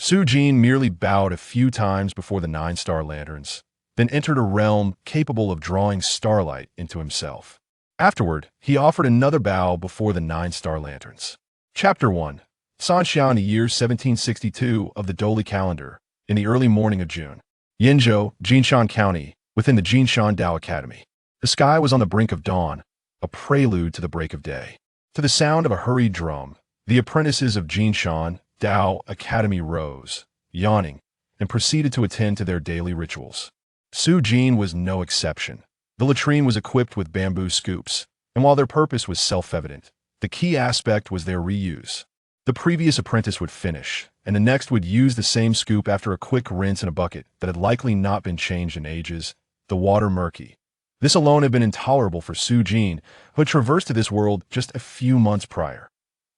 Su Jin merely bowed a few times before the 9 star lanterns, then entered a realm capable of drawing starlight into himself. Afterward, he offered another bow before the 9 star lanterns. Chapter 1. Sanxia in the year 1762 of the Doli calendar, in the early morning of June. Yinzhou, Jinshan County, within the Jinshan Dao Academy. The sky was on the brink of dawn, a prelude to the break of day. To the sound of a hurried drum, the apprentices of Jinshan Dao Academy rose, yawning, and proceeded to attend to their daily rituals. Su Jin was no exception. The latrine was equipped with bamboo scoops, and while their purpose was self-evident, the key aspect was their reuse. The previous apprentice would finish, and the next would use the same scoop after a quick rinse in a bucket that had likely not been changed in ages, the water murky. This alone had been intolerable for Su Jin, who had traversed to this world just a few months prior.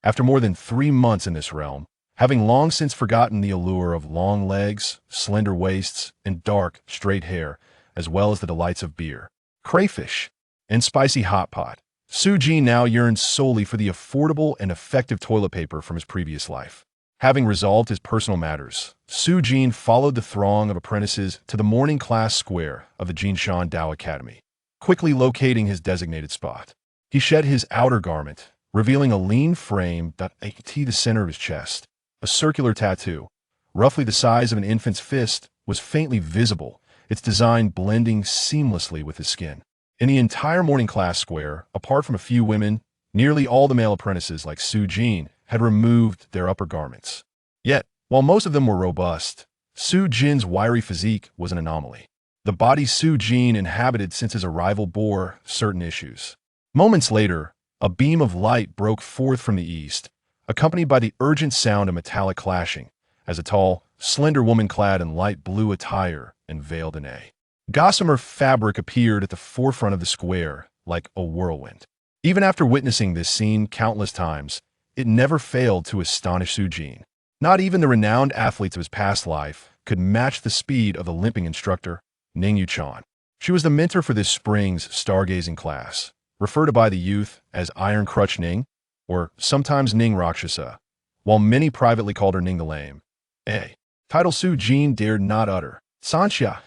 After more than 3 months in this realm, having long since forgotten the allure of long legs, slender waists, and dark, straight hair, as well as the delights of beer, crayfish, and spicy hot pot, Su Jin now yearned solely for the affordable and effective toilet paper from his previous life. Having resolved his personal matters, Su Jin followed the throng of apprentices to the morning class square of the Jinshan Dao Academy. Quickly locating his designated spot, he shed his outer garment, revealing a lean frame that at the center of his chest. A circular tattoo, roughly the size of an infant's fist, was faintly visible, its design blending seamlessly with his skin. In the entire morning class square, apart from a few women, nearly all the male apprentices like Su Jin had removed their upper garments. Yet, while most of them were robust, Su Jin's wiry physique was an anomaly. The body Su Jin inhabited since his arrival bore certain issues. Moments later, a beam of light broke forth from the east, accompanied by the urgent sound of metallic clashing, as a tall, slender woman clad in light blue attire and veiled in a gossamer fabric appeared at the forefront of the square like a whirlwind. Even after witnessing this scene countless times, it never failed to astonish Su Jin. Not even the renowned athletes of his past life could match the speed of the limping instructor, Ning Yuchan. She was the mentor for this spring's stargazing class, referred to by the youth as Iron Crutch Ning, or sometimes Ning Rakshasa, while many privately called her Ning the Lame. A title Su Jin dared not utter. Sanxia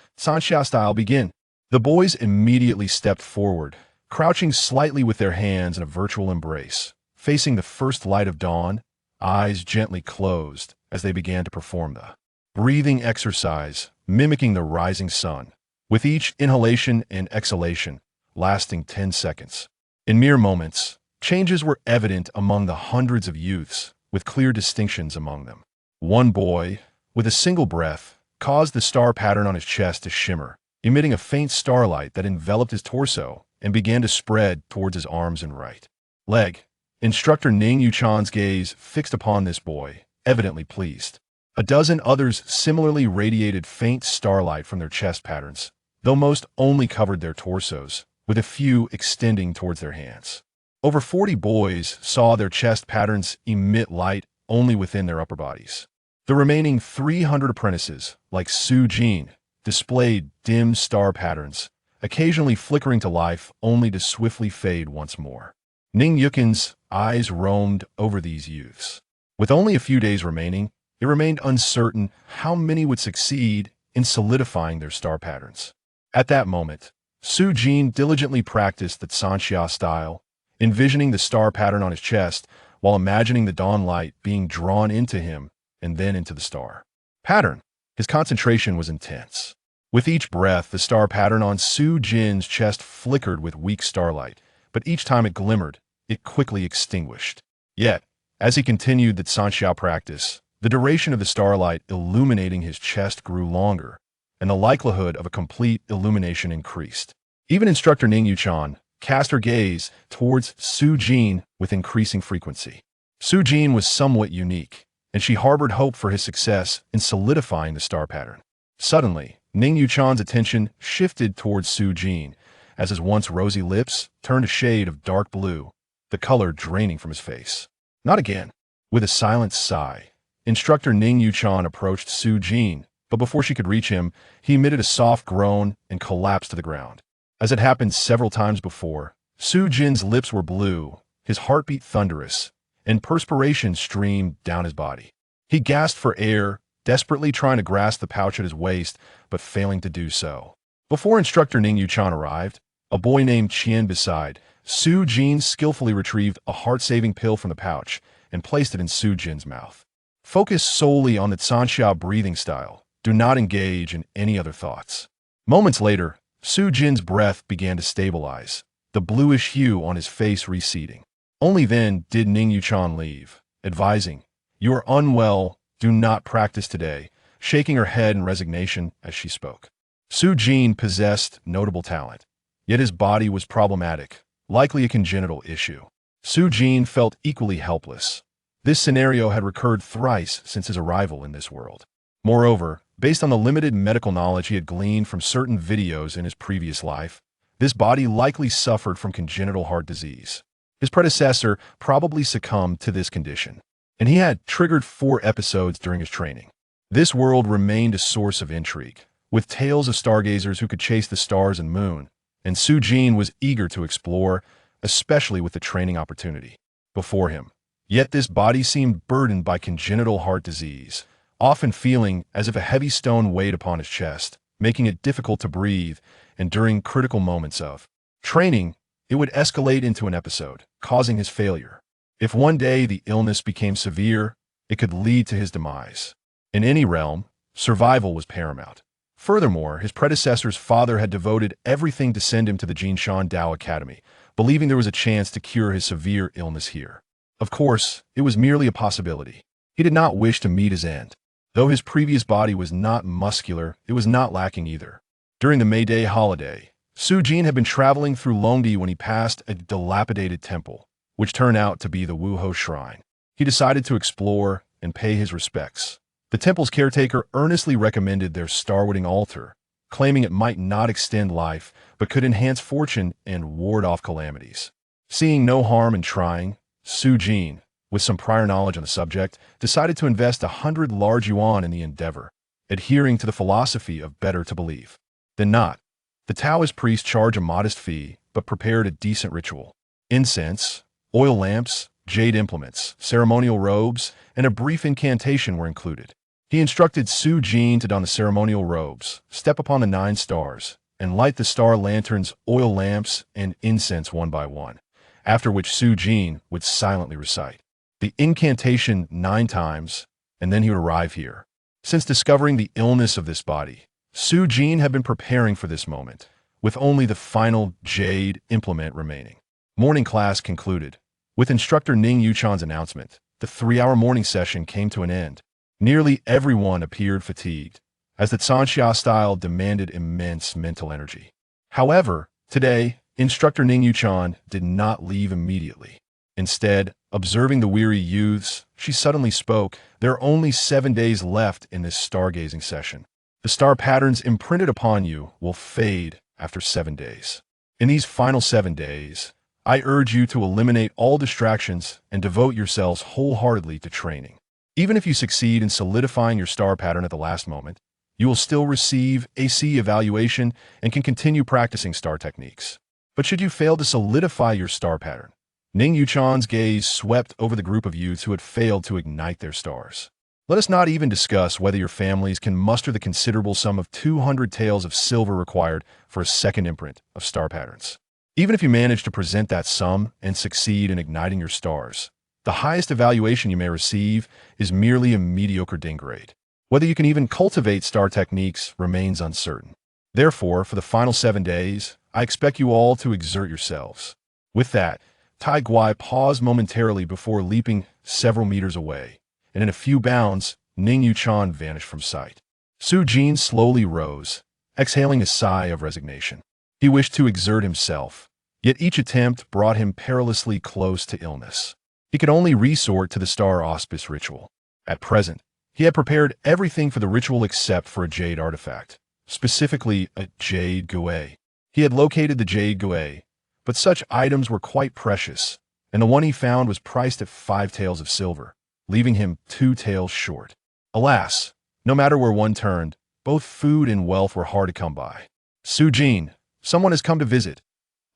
style, begin. The boys immediately stepped forward, crouching slightly with their hands in a virtual embrace, facing the first light of dawn, eyes gently closed as they began to perform the breathing exercise, mimicking the rising sun, with each inhalation and exhalation lasting 10 seconds. In mere moments, changes were evident among the hundreds of youths, with clear distinctions among them. One boy, with a single breath, caused the star pattern on his chest to shimmer, emitting a faint starlight that enveloped his torso and began to spread towards his arms and right leg. Instructor Ning Yuchan's gaze fixed upon this boy, evidently pleased. A dozen others similarly radiated faint starlight from their chest patterns, though most only covered their torsos, with a few extending towards their hands. Over 40 boys saw their chest patterns emit light only within their upper bodies. The remaining 300 apprentices, like Su Jin, displayed dim star patterns, occasionally flickering to life only to swiftly fade once more. Ning Yuchan's eyes roamed over these youths. With only a few days remaining, it remained uncertain how many would succeed in solidifying their star patterns. At that moment, Su Jin diligently practiced the Sanxia style, envisioning the star pattern on his chest while imagining the dawn light being drawn into him and then into the star pattern. His concentration was intense. With each breath, the star pattern on Su Jin's chest flickered with weak starlight, but each time it glimmered, it quickly extinguished. Yet, as he continued the Sanxia practice, the duration of the starlight illuminating his chest grew longer, and the likelihood of a complete illumination increased. Even instructor Ning Yuchan cast her gaze towards Su Jin with increasing frequency. Su Jin was somewhat unique, and she harbored hope for his success in solidifying the star pattern. Suddenly, Ning Yuchan's attention shifted towards Su Jin, as his once rosy lips turned a shade of dark blue, the color draining from his face. Not again. With a silent sigh, instructor Ning Yuchan approached Su Jin, but before she could reach him, he emitted a soft groan and collapsed to the ground. As had happened several times before, Su Jin's lips were blue, his heartbeat thunderous, and perspiration streamed down his body. He gasped for air desperately trying to grasp the pouch at his waist, but failing to do so. Before instructor Ning Yuchan arrived, a boy named Qian beside Su Jin skillfully retrieved a heart-saving pill from the pouch and placed it in Su Jin's mouth. Focus solely on the Sanxia breathing style. Do not engage in any other thoughts. Moments later, Su Jin's breath began to stabilize, the bluish hue on his face receding. Only then did Ning Yuchan leave, advising, "You are unwell, do not practice today," shaking her head in resignation as she spoke. Su Jin possessed notable talent, yet his body was problematic, likely a congenital issue. Su Jin felt equally helpless. This scenario had recurred thrice since his arrival in this world. Moreover, based on the limited medical knowledge he had gleaned from certain videos in his previous life, this body likely suffered from congenital heart disease. His predecessor probably succumbed to this condition, and he had triggered 4 episodes during his training. This world remained a source of intrigue, with tales of stargazers who could chase the stars and moon, and Su Jin was eager to explore, especially with the training opportunity before him. Yet this body seemed burdened by congenital heart disease, often feeling as if a heavy stone weighed upon his chest, making it difficult to breathe, and during critical moments of training, it would escalate into an episode, causing his failure. If one day the illness became severe, it could lead to his demise. In any realm, survival was paramount. Furthermore, his predecessor's father had devoted everything to send him to the Jinshan Dao Academy, believing there was a chance to cure his severe illness here. Of course, it was merely a possibility. He did not wish to meet his end. Though his previous body was not muscular, it was not lacking either. During the May Day holiday, Su Jin had been traveling through Longdi when he passed a dilapidated temple, which turned out to be the Wuho Shrine. He decided to explore and pay his respects. The temple's caretaker earnestly recommended their star-wooden altar, claiming it might not extend life, but could enhance fortune and ward off calamities. Seeing no harm in trying, Su Jin, with some prior knowledge on the subject, decided to invest 100 large yuan in the endeavor, adhering to the philosophy of better to believe than not. The Taoist priest charged a modest fee, but prepared a decent ritual. Incense, oil lamps, jade implements, ceremonial robes, and a brief incantation were included. He instructed Su Jin to don the ceremonial robes, step upon the 9 stars, and light the star lanterns, oil lamps, and incense one by one, after which Su Jin would silently recite the incantation 9 times, and then he would arrive here. Since discovering the illness of this body, Su Jin had been preparing for this moment, with only the final jade implement remaining. Morning class concluded. With instructor Ning Yuchan's announcement, the 3-hour morning session came to an end. Nearly everyone appeared fatigued, as the Sanxia style demanded immense mental energy. However, today, instructor Ning Yuchan did not leave immediately. Instead, observing the weary youths, she suddenly spoke, "There are only 7 days left in this stargazing session. The star patterns imprinted upon you will fade after 7 days. In these final 7 days, I urge you to eliminate all distractions and devote yourselves wholeheartedly to training. Even if you succeed in solidifying your star pattern at the last moment, you will still receive AC evaluation and can continue practicing star techniques. But should you fail to solidify your star pattern," Ning Yuchan's gaze swept over the group of youths who had failed to ignite their stars. "Let us not even discuss whether your families can muster the considerable sum of 200 taels of silver required for a second imprint of star patterns. Even if you manage to present that sum and succeed in igniting your stars, the highest evaluation you may receive is merely a mediocre ding grade. Whether you can even cultivate star techniques remains uncertain. Therefore, for the final 7 days, I expect you all to exert yourselves." With that, Tai Guai paused momentarily before leaping several meters away, and in a few bounds, Ning Yuchan vanished from sight. Su Jin slowly rose, exhaling a sigh of resignation. He wished to exert himself, yet each attempt brought him perilously close to illness. He could only resort to the star auspice ritual. At present, he had prepared everything for the ritual except for a jade artifact, specifically a jade guay. He had located the jade guay, but such items were quite precious, and the one he found was priced at 5 taels of silver, leaving him 2 taels short. Alas, no matter where one turned, both food and wealth were hard to come by. "Su Jin, someone has come to visit."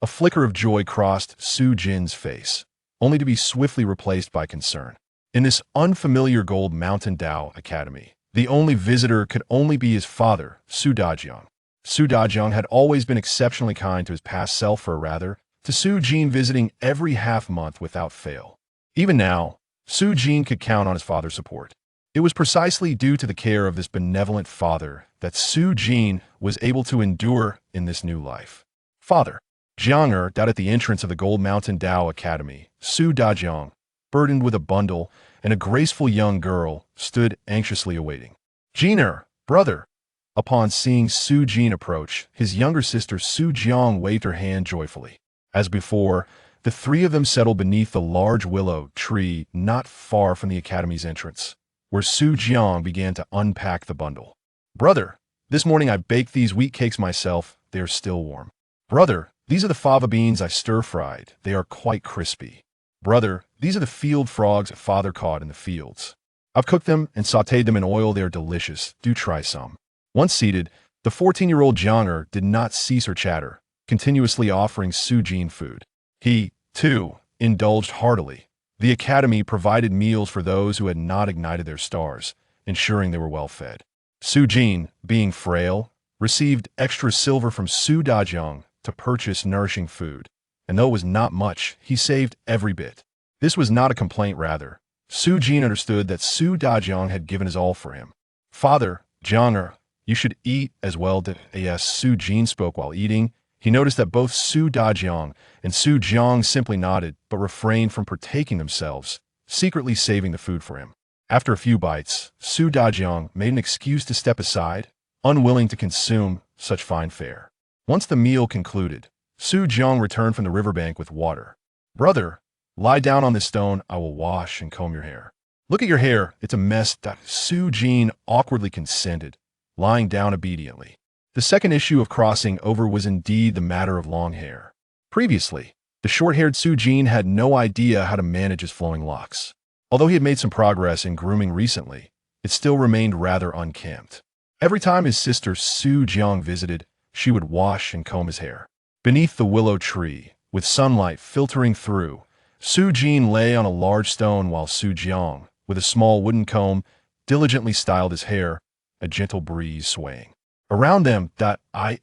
A flicker of joy crossed Su Jin's face, only to be swiftly replaced by concern. In this unfamiliar Gold Mountain Dao Academy, The only visitor could only be his father, Su Dajiang. Su Dajiang had always been exceptionally kind to his past self, or rather, to Su Jin, visiting every half-month without fail. Even now, Su Jin could count on his father's support. It was precisely due to the care of this benevolent father that Su Jin was able to endure in this new life. Father Jiang died at the entrance of the Gold Mountain Dao Academy. Su Dajiang, burdened with a bundle, and a graceful young girl stood anxiously awaiting. Jin, brother. Upon seeing Su Jin approach, his younger sister Su Jiang waved her hand joyfully. As before, the three of them settled beneath the large willow tree not far from the academy's entrance, where Su Jiang began to unpack the bundle. Brother, this morning I baked these wheat cakes myself. They are still warm. Brother, these are the fava beans I stir-fried. They are quite crispy. Brother, these are the field frogs father caught in the fields. I've cooked them and sautéed them in oil. They are delicious. Do try some. Once seated, the 14-year-old Jiang did not cease her chatter, continuously offering Su Jin food. He, too, indulged heartily. The academy provided meals for those who had not ignited their stars, ensuring they were well fed. Su Jin, being frail, received extra silver from Su Dajiang to purchase nourishing food, and though it was not much, he saved every bit. This was not a complaint, rather. Su Jin understood that Su Dajiang had given his all for him. Father, Jiang, you should eat as well. Yes, Su Jin spoke while eating. He noticed that both Su Dajiang and Su Jiang simply nodded, but refrained from partaking themselves, secretly saving the food for him. After a few bites, Su Dajiang made an excuse to step aside, unwilling to consume such fine fare. Once the meal concluded, Su Jiang returned from the riverbank with water. Brother, lie down on this stone. I will wash and comb your hair. Look at your hair. It's a mess. Su Jin awkwardly consented, lying down obediently. The second issue of crossing over was indeed the matter of long hair. Previously, the short-haired Su Jin had no idea how to manage his flowing locks. Although he had made some progress in grooming recently, it still remained rather unkempt. Every time his sister Su Jiang visited, she would wash and comb his hair. Beneath the willow tree, with sunlight filtering through, Su Jin lay on a large stone while Su Jiang, with a small wooden comb, diligently styled his hair, a gentle breeze swaying around them.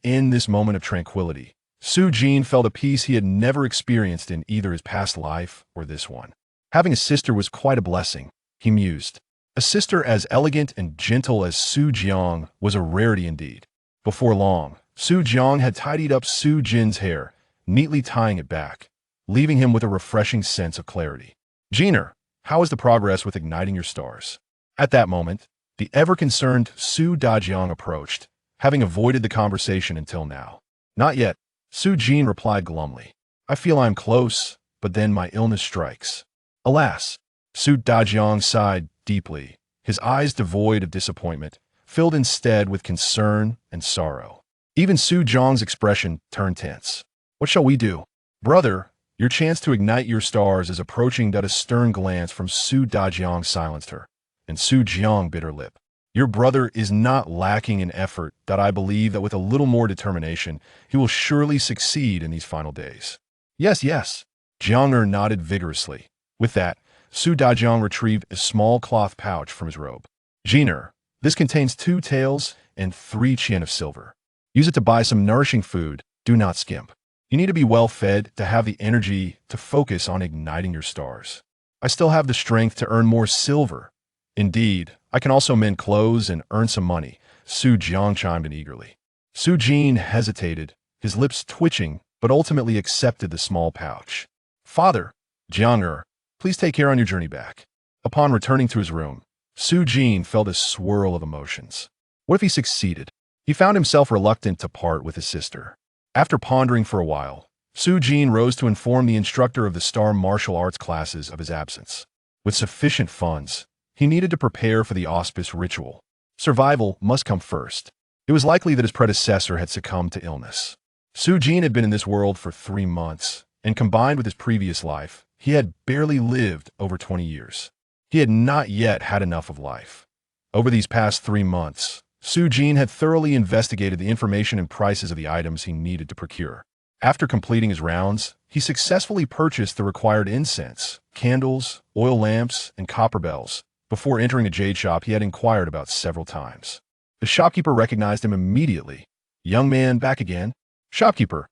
In this moment of tranquility, Su Jin felt a peace he had never experienced in either his past life or this one. Having a sister was quite a blessing, he mused. A sister as elegant and gentle as Su Jiang was a rarity indeed. Before long, Su Jiang had tidied up Su Jin's hair, neatly tying it back, leaving him with a refreshing sense of clarity. Jin, how is the progress with igniting your stars? At that moment, the ever-concerned Su Dajiang approached, having avoided the conversation until now. Not yet, Su Jin replied glumly. I feel I am close, but then my illness strikes. Alas, Su Dajiang sighed deeply, his eyes devoid of disappointment, filled instead with concern and sorrow. Even Su Jiang's expression turned tense. What shall we do? Brother, your chance to ignite your stars is approaching. A stern glance from Su Dajiang silenced her, and Su Jiang bit her lip. Your brother is not lacking in effort. I believe that with a little more determination, he will surely succeed in these final days. Yes, yes. Jiang nodded vigorously. With that, Su Dajiang retrieved a small cloth pouch from his robe. Jin, this contains 2 taels and 3 qian of silver. Use it to buy some nourishing food. Do not skimp. You need to be well fed to have the energy to focus on igniting your stars. I still have the strength to earn more silver. Indeed, I can also mend clothes and earn some money, Su Jiang chimed in eagerly. Su Jin hesitated, his lips twitching, but ultimately accepted the small pouch. Father, Jiang, please take care on your journey back. Upon returning to his room, Su Jin felt a swirl of emotions. What if he succeeded? He found himself reluctant to part with his sister. After pondering for a while, Su Jin rose to inform the instructor of the star martial arts classes of his absence. With sufficient funds, he needed to prepare for the auspice ritual. Survival must come first. It was likely that his predecessor had succumbed to illness. Su Jin had been in this world for 3 months, and combined with his previous life, he had barely lived over 20 years. He had not yet had enough of life. Over these past 3 months, Su Jin had thoroughly investigated the information and prices of the items he needed to procure. After completing his rounds, he successfully purchased the required incense, candles, oil lamps, and copper bells, Before entering a jade shop he had inquired about several times. The shopkeeper recognized him immediately. "Young man, back again?" "Shopkeeper,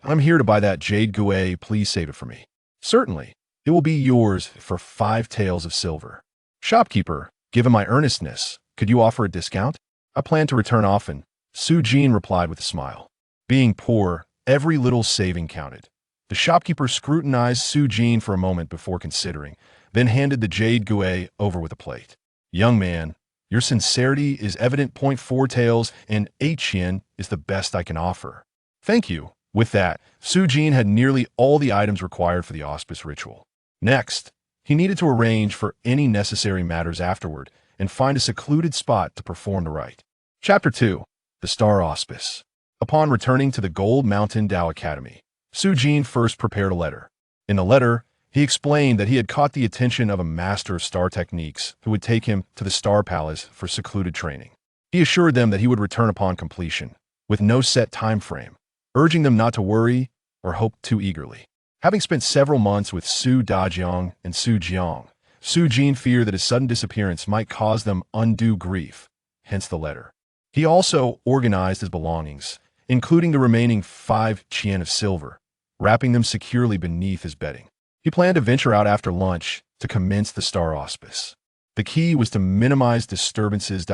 I'm here to buy that jade guet. Please save it for me." "Certainly. It will be yours for 5 taels of silver." "Shopkeeper, given my earnestness, could you offer a discount?" "I plan to return often," Su Jin replied with a smile. Being poor, every little saving counted. The shopkeeper scrutinized Su Jin for a moment before considering, then handed the jade guet over with a plate. "Young man, your sincerity is evident. 0.4 taels and 8 yen is the best I can offer." "Thank you." With that, Su Jin had nearly all the items required for the auspice ritual. Next, he needed to arrange for any necessary matters afterward and find a secluded spot to perform the rite. Chapter 2. The Star Auspice. Upon returning to the Gold Mountain Tao Academy, Su Jin first prepared a letter. In the letter, he explained that he had caught the attention of a master of star techniques who would take him to the Star Palace for secluded training. He assured them that he would return upon completion, with no set time frame, urging them not to worry or hope too eagerly. Having spent several months with Su Dajiang and Su Jiang, Su Jin feared that his sudden disappearance might cause them undue grief, hence the letter. He also organized his belongings, including the remaining 5 yen of silver, wrapping them securely beneath his bedding. He planned to venture out after lunch to commence the star auspice. The key was to minimize disturbances.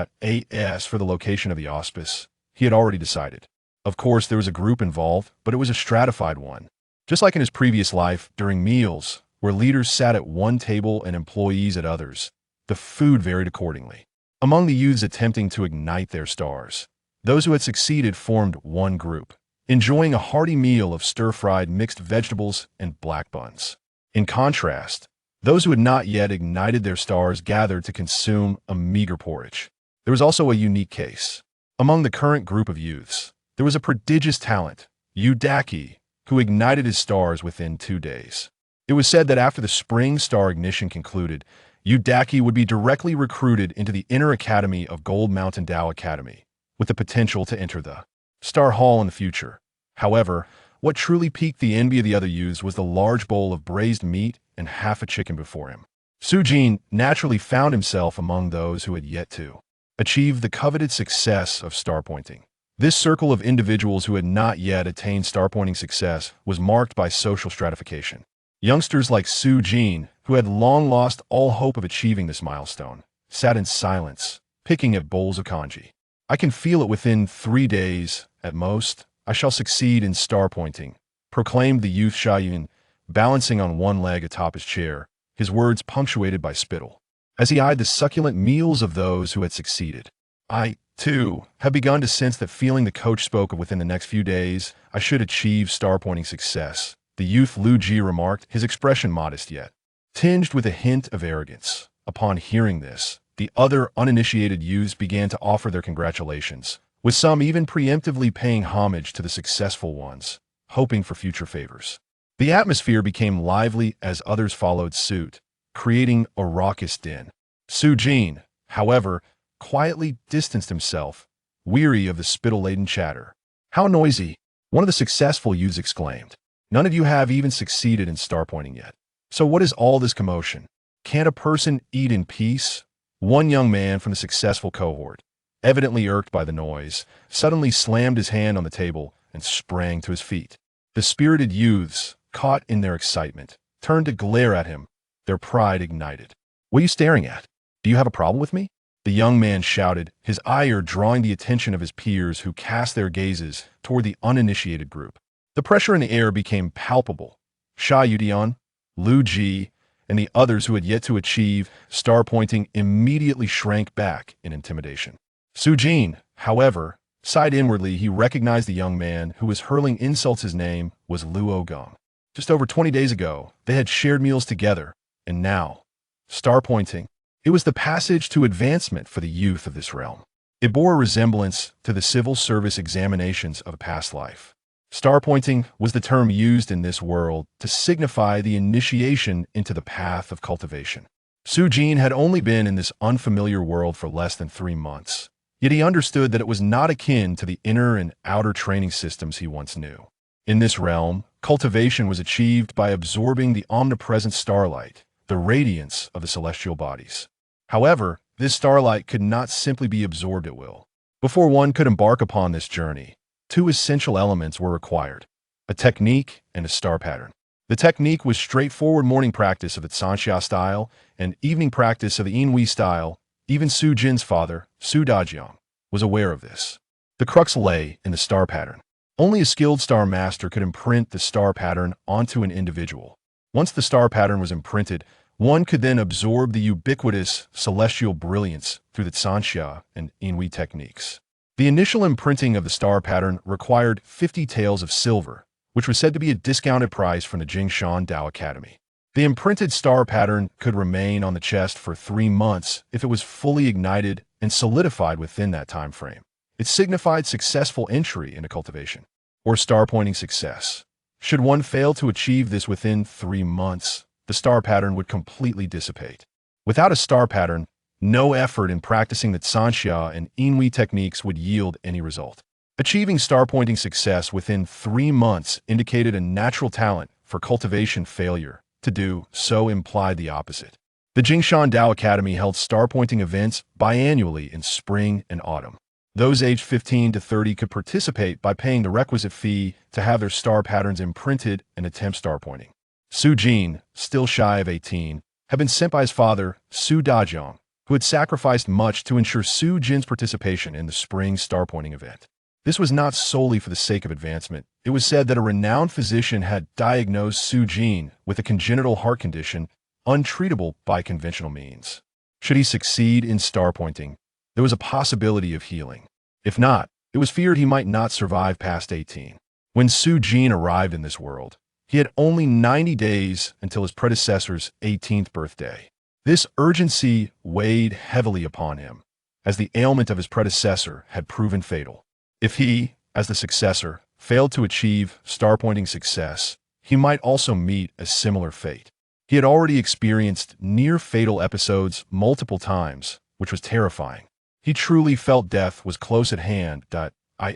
As for the location of the auspice, he had already decided. Of course, there was a group involved, but it was a stratified one. Just like in his previous life, during meals, where leaders sat at one table and employees at others, the food varied accordingly. Among the youths attempting to ignite their stars, those who had succeeded formed one group, enjoying a hearty meal of stir-fried mixed vegetables and black buns. In contrast, those who had not yet ignited their stars gathered to consume a meager porridge. There was also a unique case. Among the current group of youths, there was a prodigious talent, Yudaki, who ignited his stars within 2 days. It was said that after the spring star ignition concluded, Yudaki would be directly recruited into the inner academy of Gold Mountain Tao Academy, with the potential to enter the Star Hall in the future. However, what truly piqued the envy of the other youths was the large bowl of braised meat and half a chicken before him. Su Jin naturally found himself among those who had yet to achieve the coveted success of star pointing. This circle of individuals who had not yet attained star-pointing success was marked by social stratification. Youngsters like Su Jin, who had long lost all hope of achieving this milestone, sat in silence, picking at bowls of kanji. "I can feel it within 3 days, at most. I shall succeed in star-pointing," proclaimed the youth Shaiyun, balancing on one leg atop his chair, his words punctuated by spittle, as he eyed the succulent meals of those who had succeeded. "I, too, have begun to sense that feeling the coach spoke of within the next few days, I should achieve star-pointing success," the youth Lu Ji remarked, his expression modest yet tinged with a hint of arrogance. Upon hearing this, the other uninitiated youths began to offer their congratulations, with some even preemptively paying homage to the successful ones, hoping for future favors. The atmosphere became lively as others followed suit, creating a raucous din. Su Jin, however, quietly distanced himself, weary of the spittle-laden chatter. "How noisy!" one of the successful youths exclaimed. "None of you have even succeeded in star-pointing yet. So what is all this commotion? Can't a person eat in peace?" One young man from the successful cohort, evidently irked by the noise, suddenly slammed his hand on the table and sprang to his feet. The spirited youths, caught in their excitement, turned to glare at him, their pride ignited. "What are you staring at? Do you have a problem with me?" the young man shouted, his ire drawing the attention of his peers who cast their gazes toward the uninitiated group. The pressure in the air became palpable. Sha Yudian, Lu Ji, and the others who had yet to achieve star-pointing immediately shrank back in intimidation. Su Jin, however, sighed inwardly. He recognized the young man who was hurling insults. His name was Luo Gong. Just over 20 days ago, they had shared meals together, and now, star-pointing. It was the passage to advancement for the youth of this realm. It bore a resemblance to the civil service examinations of a past life. Star-pointing was the term used in this world to signify the initiation into the path of cultivation. Su Jin had only been in this unfamiliar world for less than 3 months, yet he understood that it was not akin to the inner and outer training systems he once knew. In this realm, cultivation was achieved by absorbing the omnipresent starlight, the radiance of the celestial bodies. However, this starlight could not simply be absorbed at will. Before one could embark upon this journey, two essential elements were required: a technique and a star pattern. The technique was straightforward morning practice of the Sanxia style and evening practice of the Inhui style. Even Su Jin's father, Su Dajiang, was aware of this. The crux lay in the star pattern. Only a skilled star master could imprint the star pattern onto an individual. Once the star pattern was imprinted, one could then absorb the ubiquitous celestial brilliance through the Sanxia and Inhui techniques. The initial imprinting of the star pattern required 50 taels of silver, which was said to be a discounted price from the Jingshan Dao Academy. The imprinted star pattern could remain on the chest for 3 months if it was fully ignited and solidified within that time frame. It signified successful entry into cultivation, or star pointing success. Should one fail to achieve this within 3 months, the star pattern would completely dissipate. Without a star pattern, no effort in practicing the Sanxia and Inhui techniques would yield any result. Achieving star pointing success within 3 months indicated a natural talent for cultivation failure. To do so implied the opposite. The Jingshan Dao Academy held star pointing events biannually in spring and autumn. Those aged 15 to 30 could participate by paying the requisite fee to have their star patterns imprinted and attempt star pointing. Su Jin, still shy of 18, had been sent by his father, Su Dajiang, who had sacrificed much to ensure Su Jin's participation in the spring star pointing event. This was not solely for the sake of advancement. It was said that a renowned physician had diagnosed Su Jin with a congenital heart condition untreatable by conventional means. Should he succeed in star pointing, there was a possibility of healing. If not, it was feared he might not survive past 18. When Su Jin arrived in this world, he had only 90 days until his predecessor's 18th birthday. This urgency weighed heavily upon him, as the ailment of his predecessor had proven fatal. If he, as the successor, failed to achieve star-pointing success, he might also meet a similar fate. He had already experienced near-fatal episodes multiple times, which was terrifying. He truly felt death was close at hand.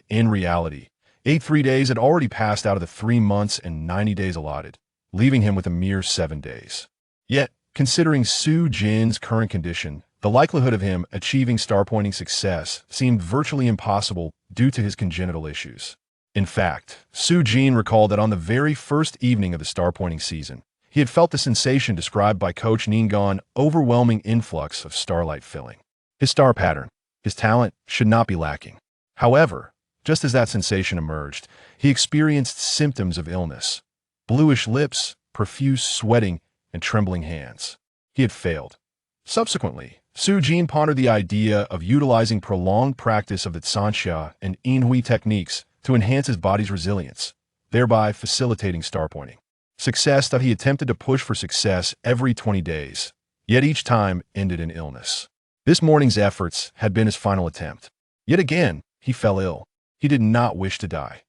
In reality, 3 days had already passed out of the 3 months and 90 days allotted, leaving him with a mere 7 days. Yet, considering Su Jin's current condition, the likelihood of him achieving star-pointing success seemed virtually impossible due to his congenital issues. In fact, Su Jin recalled that on the very first evening of the star-pointing season, he had felt the sensation described by Coach Ningguang, overwhelming influx of starlight filling. His star pattern, his talent, should not be lacking. However, just as that sensation emerged, he experienced symptoms of illness: bluish lips, profuse sweating, and trembling hands. He had failed. Subsequently, Su Jin pondered the idea of utilizing prolonged practice of the Sanxia and Inhui techniques to enhance his body's resilience, thereby facilitating star pointing. Success that he attempted to push for success every 20 days, yet each time ended in illness. This morning's efforts had been his final attempt. Yet again, he fell ill. He did not wish to die.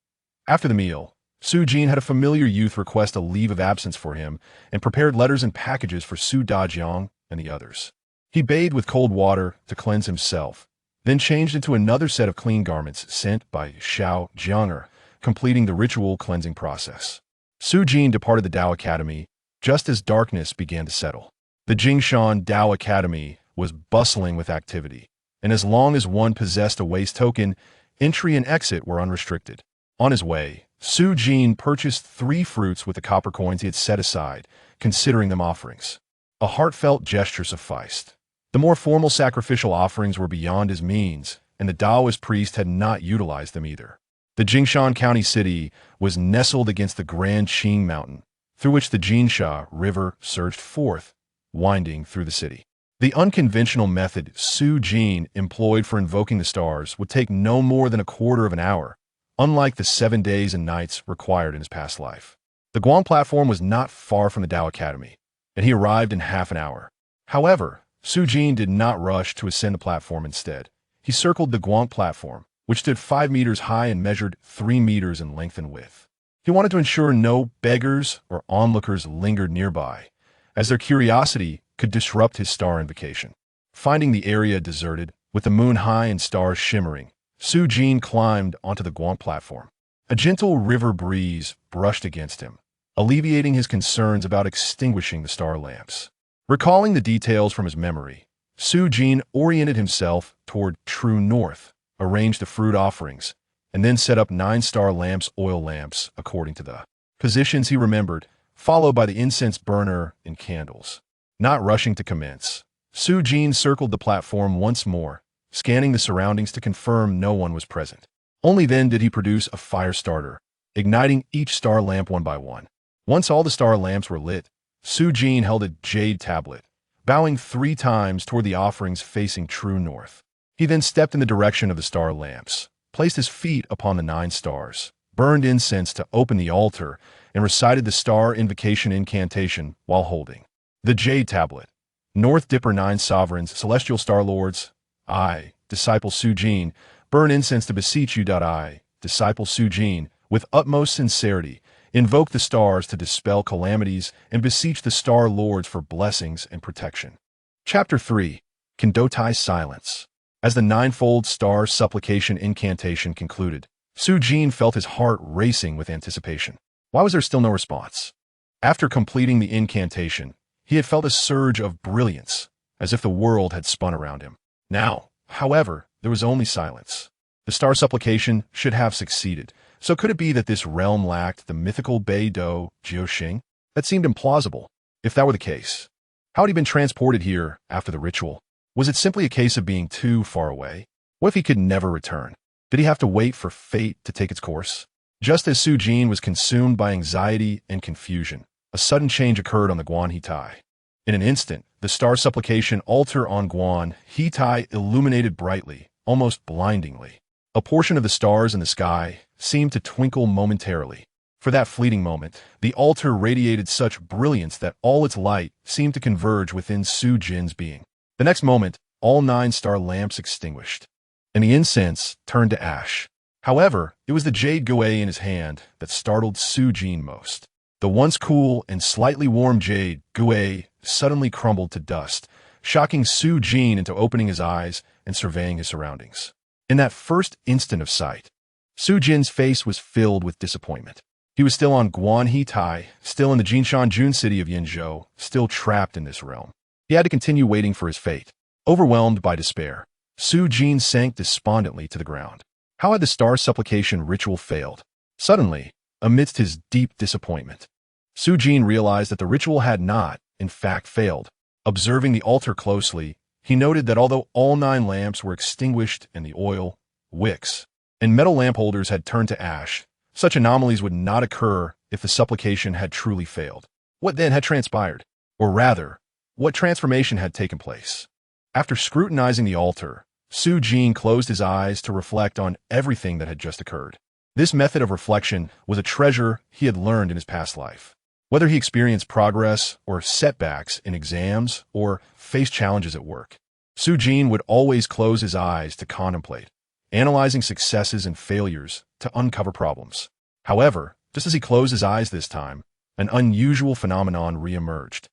After the meal, Su Jin had a familiar youth request a leave of absence for him and prepared letters and packages for Su Dajiang and the others. He bathed with cold water to cleanse himself, then changed into another set of clean garments sent by Xiao Jianger, completing the ritual cleansing process. Su Jin departed the Dao Academy just as darkness began to settle. The Jingshan Dao Academy was bustling with activity, and as long as one possessed a waste token, entry and exit were unrestricted. On his way, Su Jin purchased 3 fruits with the copper coins he had set aside, considering them offerings. A heartfelt gesture sufficed. The more formal sacrificial offerings were beyond his means, and the Taoist priest had not utilized them either. The Jingshan County city was nestled against the Grand Qing Mountain, through which the Jinsha River surged forth, winding through the city. The unconventional method Su Jin employed for invoking the stars would take no more than a quarter of an hour, unlike the 7 days and nights required in his past life. The Guang platform was not far from the Dao Academy, and he arrived in half an hour. However, Su Jin did not rush to ascend the platform. Instead, he circled the Guang platform, which stood 5 meters high and measured 3 meters in length and width. He wanted to ensure no beggars or onlookers lingered nearby, as their curiosity could disrupt his star invocation. Finding the area deserted, with the moon high and stars shimmering, Su Jin climbed onto the Guang platform. A gentle river breeze brushed against him, alleviating his concerns about extinguishing the star lamps. Recalling the details from his memory, Su Jin oriented himself toward true north, arranged the fruit offerings, and then set up 9-star lamps, oil lamps, according to the positions he remembered, followed by the incense burner and candles. Not rushing to commence, Su Jin circled the platform once more, scanning the surroundings to confirm no one was present. Only then did he produce a fire starter, igniting each star lamp one by one. Once all the star lamps were lit, Su Jin held a jade tablet, bowing 3 times toward the offerings facing true north. He then stepped in the direction of the star lamps, placed his feet upon the 9 stars, burned incense to open the altar, and recited the star invocation incantation while holding the jade tablet. North Dipper 9 sovereigns, celestial star lords, I, disciple Su Jin, burn incense to beseech you. I, disciple Su Jin, with utmost sincerity, invoke the stars to dispel calamities and beseech the star lords for blessings and protection. Chapter 3. Kendotai Silence. As the 9-fold star supplication incantation concluded, Su Jin felt his heart racing with anticipation. Why was there still no response? After completing the incantation, he had felt a surge of brilliance, as if the world had spun around him. Now, however, there was only silence. The star supplication should have succeeded, so could it be that this realm lacked the mythical Bei-Do Jiuxing? That seemed implausible. If that were the case, how had he been transported here after the ritual? Was it simply a case of being too far away? What if he could never return? Did he have to wait for fate to take its course? Just as Su Jin was consumed by anxiety and confusion, a sudden change occurred on the Guan Hitai. In an instant, the star supplication altar on Guan Hitai illuminated brightly, almost blindingly. A portion of the stars in the sky seemed to twinkle momentarily. For that fleeting moment, the altar radiated such brilliance that all its light seemed to converge within Su Jin's being. The next moment, all 9-star lamps extinguished, and the incense turned to ash. However, it was the jade guay in his hand that startled Su Jin most. The once cool and slightly warm jade guay suddenly crumbled to dust, shocking Su Jin into opening his eyes and surveying his surroundings. In that first instant of sight, Su Jin's face was filled with disappointment. He was still on Guan Hitai, still in the Jinshan Jun city of Yinzhou, still trapped in this realm. He had to continue waiting for his fate. Overwhelmed by despair, Su Jin sank despondently to the ground. How had the star supplication ritual failed? Suddenly, amidst his deep disappointment, Su Jin realized that the ritual had not, in fact, failed. Observing the altar closely, he noted that although all 9 lamps were extinguished and the oil, wicks, and metal lamp holders had turned to ash, such anomalies would not occur if the supplication had truly failed. What then had transpired? Or rather, what transformation had taken place? After scrutinizing the altar, Su Jin closed his eyes to reflect on everything that had just occurred. This method of reflection was a treasure he had learned in his past life. Whether he experienced progress or setbacks in exams or faced challenges at work, Su Jin would always close his eyes to contemplate, analyzing successes and failures to uncover problems. However, just as he closed his eyes this time, an unusual phenomenon re-emerged.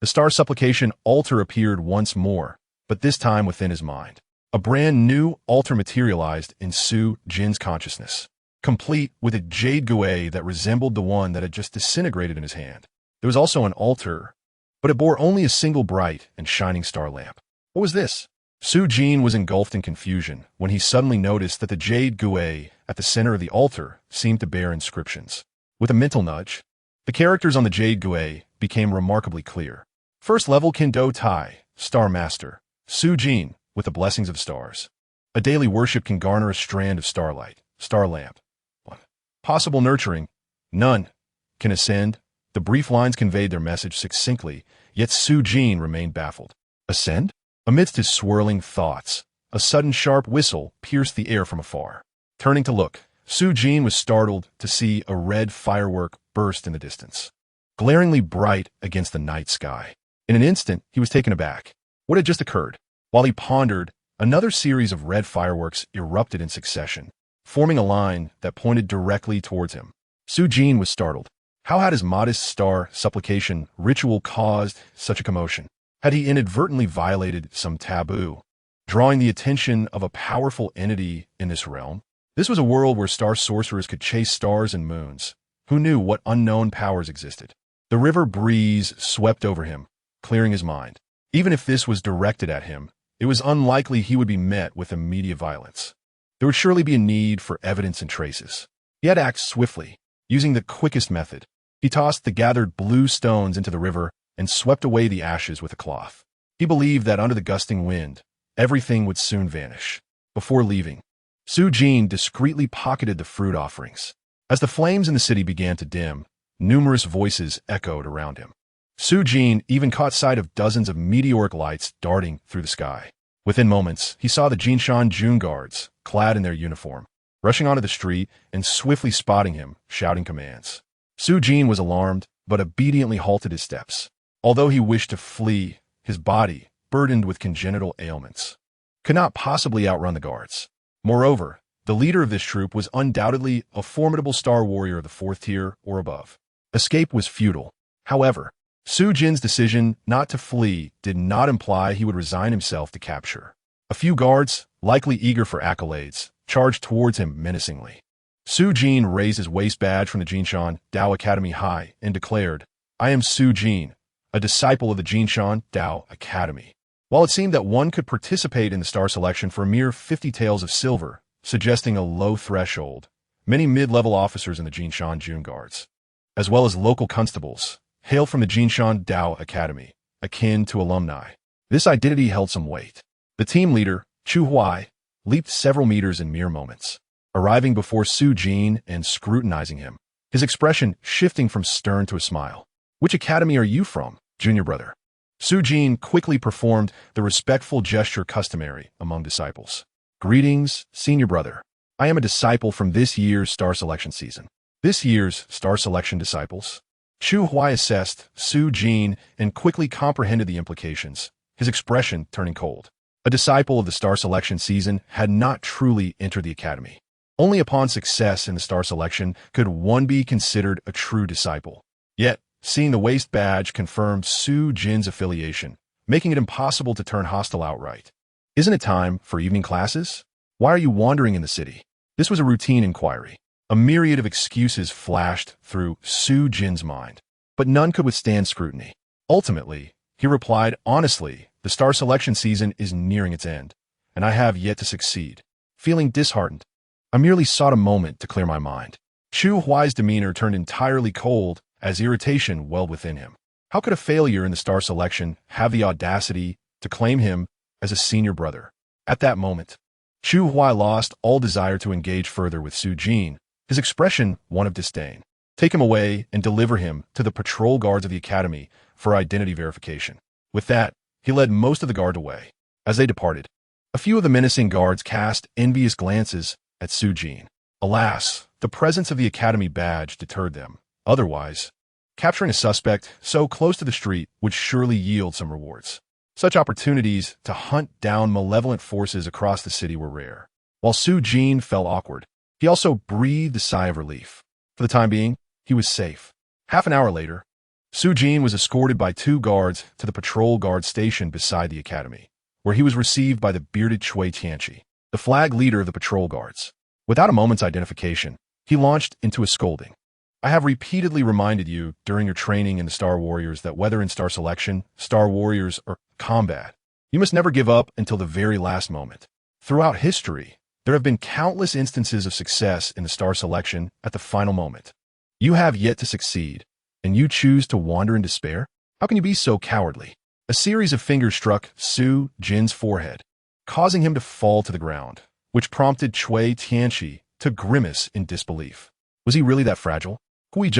The star supplication altar appeared once more, but this time within his mind. A brand new altar materialized in Su Jin's consciousness, complete with a jade guay that resembled the one that had just disintegrated in his hand. There was also an altar, but it bore only a single bright and shining star lamp. What was this? Su Jin was engulfed in confusion when he suddenly noticed that the jade guay at the center of the altar seemed to bear inscriptions. With a mental nudge, the characters on the jade guay became remarkably clear. First level Kendo Tai, Star Master, Su Jin, with the blessings of stars. A daily worship can garner a strand of starlight, star lamp. Possible nurturing, none. Can ascend. The brief lines conveyed their message succinctly, yet Su Jin remained baffled. Ascend? Amidst his swirling thoughts, a sudden sharp whistle pierced the air from afar. Turning to look, Su Jin was startled to see a red firework burst in the distance, glaringly bright against the night sky. In an instant, he was taken aback. What had just occurred? While he pondered, another series of red fireworks erupted in succession, forming a line that pointed directly towards him. Su Jin was startled. How had his modest star supplication ritual caused such a commotion? Had he inadvertently violated some taboo, drawing the attention of a powerful entity in this realm? This was a world where star sorcerers could chase stars and moons. Who knew what unknown powers existed? The river breeze swept over him, clearing his mind. Even if this was directed at him, it was unlikely he would be met with immediate violence. There would surely be a need for evidence and traces. He had to act swiftly, using the quickest method. He tossed the gathered blue stones into the river and swept away the ashes with a cloth. He believed that under the gusting wind, everything would soon vanish. Before leaving, Su Jin discreetly pocketed the fruit offerings. As the flames in the city began to dim, numerous voices echoed around him. Su Jin even caught sight of dozens of meteoric lights darting through the sky. Within moments, he saw the Jinshan Jun guards, clad in their uniform, rushing onto the street and swiftly spotting him, shouting commands. Su Jin was alarmed, but obediently halted his steps. Although he wished to flee, his body, burdened with congenital ailments, could not possibly outrun the guards. Moreover, the leader of this troop was undoubtedly a formidable star warrior of the 4th tier or above. Escape was futile. However, Su Jin's decision not to flee did not imply he would resign himself to capture. A few guards, likely eager for accolades, charged towards him menacingly. Su Jin raised his waist badge from the Jinshan Dao Academy high and declared, "I am Su Jin, a disciple of the Jinshan Dao Academy." While it seemed that one could participate in the star selection for a mere 50 taels of silver, suggesting a low threshold, many mid-level officers in the Jinshan Jun Guards, as well as local constables, hailed from the Jinshan Dao Academy, akin to alumni. This identity held some weight. The team leader, Chu Huai, leaped several meters in mere moments, arriving before Su Jin and scrutinizing him, his expression shifting from stern to a smile. "Which academy are you from, junior brother?" Su Jin quickly performed the respectful gesture customary among disciples. "Greetings, senior brother. I am a disciple from this year's star selection season." This year's star selection disciples? Chu Huai assessed Su Jin and quickly comprehended the implications, his expression turning cold. A disciple of the star selection season had not truly entered the academy. Only upon success in the star selection could one be considered a true disciple. Yet, seeing the waist badge confirmed Su Jin's affiliation, making it impossible to turn hostile outright. "Isn't it time for evening classes? Why are you wandering in the city?" This was a routine inquiry. A myriad of excuses flashed through Su Jin's mind, but none could withstand scrutiny. Ultimately, he replied honestly, "The star selection season is nearing its end, and I have yet to succeed." Feeling disheartened, I merely sought a moment to clear my mind. Chu Huai's demeanor turned entirely cold as irritation welled within him. How could a failure in the star selection have the audacity to claim him as a senior brother? At that moment, Chu Huai lost all desire to engage further with Su Jin, his expression one of disdain. Take him away and deliver him to the patrol guards of the academy for identity verification. With that, he led most of the guard away. As they departed, a few of the menacing guards cast envious glances at Su Jin. Alas, the presence of the academy badge deterred them. Otherwise, capturing a suspect so close to the street would surely yield some rewards. Such opportunities to hunt down malevolent forces across the city were rare. While Su Jin felt awkward, he also breathed a sigh of relief. For the time being, he was safe. Half an hour later, Su Jin was escorted by 2 guards to the patrol guard station beside the academy, where he was received by the bearded Chui Tianqi, the flag leader of the patrol guards. Without a moment's identification, he launched into a scolding. "I have repeatedly reminded you during your training in the Star Warriors that whether in Star Selection, Star Warriors, or combat, you must never give up until the very last moment. Throughout history, there have been countless instances of success in the Star Selection at the final moment. You have yet to succeed, and you choose to wander in despair? How can you be so cowardly?" A series of fingers struck Su Jin's forehead, causing him to fall to the ground, which prompted Chui Tianqi to grimace in disbelief. Was he really that fragile? Chui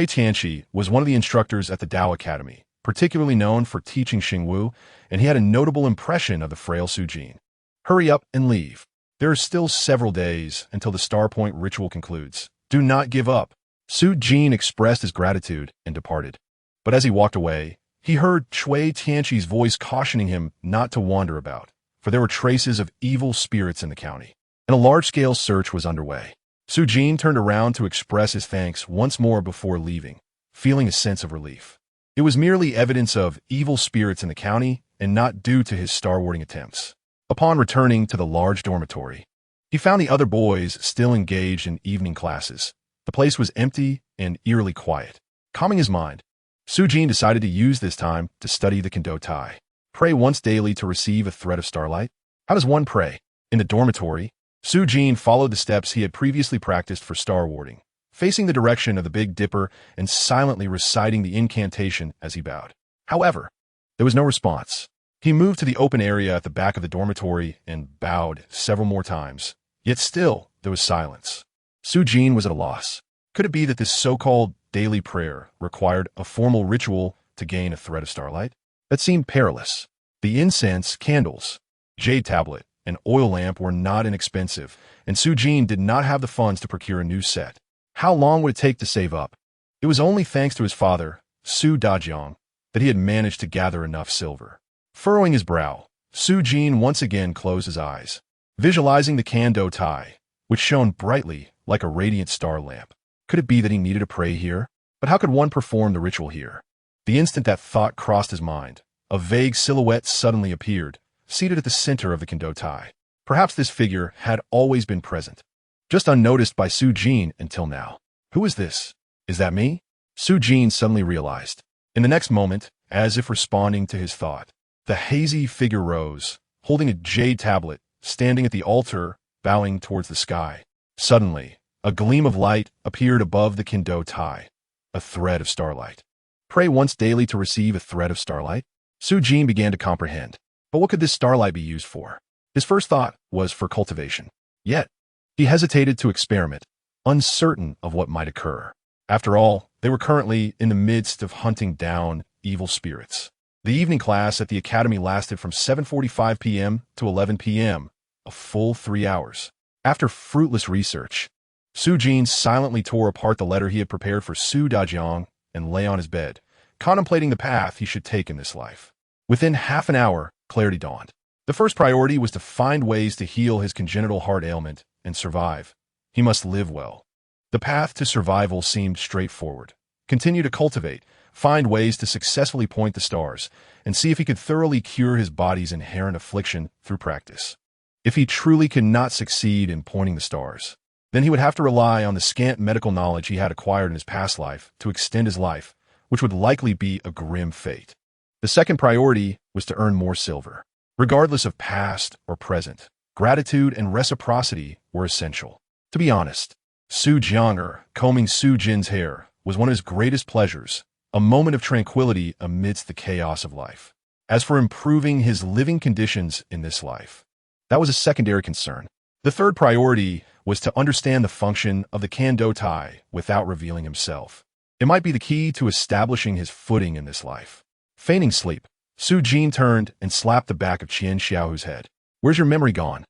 Tianqi was one of the instructors at the Dao Academy, particularly known for teaching Xingwu, and he had a notable impression of the frail Su Jin. "Hurry up and leave. There are still several days until the Star Point ritual concludes. Do not give up." Su Jin expressed his gratitude and departed. But as he walked away, he heard Chui Tianqi's voice cautioning him not to wander about, for there were traces of evil spirits in the county, and a large-scale search was underway. Su Jin turned around to express his thanks once more before leaving, feeling a sense of relief. It was merely evidence of evil spirits in the county and not due to his star-warding attempts. Upon returning to the large dormitory, he found the other boys still engaged in evening classes. The place was empty and eerily quiet. Calming his mind, Su Jin decided to use this time to study the Kendo Tai. Pray once daily to receive a thread of starlight? How does one pray? In the dormitory, Su Jin followed the steps he had previously practiced for star warding, facing the direction of the Big Dipper and silently reciting the incantation as he bowed. However, there was no response. He moved to the open area at the back of the dormitory and bowed several more times. Yet still, there was silence. Su Jin was at a loss. Could it be that this so-called daily prayer required a formal ritual to gain a thread of starlight? That seemed perilous. The incense, candles, jade tablet, and oil lamp were not inexpensive, and Su Jin did not have the funds to procure a new set. How long would it take to save up? It was only thanks to his father, Su Dajiang, that he had managed to gather enough silver. Furrowing his brow, Su Jin once again closed his eyes, visualizing the Kendo Tai, which shone brightly like a radiant star lamp. Could it be that he needed to pray here? But how could one perform the ritual here? The instant that thought crossed his mind, a vague silhouette suddenly appeared, seated at the center of the Kendo Tai. Perhaps this figure had always been present, just unnoticed by Su Jin until now. Who is this? Is that me? Su Jin suddenly realized. In the next moment, as if responding to his thought, the hazy figure rose, holding a jade tablet, standing at the altar, bowing towards the sky. Suddenly, a gleam of light appeared above the Kendo Tai, a thread of starlight. Pray once daily to receive a thread of starlight? Su Jin began to comprehend. But what could this starlight be used for? His first thought was for cultivation. Yet, he hesitated to experiment, uncertain of what might occur. After all, they were currently in the midst of hunting down evil spirits. The evening class at the academy lasted from 7:45 p.m. to 11 p.m., a full 3 hours. After fruitless research, Su Jin silently tore apart the letter he had prepared for Su Dajiang and lay on his bed, contemplating the path he should take in this life. Within half an hour, clarity dawned. The first priority was to find ways to heal his congenital heart ailment and survive. He must live well. The path to survival seemed straightforward. Continue to cultivate, find ways to successfully point the stars, and see if he could thoroughly cure his body's inherent affliction through practice. If he truly could not succeed in pointing the stars, then he would have to rely on the scant medical knowledge he had acquired in his past life to extend his life, which would likely be a grim fate. The second priority was to earn more silver. Regardless of past or present, gratitude and reciprocity were essential. To be honest, Su Jianger combing Su Jin's hair was one of his greatest pleasures, a moment of tranquility amidst the chaos of life. As for improving his living conditions in this life, that was a secondary concern. The third priority was to understand the function of the Kendo Tai without revealing himself. It might be the key to establishing his footing in this life. Feigning sleep, Su Jin turned and slapped the back of Qian Xiaohu's head. Where's your memory gone?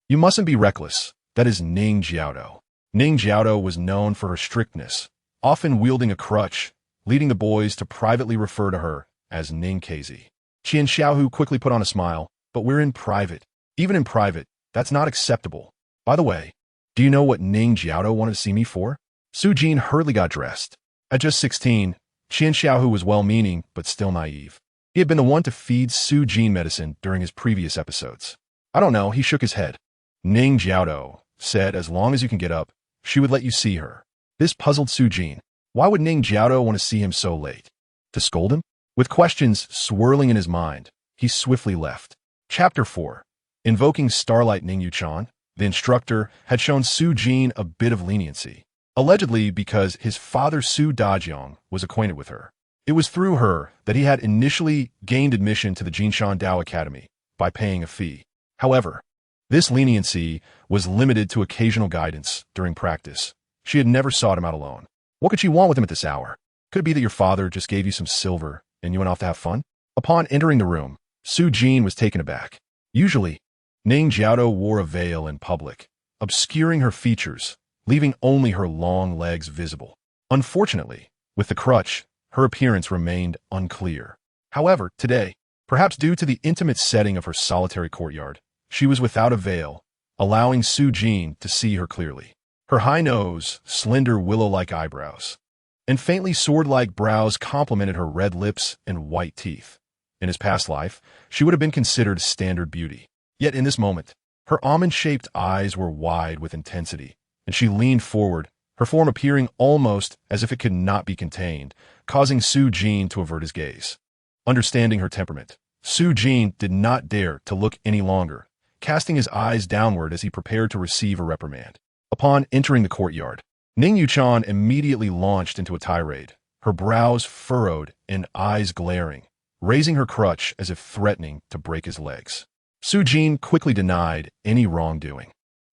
You mustn't be reckless. That is Ning Jiaodo. Ning Jiaodo was known for her strictness, often wielding a crutch, leading the boys to privately refer to her as Ning Kezi. Qian Xiaohu quickly put on a smile, but we're in private. Even in private, that's not acceptable. By the way, do you know what Ning Jiaodo wanted to see me for? Su Jin hurriedly got dressed. At just 16, Qian Xiaohu was well-meaning, but still naive. He had been the one to feed Su Jin medicine during his previous episodes. I don't know, he shook his head. Ning Jiaodo said as long as you can get up, she would let you see her. This puzzled Su Jin. Why would Ning Jiaodo want to see him so late? To scold him? With questions swirling in his mind, he swiftly left. Chapter 4. Invoking Starlight. Ning Yuchan, the instructor, had shown Su Jin a bit of leniency, allegedly because his father Su Dajiang was acquainted with her. It was through her that he had initially gained admission to the Jinshan Dao Academy by paying a fee. However, this leniency was limited to occasional guidance during practice. She had never sought him out alone. What could she want with him at this hour? Could it be that your father just gave you some silver and you went off to have fun? Upon entering the room, Su Jin was taken aback. Usually, Ning Jiaodo wore a veil in public, obscuring her features, leaving only her long legs visible. Unfortunately, with the crutch, her appearance remained unclear. However, today, perhaps due to the intimate setting of her solitary courtyard, she was without a veil, allowing Su Jin to see her clearly. Her high nose, slender willow-like eyebrows, and faintly sword-like brows complemented her red lips and white teeth. In his past life, she would have been considered standard beauty. Yet in this moment, her almond-shaped eyes were wide with intensity, and she leaned forward, her form appearing almost as if it could not be contained, causing Su Jin to avert his gaze. Understanding her temperament, Su Jin did not dare to look any longer, casting his eyes downward as he prepared to receive a reprimand. Upon entering the courtyard, Ning Yuchan immediately launched into a tirade, her brows furrowed and eyes glaring, raising her crutch as if threatening to break his legs. Su Jin quickly denied any wrongdoing,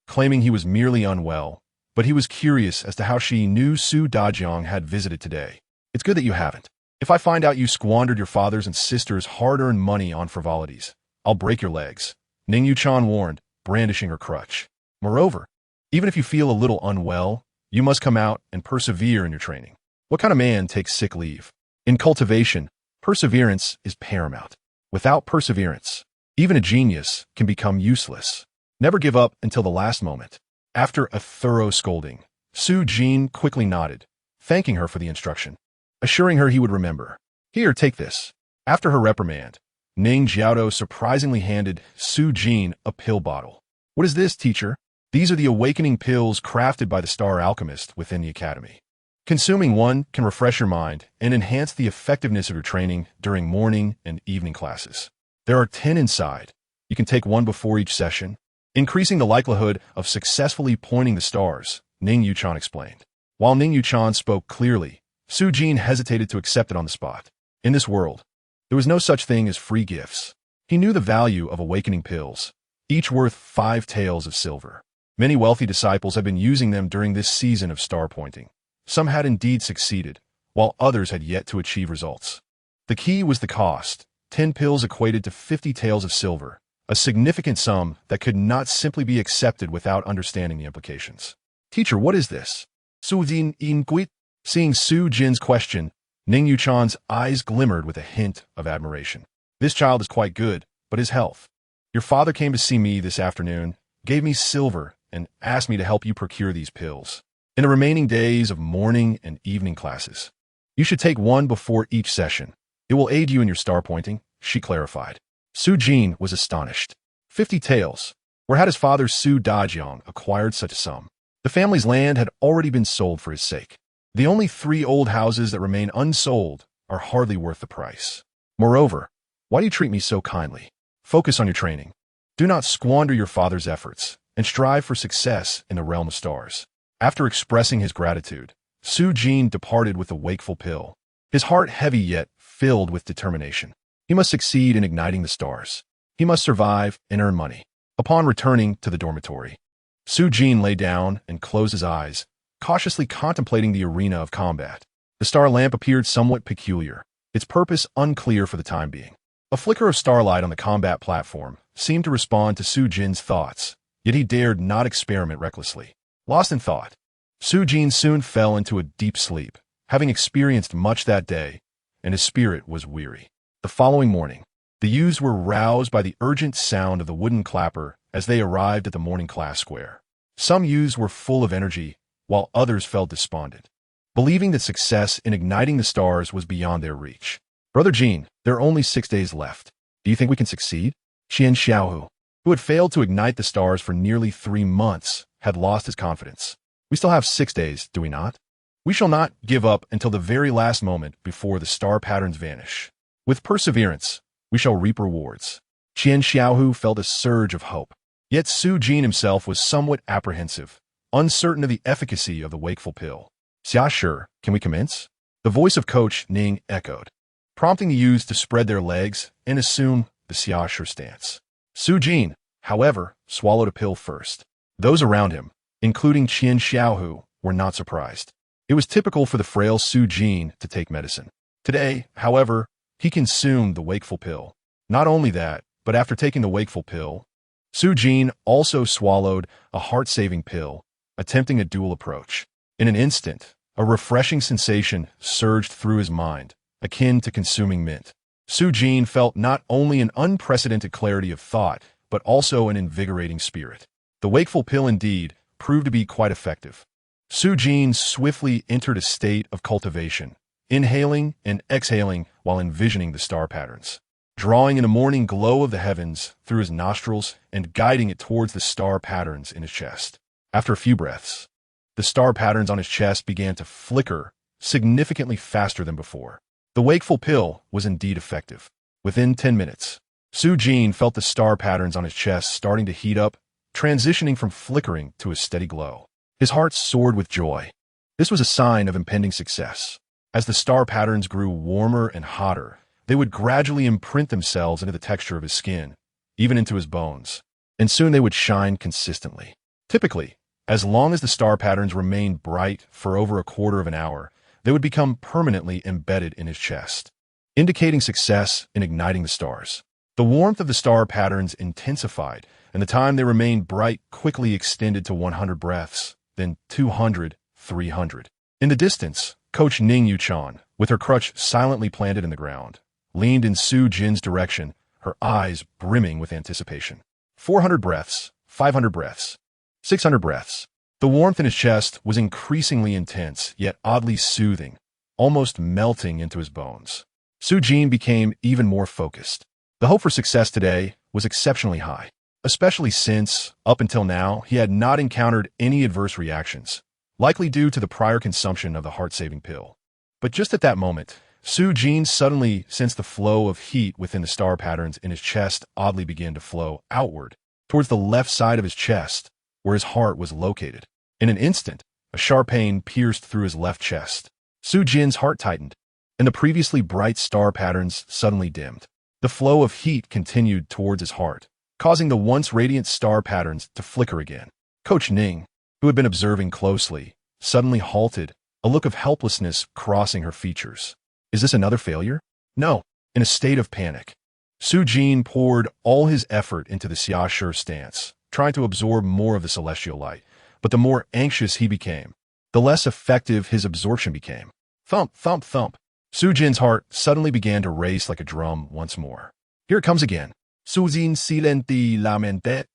claiming he was merely unwell, but he was curious as to how she knew Su Dajiang had visited today. It's good that you haven't. If I find out you squandered your father's and sister's hard-earned money on frivolities, I'll break your legs, Ning Yuchan warned, brandishing her crutch. Moreover, even if you feel a little unwell, you must come out and persevere in your training. What kind of man takes sick leave? In cultivation, perseverance is paramount. Without perseverance, even a genius can become useless. Never give up until the last moment. After a thorough scolding, Su Jin quickly nodded, thanking her for the instruction, assuring her he would remember. Here, take this. After her reprimand, Ning Jiaodo surprisingly handed Su Jin a pill bottle. What is this, teacher? These are the awakening pills crafted by the star alchemist within the academy. Consuming one can refresh your mind and enhance the effectiveness of your training during morning and evening classes. There are 10 inside. You can take one before each session, increasing the likelihood of successfully pointing the stars, Ning Yuchan explained. While Ning Yuchan spoke clearly, Su Jin hesitated to accept it on the spot. In this world, there was no such thing as free gifts. He knew the value of awakening pills, each worth 5 taels of silver. Many wealthy disciples had been using them during this season of star pointing. Some had indeed succeeded, while others had yet to achieve results. The key was the cost. 10 pills equated to 50 taels of silver, a significant sum that could not simply be accepted without understanding the implications. Teacher, what is this? Su Jin inquired. Seeing Su Jin's question, Ning Yuchan's eyes glimmered with a hint of admiration. This child is quite good, but his health. Your father came to see me this afternoon, gave me silver, and asked me to help you procure these pills. In the remaining days of morning and evening classes, you should take one before each session. It will aid you in your star pointing, she clarified. Su Jin was astonished. 50 taels. Where had his father Su Dajiang acquired such a sum? The family's land had already been sold for his sake. The only 3 old houses that remain unsold are hardly worth the price. Moreover, why do you treat me so kindly? Focus on your training. Do not squander your father's efforts, and strive for success in the realm of stars. After expressing his gratitude, Su Jin departed with a wakeful pill, his heart heavy yet filled with determination. He must succeed in igniting the stars. He must survive and earn money. Upon returning to the dormitory, Su Jin lay down and closed his eyes, cautiously contemplating the arena of combat. The star lamp appeared somewhat peculiar, its purpose unclear for the time being. A flicker of starlight on the combat platform seemed to respond to Su Jin's thoughts, yet he dared not experiment recklessly. Lost in thought, Su Jin soon fell into a deep sleep, having experienced much that day, and his spirit was weary. The following morning, the youths were roused by the urgent sound of the wooden clapper as they arrived at the morning class square. Some youths were full of energy, while others felt despondent, believing that success in igniting the stars was beyond their reach. Brother Jean, there are only 6 days left. Do you think we can succeed? Qian Xiaohu, who had failed to ignite the stars for nearly 3 months, had lost his confidence. We still have 6 days, do we not? We shall not give up until the very last moment before the star patterns vanish. With perseverance, we shall reap rewards. Qian Xiaohu felt a surge of hope. Yet Su Jin himself was somewhat apprehensive, uncertain of the efficacy of the wakeful pill. Xia Shi, can we commence? The voice of Coach Ning echoed, prompting the youths to spread their legs and assume the Xia Shi stance. Su Jin, however, swallowed a pill first. Those around him, including Qian Xiaohu, were not surprised. It was typical for the frail Su Jin to take medicine. Today, however, he consumed the wakeful pill. Not only that, but after taking the wakeful pill, Su Jin also swallowed a heart-saving pill, attempting a dual approach. In an instant, a refreshing sensation surged through his mind, akin to consuming mint. Su Jin felt not only an unprecedented clarity of thought, but also an invigorating spirit. The wakeful pill indeed proved to be quite effective. Su Jin swiftly entered a state of cultivation, inhaling and exhaling while envisioning the star patterns, drawing in the morning glow of the heavens through his nostrils and guiding it towards the star patterns in his chest. After a few breaths, the star patterns on his chest began to flicker significantly faster than before. The wakeful pill was indeed effective. Within 10 minutes, Su Jin felt the star patterns on his chest starting to heat up, transitioning from flickering to a steady glow. His heart soared with joy. This was a sign of impending success. As the star patterns grew warmer and hotter, they would gradually imprint themselves into the texture of his skin, even into his bones, and soon they would shine consistently. Typically, as long as the star patterns remained bright for over a quarter of an hour, they would become permanently embedded in his chest, indicating success in igniting the stars. The warmth of the star patterns intensified, and the time they remained bright quickly extended to 100 breaths, then 200, 300. In the distance, Coach Ning Yuchan, with her crutch silently planted in the ground, leaned in Su Jin's direction, her eyes brimming with anticipation. 400 breaths, 500 breaths, 600 breaths. The warmth in his chest was increasingly intense, yet oddly soothing, almost melting into his bones. Su Jin became even more focused. The hope for success today was exceptionally high, especially since, up until now, he had not encountered any adverse reactions, likely due to the prior consumption of the heart-saving pill. But just at that moment, Su Jin suddenly sensed the flow of heat within the star patterns in his chest oddly begin to flow outward, towards the left side of his chest, where his heart was located. In an instant, a sharp pain pierced through his left chest. Su Jin's heart tightened, and the previously bright star patterns suddenly dimmed. The flow of heat continued towards his heart, causing the once radiant star patterns to flicker again. Coach Ning, who had been observing closely, suddenly halted, a look of helplessness crossing her features. Is this another failure? No. In a state of panic, Su Jin poured all his effort into the Xiaoshi stance, trying to absorb more of the celestial light. But the more anxious he became, the less effective his absorption became. Thump, thump, thump. Su Jin's heart suddenly began to race like a drum once more. Here it comes again. Su Jin silenti lamente.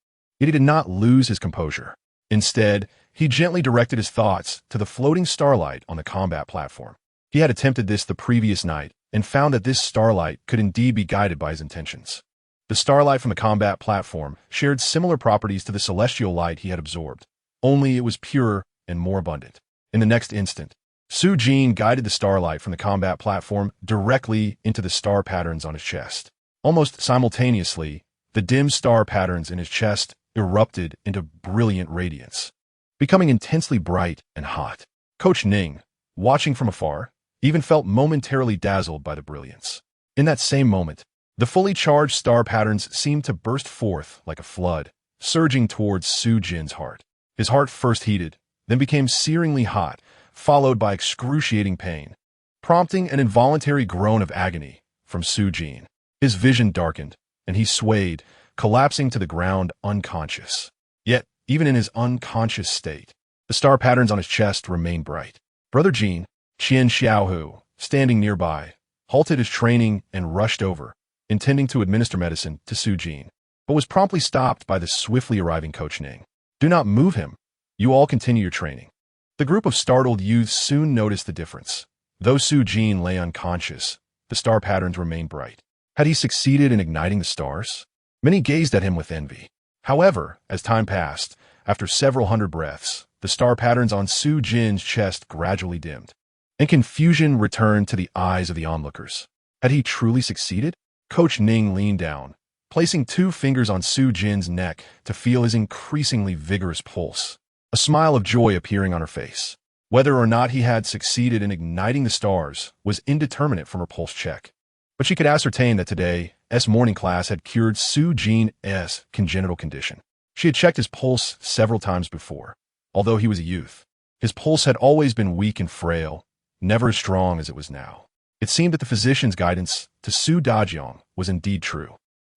Yet he did not lose his composure. Instead, he gently directed his thoughts to the floating starlight on the combat platform. He had attempted this the previous night and found that this starlight could indeed be guided by his intentions. The starlight from the combat platform shared similar properties to the celestial light he had absorbed, only it was purer and more abundant. In the next instant, Su Jin guided the starlight from the combat platform directly into the star patterns on his chest. Almost simultaneously, the dim star patterns in his chest erupted into brilliant radiance, becoming intensely bright and hot. Coach Ning, watching from afar, even felt momentarily dazzled by the brilliance. In that same moment, the fully charged star patterns seemed to burst forth like a flood, surging towards Su Jin's heart. His heart first heated, then became searingly hot, followed by excruciating pain, prompting an involuntary groan of agony from Su Jin. His vision darkened, and he swayed, collapsing to the ground unconscious. Yet, even in his unconscious state, the star patterns on his chest remained bright. Brother Jin, Qian Xiaohu, standing nearby, halted his training and rushed over, intending to administer medicine to Su Jin, but was promptly stopped by the swiftly arriving Coach Ning. Do not move him. You all continue your training. The group of startled youths soon noticed the difference. Though Su Jin lay unconscious, the star patterns remained bright. Had he succeeded in igniting the stars? Many gazed at him with envy. However, as time passed, after several hundred breaths, the star patterns on Su Jin's chest gradually dimmed, and confusion returned to the eyes of the onlookers. Had he truly succeeded? Coach Ning leaned down, placing 2 fingers on Su Jin's neck to feel his increasingly vigorous pulse, a smile of joy appearing on her face. Whether or not he had succeeded in igniting the stars was indeterminate from her pulse check, but she could ascertain that today's morning class had cured Su Jin's congenital condition. She had checked his pulse several times before. Although he was a youth, his pulse had always been weak and frail, never as strong as it was now. It seemed that the physician's guidance to Su Dajiang was indeed true.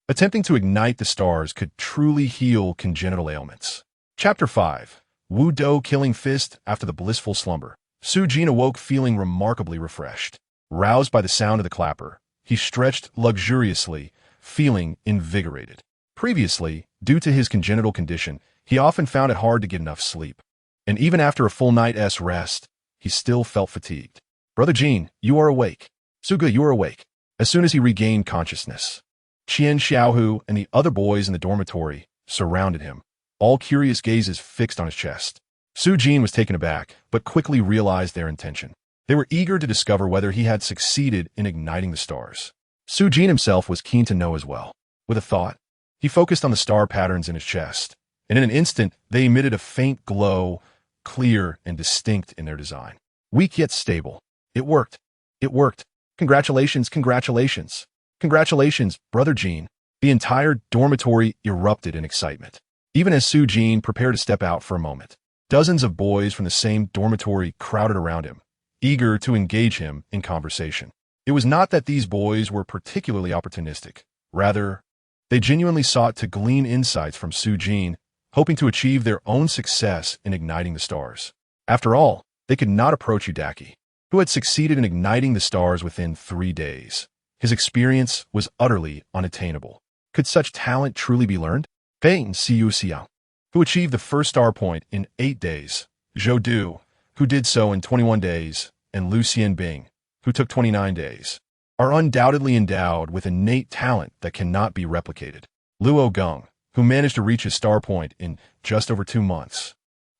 Attempting to ignite the stars could truly heal congenital ailments. Chapter 5. Wu Dou Killing Fist. After the blissful slumber, Su Jin awoke feeling remarkably refreshed. Roused by the sound of the clapper, he stretched luxuriously, feeling invigorated. Previously, due to his congenital condition, he often found it hard to get enough sleep. And even after a full night's rest, he still felt fatigued. Brother Jin, you are awake. Suga, you are awake. As soon as he regained consciousness, Qian Xiaohu and the other boys in the dormitory surrounded him, all curious gazes fixed on his chest. Su Jin was taken aback, but quickly realized their intention. They were eager to discover whether he had succeeded in igniting the stars. Su Jin himself was keen to know as well. With a thought, he focused on the star patterns in his chest, and in an instant, they emitted a faint glow, clear and distinct in their design. Weak yet stable. It worked. It worked. Congratulations, congratulations. Congratulations, Brother Jin. The entire dormitory erupted in excitement. Even as Su Jin prepared to step out for a moment, dozens of boys from the same dormitory crowded around him, eager to engage him in conversation. It was not that these boys were particularly opportunistic. Rather, they genuinely sought to glean insights from Su Jin, hoping to achieve their own success in igniting the stars. After all, they could not approach Udaki, who had succeeded in igniting the stars within 3 days. His experience was utterly unattainable. Could such talent truly be learned? Payton Siu Xiao, who achieved the first star point in 8 days, Zhou Du, who did so in 21 days, and Lu Xianbing, who took 29 days, are undoubtedly endowed with innate talent that cannot be replicated. Luo Gong, who managed to reach his star point in just over 2 months,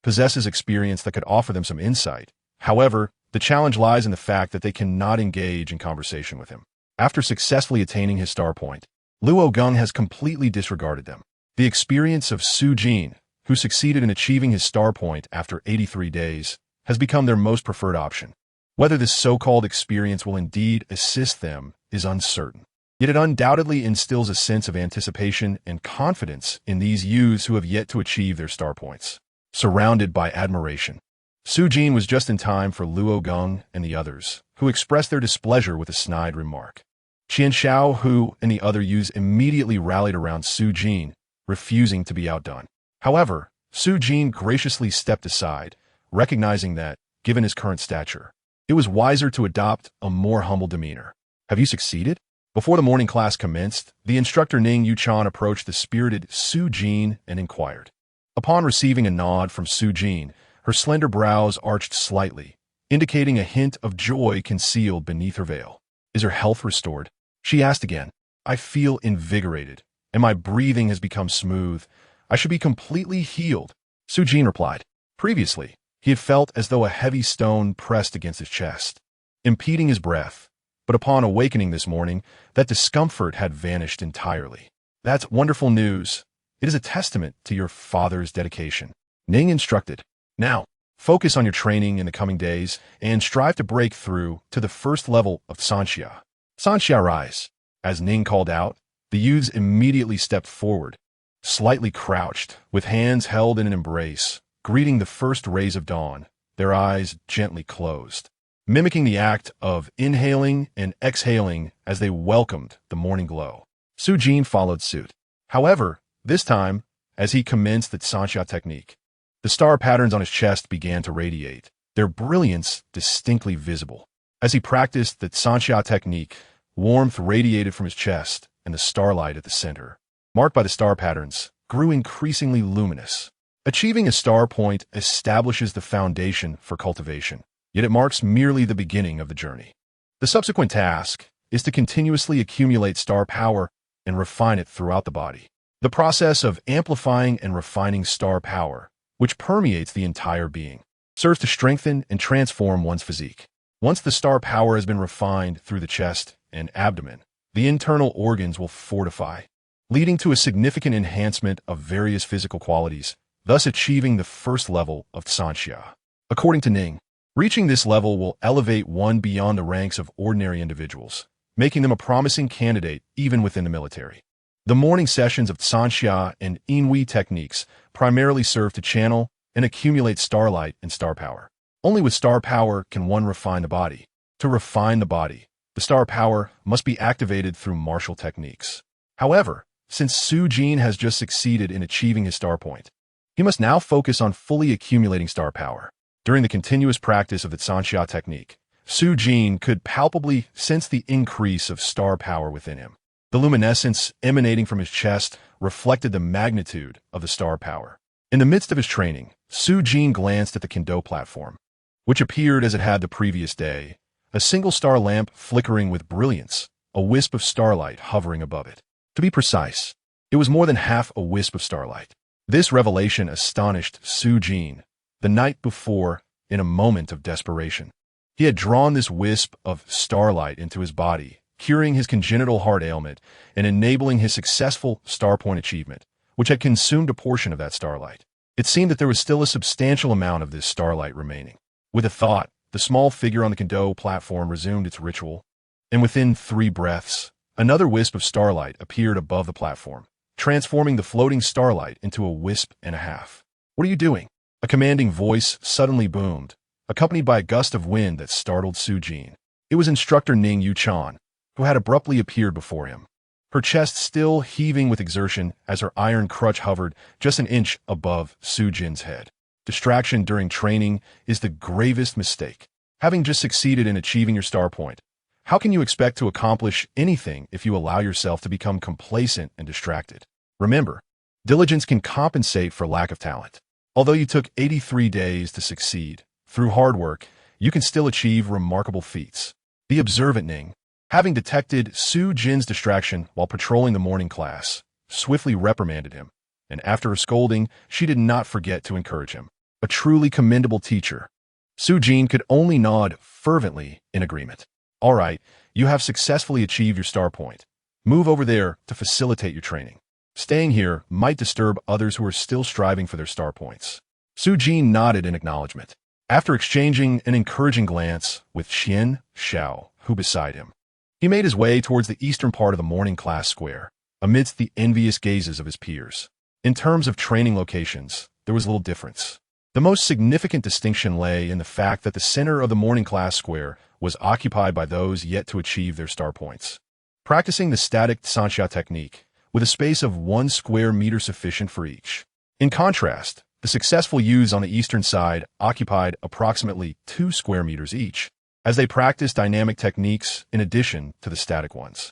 possesses experience that could offer them some insight. However, the challenge lies in the fact that they cannot engage in conversation with him. After successfully attaining his star point, Luo Gong has completely disregarded them. The experience of Su Jin, who succeeded in achieving his star point after 83 days, has become their most preferred option. Whether this so-called experience will indeed assist them is uncertain. Yet it undoubtedly instills a sense of anticipation and confidence in these youths who have yet to achieve their star points. Surrounded by admiration, Su Jin was just in time for Luo Gong and the others, who expressed their displeasure with a snide remark. Qian Xiao, Hu, and the other youths immediately rallied around Su Jin, refusing to be outdone. However, Su Jin graciously stepped aside, recognizing that, given his current stature, it was wiser to adopt a more humble demeanor. Have you succeeded? Before the morning class commenced, the instructor Ning Yuchan approached the spirited Su Jin and inquired. Upon receiving a nod from Su Jin, her slender brows arched slightly, indicating a hint of joy concealed beneath her veil. Is her health restored? She asked again. I feel invigorated, and my breathing has become smooth. I should be completely healed, Su Jin replied. Previously, he had felt as though a heavy stone pressed against his chest, impeding his breath. But upon awakening this morning, that discomfort had vanished entirely. That's wonderful news. It is a testament to your father's dedication, Ning instructed. Now, focus on your training in the coming days and strive to break through to the first level of Sanxia. Sanxia rise. As Ning called out, the youths immediately stepped forward, slightly crouched, with hands held in an embrace, greeting the first rays of dawn, their eyes gently closed, mimicking the act of inhaling and exhaling as they welcomed the morning glow. Su Jin followed suit. However, this time, as he commenced the Sanxia technique, the star patterns on his chest began to radiate, their brilliance distinctly visible. As he practiced the Sanxia technique, warmth radiated from his chest, and the starlight at the center, marked by the star patterns, grew increasingly luminous. Achieving a star point establishes the foundation for cultivation, yet it marks merely the beginning of the journey. The subsequent task is to continuously accumulate star power and refine it throughout the body. The process of amplifying and refining star power, which permeates the entire being, serves to strengthen and transform one's physique. Once the star power has been refined through the chest and abdomen, the internal organs will fortify, leading to a significant enhancement of various physical qualities, thus achieving the first level of Sanxia. According to Ning, reaching this level will elevate one beyond the ranks of ordinary individuals, making them a promising candidate even within the military. The morning sessions of Sanxia and Inwi techniques primarily serve to channel and accumulate starlight and star power. Only with star power can one refine the body. To refine the body, the star power must be activated through martial techniques. However, since Su Jin has just succeeded in achieving his star point, he must now focus on fully accumulating star power. During the continuous practice of the Sanxia technique, Su Jin could palpably sense the increase of star power within him. The luminescence emanating from his chest reflected the magnitude of the star power. In the midst of his training, Su Jin glanced at the Kendo platform, which appeared as it had the previous day, a single star lamp flickering with brilliance, a wisp of starlight hovering above it. To be precise, it was more than half a wisp of starlight. This revelation astonished Su Jin, The night before, in a moment of desperation, he had drawn this wisp of starlight into his body, curing his congenital heart ailment and enabling his successful star point achievement, which had consumed a portion of that starlight. It seemed that there was still a substantial amount of this starlight remaining. With a thought, the small figure on the Kendo platform resumed its ritual, and within 3 breaths, another wisp of starlight appeared above the platform, transforming the floating starlight into a wisp and a half. "What are you doing?" A commanding voice suddenly boomed, accompanied by a gust of wind that startled Su Jin. It was instructor Ning Yu-chan, who had abruptly appeared before him, her chest still heaving with exertion as her iron crutch hovered just an inch above Su Jin's head. Distraction during training is the gravest mistake. Having just succeeded in achieving your star point, how can you expect to accomplish anything if you allow yourself to become complacent and distracted? Remember, diligence can compensate for lack of talent. Although you took 83 days to succeed, through hard work, you can still achieve remarkable feats. Be observant, Ning. Having detected Su Jin's distraction while patrolling the morning class, swiftly reprimanded him, and after a scolding, she did not forget to encourage him. A truly commendable teacher. Su Jin could only nod fervently in agreement. "All right, you have successfully achieved your star point. Move over there to facilitate your training. Staying here might disturb others who are still striving for their star points." Su Jin nodded in acknowledgement. After exchanging an encouraging glance with Xian Xiao, who beside him, he made his way towards the eastern part of the morning class square, amidst the envious gazes of his peers. In terms of training locations, there was little difference. The most significant distinction lay in the fact that the center of the morning class square was occupied by those yet to achieve their star points, practicing the static Sanxia technique, with a space of 1 square meter sufficient for each. In contrast, the successful youths on the eastern side occupied approximately 2 square meters each, as they practiced dynamic techniques in addition to the static ones.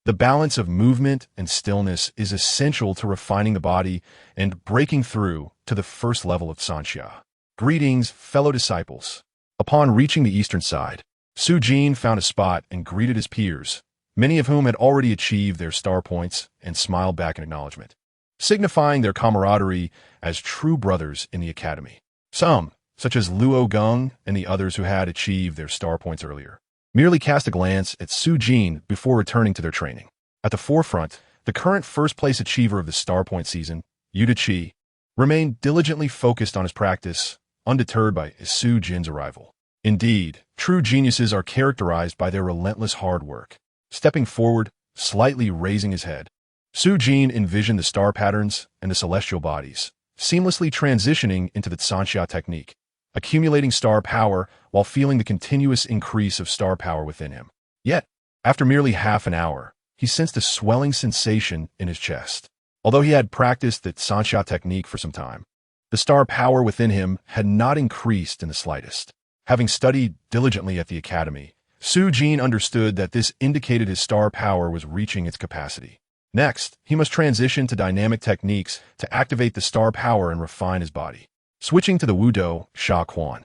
The balance of movement and stillness is essential to refining the body and breaking through to the first level of Sanxia. Greetings, fellow disciples. Upon reaching the eastern side, Su Jin found a spot and greeted his peers, many of whom had already achieved their star points, and smiled back in acknowledgement, signifying their camaraderie as true brothers in the academy. Some, such as Luo Geng and the others who had achieved their star points earlier, merely cast a glance at Su Jin before returning to their training. At the forefront, the current first-place achiever of the star point season, Yuda Chi, remained diligently focused on his practice, undeterred by Su Jin's arrival. Indeed, true geniuses are characterized by their relentless hard work. Stepping forward, slightly raising his head, Su Jin envisioned the star patterns and the celestial bodies, seamlessly transitioning into the Sanxia technique, accumulating star power while feeling the continuous increase of star power within him. Yet, after merely half an hour, he sensed a swelling sensation in his chest. Although he had practiced the Sanxia technique for some time, the star power within him had not increased in the slightest. Having studied diligently at the academy, Su Jin understood that this indicated his star power was reaching its capacity. Next, he must transition to dynamic techniques to activate the star power and refine his body. Switching to the Wudo Sha Quan,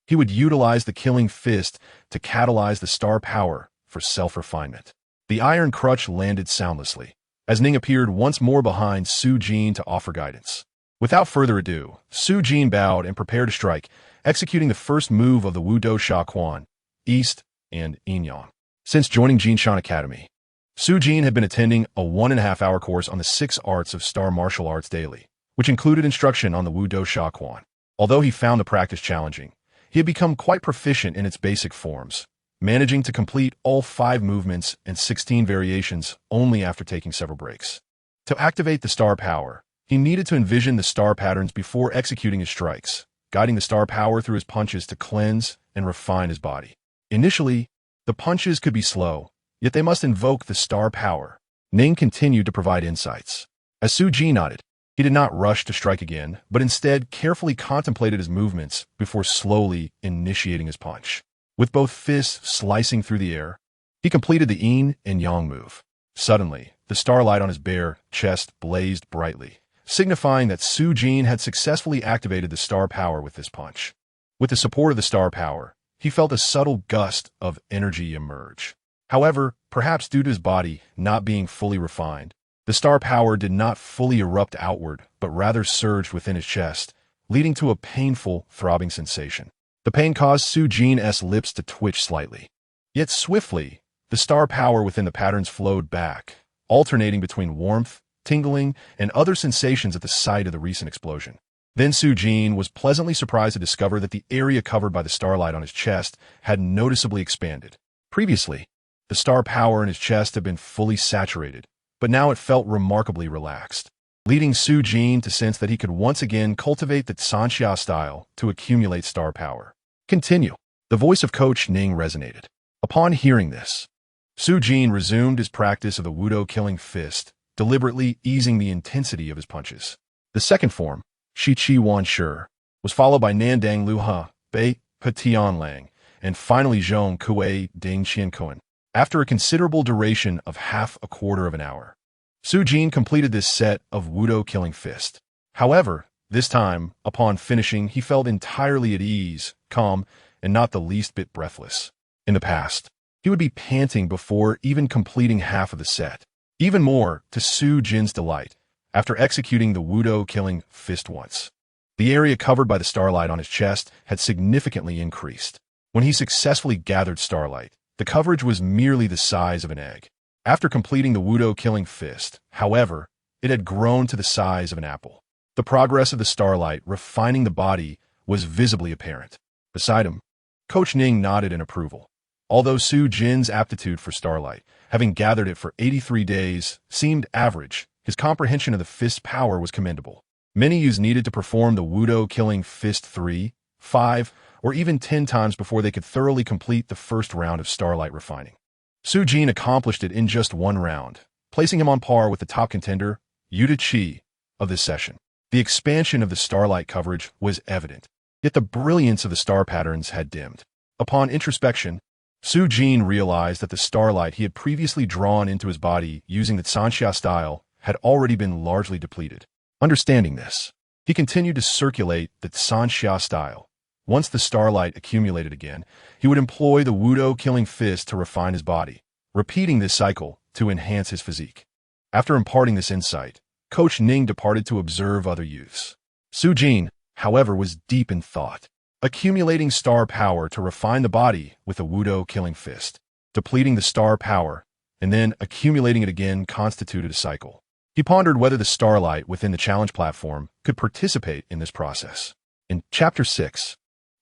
he would utilize the killing fist to catalyze the star power for self-refinement. The iron crutch landed soundlessly, as Ning appeared once more behind Su Jin to offer guidance. Without further ado, Su Jin bowed and prepared to strike, executing the first move of the Wudo Sha Quan, East and Yin Yang. Since joining Jinshan Academy, Su Jin had been attending a 1.5-hour course on the 6 arts of star martial arts daily, which included instruction on the Wudo Sha Quan. Although he found the practice challenging, he had become quite proficient in its basic forms, managing to complete all 5 movements and 16 variations only after taking several breaks. To activate the star power, he needed to envision the star patterns before executing his strikes, guiding the star power through his punches to cleanse and refine his body. Initially, the punches could be slow, yet they must invoke the star power. Ning continued to provide insights. As Su Jin nodded, he did not rush to strike again, but instead carefully contemplated his movements before slowly initiating his punch. With both fists slicing through the air, he completed the Yin and Yang move. Suddenly, the starlight on his bare chest blazed brightly, signifying that Su Jin had successfully activated the star power with this punch. With the support of the star power, he felt a subtle gust of energy emerge. However, perhaps due to his body not being fully refined, the star power did not fully erupt outward, but rather surged within his chest, leading to a painful, throbbing sensation. The pain caused Su Jin's lips to twitch slightly. Yet swiftly, the star power within the patterns flowed back, alternating between warmth, tingling, and other sensations at the site of the recent explosion. Then Su Jin was pleasantly surprised to discover that the area covered by the starlight on his chest had noticeably expanded. Previously, the star power in his chest had been fully saturated, but now it felt remarkably relaxed, leading Su Jin to sense that he could once again cultivate the Sanxia style to accumulate star power. Continue. The voice of Coach Ning resonated. Upon hearing this, Su Jin resumed his practice of the Wudo killing fist, deliberately easing the intensity of his punches. The second form, Shi Qi Wan Shi, was followed by Nandang Lu Ha, Bei He Tian Lang, and finally Zhong Kue Ding Qian Koan. After a considerable duration of half a quarter of an hour, Su Jin completed this set of Wudo killing fist. However, this time, upon finishing, he felt entirely at ease, calm, and not the least bit breathless. In the past, he would be panting before even completing half of the set. Even more, to Su Jin's delight, after executing the Wudo killing fist once, the area covered by the starlight on his chest had significantly increased. When he successfully gathered starlight, the coverage was merely the size of an egg. After completing the Wudo killing fist, however, it had grown to the size of an apple. The progress of the starlight refining the body was visibly apparent. Beside him, Coach Ning nodded in approval. Although Su Jin's aptitude for starlight, having gathered it for 83 days, seemed average, his comprehension of the fist's power was commendable. Many youths needed to perform the Wudo killing fist 3, 5, or even 10 times before they could thoroughly complete the first round of starlight refining. Su Jin accomplished it in just one round, placing him on par with the top contender, Yuta Chi, of this session. The expansion of the starlight coverage was evident, yet the brilliance of the star patterns had dimmed. Upon introspection, Su Jin realized that the starlight he had previously drawn into his body using the Sanxia style had already been largely depleted. Understanding this, he continued to circulate the Sanxia style. Once the starlight accumulated again, he would employ the Wudo killing fist to refine his body, repeating this cycle to enhance his physique. After imparting this insight, Coach Ning departed to observe other youths. Su Jin, however, was deep in thought, accumulating star power to refine the body with a Wudo killing fist, depleting the star power, and then accumulating it again constituted a cycle. He pondered whether the starlight within the challenge platform could participate in this process. In Chapter 6,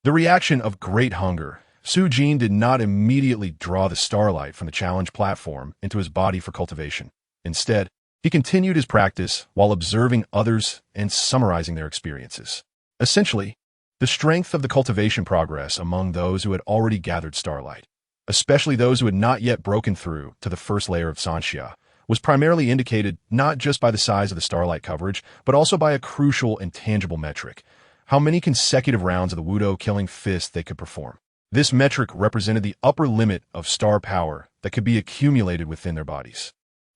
the reaction of great hunger, Su Jin did not immediately draw the starlight from the challenge platform into his body for cultivation. Instead, he continued his practice while observing others and summarizing their experiences. Essentially, the strength of the cultivation progress among those who had already gathered starlight, especially those who had not yet broken through to the first layer of Sanxia, was primarily indicated not just by the size of the starlight coverage, but also by a crucial and tangible metric: how many consecutive rounds of the Wudo killing fist they could perform. This metric represented the upper limit of star power that could be accumulated within their bodies.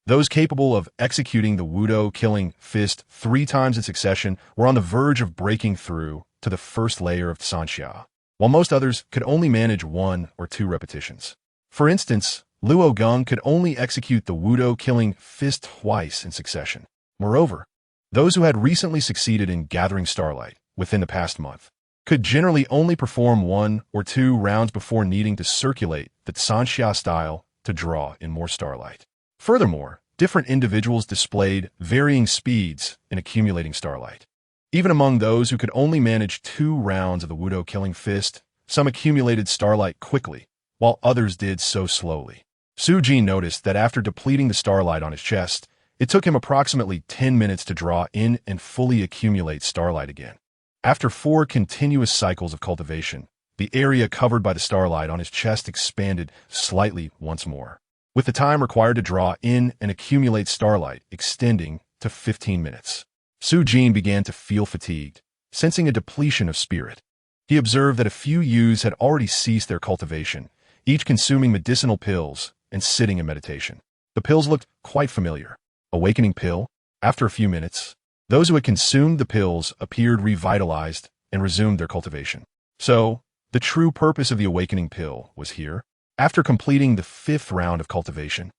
Those capable of executing the Wudo killing fist 3 times in succession were on the verge of breaking through to the first layer of Sanxia, while most others could only manage 1 or 2 repetitions. For instance, Luo Geng could only execute the Wudo killing fist twice in succession. Moreover, those who had recently succeeded in gathering starlight within the past month could generally only perform 1 or 2 rounds before needing to circulate the Sanxia style to draw in more starlight. Furthermore, different individuals displayed varying speeds in accumulating starlight. Even among those who could only manage 2 rounds of the Wudo killing fist, some accumulated starlight quickly, while others did so slowly. Su Jin noticed that after depleting the starlight on his chest, it took him approximately 10 minutes to draw in and fully accumulate starlight again. After 4 continuous cycles of cultivation, the area covered by the starlight on his chest expanded slightly once more, with the time required to draw in and accumulate starlight extending to 15 minutes. Su Jin began to feel fatigued, sensing a depletion of spirit. He observed that a few youths had already ceased their cultivation, each consuming medicinal pills and sitting in meditation. The pills looked quite familiar. Awakening pill. After a few minutes, those who had consumed the pills appeared revitalized and resumed their cultivation. So, the true purpose of the awakening pill was here. After completing the 5th round of cultivation,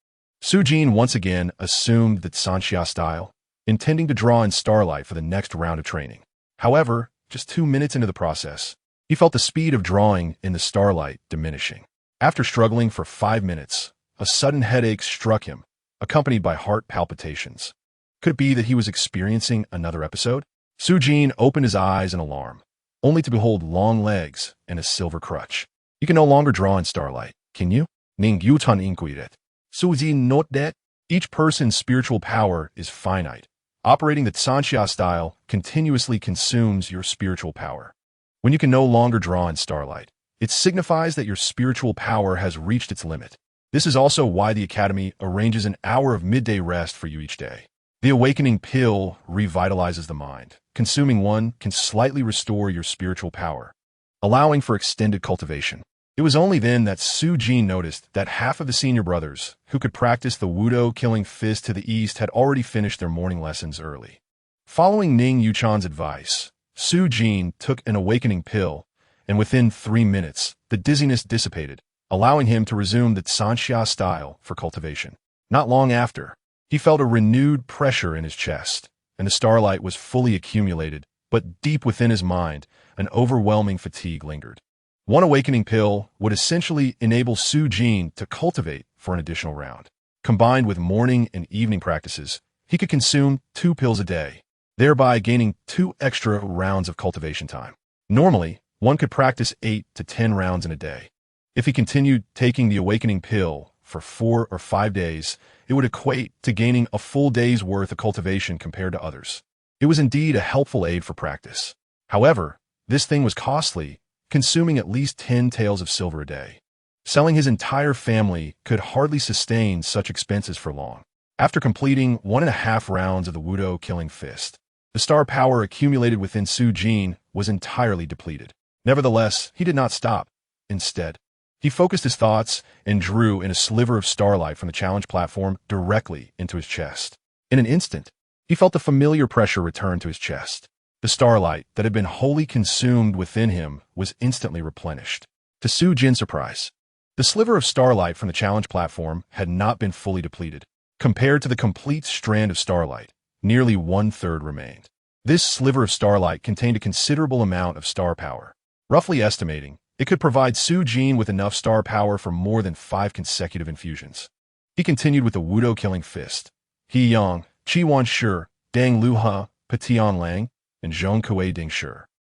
Su Jin once again assumed the Sanxia style, intending to draw in starlight for the next round of training. However, just 2 minutes into the process, he felt the speed of drawing in the starlight diminishing. After struggling for 5 minutes, a sudden headache struck him, accompanied by heart palpitations. Could it be that he was experiencing another episode? Su-jin opened his eyes in alarm, only to behold long legs and a silver crutch. You can no longer draw in starlight, can you? Ning yutan inquired. Su-jin note that each person's spiritual power is finite. Operating the Sanxia style continuously consumes your spiritual power. When you can no longer draw in starlight, it signifies that your spiritual power has reached its limit. This is also why the Academy arranges an hour of midday rest for you each day. The awakening pill revitalizes the mind. Consuming one can slightly restore your spiritual power, allowing for extended cultivation. It was only then that Su-jin noticed that half of the senior brothers, who could practice the Wudo killing fist to the east, had already finished their morning lessons early. Following Ning Yuchan's advice, Su-jin took an awakening pill, and within 3 minutes, the dizziness dissipated, allowing him to resume the Sanxia style for cultivation. Not long after, he felt a renewed pressure in his chest, and the starlight was fully accumulated, but deep within his mind, an overwhelming fatigue lingered. One awakening pill would essentially enable Su-jin to cultivate for an additional round. Combined with morning and evening practices, he could consume 2 pills a day, thereby gaining 2 extra rounds of cultivation time. Normally, one could practice 8 to 10 rounds in a day. If he continued taking the awakening pill for 4 or 5 days, it would equate to gaining a full day's worth of cultivation compared to others. It was indeed a helpful aid for practice. However, this thing was costly, consuming at least 10 taels of silver a day. Selling his entire family could hardly sustain such expenses for long. After completing 1.5 rounds of the Wudo killing fist, the star power accumulated within Su-jin was entirely depleted. Nevertheless, he did not stop. Instead, he focused his thoughts and drew in a sliver of starlight from the challenge platform directly into his chest. In an instant, he felt the familiar pressure return to his chest. The starlight that had been wholly consumed within him was instantly replenished. To Su-jin's surprise, the sliver of starlight from the challenge platform had not been fully depleted. Compared to the complete strand of starlight, nearly 1/3 remained. This sliver of starlight contained a considerable amount of star power. Roughly estimating, it could provide Su-jin with enough star power for more than 5 consecutive infusions. He continued with the Wudo killing fist. He Yang, Qi Wan Shi, Dang Luha, Patian Lang, and Zhong Kuei Ding Shi.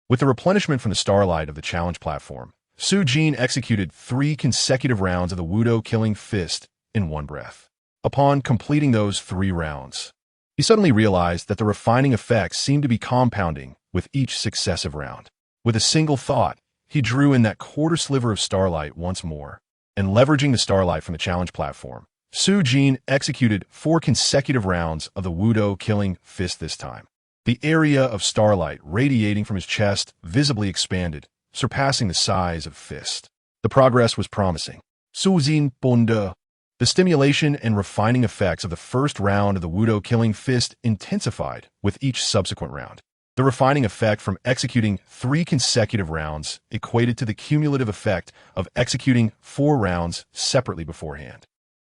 With the replenishment from the starlight of the challenge platform, Su-jin executed 3 consecutive rounds of the Wudo killing fist in one breath. Upon completing those 3 rounds, he suddenly realized that the refining effects seemed to be compounding with each successive round. With a single thought, he drew in that quarter sliver of starlight once more, and leveraging the starlight from the challenge platform, Su-jin executed 4 consecutive rounds of the Wudo killing fist this time. The area of starlight radiating from his chest visibly expanded, surpassing the size of fist. The progress was promising. Su-jin bonde. The stimulation and refining effects of the first round of the Wudo killing fist intensified with each subsequent round. The refining effect from executing 3 consecutive rounds equated to the cumulative effect of executing 4 rounds separately beforehand.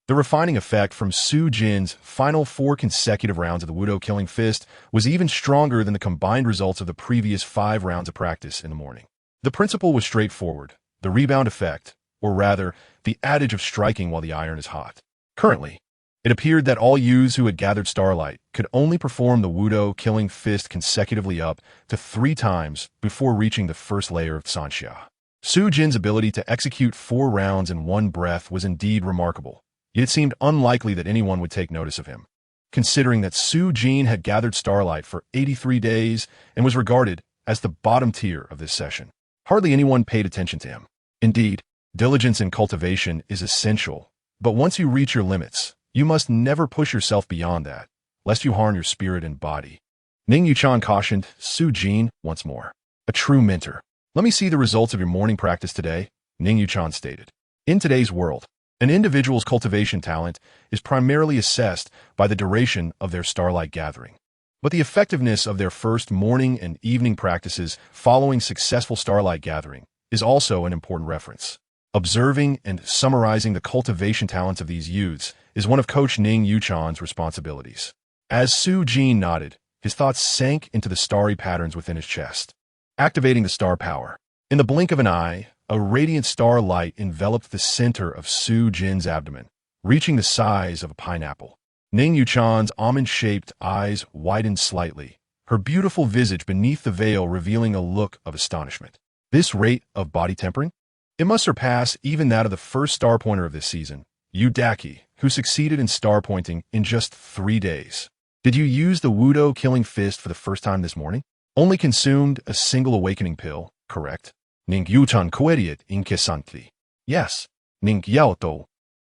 The refining effect from Su-jin's final 4 consecutive rounds of the Wudo killing fist was even stronger than the combined results of the previous 5 rounds of practice in the morning. The principle was straightforward, the rebound effect, or rather, the adage of striking while the iron is hot. Currently, it appeared that all youths who had gathered starlight could only perform the Wudo killing fist consecutively up to 3 times before reaching the first layer of Sanxia. Su-jin's ability to execute 4 rounds in one breath was indeed remarkable, yet it seemed unlikely that anyone would take notice of him. Considering that Su-jin had gathered starlight for 83 days and was regarded as the bottom tier of this session, hardly anyone paid attention to him. Indeed, diligence in cultivation is essential, but once you reach your limits, you must never push yourself beyond that, lest you harm your spirit and body. Ning Yuchan cautioned Su-jin once more. A true mentor. Let me see the results of your morning practice today, Ning Yuchan stated. In today's world, an individual's cultivation talent is primarily assessed by the duration of their starlight gathering. But the effectiveness of their first morning and evening practices following successful starlight gathering is also an important reference. Observing and summarizing the cultivation talents of these youths is one of Coach Ning Yuchan's responsibilities. As Su-jin nodded, his thoughts sank into the starry patterns within his chest. activating the star power. In the blink of an eye, a radiant starlight enveloped the center of Su Jin's abdomen, reaching the size of a pineapple. Ning Yuchan's almond-shaped eyes widened slightly, her beautiful visage beneath the veil revealing a look of astonishment. This rate of body tempering? It must surpass even that of the first star pointer of this season, Yu Daki, who succeeded in star pointing in just 3 days. Did you use the Wudo killing fist for the first time this morning? Only consumed a single awakening pill, correct? Ning Yuchan koediet inkesanti. Yes. Ning Yaoto.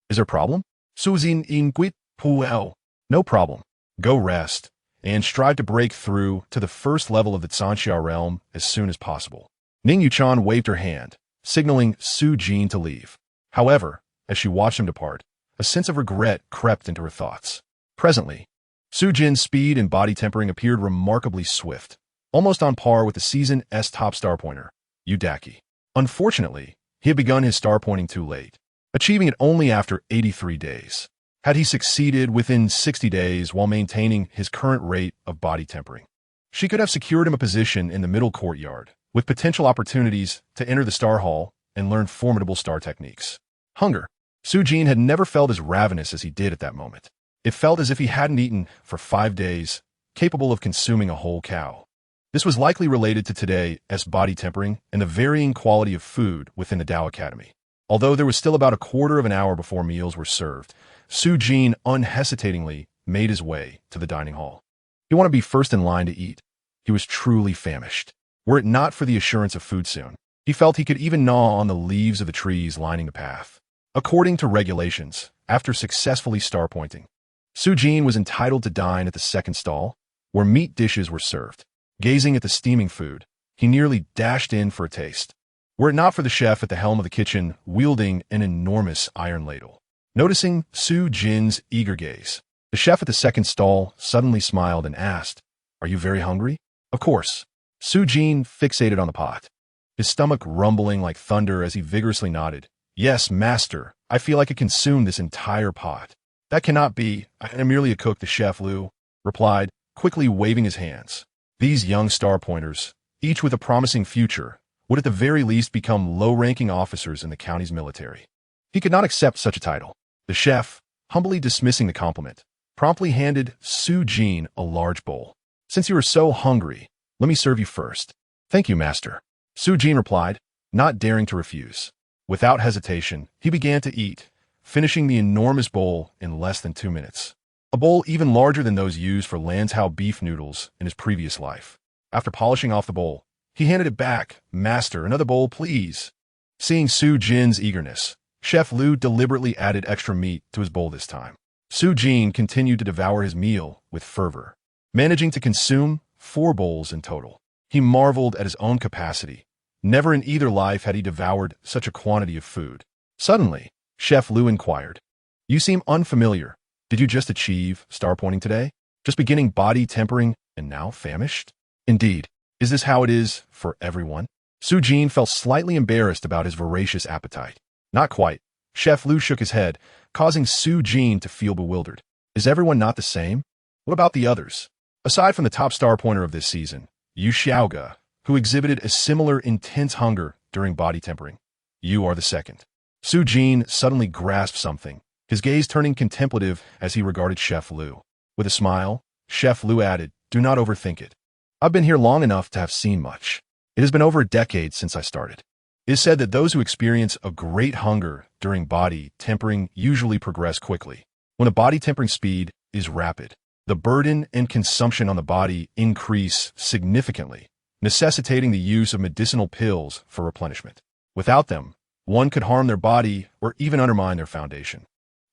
Is there a problem? Suzin inquit puel. No problem. Go rest, and strive to break through to the first level of the Tsanxia realm as soon as possible. Ning Yuchan waved her hand, signaling Su Jin to leave. However, as she watched him depart, a sense of regret crept into her thoughts. Presently, Su Jin's speed and body tempering appeared remarkably swift, almost on par with the Season S top star pointer, Yu Daki. Unfortunately, he had begun his star pointing too late, achieving it only after 83 days. Had he succeeded within 60 days while maintaining his current rate of body tempering, she could have secured him a position in the middle courtyard, with potential opportunities to enter the Star Hall and learn formidable star techniques. Hunger. Su Jin had never felt as ravenous as he did at that moment. It felt as if he hadn't eaten for 5 days, capable of consuming a whole cow. This was likely related to today's body tempering and the varying quality of food within the Tao Academy. Although there was still about a quarter of an hour before meals were served, Su Jin unhesitatingly made his way to the dining hall. He wanted to be first in line to eat. He was truly famished. Were it not for the assurance of food soon, he felt he could even gnaw on the leaves of the trees lining the path. According to regulations, after successfully star pointing, Su Jin was entitled to dine at the second stall, where meat dishes were served. Gazing at the steaming food, he nearly dashed in for a taste. Were it not for the chef at the helm of the kitchen wielding an enormous iron ladle. Noticing Su Jin's eager gaze, the chef at the second stall suddenly smiled and asked, "Are you very hungry?" Of course. Su Jin fixated on the pot, his stomach rumbling like thunder as he vigorously nodded. "Yes, master, I feel I could consume this entire pot." "That cannot be. I am merely a cook," the chef Liu replied, quickly waving his hands. These young star pointers, each with a promising future, would at the very least become low-ranking officers in the county's military. He could not accept such a title. The chef, humbly dismissing the compliment, promptly handed Su Jin a large bowl. "Since you are so hungry, let me serve you first." "Thank you, master," Su Jin replied, not daring to refuse. Without hesitation, he began to eat, finishing the enormous bowl in less than 2 minutes. A bowl even larger than those used for Lanzhou beef noodles in his previous life. After polishing off the bowl, he handed it back. "Master, another bowl, please." Seeing Su Jin's eagerness, Chef Liu deliberately added extra meat to his bowl this time. Su Jin continued to devour his meal with fervor, managing to consume 4 bowls in total. He marveled at his own capacity. Never in either life had he devoured such a quantity of food. Suddenly, Chef Liu inquired, "You seem unfamiliar. Did you just achieve star pointing today? Just beginning body tempering and now famished?" "Indeed. Is this how it is for everyone?" Su Jin felt slightly embarrassed about his voracious appetite. "Not quite." Chef Liu shook his head, causing Su Jin to feel bewildered. "Is everyone not the same? What about the others? Aside from the top star pointer of this season, Yu Xiaoge, who exhibited a similar intense hunger during body tempering. You are the second." Su Jin suddenly grasped something, his gaze turning contemplative as he regarded Chef Liu. With a smile, Chef Liu added, "Do not overthink it. I've been here long enough to have seen much. It has been over a decade since I started. It is said that those who experience a great hunger during body tempering usually progress quickly. When a body tempering speed is rapid, the burden and consumption on the body increase significantly, necessitating the use of medicinal pills for replenishment. Without them, one could harm their body or even undermine their foundation.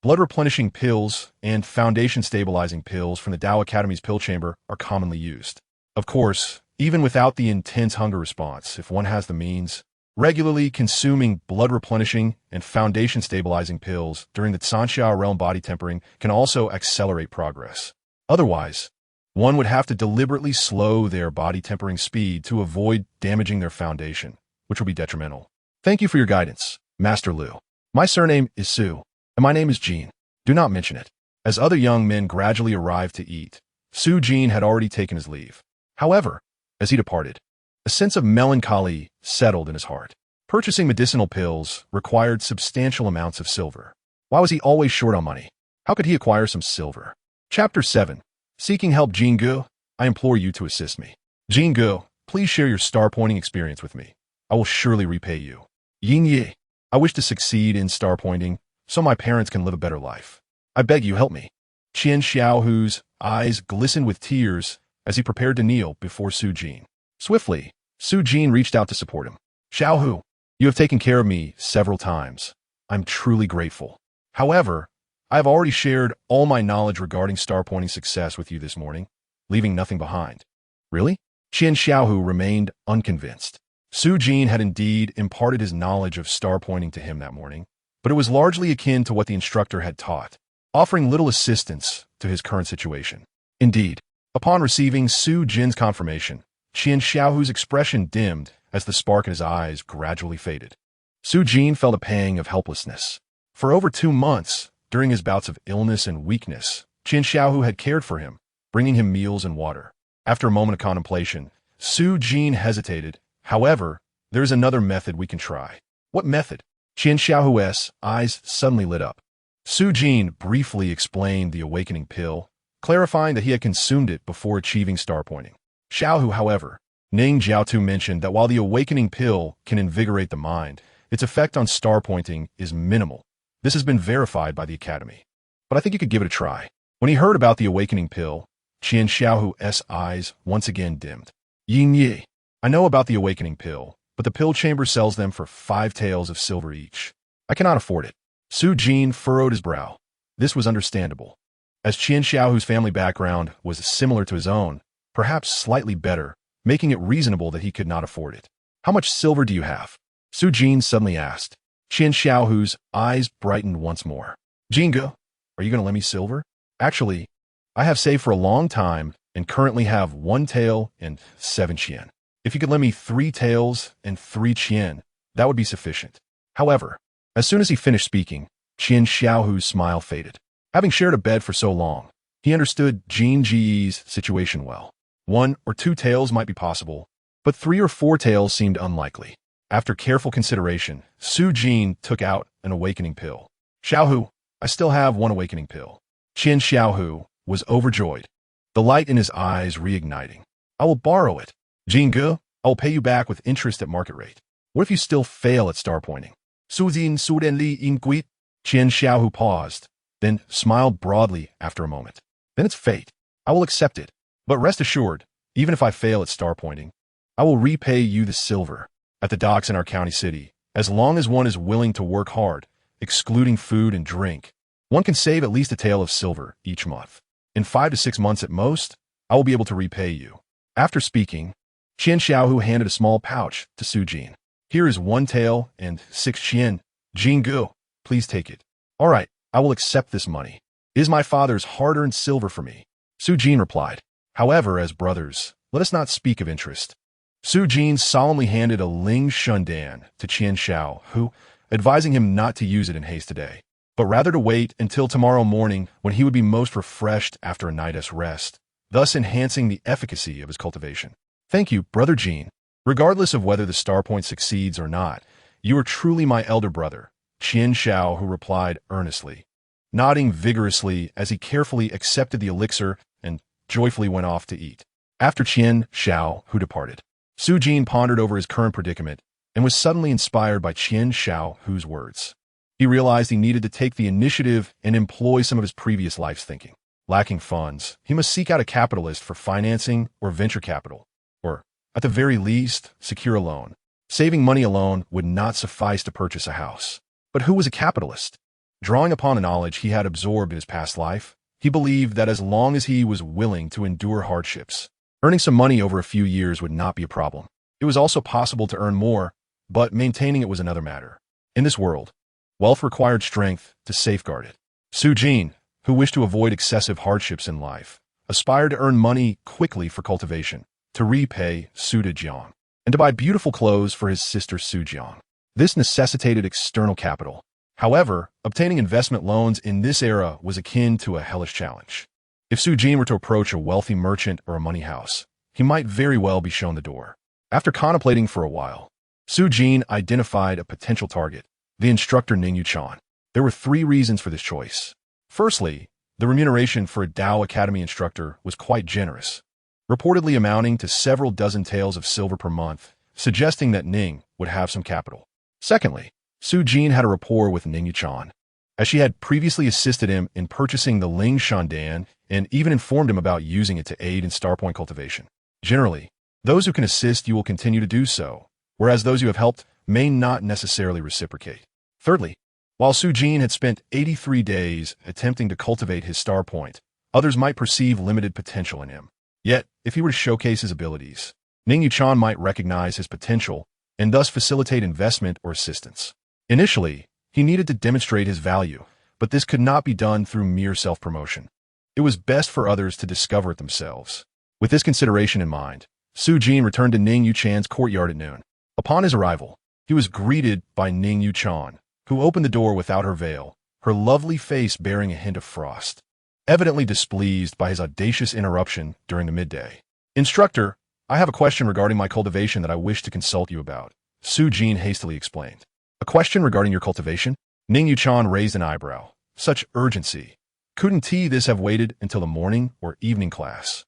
Blood replenishing pills and foundation stabilizing pills from the Tao Academy's pill chamber are commonly used. Of course, even without the intense hunger response, if one has the means, regularly consuming blood replenishing and foundation stabilizing pills during the Tsanxia realm body tempering can also accelerate progress. Otherwise, one would have to deliberately slow their body tempering speed to avoid damaging their foundation, which will be detrimental. "Thank you for your guidance, Master Liu. My surname is Su, and my name is Jin. Do not mention it." As other young men gradually arrived to eat, Su Jin had already taken his leave. However, as he departed, A sense of melancholy settled in his heart. Purchasing medicinal pills required substantial amounts of silver. Why was he always short on money? How could he acquire some silver? Chapter 7. Seeking help. Jingu, I implore you to assist me. Jingu, please share your star-pointing experience with me. I will surely repay you. Yin Yi, I wish to succeed in star-pointing so my parents can live a better life. I beg you, help me. Qian Xiaohu's eyes glistened with tears as he prepared to kneel before Su Jin. Swiftly, Su Jin reached out to support him. Xiaohu, you have taken care of me several times. I'm truly grateful. However, I have already shared all my knowledge regarding star-pointing success with you this morning, leaving nothing behind. Really? Qian Xiaohu remained unconvinced. Su Jin had indeed imparted his knowledge of star-pointing to him that morning, but it was largely akin to what the instructor had taught, offering little assistance to his current situation. Indeed, upon receiving Su Jin's confirmation, Qian Xiaohu's expression dimmed as the spark in his eyes gradually faded. Su Jin felt a pang of helplessness. For over 2 months, during his bouts of illness and weakness, Qian Xiaohu had cared for him, bringing him meals and water. After a moment of contemplation, Su Jin hesitated. However, there is another method we can try. What method? Qian Xiaohu's eyes suddenly lit up. Su Jin briefly explained the awakening pill, clarifying that he had consumed it before achieving star-pointing. Xiaohu, however, Ning Jiaotu mentioned that while the awakening pill can invigorate the mind, its effect on star-pointing is minimal. This has been verified by the Academy. But I think you could give it a try. When he heard about the awakening pill, Qian Xiaohu's eyes once again dimmed. Yin Yi, I know about the awakening pill, but the pill chamber sells them for 5 taels of silver each. I cannot afford it. Su Jin furrowed his brow. This was understandable. As Qian Xiaohu's family background was similar to his own, perhaps slightly better, making it reasonable that he could not afford it. How much silver do you have? Su Jin suddenly asked. Qian Xiaohu's eyes brightened once more. Jingu, are you going to lend me silver? Actually, I have saved for a long time and currently have 1 tael and 7 qian. If you could lend me 3 taels and 3 qian, that would be sufficient. However, as soon as he finished speaking, Qian Xiaohu's smile faded. Having shared a bed for so long, he understood Jin Ji's situation well. 1 or 2 taels might be possible, but 3 or 4 taels seemed unlikely. After careful consideration, Su Jin took out an awakening pill. Xiaohu, I still have 1 awakening pill. Qian Xiaohu was overjoyed, the light in his eyes reigniting. I will borrow it. Jingu, I will pay you back with interest at market rate. What if you still fail at star-pointing? Su Jin Su Den Li In Guit. Qian Xiaohu paused, then smiled broadly after a moment. Then it's fate. I will accept it. But rest assured, even if I fail at star-pointing, I will repay you the silver at the docks in our county city, as long as one is willing to work hard, excluding food and drink. One can save at least a tael of silver each month. In 5 to 6 months at most, I will be able to repay you. After speaking, Qian Xiaohu handed a small pouch to Su Jin. Here is 1 tael and 6 qian. Jingu, please take it. All right, I will accept this money. It is my father's hard-earned silver for me. Su Jin replied. However, as brothers, let us not speak of interest. Su Jin solemnly handed a Ling Shundan to Qian Xiaohu, advising him not to use it in haste today, but rather to wait until tomorrow morning when he would be most refreshed after a night's rest, thus enhancing the efficacy of his cultivation. Thank you, Brother Jin. Regardless of whether the star point succeeds or not, you are truly my elder brother, Qian Xiaohu replied earnestly, nodding vigorously as he carefully accepted the elixir and joyfully went off to eat. After Qian Xiaohu departed, Su Jin pondered over his current predicament and was suddenly inspired by Qian Xiaohu's words. He realized he needed to take the initiative and employ some of his previous life's thinking. Lacking funds, he must seek out a capitalist for financing or venture capital, or, at the very least, secure a loan. Saving money alone would not suffice to purchase a house. But who was a capitalist? Drawing upon the knowledge he had absorbed in his past life, he believed that as long as he was willing to endure hardships, earning some money over a few years would not be a problem. It was also possible to earn more, but maintaining it was another matter. In this world, wealth required strength to safeguard it. Su Jin, who wished to avoid excessive hardships in life, aspired to earn money quickly for cultivation, to repay Su Dejiang, and to buy beautiful clothes for his sister Su Jiang. This necessitated external capital. However, obtaining investment loans in this era was akin to a hellish challenge. If Su Jin were to approach a wealthy merchant or a money house, he might very well be shown the door. After contemplating for a while, Su Jin identified a potential target, the instructor Ning Yuchan. There were 3 reasons for this choice. Firstly, the remuneration for a Tao Academy instructor was quite generous, reportedly amounting to several dozen taels of silver per month, suggesting that Ning would have some capital. Secondly, Su Jin had a rapport with Ning Yuchan, as she had previously assisted him in purchasing the Ling Shandan and even informed him about using it to aid in star point cultivation. Generally, those who can assist you will continue to do so, whereas those you have helped may not necessarily reciprocate. Thirdly, while Su Jin had spent 83 days attempting to cultivate his star point, others might perceive limited potential in him. Yet, if he were to showcase his abilities, Ning Yuchan might recognize his potential and thus facilitate investment or assistance. Initially, he needed to demonstrate his value, but this could not be done through mere self-promotion. It was best for others to discover it themselves. With this consideration in mind, Su Jin returned to Ning Yuchan's courtyard at noon. Upon his arrival, he was greeted by Ning Yuchan, who opened the door without her veil, her lovely face bearing a hint of frost, evidently displeased by his audacious interruption during the midday. "Instructor, I have a question regarding my cultivation that I wish to consult you about," Su Jin hastily explained. "A question regarding your cultivation?" Ning Yuchan raised an eyebrow. Such urgency. Couldn't this have waited until the morning or evening class?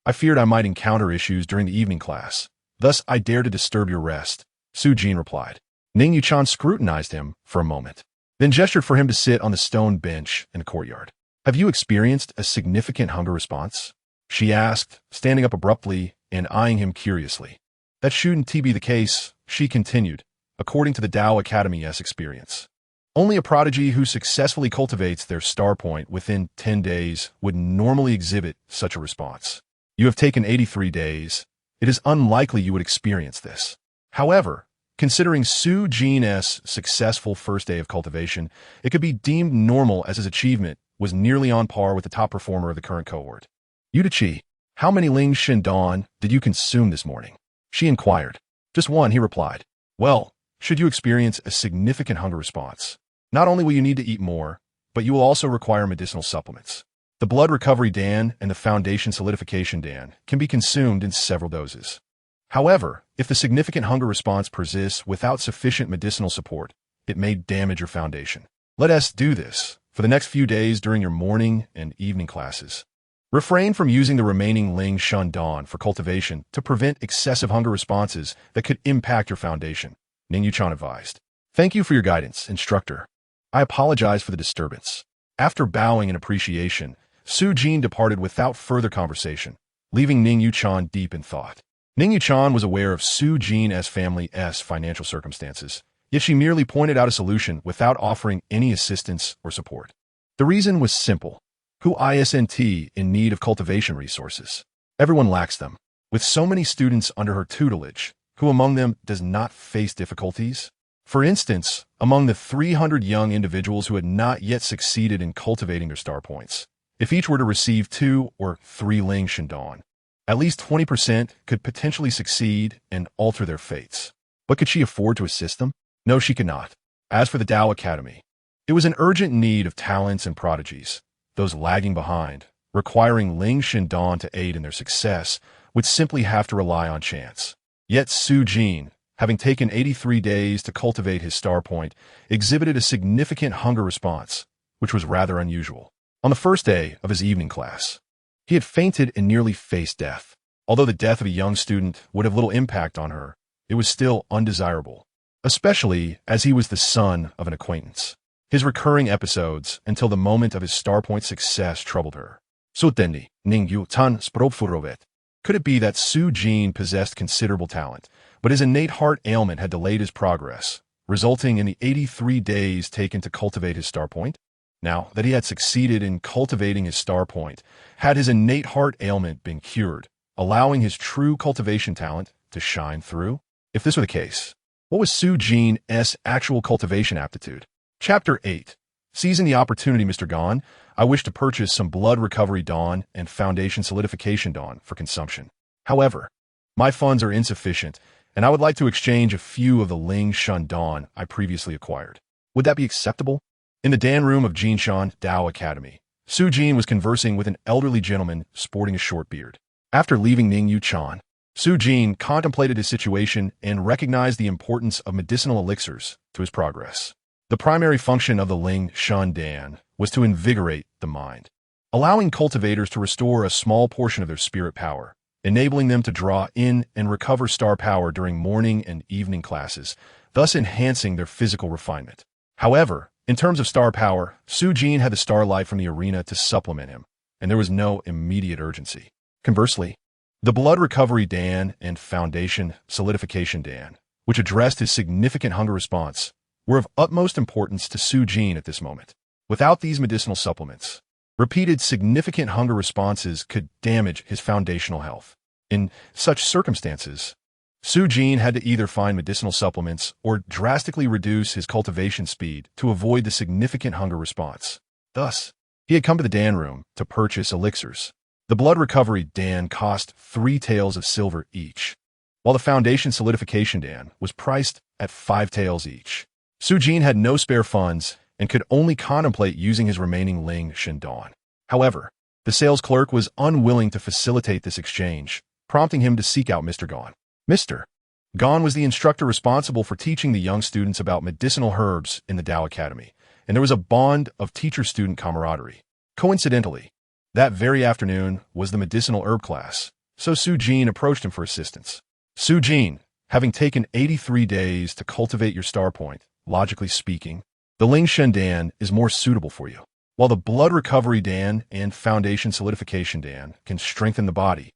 "I feared I might encounter issues during the evening class. Thus, I dare to disturb your rest," Su Jin replied. Ning Yuchan scrutinized him for a moment, then gestured for him to sit on the stone bench in the courtyard. "Have you experienced a significant hunger response?" she asked, standing up abruptly and eyeing him curiously. "That shouldn't be the case," she continued, "according to the Tao Academy's experience. Only a prodigy who successfully cultivates their star point within 10 days would normally exhibit such a response. You have taken 83 days. It is unlikely you would experience this. However, considering Su Jin's successful first day of cultivation, it could be deemed normal as his achievement was nearly on par with the top performer of the current cohort." "Yudichi, how many Ling Shindan did you consume this morning?" she inquired. "Just 1, he replied. "Well, should you experience a significant hunger response, not only will you need to eat more, but you will also require medicinal supplements. The blood recovery Dan and the foundation solidification Dan can be consumed in several doses. However, if the significant hunger response persists without sufficient medicinal support, it may damage your foundation. Let us do this for the next few days during your morning and evening classes. Refrain from using the remaining Ling Shandan for cultivation to prevent excessive hunger responses that could impact your foundation," Ning Yuchan advised. "Thank you for your guidance, instructor. I apologize for the disturbance." After bowing in appreciation, Su Jin departed without further conversation, leaving Ning Yuchan deep in thought. Ning Yuchan was aware of Su Jin's family's financial circumstances, yet she merely pointed out a solution without offering any assistance or support. The reason was simple. Who isn't in need of cultivation resources? Everyone lacks them. With so many students under her tutelage, who among them does not face difficulties? For instance, among the 300 young individuals who had not yet succeeded in cultivating their star points, if each were to receive 2 or 3 Ling Shindan, at least 20% could potentially succeed and alter their fates. But could she afford to assist them? No, she could not. As for the Tao Academy, it was in urgent need of talents and prodigies. Those lagging behind, requiring Ling Shindan to aid in their success, would simply have to rely on chance. Yet Su Jin, having taken 83 days to cultivate his star point, exhibited a significant hunger response, which was rather unusual. On the first day of his evening class, he had fainted and nearly faced death. Although the death of a young student would have little impact on her, it was still undesirable, especially as he was the son of an acquaintance. His recurring episodes until the moment of his star point success troubled her. Sutendi, Ning Yu Tan Spropfurovet. Could it be that Su Jin possessed considerable talent, but his innate heart ailment had delayed his progress, resulting in the 83 days taken to cultivate his star point? Now that he had succeeded in cultivating his star point, had his innate heart ailment been cured, allowing his true cultivation talent to shine through? If this were the case, what was Su Jin's actual cultivation aptitude? Chapter 8. Seizing the opportunity, Mr. Gon, I wish to purchase some blood recovery dawn and foundation solidification dawn for consumption. However, my funds are insufficient, and I would like to exchange a few of the Ling Shandan I previously acquired. Would that be acceptable? In the Dan room of Jinshan Tao Academy, Su Jin was conversing with an elderly gentleman sporting a short beard. After leaving Ning Yuchan, Su Jin contemplated his situation and recognized the importance of medicinal elixirs to his progress. The primary function of the Ling Shun Dan was to invigorate the mind, allowing cultivators to restore a small portion of their spirit power, enabling them to draw in and recover star power during morning and evening classes, thus enhancing their physical refinement. However, in terms of star power, Su Jin had the starlight from the arena to supplement him, and there was no immediate urgency. Conversely, the Blood Recovery Dan and Foundation Solidification Dan, which addressed his significant hunger response, were of utmost importance to Su Jin at this moment. Without these medicinal supplements, repeated significant hunger responses could damage his foundational health. In such circumstances, Su Jin had to either find medicinal supplements or drastically reduce his cultivation speed to avoid the significant hunger response. Thus, he had come to the Dan room to purchase elixirs. The Blood Recovery Dan cost 3 taels of silver each, while the Foundation Solidification Dan was priced at 5 taels each. Su Jin had no spare funds and could only contemplate using his remaining Ling Shindan. However, the sales clerk was unwilling to facilitate this exchange, prompting him to seek out Mr. Gon. Mr. Gon was the instructor responsible for teaching the young students about medicinal herbs in the Tao Academy, and there was a bond of teacher-student camaraderie. Coincidentally, that very afternoon was the medicinal herb class, so Su Jin approached him for assistance. Su Jin, having taken 83 days to cultivate your star point, logically speaking, the Ling Shen Dan is more suitable for you. While the Blood Recovery Dan and Foundation Solidification Dan can strengthen the body,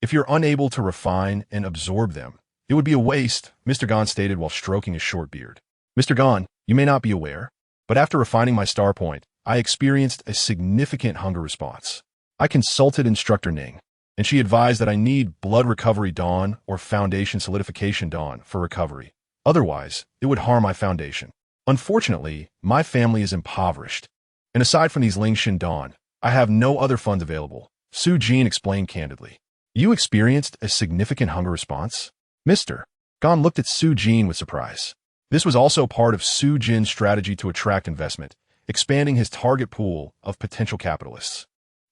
if you're unable to refine and absorb them, it would be a waste, Mr. Gon stated while stroking his short beard. Mr. Gon, you may not be aware, but after refining my star point, I experienced a significant hunger response. I consulted Instructor Ning, and she advised that I need Blood Recovery Dawn or Foundation Solidification Dawn for recovery. Otherwise, it would harm my foundation. Unfortunately, my family is impoverished, and aside from these Ling Shin Dawn, I have no other funds available, Su Jin explained candidly. You experienced a significant hunger response? Mr. Gon looked at Su Jin with surprise. This was also part of Su Jin's strategy to attract investment, expanding his target pool of potential capitalists.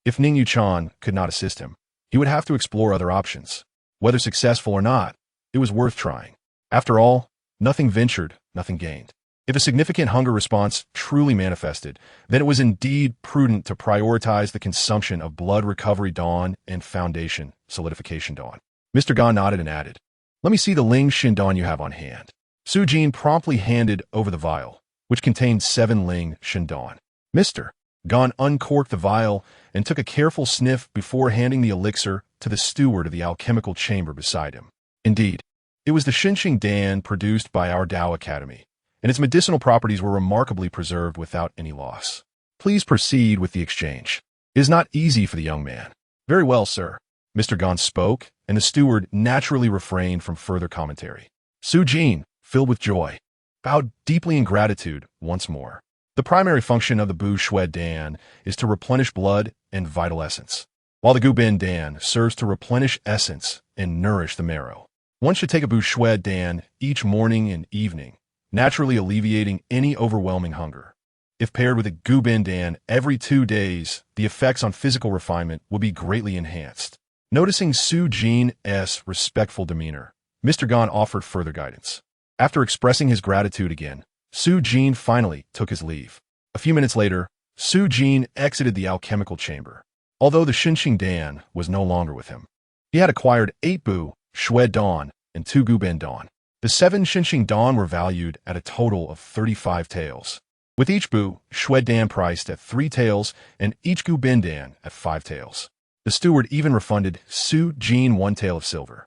If Ning Yuchan could not assist him, he would have to explore other options. Whether successful or not, it was worth trying. After all, nothing ventured, nothing gained. If a significant hunger response truly manifested, then it was indeed prudent to prioritize the consumption of Blood Recovery Dawn and Foundation Solidification Dawn. Mr. Gon nodded and added, "Let me see the Ling Shin Dawn you have on hand." Su Jin promptly handed over the vial, which contained 7 Ling Shin Dawn. Mr. Gon uncorked the vial and took a careful sniff before handing the elixir to the steward of the alchemical chamber beside him. Indeed, it was the Xinxing Dan produced by our Tao Academy, and its medicinal properties were remarkably preserved without any loss. Please proceed with the exchange. It is not easy for the young man. Very well, sir. Mr. Gon spoke, and the steward naturally refrained from further commentary. Su Jin, filled with joy, bowed deeply in gratitude once more. The primary function of the Bu Shui Dan is to replenish blood and vital essence, while the Gu Bin Dan serves to replenish essence and nourish the marrow. One should take a Bu Shui Dan each morning and evening, naturally alleviating any overwhelming hunger. If paired with a Gu Bin Dan every 2 days, the effects on physical refinement will be greatly enhanced. Noticing Su Jin's respectful demeanor, Mr. Gon offered further guidance. After expressing his gratitude again, Su Jin finally took his leave. A few minutes later, Su Jin exited the alchemical chamber. Although the Xinxing Dan was no longer with him, he had acquired 8 Bu Shui Dan and 2 Gu Bin Dan. The 7 Xinxing Dan were valued at a total of 35 taels, with each Bu Shui Dan priced at 3 taels and each Gu Bin Dan at 5 taels. The steward even refunded Su Jin 1 tael of silver.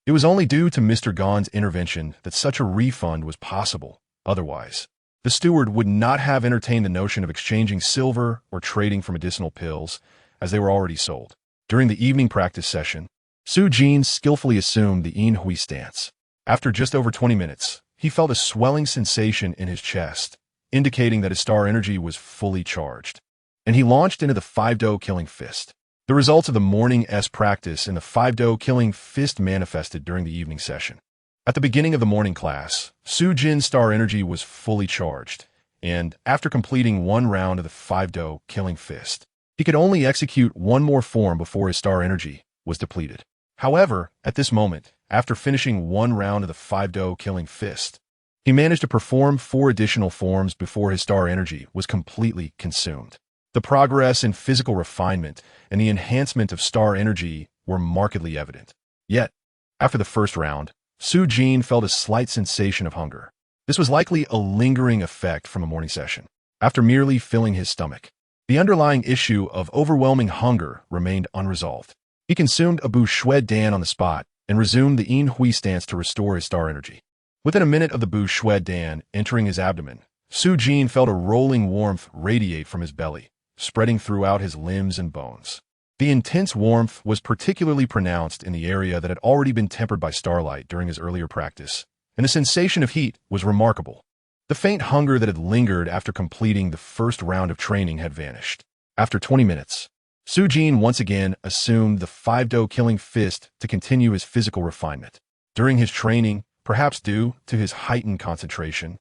It was only due to Mr. Gon's intervention that such a refund was possible. Otherwise, the steward would not have entertained the notion of exchanging silver or trading for medicinal pills, as they were already sold. During the evening practice session, Su Jin skillfully assumed the Yin Hui stance. After just over 20 minutes, he felt a swelling sensation in his chest, indicating that his star energy was fully charged, and he launched into the 5-Do Killing Fist. The results of the morning practice in the 5-Do Killing Fist manifested during the evening session. At the beginning of the morning class, Su Jin's star energy was fully charged, and after completing 1 round of the 5-Do Killing Fist, he could only execute 1 more form before his star energy was depleted. However, at this moment, after finishing one round of the 5-do killing fist, he managed to perform 4 additional forms before his star energy was completely consumed. The progress in physical refinement and the enhancement of star energy were markedly evident. Yet, after the first round, Su Jin felt a slight sensation of hunger. This was likely a lingering effect from a morning session. After merely filling his stomach, the underlying issue of overwhelming hunger remained unresolved. He consumed a Bu Shui Dan on the spot and resumed the Yin Hui stance to restore his star energy. Within a minute of the Bu Shui Dan entering his abdomen, Su Jin felt a rolling warmth radiate from his belly, spreading throughout his limbs and bones. The intense warmth was particularly pronounced in the area that had already been tempered by starlight during his earlier practice, and the sensation of heat was remarkable. The faint hunger that had lingered after completing the first round of training had vanished. After 20 minutes, Su Jin once again assumed the 5-do killing fist to continue his physical refinement. During his training, perhaps due to his heightened concentration,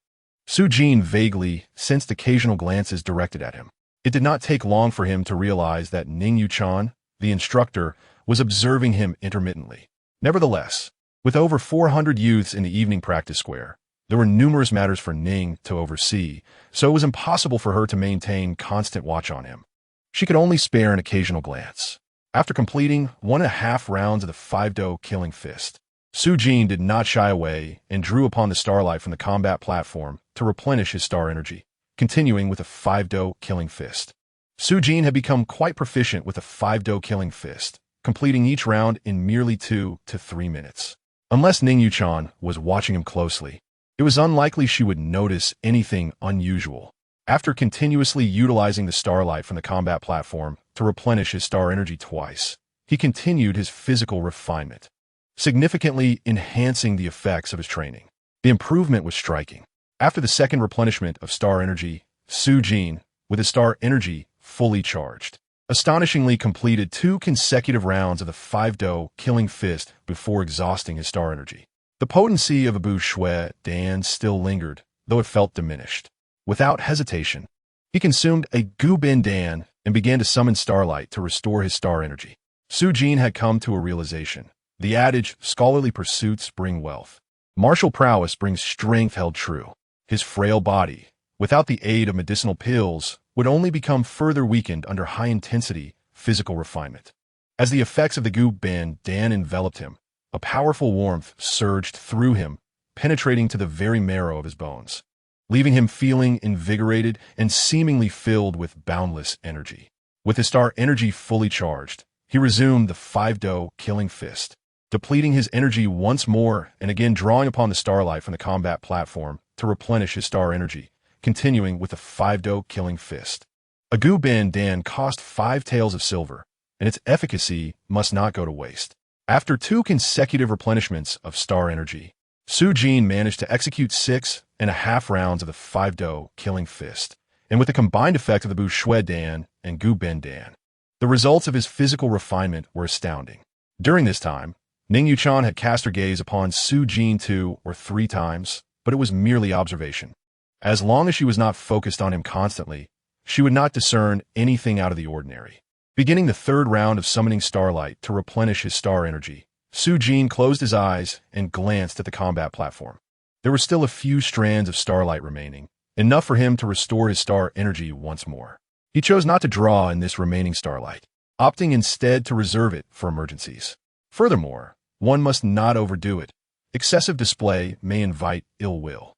Su Jin vaguely sensed occasional glances directed at him. It did not take long for him to realize that Ning Yuchan, the instructor, was observing him intermittently. Nevertheless, with over 400 youths in the evening practice square, there were numerous matters for Ning to oversee, so it was impossible for her to maintain constant watch on him. She could only spare an occasional glance. After completing 1.5 rounds of the 5-do killing fist, Su Jin did not shy away and drew upon the starlight from the combat platform to replenish his star energy, continuing with a 5-do killing fist. Su Jin had become quite proficient with a 5-do killing fist, completing each round in merely 2 to 3 minutes. Unless Ning Yuchan was watching him closely, it was unlikely she would notice anything unusual. After continuously utilizing the starlight from the combat platform to replenish his star energy twice, he continued his physical refinement, significantly enhancing the effects of his training. The improvement was striking. After the second replenishment of star energy, Su Jin, with his star energy fully charged, astonishingly completed 2 consecutive rounds of the 5-do killing fist before exhausting his star energy. The potency of a Bu Shui Dan still lingered, though it felt diminished. Without hesitation, he consumed a Gu Bin Dan and began to summon starlight to restore his star energy. Su Jin had come to a realization. The adage, scholarly pursuits bring wealth. Martial prowess brings strength held true. His frail body, without the aid of medicinal pills, would only become further weakened under high-intensity physical refinement. As the effects of the Gu Bin Dan enveloped him, a powerful warmth surged through him, penetrating to the very marrow of his bones, leaving him feeling invigorated and seemingly filled with boundless energy. With his star energy fully charged, he resumed the 5-do killing fist, depleting his energy once more and again drawing upon the starlight from the combat platform to replenish his star energy, continuing with the 5-do killing fist. A Gu Bin Dan cost 5 taels of silver, and its efficacy must not go to waste. After 2 consecutive replenishments of star energy, Su Jin managed to execute 6.5 rounds of the 5-do killing fist, and with the combined effect of the Bu Shui Dan and Gu Bin Dan, the results of his physical refinement were astounding. During this time, Ning Yuchan had cast her gaze upon Su Jin 2 or 3 times, but it was merely observation. As long as she was not focused on him constantly, she would not discern anything out of the ordinary. Beginning the 3rd round of summoning starlight to replenish his star energy, Su Jin closed his eyes and glanced at the combat platform. There were still a few strands of starlight remaining, enough for him to restore his star energy once more. He chose not to draw in this remaining starlight, opting instead to reserve it for emergencies. Furthermore, one must not overdo it. Excessive display may invite ill will.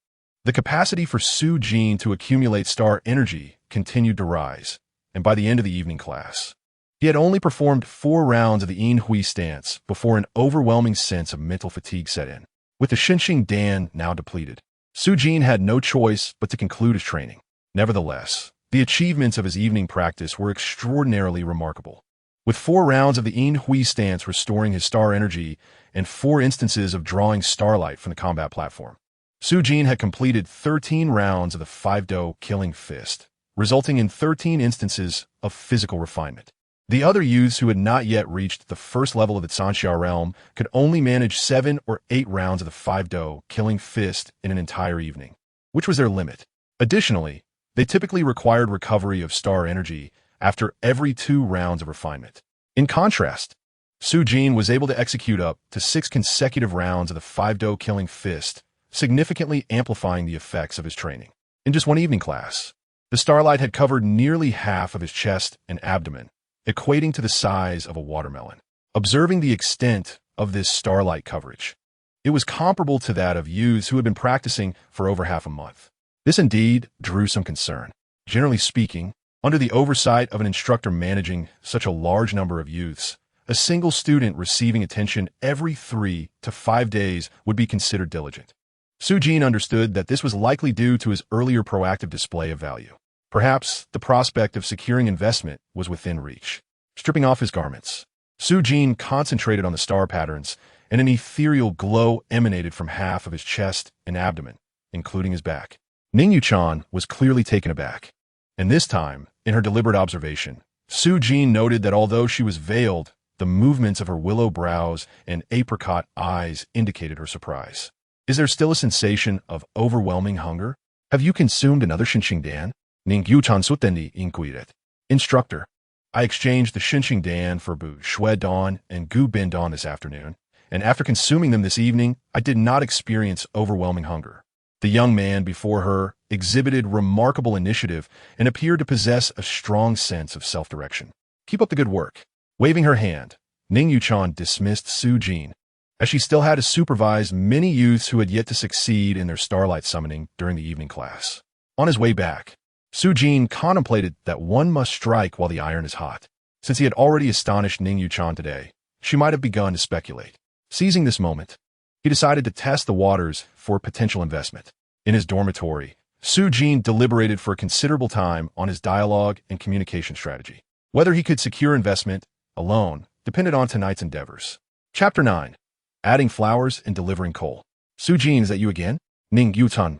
The capacity for Su Jin to accumulate star energy continued to rise, and by the end of the evening class, he had only performed 4 rounds of the Yin Hui stance before an overwhelming sense of mental fatigue set in. With the Shinxing Dan now depleted, Su Jin had no choice but to conclude his training. Nevertheless, the achievements of his evening practice were extraordinarily remarkable. With 4 rounds of the Yin Hui stance restoring his star energy and 4 instances of drawing starlight from the combat platform, Su Jin had completed 13 rounds of the 5-do killing fist, resulting in 13 instances of physical refinement. The other youths who had not yet reached the first level of the Sanxia realm could only manage 7 or 8 rounds of the 5-do killing fist in an entire evening, which was their limit. Additionally, they typically required recovery of star energy after every 2 rounds of refinement. In contrast, Su Jin was able to execute up to 6 consecutive rounds of the 5-do killing fist, significantly amplifying the effects of his training. In just one evening class, the starlight had covered nearly half of his chest and abdomen, equating to the size of a watermelon. Observing the extent of this starlight coverage, it was comparable to that of youths who had been practicing for over half a month. This indeed drew some concern. Generally speaking, under the oversight of an instructor managing such a large number of youths, a single student receiving attention every 3 to 5 days would be considered diligent. Su Jin understood that this was likely due to his earlier proactive display of value. Perhaps the prospect of securing investment was within reach. Stripping off his garments, Su Jin concentrated on the star patterns, and an ethereal glow emanated from half of his chest and abdomen, including his back. Ning Yuchan was clearly taken aback. And this time, in her deliberate observation, Su Jin noted that although she was veiled, the movements of her willow brows and apricot eyes indicated her surprise. Is there still a sensation of overwhelming hunger? Have you consumed another Xinxingdan? Ning Yuchan sutendi inquired. Instructor, I exchanged the Xinxingdan for Bu Shui Dan and Gu Bin Dan this afternoon, and after consuming them this evening, I did not experience overwhelming hunger. The young man before her exhibited remarkable initiative and appeared to possess a strong sense of self-direction. Keep up the good work. Waving her hand, Ning Yuchan dismissed Su Jin, as she still had to supervise many youths who had yet to succeed in their starlight summoning during the evening class. On his way back, Su Jin contemplated that one must strike while the iron is hot. Since he had already astonished Ning Yuchan today, she might have begun to speculate. Seizing this moment, he decided to test the waters for potential investment. In his dormitory, Su Jin deliberated for a considerable time on his dialogue and communication strategy. Whether he could secure investment alone depended on tonight's endeavors. Chapter 9. Adding flowers and delivering coal. Su Jin, is that you again? Ning Yuchan,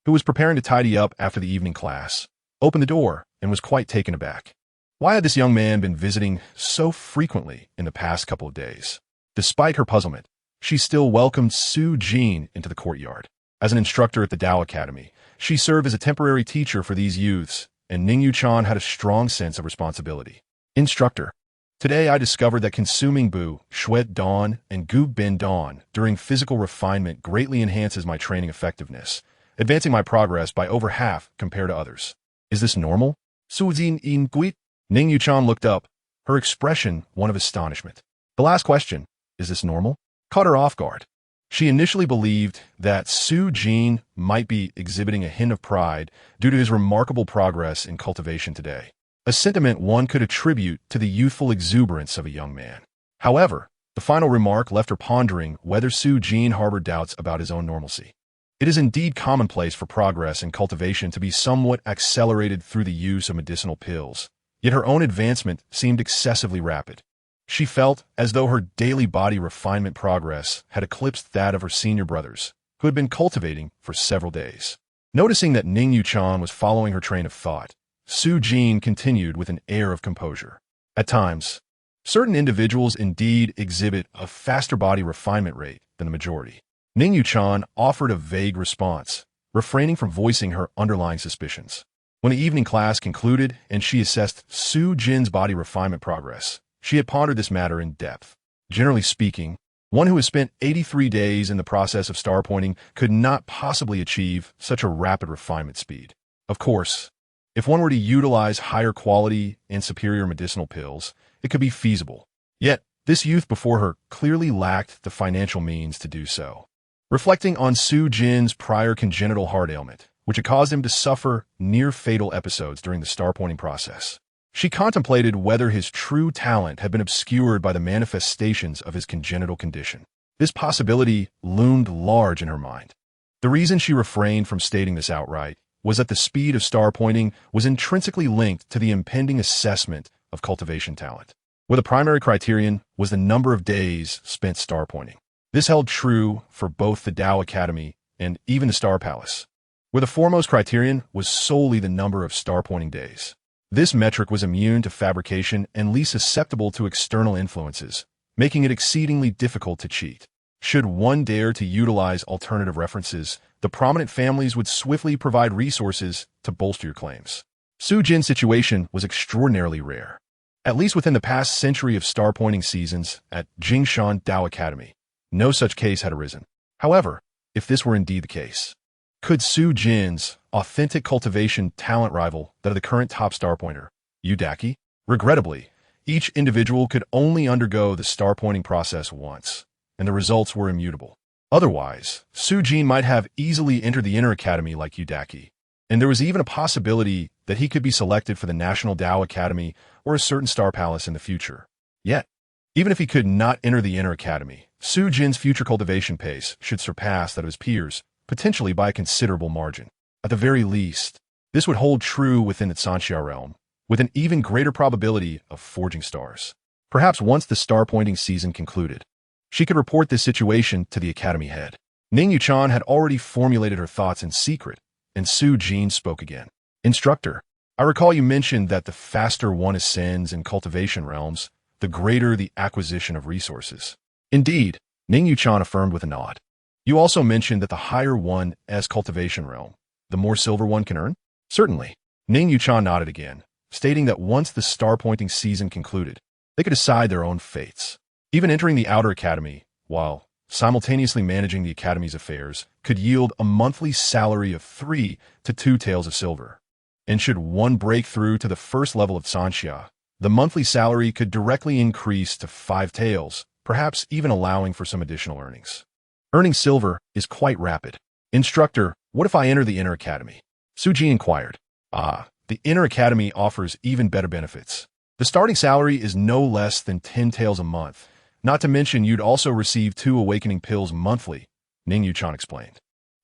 who was preparing to tidy up after the evening class, opened the door and was quite taken aback. Why had this young man been visiting so frequently in the past couple of days? Despite her puzzlement, she still welcomed Su Jin into the courtyard. As an instructor at the Tao Academy, she served as a temporary teacher for these youths, and Ning Yuchan had a strong sense of responsibility. Instructor, today I discovered that consuming Bu, Shuet Dan, and Gu Bin Dan during physical refinement greatly enhances my training effectiveness, advancing my progress by over half compared to others. Is this normal? Su Jin inquired. Ning Yuchan looked up, her expression one of astonishment. The last question, is this normal, caught her off guard. She initially believed that Su Jin might be exhibiting a hint of pride due to his remarkable progress in cultivation today, a sentiment one could attribute to the youthful exuberance of a young man. However, the final remark left her pondering whether Su Jin harbored doubts about his own normalcy. It is indeed commonplace for progress in cultivation to be somewhat accelerated through the use of medicinal pills, yet her own advancement seemed excessively rapid. She felt as though her daily body refinement progress had eclipsed that of her senior brothers, who had been cultivating for several days. Noticing that Ning Yuchan was following her train of thought, Su Jin continued with an air of composure. At times, certain individuals indeed exhibit a faster body refinement rate than the majority. Ning Yuchan offered a vague response, refraining from voicing her underlying suspicions. When the evening class concluded and she assessed Su Jin's body refinement progress, she had pondered this matter in depth. Generally speaking, one who has spent 83 days in the process of star pointing could not possibly achieve such a rapid refinement speed. Of course, if one were to utilize higher quality and superior medicinal pills, it could be feasible. Yet, this youth before her clearly lacked the financial means to do so. Reflecting on Su Jin's prior congenital heart ailment, which had caused him to suffer near-fatal episodes during the star pointing process, she contemplated whether his true talent had been obscured by the manifestations of his congenital condition. This possibility loomed large in her mind. The reason she refrained from stating this outright was that the speed of star pointing was intrinsically linked to the impending assessment of cultivation talent, where the primary criterion was the number of days spent star pointing. This held true for both the Tao Academy and even the Star Palace, where the foremost criterion was solely the number of star pointing days. This metric was immune to fabrication and least susceptible to external influences, making it exceedingly difficult to cheat. Should one dare to utilize alternative references, the prominent families would swiftly provide resources to bolster your claims. Su Jin's situation was extraordinarily rare. At least within the past century of star-pointing seasons at Jingshan Dao Academy, no such case had arisen. However, if this were indeed the case, could Su Jin's authentic cultivation talent rival that of the current top star-pointer, Yu Daqi? Regrettably, each individual could only undergo the star-pointing process once, and the results were immutable. Otherwise, Su Jin might have easily entered the inner academy like Yu Daqi, and there was even a possibility that he could be selected for the National Dao Academy or a certain star palace in the future. Yet, even if he could not enter the inner academy, Su Jin's future cultivation pace should surpass that of his peers, potentially by a considerable margin. At the very least, this would hold true within the Sanxia realm, with an even greater probability of forging stars. Perhaps once the star-pointing season concluded, she could report this situation to the academy head. Ning Yuchan had already formulated her thoughts in secret, and Su Jin spoke again. Instructor, I recall you mentioned that the faster one ascends in cultivation realms, the greater the acquisition of resources. Indeed, Ning Yuchan affirmed with a nod. You also mentioned that the higher one's cultivation realm, the more silver one can earn? Certainly. Ning Yuchan nodded again, stating that once the star-pointing season concluded, they could decide their own fates. Even entering the outer academy, while simultaneously managing the academy's affairs, could yield a monthly salary of 3 to 2 taels of silver. And should one break through to the first level of Sanxia, the monthly salary could directly increase to 5 taels, perhaps even allowing for some additional earnings. Earning silver is quite rapid. Instructor, what if I enter the inner academy? Su Ji inquired. The inner academy offers even better benefits. The starting salary is no less than 10 taels a month. Not to mention you'd also receive 2 awakening pills monthly, Ning Yuchan explained.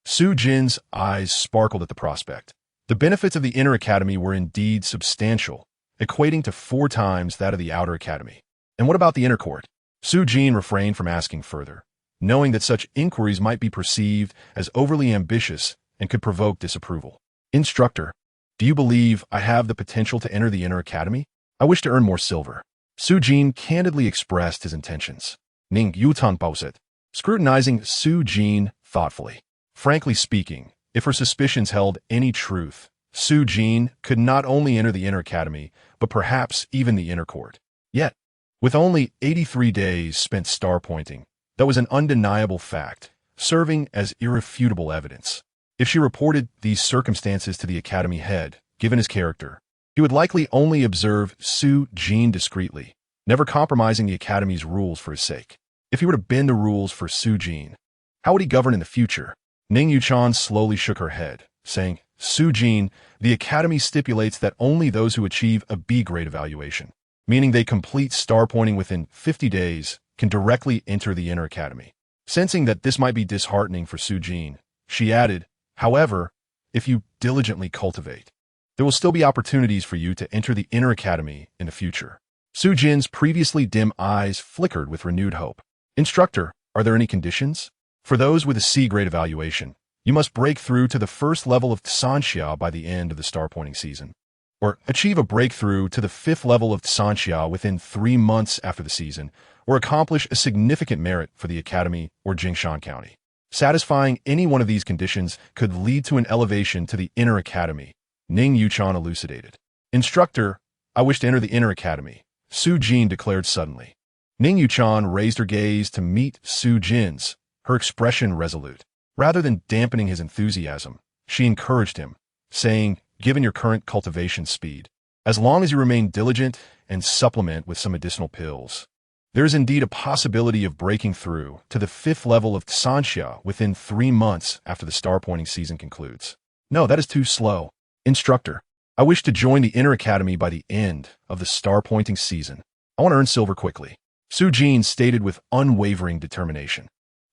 Su Jin's eyes sparkled at the prospect. The benefits of the inner academy were indeed substantial, equating to 4 times that of the outer academy. And what about the inner court? Su Jin refrained from asking further, knowing that such inquiries might be perceived as overly ambitious and could provoke disapproval. Instructor, do you believe I have the potential to enter the inner academy? I wish to earn more silver. Su Jin candidly expressed his intentions. Ning Yutan pauset, scrutinizing Su Jin thoughtfully. Frankly speaking, if her suspicions held any truth, Su Jin could not only enter the inner academy, but perhaps even the inner court. Yet, with only 83 days spent star-pointing, that was an undeniable fact, serving as irrefutable evidence. If she reported these circumstances to the academy head, given his character, he would likely only observe Su Jin discreetly, never compromising the academy's rules for his sake. If he were to bend the rules for Su Jin, how would he govern in the future? Ning Yuchan slowly shook her head, saying, Su Jin, the academy stipulates that only those who achieve a B-grade evaluation, meaning they complete star-pointing within 50 days, can directly enter the inner academy. Sensing that this might be disheartening for Su Jin, she added, however, if you diligently cultivate, there will still be opportunities for you to enter the inner academy in the future. Su Jin's previously dim eyes flickered with renewed hope. Instructor, are there any conditions? For those with a C-grade evaluation, you must break through to the first level of Sanxia by the end of the star-pointing season, or achieve a breakthrough to the 5th level of Sanxia within 3 months after the season, or accomplish a significant merit for the academy or Jingshan County. Satisfying any one of these conditions could lead to an elevation to the inner academy, Ning Yuchan elucidated. Instructor, I wish to enter the inner academy, Su Jin declared suddenly. Ning Yuchan raised her gaze to meet Su Jin's, her expression resolute. Rather than dampening his enthusiasm, she encouraged him, saying, given your current cultivation speed, as long as you remain diligent and supplement with some medicinal pills, there is indeed a possibility of breaking through to the 5th level of Sanxia within 3 months after the star-pointing season concludes. No, that is too slow. Instructor, I wish to join the inner academy by the end of the star-pointing season. I want to earn silver quickly. Su Jin stated with unwavering determination.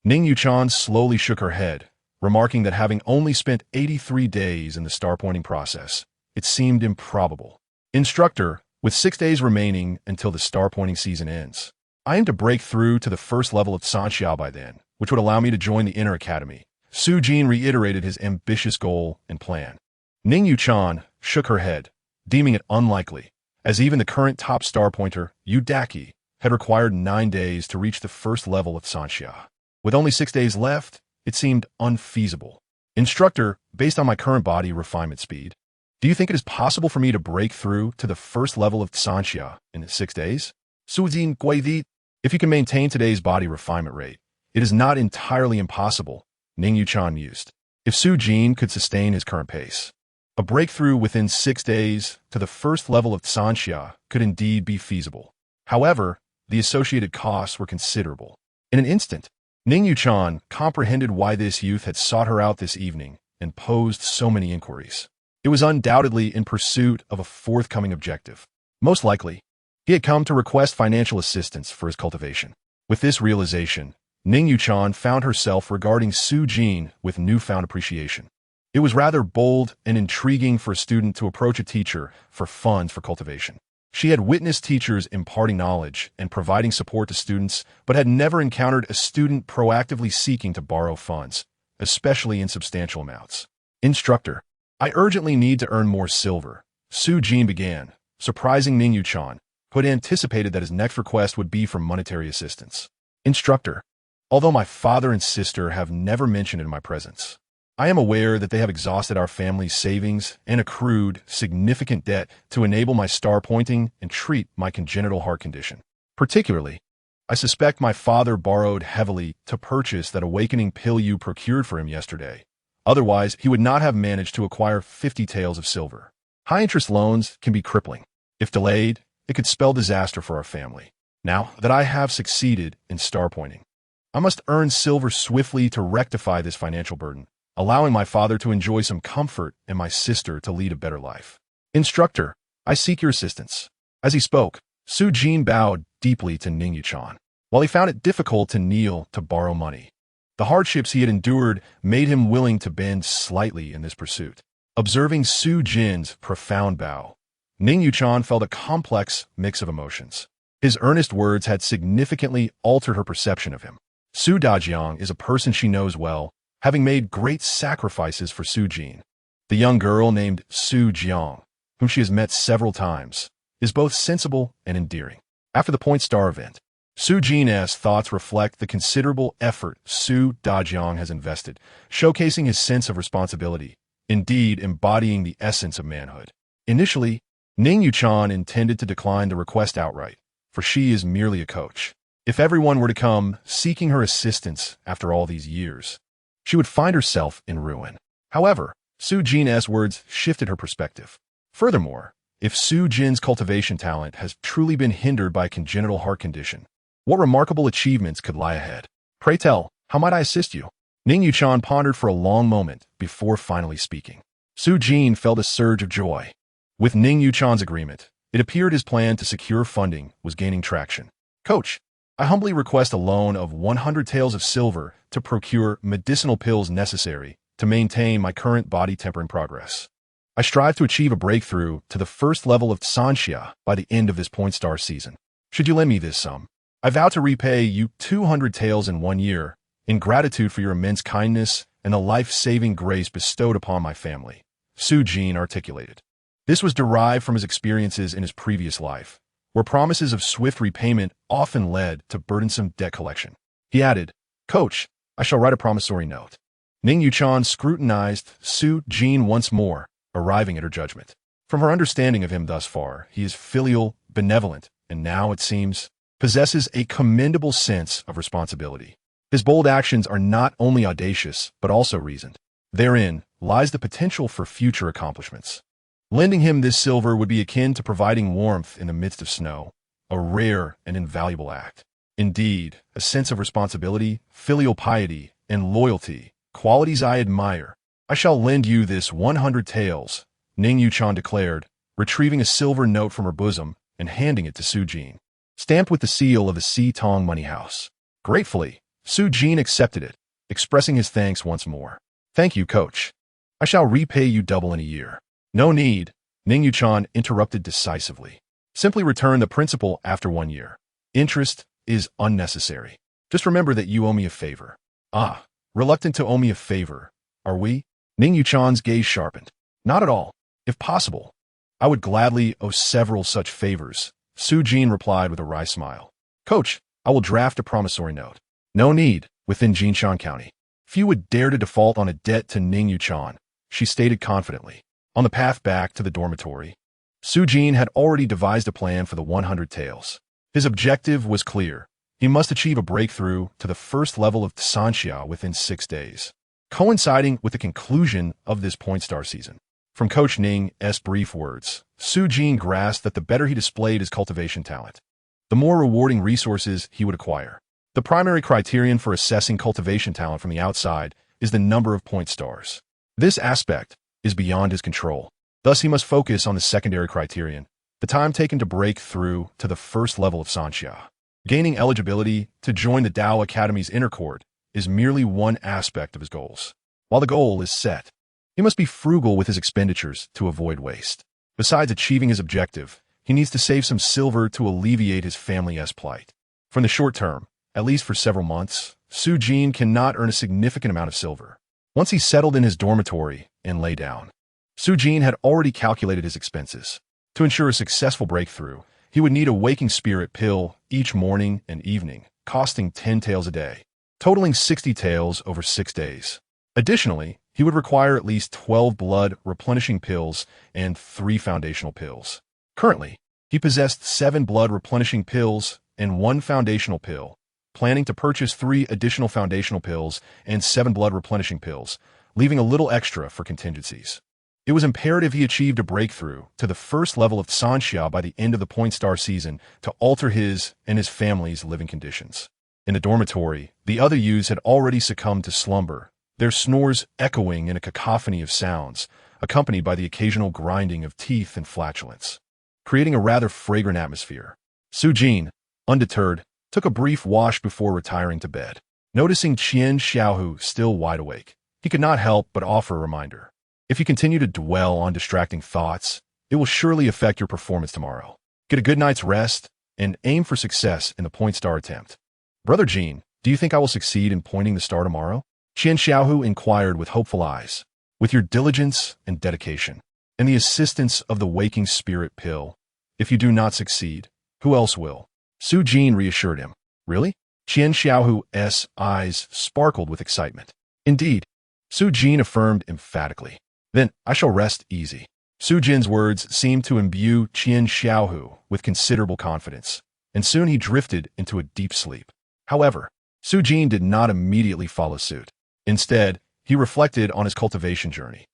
Ning Yuchan slowly shook her head, remarking that having only spent 83 days in the star-pointing process, it seemed improbable. Instructor, with 6 days remaining until the star-pointing season ends, I aim to break through to the first level of Sanxia by then, which would allow me to join the inner academy. Su Jin reiterated his ambitious goal and plan. Ning Yuchan shook her head, deeming it unlikely, as even the current top star-pointer, Yu Daqi, had required 9 days to reach the first level of Sanxia. With only 6 days left, it seemed unfeasible. Instructor, based on my current body refinement speed, Do you think it is possible for me to break through to the first level of Sanxia in 6 days? Sujin Guidi, if you can maintain today's body refinement rate, it is not entirely impossible, Ning Yuchan mused. If Su Jin could sustain his current pace, a breakthrough within 6 days to the first level of Sanxia could indeed be feasible. However, the associated costs were considerable. In an instant, Ning Yuchan comprehended why this youth had sought her out this evening and posed so many inquiries. It was undoubtedly in pursuit of a forthcoming objective. Most likely, he had come to request financial assistance for his cultivation. With this realization, Ning Yuchan found herself regarding Su Jin with newfound appreciation. It was rather bold and intriguing for a student to approach a teacher for funds for cultivation. She had witnessed teachers imparting knowledge and providing support to students, but had never encountered a student proactively seeking to borrow funds, especially in substantial amounts. Instructor, I urgently need to earn more silver, Su Jin began, surprising Ning Yuchan, who had anticipated that his next request would be for monetary assistance. Instructor, although my father and sister have never mentioned it in my presence, I am aware that they have exhausted our family's savings and accrued significant debt to enable my star pointing and treat my congenital heart condition. Particularly, I suspect my father borrowed heavily to purchase that awakening pill you procured for him yesterday. Otherwise, he would not have managed to acquire 50 taels of silver. High-interest loans can be crippling. If delayed, it could spell disaster for our family. Now that I have succeeded in star pointing, I must earn silver swiftly to rectify this financial burden, allowing my father to enjoy some comfort and my sister to lead a better life. Instructor, I seek your assistance. As he spoke, Su Jin bowed deeply to Ning Yuchan. While he found it difficult to kneel to borrow money, the hardships he had endured made him willing to bend slightly in this pursuit. Observing Su Jin's profound bow, Ning Yuchan felt a complex mix of emotions. His earnest words had significantly altered her perception of him. Su Dajiang is a person she knows well, having made great sacrifices for Su Jin. The young girl named Su Jiang, whom she has met several times, is both sensible and endearing. After the Point Star event, Su Jin's thoughts reflect the considerable effort Su Dajiang has invested, showcasing his sense of responsibility, indeed embodying the essence of manhood. Initially, Ning Yuchan intended to decline the request outright, for she is merely a coach. If everyone were to come seeking her assistance after all these years, she would find herself in ruin. However, Su Jin's words shifted her perspective. Furthermore, if Su Jin's cultivation talent has truly been hindered by a congenital heart condition, what remarkable achievements could lie ahead? Pray tell, how might I assist you? Ning Yuchan pondered for a long moment before finally speaking. Su Jin felt a surge of joy. With Ning Yuchan's agreement, it appeared his plan to secure funding was gaining traction. Coach, I humbly request a loan of 100 taels of silver to procure medicinal pills necessary to maintain my current body tempering progress. I strive to achieve a breakthrough to the first level of Sanxia by the end of this Point Star season. Should you lend me this sum, I vow to repay you 200 taels in 1 year, in gratitude for your immense kindness and the life-saving grace bestowed upon my family, Su Jin articulated. This was derived from his experiences in his previous life, where promises of swift repayment often led to burdensome debt collection. He added, Coach, I shall write a promissory note. Ning Yuchan scrutinized Su Jin once more, arriving at her judgment. From her understanding of him thus far, he is filial, benevolent, and now, it seems, possesses a commendable sense of responsibility. His bold actions are not only audacious, but also reasoned. Therein lies the potential for future accomplishments. Lending him this silver would be akin to providing warmth in the midst of snow, a rare and invaluable act. Indeed, a sense of responsibility, filial piety, and loyalty, qualities I admire. I shall lend you this 100 taels, Ning Yuchan declared, retrieving a silver note from her bosom and handing it to Su Jin, stamped with the seal of the Si Tong Money House. Gratefully, Su Jin accepted it, expressing his thanks once more. Thank you, coach. I shall repay you double in a year. No need, Ning Yuchan interrupted decisively. Simply return the principal after 1 year. Interest is unnecessary. Just remember that you owe me a favor. Ah, reluctant to owe me a favor, are we? Ning Yuchan's gaze sharpened. Not at all. If possible, I would gladly owe several such favors, Su Jin replied with a wry smile. Coach, I will draft a promissory note. No need, within Jinshan County. Few would dare to default on a debt to Ning Yuchan, she stated confidently. On the path back to the dormitory, Sujin had already devised a plan for the 100 tails. His objective was clear. He must achieve a breakthrough to the first level of Sanxia within 6 days, coinciding with the conclusion of this point star season. From Coach Ning's brief words, Sujin grasped that the better he displayed his cultivation talent, the more rewarding resources he would acquire. The primary criterion for assessing cultivation talent from the outside is the number of point stars. This aspect is beyond his control. Thus, he must focus on the secondary criterion, the time taken to break through to the first level of Sanxia. Gaining eligibility to join the Dao Academy's inner court is merely one aspect of his goals. While the goal is set, he must be frugal with his expenditures to avoid waste. Besides achieving his objective, he needs to save some silver to alleviate his family's plight. For the short term, at least for several months, Sujin cannot earn a significant amount of silver. Once he settled in his dormitory and lay down, Sujin had already calculated his expenses. To ensure a successful breakthrough, he would need a waking spirit pill each morning and evening, costing 10 taels a day, totaling 60 taels over 6 days. Additionally, he would require at least 12 blood replenishing pills and 3 foundational pills. Currently, he possessed 7 blood replenishing pills and 1 foundational pill, planning to purchase 3 additional foundational pills and 7 blood replenishing pills, leaving a little extra for contingencies. It was imperative he achieved a breakthrough to the first level of Sanxia by the end of the point star season to alter his and his family's living conditions. In the dormitory, the other youths had already succumbed to slumber, their snores echoing in a cacophony of sounds, accompanied by the occasional grinding of teeth and flatulence, creating a rather fragrant atmosphere. Sujin, undeterred, took a brief wash before retiring to bed. Noticing Qian Xiaohu still wide awake, he could not help but offer a reminder. If you continue to dwell on distracting thoughts, it will surely affect your performance tomorrow. Get a good night's rest and aim for success in the point star attempt. Brother Jean, do you think I will succeed in pointing the star tomorrow? Qian Xiaohu inquired with hopeful eyes. With your diligence and dedication, and the assistance of the waking spirit pill, if you do not succeed, who else will? Sujin reassured him. Really? Qian Xiaohu's eyes sparkled with excitement. Indeed, Sujin affirmed emphatically. Then I shall rest easy. Sujin's words seemed to imbue Qian Xiaohu with considerable confidence, and soon he drifted into a deep sleep. However, Sujin did not immediately follow suit. Instead, he reflected on his cultivation journey.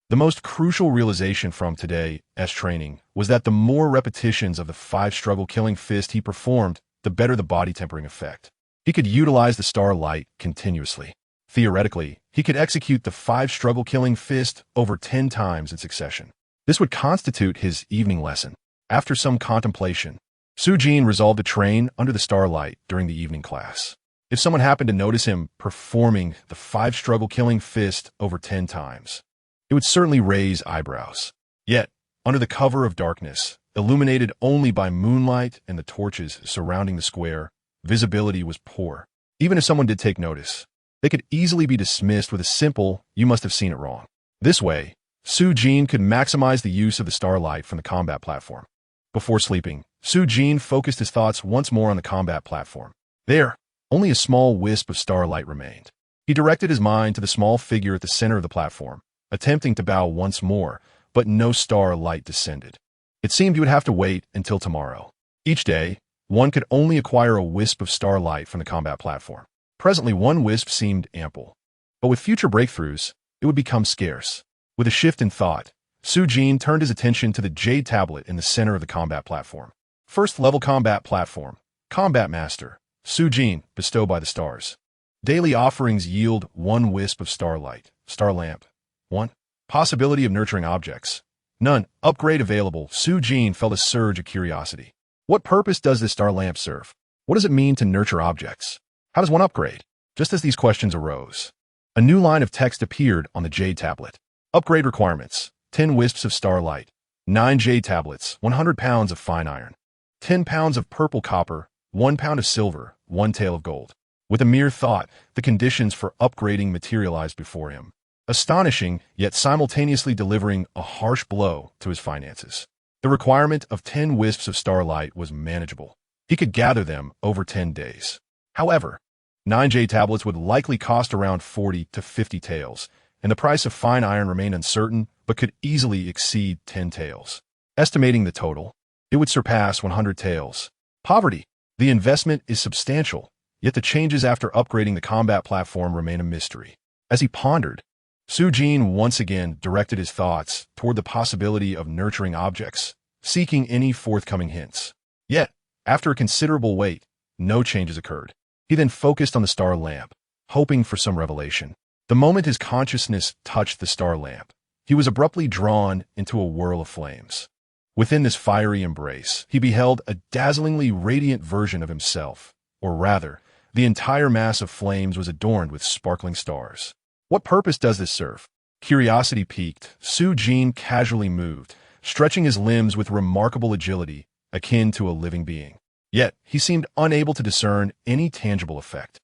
The most crucial realization from today's training was that the more repetitions of the 5 struggle-killing fist he performed, the better the body tempering effect. He could utilize the starlight continuously. Theoretically, he could execute the 5 struggle-killing fist over 10 times in succession. This would constitute his evening lesson. After some contemplation, Sujin resolved to train under the starlight during the evening class. If someone happened to notice him performing the 5 struggle-killing fist over 10 times, it would certainly raise eyebrows. Yet, under the cover of darkness, illuminated only by moonlight and the torches surrounding the square, visibility was poor. Even if someone did take notice, they could easily be dismissed with a simple, "You must have seen it wrong." This way, Sujin could maximize the use of the starlight from the combat platform. Before sleeping, Sujin focused his thoughts once more on the combat platform. There, only a small wisp of starlight remained. He directed his mind to the small figure at the center of the platform, attempting to bow once more, but no starlight descended. It seemed he would have to wait until tomorrow. Each day, one could only acquire a wisp of starlight from the combat platform. Presently, one wisp seemed ample, but with future breakthroughs, it would become scarce. With a shift in thought, Sujin turned his attention to the jade tablet in the center of the combat platform. First level combat platform. Combat Master. Sujin, bestowed by the stars. Daily offerings yield 1 wisp of starlight. Star lamp. 1. Possibility of nurturing objects. None. Upgrade available. Sujin felt a surge of curiosity. What purpose does this star lamp serve? What does it mean to nurture objects? How does one upgrade? Just as these questions arose, a new line of text appeared on the jade tablet. Upgrade requirements: 10 wisps of starlight, 9 jade tablets, 100 pounds of fine iron, 10 pounds of purple copper, 1 pound of silver, 1 tael of gold. With a mere thought, the conditions for upgrading materialized before him, astonishing yet simultaneously delivering a harsh blow to his finances. The requirement of 10 wisps of starlight was manageable. He could gather them over 10 days. However, 9 jade tablets would likely cost around 40 to 50 taels, and the price of fine iron remained uncertain but could easily exceed 10 taels. Estimating the total, it would surpass 100 taels. Poverty. The investment is substantial, yet the changes after upgrading the combat platform remain a mystery. As he pondered, Su Jin once again directed his thoughts toward the possibility of nurturing objects, seeking any forthcoming hints. Yet, after a considerable wait, no changes occurred. He then focused on the star lamp, hoping for some revelation. The moment his consciousness touched the star lamp, he was abruptly drawn into a whirl of flames. Within this fiery embrace, he beheld a dazzlingly radiant version of himself, or rather, the entire mass of flames was adorned with sparkling stars. What purpose does this serve? Curiosity piqued, Su Jin casually moved, stretching his limbs with remarkable agility, akin to a living being. Yet, he seemed unable to discern any tangible effect.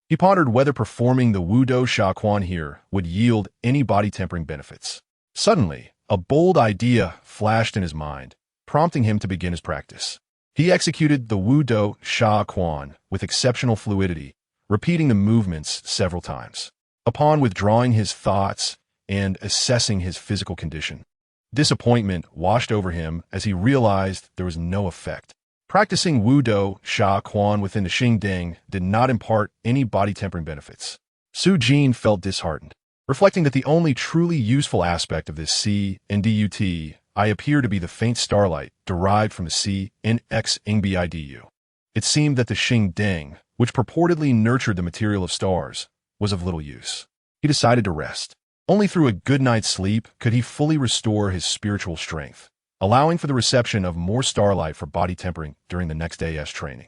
He pondered whether performing the Wudo Sha Quan here would yield any body-tempering benefits. Suddenly, a bold idea flashed in his mind, prompting him to begin his practice. He executed the Wudo Sha Quan with exceptional fluidity, repeating the movements several times. Upon withdrawing his thoughts and assessing his physical condition, disappointment washed over him as he realized there was no effect. Practicing Wudo Sha Quan within the Xingding did not impart any body-tempering benefits. Su Jin felt disheartened, reflecting that the only truly useful aspect of this C and DUT I appear to be the faint starlight derived from the C in X Ingbidu. It seemed that the Xingding, which purportedly nurtured the material of stars, was of little use. He decided to rest. Only through a good night's sleep could he fully restore his spiritual strength, allowing for the reception of more starlight for body tempering during the next day's training.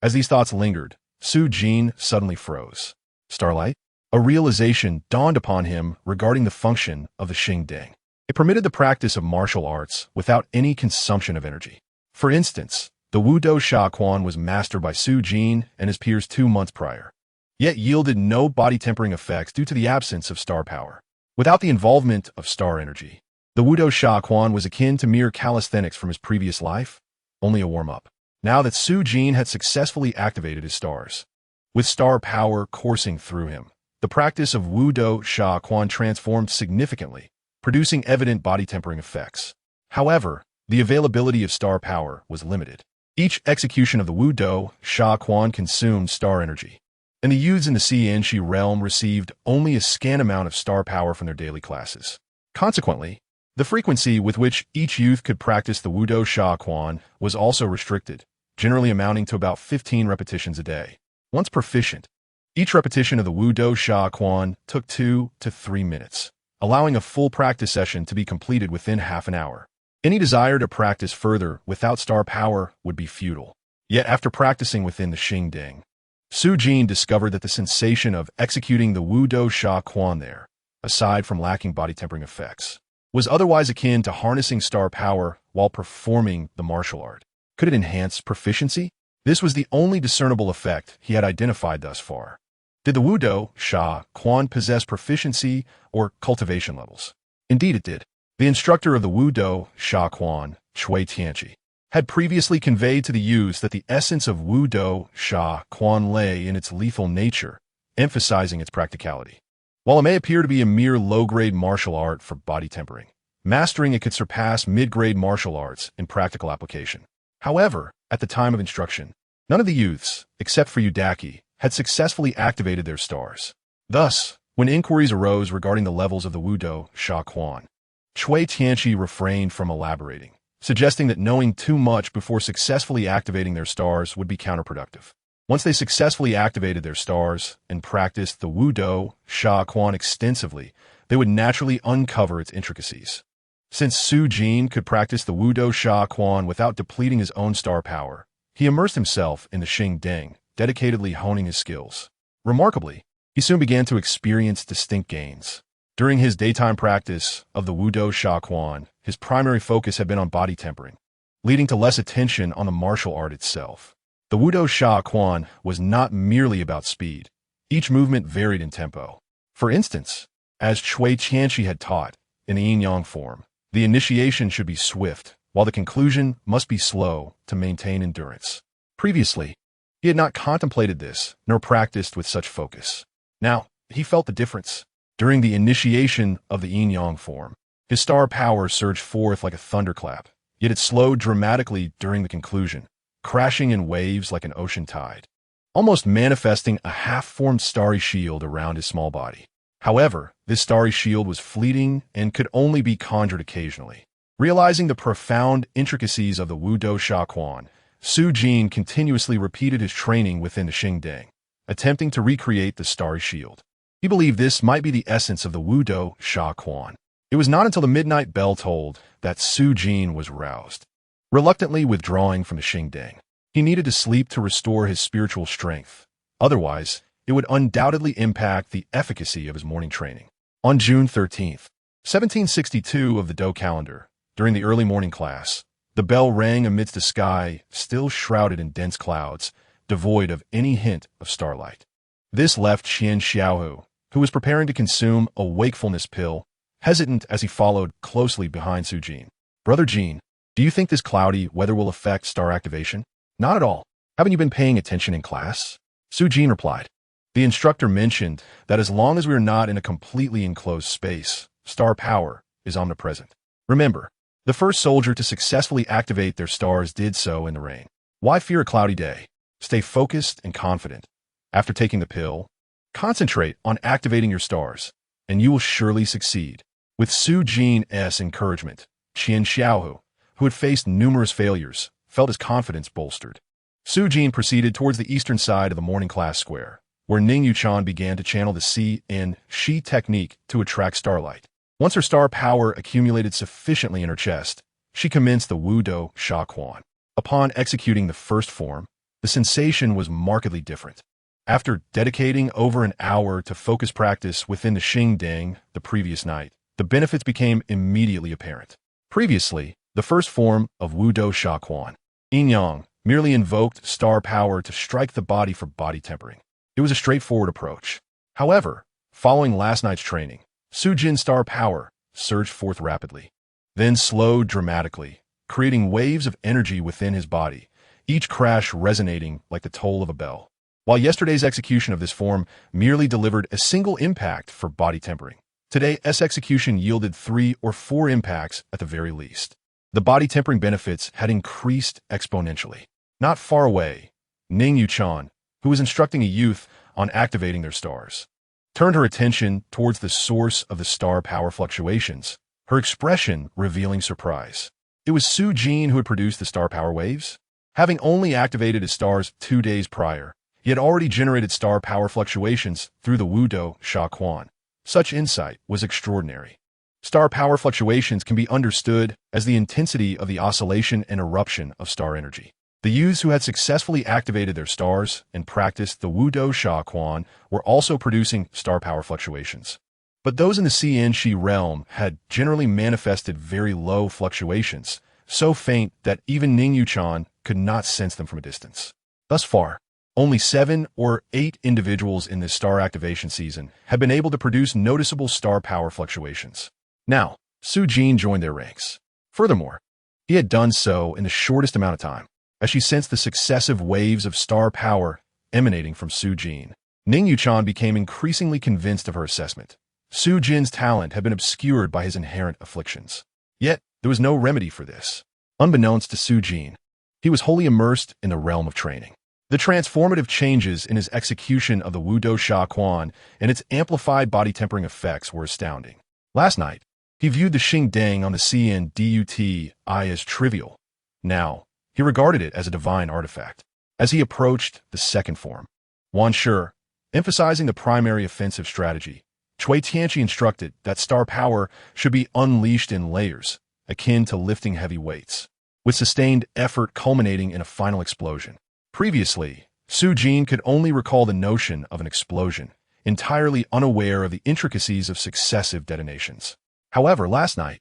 As these thoughts lingered, Su Jin suddenly froze. Starlight? A realization dawned upon him regarding the function of the Xingding. It permitted the practice of martial arts without any consumption of energy. For instance, the Wudo Sha Quan was mastered by Su Jin and his peers 2 months prior, yet yielded no body-tempering effects due to the absence of star power. Without the involvement of star energy, the Wudo Sha Quan was akin to mere calisthenics from his previous life, only a warm-up. Now that Su Jin had successfully activated his stars, with star power coursing through him, the practice of Wudo Sha Quan transformed significantly, producing evident body-tempering effects. However, the availability of star power was limited. Each execution of the Wudo Sha Quan consumed star energy, and the youths in the Xianxi realm received only a scant amount of star power from their daily classes. Consequently, the frequency with which each youth could practice the Wudo Sha Quan was also restricted, generally amounting to about 15 repetitions a day. Once proficient, each repetition of the Wudo Sha Quan took 2 to 3 minutes, allowing a full practice session to be completed within half an hour. Any desire to practice further without star power would be futile. Yet after practicing within the Xingding, Su Jin discovered that the sensation of executing the Wudo Sha Quan there, aside from lacking body-tempering effects, was otherwise akin to harnessing star power while performing the martial art. Could it enhance proficiency? This was the only discernible effect he had identified thus far. Did the Wudo Sha Quan possess proficiency or cultivation levels? Indeed it did. The instructor of the Wudo Sha Quan, Cui Tianqi, had previously conveyed to the youths that the essence of Wudo Sha Quan lay in its lethal nature, emphasizing its practicality. While it may appear to be a mere low-grade martial art for body tempering, mastering it could surpass mid-grade martial arts in practical application. However, at the time of instruction, none of the youths, except for Yudaki, had successfully activated their stars. Thus, when inquiries arose regarding the levels of the Wudo Sha Quan, Cui Tianqi refrained from elaborating, suggesting that knowing too much before successfully activating their stars would be counterproductive. Once they successfully activated their stars and practiced the Wudo Sha Quan extensively, they would naturally uncover its intricacies. Since Su Jin could practice the Wudo Sha Quan without depleting his own star power, he immersed himself in the Xingding, dedicatedly honing his skills. Remarkably, he soon began to experience distinct gains. During his daytime practice of the Wudo Sha Quan, his primary focus had been on body tempering, leading to less attention on the martial art itself. The Wudo Sha Quan was not merely about speed. Each movement varied in tempo. For instance, as Cui Tianqi had taught, in the yin-yang form, the initiation should be swift, while the conclusion must be slow to maintain endurance. Previously, he had not contemplated this, nor practiced with such focus. Now, he felt the difference. During the initiation of the yin-yang form, his star power surged forth like a thunderclap, yet it slowed dramatically during the conclusion, crashing in waves like an ocean tide, almost manifesting a half-formed starry shield around his small body. However, this starry shield was fleeting and could only be conjured occasionally. Realizing the profound intricacies of the Wudo Sha Quan, Su Jin continuously repeated his training within the Xingdang, attempting to recreate the starry shield. He believed this might be the essence of the Wudo Sha Quan. It was not until the midnight bell tolled that Su Jin was roused. Reluctantly withdrawing from the Xingdang, he needed to sleep to restore his spiritual strength. Otherwise, it would undoubtedly impact the efficacy of his morning training. On June 13th, 1762 of the Do calendar, during the early morning class, the bell rang amidst a sky still shrouded in dense clouds, devoid of any hint of starlight. This left Xian Xiaohu, who was preparing to consume a wakefulness pill, hesitant as he followed closely behind Su Jin. Brother Jin, do you think this cloudy weather will affect star activation? Not at all. Haven't you been paying attention in class? Su Jin replied. The instructor mentioned that as long as we are not in a completely enclosed space, star power is omnipresent. Remember, the first soldier to successfully activate their stars did so in the rain. Why fear a cloudy day? Stay focused and confident. After taking the pill, concentrate on activating your stars, and you will surely succeed. With Su Jin's encouragement, Qian Xiaohu, who had faced numerous failures, felt his confidence bolstered. Su Jin proceeded towards the eastern side of the morning class square, where Ning Yuchan began to channel the Si and Shi technique to attract starlight. Once her star power accumulated sufficiently in her chest, she commenced the Wudo Sha Quan. Upon executing the first form, the sensation was markedly different. After dedicating over an hour to focus practice within the Xingdang the previous night, the benefits became immediately apparent. Previously, the first form of Wudo Sha Quan, Yin Yang, merely invoked star power to strike the body for body tempering. It was a straightforward approach. However, following last night's training, Su Jin's star power surged forth rapidly, then slowed dramatically, creating waves of energy within his body, each crash resonating like the toll of a bell. While yesterday's execution of this form merely delivered a single impact for body tempering, today's execution yielded 3 or 4 impacts at the very least. The body tempering benefits had increased exponentially. Not far away, Ning Yuchan, who was instructing a youth on activating their stars, turned her attention towards the source of the star power fluctuations, her expression revealing surprise. It was Su Jin who had produced the star power waves. Having only activated his stars 2 days prior, he had already generated star power fluctuations through the Wudo Sha Quan. Such insight was extraordinary. Star power fluctuations can be understood as the intensity of the oscillation and eruption of star energy. The youths who had successfully activated their stars and practiced the Wudo Sha Quan were also producing star power fluctuations. But those in the CN-Shi realm had generally manifested very low fluctuations, so faint that even Ning Yuchan could not sense them from a distance. Thus far, only 7 or 8 individuals in this star activation season had been able to produce noticeable star power fluctuations. Now, Su Jin joined their ranks. Furthermore, he had done so in the shortest amount of time. As she sensed the successive waves of star power emanating from Su Jin, Ning Yuchan became increasingly convinced of her assessment. Su Jin's talent had been obscured by his inherent afflictions. Yet, there was no remedy for this. Unbeknownst to Su Jin, he was wholly immersed in the realm of training. The transformative changes in his execution of the Wudo Sha Quan and its amplified body tempering effects were astounding. Last night, he viewed the Xingdang on the CN Duti as trivial. Now, he regarded it as a divine artifact. As he approached the second form, Wan Shi, emphasizing the primary offensive strategy, Cui Tianqi instructed that star power should be unleashed in layers, akin to lifting heavy weights, with sustained effort culminating in a final explosion. Previously, Su Jin could only recall the notion of an explosion, entirely unaware of the intricacies of successive detonations. However, last night,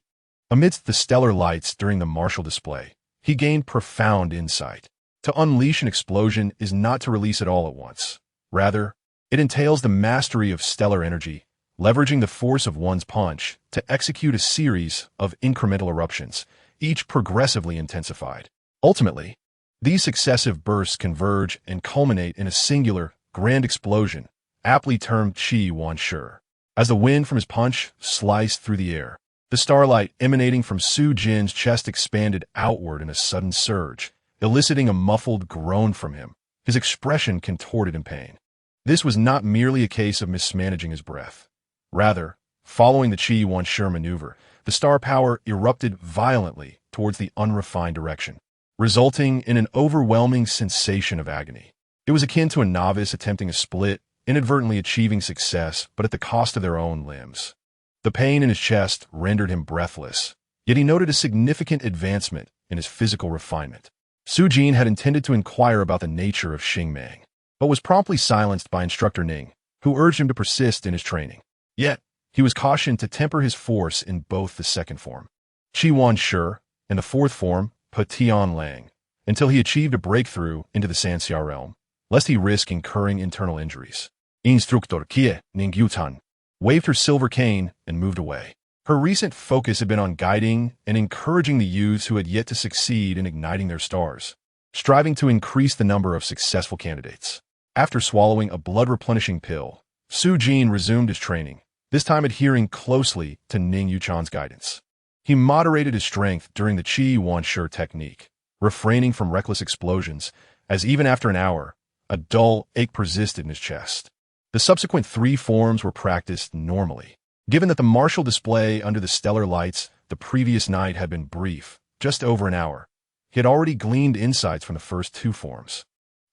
amidst the stellar lights during the martial display, he gained profound insight. To unleash an explosion is not to release it all at once. Rather, it entails the mastery of stellar energy, leveraging the force of one's punch to execute a series of incremental eruptions, each progressively intensified. Ultimately, these successive bursts converge and culminate in a singular, grand explosion, aptly termed Qi Wan Shi. As the wind from his punch sliced through the air, the starlight emanating from Su Jin's chest expanded outward in a sudden surge, eliciting a muffled groan from him, his expression contorted in pain. This was not merely a case of mismanaging his breath. Rather, following the Qi Yuanshi maneuver, the star power erupted violently towards the unrefined direction, resulting in an overwhelming sensation of agony. It was akin to a novice attempting a split, inadvertently achieving success, but at the cost of their own limbs. The pain in his chest rendered him breathless, yet he noted a significant advancement in his physical refinement. Su Jin had intended to inquire about the nature of Xingmang, but was promptly silenced by Instructor Ning, who urged him to persist in his training. Yet, he was cautioned to temper his force in both the second form, Qi Yuanshi, and the fourth form, Patian Lang, until he achieved a breakthrough into the Sanxia realm, lest he risk incurring internal injuries. Instructor Kie Ning Yutan waved her silver cane and moved away. Her recent focus had been on guiding and encouraging the youths who had yet to succeed in igniting their stars, striving to increase the number of successful candidates. After swallowing a blood-replenishing pill, Su Jin resumed his training, this time adhering closely to Ning Yuchan's guidance. He moderated his strength during the Qi Yuanshi technique, refraining from reckless explosions, as even after an hour, a dull ache persisted in his chest. The subsequent 3 forms were practiced normally. Given that the martial display under the stellar lights the previous night had been brief, just over an hour, he had already gleaned insights from the first 2 forms.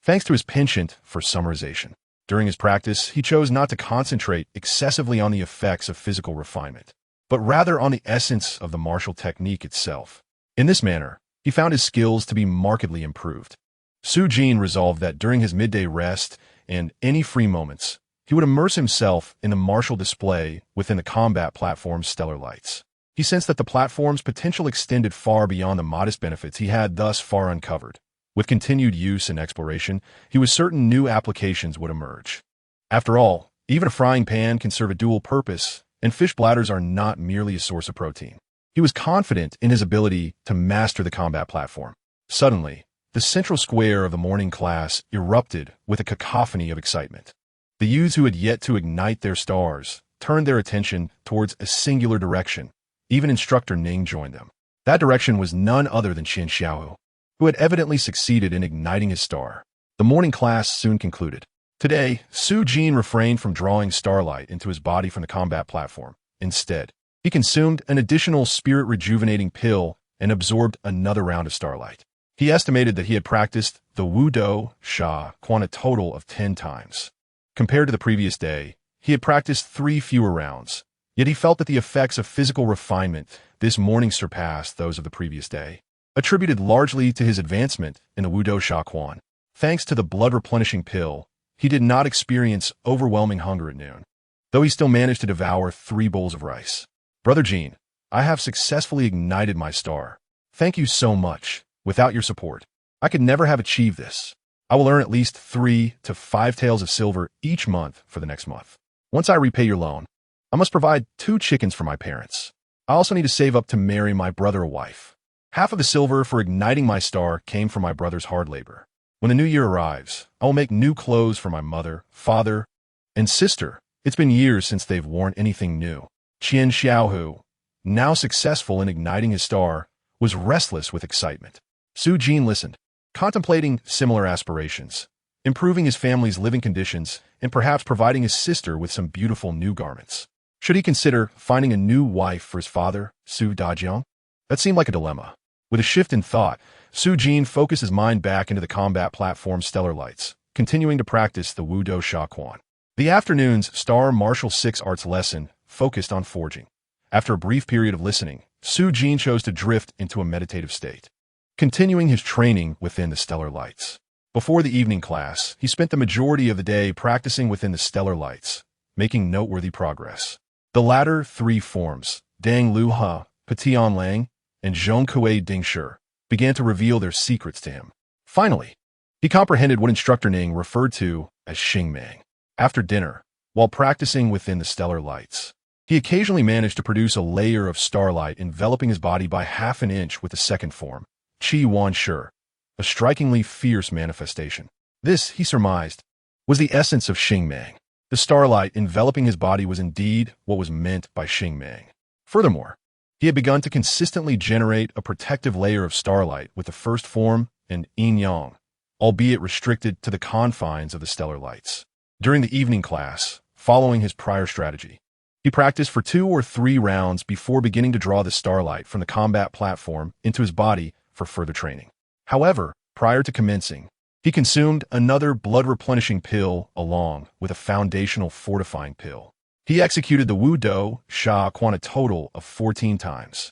Thanks to his penchant for summarization, during his practice, he chose not to concentrate excessively on the effects of physical refinement, but rather on the essence of the martial technique itself. In this manner, he found his skills to be markedly improved. Su Jin resolved that during his midday rest and any free moments, he would immerse himself in the martial display within the combat platform's stellar lights. He sensed that the platform's potential extended far beyond the modest benefits he had thus far uncovered. With continued use and exploration, he was certain new applications would emerge. After all, even a frying pan can serve a dual purpose, and fish bladders are not merely a source of protein. He was confident in his ability to master the combat platform. Suddenly, the central square of the morning class erupted with a cacophony of excitement. The youths who had yet to ignite their stars turned their attention towards a singular direction. Even Instructor Ning joined them. That direction was none other than Qian Xiaohu, who had evidently succeeded in igniting his star. The morning class soon concluded. Today, Su Jin refrained from drawing starlight into his body from the combat platform. Instead, he consumed an additional spirit-rejuvenating pill and absorbed another round of starlight. He estimated that he had practiced the Wudo Sha Quan a total of 10 times. Compared to the previous day, he had practiced 3 fewer rounds, yet he felt that the effects of physical refinement this morning surpassed those of the previous day, attributed largely to his advancement in the Wudo Sha Quan. Thanks to the blood-replenishing pill, he did not experience overwhelming hunger at noon, though he still managed to devour 3 bowls of rice. Brother Jean, I have successfully ignited my star. Thank you so much. Without your support, I could never have achieved this. I will earn at least 3 to 5 taels of silver each month for the next month. Once I repay your loan, I must provide 2 chickens for my parents. I also need to save up to marry my brother a wife. Half of the silver for igniting my star came from my brother's hard labor. When the new year arrives, I will make new clothes for my mother, father, and sister. It's been years since they've worn anything new. Qian Xiaohu, now successful in igniting his star, was restless with excitement. Su Jin listened, contemplating similar aspirations, improving his family's living conditions, and perhaps providing his sister with some beautiful new garments. Should he consider finding a new wife for his father, Su Dajiang? That seemed like a dilemma. With a shift in thought, Su Jin focused his mind back into the combat platform's stellar lights, continuing to practice the Wudo Sha Quan. The afternoon's Star Martial 6 Arts lesson focused on forging. After a brief period of listening, Su Jin chose to drift into a meditative state, continuing his training within the stellar lights. Before the evening class, he spent the majority of the day practicing within the stellar lights, making noteworthy progress. The latter 3 forms, Dang Lu Ha, Patian Lang, and Zhong Kue Dingshi, began to reveal their secrets to him. Finally, he comprehended what Instructor Ning referred to as Xingmang. After dinner, while practicing within the stellar lights, he occasionally managed to produce a layer of starlight enveloping his body by half an inch with the second form, Qi Yuanshi, a strikingly fierce manifestation. This, he surmised, was the essence of Xingmang. The starlight enveloping his body was indeed what was meant by Xing Meng. Furthermore, he had begun to consistently generate a protective layer of starlight with the first form and yin-yang, albeit restricted to the confines of the stellar lights. During the evening class, following his prior strategy, he practiced for 2 or 3 rounds before beginning to draw the starlight from the combat platform into his body for further training. However, prior to commencing, he consumed another blood-replenishing pill along with a foundational fortifying pill. He executed the Wu Do Sha Quan a total of 14 times,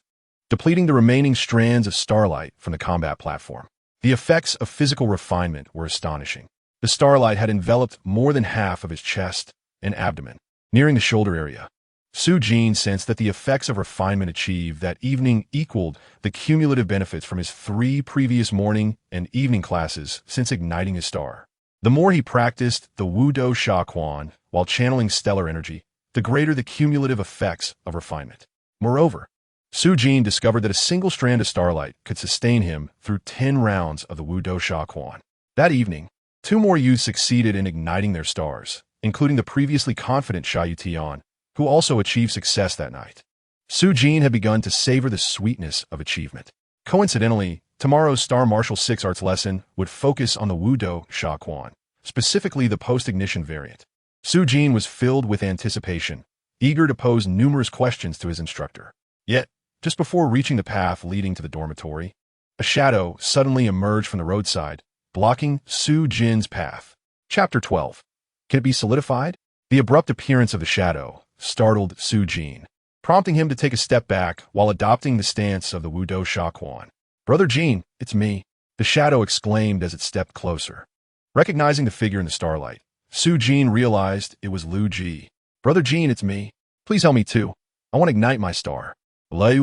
depleting the remaining strands of starlight from the combat platform. The effects of physical refinement were astonishing. The starlight had enveloped more than half of his chest and abdomen, nearing the shoulder area. Su Jin sensed that the effects of refinement achieved that evening equaled the cumulative benefits from his 3 previous morning and evening classes since igniting his star. The more he practiced the Wu Do Sha Quan while channeling stellar energy, the greater the cumulative effects of refinement. Moreover, Su Jin discovered that a single strand of starlight could sustain him through 10 rounds of the Wu Do Sha Quan. That evening, 2 more youths succeeded in igniting their stars, including the previously confident Sha Yutian, who also achieved success that night. Su Jin had begun to savor the sweetness of achievement. Coincidentally, tomorrow's Star Martial 6 Arts lesson would focus on the Wu Do Sha Quan, specifically the post-ignition variant. Su Jin was filled with anticipation, eager to pose numerous questions to his instructor. Yet, just before reaching the path leading to the dormitory, a shadow suddenly emerged from the roadside, blocking Su Jin's path. Chapter 12. Can it be solidified? The abrupt appearance of the shadow startled Su Jin, prompting him to take a step back while adopting the stance of the Wu Do Sha Quan. "Brother Jin, it's me," the shadow exclaimed as it stepped closer. Recognizing the figure in the starlight, Su Jin realized it was Lu Ji. "Brother Jin, it's me. Please help me too. I want to ignite my star." I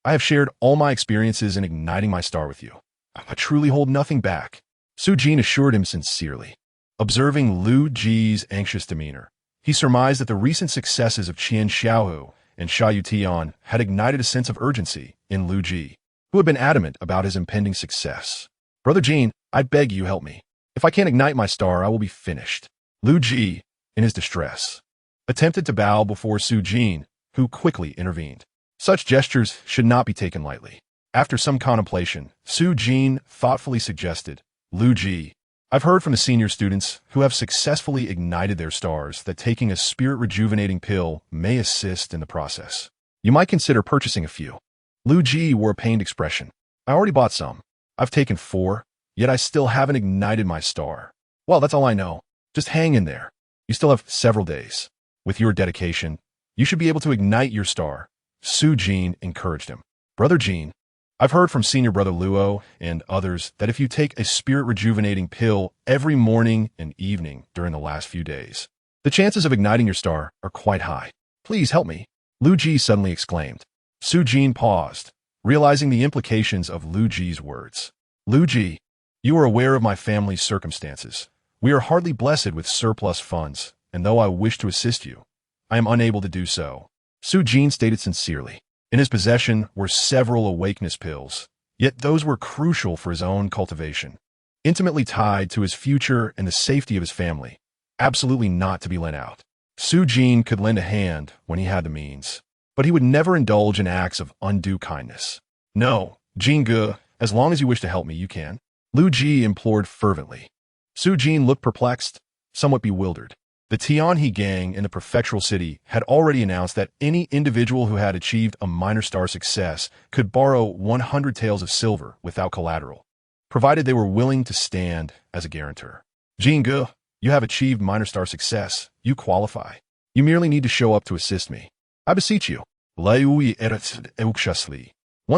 have shared all my experiences in igniting my star with you. I truly hold nothing back, Su Jin assured him sincerely. Observing Lu Ji's anxious demeanor, he surmised that the recent successes of Qian Xiaohu and Sha Yutian had ignited a sense of urgency in Lu Ji, who had been adamant about his impending success. "Brother Jin, I beg you help me. If I can't ignite my star, I will be finished." Lu Ji, in his distress, attempted to bow before Su Jin, who quickly intervened. Such gestures should not be taken lightly. After some contemplation, Su Jin thoughtfully suggested, "Lu Ji, I've heard from the senior students who have successfully ignited their stars that taking a spirit-rejuvenating pill may assist in the process. You might consider purchasing a few." Lu Ji wore a pained expression. "I already bought some. I've taken 4, yet I still haven't ignited my star." "Well, that's all I know. Just hang in there. You still have several days. With your dedication, you should be able to ignite your star," Su Jin encouraged him. "Brother Jin, I've heard from senior brother Luo and others that if you take a spirit-rejuvenating pill every morning and evening during the last few days, the chances of igniting your star are quite high. Please help me," Lu Ji suddenly exclaimed. Su Jin paused, realizing the implications of Lu Ji's words. "Lu Ji, you are aware of my family's circumstances. We are hardly blessed with surplus funds, and though I wish to assist you, I am unable to do so," Su Jin stated sincerely. In his possession were several awakeness pills, yet those were crucial for his own cultivation, intimately tied to his future and the safety of his family, absolutely not to be lent out. Su Jin could lend a hand when he had the means, but he would never indulge in acts of undue kindness. "No, Jin-ge, as long as you wish to help me, you can," Lu Ji implored fervently. Su Jin looked perplexed, somewhat bewildered. The Tianhe gang in the prefectural city had already announced that any individual who had achieved a minor star success could borrow 100 taels of silver without collateral, provided they were willing to stand as a guarantor. "Jin-ge, you have achieved minor star success. You qualify. You merely need to show up to assist me. I beseech you." "Once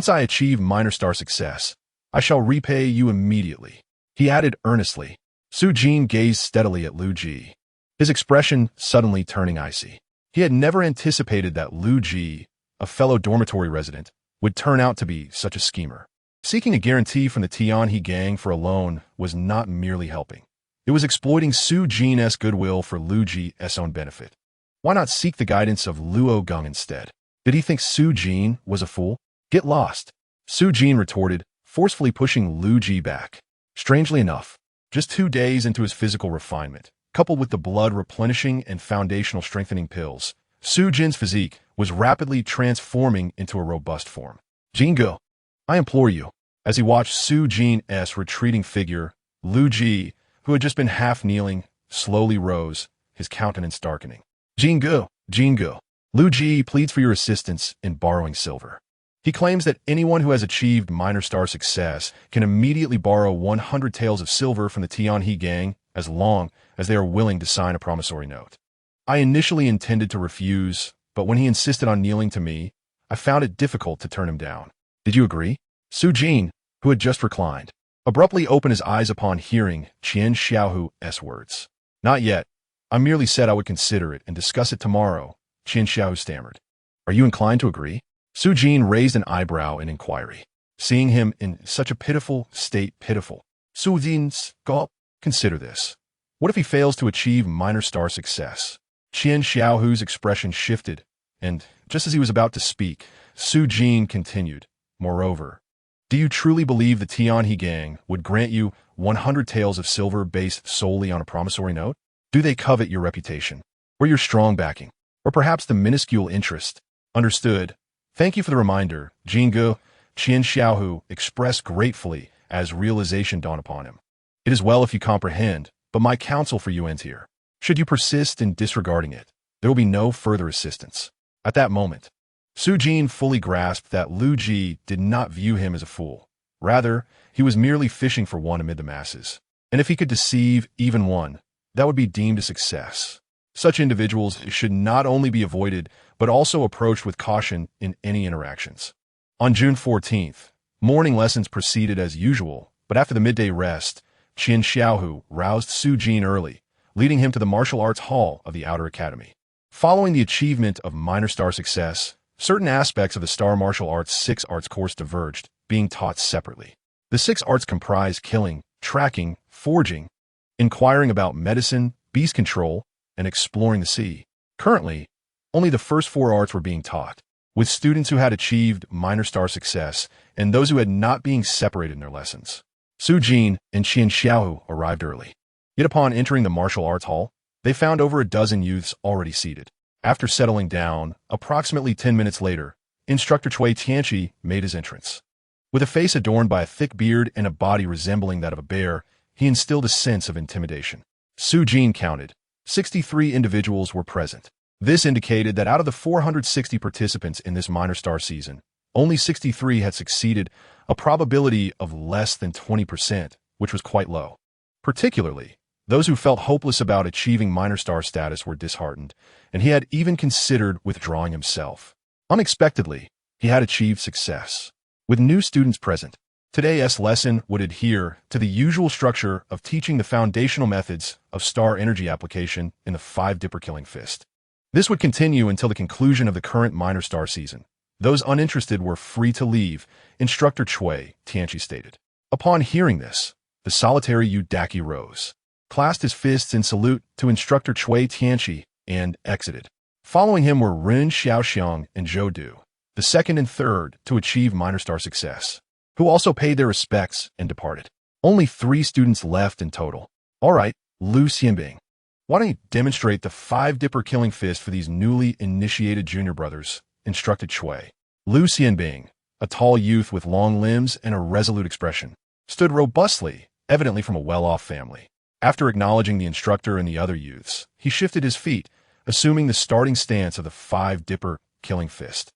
I achieve minor star success, I shall repay you immediately," he added earnestly. Su Jin gazed steadily at Lu Ji, his expression suddenly turning icy. He had never anticipated that Lu Ji, a fellow dormitory resident, would turn out to be such a schemer. Seeking a guarantee from the Tianhe gang for a loan was not merely helping. It was exploiting Su Jin's goodwill for Lu Ji's own benefit. Why not seek the guidance of Luo Geng instead? Did he think Su Jin was a fool? "Get lost," Su Jin retorted, forcefully pushing Lu Ji back. Strangely enough, just 2 days into his physical refinement, coupled with the blood-replenishing and foundational-strengthening pills, Su Jin's physique was rapidly transforming into a robust form. Jingo, I implore you. As he watched Su Jin's retreating figure, Lu Ji, who had just been half-kneeling, slowly rose, his countenance darkening. Jingo, Jingo. Lu Ji pleads for your assistance in borrowing silver. He claims that anyone who has achieved minor star success can immediately borrow 100 taels of silver from the Tianhe gang as long as they are willing to sign a promissory note. I initially intended to refuse, but when he insisted on kneeling to me, I found it difficult to turn him down. Did you agree? Su Jin, who had just reclined, abruptly opened his eyes upon hearing Qian Xiaohu's words. Not yet. I merely said I would consider it and discuss it tomorrow, Qian Xiaohu stammered. Are you inclined to agree? Su Jin raised an eyebrow in inquiry. Seeing him in such a pitiful state, Su Jin's gulp. Consider this. What if he fails to achieve minor star success? Qian Xiaohu's expression shifted, and just as he was about to speak, Su Jin continued, moreover, do you truly believe the Tianhe gang would grant you 100 taels of silver based solely on a promissory note? Do they covet your reputation, or your strong backing, or perhaps the minuscule interest? Understood. Thank you for the reminder, Jingu. Qian Xiaohu expressed gratefully as realization dawned upon him. It is well if you comprehend, but my counsel for you ends here. Should you persist in disregarding it, there will be no further assistance. At that moment, Su Jin fully grasped that Lu Ji did not view him as a fool. Rather, he was merely fishing for one amid the masses. And if he could deceive even one, that would be deemed a success. Such individuals should not only be avoided, but also approached with caution in any interactions. On June 14th, morning lessons proceeded as usual, but after the midday rest, Qian Xiaohu roused Su Jin early, leading him to the martial arts hall of the Outer Academy. Following the achievement of minor star success, certain aspects of the Star Martial Arts 6 Arts course diverged, being taught separately. The 6 arts comprise killing, tracking, forging, inquiring about medicine, beast control, and exploring the sea. Currently, only the first 4 arts were being taught, with students who had achieved minor star success and those who had not being separated in their lessons. Su Jin and Qian Xiaohu arrived early. Yet upon entering the martial arts hall, they found over a dozen youths already seated. After settling down, approximately 10 minutes later, Instructor Cui Tianqi made his entrance. With a face adorned by a thick beard and a body resembling that of a bear, he instilled a sense of intimidation. Su Jin counted. 63 individuals were present. This indicated that out of the 460 participants in this minor star season, only 63 had succeeded, a probability of less than 20%, which was quite low. Particularly, those who felt hopeless about achieving minor star status were disheartened, and he had even considered withdrawing himself. Unexpectedly, he had achieved success. With new students present, today's lesson would adhere to the usual structure of teaching the foundational methods of star energy application in the 5-dipper killing fist. This would continue until the conclusion of the current minor star season. Those uninterested were free to leave, Instructor Cui Tianqi stated. Upon hearing this, the solitary Yudaki rose, clasped his fists in salute to Instructor Cui Tianqi, and exited. Following him were Ren Xiaoxiang and Zhou Du, the second and third to achieve minor star success, who also paid their respects and departed. Only 3 students left in total. All right, Lu Xianbing, why don't you demonstrate the 5-dipper killing fist for these newly initiated junior brothers, instructed Cui. Lu Xianbing, a tall youth with long limbs and a resolute expression, stood robustly, evidently from a well-off family. After acknowledging the instructor and the other youths, he shifted his feet, assuming the starting stance of the 5-dipper killing fist.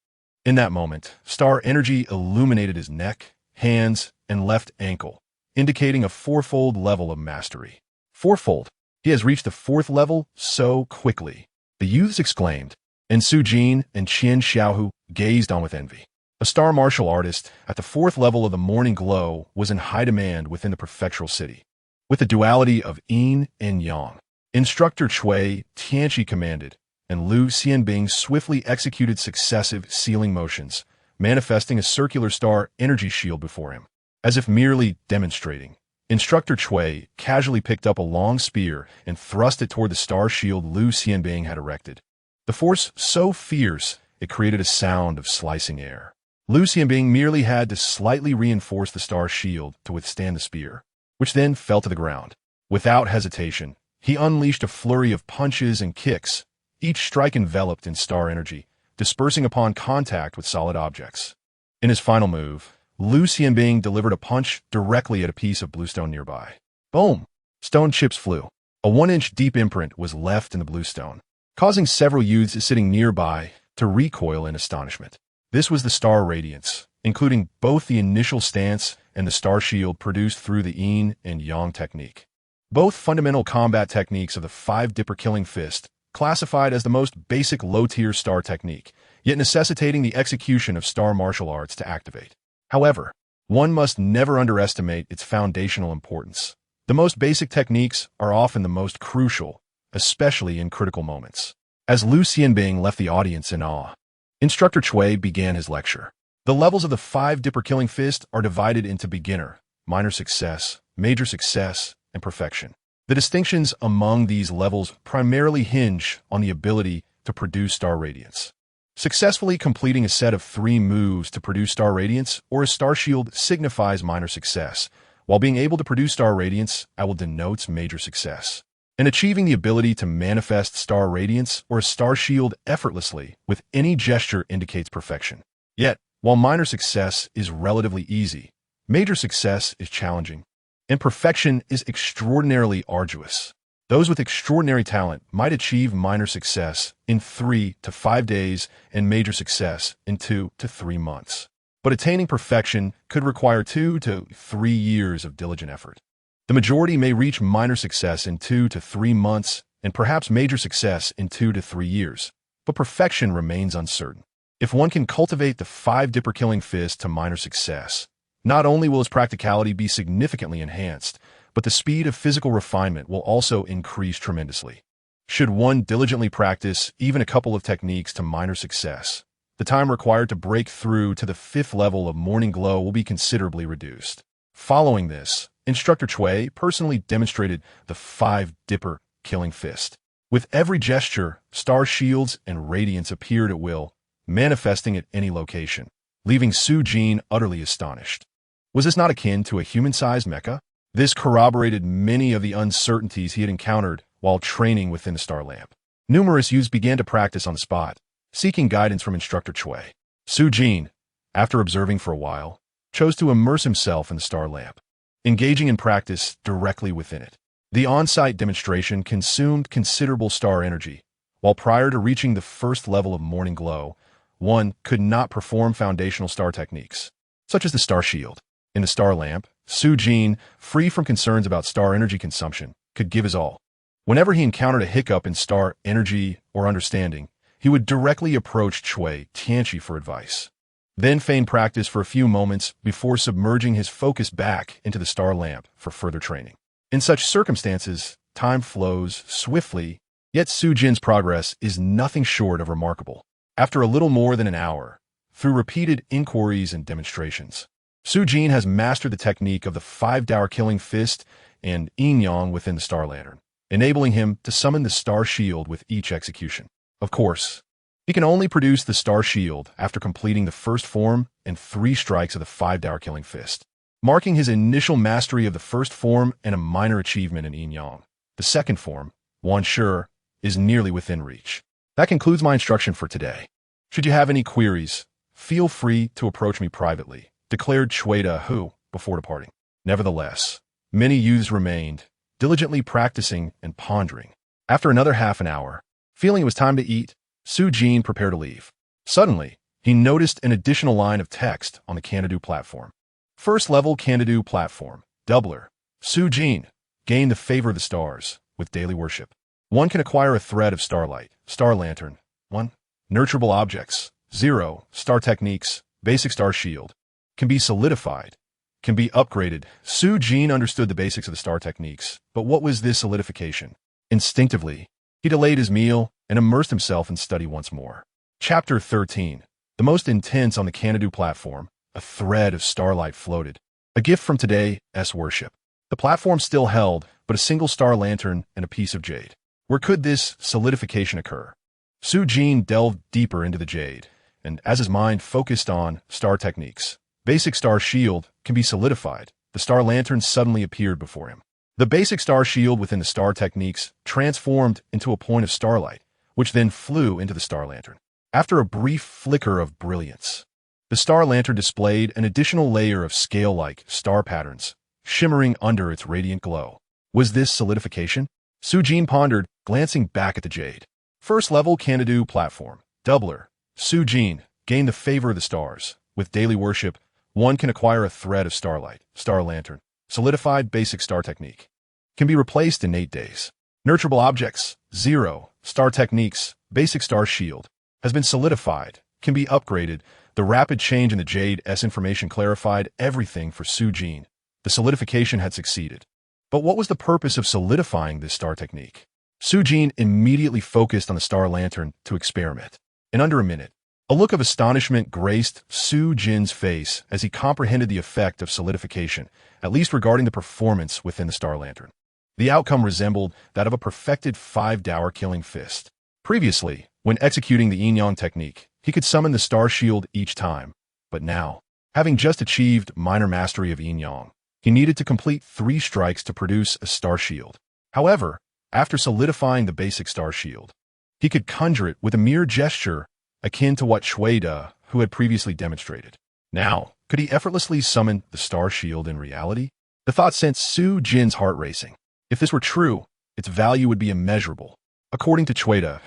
In that moment, star energy illuminated his neck, hands, and left ankle, indicating a 4-fold level of mastery. 4-fold. He has reached the 4th level so quickly, the youths exclaimed, and Su Jin and Qian Xiaohu gazed on with envy. A star martial artist at the 4th level of the morning glow was in high demand within the prefectural city. With the duality of yin and yang, Instructor Cui Tianqi commanded, and Lu Xianbing swiftly executed successive sealing motions, manifesting a circular star energy shield before him. As if merely demonstrating, Instructor Cui casually picked up a long spear and thrust it toward the star shield Lu Xianbing had erected. The force so fierce, it created a sound of slicing air. Lu Xianbing merely had to slightly reinforce the star shield to withstand the spear, which then fell to the ground. Without hesitation, He unleashed a flurry of punches and kicks, each strike enveloped in star energy, dispersing upon contact with solid objects. In his final move, Liu Xianbing delivered a punch directly at a piece of bluestone nearby. Boom! Stone chips flew. A 1-inch deep imprint was left in the bluestone, causing several youths sitting nearby to recoil in astonishment. This was the star radiance, including both the initial stance and the star shield produced through the yin and yang technique. Both fundamental combat techniques of the five-dipper killing fist, classified as the most basic low-tier star technique, yet necessitating the execution of star martial arts to activate. However, one must never underestimate its foundational importance. The most basic techniques are often the most crucial, especially in critical moments. As Liu Xianbing left the audience in awe, Instructor Cui began his lecture. The levels of the five-dipper killing fist are divided into beginner, minor success, major success, and perfection. The distinctions among these levels primarily hinge on the ability to produce star radiance. Successfully completing a set of 3 moves to produce star radiance or a star shield signifies minor success, while being able to produce star radiance denotes major success. And achieving the ability to manifest star radiance or a star shield effortlessly with any gesture indicates perfection. Yet, while minor success is relatively easy, major success is challenging, and perfection is extraordinarily arduous. Those with extraordinary talent might achieve minor success in 3 to 5 days and major success in 2 to 3 months. But attaining perfection could require 2 to 3 years of diligent effort. The majority may reach minor success in 2 to 3 months and perhaps major success in 2 to 3 years, but perfection remains uncertain. If one can cultivate the five-dipper killing fist to minor success, not only will his practicality be significantly enhanced, but the speed of physical refinement will also increase tremendously. Should one diligently practice even a couple of techniques to minor success, the time required to break through to the 5th level of morning glow will be considerably reduced. Following this, Instructor Cui personally demonstrated the five-dipper killing fist. With every gesture, star shields and radiance appeared at will, manifesting at any location, leaving Su Jin utterly astonished. Was this not akin to a human-sized mecha? This corroborated many of the uncertainties he had encountered while training within the star lamp. Numerous youths began to practice on the spot, seeking guidance from Instructor Cui. Su Jin, after observing for a while, chose to immerse himself in the star lamp, engaging in practice directly within it. The on-site demonstration consumed considerable star energy, while prior to reaching the 1st level of morning glow, one could not perform foundational star techniques, such as the star shield. In the star lamp, Su Jin, free from concerns about star energy consumption, could give his all. Whenever he encountered a hiccup in star energy or understanding, he would directly approach Cui Tianqi for advice, then feign practice for a few moments before submerging his focus back into the star lamp for further training. In such circumstances, time flows swiftly, yet Su Jin's progress is nothing short of remarkable. After a little more than an hour, through repeated inquiries and demonstrations, Su Jin has mastered the technique of the five-dipper killing fist and yin-yang within the star lantern, enabling him to summon the star shield with each execution. Of course, he can only produce the star shield after completing the 1st form and 3 strikes of the five-dipper killing fist, marking his initial mastery of the 1st form and a minor achievement in yin-yang. The 2nd form, Wan Shi, is nearly within reach. That concludes my instruction for today. Should you have any queries, feel free to approach me privately, declared Cui Hu before departing. Nevertheless, many youths remained, diligently practicing and pondering. After another half an hour, feeling it was time to eat, Su Jin prepared to leave. Suddenly, he noticed an additional line of text on the Canadu platform. 1st level Canadu platform, doubler. Su Jin, gain the favor of the stars with daily worship. One can acquire a thread of starlight, star lantern. 1. Nurturable objects. 0. Star techniques, basic star shield. Can be solidified. Can be upgraded. Su Jin understood the basics of the star techniques, but what was this solidification? Instinctively, he delayed his meal and immersed himself in study once more. Chapter 13. The most intense on the Canadu platform, a thread of starlight floated. A gift from today's worship. The platform still held, but a single star lantern and a piece of jade. Where could this solidification occur? Su Jin delved deeper into the jade, and as his mind focused on star techniques, basic star shield can be solidified. The star lantern suddenly appeared before him. The basic star shield within the star techniques transformed into a point of starlight, which then flew into the star lantern. After a brief flicker of brilliance, the star lantern displayed an additional layer of scale-like star patterns, shimmering under its radiant glow. Was this solidification? Su-Jin pondered, glancing back at the jade. First-level Canadu platform. Doubler. Su-Jin gained the favor of the stars. With daily worship, one can acquire a thread of starlight, star lantern, solidified basic star technique. Can be replaced in 8 days. Nurturable objects. 0. Star techniques. Basic star shield. Has been solidified. Can be upgraded. The rapid change in the Jade's information clarified everything for Su-Jin. The solidification had succeeded. But what was the purpose of solidifying this star technique? Su-Jin immediately focused on the star lantern to experiment. In under a minute, a look of astonishment graced Su-Jin's face as he comprehended the effect of solidification, at least regarding the performance within the star lantern. The outcome resembled that of a perfected 5-dower killing fist. Previously, when executing the Yin-Yang technique, he could summon the star shield each time. But now, having just achieved minor mastery of Yin-Yang, he needed to complete 3 strikes to produce a star shield. However, after solidifying the basic star shield, he could conjure it with a mere gesture akin to what Chueda, who had previously demonstrated. Now, could he effortlessly summon the star shield in reality? The thought sent Su-Jin's heart racing. If this were true, its value would be immeasurable. According to Chueda,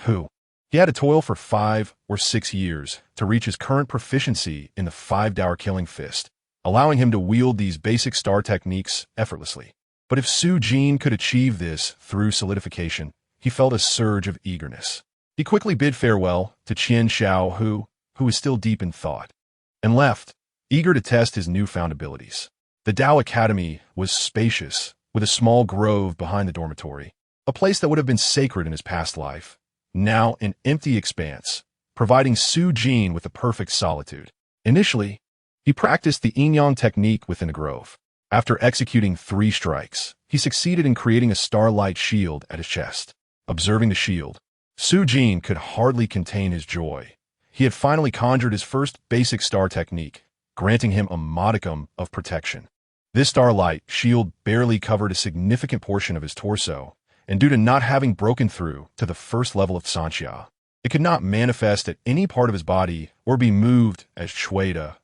he had to toil for 5 or 6 years to reach his current proficiency in the 5-dower killing fist, allowing him to wield these basic star techniques effortlessly. But if Su-Jin could achieve this through solidification, he felt a surge of eagerness. He quickly bid farewell to Qian Xiao, who was still deep in thought, and left, eager to test his newfound abilities. The Dao Academy was spacious, with a small grove behind the dormitory, a place that would have been sacred in his past life, now an empty expanse, providing Su-Jin with the perfect solitude. Initially, he practiced the Yin-Yang technique within the grove. After executing 3 strikes, he succeeded in creating a starlight shield at his chest. Observing the shield, Su-Jin could hardly contain his joy. He had finally conjured his first basic star technique, granting him a modicum of protection. This starlight shield barely covered a significant portion of his torso, and due to not having broken through to the first level of Sanxia, it could not manifest at any part of his body or be moved as Chueda,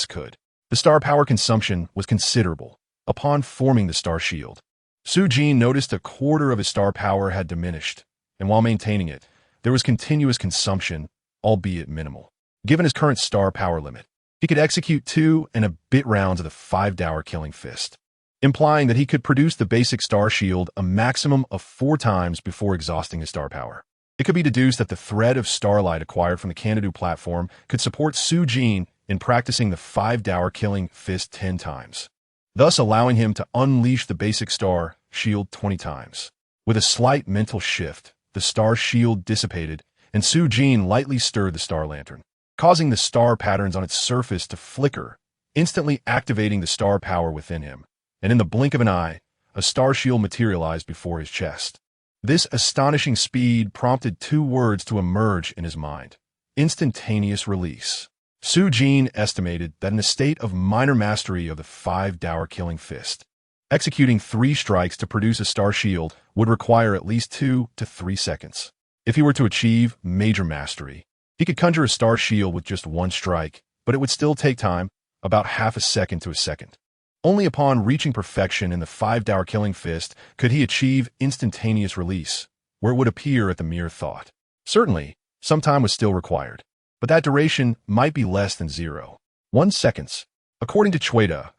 could. The star power consumption was considerable. Upon forming the star shield, Su-Jin noticed a quarter of his star power had diminished, and while maintaining it, there was continuous consumption, albeit minimal. Given his current star power limit, he could execute 2 and a bit rounds of the 5-dower killing fist, implying that he could produce the basic star shield a maximum of 4 times before exhausting his star power. It could be deduced that the thread of starlight acquired from the Canadu platform could support Su-Jin in practicing the 5-dower killing fist 10 times, thus allowing him to unleash the basic star shield 20 times. With a slight mental shift, the star shield dissipated, and Su-Jin lightly stirred the star lantern, causing the star patterns on its surface to flicker, instantly activating the star power within him. And in the blink of an eye, a star shield materialized before his chest. This astonishing speed prompted 2 words to emerge in his mind: instantaneous release. Su-Jin estimated that in a state of minor mastery of the 5-dower killing fist, executing 3 strikes to produce a star shield would require at least 2 to 3 seconds. If he were to achieve major mastery, he could conjure a star shield with just 1 strike, but it would still take time, about half a second to a second. Only upon reaching perfection in the 5-dower killing fist could he achieve instantaneous release, where it would appear at the mere thought. Certainly, some time was still required, but that duration might be less than 0.1 seconds. According to Chueda,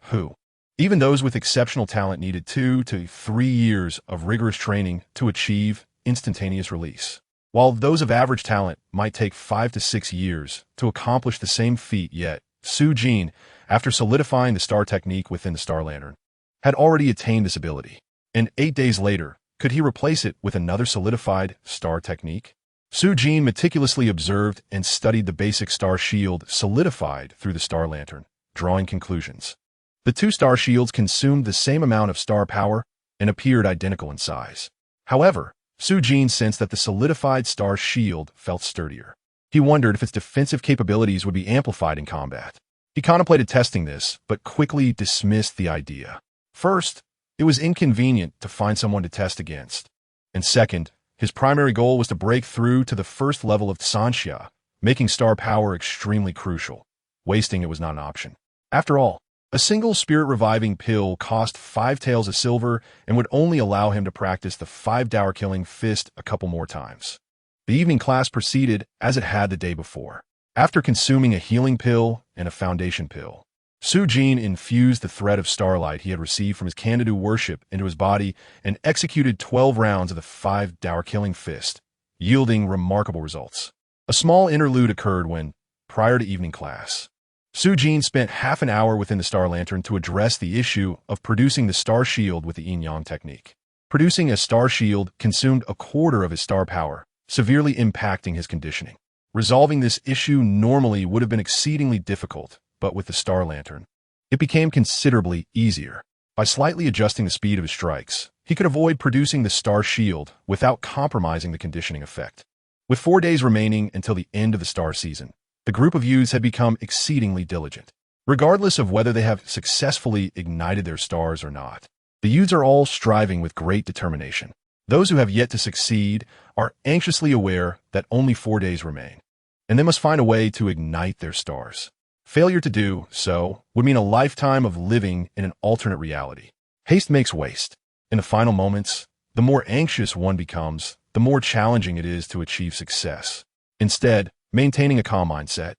even those with exceptional talent needed 2 to 3 years of rigorous training to achieve instantaneous release, while those of average talent might take 5 to 6 years to accomplish the same feat. Yet Su-Jin, after solidifying the star technique within the star lantern, had already attained this ability, and 8 days later, could he replace it with another solidified star technique? Su-Jin meticulously observed and studied the basic star shield solidified through the star lantern, drawing conclusions. The 2 star shields consumed the same amount of star power and appeared identical in size. However, Su-Jin sensed that the solidified star shield felt sturdier. He wondered if its defensive capabilities would be amplified in combat. He contemplated testing this, but quickly dismissed the idea. First, It was inconvenient to find someone to test against. And second, his primary goal was to break through to the first level of Sanxia, making star power extremely crucial. Wasting it was not an option. After all, a single spirit-reviving pill cost 5 taels of silver and would only allow him to practice the 5-dower-killing fist a couple more times. The evening class proceeded as it had the day before. After consuming a healing pill and a foundation pill, Su Jin infused the thread of starlight he had received from his Kanadu worship into his body and executed 12 rounds of the 5-dower-killing fist, yielding remarkable results. A small interlude occurred when, prior to evening class, Su Jin spent half an hour within the Star Lantern to address the issue of producing the star shield with the yin-yang technique. Producing a star shield consumed a quarter of his star power, severely impacting his conditioning. Resolving this issue normally would have been exceedingly difficult, but with the Star Lantern, it became considerably easier. By slightly adjusting the speed of his strikes, he could avoid producing the star shield without compromising the conditioning effect. With 4 days remaining until the end of the star season, the group of youths had become exceedingly diligent. Regardless of whether they have successfully ignited their stars or not, the youths are all striving with great determination. Those who have yet to succeed are anxiously aware that only 4 days remain, and they must find a way to ignite their stars. Failure to do so would mean a lifetime of living in an alternate reality. Haste makes waste. In the final moments, the more anxious one becomes, the more challenging it is to achieve success. Instead, maintaining a calm mindset,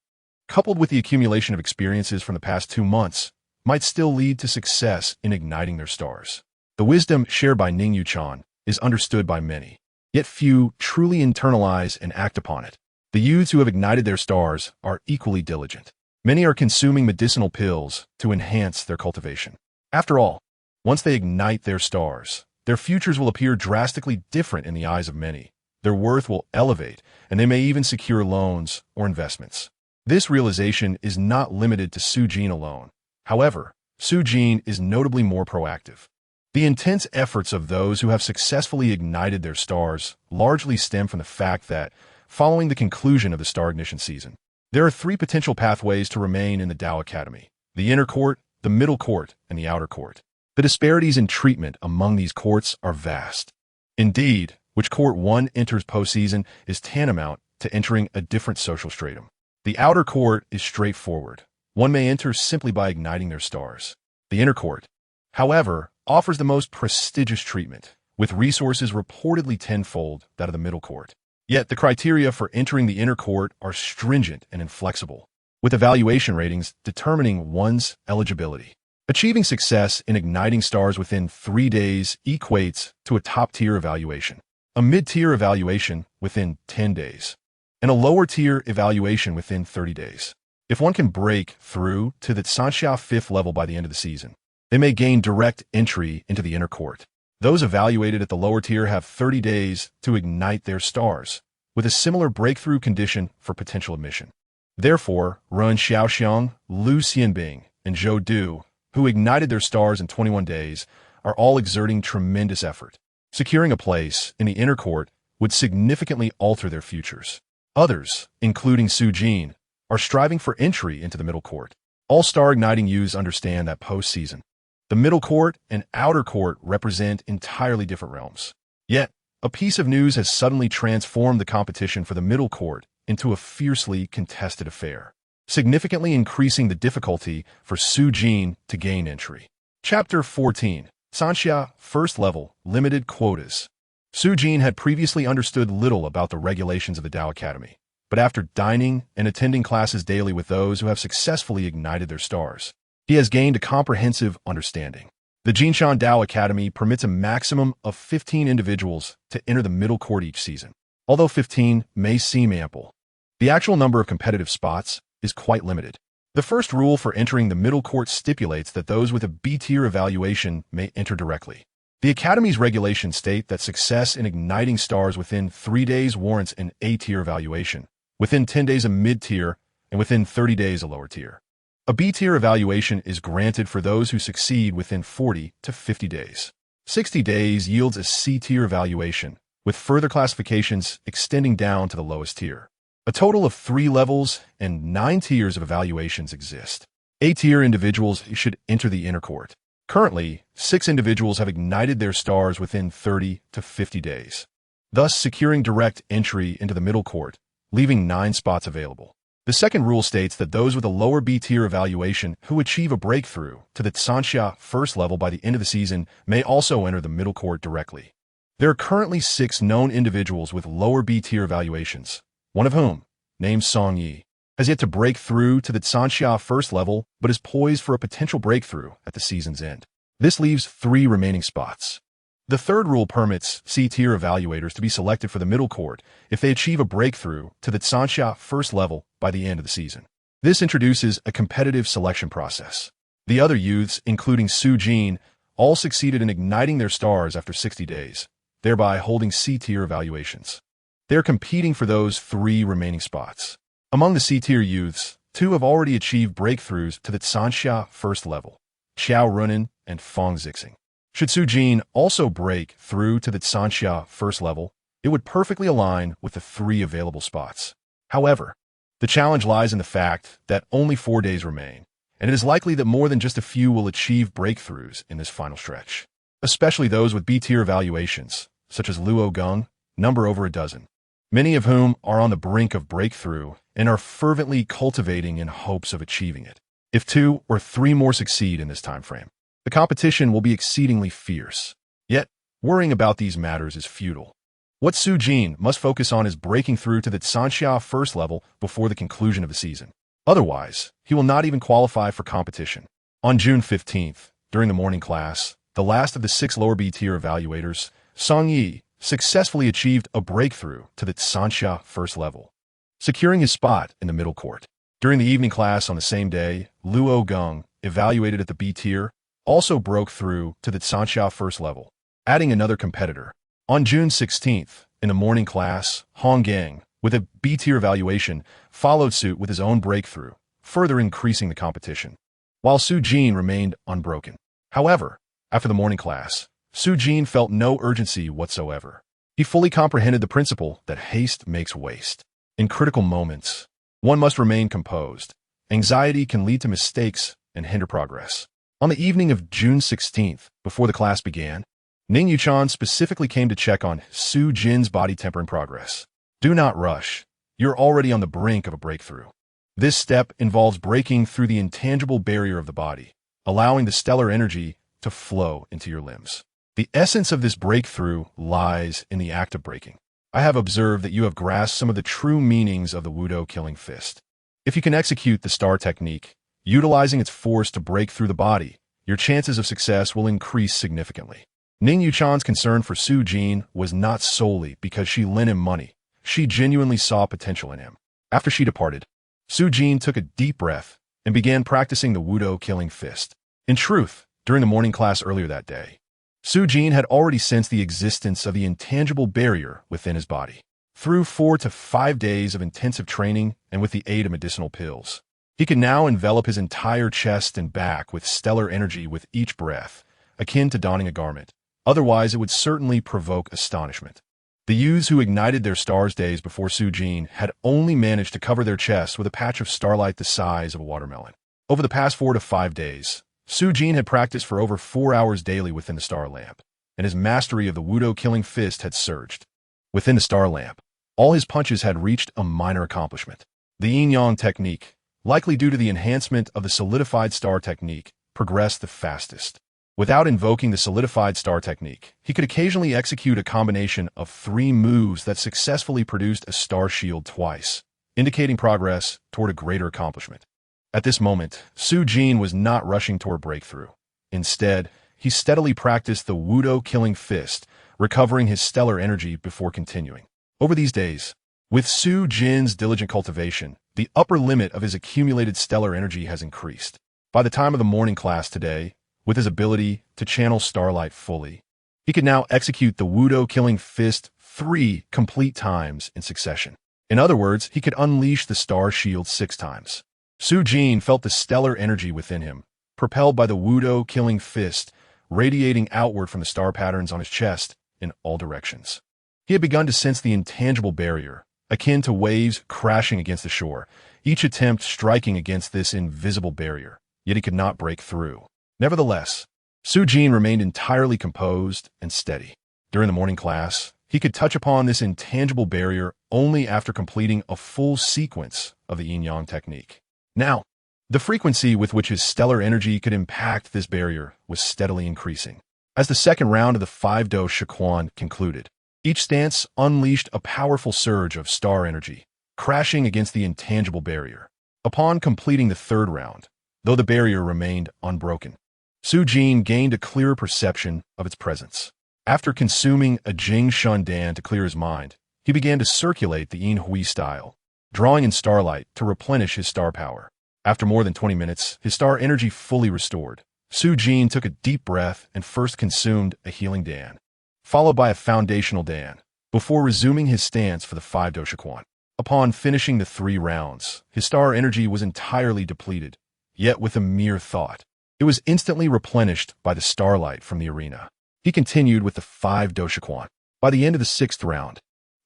coupled with the accumulation of experiences from the past 2 months, might still lead to success in igniting their stars. The wisdom shared by Ning Yuchan is understood by many, yet few truly internalize and act upon it. The youths who have ignited their stars are equally diligent. Many are consuming medicinal pills to enhance their cultivation. After all, once they ignite their stars, their futures will appear drastically different in the eyes of many. Their worth will elevate, and they may even secure loans or investments. This realization is not limited to Su Jin alone. However, Su Jin is notably more proactive. The intense efforts of those who have successfully ignited their stars largely stem from the fact that, following the conclusion of the star ignition season, there are 3 potential pathways to remain in the Tao Academy: the inner court, the middle court, and the outer court. The disparities in treatment among these courts are vast. Indeed, which court one enters postseason is tantamount to entering a different social stratum. The outer court is straightforward. One may enter simply by igniting their stars. The inner court, however, offers the most prestigious treatment, with resources reportedly tenfold that of the middle court. Yet the criteria for entering the inner court are stringent and inflexible, with evaluation ratings determining one's eligibility. Achieving success in igniting stars within 3 days equates to a top-tier evaluation, a mid-tier evaluation within 10 days, and a lower-tier evaluation within 30 days. If one can break through to the Sanxia 5th level by the end of the season, they may gain direct entry into the inner court. Those evaluated at the lower tier have 30 days to ignite their stars, with a similar breakthrough condition for potential admission. Therefore, Ren Xiaoxiang, Lu Xianbing, and Zhou Du, who ignited their stars in 21 days, are all exerting tremendous effort. Securing a place in the inner court would significantly alter their futures. Others, including Su Jin, are striving for entry into the middle court. All star igniting youths understand that postseason, the middle court and outer court represent entirely different realms. Yet, a piece of news has suddenly transformed the competition for the middle court into a fiercely contested affair, significantly increasing the difficulty for Su Jin to gain entry. Chapter 14. Sanxia, First Level, Limited Quotas. Su Jin had previously understood little about the regulations of the Tao Academy, but after dining and attending classes daily with those who have successfully ignited their stars, he has gained a comprehensive understanding. The Jinshan Tao Academy permits a maximum of 15 individuals to enter the middle court each season. Although 15 may seem ample, the actual number of competitive spots is quite limited. The first rule for entering the middle court stipulates that those with a B-tier evaluation may enter directly. The Academy's regulations state that success in igniting stars within 3 days warrants an A-tier evaluation, within 10 days a mid-tier, and within 30 days a lower tier. A B-tier evaluation is granted for those who succeed within 40 to 50 days. 60 days yields a C-tier evaluation, with further classifications extending down to the lowest tier. A total of 3 levels and 9 tiers of evaluations exist. A-tier individuals should enter the inner court. Currently, 6 individuals have ignited their stars within 30 to 50 days, thus securing direct entry into the middle court, leaving 9 spots available. The second rule states that those with a lower B-tier evaluation who achieve a breakthrough to the Tsanxia first level by the end of the season may also enter the middle court directly. There are currently 6 known individuals with lower B-tier evaluations, one of whom, named Song Yi, has yet to break through to the Tsanxia first level but is poised for a potential breakthrough at the season's end. This leaves 3 remaining spots. The third rule permits C-tier evaluators to be selected for the middle court if they achieve a breakthrough to the Tsanxia first level by the end of the season. This introduces a competitive selection process. The other youths, including Su Jin, all succeeded in igniting their stars after 60 days, thereby holding C-tier evaluations. They are competing for those 3 remaining spots. Among the C-tier youths, 2 have already achieved breakthroughs to the Tsanxia first level, Xiao Runan and Fong Zixing. Should Su Jin also break through to the Tsanxia first level, it would perfectly align with the 3 available spots. However, the challenge lies in the fact that only 4 days remain, and it is likely that more than just a few will achieve breakthroughs in this final stretch, especially those with B-tier evaluations, such as Luo Geng, number over a dozen, many of whom are on the brink of breakthrough and are fervently cultivating in hopes of achieving it. If 2 or 3 more succeed in this time frame, the competition will be exceedingly fierce. Yet, worrying about these matters is futile. What Su Jin must focus on is breaking through to the Tsanxia first level before the conclusion of the season. Otherwise, he will not even qualify for competition. On June 15th, during the morning class, the last of the 6 lower B-tier evaluators, Song Yi, successfully achieved a breakthrough to the Tsanxia first level, securing his spot in the middle court. During the evening class on the same day, Luo Geng, evaluated at the B-tier, also broke through to the Tsanxia first level, adding another competitor. On June 16th, in the morning class, Hong Gang, with a B-tier evaluation, followed suit with his own breakthrough, further increasing the competition, while Su Jin remained unbroken. However, after the morning class, Su Jin felt no urgency whatsoever. He fully comprehended the principle that haste makes waste. In critical moments, one must remain composed. Anxiety can lead to mistakes and hinder progress. On the evening of June 16th, before the class began, Ning Yuchan specifically came to check on Su Jin's body temper and progress. Do not rush. You're already on the brink of a breakthrough. This step involves breaking through the intangible barrier of the body, allowing the stellar energy to flow into your limbs. The essence of this breakthrough lies in the act of breaking. I have observed that you have grasped some of the true meanings of the Wudo killing fist. If you can execute the star technique, utilizing its force to break through the body, your chances of success will increase significantly. Ning Yuchan's concern for Su Jin was not solely because she lent him money. She genuinely saw potential in him. After she departed, Su Jin took a deep breath and began practicing the Wudo killing fist. In truth, during the morning class earlier that day, Su Jin had already sensed the existence of the intangible barrier within his body. Through 4 to 5 days of intensive training and with the aid of medicinal pills, he could now envelop his entire chest and back with stellar energy with each breath, akin to donning a garment. Otherwise, it would certainly provoke astonishment. The youths who ignited their stars days before Su Jin had only managed to cover their chests with a patch of starlight the size of a watermelon. Over the past 4 to 5 days, Su Jin had practiced for over 4 hours daily within the star lamp, and his mastery of the Wudo killing fist had surged. Within the star lamp, all his punches had reached a minor accomplishment. The yin-yang technique, likely due to the enhancement of the solidified star technique, progressed the fastest. Without invoking the solidified star technique, he could occasionally execute a combination of 3 moves that successfully produced a star shield twice, indicating progress toward a greater accomplishment. At this moment, Su Jin was not rushing toward breakthrough. Instead, he steadily practiced the Wudo killing fist, recovering his stellar energy before continuing. Over these days, with Su Jin's diligent cultivation, the upper limit of his accumulated stellar energy has increased. By the time of the morning class today, with his ability to channel starlight fully, he could now execute the Wudo killing fist 3 complete times in succession. In other words, he could unleash the star shield 6 times. Su Jin felt the stellar energy within him, propelled by the Wudo killing fist, radiating outward from the star patterns on his chest in all directions. He had begun to sense the intangible barrier, akin to waves crashing against the shore, each attempt striking against this invisible barrier, yet he could not break through. Nevertheless, Su Jin remained entirely composed and steady. During the morning class, he could touch upon this intangible barrier only after completing a full sequence of the yin-yang technique. Now, the frequency with which his stellar energy could impact this barrier was steadily increasing. As the second round of the five-do Shiquan concluded, each stance unleashed a powerful surge of star energy, crashing against the intangible barrier. Upon completing the third round, though the barrier remained unbroken, Su Jin gained a clearer perception of its presence. After consuming a Jing Shun Dan to clear his mind, he began to circulate the Yin Hui style, drawing in starlight to replenish his star power. After more than 20 minutes, his star energy fully restored. Su Jin took a deep breath and first consumed a healing Dan, followed by a foundational Dan, before resuming his stance for the five-do Shiquan. Upon finishing the 3 rounds, his star energy was entirely depleted, yet with a mere thought, it was instantly replenished by the starlight from the arena. He continued with the five-do Shiquan. By the end of the 6th round,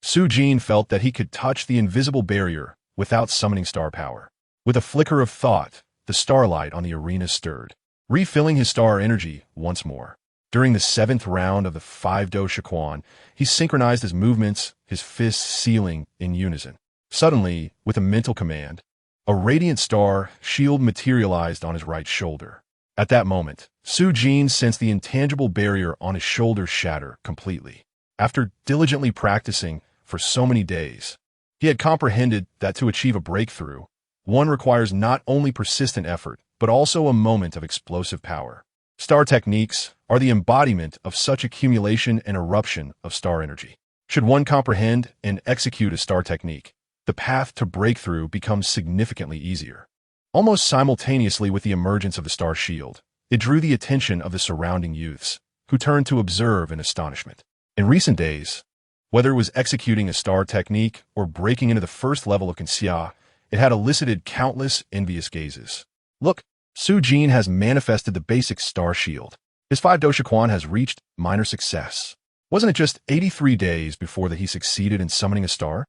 Su Jin felt that he could touch the invisible barrier without summoning star power. With a flicker of thought, the starlight on the arena stirred, refilling his star energy once more. During the 7th round of the five-do Shiquan, he synchronized his movements, his fists sealing in unison. Suddenly, with a mental command, a radiant star shield materialized on his right shoulder. At that moment, Su Jin sensed the intangible barrier on his shoulder shatter completely. After diligently practicing for so many days, he had comprehended that to achieve a breakthrough, one requires not only persistent effort, but also a moment of explosive power. Star techniques are the embodiment of such accumulation and eruption of star energy. Should one comprehend and execute a star technique, the path to breakthrough becomes significantly easier. Almost simultaneously with the emergence of the star shield, it drew the attention of the surrounding youths, who turned to observe in astonishment. In recent days, whether it was executing a star technique or breaking into the first level of Kenxia, it had elicited countless envious gazes. Look, Su Jin has manifested the basic star shield. His five-do Shiquan has reached minor success. Wasn't it just 83 days before that he succeeded in summoning a star?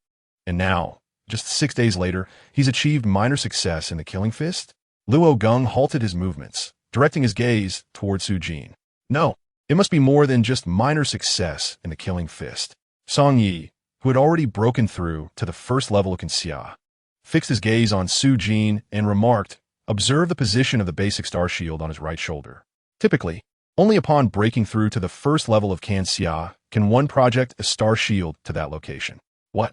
And now, just 6 days later, he's achieved minor success in the Killing Fist? Luo Geng halted his movements, directing his gaze toward Su Jin. No, it must be more than just minor success in the Killing Fist. Song Yi, who had already broken through to the first level of Kenxia, fixed his gaze on Su Jin and remarked, "Observe the position of the basic star shield on his right shoulder. Typically, only upon breaking through to the first level of Kenxia can one project a star shield to that location." What?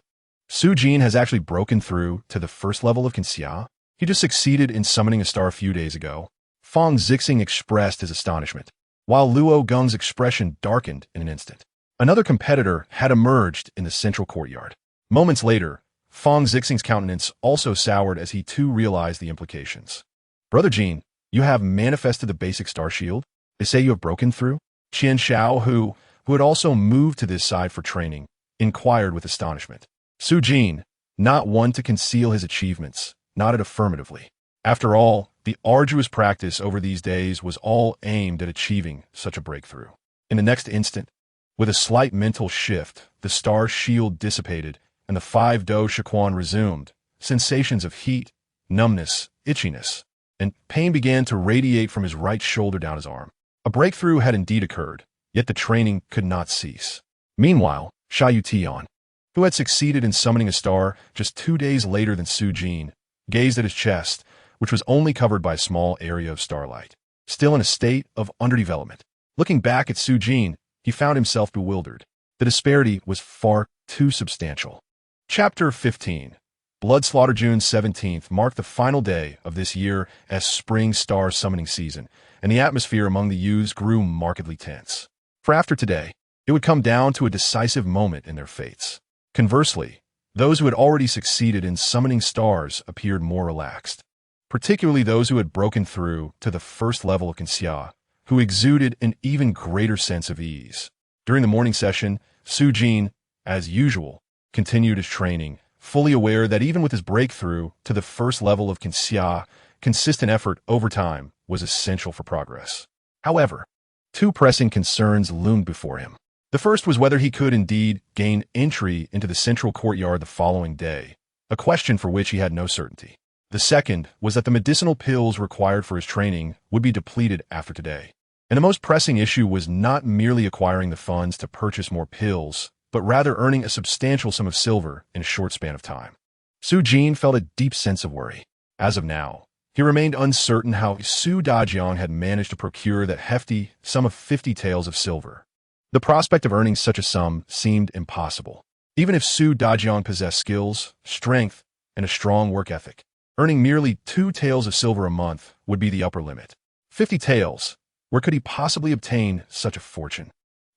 Su Jin has actually broken through to the first level of Kenxia? He just succeeded in summoning a star a few days ago. Fang Zixing expressed his astonishment, while Luo Geng's expression darkened in an instant. Another competitor had emerged in the central courtyard. Moments later, Fang Zixing's countenance also soured as he too realized the implications. "Brother Jin, you have manifested the basic star shield? They say you have broken through?" Qian Xiao, who had also moved to this side for training, inquired with astonishment. Su Jin, not one to conceal his achievements, nodded affirmatively. After all, the arduous practice over these days was all aimed at achieving such a breakthrough. In the next instant, with a slight mental shift, the star shield dissipated and the five-do Shiquan resumed. Sensations of heat, numbness, itchiness, and pain began to radiate from his right shoulder down his arm. A breakthrough had indeed occurred, yet the training could not cease. Meanwhile, Sha Yutian, who had succeeded in summoning a star just 2 days later than Su Jin, gazed at his chest, which was only covered by a small area of starlight, still in a state of underdevelopment. Looking back at Su Jin, he found himself bewildered. The disparity was far too substantial. Chapter 15. Blood Slaughter. June 17th marked the final day of this year as spring star summoning season, and the atmosphere among the youths grew markedly tense. For after today, it would come down to a decisive moment in their fates. Conversely, those who had already succeeded in summoning stars appeared more relaxed, particularly those who had broken through to the first level of Kenxia, who exuded an even greater sense of ease. During the morning session, Su Jin, as usual, continued his training, fully aware that even with his breakthrough to the first level of Kenxia, consistent effort over time was essential for progress. However, 2 pressing concerns loomed before him. The first was whether he could indeed gain entry into the central courtyard the following day, a question for which he had no certainty. The second was that the medicinal pills required for his training would be depleted after today. And the most pressing issue was not merely acquiring the funds to purchase more pills, but rather earning a substantial sum of silver in a short span of time. Su Jin felt a deep sense of worry. As of now, he remained uncertain how Su Dajiang had managed to procure that hefty sum of 50 taels of silver. The prospect of earning such a sum seemed impossible. Even if Su Dajiang possessed skills, strength, and a strong work ethic, earning merely 2 taels of silver a month would be the upper limit. 50 taels, where could he possibly obtain such a fortune?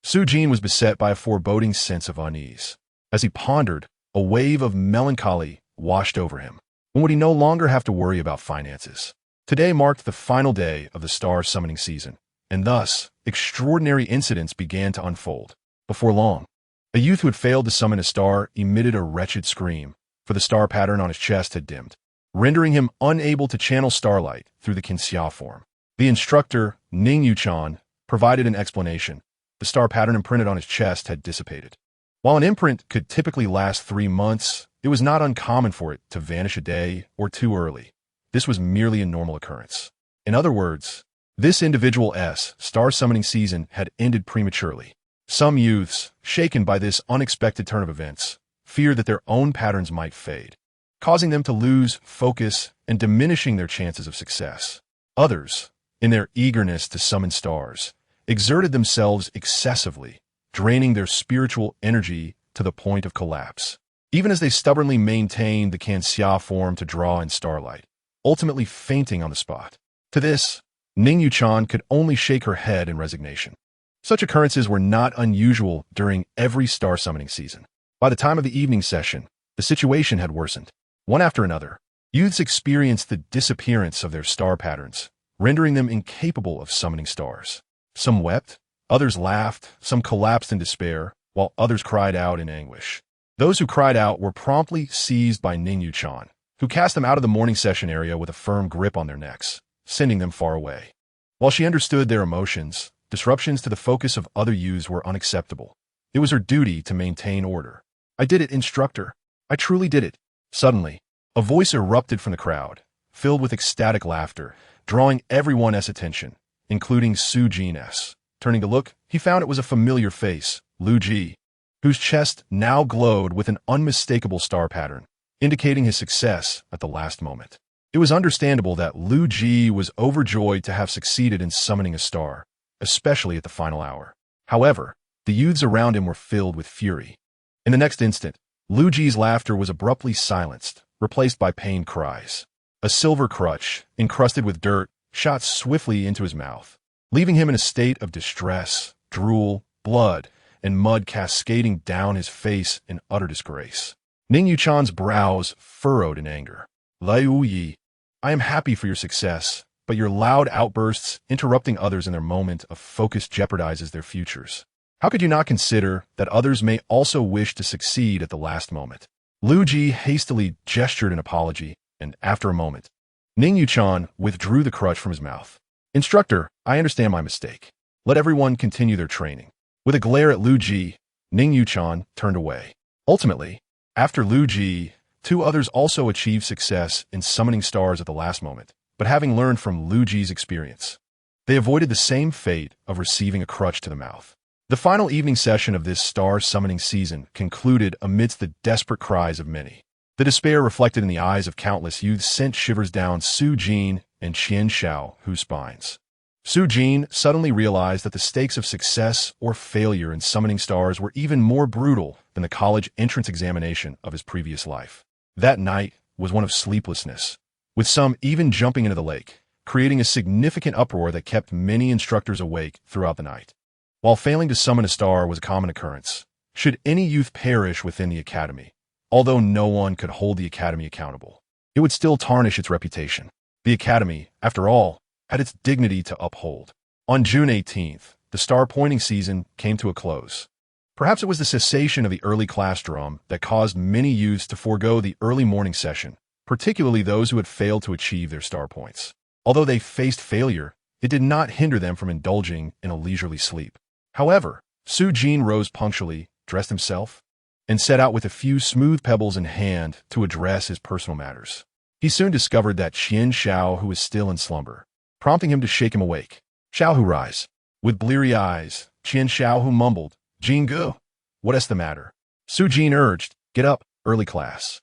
Su Jin was beset by a foreboding sense of unease. As he pondered, a wave of melancholy washed over him. When would he no longer have to worry about finances? Today marked the final day of the star summoning season, and thus, extraordinary incidents began to unfold. Before long, a youth who had failed to summon a star emitted a wretched scream, for the star pattern on his chest had dimmed, rendering him unable to channel starlight through the Kinxia form. The instructor, Ning Yuchan, provided an explanation. The star pattern imprinted on his chest had dissipated. While an imprint could typically last 3 months, it was not uncommon for it to vanish a day or 2 early. This was merely a normal occurrence. In other words, this individual's star summoning season had ended prematurely. Some youths, shaken by this unexpected turn of events, feared that their own patterns might fade, causing them to lose focus and diminishing their chances of success. Others, in their eagerness to summon stars, exerted themselves excessively, draining their spiritual energy to the point of collapse, even as they stubbornly maintained the Kanxia form to draw in starlight, ultimately fainting on the spot. To this, Ning Yuchan could only shake her head in resignation. Such occurrences were not unusual during every star summoning season. By the time of the evening session, the situation had worsened. One after another, youths experienced the disappearance of their star patterns, rendering them incapable of summoning stars. Some wept, others laughed, some collapsed in despair, while others cried out in anguish. Those who cried out were promptly seized by Ning Yuchan, who cast them out of the morning session area with a firm grip on their necks, sending them far away. While she understood their emotions, disruptions to the focus of other youths were unacceptable. It was her duty to maintain order. "I did it, instructor. I truly did it." Suddenly, a voice erupted from the crowd, filled with ecstatic laughter, drawing everyone's attention, including Su Jin's. Turning to look, he found it was a familiar face, Lu Ji, whose chest now glowed with an unmistakable star pattern, indicating his success at the last moment. It was understandable that Lu Ji was overjoyed to have succeeded in summoning a star, especially at the final hour. However, the youths around him were filled with fury. In the next instant, Lu Ji's laughter was abruptly silenced, replaced by pained cries. A silver crutch, encrusted with dirt, shot swiftly into his mouth, leaving him in a state of distress, drool, blood, and mud cascading down his face in utter disgrace. Ning Yuchan's brows furrowed in anger. "Liu Yi, I am happy for your success, but your loud outbursts interrupting others in their moment of focus jeopardizes their futures. How could you not consider that others may also wish to succeed at the last moment?" Lu Ji hastily gestured an apology, and after a moment, Ning Yuchan withdrew the crutch from his mouth. "Instructor, I understand my mistake. Let everyone continue their training." With a glare at Lu Ji, Ning Yuchan turned away. Ultimately, after Lu Ji, 2 others also achieved success in summoning stars at the last moment, but having learned from Lu Ji's experience, they avoided the same fate of receiving a crutch to the mouth. The final evening session of this star summoning season concluded amidst the desperate cries of many. The despair reflected in the eyes of countless youths sent shivers down Su Jin and Qian Xiaohu's spines. Su Jin suddenly realized that the stakes of success or failure in summoning stars were even more brutal than the college entrance examination of his previous life. That night was one of sleeplessness, with some even jumping into the lake, creating a significant uproar that kept many instructors awake throughout the night. While failing to summon a star was a common occurrence, should any youth perish within the academy, although no one could hold the academy accountable, it would still tarnish its reputation. The academy, after all, had its dignity to uphold. On June 18th, the star pointing season came to a close. Perhaps it was the cessation of the early class drum that caused many youths to forego the early morning session, particularly those who had failed to achieve their star points. Although they faced failure, it did not hinder them from indulging in a leisurely sleep. However, Su Jin rose punctually, dressed himself, and set out with a few smooth pebbles in hand to address his personal matters. He soon discovered that Qian Xiao, who was still in slumber, prompting him to shake him awake. "Xiao, who rise. With bleary eyes, Qian Xiaohu mumbled, Jingu, what is the matter? Su Jin urged, get up, early class.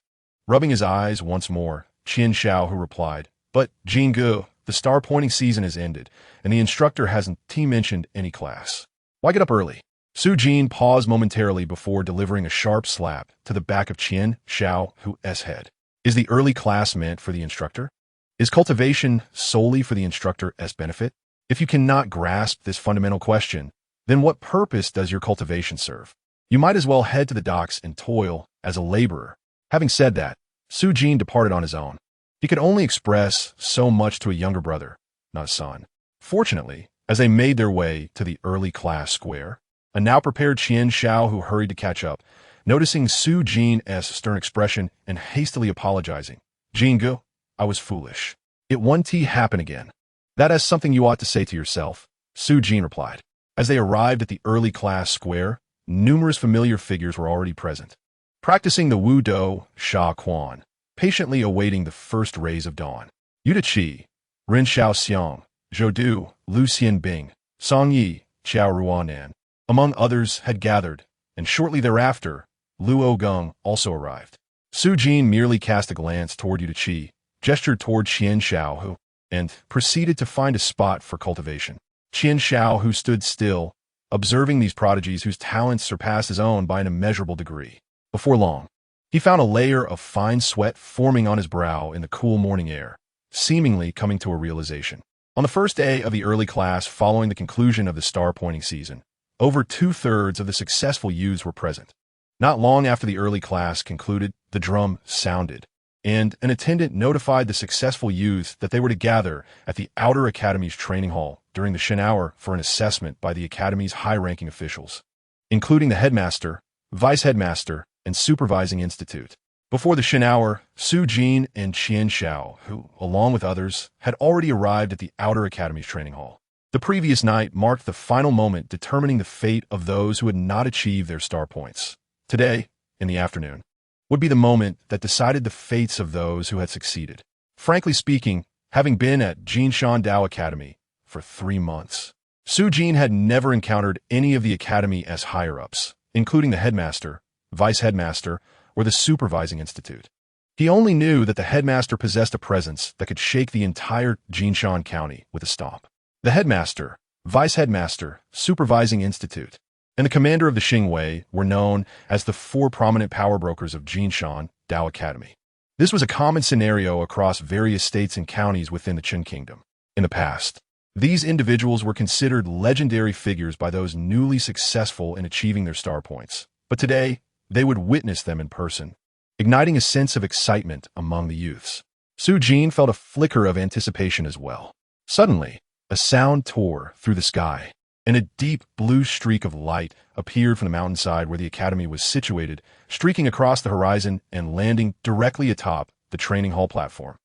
Rubbing his eyes once more, Qian Xiaohu replied, but, Jingu, the star-pointing season has ended, and the instructor hasn't mentioned any class. Why get up early? Su Jin paused momentarily before delivering a sharp slap to the back of Qian Xiaohu's head. Is the early class meant for the instructor? Is cultivation solely for the instructor's benefit? If you cannot grasp this fundamental question, then what purpose does your cultivation serve? You might as well head to the docks and toil as a laborer. Having said that, Su Jin departed on his own. He could only express so much to a younger brother, not a son. Fortunately, as they made their way to the early class square, a now-prepared Qian Xiaohu hurried to catch up, noticing Su Jin's stern expression and hastily apologizing. Jingu, I was foolish. It won't happen again. That is something you ought to say to yourself, Su Jin replied. As they arrived at the early class square, numerous familiar figures were already present, practicing the Wu Do Sha Quan, patiently awaiting the first rays of dawn. Yuda Qi, Ren Xiao Xiang, Zhou Du, Lu Xianbing, Song Yi, Qiao Ruanan, among others, had gathered, and shortly thereafter, Luo Gong also arrived. Su Jin merely cast a glance toward Yuda Qi, gestured toward Qian Xiaohu, and proceeded to find a spot for cultivation. Qian Xiaohu stood still, observing these prodigies whose talents surpassed his own by an immeasurable degree. Before long, he found a layer of fine sweat forming on his brow in the cool morning air, seemingly coming to a realization. On the first day of the early class following the conclusion of the star-pointing season, over 2/3 of the successful youths were present. Not long after the early class concluded, the drum sounded, and an attendant notified the successful youths that they were to gather at the Outer Academy's training hall during the Shen hour for an assessment by the Academy's high-ranking officials, including the headmaster, vice-headmaster, and supervising institute. Before the Shen hour, Su Jin and Qian Xiao, who, along with others, had already arrived at the Outer Academy's training hall. The previous night marked the final moment determining the fate of those who had not achieved their star points. Today, in the afternoon, would be the moment that decided the fates of those who had succeeded. Frankly speaking, having been at Jinshan Dao Academy for 3 months, Su Jin had never encountered any of the Academy's higher-ups, including the headmaster, vice-headmaster, or the supervising institute. He only knew that the headmaster possessed a presence that could shake the entire Jinshan County with a stomp. The headmaster, vice-headmaster, supervising institute, and the commander of the Xingwei were known as the 4 prominent power brokers of Jinshan Dao Academy. This was a common scenario across various states and counties within the Qin Kingdom. In the past, these individuals were considered legendary figures by those newly successful in achieving their star points. But today, they would witness them in person, igniting a sense of excitement among the youths. Su Jin felt a flicker of anticipation as well. Suddenly, a sound tore through the sky, and a deep blue streak of light appeared from the mountainside where the academy was situated, streaking across the horizon and landing directly atop the training hall platform,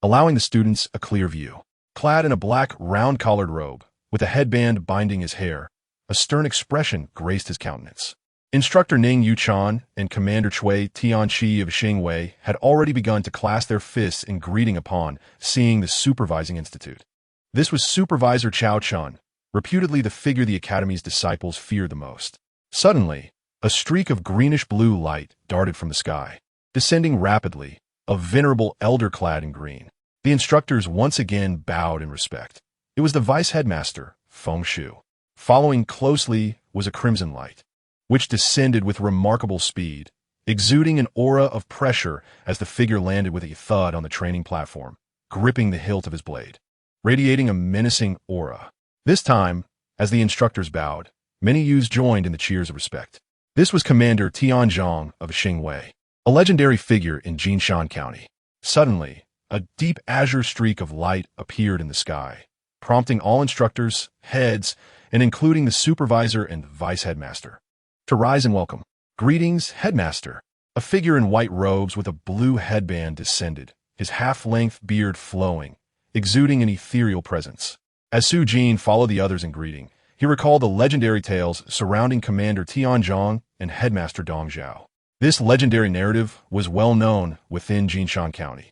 allowing the students a clear view. Clad in a black round-collared robe, with a headband binding his hair, a stern expression graced his countenance. Instructor Ning Yuchan and Commander Chui Tianqi of Xingwei had already begun to clasp their fists in greeting upon seeing the supervising institute. This was Supervisor Chao Chun, reputedly the figure the Academy's disciples feared the most. Suddenly, a streak of greenish-blue light darted from the sky, descending rapidly, a venerable elder clad in green. The instructors once again bowed in respect. It was the vice-headmaster, Feng Shu. Following closely was a crimson light, which descended with remarkable speed, exuding an aura of pressure as the figure landed with a thud on the training platform, gripping the hilt of his blade, radiating a menacing aura. This time, as the instructors bowed, many youths joined in the cheers of respect. This was Commander Tianzhong of Xingwei, a legendary figure in Jinshan County. Suddenly, a deep azure streak of light appeared in the sky, prompting all instructors, heads, and including the supervisor and vice-headmaster, to rise and welcome. Greetings, headmaster. A figure in white robes with a blue headband descended, his half-length beard flowing, exuding an ethereal presence. As Su Jin followed the others in greeting, he recalled the legendary tales surrounding Commander Tianzhong and Headmaster Dong Zhao. This legendary narrative was well known within Jinshan County,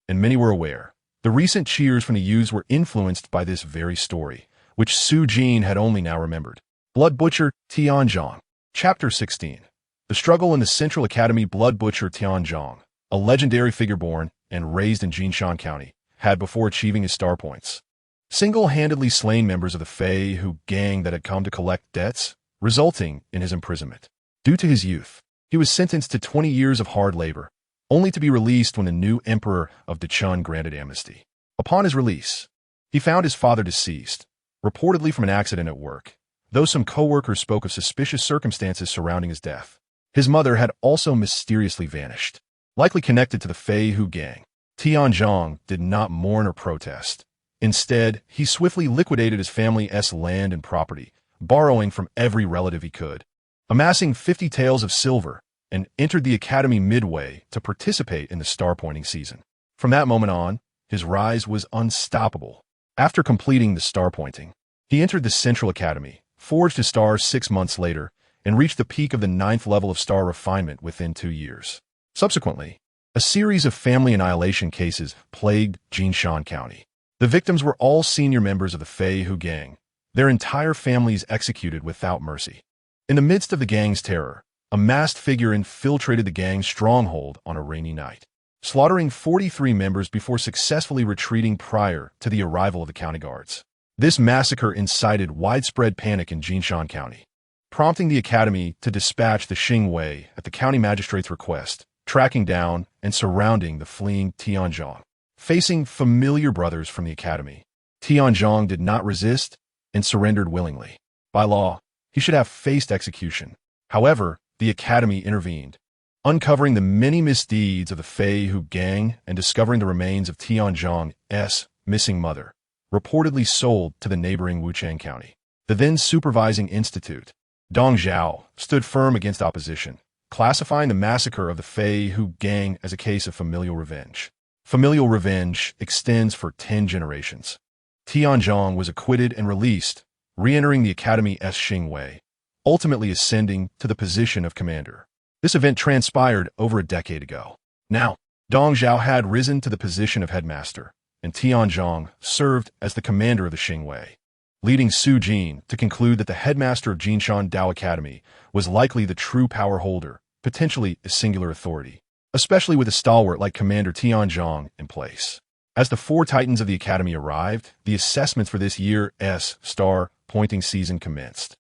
and many were aware. The recent cheers from the youths were influenced by this very story, which Su Jin had only now remembered. Blood Butcher Tianzhong. Chapter 16. The struggle in the Central Academy. Blood Butcher Tianzhong, a legendary figure born and raised in Jinshan County, had before achieving his star points, single-handedly slain members of the Fei Hu gang that had come to collect debts, resulting in his imprisonment. Due to his youth, he was sentenced to 20 years of hard labor, only to be released when the new emperor of Dechun granted amnesty. Upon his release, he found his father deceased, reportedly from an accident at work, though some co-workers spoke of suspicious circumstances surrounding his death. His mother had also mysteriously vanished, likely connected to the Fei Hu gang. Tianzhong did not mourn or protest. Instead, he swiftly liquidated his family's land and property, borrowing from every relative he could, amassing 50 taels of silver, and entered the academy midway to participate in the star-pointing season. From that moment on, his rise was unstoppable. After completing the star-pointing, he entered the Central Academy, forged his stars 6 months later, and reached the peak of the 9th level of star refinement within 2 years. Subsequently, a series of family annihilation cases plagued Jinshan County. The victims were all senior members of the Fei Hu gang, their entire families executed without mercy. In the midst of the gang's terror, a masked figure infiltrated the gang's stronghold on a rainy night, slaughtering 43 members before successfully retreating prior to the arrival of the county guards. This massacre incited widespread panic in Jinshan County, prompting the academy to dispatch the Xingwei at the county magistrate's request, tracking down and surrounding the fleeing Tianzhong. Facing familiar brothers from the academy, Tianzhong did not resist and surrendered willingly. By law, he should have faced execution. However, the academy intervened, uncovering the many misdeeds of the Fei Hu gang and discovering the remains of Tianzhong's missing mother, reportedly sold to the neighboring Wuchang County. The then supervising institute, Dong Zhao, stood firm against opposition, classifying the massacre of the Fei Hu gang as a case of familial revenge. Familial revenge extends for 10 generations. Tianzhong was acquitted and released, re-entering the academy's Xingwei, ultimately ascending to the position of commander. This event transpired over a decade ago. Now, Dong Zhao had risen to the position of headmaster, and Tianzhong served as the commander of the Xingwei, leading Su Jin to conclude that the headmaster of Jinshan Dao Academy was likely the true power holder, potentially a singular authority, especially with a stalwart like Commander Tianzhong in place. As the 4 titans of the academy arrived, the assessments for this year's star-pointing season commenced.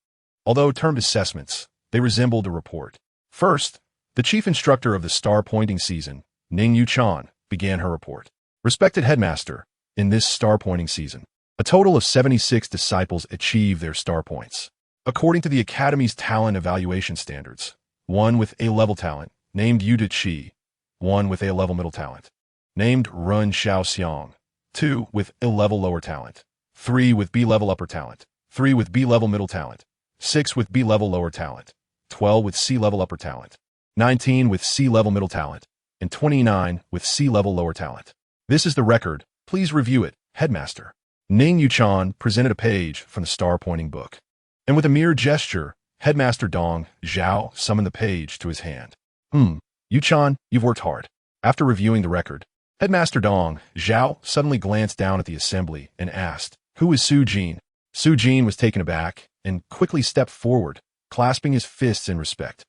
Although termed assessments, they resembled a report. First, the chief instructor of the star-pointing season, Ning Yuchan, began her report. Respected headmaster, in this star-pointing season, a total of 76 disciples achieved their star points. According to the Academy's talent evaluation standards, 1 with A-level talent, named Yuda Qi, 1 with A-level middle talent, named Run Xiaoxiang, 2 with A-level lower talent, 3 with B-level upper talent, 3 with B-level middle talent, 6 with B-level lower talent, 12 with C-level upper talent, 19 with C-level middle talent, and 29 with C-level lower talent. This is the record. Please review it, headmaster. Ning Yuchan presented a page from the star-pointing book, and with a mere gesture, Headmaster Dong Zhao summoned the page to his hand. Yuchan, you've worked hard. After reviewing the record, Headmaster Dong Zhao suddenly glanced down at the assembly and asked, "Who is Su Jin?" Su Jin was taken aback and quickly stepped forward, clasping his fists in respect.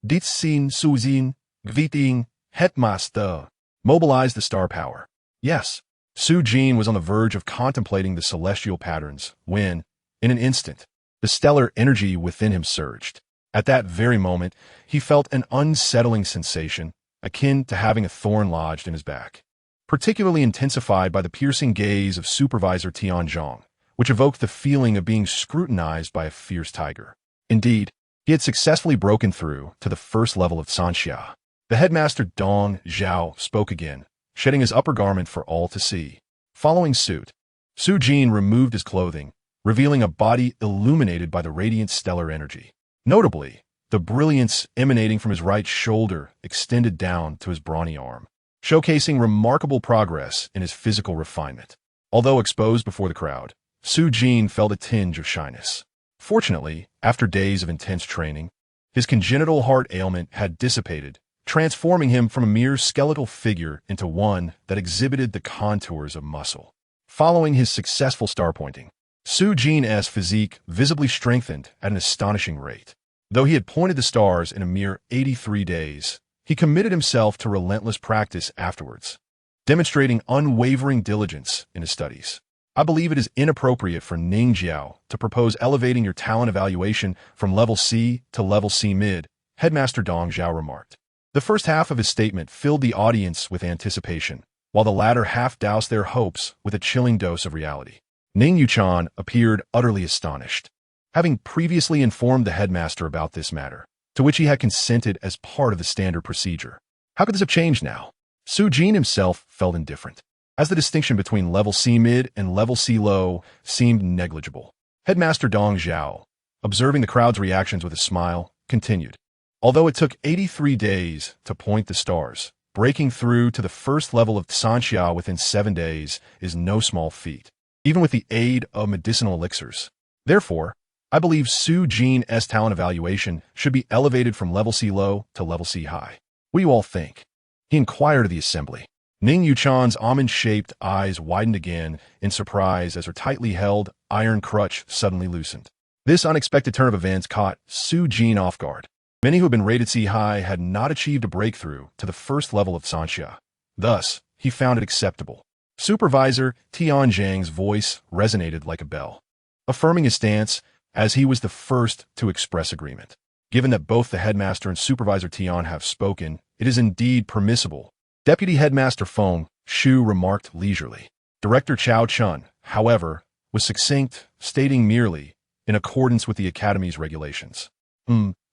Ditsin Su Jin, Gviting, Headmaster. Mobilize the star power. Yes. Su Jin was on the verge of contemplating the celestial patterns when, in an instant, the stellar energy within him surged. At that very moment, he felt an unsettling sensation, akin to having a thorn lodged in his back, particularly intensified by the piercing gaze of Supervisor Tianzhong, which evoked the feeling of being scrutinized by a fierce tiger. Indeed, he had successfully broken through to the first level of Sanxia. The headmaster Dong Zhao spoke again, shedding his upper garment for all to see. Following suit, Su Jin removed his clothing, revealing a body illuminated by the radiant stellar energy. Notably, the brilliance emanating from his right shoulder extended down to his brawny arm, showcasing remarkable progress in his physical refinement. Although exposed before the crowd, Su Jin felt a tinge of shyness. Fortunately, after days of intense training, his congenital heart ailment had dissipated, transforming him from a mere skeletal figure into one that exhibited the contours of muscle. Following his successful star pointing, Su Jin's physique visibly strengthened at an astonishing rate. Though he had pointed the stars in a mere 83 days, he committed himself to relentless practice afterwards, demonstrating unwavering diligence in his studies. I believe it is inappropriate for Ning Jiao to propose elevating your talent evaluation from level C to level C mid, Headmaster Dong Zhao remarked. The first half of his statement filled the audience with anticipation, while the latter half doused their hopes with a chilling dose of reality. Ning Yuchan appeared utterly astonished, having previously informed the headmaster about this matter, to which he had consented as part of the standard procedure. How could this have changed now? Su Jin himself felt indifferent, as the distinction between level C mid and level C low seemed negligible. Headmaster Dong Zhao, observing the crowd's reactions with a smile, continued. Although it took 83 days to point the stars, breaking through to the first level of Sanxia within 7 days is no small feat, even with the aid of medicinal elixirs. Therefore, I believe Su Jin's talent evaluation should be elevated from level C low to level C high. What do you all think? He inquired of the assembly. Ning Yuchan's almond-shaped eyes widened again in surprise as her tightly held iron crutch suddenly loosened. This unexpected turn of events caught Su Jin off guard. Many who had been rated C high had not achieved a breakthrough to the first level of Sanxia. Thus, he found it acceptable. Supervisor Tian Zhang's voice resonated like a bell, affirming his stance as he was the first to express agreement. Given that both the headmaster and Supervisor Tian have spoken, it is indeed permissible. Deputy Headmaster Feng Shu remarked leisurely. Director Chao Chun, however, was succinct, stating merely, in accordance with the Academy's regulations.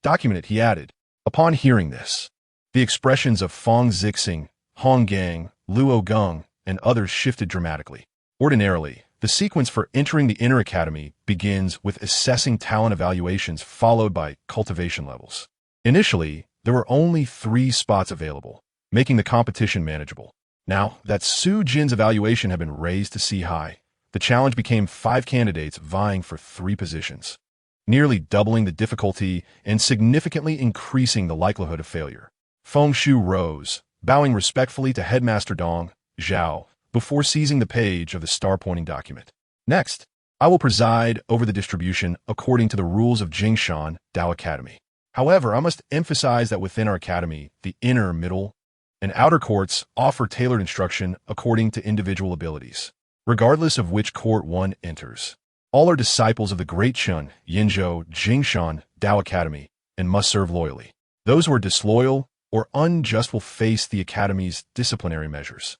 Document it, he added. Upon hearing this, the expressions of Feng Zixing, Hong Gang, Luo Geng, and others shifted dramatically. Ordinarily, the sequence for entering the Inner Academy begins with assessing talent evaluations followed by cultivation levels. Initially, there were only 3 spots available, making the competition manageable. Now that Su Jin's evaluation had been raised to C high, the challenge became 5 candidates vying for 3 positions, nearly doubling the difficulty and significantly increasing the likelihood of failure. Feng Shu rose, bowing respectfully to Headmaster Dong Zhao before seizing the page of the star-pointing document. Next, I will preside over the distribution according to the rules of Jingshan Dao Academy. However, I must emphasize that within our academy, the inner, middle, and outer courts offer tailored instruction according to individual abilities, regardless of which court one enters. All are disciples of the Great Chun, Yinzhou, Jingshan, Dao Academy, and must serve loyally. Those who are disloyal or unjust will face the Academy's disciplinary measures.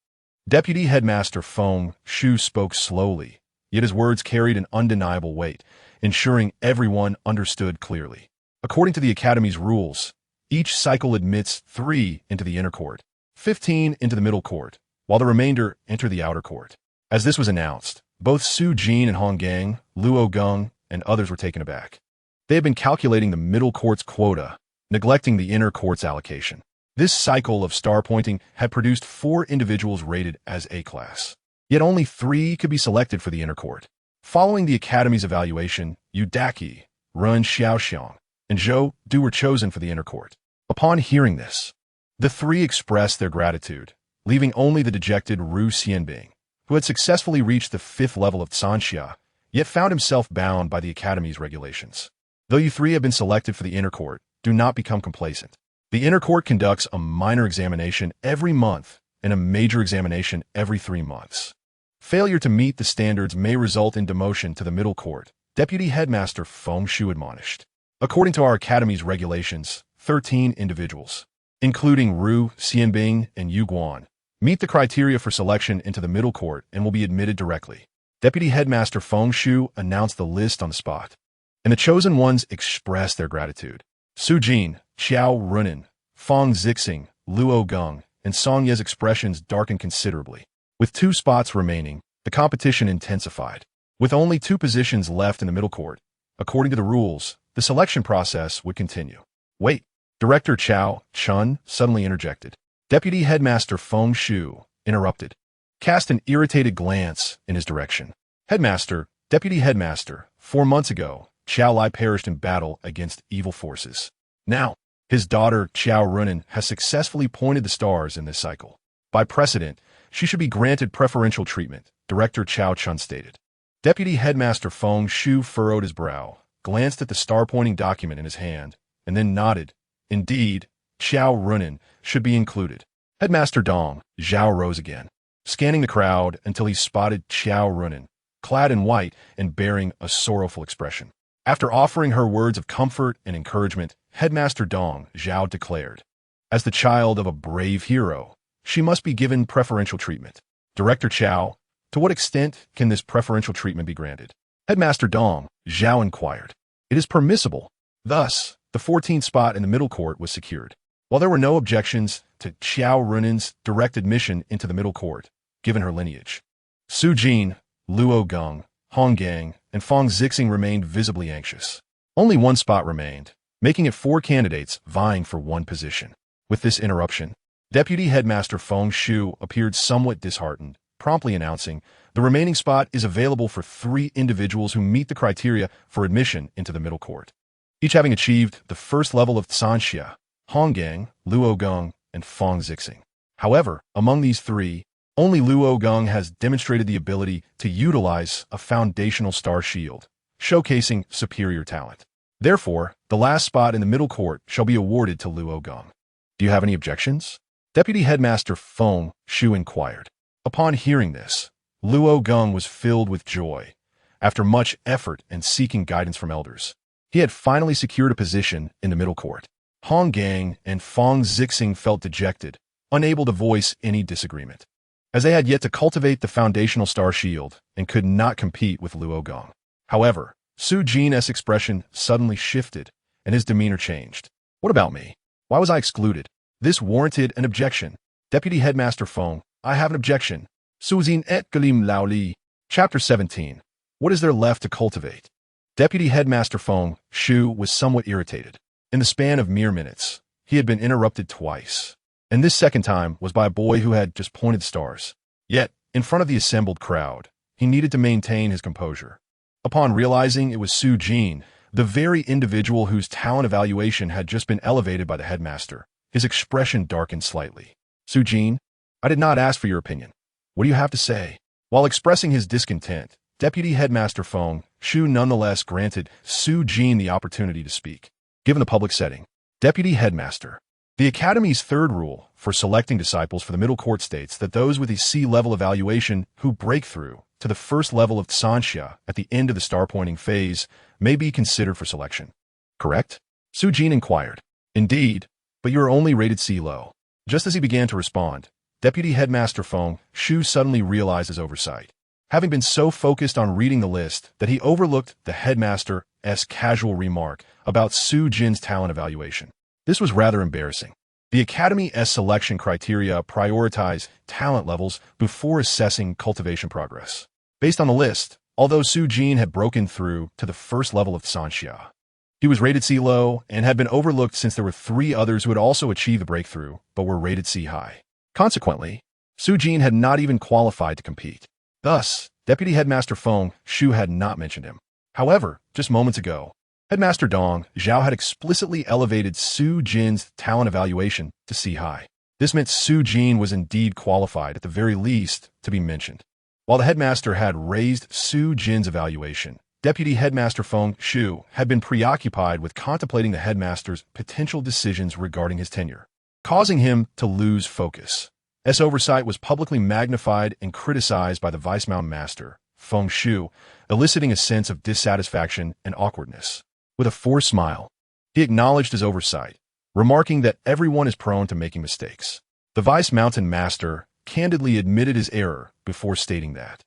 Deputy Headmaster Feng Shu spoke slowly, yet his words carried an undeniable weight, ensuring everyone understood clearly. According to the Academy's rules, each cycle admits 3 into the inner court, 15 into the middle court, while the remainder enter the outer court. As this was announced, both Su Jin and Hong Gang, Luo Geng, and others were taken aback. They had been calculating the middle court's quota, neglecting the inner court's allocation. This cycle of star pointing had produced 4 individuals rated as A-class. Yet only 3 could be selected for the inner court. Following the Academy's evaluation, Yu Daqi, Run Xiaoxiang, and Zhou Du were chosen for the inner court. Upon hearing this, the 3 expressed their gratitude, leaving only the dejected Ru Xianbing, who had successfully reached the 5th level of Sanxia, yet found himself bound by the Academy's regulations. Though you 3 have been selected for the inner court, do not become complacent. The inner court conducts a minor examination every month and a major examination every 3 months. Failure to meet the standards may result in demotion to the middle court, Deputy Headmaster Feng Shu admonished. According to our Academy's regulations, 13 individuals, including Ru Xianbing and Yu Guan, meet the criteria for selection into the middle court and will be admitted directly. Deputy Headmaster Feng Shu announced the list on the spot, and the chosen ones expressed their gratitude. Su Jin, Qiao Runan, Feng Zixing, Luo Geng, and Song Ye's expressions darkened considerably. With 2 spots remaining, the competition intensified. With only 2 positions left in the middle court, according to the rules, the selection process would continue. Wait, Director Chao Chun suddenly interjected. Deputy Headmaster Feng Shu interrupted, cast an irritated glance in his direction. Headmaster, Deputy Headmaster, 4 months ago, Qiao Lai perished in battle against evil forces. Now, his daughter Qiao Runan has successfully pointed the stars in this cycle. By precedent, she should be granted preferential treatment, Director Chao Chun stated. Deputy Headmaster Feng Shu furrowed his brow, glanced at the star-pointing document in his hand, and then nodded. Indeed, Xiao Runan should be included. Headmaster Dong, Zhao rose again, scanning the crowd until he spotted Xiao Runan, clad in white and bearing a sorrowful expression. After offering her words of comfort and encouragement, Headmaster Dong, Zhao declared, as the child of a brave hero, she must be given preferential treatment. Director Chao, to what extent can this preferential treatment be granted? Headmaster Dong, Zhao inquired. It is permissible. Thus, the 14th spot in the middle court was secured. While there were no objections to Xiao Runan's direct admission into the middle court, given her lineage, Su Jin, Luo Geng, Hong Gang, and Fang Zixing remained visibly anxious. Only one spot remained, making it 4 candidates vying for one position. With this interruption, Deputy Headmaster Feng Shu appeared somewhat disheartened, promptly announcing, the remaining spot is available for 3 individuals who meet the criteria for admission into the middle court, each having achieved the first level of Sanxia, Hong Gang, Luo Geng, and Fang Zixing. However, among these 3, only Luo Geng has demonstrated the ability to utilize a foundational star shield, showcasing superior talent. Therefore, the last spot in the middle court shall be awarded to Luo Geng. Do you have any objections? Deputy Headmaster Feng Shu inquired. Upon hearing this, Luo Geng was filled with joy. After much effort and seeking guidance from elders, he had finally secured a position in the middle court. Hong Gang and Fang Zixing felt dejected, unable to voice any disagreement, as they had yet to cultivate the foundational star shield and could not compete with Luo Geng. However, Su Jin's expression suddenly shifted, and his demeanor changed. What about me? Why was I excluded? This warranted an objection. Deputy Headmaster Feng, I have an objection. Suzin et Galim Lao Li. Chapter 17. What is there left to cultivate? Deputy Headmaster Feng Shu was somewhat irritated. In the span of mere minutes, he had been interrupted twice, and this second time was by a boy who had just pointed stars. Yet, in front of the assembled crowd, he needed to maintain his composure. Upon realizing it was Su Jin, the very individual whose talent evaluation had just been elevated by the headmaster, his expression darkened slightly. Su Jin, I did not ask for your opinion. What do you have to say? While expressing his discontent, Deputy Headmaster Feng Shu nonetheless granted Su Jin the opportunity to speak. Given the public setting, Deputy Headmaster, the Academy's 3rd rule for selecting disciples for the middle court states that those with a C-level evaluation who break through to the first level of Sanxia at the end of the star-pointing phase may be considered for selection. Correct? Su Jin inquired. Indeed, but you are only rated C-low. Just as he began to respond, Deputy Headmaster Feng Shu suddenly realized his oversight, having been so focused on reading the list that he overlooked the headmaster's casual remark about Su Jin's talent evaluation. This was rather embarrassing. The Academy's selection criteria prioritize talent levels before assessing cultivation progress. Based on the list, although Su Jin had broken through to the first level of Sanxia, he was rated C-low and had been overlooked since there were 3 others who had also achieved the breakthrough but were rated C-high. Consequently, Su Jin had not even qualified to compete. Thus, Deputy Headmaster Feng Shu had not mentioned him. However, just moments ago, Headmaster Dong Zhao had explicitly elevated Su Jin's talent evaluation to C-high. This meant Su Jin was indeed qualified, at the very least, to be mentioned. While the headmaster had raised Su Jin's evaluation, Deputy Headmaster Feng Shu had been preoccupied with contemplating the headmaster's potential decisions regarding his tenure, causing him to lose focus. This oversight was publicly magnified and criticized by the Vice-Mountain Master, Feng Shu, eliciting a sense of dissatisfaction and awkwardness. With a forced smile, he acknowledged his oversight, remarking that everyone is prone to making mistakes. The Vice-Mountain Master candidly admitted his error before stating that,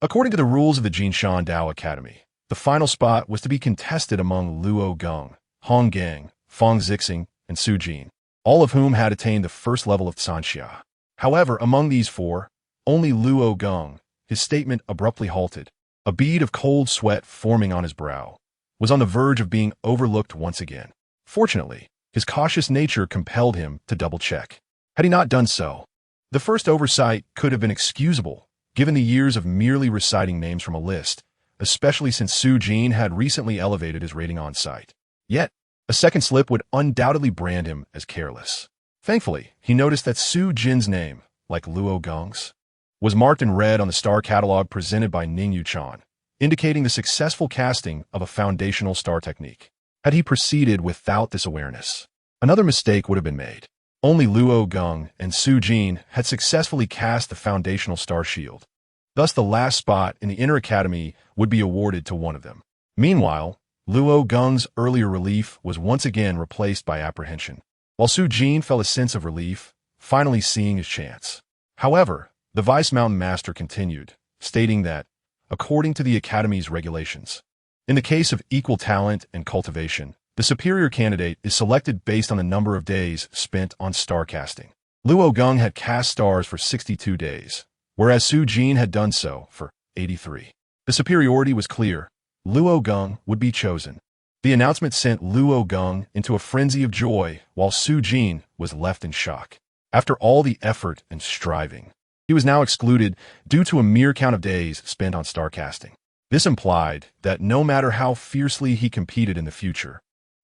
according to the rules of the Jinshan Dao Academy, the final spot was to be contested among Luo Geng, Hong Gang, Fang Zixing, and Su Jin, all of whom had attained the first level of Sanxia. However, among these 4, only Luo Geng, his statement abruptly halted, a bead of cold sweat forming on his brow, was on the verge of being overlooked once again. Fortunately, his cautious nature compelled him to double-check. Had he not done so, the first oversight could have been excusable, given the years of merely reciting names from a list, especially since Su Jin had recently elevated his rating on site. Yet, a second slip would undoubtedly brand him as careless. Thankfully, he noticed that Su Jin's name, like Luo Geng's, was marked in red on the star catalog presented by Ning Yuchan, indicating the successful casting of a foundational star technique. Had he proceeded without this awareness, another mistake would have been made. Only Luo Geng and Su Jin had successfully cast the foundational star shield. Thus, the last spot in the Inner Academy would be awarded to one of them. Meanwhile, Luo Geng's earlier relief was once again replaced by apprehension, while Su Jin felt a sense of relief, finally seeing his chance. However, the Vice Mountain Master continued, stating that, according to the Academy's regulations, in the case of equal talent and cultivation, the superior candidate is selected based on the number of days spent on star casting. Luo Geng had cast stars for 62 days, whereas Su Jin had done so for 83. The superiority was clear. Luo Geng would be chosen. The announcement sent Luo Geng into a frenzy of joy, while Su Jin was left in shock. After all the effort and striving, he was now excluded due to a mere count of days spent on star casting. This implied that no matter how fiercely he competed in the future,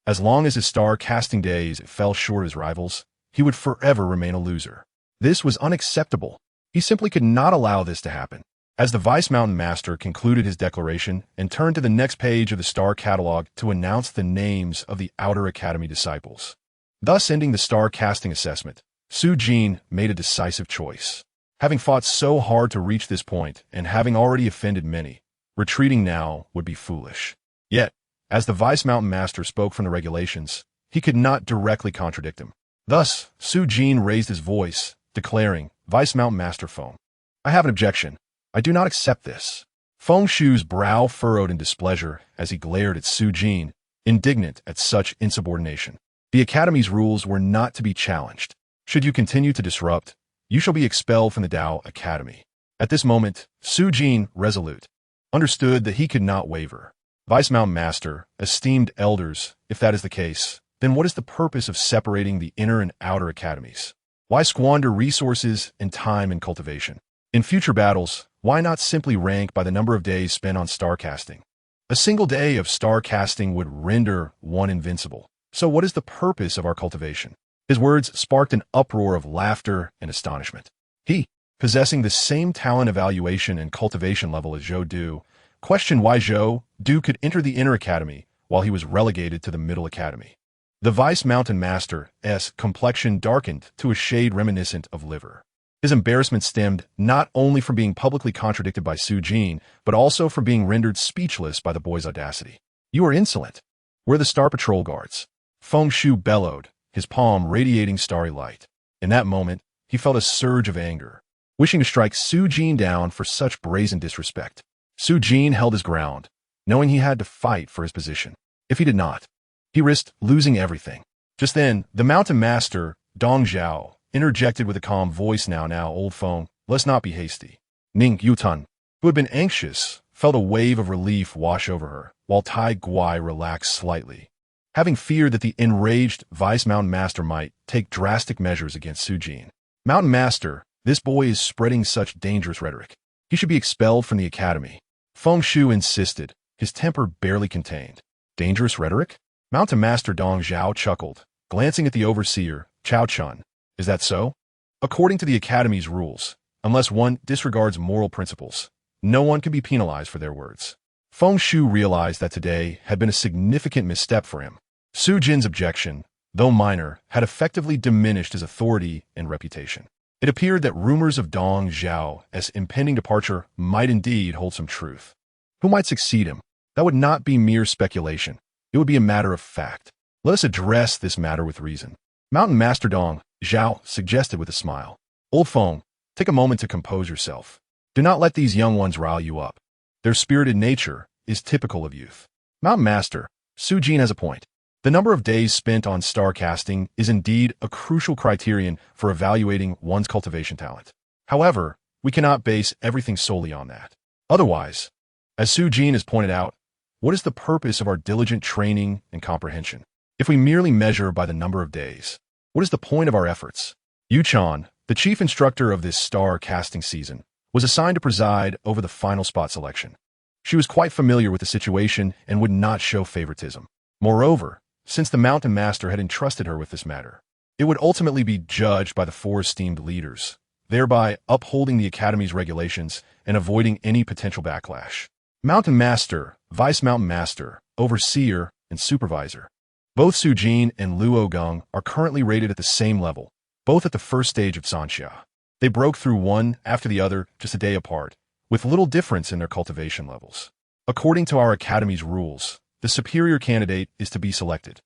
as long as his star casting days fell short of his rivals, he would forever remain a loser. This was unacceptable. He simply could not allow this to happen. As the Vice Mountain Master concluded his declaration and turned to the next page of the star catalog to announce the names of the Outer Academy disciples, thus ending the star casting assessment, Su Jin made a decisive choice. Having fought so hard to reach this point and having already offended many, retreating now would be foolish. Yet, as the Vice Mountain Master spoke from the regulations, he could not directly contradict him. Thus, Su Jin raised his voice, declaring, "Vice Mountain Master Feng, I have an objection. I do not accept this." Feng Shu's brow furrowed in displeasure as he glared at Su Jin, indignant at such insubordination. The Academy's rules were not to be challenged. Should you continue to disrupt, you shall be expelled from the Dao Academy. At this moment, Su Jin, resolute, understood that he could not waver. Vice Mountain Master, esteemed elders, if that is the case, then what is the purpose of separating the inner and outer academies? Why squander resources and time in cultivation? In future battles, why not simply rank by the number of days spent on star casting? A single day of star casting would render one invincible. So what is the purpose of our cultivation? His words sparked an uproar of laughter and astonishment. He, possessing the same talent evaluation and cultivation level as Zhou Du, questioned why Zhou Du could enter the Inner Academy while he was relegated to the Middle Academy. The Vice Mountain Master's complexion darkened to a shade reminiscent of liver. His embarrassment stemmed not only from being publicly contradicted by Su Jin, but also from being rendered speechless by the boy's audacity. "You are insolent. We're the Star Patrol Guards." Feng Shu bellowed, his palm radiating starry light. In that moment, he felt a surge of anger, wishing to strike Su Jin down for such brazen disrespect. Su Jin held his ground, knowing he had to fight for his position. If he did not, he risked losing everything. Just then, the Mountain Master, Dong Zhao, interjected with a calm voice. Now, old Feng, let's not be hasty." Ning Yutan, who had been anxious, felt a wave of relief wash over her, while Tai Guai relaxed slightly, having feared that the enraged Vice Mountain Master might take drastic measures against Su Jin. "Mountain Master, this boy is spreading such dangerous rhetoric. He should be expelled from the academy." Feng Shu insisted, his temper barely contained. "Dangerous rhetoric?" Mountain Master Dong Zhao chuckled, glancing at the overseer, Chao Chun. "Is that so?" According to the Academy's rules, unless one disregards moral principles, no one can be penalized for their words. Feng Shu realized that today had been a significant misstep for him. Su Jin's objection, though minor, had effectively diminished his authority and reputation. It appeared that rumors of Dong Zhao's impending departure might indeed hold some truth. Who might succeed him? That would not be mere speculation. It would be a matter of fact. Let us address this matter with reason. Mountain Master Dong Zhao suggested with a smile. "Old Feng, take a moment to compose yourself. Do not let these young ones rile you up. Their spirited nature is typical of youth." "Mountain Master, Su Jin has a point. The number of days spent on star casting is indeed a crucial criterion for evaluating one's cultivation talent. However, we cannot base everything solely on that. Otherwise, as Su Jin has pointed out, what is the purpose of our diligent training and comprehension? If we merely measure by the number of days, what is the point of our efforts?" Yu Chan, the chief instructor of this star casting season, was assigned to preside over the final spot selection. She was quite familiar with the situation and would not show favoritism. Moreover, since the Mountain Master had entrusted her with this matter, it would ultimately be judged by the four esteemed leaders, thereby upholding the Academy's regulations and avoiding any potential backlash. Mountain Master, Vice Mountain Master, Overseer, and Supervisor. Both Su Jin and Luo Geng are currently rated at the same level, both at the first stage of Sanxia. They broke through one after the other just a day apart, with little difference in their cultivation levels. According to our Academy's rules, the superior candidate is to be selected.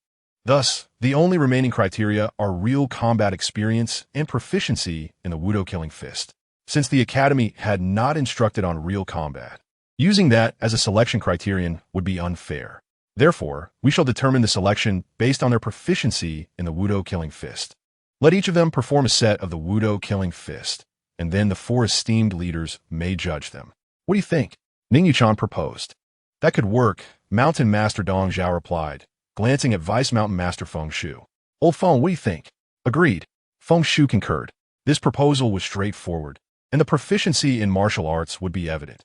Thus, the only remaining criteria are real combat experience and proficiency in the Wudo Killing Fist. Since the Academy had not instructed on real combat, using that as a selection criterion would be unfair. Therefore, we shall determine the selection based on their proficiency in the Wudo Killing Fist. Let each of them perform a set of the Wudo Killing Fist, and then the 4 esteemed leaders may judge them. What do you think? Ning Yuchan proposed. That could work, Mountain Master Dong Zhao replied, glancing at Vice Mountain Master Feng Shu. Old Feng, what do you think? Agreed. Feng Shu concurred. This proposal was straightforward, and the proficiency in martial arts would be evident.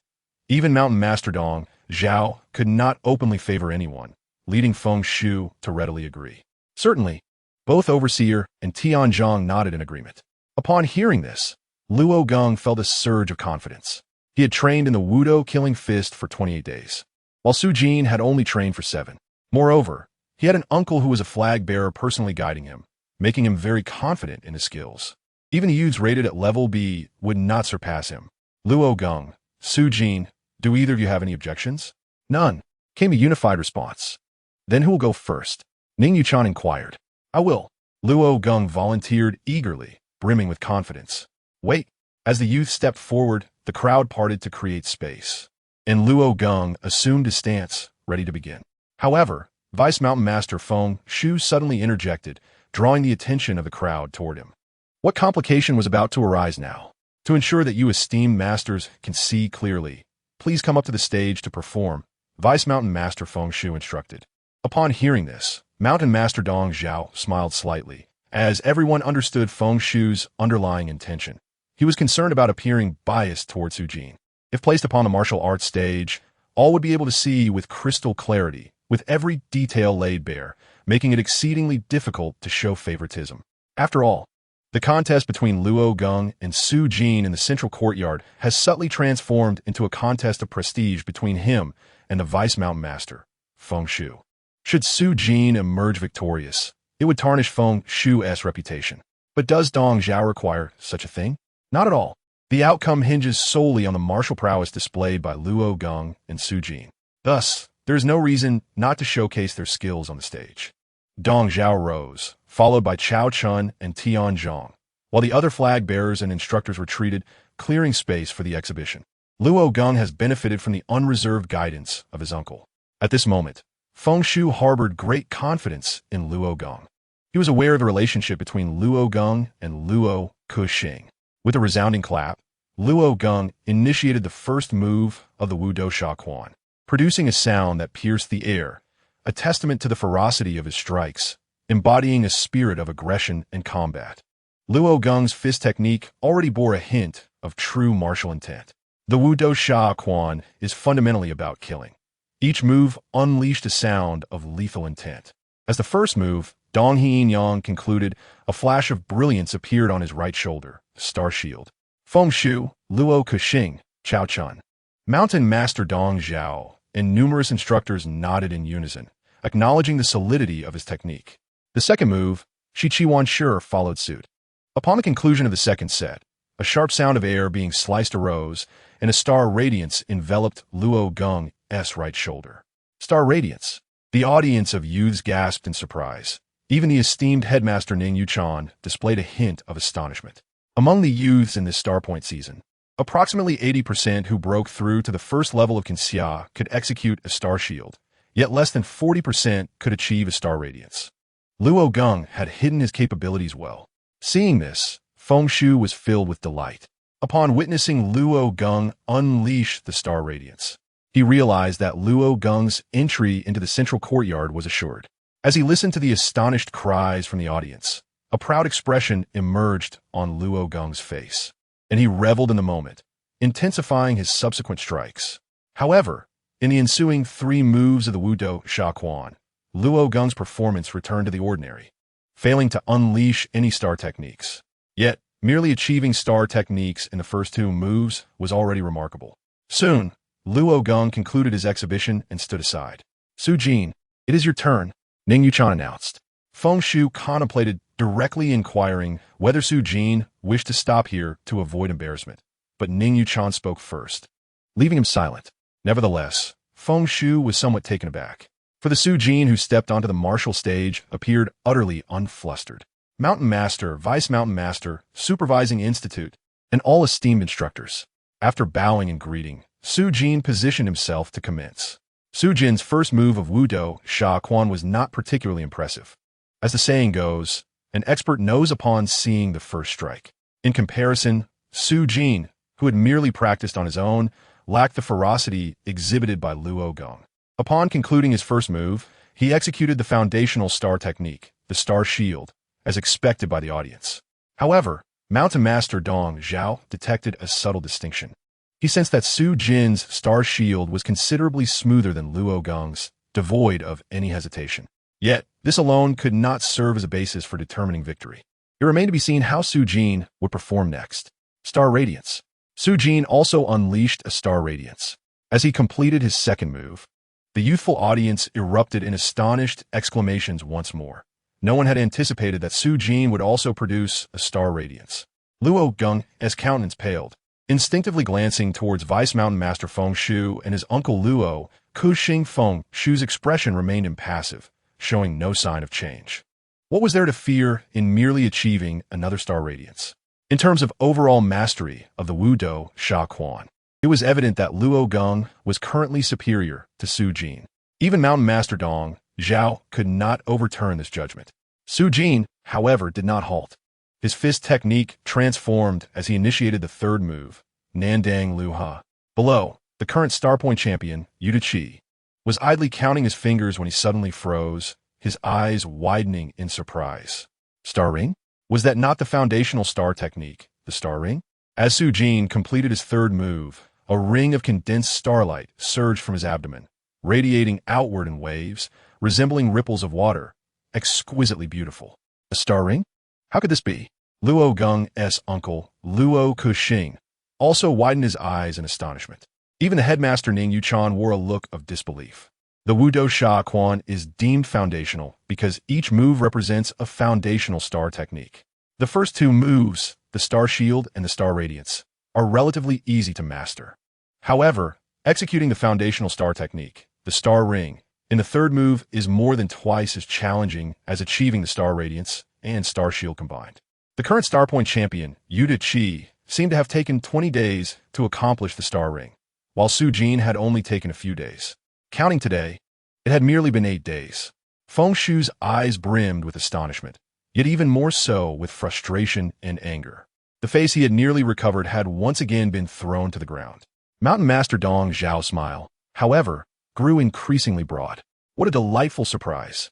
Even Mountain Master Dong Zhao could not openly favor anyone, leading Feng Shu to readily agree. Certainly, both Overseer and Tianzhong nodded in agreement. Upon hearing this, Luo Geng felt a surge of confidence. He had trained in the Wudo Killing Fist for 28 days, while Su Jin had only trained for 7. Moreover, he had an uncle who was a flag bearer personally guiding him, making him very confident in his skills. Even the youths rated at level B would not surpass him. Luo Geng, Su Jin, do either of you have any objections? None, came a unified response. Then who will go first? Ning Yuchan inquired. I will. Luo Geng volunteered eagerly, brimming with confidence. Wait. As the youth stepped forward, the crowd parted to create space, and Luo Geng assumed a stance, ready to begin. However, Vice Mountain Master Feng Shu suddenly interjected, drawing the attention of the crowd toward him. What complication was about to arise now? To ensure that you esteemed masters can see clearly, please come up to the stage to perform, Vice Mountain Master Feng Shu instructed. Upon hearing this, Mountain Master Dong Zhao smiled slightly, as everyone understood Feng Shu's underlying intention. He was concerned about appearing biased towards Su Jin. If placed upon the martial arts stage, all would be able to see with crystal clarity, with every detail laid bare, making it exceedingly difficult to show favoritism. After all, the contest between Luo Geng and Su Jin in the central courtyard has subtly transformed into a contest of prestige between him and the Vice Mountain Master, Feng Shu. Should Su Jin emerge victorious, it would tarnish Feng Shu's reputation. But does Dong Zhao require such a thing? Not at all. The outcome hinges solely on the martial prowess displayed by Luo Geng and Su Jin. Thus, there is no reason not to showcase their skills on the stage. Dong Zhao rose, followed by Chao Chun and Tianzhong, while the other flag bearers and instructors retreated, clearing space for the exhibition. Luo Geng has benefited from the unreserved guidance of his uncle. At this moment, Feng Shu harbored great confidence in Luo Geng. He was aware of the relationship between Luo Geng and Luo Kuxing. With a resounding clap, Luo Geng initiated the first move of the Wudo Sha Quan, producing a sound that pierced the air, a testament to the ferocity of his strikes, embodying a spirit of aggression and combat. Luo Geng's fist technique already bore a hint of true martial intent. The Wudo Sha Quan is fundamentally about killing. Each move unleashed a sound of lethal intent. As the first move, Dong Yin Yang concluded, a flash of brilliance appeared on his right shoulder, Star Shield. Feng Shu, Luo Kuxing, Chao Chun, Mountain Master Dong Zhao, and numerous instructors nodded in unison, acknowledging the solidity of his technique. The second move, Shi Wan Shi, followed suit. Upon the conclusion of the second set, a sharp sound of air being sliced arose, and a star radiance enveloped Luo Geng's right shoulder. Star radiance. The audience of youths gasped in surprise. Even the esteemed headmaster Ning Yuchan displayed a hint of astonishment. Among the youths in this Starpoint season, approximately 80% who broke through to the first level of Kinxia could execute a star shield, yet less than 40% could achieve a star radiance. Luo Geng had hidden his capabilities well. Seeing this, Feng Shu was filled with delight. Upon witnessing Luo Geng unleash the star radiance, he realized that Luo Geng's entry into the central courtyard was assured. As he listened to the astonished cries from the audience, a proud expression emerged on Luo Geng's face, and he reveled in the moment, intensifying his subsequent strikes. However, in the ensuing 3 moves of the Wudo Sha Quan, Luo Geng's performance returned to the ordinary, failing to unleash any star techniques. Yet, merely achieving star techniques in the first 2 moves was already remarkable. Soon, Luo Gong concluded his exhibition and stood aside. Su Jin, it is your turn, Ning Yuchan announced. Feng Shu contemplated directly inquiring whether Su Jin wished to stop here to avoid embarrassment, but Ning Yuchan spoke first, leaving him silent. Nevertheless, Feng Shu was somewhat taken aback, for the Su Jin who stepped onto the martial stage appeared utterly unflustered. Mountain Master, Vice Mountain Master, Supervising Institute, and all esteemed instructors. After bowing and greeting, Su Jin positioned himself to commence. Su Jin's first move of Wudo Sha Quan was not particularly impressive. As the saying goes, an expert knows upon seeing the first strike. In comparison, Su Jin, who had merely practiced on his own, lacked the ferocity exhibited by Luo Gong. Upon concluding his first move, he executed the foundational star technique, the star shield, as expected by the audience. However, Mountain Master Dong Zhao detected a subtle distinction. He sensed that Su Jin's star shield was considerably smoother than Luo Gong's, devoid of any hesitation. Yet, this alone could not serve as a basis for determining victory. It remained to be seen how Su Jin would perform next. Star Radiance. Su Jin also unleashed a Star Radiance. As he completed his second move, the youthful audience erupted in astonished exclamations once more. No one had anticipated that Su Jin would also produce a Star Radiance. Luo Gong's countenance paled, instinctively glancing towards Vice Mountain Master Feng Shu and his uncle Luo Kuxing. Feng Shu's expression remained impassive, showing no sign of change. What was there to fear in merely achieving another Star Radiance? In terms of overall mastery of the Wudo Sha Quan, it was evident that Luo Gong was currently superior to Su Jin. Even Mountain Master Dong Zhao could not overturn this judgment. Su Jin, however, did not halt. His fist technique transformed as he initiated the third move, Nandang Lu Ha. Below, the current Starpoint champion, Yuda Chi, was idly counting his fingers when he suddenly froze, his eyes widening in surprise. Star Ring? Was that not the foundational star technique, the Star Ring? As Su Jin completed his third move, a ring of condensed starlight surged from his abdomen, radiating outward in waves, resembling ripples of water, exquisitely beautiful. A Star Ring? How could this be? Luo Gong's uncle, Luo Kuxing, also widened his eyes in astonishment. Even the headmaster Ning Yuchan wore a look of disbelief. The Wudo Sha Quan is deemed foundational because each move represents a foundational star technique. The first two moves, the Star Shield and the Star Radiance, are relatively easy to master. However, executing the foundational star technique, the Star Ring, in the third move is more than twice as challenging as achieving the Star Radiance and Star Shield combined. The current Starpoint champion, Yuda Chi, seemed to have taken 20 days to accomplish the Star Ring, while Su Jin had only taken a few days. Counting today, it had merely been 8 days. Feng Shu's eyes brimmed with astonishment, yet even more so with frustration and anger. The face he had nearly recovered had once again been thrown to the ground. Mountain Master Dong Zhao's smile, however, grew increasingly broad. What a delightful surprise.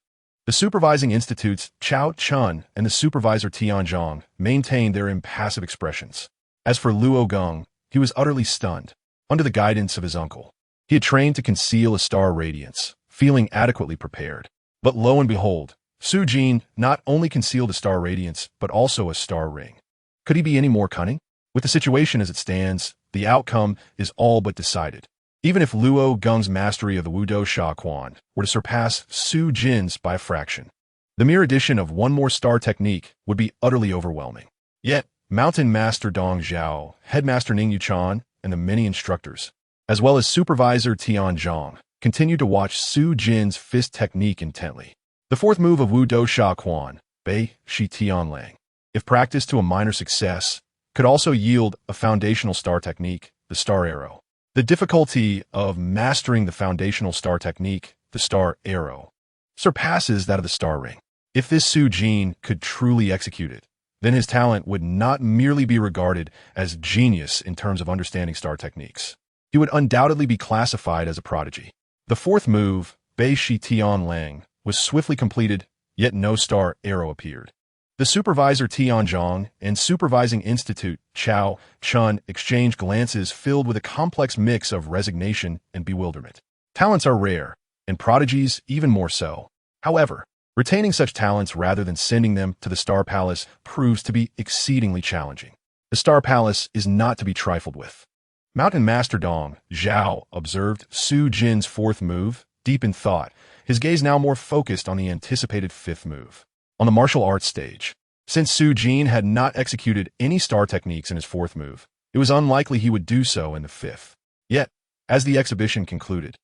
The Supervising Institute's Chao Chun and the Supervisor Tianzhong maintained their impassive expressions. As for Luo Gong, he was utterly stunned. Under the guidance of his uncle, he had trained to conceal a Star Radiance, feeling adequately prepared. But lo and behold, Su Jin not only concealed a Star Radiance, but also a Star Ring. Could he be any more cunning? With the situation as it stands, the outcome is all but decided. Even if Luo Gong's mastery of the Wudo Sha Quan were to surpass Su Jin's by a fraction, the mere addition of one more star technique would be utterly overwhelming. Yet, Mountain Master Dong Zhao, Headmaster Ning Yuchan, and the many instructors, as well as Supervisor Tianzhong, continued to watch Su Jin's fist technique intently. The fourth move of Wudo Sha Quan, Bei Shi Tianlang, if practiced to a minor success, could also yield a foundational star technique, the Star Arrow. The difficulty of mastering the foundational star technique, the Star Arrow, surpasses that of the Star Ring. If this Su Jin could truly execute it, then his talent would not merely be regarded as genius in terms of understanding star techniques. He would undoubtedly be classified as a prodigy. The fourth move, Bei Shi Tianlang, was swiftly completed, yet no Star Arrow appeared. The Supervisor Tianzhong and Supervising Institute Chao Chun exchanged glances filled with a complex mix of resignation and bewilderment. Talents are rare, and prodigies even more so. However, retaining such talents rather than sending them to the Star Palace proves to be exceedingly challenging. The Star Palace is not to be trifled with. Mountain Master Dong Zhao observed Su Jin's fourth move, deep in thought, his gaze now more focused on the anticipated fifth move. On the martial arts stage, since Su Jin had not executed any star techniques in his fourth move, it was unlikely he would do so in the fifth. Yet, as the exhibition concluded,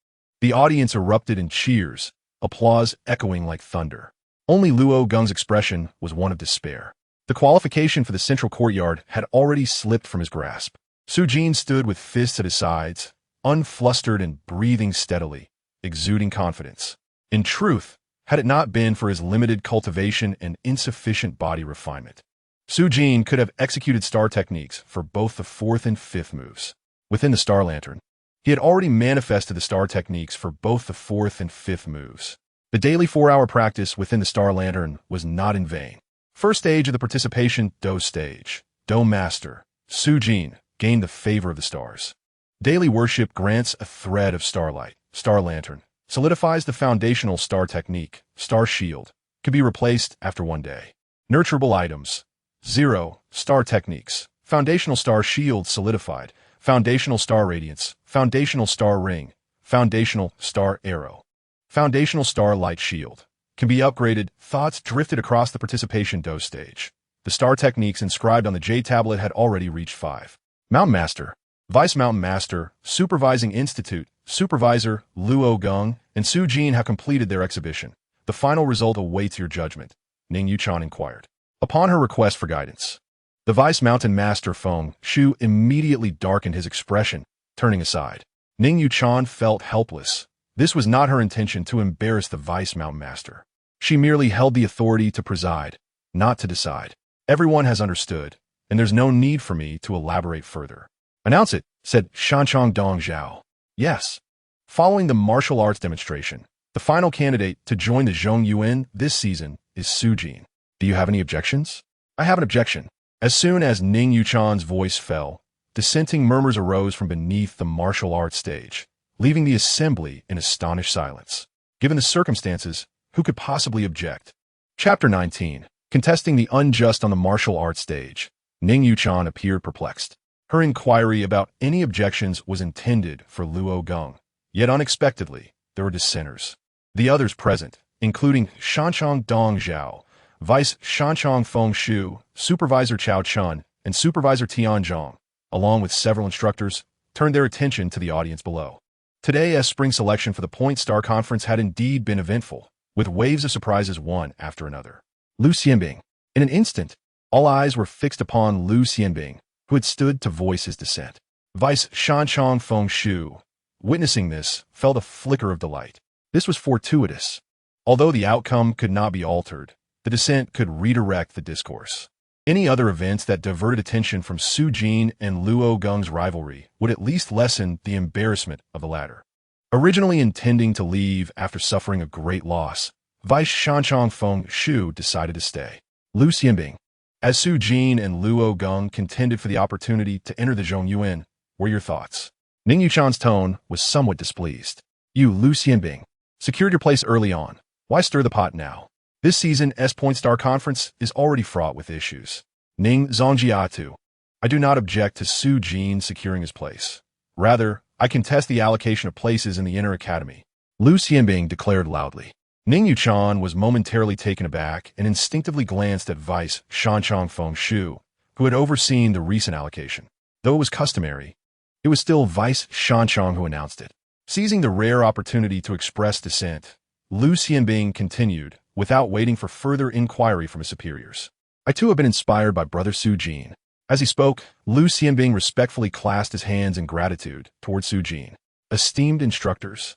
the audience erupted in cheers, applause echoing like thunder. Only Luo Geng's expression was one of despair. The qualification for the central courtyard had already slipped from his grasp. Su Jin stood with fists at his sides, unflustered and breathing steadily, exuding confidence. In truth, had it not been for his limited cultivation and insufficient body refinement, Su Jin could have executed star techniques for both the fourth and fifth moves. Within the Star Lantern, he had already manifested the star techniques for both the fourth and fifth moves. The daily 4-hour practice within the Star Lantern was not in vain. First stage of the participation, Do stage. Do Master, Su Jin, gained the favor of the stars. Daily worship grants a thread of starlight, Star Lantern, solidifies the foundational star technique, Star Shield, could be replaced after 1 day. Nurturable items. 0. Star techniques. Foundational Star Shield solidified. Foundational Star Radiance. Foundational Star Ring. Foundational Star Arrow. Foundational Star Light Shield. Can be upgraded. Thoughts drifted across the participation Do stage. The star techniques inscribed on the J tablet had already reached 5. Mountain Master, Vice Mountain Master, Supervising Institute, Supervisor, Luo Geng, and Su Jin have completed their exhibition. The final result awaits your judgment, Ning Yuchan inquired. Upon her request for guidance, the Vice Mountain Master Feng Shu immediately darkened his expression, turning aside. Ning Yuchan felt helpless. This was not her intention to embarrass the Vice Mountain Master. She merely held the authority to preside, not to decide. Everyone has understood, and there's no need for me to elaborate further. Announce it, said Shanchong Dong Zhao. Yes. Following the martial arts demonstration, the final candidate to join the Zhong Yuan this season is Su Jin. Do you have any objections? I have an objection. As soon as Ning Yuchan's voice fell, dissenting murmurs arose from beneath the martial arts stage, leaving the assembly in astonished silence. Given the circumstances, who could possibly object? Chapter 19. Contesting the unjust on the martial arts stage, Ning Yuchan appeared perplexed. Her inquiry about any objections was intended for Luo Geng, yet unexpectedly, there were dissenters. The others present, including Shanchong Dong Zhao, Vice Shanchong Feng Shu, Supervisor Chao Chun, and Supervisor Tian Zhang, along with several instructors, turned their attention to the audience below. Today's spring selection for the Point Star Conference had indeed been eventful, with waves of surprises one after another. Lu Xianbing. In an instant, all eyes were fixed upon Lu Xianbing, who had stood to voice his dissent. Vice Shanchong Feng Shu, witnessing this, felt a flicker of delight. This was fortuitous. Although the outcome could not be altered, the dissent could redirect the discourse. Any other events that diverted attention from Su Jin and Luo Geng's rivalry would at least lessen the embarrassment of the latter. Originally intending to leave after suffering a great loss, Vice Shanchong Feng Shu decided to stay. Lu Xianbing. As Su Jin and Luo Geng contended for the opportunity to enter the Zhong Yuan, were your thoughts? Ning Yuchan's tone was somewhat displeased. You, Lu Xianbing, secured your place early on. Why stir the pot now? This season's Point Star Conference is already fraught with issues. Ning Zhongjiatu. I do not object to Su Jin securing his place. Rather, I contest the allocation of places in the Inner Academy. Lu Xianbing declared loudly. Ning Yuchan was momentarily taken aback and instinctively glanced at Vice Shanchong Feng Shu, who had overseen the recent allocation. Though it was customary, it was still Vice Shanchong who announced it. Seizing the rare opportunity to express dissent, Lu Xianbing continued, without waiting for further inquiry from his superiors. I too have been inspired by Brother Su Jin. As he spoke, Lu Xianbing respectfully clasped his hands in gratitude toward Su Jin. Esteemed instructors,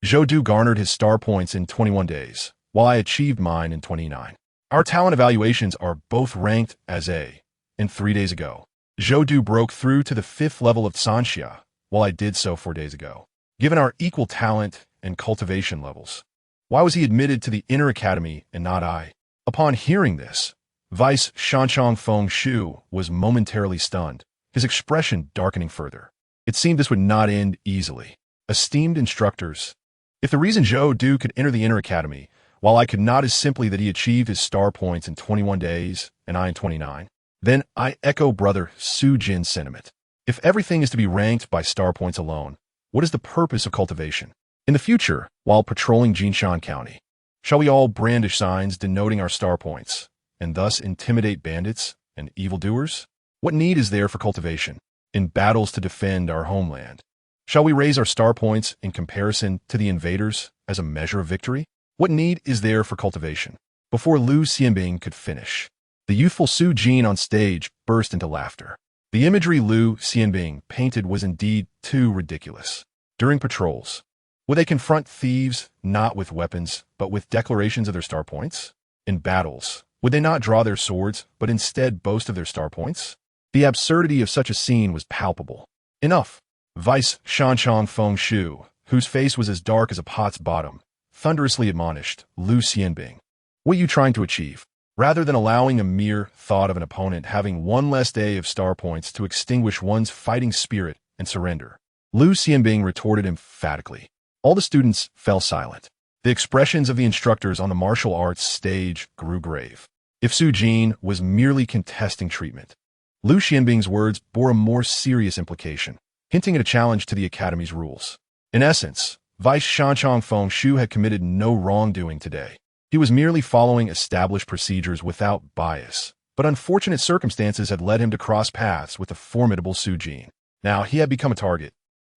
Zhou Du garnered his star points in 21 days, while I achieved mine in 29. Our talent evaluations are both ranked as A, and 3 days ago, Zhou Du broke through to the 5th level of Sanxia, while I did so 4 days ago. Given our equal talent and cultivation levels, why was he admitted to the Inner Academy and not I? Upon hearing this, Vice Shanchong Feng Shu was momentarily stunned, his expression darkening further. It seemed this would not end easily. Esteemed instructors, if the reason Zhou Du could enter the Inner Academy, while I could not, is simply that he achieved his star points in 21 days and I in 29, then I echo Brother Su Jin's sentiment. If everything is to be ranked by star points alone, what is the purpose of cultivation? In the future, while patrolling Jinshan County, shall we all brandish signs denoting our star points, and thus intimidate bandits and evildoers? What need is there for cultivation in battles to defend our homeland? Shall we raise our star points in comparison to the invaders as a measure of victory? What need is there for cultivation? Before Lu Xianbing could finish, the youthful Su Jin on stage burst into laughter. The imagery Lu Xianbing painted was indeed too ridiculous. During patrols, would they confront thieves not with weapons, but with declarations of their star points? In battles, would they not draw their swords, but instead boast of their star points? The absurdity of such a scene was palpable. Enough! Vice Shanchong Feng Shu, whose face was as dark as a pot's bottom, thunderously admonished Lu Xianbing. What are you trying to achieve? Rather than allowing a mere thought of an opponent having one less day of star points to extinguish one's fighting spirit and surrender, Lu Xianbing retorted emphatically. All the students fell silent. The expressions of the instructors on the martial arts stage grew grave. If Su Jin was merely contesting treatment, Lu Xianbing's words bore a more serious implication, hinting at a challenge to the academy's rules. In essence, Vice Shanchong Feng Shu had committed no wrongdoing today. He was merely following established procedures without bias, but unfortunate circumstances had led him to cross paths with the formidable Su Jin. Now he had become a target,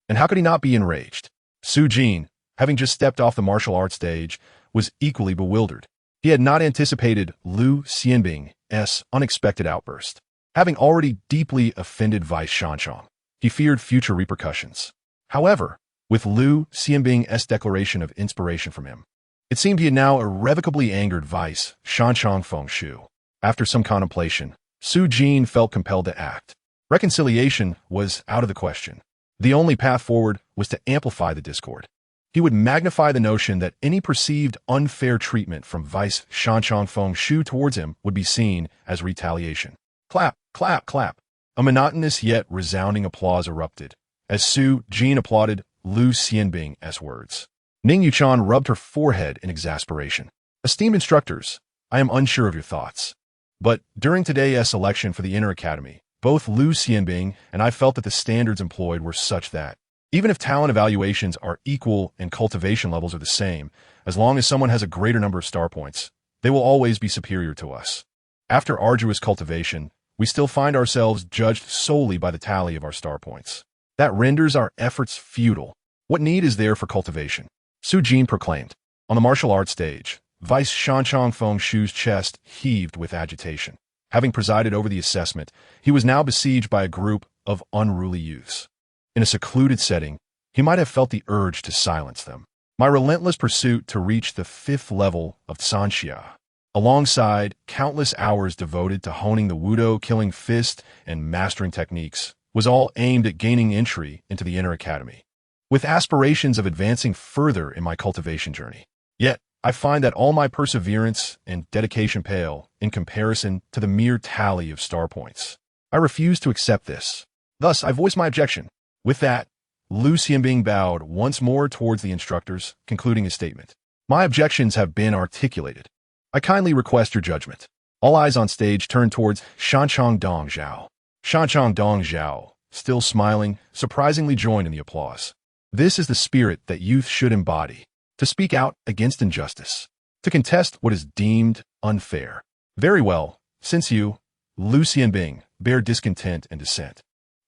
and how could he not be enraged? Su Jin, having just stepped off the martial arts stage, was equally bewildered. He had not anticipated Lu Xianbing's unexpected outburst. Having already deeply offended Vice Shanchong, he feared future repercussions. However, with Lu Xianbing's declaration of inspiration from him, it seemed he had now irrevocably angered Vice Shanchong Feng Shu. After some contemplation, Su Jin felt compelled to act. Reconciliation was out of the question. The only path forward was to amplify the discord. He would magnify the notion that any perceived unfair treatment from Vice Shanchong Feng Shu towards him would be seen as retaliation. Clap, clap, clap. A monotonous yet resounding applause erupted as Su Jin applauded Lu Xianbing's words. Ning Yuchan rubbed her forehead in exasperation. Esteemed instructors, I am unsure of your thoughts, but during today's election for the Inner Academy, both Lu Xianbing and I felt that the standards employed were such that, even if talent evaluations are equal and cultivation levels are the same, as long as someone has a greater number of star points, they will always be superior to us. After arduous cultivation, we still find ourselves judged solely by the tally of our star points. That renders our efforts futile. What need is there for cultivation? Su Jin proclaimed. On the martial arts stage, Vice Shanchong Feng Shu's chest heaved with agitation. Having presided over the assessment, he was now besieged by a group of unruly youths. In a secluded setting, he might have felt the urge to silence them. My relentless pursuit to reach the 5th level of Sanxia, alongside countless hours devoted to honing the Wudo killing fist and mastering techniques, was all aimed at gaining entry into the Inner Academy, with aspirations of advancing further in my cultivation journey. Yet, I find that all my perseverance and dedication pale in comparison to the mere tally of star points. I refuse to accept this. Thus, I voice my objection. With that, Lu Xianbing bowed once more towards the instructors, concluding his statement. My objections have been articulated. I kindly request your judgment. All eyes on stage turned towards Shanchong Dongzhao. Shanchong Dongzhao, still smiling, surprisingly joined in the applause. This is the spirit that youth should embody, to speak out against injustice, to contest what is deemed unfair. Very well, since you, Lu Xianbing, bear discontent and dissent,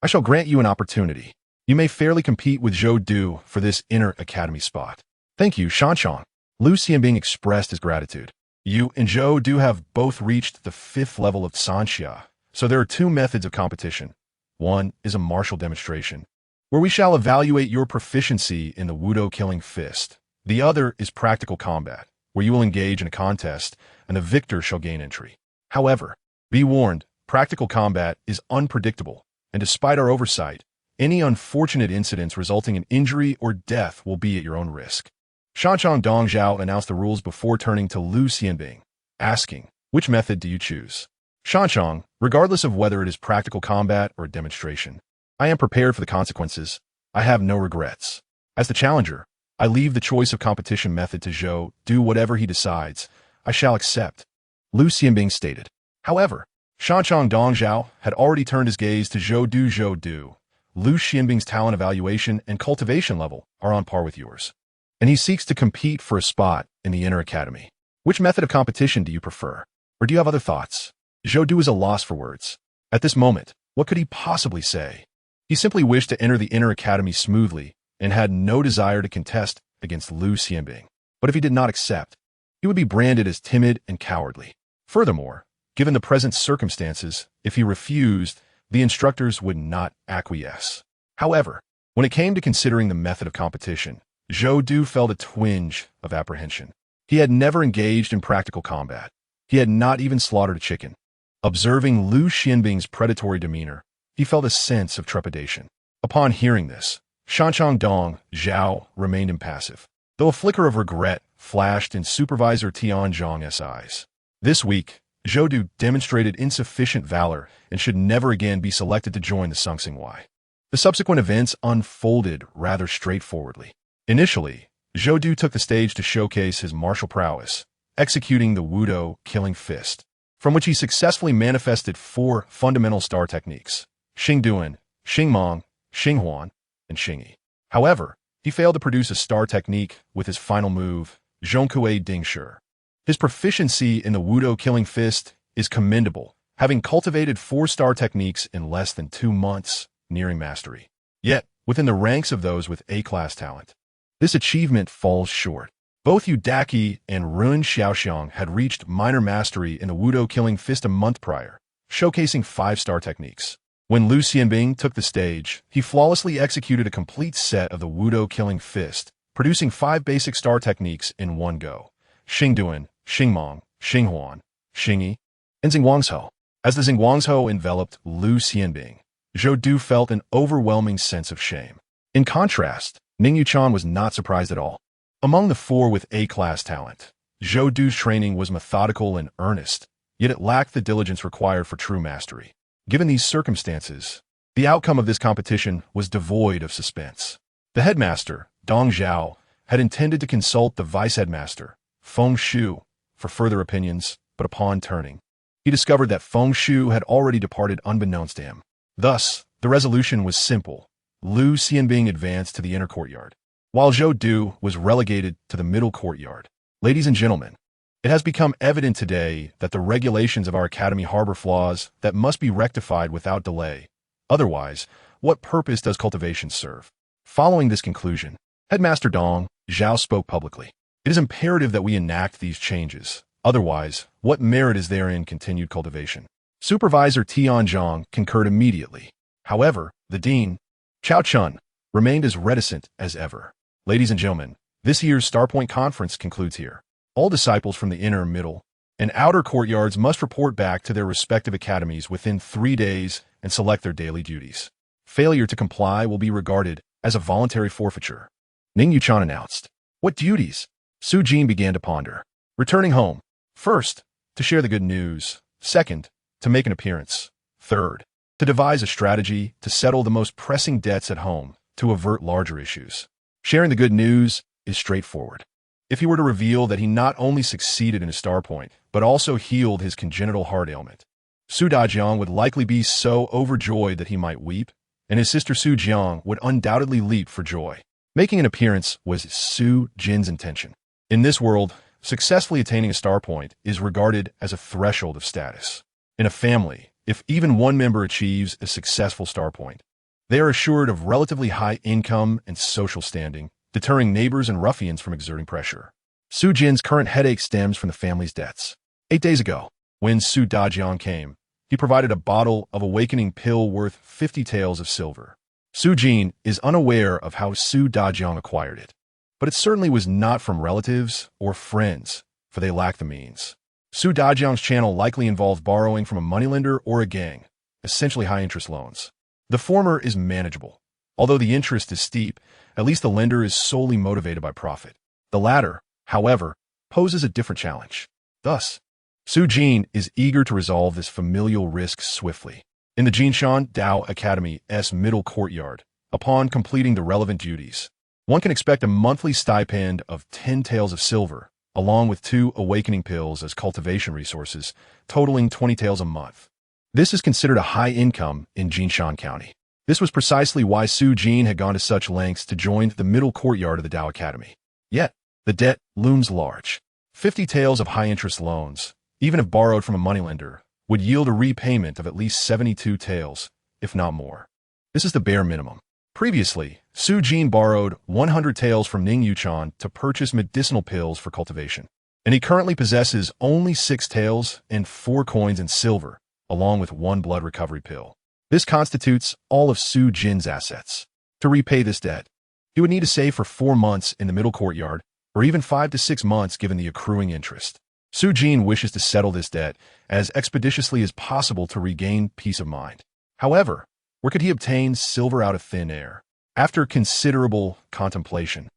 I shall grant you an opportunity. You may fairly compete with Zhou Du for this Inner Academy spot. Thank you, Shanchong. Lu Xianbing expressed his gratitude. You and Zhou Du have both reached the 5th level of Sanxia, so there are 2 methods of competition. One is a martial demonstration, where we shall evaluate your proficiency in the Wudo killing fist. The other is practical combat, where you will engage in a contest, and the victor shall gain entry. However, be warned, practical combat is unpredictable, and despite our oversight, any unfortunate incidents resulting in injury or death will be at your own risk. Shanchong Dongzhao announced the rules before turning to Lu Xianbing, asking, which method do you choose? Shanchong, regardless of whether it is practical combat or a demonstration, I am prepared for the consequences. I have no regrets. As the challenger, I leave the choice of competition method to Zhou. Do whatever he decides. I shall accept. Lu Xianbing stated. However, Shanchong Dongzhao had already turned his gaze to Zhou Du. Lu Xianbing's talent evaluation and cultivation level are on par with yours, and he seeks to compete for a spot in the Inner Academy. Which method of competition do you prefer? Or do you have other thoughts? Zhou Du is a loss for words. At this moment, what could he possibly say? He simply wished to enter the Inner Academy smoothly and had no desire to contest against Lu Xianbing. But if he did not accept, he would be branded as timid and cowardly. Furthermore, given the present circumstances, if he refused, the instructors would not acquiesce. However, when it came to considering the method of competition, Zhou Du felt a twinge of apprehension. He had never engaged in practical combat. He had not even slaughtered a chicken. Observing Lu Xianbing's predatory demeanor, he felt a sense of trepidation. Upon hearing this, Shanchang Dong Zhao remained impassive, though a flicker of regret flashed in Supervisor Tian Zhang's eyes. This week, Zhou Du demonstrated insufficient valor and should never again be selected to join the Sungsing Y. The subsequent events unfolded rather straightforwardly. Initially, Zhou Du took the stage to showcase his martial prowess, executing the Wudo killing fist, from which he successfully manifested 4 fundamental star techniques: Xingduan, Xingmong, Xinghuan, and Xingyi. However, he failed to produce a star technique with his final move, Zhongkue Dingshi. His proficiency in the Wudo killing fist is commendable, having cultivated 4 star techniques in less than 2 months, nearing mastery. Yet, within the ranks of those with A-class talent, this achievement falls short. Both Yu Daqi and Run Xiaoxiang had reached minor mastery in the Wudo killing fist a month prior, showcasing 5-star techniques. When Lu Xianbing took the stage, he flawlessly executed a complete set of the Wudo killing fist, producing 5 basic star techniques in one go: Xingduan, Xingmong, Xinghuan, Xingyi, and Xingguangzhou. As the Xingguangzhou enveloped Lu Xianbing, Zhou Du felt an overwhelming sense of shame. In contrast, Ning Yuchan was not surprised at all. Among the 4 with A-class talent, Zhou Du's training was methodical and earnest, yet it lacked the diligence required for true mastery. Given these circumstances, the outcome of this competition was devoid of suspense. The headmaster, Dong Zhao, had intended to consult the vice-headmaster, Feng Shu, for further opinions, but upon turning, he discovered that Feng Shu had already departed unbeknownst to him. Thus, the resolution was simple. Lu Xianbing advanced to the inner courtyard, while Zhou Du was relegated to the middle courtyard. Ladies and gentlemen, it has become evident today that the regulations of our academy harbor flaws that must be rectified without delay. Otherwise, what purpose does cultivation serve? Following this conclusion, Headmaster Dong Zhao spoke publicly. It is imperative that we enact these changes. Otherwise, what merit is there in continued cultivation? Supervisor Tian Zhang concurred immediately. However, the dean, Chao Chun, remained as reticent as ever. Ladies and gentlemen, this year's Starpoint Conference concludes here. All disciples from the inner, middle, and outer courtyards must report back to their respective academies within 3 days and select their daily duties. Failure to comply will be regarded as a voluntary forfeiture. Ning Yuchan announced. What duties? Su Jin began to ponder. Returning home. First, to share the good news. Second, to make an appearance. Third, to devise a strategy to settle the most pressing debts at home to avert larger issues. Sharing the good news is straightforward. If he were to reveal that he not only succeeded in his star point, but also healed his congenital heart ailment, Su Dajiang would likely be so overjoyed that he might weep, and his sister Su Jiang would undoubtedly leap for joy. Making an appearance was Su Jin's intention. In this world, successfully attaining a star point is regarded as a threshold of status. In a family, if even one member achieves a successful star point, they are assured of relatively high income and social standing, deterring neighbors and ruffians from exerting pressure. Su Jin's current headache stems from the family's debts. 8 days ago, when Su Dajiang came, he provided a bottle of awakening pill worth 50 taels of silver. Su Jin is unaware of how Su Dajiang acquired it, but it certainly was not from relatives or friends, for they lack the means. Su Dajiang's channel likely involved borrowing from a moneylender or a gang, essentially high-interest loans. The former is manageable. Although the interest is steep, at least the lender is solely motivated by profit. The latter, however, poses a different challenge. Thus, Su Jin is eager to resolve this familial risk swiftly. In the Jinshan Dao Academy's middle courtyard, upon completing the relevant duties, one can expect a monthly stipend of 10 taels of silver, along with 2 awakening pills as cultivation resources, totaling 20 taels a month. This is considered a high income in Jinshan County. This was precisely why Su Jin had gone to such lengths to join the middle courtyard of the Tao Academy. Yet, the debt looms large. 50 taels of high-interest loans, even if borrowed from a moneylender, would yield a repayment of at least 72 taels, if not more. This is the bare minimum. Previously, Su Jin borrowed 100 taels from Ning Yuchan to purchase medicinal pills for cultivation, and he currently possesses only 6 taels and 4 coins in silver, along with 1 blood recovery pill. This constitutes all of Su Jin's assets. To repay this debt, he would need to save for 4 months in the middle courtyard, or even 5 to 6 months given the accruing interest. Su Jin wishes to settle this debt as expeditiously as possible to regain peace of mind. However, where could he obtain silver out of thin air? After considerable contemplation,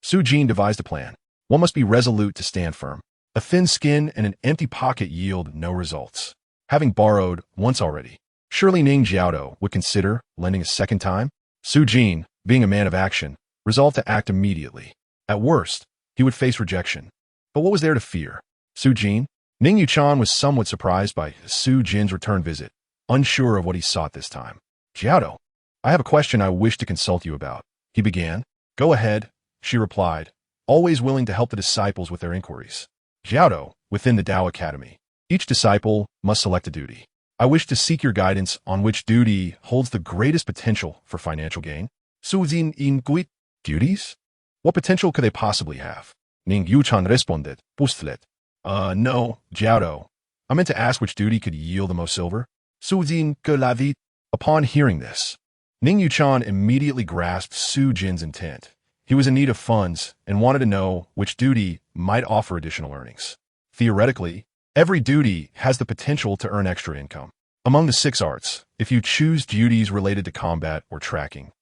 Su Jin devised a plan. One must be resolute to stand firm. A thin skin and an empty pocket yield no results. Having borrowed once already, surely Ning Jiaodo would consider lending a second time? Su Jin, being a man of action, resolved to act immediately. At worst, he would face rejection. But what was there to fear? Su Jin? Ning Yuchan was somewhat surprised by Su Jin's return visit, unsure of what he sought this time. Jiaodo, I have a question I wish to consult you about, he began. Go ahead, she replied, always willing to help the disciples with their inquiries. Jiaodo, within the Tao Academy, each disciple must select a duty. I wish to seek your guidance on which duty holds the greatest potential for financial gain. Su Jin inquit, duties? What potential could they possibly have? Ning Yuchan responded, Pustlet. No, Jiaodo. I meant to ask which duty could yield the most silver. Su Jin que la vie. Upon hearing this, Ning Yuchan immediately grasped Su Jin's intent. He was in need of funds and wanted to know which duty might offer additional earnings. Theoretically, every duty has the potential to earn extra income. Among the 6 arts, if you choose duties related to combat or tracking,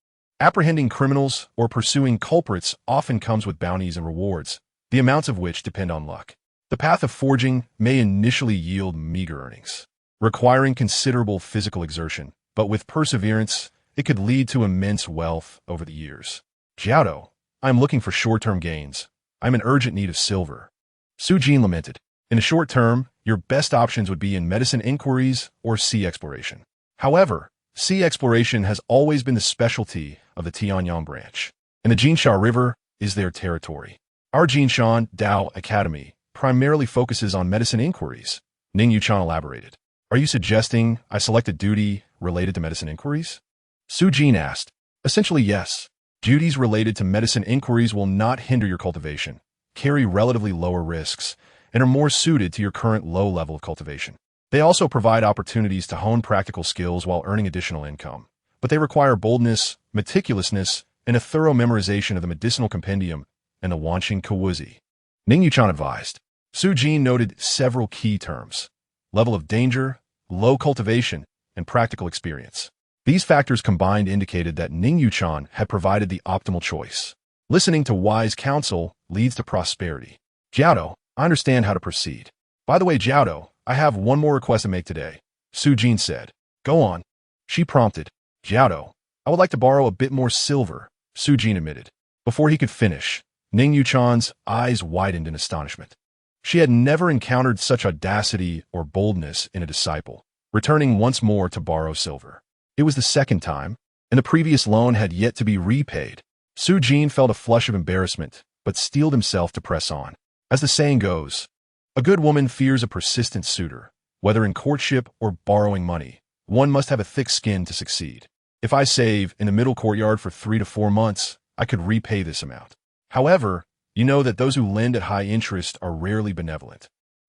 apprehending criminals or pursuing culprits often comes with bounties and rewards, the amounts of which depend on luck. The path of forging may initially yield meager earnings, requiring considerable physical exertion, but with perseverance, it could lead to immense wealth over the years. Jiaodo, I am looking for short-term gains. I am in urgent need of silver. Su Jin lamented. In the short term, your best options would be in medicine inquiries or sea exploration. However, sea exploration has always been the specialty of the Tianyang branch, and the Jinsha River is their territory. Our Jinshan Tao Academy primarily focuses on medicine inquiries, Ning Yuchan elaborated. Are you suggesting I select a duty related to medicine inquiries? Su Jin asked. Essentially, yes. Duties related to medicine inquiries will not hinder your cultivation, carry relatively lower risks, and are more suited to your current low level of cultivation. They also provide opportunities to hone practical skills while earning additional income, but they require boldness, meticulousness, and a thorough memorization of the medicinal compendium and the Wanqing Kawuzi. Ning Yuchan advised. Su Jin noted several key terms: level of danger, low cultivation, and practical experience. These factors combined indicated that Ning Yuchan had provided the optimal choice. Listening to wise counsel leads to prosperity. Jiaodo, I understand how to proceed. By the way, Jiaodo, I have one more request to make today, Su Jin said. Go on. She prompted. Jiaodo, I would like to borrow a bit more silver, Su Jin admitted. Before he could finish, Ning Yuchan's eyes widened in astonishment. She had never encountered such audacity or boldness in a disciple, returning once more to borrow silver. It was the second time, and the previous loan had yet to be repaid. Su Jin felt a flush of embarrassment, but steeled himself to press on. As the saying goes, a good woman fears a persistent suitor. Whether in courtship or borrowing money, one must have a thick skin to succeed. If I save in the middle courtyard for 3 to 4 months, I could repay this amount. However, you know that those who lend at high interest are rarely benevolent.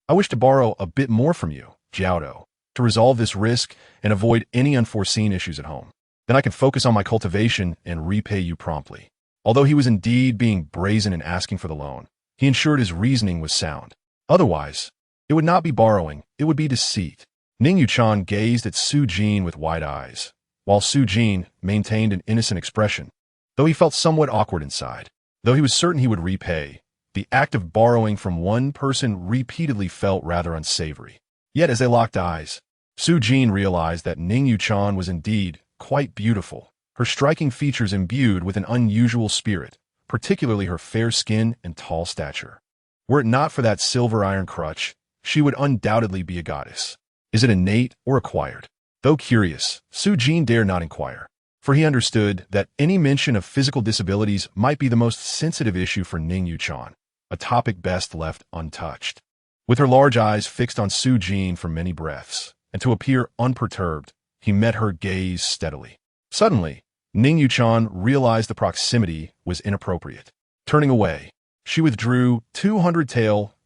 I wish to borrow a bit more from you, Jiaodo, to resolve this risk and avoid any unforeseen issues at home. Then I can focus on my cultivation and repay you promptly. Although he was indeed being brazen in asking for the loan, he ensured his reasoning was sound. Otherwise, it would not be borrowing, it would be deceit. Ning Yuchan gazed at Su Jin with wide eyes, while Su Jin maintained an innocent expression, though he felt somewhat awkward inside. Though he was certain he would repay, the act of borrowing from one person repeatedly felt rather unsavory. Yet as they locked eyes, Su Jin realized that Ning Yuchan was indeed quite beautiful, her striking features imbued with an unusual spirit, particularly her fair skin and tall stature. Were it not for that silver iron crutch, she would undoubtedly be a goddess. Is it innate or acquired? Though curious, Su Jin dared not inquire. for he understood that any mention of physical disabilities might be the most sensitive issue for Ning Yuchan, a topic best left untouched. With her large eyes fixed on Su Jin for many breaths, and to appear unperturbed, he met her gaze steadily. Suddenly, Ning Yuchan realized the proximity was inappropriate. Turning away, she withdrew 200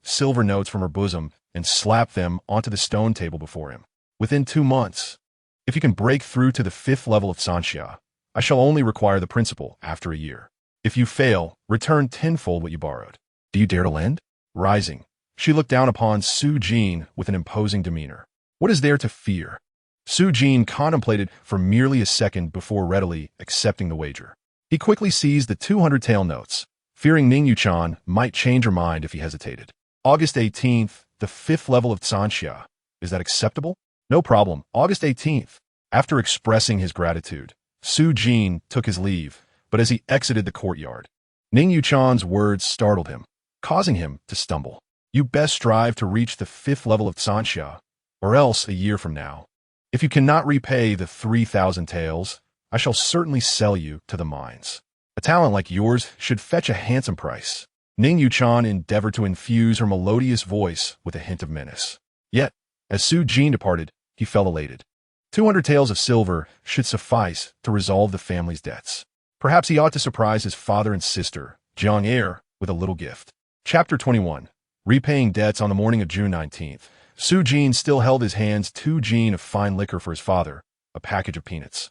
silver notes from her bosom and slapped them onto the stone table before him. Within 2 months, if you can break through to the 5th level of Sanxia, I shall only require the principal after a year. If you fail, return tenfold what you borrowed. Do you dare to lend? Rising, she looked down upon Su Jin with an imposing demeanor. What is there to fear? Su Jin contemplated for merely a second before readily accepting the wager. He quickly seized the 200 notes, fearing Ning Yuchan might change her mind if he hesitated. August 18th, the 5th level of Sanxia. Is that acceptable? No problem. August 18th. After expressing his gratitude, Su Jin took his leave, but as he exited the courtyard, Ning Yuchan's words startled him, causing him to stumble. You best strive to reach the 5th level of Sanxia, or else a year from now. If you cannot repay the 3,000 taels, I shall certainly sell you to the mines. A talent like yours should fetch a handsome price. Ning Yuchan endeavored to infuse her melodious voice with a hint of menace. Yet, as Su Jin departed, he felt elated. 200 taels of silver should suffice to resolve the family's debts. Perhaps he ought to surprise his father and sister, Jiang Heir, with a little gift. Chapter 21. Repaying debts. On the morning of June 19th, Su Jin still held his hands 2 jin of fine liquor for his father, a package of peanuts,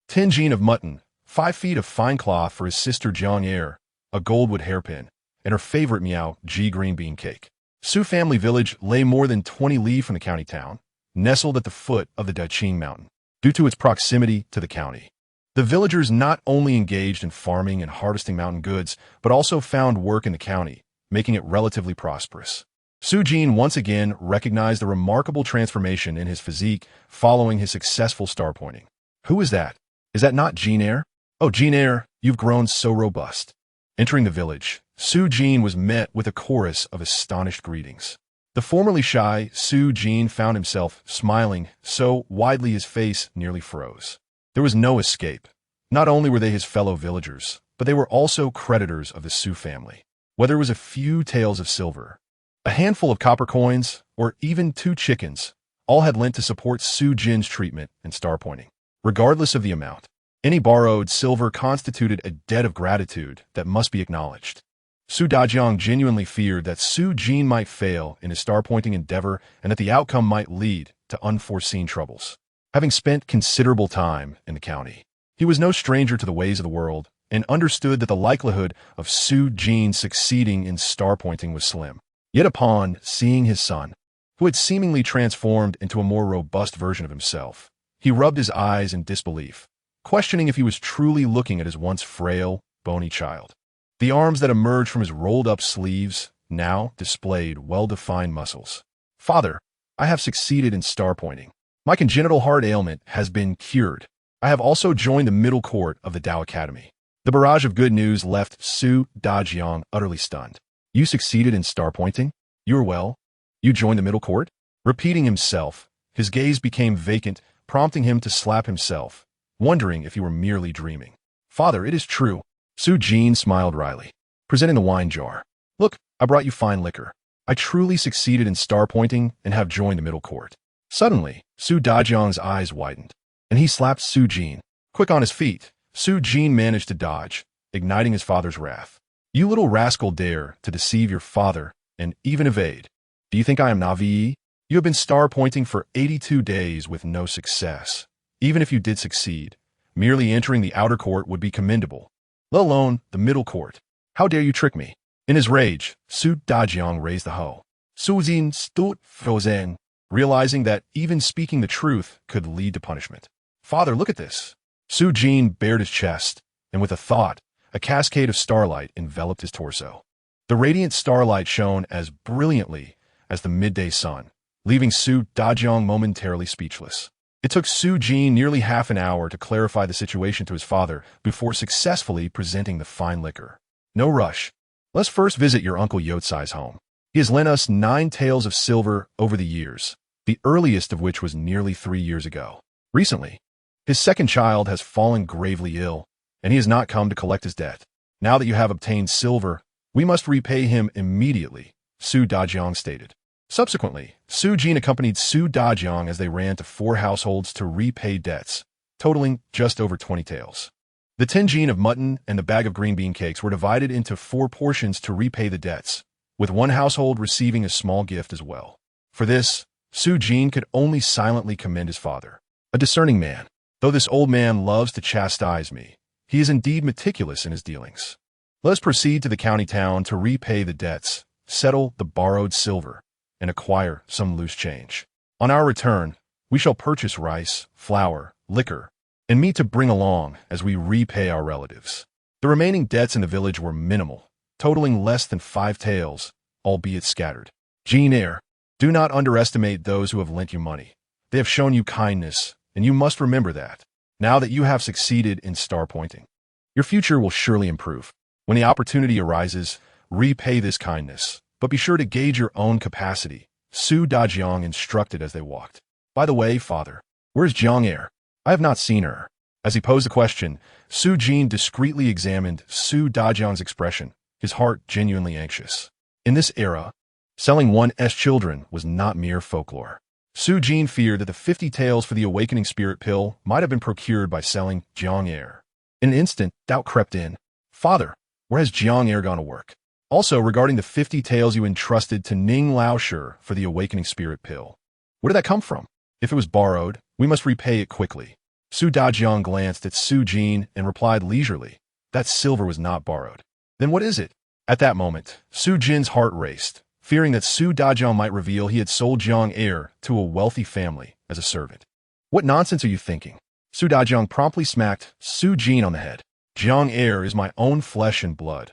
10 jin of mutton, 5 feet of fine cloth for his sister Jiang Heir, a goldwood hairpin, and her favorite Miao G green bean cake. Su family village lay more than 20 li from the county town, nestled at the foot of the Daiqing mountain. Due to its proximity to the county, the villagers not only engaged in farming and harvesting mountain goods, but also found work in the county, making it relatively prosperous. Su Jin once again recognized the remarkable transformation in his physique following his successful star pointing. Who is that? Is that not Jin Heir? Oh, Jin Heir, you've grown so robust. Entering the village, Su Jin was met with a chorus of astonished greetings. The formerly shy Su Jin found himself smiling so widely his face nearly froze. There was no escape. Not only were they his fellow villagers, but they were also creditors of the Su family. Whether it was a few taels of silver, a handful of copper coins, or even 2 chickens, all had lent to support Su Jin's treatment and star pointing. Regardless of the amount, any borrowed silver constituted a debt of gratitude that must be acknowledged. Su Dajiang genuinely feared that Su Jin might fail in his star-pointing endeavor and that the outcome might lead to unforeseen troubles. Having spent considerable time in the county, he was no stranger to the ways of the world and understood that the likelihood of Su Jin succeeding in star-pointing was slim. Yet upon seeing his son, who had seemingly transformed into a more robust version of himself, he rubbed his eyes in disbelief, questioning if he was truly looking at his once frail, bony child. The arms that emerged from his rolled-up sleeves now displayed well-defined muscles. Father, I have succeeded in star-pointing. My congenital heart ailment has been cured. I have also joined the middle court of the Tao Academy. The barrage of good news left Su Dajiang utterly stunned. You succeeded in star-pointing? You are well? You joined the middle court? Repeating himself, his gaze became vacant, prompting him to slap himself, wondering if he were merely dreaming. Father, it is true. Su Jin smiled wryly, presenting the wine jar. Look, I brought you fine liquor. I truly succeeded in star-pointing and have joined the middle court. Suddenly, Su Dajiang's eyes widened, and he slapped Su Jin. Quick on his feet, Su Jin managed to dodge, igniting his father's wrath. You little rascal dare to deceive your father and even evade. Do you think I am Navi? You have been star-pointing for 82 days with no success. Even if you did succeed, merely entering the outer court would be commendable, let alone the middle court. How dare you trick me? In his rage, Su Dajiang raised the hoe. Su Jin stood frozen, realizing that even speaking the truth could lead to punishment. Father, look at this. Su Jin bared his chest, and with a thought, a cascade of starlight enveloped his torso. The radiant starlight shone as brilliantly as the midday sun, leaving Su Dajiang momentarily speechless. It took Su Jin nearly half an hour to clarify the situation to his father before successfully presenting the fine liquor. No rush. Let's first visit your Uncle Yotsai's home. He has lent us 9 taels of silver over the years, the earliest of which was nearly 3 years ago. Recently, His second child has fallen gravely ill, and he has not come to collect his debt. Now that you have obtained silver, we must repay him immediately, Su Dajiang stated. Subsequently, Su Jin accompanied Su Dajiang as they ran to 4 households to repay debts, totaling just over 20 taels. The 10 jin of mutton and the bag of green bean cakes were divided into 4 portions to repay the debts, with one household receiving a small gift as well. For this, Su Jin could only silently commend his father. A discerning man. Though this old man loves to chastise me, he is indeed meticulous in his dealings. Let us proceed to the county town to repay the debts, settle the borrowed silver, and acquire some loose change. On our return, we shall purchase rice, flour, liquor, and meat to bring along as we repay our relatives. The remaining debts in the village were minimal, totaling less than 5 taels, albeit scattered. Jin heir, do not underestimate those who have lent you money. They have shown you kindness, and you must remember that. Now that you have succeeded in star pointing, your future will surely improve. When the opportunity arises, repay this kindness, but be sure to gauge your own capacity, Su Dajiang instructed as they walked. By the way, father, where's Jiang heir? I have not seen her. As he posed the question, Su Jin discreetly examined Su Dajiang's expression, his heart genuinely anxious. In this era, selling one's children was not mere folklore. Su Jin feared that the 50 taels for the awakening spirit pill might have been procured by selling Jiang heir. In an instant, doubt crept in. Father, where has Jiang heir gone to work? Also, regarding the 50 taels you entrusted to Ning Laoshi for the awakening spirit pill, where did that come from? If it was borrowed, we must repay it quickly. Su Dajiang glanced at Su Jin and replied leisurely, that silver was not borrowed. Then what is it? At that moment, Su Jin's heart raced, fearing that Su Dajiang might reveal he had sold Jiang heir to a wealthy family as a servant. What nonsense are you thinking? Su Dajiang promptly smacked Su Jin on the head. Jiang heir is my own flesh and blood.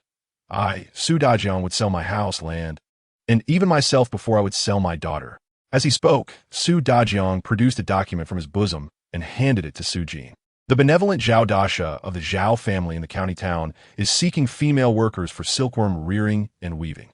I, Su Dajiang, would sell my house, land, and even myself before I would sell my daughter. As he spoke, Su Dajiang produced a document from his bosom and handed it to Su Jin. The benevolent Zhao Dasha of the Zhao family in the county town is seeking female workers for silkworm rearing and weaving.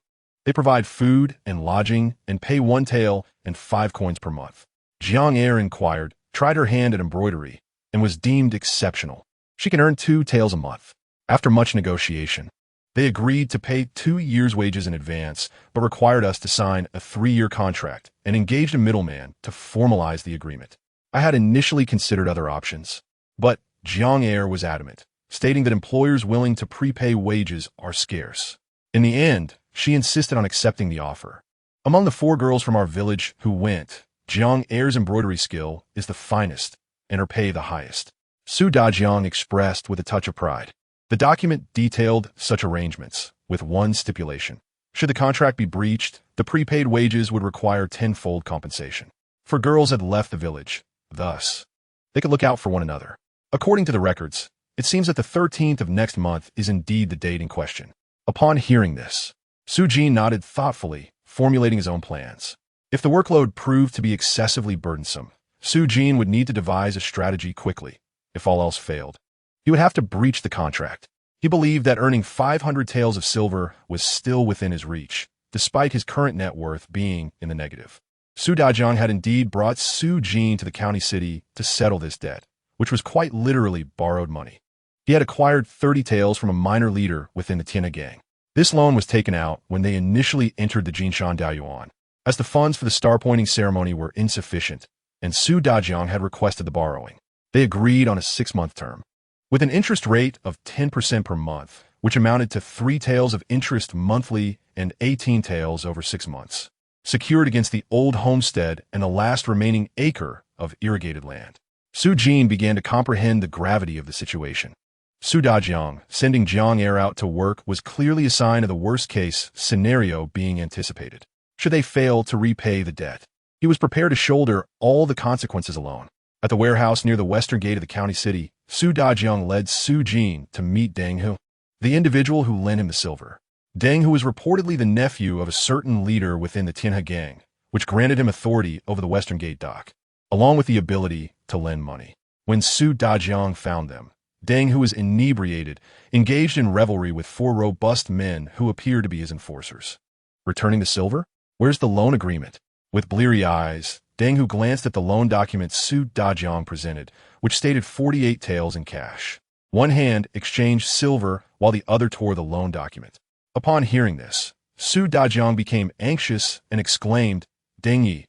They provide food and lodging and pay 1 tael and 5 coins per month. Jiang heir inquired, tried her hand at embroidery, and was deemed exceptional. She can earn 2 taels a month. After much negotiation, they agreed to pay 2 years' wages in advance, but required us to sign a 3-year contract and engaged a middleman to formalize the agreement. I had initially considered other options, but Jiang heir was adamant, stating that employers willing to prepay wages are scarce. In the end, she insisted on accepting the offer. Among the 4 girls from our village who went, Jiang heir's embroidery skill is the finest and her pay the highest. Su Dajiang expressed with a touch of pride. The document detailed such arrangements, with one stipulation. Should the contract be breached, the prepaid wages would require 10-fold compensation. For girls had left the village, thus, they could look out for one another. According to the records, it seems that the 13th of next month is indeed the date in question. Upon hearing this, Su Jin nodded thoughtfully, formulating his own plans. If the workload proved to be excessively burdensome, Su Jin would need to devise a strategy quickly. If all else failed, he would have to breach the contract. He believed that earning 500 taels of silver was still within his reach, despite his current net worth being in the negative. Su Dajiang had indeed brought Su Jin to the county city to settle this debt, which was quite literally borrowed money. He had acquired 30 taels from a minor leader within the Tianhe gang. This loan was taken out when they initially entered the Jinshan Daoyuan, as the funds for the star-pointing ceremony were insufficient, and Su Dajiang had requested the borrowing. They agreed on a 6-month term, with an interest rate of 10% per month, which amounted to 3 taels of interest monthly and 18 taels over 6 months, secured against the old homestead and the last remaining acre of irrigated land. Su Jin began to comprehend the gravity of the situation. Su Dajiang, sending Jiang heir out to work, was clearly a sign of the worst-case scenario being anticipated. Should they fail to repay the debt, he was prepared to shoulder all the consequences alone. At the warehouse near the western gate of the county city, Su Dajiang led Su Jin to meet Deng Hu, the individual who lent him the silver. Deng Hu was reportedly the nephew of a certain leader within the Tianhe gang, which granted him authority over the western gate dock, along with the ability to lend money. When Su Dajiang found them, Deng Hu was inebriated, engaged in revelry with 4 robust men who appeared to be his enforcers. Returning the silver? Where's the loan agreement? With bleary eyes, Deng Hu glanced at the loan document Su Dajiang presented, which stated 48 taels in cash. One hand exchanged silver while the other tore the loan document. Upon hearing this, Su Dajiang became anxious and exclaimed, Deng Yi,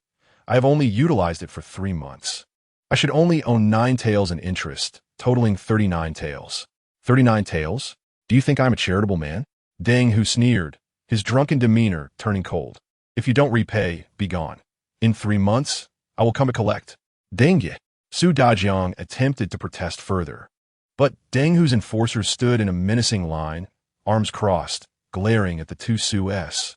I have only utilized it for 3 months. I should only own 9 taels in interest, totaling 39 taels. 39 taels? Do you think I'm a charitable man? Deng Hu sneered, his drunken demeanor turning cold. If you don't repay, be gone. In 3 months, I will come to collect. Deng Yi. Su Dajiang attempted to protest further. But Deng Hu's enforcers stood in a menacing line, arms crossed, glaring at the two Su-s.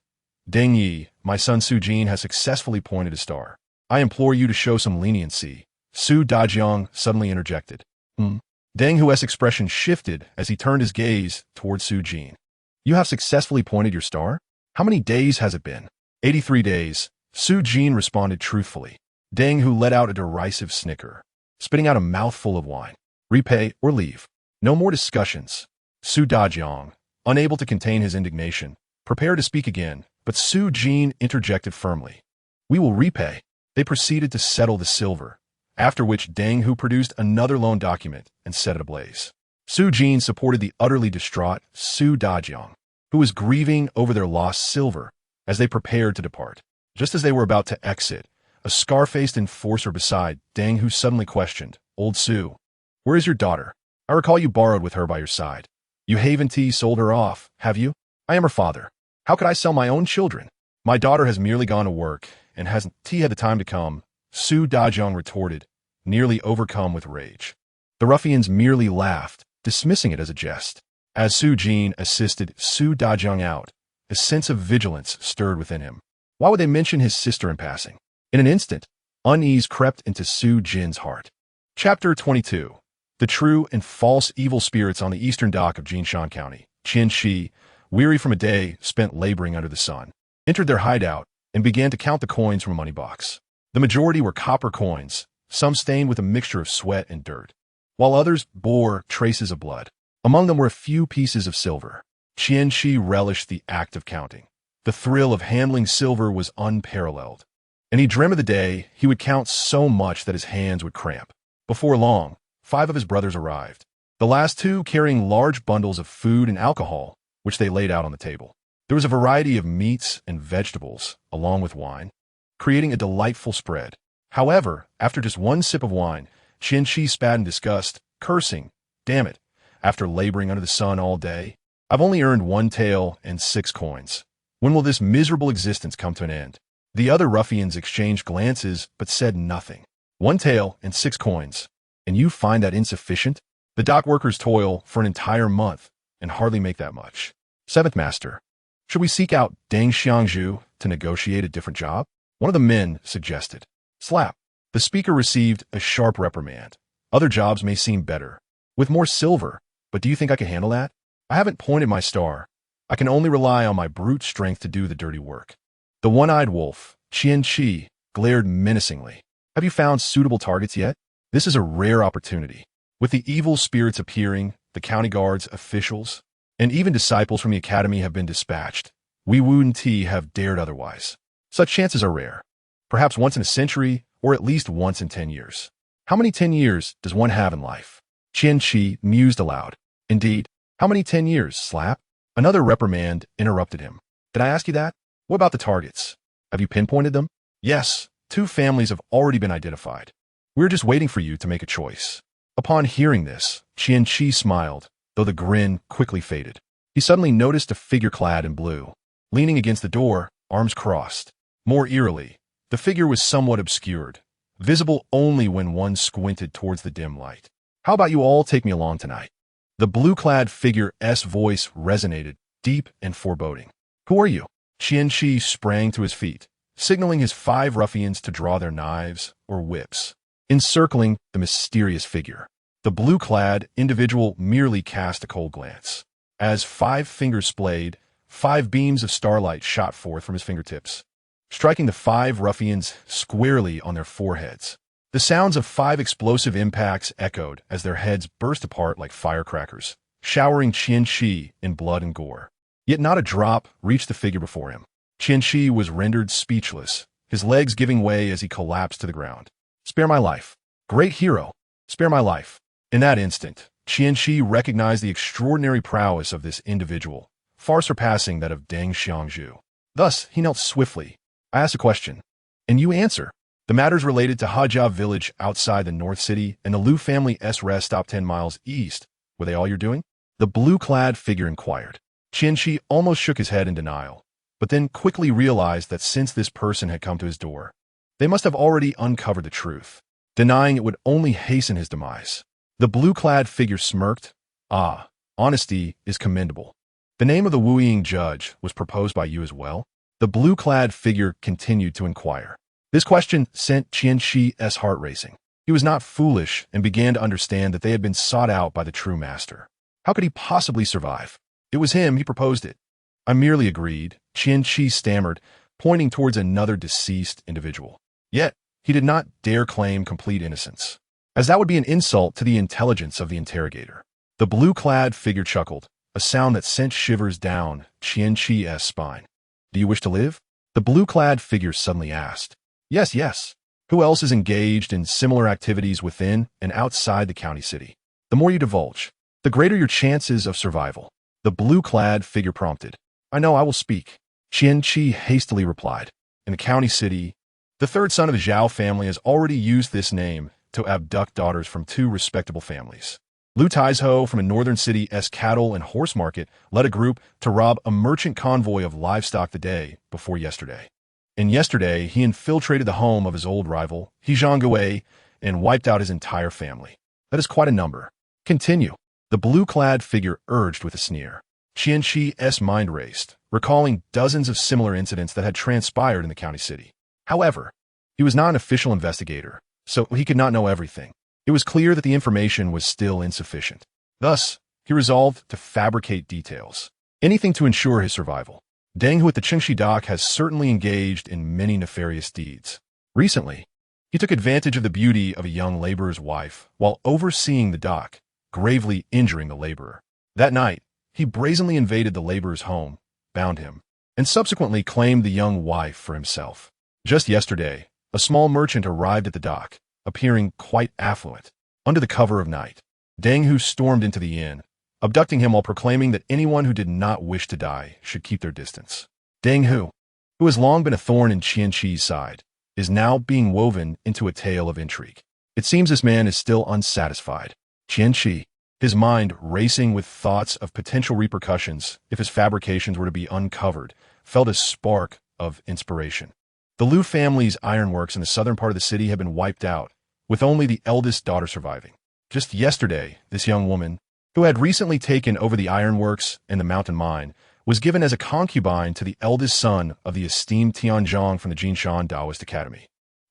Deng Yi, my son Su Jin has successfully pointed a star. I implore you to show some leniency. Su Dajiang suddenly interjected. Deng Hu's expression shifted as he turned his gaze toward Su Jin. You have successfully pointed your star? How many days has it been? 83 days. Su Jin responded truthfully. Deng Hu let out a derisive snicker, spitting out a mouthful of wine. Repay or leave. No more discussions. Su Dajiang, unable to contain his indignation, prepared to speak again, but Su Jin interjected firmly. We will repay. They proceeded to settle the silver, after which Deng Hu produced another loan document and set it ablaze. Su Jin supported the utterly distraught Su Dajiang, who was grieving over their lost silver, as they prepared to depart. Just as they were about to exit, a scar-faced enforcer beside Deng Hu suddenly questioned, Old Su, where is your daughter? I recall you borrowed with her by your side. You Haven Tea sold her off, have you? I am her father. How could I sell my own children? My daughter has merely gone to work, and hasn't Tea had the time to come, Su Dajiang retorted, nearly overcome with rage. The ruffians merely laughed, dismissing it as a jest. As Su Jin assisted Su Dajiang out, a sense of vigilance stirred within him. Why would they mention his sister in passing? In an instant, unease crept into Su Jin's heart. Chapter 22. The true and false evil spirits on the eastern dock of Jinshan County, Qianxi, weary from a day spent laboring under the sun, entered their hideout and began to count the coins from a money box. The majority were copper coins, some stained with a mixture of sweat and dirt, while others bore traces of blood. Among them were a few pieces of silver. Qianxi relished the act of counting. The thrill of handling silver was unparalleled, and he dreamed of the day he would count so much that his hands would cramp. Before long, 5 of his brothers arrived, the last 2 carrying large bundles of food and alcohol, which they laid out on the table. There was a variety of meats and vegetables, along with wine, creating a delightful spread. However, after just 1 sip of wine, Qianxi spat in disgust, cursing, Damn it, after laboring under the sun all day, I've only earned 1 tael and 6 coins. When will this miserable existence come to an end? The other ruffians exchanged glances but said nothing. 1 tael and 6 coins. And you find that insufficient? The dock workers toil for an entire month and hardly make that much. 7th Master, should we seek out Deng Xiangzhu to negotiate a different job? One of the men suggested. Slap. The speaker received a sharp reprimand. Other jobs may seem better, with more silver, but do you think I can handle that? I haven't pointed my star. I can only rely on my brute strength to do the dirty work. The one-eyed wolf, Qianxi, glared menacingly. Have you found suitable targets yet? This is a rare opportunity. With the evil spirits appearing, the county guards, officials, and even disciples from the academy have been dispatched. We Wu Ti have dared otherwise. Such chances are rare. Perhaps once in a century, or at least once in 10 years. How many 10 years does one have in life? Qianxi mused aloud. Indeed, how many 10 years, Slap? Another reprimand interrupted him. Did I ask you that? What about the targets? Have you pinpointed them? Yes, 2 families have already been identified. We're just waiting for you to make a choice. Upon hearing this, Qianxi smiled, though the grin quickly faded. He suddenly noticed a figure clad in blue, leaning against the door, arms crossed. More eerily, the figure was somewhat obscured, visible only when one squinted towards the dim light. How about you all take me along tonight? The blue-clad figure's voice resonated, deep and foreboding. Who are you? Qianxi sprang to his feet, signaling his 5 ruffians to draw their knives or whips, encircling the mysterious figure. The blue-clad individual merely cast a cold glance. As 5 fingers splayed, 5 beams of starlight shot forth from his fingertips, striking the 5 ruffians squarely on their foreheads. The sounds of 5 explosive impacts echoed as their heads burst apart like firecrackers, showering Qianxi in blood and gore. Yet not a drop reached the figure before him. Qianxi was rendered speechless, his legs giving way as he collapsed to the ground. "Spare my life. Great hero. Spare my life." In that instant, Qianqi recognized the extraordinary prowess of this individual, far surpassing that of Deng Xiangzhu. Thus, he knelt swiftly. "I ask a question, and you answer. The matters related to Hajia village outside the North City and the Liu family's rest stop 10 miles east. Were they all you're doing?" The blue-clad figure inquired. Qianqi almost shook his head in denial, but then quickly realized that since this person had come to his door, they must have already uncovered the truth. Denying it would only hasten his demise. The blue-clad figure smirked. "Ah, honesty is commendable. The name of the Wuying judge was proposed by you as well?" The blue-clad figure continued to inquire. This question sent Qianqi's heart racing. He was not foolish and began to understand that they had been sought out by the true master. How could he possibly survive? It was him, he proposed it. "I merely agreed," Qianqi stammered, pointing towards another deceased individual. Yet, he did not dare claim complete innocence, as that would be an insult to the intelligence of the interrogator. The blue-clad figure chuckled, a sound that sent shivers down Qianqi's spine. "Do you wish to live?" The blue-clad figure suddenly asked. "Yes, yes. Who else is engaged in similar activities within and outside the county city? The more you divulge, the greater your chances of survival." The blue-clad figure prompted. "I know, I will speak." Qianqi hastily replied. "In the county city, the third son of the Zhao family has already used this name to abduct daughters from 2 respectable families. Liu Taizhou from a northern city's cattle and horse market led a group to rob a merchant convoy of livestock the day before yesterday. And yesterday, he infiltrated the home of his old rival, He Zhonggui, and wiped out his entire family. That is quite a number. Continue." The blue-clad figure urged with a sneer. Qianqi's mind raced, recalling dozens of similar incidents that had transpired in the county city. However, he was not an official investigator, so he could not know everything. It was clear that the information was still insufficient. Thus, he resolved to fabricate details, anything to ensure his survival. Deng Hu at the Qingxi dock has certainly engaged in many nefarious deeds. Recently, he took advantage of the beauty of a young laborer's wife while overseeing the dock, gravely injuring the laborer. That night, he brazenly invaded the laborer's home, bound him, and subsequently claimed the young wife for himself. Just yesterday, a small merchant arrived at the dock, appearing quite affluent. Under the cover of night, Deng Hu stormed into the inn, abducting him while proclaiming that anyone who did not wish to die should keep their distance. Deng Hu, who has long been a thorn in Qianqi's side, is now being woven into a tale of intrigue. It seems this man is still unsatisfied. Qianqi, his mind racing with thoughts of potential repercussions if his fabrications were to be uncovered, felt a spark of inspiration. The Liu family's ironworks in the southern part of the city had been wiped out, with only the eldest daughter surviving. Just yesterday, this young woman, who had recently taken over the ironworks and the mountain mine, was given as a concubine to the eldest son of the esteemed Tianzhong from the Jinshan Taoist Academy.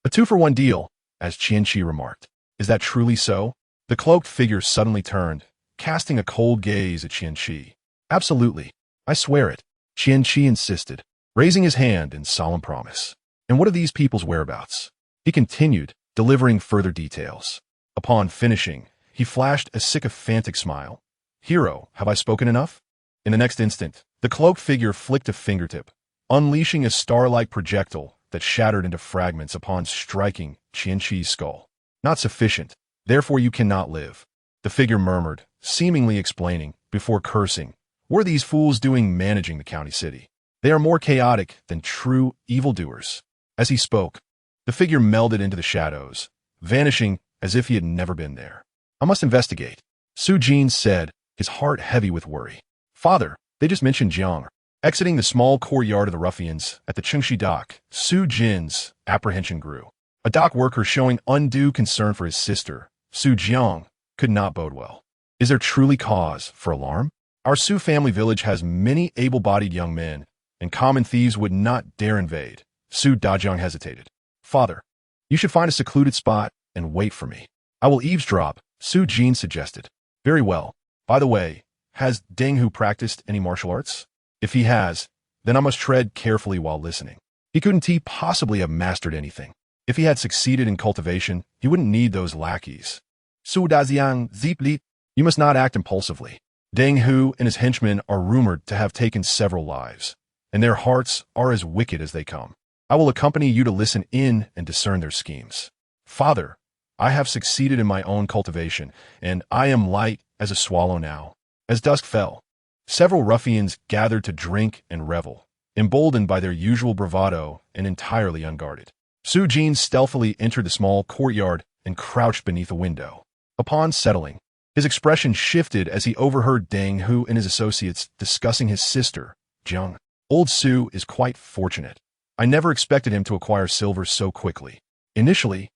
A 2-for-1 deal, as Qianqi remarked. Is that truly so? The cloaked figure suddenly turned, casting a cold gaze at Qianqi. Absolutely. I swear it. Qianqi insisted, raising his hand in solemn promise. And what are these people's whereabouts? He continued, delivering further details. Upon finishing, he flashed a sycophantic smile. Hero, have I spoken enough? In the next instant, the cloaked figure flicked a fingertip, unleashing a starlight projectile that shattered into fragments upon striking Qianqi's skull. Not sufficient, therefore you cannot live, the figure murmured, seemingly explaining, before cursing. What are these fools doing managing the county city? They are more chaotic than true evildoers. As he spoke, the figure melded into the shadows, vanishing as if he had never been there. I must investigate, Su Jin said, his heart heavy with worry. Father, they just mentioned Jiang. Exiting the small courtyard of the ruffians at the Qingxi dock, Su Jin's apprehension grew. A dock worker showing undue concern for his sister, Su Jiang, could not bode well. Is there truly cause for alarm? Our Su family village has many able-bodied young men, and common thieves would not dare invade. Su Dajiang hesitated. Father, you should find a secluded spot and wait for me. I will eavesdrop, Su Jin suggested. Very well. By the way, has Deng Hu practiced any martial arts? If he has, then I must tread carefully while listening. He couldn't possibly have mastered anything. If he had succeeded in cultivation, he wouldn't need those lackeys. Su Dajiang Zipli, you must not act impulsively. Deng Hu and his henchmen are rumored to have taken several lives, and their hearts are as wicked as they come. I will accompany you to listen in and discern their schemes. Father, I have succeeded in my own cultivation, and I am light as a swallow now. As dusk fell, several ruffians gathered to drink and revel, emboldened by their usual bravado and entirely unguarded. Su Jin stealthily entered the small courtyard and crouched beneath a window. Upon settling, his expression shifted as he overheard Deng Hu and his associates discussing his sister, Jiang. Old Su is quite fortunate. I never expected him to acquire silver so quickly. Initially,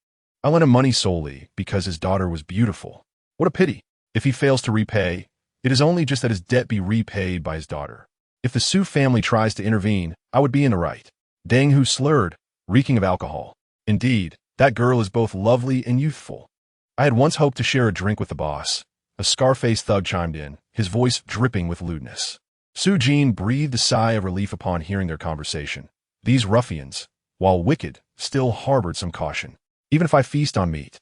I lent him money solely because his daughter was beautiful. What a pity. If he fails to repay, it is only just that his debt be repaid by his daughter. If the Su family tries to intervene, I would be in the right. Deng Hu slurred, reeking of alcohol. Indeed, that girl is both lovely and youthful. I had once hoped to share a drink with the boss. A scar-faced thug chimed in, his voice dripping with lewdness. Su Jin breathed a sigh of relief upon hearing their conversation. These ruffians, while wicked, still harbored some caution. Even if I feast on meat,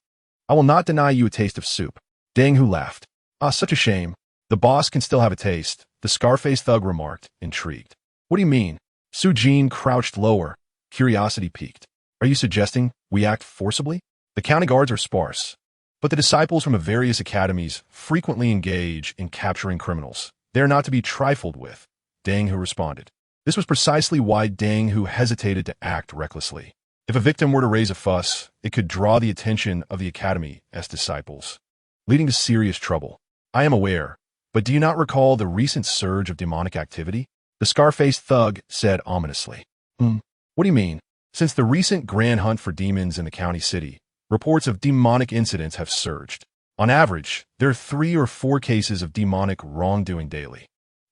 I will not deny you a taste of soup. Deng Hu laughed. Ah, such a shame. The boss can still have a taste, the scar-faced thug remarked, intrigued. What do you mean? Su Jin crouched lower, curiosity piqued. Are you suggesting we act forcibly? The county guards are sparse, but the disciples from the various academies frequently engage in capturing criminals. They are not to be trifled with, Deng Hu responded. This was precisely why Deng Hu hesitated to act recklessly. If a victim were to raise a fuss, it could draw the attention of the academy as disciples, leading to serious trouble. I am aware, but do you not recall the recent surge of demonic activity? The scar-faced thug said ominously. What do you mean? Since the recent grand hunt for demons in the county city, reports of demonic incidents have surged. On average, there are 3 or 4 cases of demonic wrongdoing daily.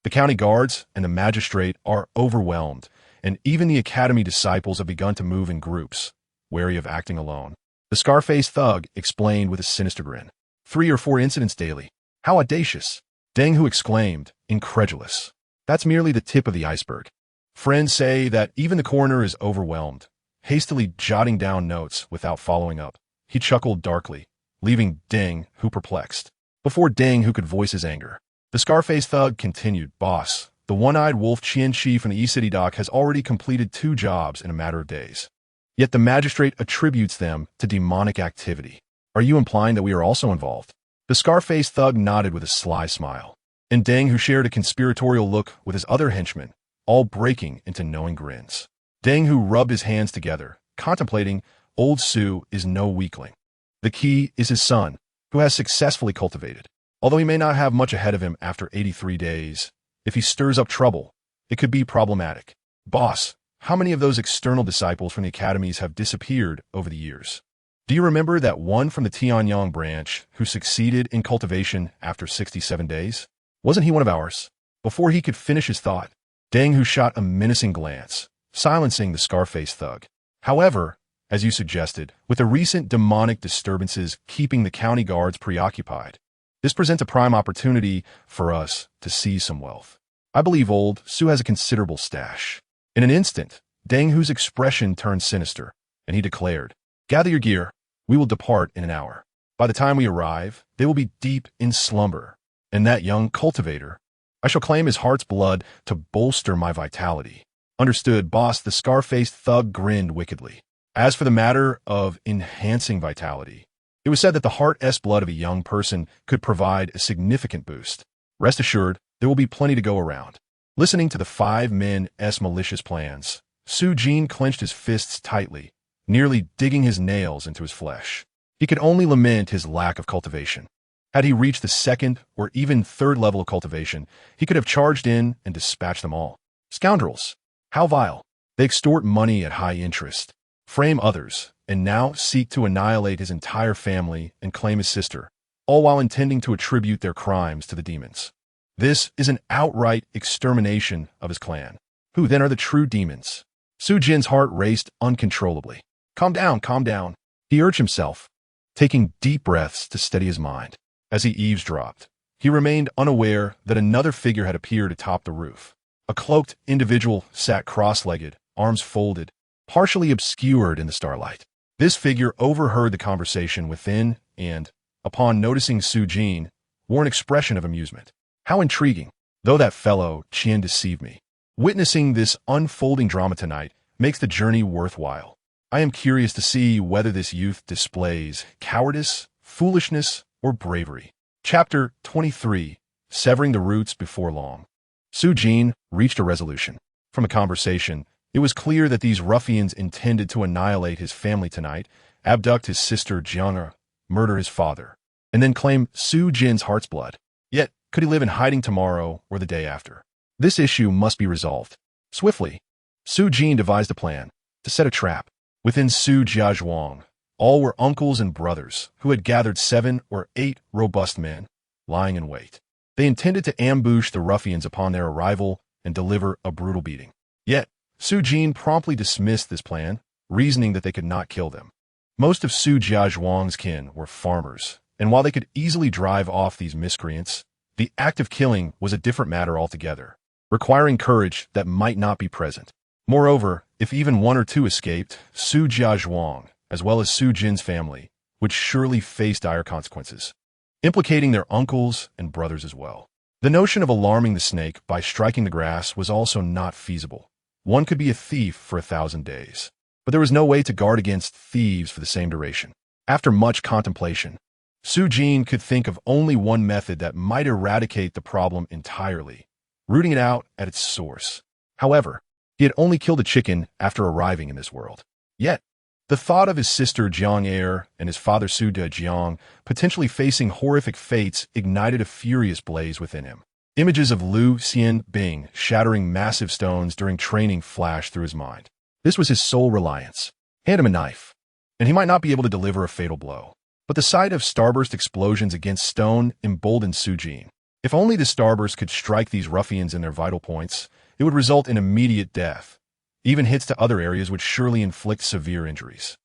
The county guards and the magistrate are overwhelmed, and even the academy disciples have begun to move in groups, wary of acting alone. The scar-faced thug explained with a sinister grin. 3 or 4 incidents daily. How audacious! Deng Hu exclaimed, incredulous. That's merely the tip of the iceberg. Friends say that even the coroner is overwhelmed, hastily jotting down notes without following up. He chuckled darkly, leaving Deng Hu perplexed. Before Deng Hu could voice his anger, the scar-faced thug continued, Boss, the one-eyed wolf Qian Shi from the East City dock has already completed 2 jobs in a matter of days. Yet the magistrate attributes them to demonic activity. Are you implying that we are also involved? The scar-faced thug nodded with a sly smile, and Deng Hu shared a conspiratorial look with his other henchmen, all breaking into knowing grins. Deng Hu rubbed his hands together, contemplating. Old Su is no weakling. The key is his son, who has successfully cultivated. Although he may not have much ahead of him after 83 days, if he stirs up trouble, it could be problematic. Boss, how many of those external disciples from the academies have disappeared over the years? Do you remember that one from the Tianyang branch who succeeded in cultivation after 67 days? Wasn't he one of ours? Before he could finish his thought, Deng Hu shot a menacing glance, silencing the scar-faced thug. However, as you suggested, with the recent demonic disturbances keeping the county guards preoccupied, this presents a prime opportunity for us to seize some wealth. I believe old Su has a considerable stash. In an instant, Deng Hu's expression turned sinister, and he declared, Gather your gear. We will depart in an hour. By the time we arrive, they will be deep in slumber, and that young cultivator, I shall claim his heart's blood to bolster my vitality. Understood, boss. The scar-faced thug grinned wickedly. As for the matter of enhancing vitality, it was said that the heart's blood of a young person could provide a significant boost. Rest assured, there will be plenty to go around. Listening to the 5 men's malicious plans, Su Jin clenched his fists tightly, nearly digging his nails into his flesh. He could only lament his lack of cultivation. Had he reached the 2nd or even 3rd level of cultivation, he could have charged in and dispatched them all. Scoundrels! How vile! They extort money at high interest, frame others, and now seek to annihilate his entire family and claim his sister, all while intending to attribute their crimes to the demons. This is an outright extermination of his clan. Who then are the true demons? Su Jin's heart raced uncontrollably. Calm down, he urged himself, taking deep breaths to steady his mind. As he eavesdropped, he remained unaware that another figure had appeared atop the roof. A cloaked individual sat cross-legged, arms folded, partially obscured in the starlight. This figure overheard the conversation within and, upon noticing Su Jin, wore an expression of amusement. How intriguing! Though that fellow Qian deceived me. Witnessing this unfolding drama tonight, makes the journey worthwhile. I am curious to see whether this youth displays cowardice, foolishness, or bravery. Chapter 23. Severing the Roots Before Long. Su Jin reached a resolution. From the conversation, it was clear that these ruffians intended to annihilate his family tonight, abduct his sister Jiang'er, murder his father, and then claim Su Jin's heart's blood. Yet, could he live in hiding tomorrow or the day after? This issue must be resolved. Swiftly, Su Jin devised a plan to set a trap. Within Su Jiazhuang, all were uncles and brothers who had gathered 7 or 8 robust men, lying in wait. They intended to ambush the ruffians upon their arrival and deliver a brutal beating. Yet, Su Jin promptly dismissed this plan, reasoning that they could not kill them. Most of Su Jiazhuang's kin were farmers, and while they could easily drive off these miscreants, the act of killing was a different matter altogether, requiring courage that might not be present. Moreover, if even 1 or 2 escaped, Su Jiazhuang, as well as Su Jin's family, would surely face dire consequences, implicating their uncles and brothers as well. The notion of alarming the snake by striking the grass was also not feasible. One could be a thief for 1,000 days, but there was no way to guard against thieves for the same duration. After much contemplation, Su Jin could think of only one method that might eradicate the problem entirely, rooting it out at its source. However, he had only killed a chicken after arriving in this world. Yet, the thought of his sister Jiang'er and his father Su Dejiang potentially facing horrific fates ignited a furious blaze within him. Images of Lu Xianbing shattering massive stones during training flashed through his mind. This was his sole reliance. Hand him a knife, and he might not be able to deliver a fatal blow. But the sight of starburst explosions against stone emboldened Su Jin. If only the starburst could strike these ruffians in their vital points, it would result in immediate death. Even hits to other areas would surely inflict severe injuries.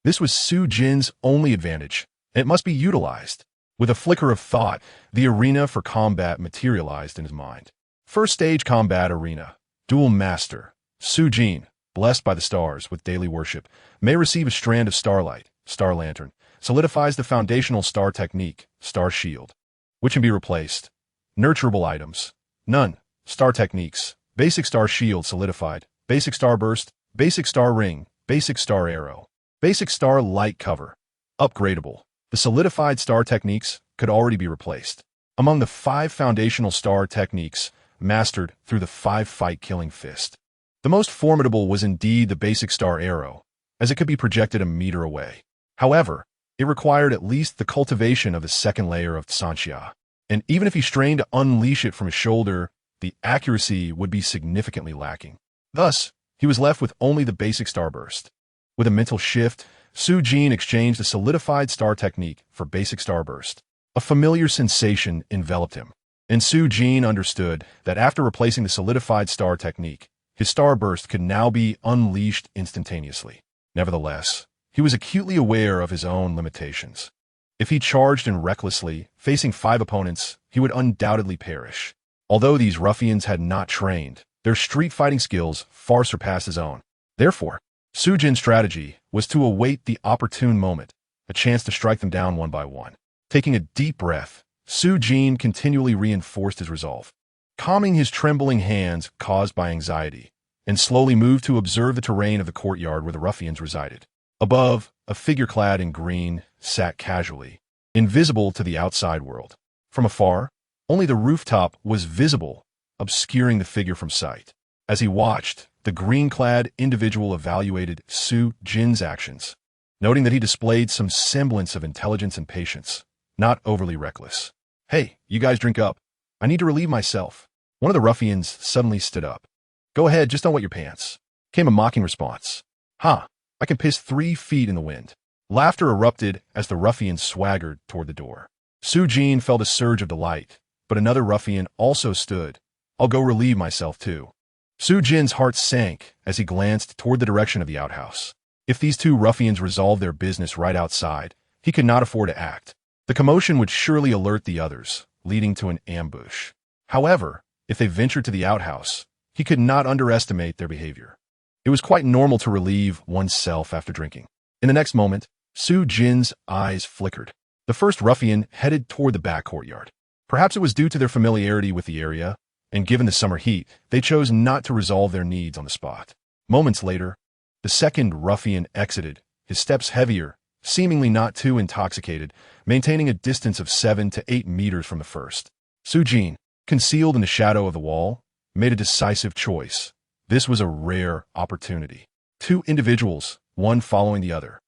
This was Su Jin's only advantage, and it must be utilized. With a flicker of thought, the arena for combat materialized in his mind. First stage combat arena. Dual Master. Su Jin, blessed by the stars with daily worship, may receive a strand of starlight, star lantern, solidifies the foundational star technique, star shield, which can be replaced. Nurturable items. None. Star techniques. Basic star shield solidified. Basic star burst. Basic star ring. Basic star arrow. Basic star light cover. Upgradable. The solidified star techniques could already be replaced. Among the 5 foundational star techniques mastered through the 5-fight killing fist, the most formidable was indeed the basic star arrow, as it could be projected a meter away. However, it required at least the cultivation of the second layer of Sanxia, and even if he strained to unleash it from his shoulder, the accuracy would be significantly lacking. Thus, he was left with only the basic starburst. With a mental shift, Su Jin exchanged the solidified star technique for basic starburst. A familiar sensation enveloped him, and Su Jin understood that after replacing the solidified star technique, his starburst could now be unleashed instantaneously. Nevertheless, he was acutely aware of his own limitations. If he charged in recklessly, facing 5 opponents, he would undoubtedly perish. Although these ruffians had not trained, their street fighting skills far surpassed his own. Therefore, Su Jin's strategy was to await the opportune moment, a chance to strike them down one by one. Taking a deep breath, Su Jin continually reinforced his resolve, calming his trembling hands caused by anxiety, and slowly moved to observe the terrain of the courtyard where the ruffians resided. Above, a figure clad in green sat casually, invisible to the outside world. From afar, only the rooftop was visible, obscuring the figure from sight. As he watched, the green-clad individual evaluated Su Jin's actions, noting that he displayed some semblance of intelligence and patience, not overly reckless. "Hey, you guys drink up. I need to relieve myself." One of the ruffians suddenly stood up. "Go ahead, just don't wet your pants," came a mocking response. "Ha, I can piss 3 feet in the wind." Laughter erupted as the ruffian swaggered toward the door. Su Jin felt a surge of delight, but another ruffian also stood. "I'll go relieve myself too." Su Jin's heart sank as he glanced toward the direction of the outhouse. If these 2 ruffians resolved their business right outside, he could not afford to act. The commotion would surely alert the others, leading to an ambush. However, if they ventured to the outhouse, he could not underestimate their behavior. It was quite normal to relieve oneself after drinking. In the next moment, Su Jin's eyes flickered. The first ruffian headed toward the back courtyard. Perhaps it was due to their familiarity with the area, and given the summer heat, they chose not to resolve their needs on the spot. Moments later, The second ruffian exited, his steps heavier, seemingly not too intoxicated, maintaining a distance of 7 to 8 meters from the first. Su Jin, concealed in the shadow of the wall, made a decisive choice. This was a rare opportunity. Two individuals, one following the other,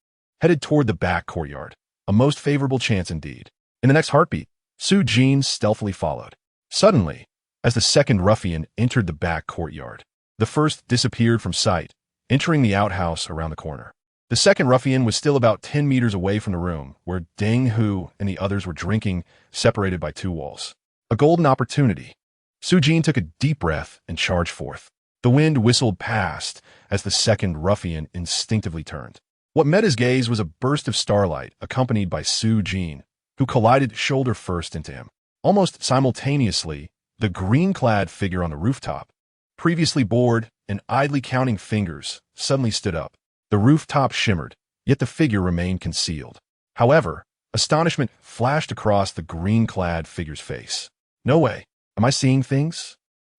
headed toward the back courtyard. A most favorable chance indeed. In the next heartbeat, Su Jin stealthily followed. Suddenly, as the second ruffian entered the back courtyard, the first disappeared from sight, entering the outhouse around the corner. The second ruffian was still about 10 meters away from the room where Deng Hu and the others were drinking, separated by two walls. A golden opportunity. Su Jin took a deep breath and charged forth. The wind whistled past as the second ruffian instinctively turned. What met his gaze was a burst of starlight accompanied by Su Jin, who collided shoulder first into him. Almost simultaneously, the green-clad figure on the rooftop, previously bored and idly counting fingers, suddenly stood up. The rooftop shimmered, yet the figure remained concealed. However, astonishment flashed across the green-clad figure's face. No way. Am I seeing things?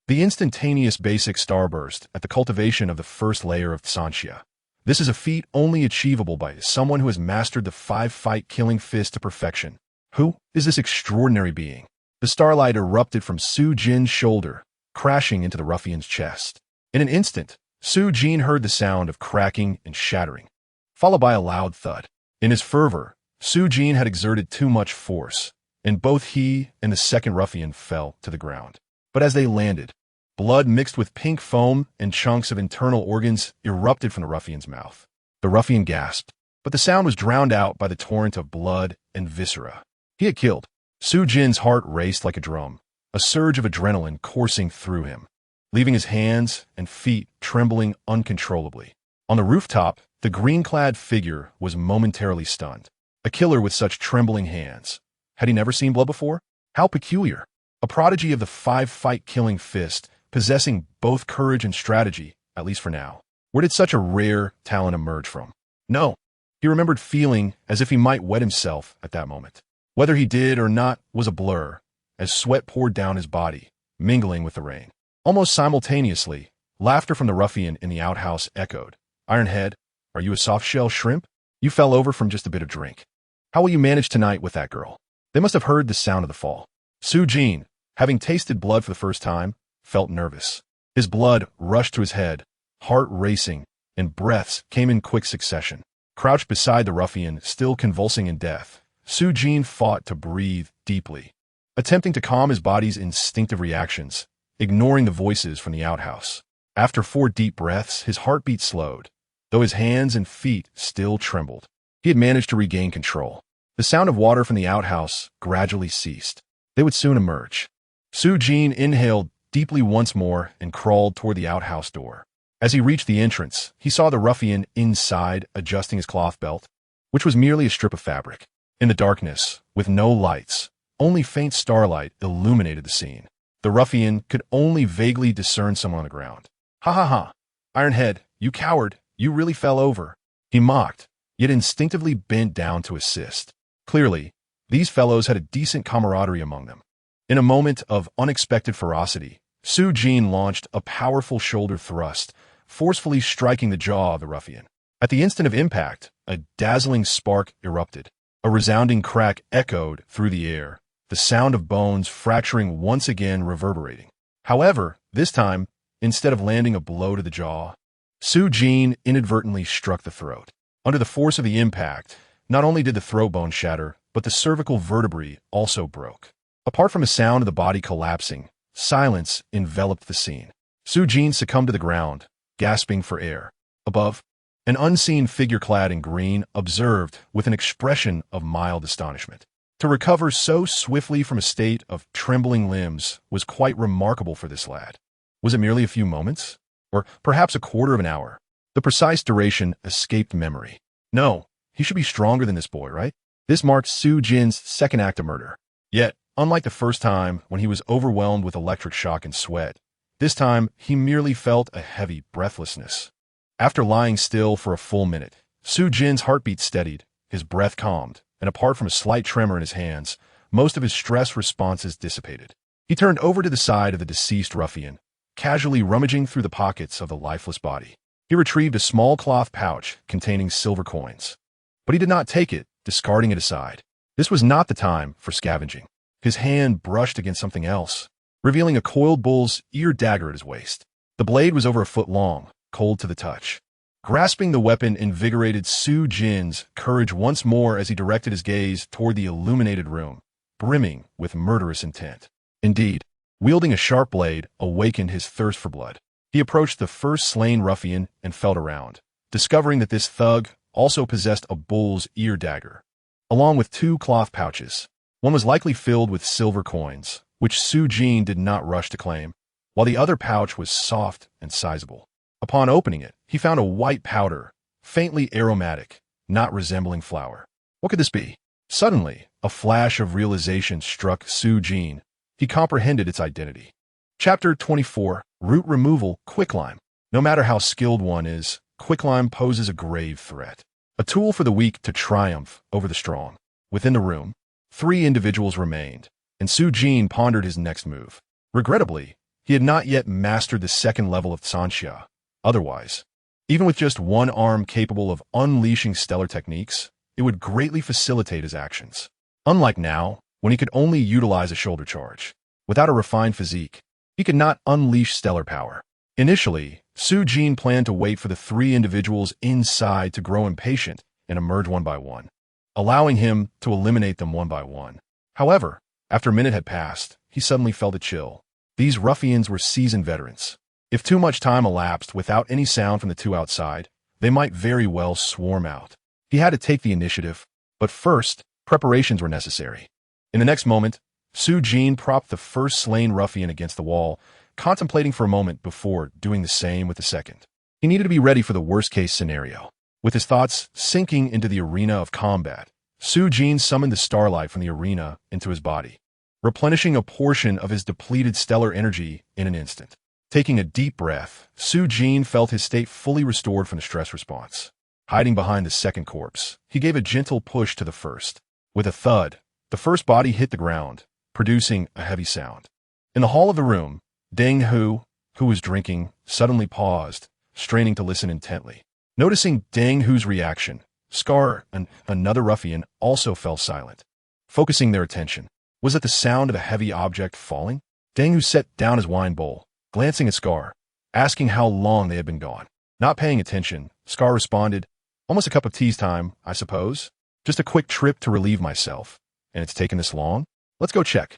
The instantaneous basic starburst at the cultivation of the first layer of Sanxia. This is a feat only achievable by someone who has mastered the 5-fight killing fist to perfection. Who is this extraordinary being? The starlight erupted from Su Jin's shoulder, crashing into the ruffian's chest. In an instant, Su Jin heard the sound of cracking and shattering, followed by a loud thud. In his fervor, Su Jin had exerted too much force, and both he and the second ruffian fell to the ground. But as they landed, blood mixed with pink foam and chunks of internal organs erupted from the ruffian's mouth. The ruffian gasped, but the sound was drowned out by the torrent of blood and viscera. He had killed. Su Jin's heart raced like a drum, a surge of adrenaline coursing through him, leaving his hands and feet trembling uncontrollably. On the rooftop, the green-clad figure was momentarily stunned. A killer with such trembling hands. Had he never seen blood before? How peculiar. A prodigy of the 5-fight killing fist, possessing both courage and strategy, at least for now. Where did such a rare talent emerge from? No. He remembered feeling as if he might wet himself at that moment. Whether he did or not was a blur, as sweat poured down his body, mingling with the rain. Almost simultaneously, laughter from the ruffian in the outhouse echoed. Ironhead, are you a soft-shell shrimp? You fell over from just a bit of drink. How will you manage tonight with that girl? They must have heard the sound of the fall. Su Jin, having tasted blood for the first time, felt nervous. His blood rushed to his head, heart racing, and breaths came in quick succession. Crouched beside the ruffian, still convulsing in death, Su Jin fought to breathe deeply, attempting to calm his body's instinctive reactions, ignoring the voices from the outhouse. After 4 deep breaths, his heartbeat slowed, though his hands and feet still trembled. He had managed to regain control. The sound of water from the outhouse gradually ceased. They would soon emerge. Su Jin inhaled deeply once more and crawled toward the outhouse door. As he reached the entrance, he saw the ruffian inside adjusting his cloth belt, which was merely a strip of fabric. In the darkness, with no lights, only faint starlight illuminated the scene. The ruffian could only vaguely discern someone on the ground. Ha ha ha! Ironhead, you coward, you really fell over. He mocked, yet instinctively bent down to assist. Clearly, these fellows had a decent camaraderie among them. In a moment of unexpected ferocity, Su Jin launched a powerful shoulder thrust, forcefully striking the jaw of the ruffian. At the instant of impact, a dazzling spark erupted. A resounding crack echoed through the air, the sound of bones fracturing once again reverberating. However, this time, instead of landing a blow to the jaw, Su Jin inadvertently struck the throat. Under the force of the impact, not only did the throat bone shatter, but the cervical vertebrae also broke. Apart from a sound of the body collapsing, silence enveloped the scene. Su Jin succumbed to the ground, gasping for air. Above, an unseen figure clad in green observed with an expression of mild astonishment. To recover so swiftly from a state of trembling limbs was quite remarkable for this lad. Was it merely a few moments? Or perhaps a quarter of an hour? The precise duration escaped memory. No, he should be stronger than this boy, right? This marked Su Jin's second act of murder. Yet, unlike the first time when he was overwhelmed with electric shock and sweat, this time he merely felt a heavy breathlessness. After lying still for a full minute, Su Jin's heartbeat steadied, his breath calmed, and apart from a slight tremor in his hands, most of his stress responses dissipated. He turned over to the side of the deceased ruffian, casually rummaging through the pockets of the lifeless body. He retrieved a small cloth pouch containing silver coins. But he did not take it, discarding it aside. This was not the time for scavenging. His hand brushed against something else, revealing a coiled bull's ear dagger at his waist. The blade was over a foot long, cold to the touch. Grasping the weapon invigorated Su Jin's courage once more as he directed his gaze toward the illuminated room, brimming with murderous intent. Indeed, wielding a sharp blade awakened his thirst for blood. He approached the first slain ruffian and felt around, discovering that this thug also possessed a bull's ear dagger, along with 2 cloth pouches. One was likely filled with silver coins, which Su Jin did not rush to claim, while the other pouch was soft and sizable. Upon opening it, he found a white powder, faintly aromatic, not resembling flour. What could this be? Suddenly, a flash of realization struck Su Jin. He comprehended its identity. Chapter 24, Root Removal, Quicklime. No matter how skilled one is, quicklime poses a grave threat. A tool for the weak to triumph over the strong. Within the room, 3 individuals remained, and Su Jin pondered his next move. Regrettably, he had not yet mastered the 2nd level of Sanxia. Otherwise, even with just one arm capable of unleashing stellar techniques, it would greatly facilitate his actions. Unlike now, when he could only utilize a shoulder charge. Without a refined physique, he could not unleash stellar power. Initially, Su Jin planned to wait for the 3 individuals inside to grow impatient and emerge one by one, allowing him to eliminate them one by one. However, after a minute had passed, he suddenly felt a chill. These ruffians were seasoned veterans. If too much time elapsed without any sound from the 2 outside, they might very well swarm out. He had to take the initiative, but first, preparations were necessary. In the next moment, Su Jin propped the first slain ruffian against the wall, contemplating for a moment before doing the same with the second. He needed to be ready for the worst-case scenario. With his thoughts sinking into the arena of combat, Su Jin summoned the starlight from the arena into his body, replenishing a portion of his depleted stellar energy in an instant. Taking a deep breath, Su Jin felt his state fully restored from the stress response. Hiding behind the second corpse, he gave a gentle push to the first. With a thud, the first body hit the ground, producing a heavy sound. In the hall of the room, Deng Hu, who was drinking, suddenly paused, straining to listen intently. Noticing Deng Hu's reaction, Scar and another ruffian also fell silent. Focusing their attention, was it the sound of a heavy object falling? Deng Hu set down his wine bowl, glancing at Scar, asking how long they had been gone. Not paying attention, Scar responded, "Almost a cup of tea's time, I suppose. Just a quick trip to relieve myself. And it's taken this long? Let's go check."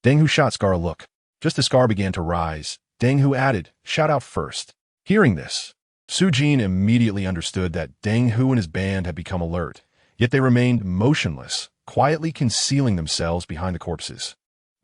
Deng Hu shot Scar a look. Just as Scar began to rise, Deng Hu added, "Shout out first." Hearing this, Su Jin immediately understood that Deng Hu and his band had become alert, yet they remained motionless, quietly concealing themselves behind the corpses,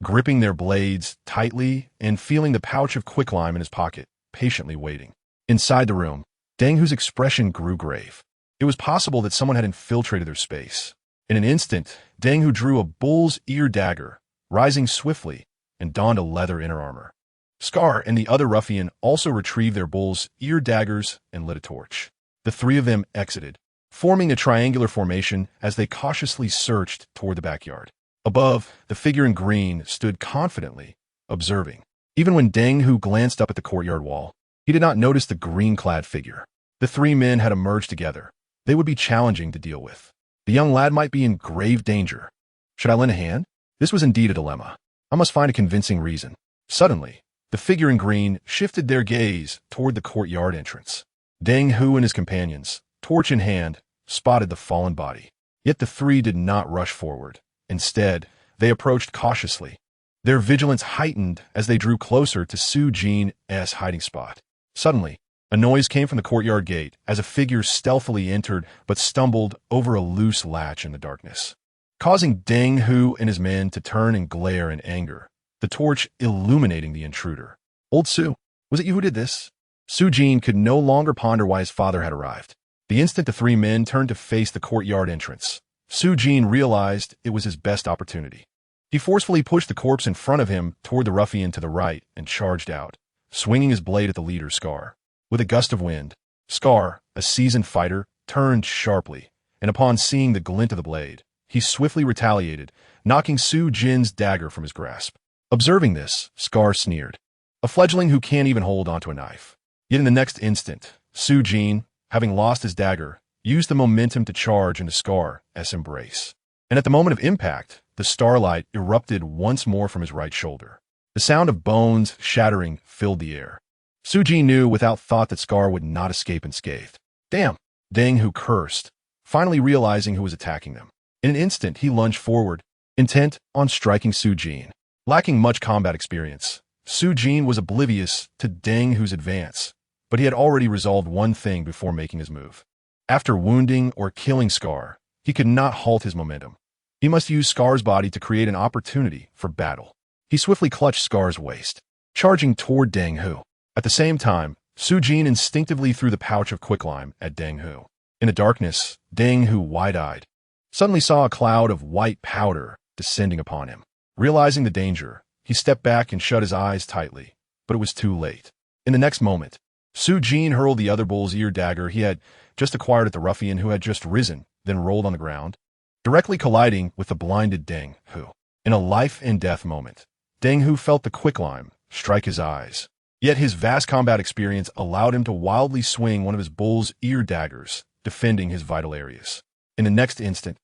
gripping their blades tightly and feeling the pouch of quicklime in his pocket, patiently waiting. Inside the room, Deng Hu's expression grew grave. It was possible that someone had infiltrated their space. In an instant, Deng Hu drew a bull's ear dagger, rising swiftly, and donned a leather inner armor. Scar and the other ruffian also retrieved their bull's ear daggers and lit a torch. The 3 of them exited, forming a triangular formation as they cautiously searched toward the backyard. Above, the figure in green stood confidently, observing. Even when Deng Hu glanced up at the courtyard wall, he did not notice the green-clad figure. The 3 men had emerged together. They would be challenging to deal with. The young lad might be in grave danger. Should I lend a hand? This was indeed a dilemma. I must find a convincing reason. Suddenly, the figure in green shifted their gaze toward the courtyard entrance. Deng Hu and his companions, torch in hand, spotted the fallen body. Yet the 3 did not rush forward. Instead, they approached cautiously. Their vigilance heightened as they drew closer to Su Jin's hiding spot. Suddenly, a noise came from the courtyard gate as a figure stealthily entered but stumbled over a loose latch in the darkness, causing Deng Hu and his men to turn and glare in anger, the torch illuminating the intruder. "Old Su, was it you who did this?" Su Jin could no longer ponder why his father had arrived. The instant the 3 men turned to face the courtyard entrance, Su Jin realized it was his best opportunity. He forcefully pushed the corpse in front of him toward the ruffian to the right and charged out, swinging his blade at the leader, Scar. With a gust of wind, Scar, a seasoned fighter, turned sharply, and upon seeing the glint of the blade, he swiftly retaliated, knocking Su Jin's dagger from his grasp. Observing this, Scar sneered. A fledgling who can't even hold onto a knife. Yet in the next instant, Su Jin, having lost his dagger, used the momentum to charge into Scar's embrace. And at the moment of impact, the starlight erupted once more from his right shoulder. The sound of bones shattering filled the air. Su Jin knew without thought that Scar would not escape unscathed. Damn! Deng Hu cursed, finally realizing who was attacking them. In an instant, he lunged forward, intent on striking Su Jin. Lacking much combat experience, Su Jin was oblivious to Deng Hu's advance, but he had already resolved one thing before making his move. After wounding or killing Scar, he could not halt his momentum. He must use Scar's body to create an opportunity for battle. He swiftly clutched Scar's waist, charging toward Deng Hu. At the same time, Su Jin instinctively threw the pouch of quicklime at Deng Hu. In the darkness, Deng Hu, wide-eyed, suddenly saw a cloud of white powder descending upon him. Realizing the danger, he stepped back and shut his eyes tightly, but it was too late. In the next moment, Su Jin hurled the other bull's ear dagger he had just acquired at the ruffian who had just risen, then rolled on the ground, directly colliding with the blinded Deng Hu. In a life-and-death moment, Deng Hu felt the quicklime strike his eyes. Yet his vast combat experience allowed him to wildly swing one of his bull's ear daggers, defending his vital areas. In the next instant,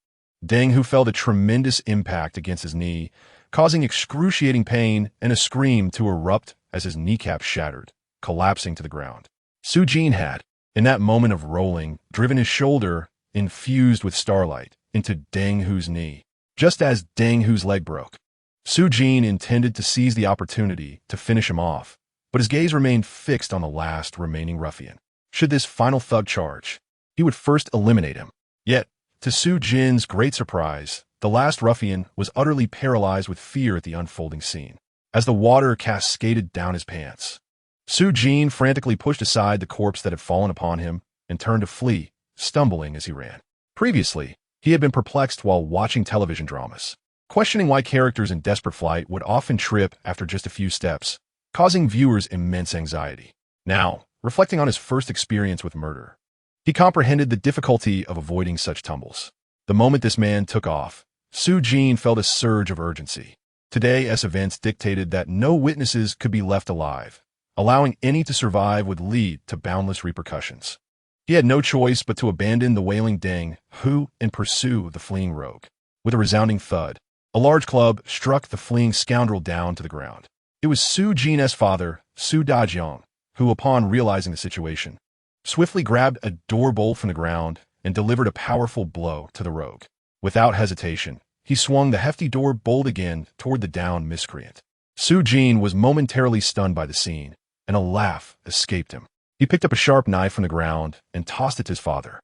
Deng Hu felt a tremendous impact against his knee, causing excruciating pain and a scream to erupt as his kneecap shattered, collapsing to the ground. Su Jin had, in that moment of rolling, driven his shoulder, infused with starlight, into Deng Hu's knee. Just as Deng Hu's leg broke, Su Jin intended to seize the opportunity to finish him off, but his gaze remained fixed on the last remaining ruffian. Should this final thug charge, he would first eliminate him. Yet, to Su Jin's great surprise, the last ruffian was utterly paralyzed with fear at the unfolding scene. As the water cascaded down his pants, Su Jin frantically pushed aside the corpse that had fallen upon him and turned to flee, stumbling as he ran. Previously, he had been perplexed while watching television dramas, questioning why characters in desperate flight would often trip after just a few steps, causing viewers immense anxiety. Now, reflecting on his first experience with murder, he comprehended the difficulty of avoiding such tumbles. The moment this man took off, Su Jin felt a surge of urgency. Today's events dictated that no witnesses could be left alive. Allowing any to survive would lead to boundless repercussions. He had no choice but to abandon the wailing Deng Hu and pursue the fleeing rogue. With a resounding thud, a large club struck the fleeing scoundrel down to the ground. It was Su Jin's father, Su Dajiang, who, upon realizing the situation, swiftly grabbed a door bolt from the ground and delivered a powerful blow to the rogue. Without hesitation, he swung the hefty door bolt again toward the downed miscreant. Su Jin was momentarily stunned by the scene, and a laugh escaped him. He picked up a sharp knife from the ground and tossed it to his father,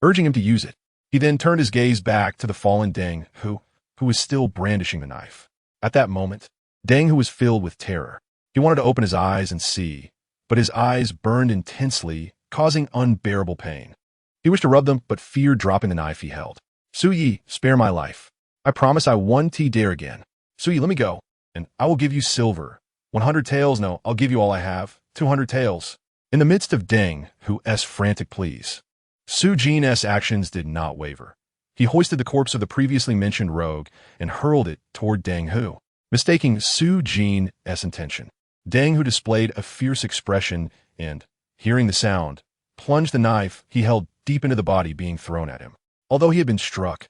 urging him to use it. He then turned his gaze back to the fallen Deng Hu was still brandishing the knife. At that moment, Deng Hu was filled with terror. He wanted to open his eyes and see, but his eyes burned intensely, causing unbearable pain. He wished to rub them, but feared dropping the knife he held. Su Yi, spare my life. I promise I won't dare again. Su Yi, let me go, and I will give you silver. 100 taels, no, I'll give you all I have. 200 taels. In the midst of Deng Hu's frantic pleas, Su Jin's actions did not waver. He hoisted the corpse of the previously mentioned rogue and hurled it toward Deng Hu, mistaking Su Jin's intention. Deng Hu displayed a fierce expression and, hearing the sound, plunged the knife he held deep into the body being thrown at him. Although he had been struck,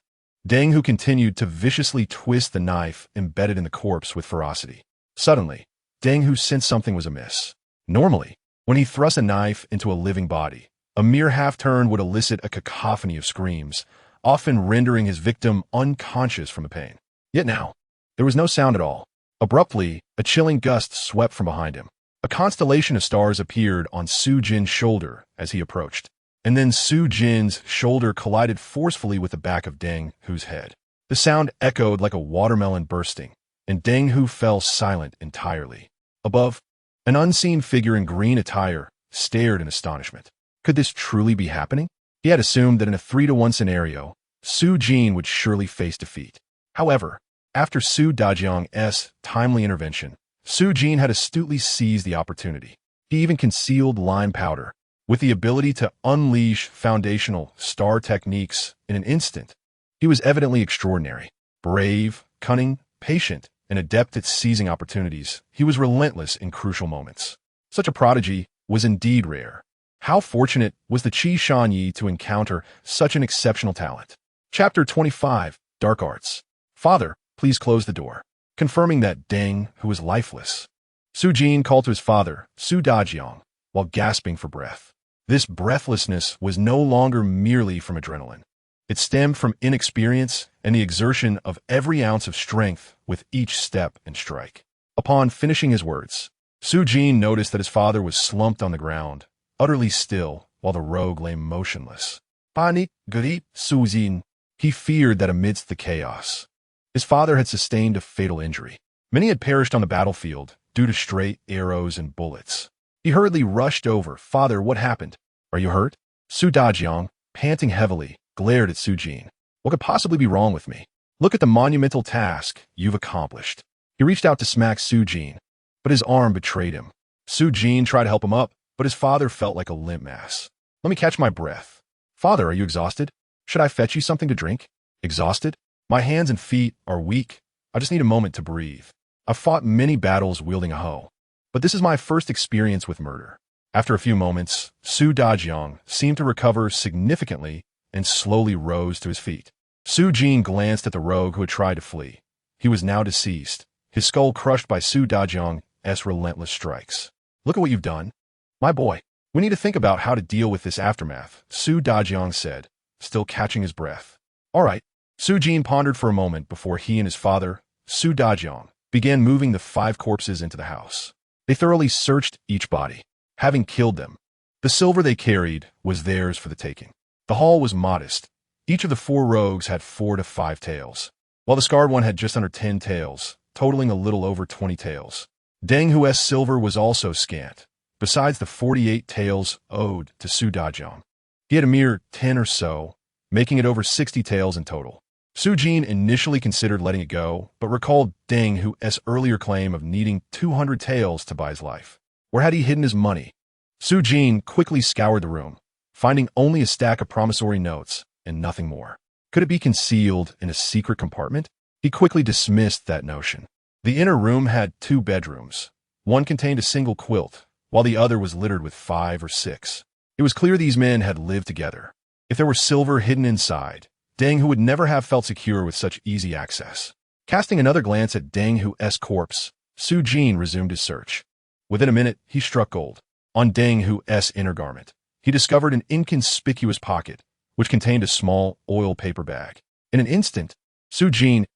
Deng Hu continued to viciously twist the knife embedded in the corpse with ferocity. Suddenly, Deng Hu sensed something was amiss. Normally, when he thrust a knife into a living body, a mere half-turn would elicit a cacophony of screams, often rendering his victim unconscious from the pain. Yet now, there was no sound at all. Abruptly, a chilling gust swept from behind him. A constellation of stars appeared on Su Jin's shoulder as he approached, and then Su Jin's shoulder collided forcefully with the back of Deng Hu's head. The sound echoed like a watermelon bursting, and Deng Hu fell silent entirely. Above, an unseen figure in green attire stared in astonishment. Could this truly be happening? He had assumed that in a 3-to-1 scenario, Su Jin would surely face defeat. However, after Su Dajiang's timely intervention, Su Jin had astutely seized the opportunity. He even concealed lime powder, with the ability to unleash foundational star techniques in an instant. He was evidently extraordinary. Brave, cunning, patient, and adept at seizing opportunities, he was relentless in crucial moments. Such a prodigy was indeed rare. How fortunate was the Qi Shanyi to encounter such an exceptional talent. Chapter 25, Dark Arts. Father, please close the door. Confirming that Deng, who was lifeless. Su Jin called to his father, Su Dajiang, while gasping for breath. This breathlessness was no longer merely from adrenaline. It stemmed from inexperience and the exertion of every ounce of strength with each step and strike. Upon finishing his words, Su Jin noticed that his father was slumped on the ground, utterly still, while the rogue lay motionless. Panic, grippe, Su Jin. He feared that amidst the chaos, his father had sustained a fatal injury. Many had perished on the battlefield due to stray arrows and bullets. He hurriedly rushed over. Father, what happened? Are you hurt? Su Dajiang, panting heavily, glared at Su Jin. What could possibly be wrong with me? Look at the monumental task you've accomplished. He reached out to smack Su Jin, but his arm betrayed him. Su Jin tried to help him up, but his father felt like a limp mass. Let me catch my breath. Father, are you exhausted? Should I fetch you something to drink? Exhausted? My hands and feet are weak. I just need a moment to breathe. I've fought many battles wielding a hoe, but this is my first experience with murder. After a few moments, Su Dajiang seemed to recover significantly and slowly rose to his feet. Su Jin glanced at the rogue who had tried to flee. He was now deceased, his skull crushed by Su Dajiang's relentless strikes. Look at what you've done. My boy, we need to think about how to deal with this aftermath, Su Dajiang said, still catching his breath. All right. Su Jin pondered for a moment before he and his father, Su Dajiang, began moving the 5 corpses into the house. They thoroughly searched each body. Having killed them, the silver they carried was theirs for the taking. The haul was modest. Each of the 4 rogues had 4 to 5 taels, while the scarred one had just under 10 taels, totaling a little over 20 taels. Deng Hu's silver was also scant, besides the 48 taels owed to Su Dajiang. He had a mere 10 or so, making it over 60 taels in total. Su Jin initially considered letting it go, but recalled Deng Hu's earlier claim of needing 200 taels to buy his life. Where had he hidden his money? Su Jin quickly scoured the room, finding only a stack of promissory notes and nothing more. Could it be concealed in a secret compartment? He quickly dismissed that notion. The inner room had 2 bedrooms. One contained a single quilt, while the other was littered with 5 or 6. It was clear these men had lived together. If there were silver hidden inside, Deng Hu would never have felt secure with such easy access. Casting another glance at Deng Hu's corpse, Su Jin resumed his search. Within a minute, he struck gold. On Deng Hu's inner garment, he discovered an inconspicuous pocket, which contained a small oil paper bag. In an instant, Su Jin's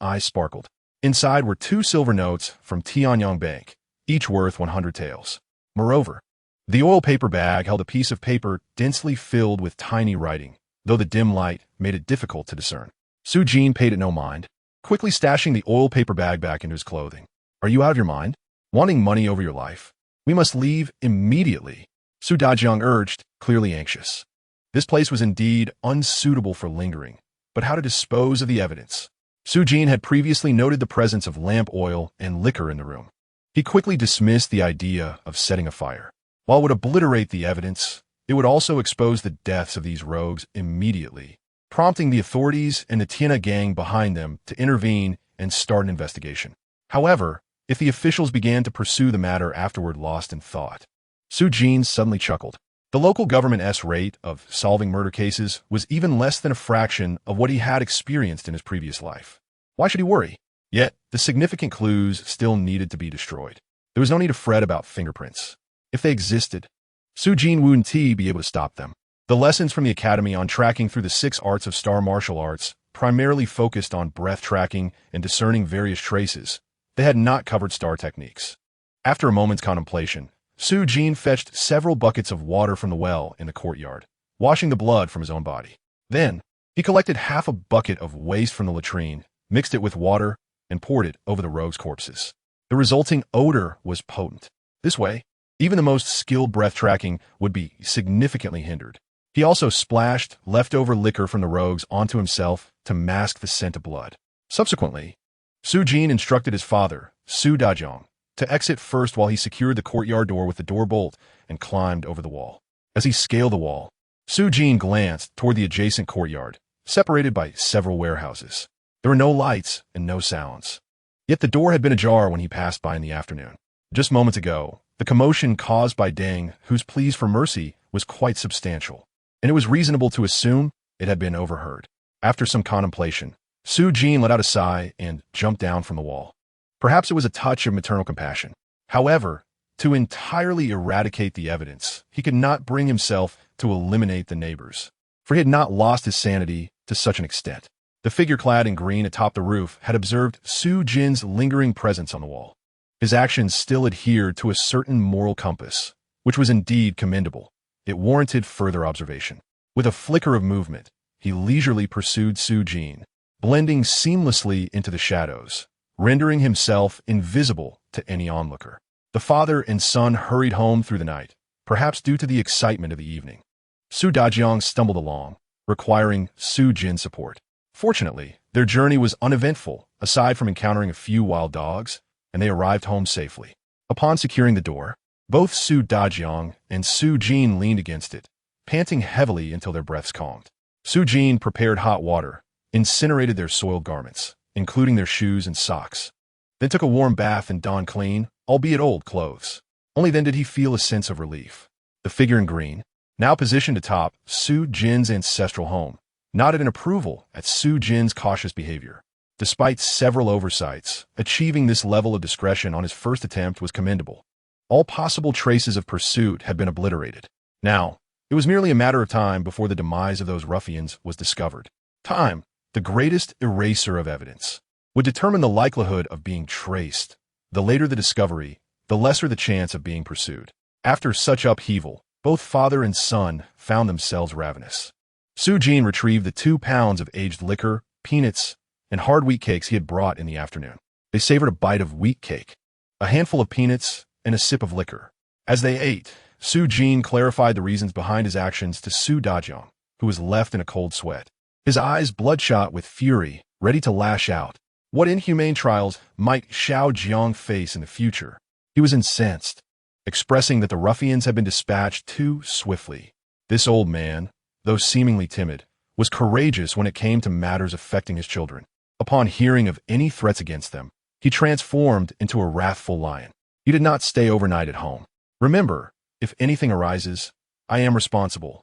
eyes sparkled. Inside were 2 silver notes from Tianyang Bank, each worth 100 taels. Moreover, the oil paper bag held a piece of paper densely filled with tiny writing, though the dim light made it difficult to discern. Su Jin paid it no mind, quickly stashing the oil paper bag back into his clothing. Are you out of your mind? Wanting money over your life? We must leave immediately, Su Dajiang urged, clearly anxious. This place was indeed unsuitable for lingering, but how to dispose of the evidence? Su Jin had previously noted the presence of lamp oil and liquor in the room. He quickly dismissed the idea of setting a fire. While it would obliterate the evidence, it would also expose the deaths of these rogues immediately, prompting the authorities and the Tiana gang behind them to intervene and start an investigation. However, if the officials began to pursue the matter afterward lost in thought, Su Jin suddenly chuckled. The local government's rate of solving murder cases was even less than a fraction of what he had experienced in his previous life. Why should he worry? Yet, the significant clues still needed to be destroyed. There was no need to fret about fingerprints. If they existed, Su Jin wouldn't be able to stop them. The lessons from the academy on tracking through the 6 arts of star martial arts primarily focused on breath tracking and discerning various traces. They had not covered star techniques. After a moment's contemplation, Su Jin fetched several buckets of water from the well in the courtyard, washing the blood from his own body. Then, he collected half a bucket of waste from the latrine, mixed it with water, and poured it over the rogues' corpses. The resulting odor was potent. This way, even the most skilled breath tracking would be significantly hindered. He also splashed leftover liquor from the rogues onto himself to mask the scent of blood. Subsequently, Su Jin instructed his father, Su Dajiang, to exit first while he secured the courtyard door with the door bolt and climbed over the wall. As he scaled the wall, Su Jin glanced toward the adjacent courtyard, separated by several warehouses. There were no lights and no sounds. Yet the door had been ajar when he passed by in the afternoon. Just moments ago, the commotion caused by Deng, whose pleas for mercy was quite substantial, and it was reasonable to assume it had been overheard. After some contemplation, Su Jin let out a sigh and jumped down from the wall. Perhaps it was a touch of maternal compassion. However, to entirely eradicate the evidence, he could not bring himself to eliminate the neighbors, for he had not lost his sanity to such an extent. The figure clad in green atop the roof had observed Su Jin's lingering presence on the wall. His actions still adhered to a certain moral compass, which was indeed commendable. It warranted further observation. With a flicker of movement, he leisurely pursued Su Jin, blending seamlessly into the shadows, rendering himself invisible to any onlooker. The father and son hurried home through the night, perhaps due to the excitement of the evening. Su Dajiang stumbled along, requiring Su Jin's support. Fortunately, their journey was uneventful, aside from encountering a few wild dogs, and they arrived home safely. Upon securing the door, both Su Dajiang and Su Jin leaned against it, panting heavily until their breaths calmed. Su Jin prepared hot water, incinerated their soiled garments, including their shoes and socks, then took a warm bath and donned clean, albeit old, clothes. Only then did he feel a sense of relief. The figure in green, now positioned atop Su Jin's ancestral home, nodded in approval at Su Jin's cautious behavior. Despite several oversights, achieving this level of discretion on his first attempt was commendable. All possible traces of pursuit had been obliterated. Now, it was merely a matter of time before the demise of those ruffians was discovered. Time, the greatest eraser of evidence, would determine the likelihood of being traced. The later the discovery, the lesser the chance of being pursued. After such upheaval, both father and son found themselves ravenous. Su Jin retrieved the 2 pounds of aged liquor, peanuts, and hard wheat cakes he had brought in the afternoon. They savored a bite of wheat cake, a handful of peanuts, and a sip of liquor. As they ate, Su Jin clarified the reasons behind his actions to Su Dajiang, who was left in a cold sweat, his eyes bloodshot with fury, ready to lash out. What inhumane trials might Xiao Jiang face in the future? He was incensed, expressing that the ruffians had been dispatched too swiftly. This old man, though seemingly timid, was courageous when it came to matters affecting his children. Upon hearing of any threats against them, he transformed into a wrathful lion. He did not stay overnight at home. Remember, if anything arises, I am responsible.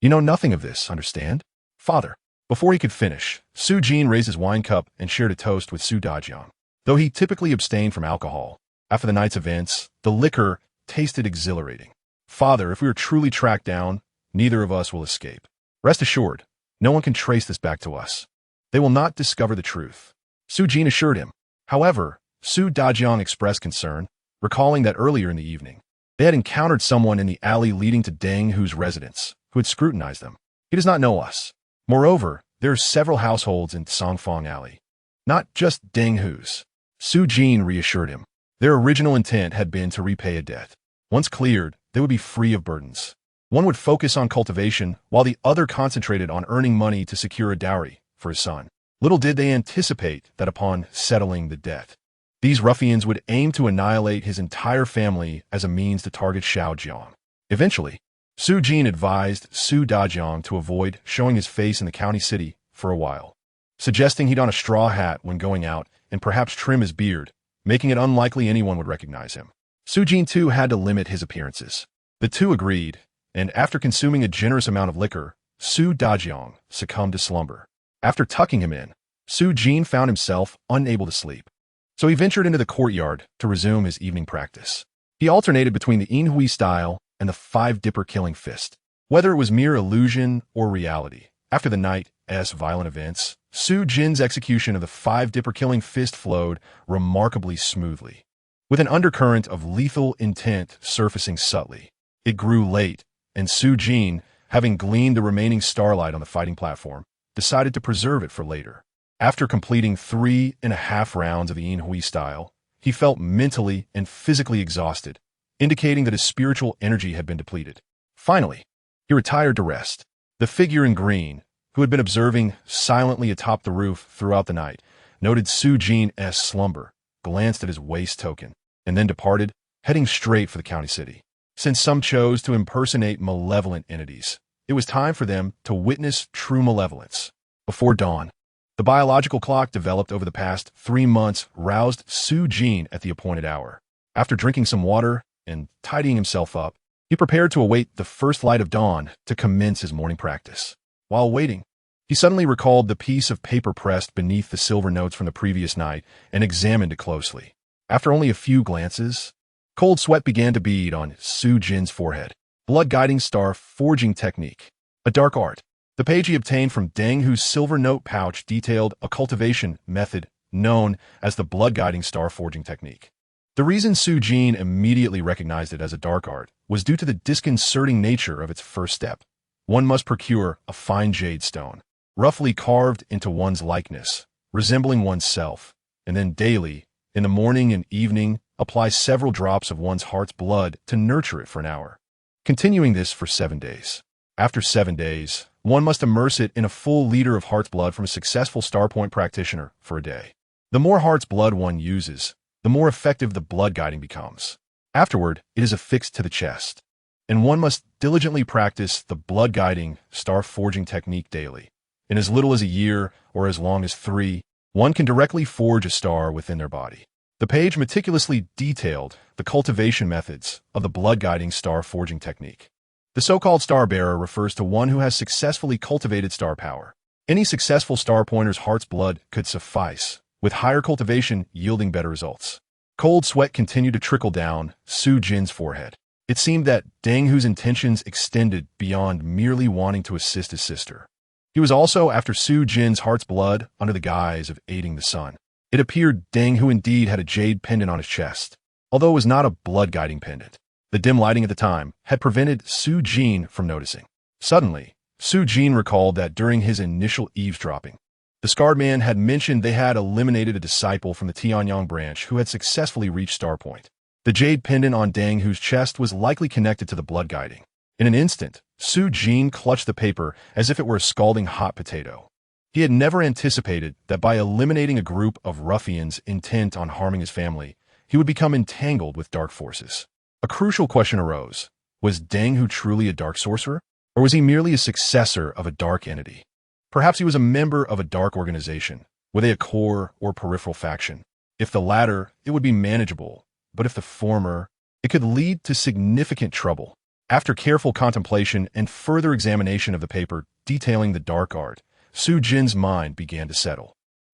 You know nothing of this, understand? Father. Before he could finish, Su Jin raised his wine cup and shared a toast with Su Dajiang. Though he typically abstained from alcohol, after the night's events, the liquor tasted exhilarating. Father, if we are truly tracked down, neither of us will escape. Rest assured, no one can trace this back to us. They will not discover the truth. Su Jin assured him. However, Su Dajiang expressed concern, recalling that earlier in the evening, they had encountered someone in the alley leading to Deng Hu's residence, who had scrutinized them. He does not know us. Moreover, there are several households in Songfang Alley, not just Deng Hu's. Su Jin reassured him. Their original intent had been to repay a debt. Once cleared, they would be free of burdens. One would focus on cultivation, while the other concentrated on earning money to secure a dowry for his son. Little did they anticipate that upon settling the debt, these ruffians would aim to annihilate his entire family as a means to target Xiao Jiang. Eventually, Su Jin advised Su Dajiang to avoid showing his face in the county city for a while, suggesting he don a straw hat when going out and perhaps trim his beard, making it unlikely anyone would recognize him. Su Jin too had to limit his appearances. The two agreed, and after consuming a generous amount of liquor, Su Dajiang succumbed to slumber. After tucking him in, Su Jin found himself unable to sleep, so he ventured into the courtyard to resume his evening practice. He alternated between the Yin style and the five-dipper killing fist. Whether it was mere illusion or reality, after the night's violent events, Su Jin's execution of the five-dipper killing fist flowed remarkably smoothly, with an undercurrent of lethal intent surfacing subtly. It grew late, and Su Jin, having gleaned the remaining starlight on the fighting platform, decided to preserve it for later. After completing 3.5 rounds of the Yin style, he felt mentally and physically exhausted, indicating that his spiritual energy had been depleted. Finally, he retired to rest. The figure in green, who had been observing silently atop the roof throughout the night, noted Su Jin's slumber, glanced at his waist token, and then departed, heading straight for the county city. Since some chose to impersonate malevolent entities, it was time for them to witness true malevolence. Before dawn, the biological clock developed over the past 3 months roused Su Jin at the appointed hour. After drinking some water and tidying himself up, He prepared to await the first light of dawn to commence his morning practice. While waiting, he suddenly recalled the piece of paper pressed beneath the silver notes from the previous night and examined it closely. After only a few glances, cold sweat began to bead on Su Jin's forehead. Blood-guiding star forging technique. A dark art. The page he obtained from Deng Hu's silver note pouch detailed a cultivation method known as the blood-guiding star forging technique. The reason Su Jin immediately recognized it as a dark art was due to the disconcerting nature of its first step. One must procure a fine jade stone, roughly carved into one's likeness, resembling oneself, and then daily, in the morning and evening, apply several drops of one's heart's blood to nurture it for an hour. Continuing this for 7 days. After 7 days, one must immerse it in a full liter of heart's blood from a successful Starpoint practitioner for a day. The more heart's blood one uses, the more effective the blood guiding becomes. Afterward, it is affixed to the chest, and one must diligently practice the blood guiding star forging technique daily. In as little as a year or as long as 3, one can directly forge a star within their body. The page meticulously detailed the cultivation methods of the blood-guiding star forging technique. The so-called star bearer refers to one who has successfully cultivated star power. Any successful star pointer's heart's blood could suffice, with higher cultivation yielding better results. Cold sweat continued to trickle down Su Jin's forehead. It seemed that Deng Hu's intentions extended beyond merely wanting to assist his sister. He was also after Su Jin's heart's blood under the guise of aiding the sun. It appeared Deng Hu indeed had a jade pendant on his chest, although it was not a blood-guiding pendant. The dim lighting at the time had prevented Su Jin from noticing. Suddenly, Su Jin recalled that during his initial eavesdropping, the scarred man had mentioned they had eliminated a disciple from the Tianyang branch who had successfully reached Starpoint. The jade pendant on Deng Hu's chest was likely connected to the blood-guiding. In an instant, Su Jin clutched the paper as if it were a scalding hot potato. He had never anticipated that by eliminating a group of ruffians intent on harming his family, he would become entangled with dark forces. A crucial question arose. Was Deng Hu truly a dark sorcerer? Or was he merely a successor of a dark entity? Perhaps he was a member of a dark organization. Were they a core or peripheral faction? If the latter, it would be manageable, but if the former, it could lead to significant trouble. After careful contemplation and further examination of the paper detailing the dark art, Su Jin's mind began to settle.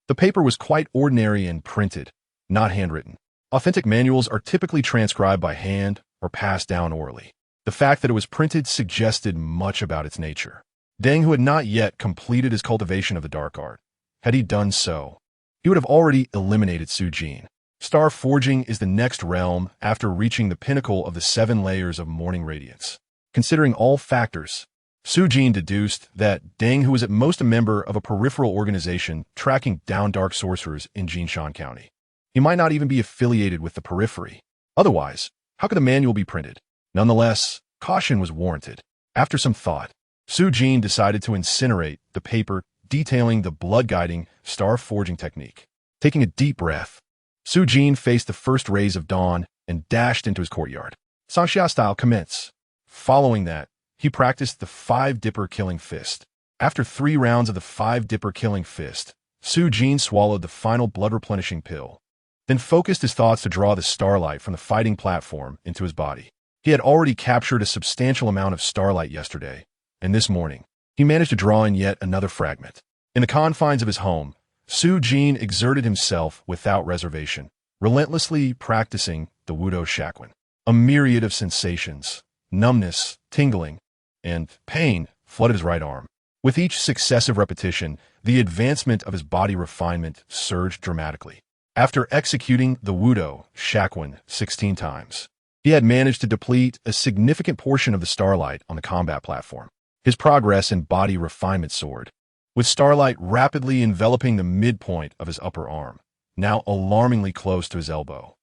The paper was quite ordinary and printed, not handwritten. Authentic manuals are typically transcribed by hand or passed down orally. The fact that it was printed suggested much about its nature. Deng Hu had not yet completed his cultivation of the dark art. Had he done so, he would have already eliminated Su Jin. Star forging is the next realm after reaching the pinnacle of the 7 layers of morning radiance. Considering all factors, Su Jin deduced that Deng Hu was at most a member of a peripheral organization tracking down dark sorcerers in Jinshan County. He might not even be affiliated with the periphery. Otherwise, how could the manual be printed? Nonetheless, caution was warranted. After some thought, Su Jin decided to incinerate the paper detailing the blood-guiding star forging technique. Taking a deep breath, Su Jin faced the first rays of dawn and dashed into his courtyard. Sanxia style commence. Following that, he practiced the 5-dipper killing fist. After 3 rounds of the 5-dipper killing fist, Su Jin swallowed the final blood-replenishing pill, then focused his thoughts to draw the starlight from the fighting platform into his body. He had already captured a substantial amount of starlight yesterday, and this morning, he managed to draw in yet another fragment. In the confines of his home, Su Jin exerted himself without reservation, relentlessly practicing the Wudo Shaquan. A myriad of sensations, numbness, tingling, and pain flooded his right arm. With each successive repetition, the advancement of his body refinement surged dramatically. After executing the Wudo Shaquan 16 times, he had managed to deplete a significant portion of the starlight on the combat platform. His progress in body refinement soared, with starlight rapidly enveloping the midpoint of his upper arm, now alarmingly close to his elbow.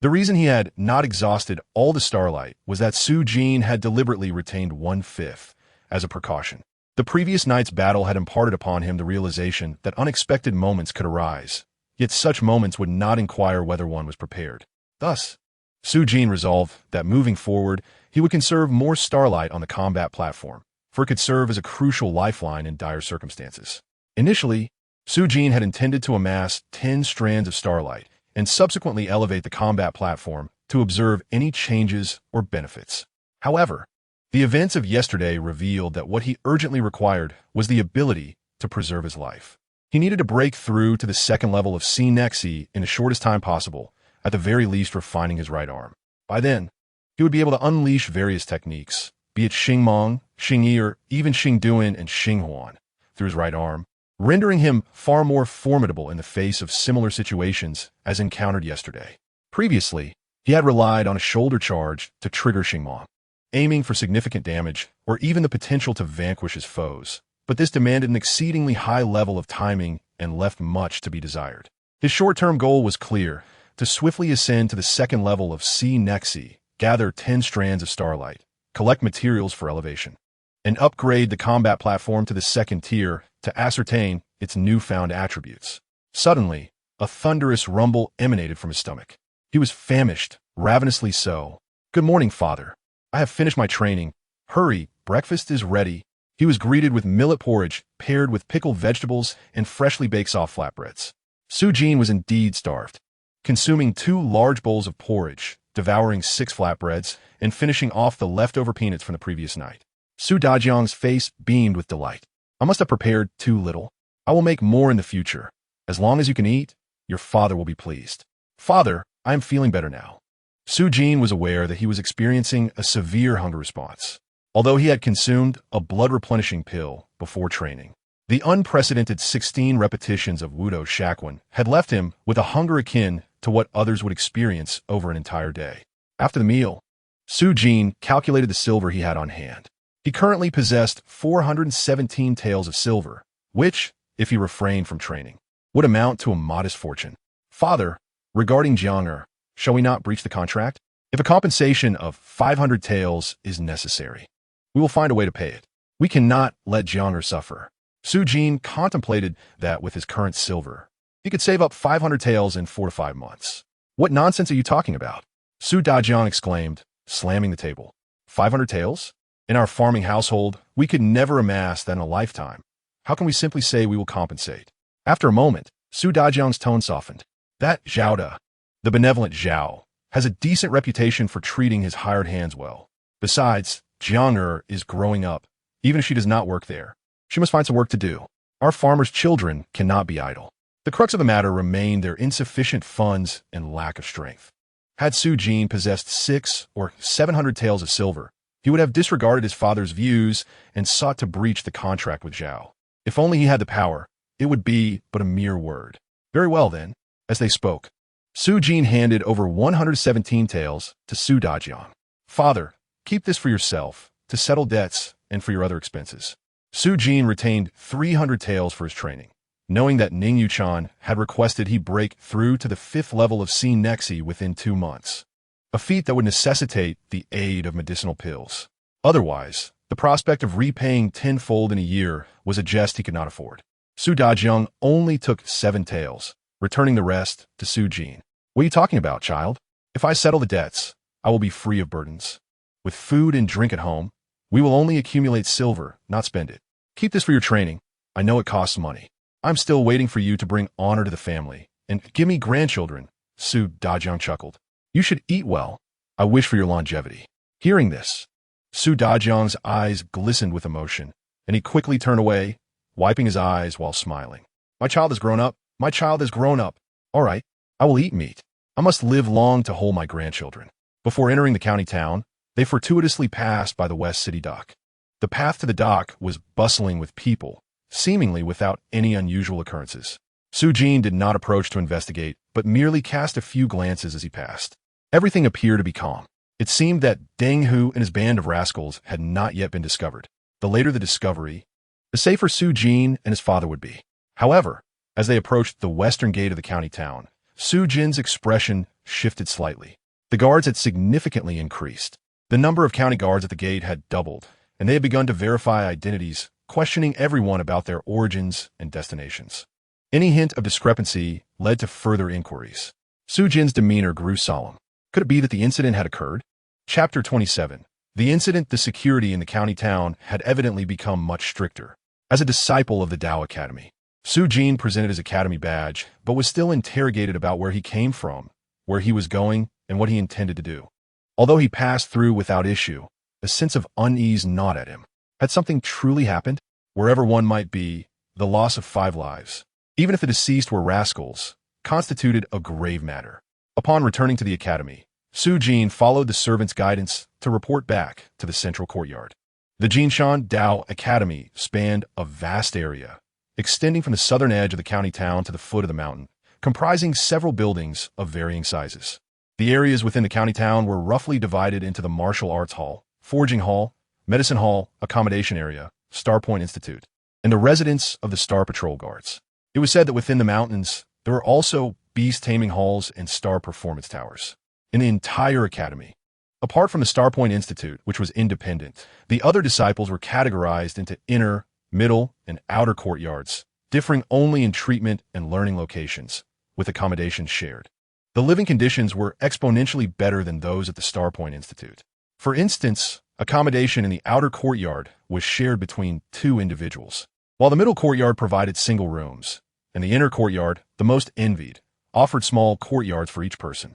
The reason he had not exhausted all the starlight was that Su Jin had deliberately retained 1/5 as a precaution. The previous night's battle had imparted upon him the realization that unexpected moments could arise, yet such moments would not inquire whether one was prepared. Thus, Su Jin resolved that moving forward, he would conserve more starlight on the combat platform, for it could serve as a crucial lifeline in dire circumstances. Initially, Su Jin had intended to amass 10 strands of starlight and subsequently elevate the combat platform to observe any changes or benefits. However, the events of yesterday revealed that what he urgently required was the ability to preserve his life. He needed to break through to the second level of Nexi in the shortest time possible, at the very least refining his right arm. By then, he would be able to unleash various techniques, be it Xingmong, Xingyi, or even Xingduan and Xinghuan, through his right arm, rendering him far more formidable in the face of similar situations as encountered yesterday. Previously, he had relied on a shoulder charge to trigger Xingmong, aiming for significant damage or even the potential to vanquish his foes, but this demanded an exceedingly high level of timing and left much to be desired. His short-term goal was clear: to swiftly ascend to the second level of Nexi, gather 10 strands of starlight, collect materials for elevation, and upgrade the combat platform to the second tier to ascertain its newfound attributes. Suddenly, a thunderous rumble emanated from his stomach. He was famished, ravenously so. "Good morning, father. I have finished my training. Hurry, breakfast is ready." He was greeted with millet porridge paired with pickled vegetables and freshly baked soft flatbreads. Su Jin was indeed starved, consuming 2 large bowls of porridge, devouring 6 flatbreads, and finishing off the leftover peanuts from the previous night. Su Dajiang's face beamed with delight. "I must have prepared too little. I will make more in the future. As long as you can eat, your father will be pleased." "Father, I am feeling better now." Su Jin was aware that he was experiencing a severe hunger response, although he had consumed a blood-replenishing pill before training. The unprecedented 16 repetitions of Wudo Shaquan had left him with a hunger akin to what others would experience over an entire day. After the meal, Su Jin calculated the silver he had on hand. He currently possessed 417 taels of silver, which, if he refrained from training, would amount to a modest fortune. "Father, regarding Jiang, shall we not breach the contract? If a compensation of 500 taels is necessary, we will find a way to pay it. We cannot let Jiang suffer." Su Jin contemplated that with his current silver, he could save up 500 taels in 4 to 5 months. "What nonsense are you talking about?" Su Dajiang exclaimed, slamming the table. 500 taels? In our farming household, we could never amass that in a lifetime. How can we simply say we will compensate? After a moment, Su Dajiang's tone softened. "That Zhao Da, the benevolent Zhao, has a decent reputation for treating his hired hands well. Besides, Jiang is growing up. Even if she does not work there, she must find some work to do. Our farmers' children cannot be idle." The crux of the matter remained their insufficient funds and lack of strength. Had Su Jin possessed 600 or 700 taels of silver, he would have disregarded his father's views and sought to breach the contract with Zhao. If only he had the power, it would be but a mere word. "Very well, then." As they spoke, Su Jin handed over 117 taels to Su Dajiang. "Father, keep this for yourself, to settle debts and for your other expenses." Su Jin retained 300 taels for his training, knowing that Ning Yuchan had requested he break through to the 5th level of Nexi within 2 months, a feat that would necessitate the aid of medicinal pills. Otherwise, the prospect of repaying tenfold in a year was a jest he could not afford. Su Dajiang only took 7 taels, returning the rest to Su Jin. "What are you talking about, child? If I settle the debts, I will be free of burdens. With food and drink at home, we will only accumulate silver, not spend it. Keep this for your training. I know it costs money. I'm still waiting for you to bring honor to the family, and give me grandchildren." Su Dajiang chuckled. "You should eat well. I wish for your longevity." Hearing this, Su Dajiang's eyes glistened with emotion, and he quickly turned away, wiping his eyes while smiling. "My child has grown up. My child has grown up. All right, I will eat meat. I must live long to hold my grandchildren." Before entering the county town, they fortuitously passed by the West City dock. The path to the dock was bustling with people, seemingly without any unusual occurrences. Su Jin did not approach to investigate, but merely cast a few glances as he passed. Everything appeared to be calm. It seemed that Deng Hu and his band of rascals had not yet been discovered. The later the discovery, the safer Su Jin and his father would be. However, as they approached the western gate of the county town, Su Jin's expression shifted slightly. The guards had significantly increased. The number of county guards at the gate had doubled, and they had begun to verify identities, questioning everyone about their origins and destinations. Any hint of discrepancy led to further inquiries. Su Jin's demeanor grew solemn. Could it be that the incident had occurred? Chapter 27. The incident. The security in the county town had evidently become much stricter. As a disciple of the Tao Academy, Su Jin presented his academy badge, but was still interrogated about where he came from, where he was going, and what he intended to do. Although he passed through without issue, a sense of unease gnawed at him. Had something truly happened? Wherever one might be, the loss of 5 lives, even if the deceased were rascals, constituted a grave matter. Upon returning to the academy, Su Jin followed the servant's guidance to report back to the central courtyard. The Jinshan Dao Academy spanned a vast area, extending from the southern edge of the county town to the foot of the mountain, comprising several buildings of varying sizes. The areas within the county town were roughly divided into the Martial Arts Hall, Forging Hall, Medicine Hall, Accommodation Area, Star Point Institute, and the residence of the Star Patrol Guards. It was said that within the mountains, there were also beast taming halls and star performance towers. In the entire academy, apart from the Star Point Institute, which was independent, the other disciples were categorized into inner, middle, and outer courtyards, differing only in treatment and learning locations, with accommodations shared. The living conditions were exponentially better than those at the Star Point Institute. For instance, accommodation in the outer courtyard was shared between 2 individuals, while the middle courtyard provided single rooms, and the inner courtyard, the most envied, offered small courtyards for each person.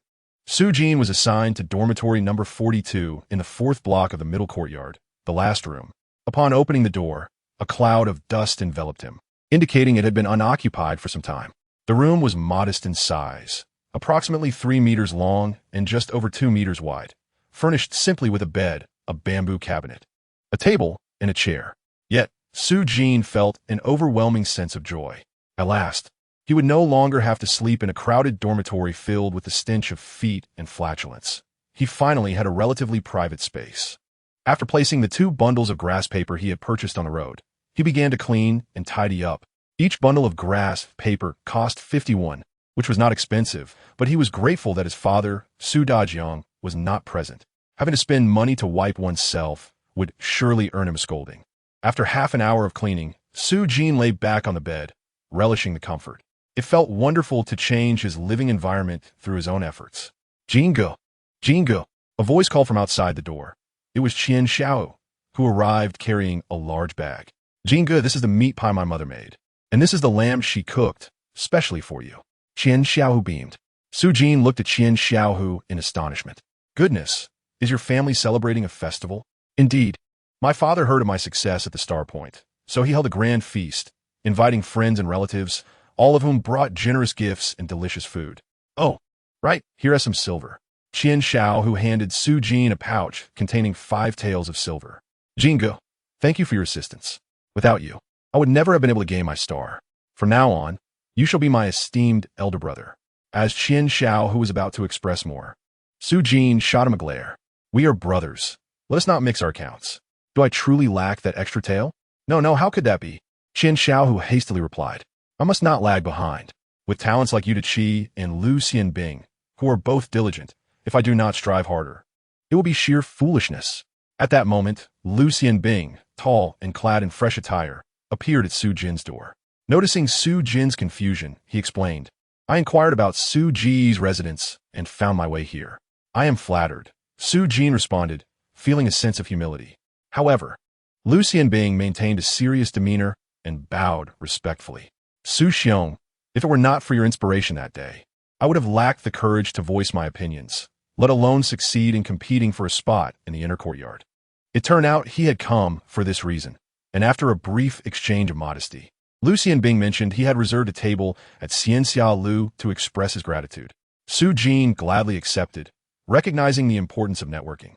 Su Jin was assigned to dormitory number 42 in the 4th block of the middle courtyard, the last room. Upon opening the door, a cloud of dust enveloped him, indicating it had been unoccupied for some time. The room was modest in size, approximately 3 meters long and just over 2 meters wide, furnished simply with a bed, a bamboo cabinet, a table, and a chair. Yet, Su Jin felt an overwhelming sense of joy. At last, he would no longer have to sleep in a crowded dormitory filled with the stench of feet and flatulence. He finally had a relatively private space. After placing the 2 bundles of grass paper he had purchased on the road, he began to clean and tidy up. Each bundle of grass paper cost 51, which was not expensive, but he was grateful that his father, Su Dajiang, was not present. Having to spend money to wipe oneself would surely earn him a scolding. After half an hour of cleaning, Su Jin lay back on the bed, relishing the comfort. It felt wonderful to change his living environment through his own efforts. Jingo! Jingo! A voice called from outside the door. It was Qian Xiao, who arrived carrying a large bag. Jingo, this is the meat pie my mother made, and this is the lamb she cooked, specially for you. Qian Xiaohu beamed. Su Jin looked at Qian Xiaohu in astonishment. Goodness, is your family celebrating a festival? Indeed. My father heard of my success at the Star Point, so he held a grand feast, inviting friends and relatives, all of whom brought generous gifts and delicious food. Oh, right, here is some silver. Qian Xiao, who handed Su Jin a pouch containing 5 taels of silver. Jingo, thank you for your assistance. Without you, I would never have been able to gain my star. From now on, you shall be my esteemed elder brother. As Qian Xiao, who was about to express more, Su Jin shot him a glare. We are brothers. Let us not mix our accounts. Do I truly lack that extra tael? No, how could that be? Qian Xiao, who hastily replied, I must not lag behind. With talents like Yu Qi and Lu Xianbing, who are both diligent, if I do not strive harder, it will be sheer foolishness. At that moment, Lu Xianbing, tall and clad in fresh attire, appeared at Su Jin's door. Noticing Su Jin's confusion, he explained, I inquired about Su Ji's residence and found my way here. I am flattered. Su Jin responded, feeling a sense of humility. However, Lu Xianbing maintained a serious demeanor and bowed respectfully. Su Xiong, if it were not for your inspiration that day, I would have lacked the courage to voice my opinions, let alone succeed in competing for a spot in the inner courtyard. It turned out he had come for this reason, and after a brief exchange of modesty, Lu Xianbing mentioned he had reserved a table at Xianxia Lu to express his gratitude. Su Jin gladly accepted, recognizing the importance of networking.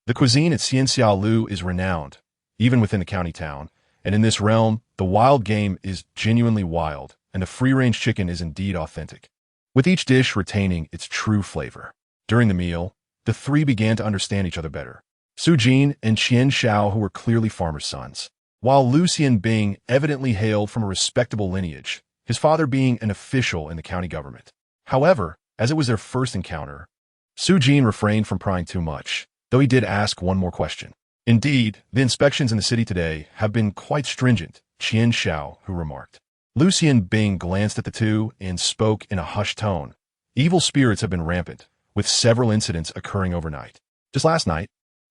The cuisine at Xianxia Lu is renowned, even within the county town, and in this realm, the wild game is genuinely wild, and the free-range chicken is indeed authentic, with each dish retaining its true flavor. During the meal, the 3 began to understand each other better. Su Jin and Qian Xiao, who were clearly farmers' sons, while Lu Xianbing evidently hailed from a respectable lineage, his father being an official in the county government. However, as it was their first encounter, Su Jin refrained from prying too much, though he did ask one more question. Indeed, the inspections in the city today have been quite stringent, Qian Xiao, who remarked. Lu Xianbing glanced at the 2 and spoke in a hushed tone. Evil spirits have been rampant, with several incidents occurring overnight. Just last night,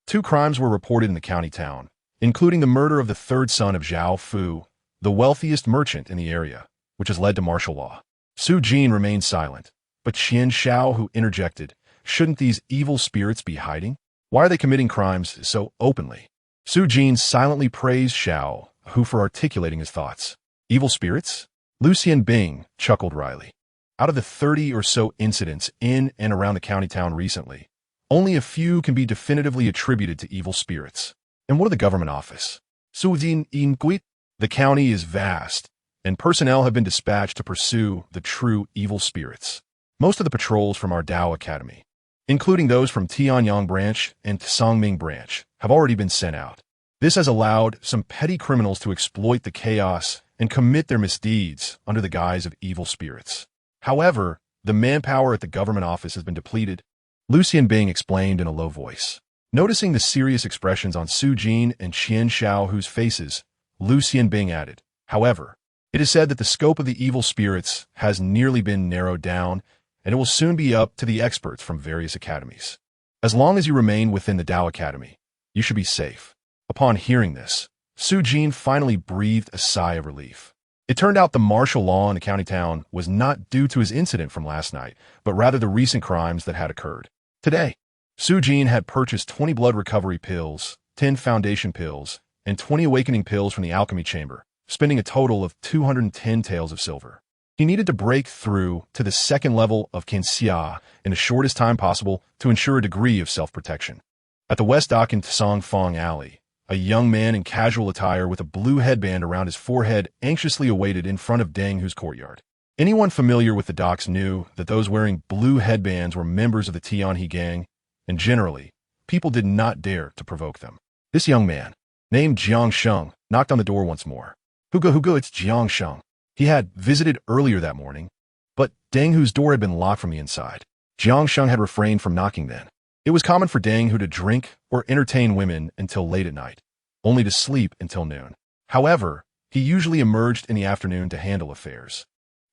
2 crimes were reported in the county town, including the murder of the 3rd son of Zhao Fu, the wealthiest merchant in the area, which has led to martial law. Su Jin remained silent, but Qian Xiao, who interjected, shouldn't these evil spirits be hiding? Why are they committing crimes so openly? Su Jin silently praised Xiao Hu for articulating his thoughts. Evil spirits? Lucien Bing chuckled wryly. Out of the 30 or so incidents in and around the county town recently, only a few can be definitively attributed to evil spirits. And what of the government office? Su Jin Inquit? The county is vast, and personnel have been dispatched to pursue the true evil spirits. Most of the patrols from our Dao Academy, including those from Tianyang Branch and Songming Branch, have already been sent out. This has allowed some petty criminals to exploit the chaos and commit their misdeeds under the guise of evil spirits. However, the manpower at the government office has been depleted, Lucien Bing explained in a low voice. Noticing the serious expressions on Su Jin and Qian Xiaohu's faces, Lucien Bing added, however, it is said that the scope of the evil spirits has nearly been narrowed down, and it will soon be up to the experts from various academies. As long as you remain within the Dao Academy, you should be safe. Upon hearing this, Su Jin finally breathed a sigh of relief. It turned out the martial law in the county town was not due to his incident from last night, but rather the recent crimes that had occurred. Today, Su Jin had purchased 20 blood recovery pills, 10 foundation pills, and 20 awakening pills from the alchemy chamber, spending a total of 210 taels of silver. He needed to break through to the second level of Kinxia in the shortest time possible to ensure a degree of self-protection. At the West Dock in Songfang Alley, a young man in casual attire with a blue headband around his forehead anxiously awaited in front of Deng Hu's courtyard. Anyone familiar with the docks knew that those wearing blue headbands were members of the Tianhe gang, and generally, people did not dare to provoke them. This young man, named Jiang Sheng, knocked on the door once more. Hugo, it's Jiang Sheng. He had visited earlier that morning, but Deng Hu's door had been locked from the inside. Jiang Sheng had refrained from knocking then. It was common for Deng Hu to drink or entertain women until late at night, only to sleep until noon. However, he usually emerged in the afternoon to handle affairs.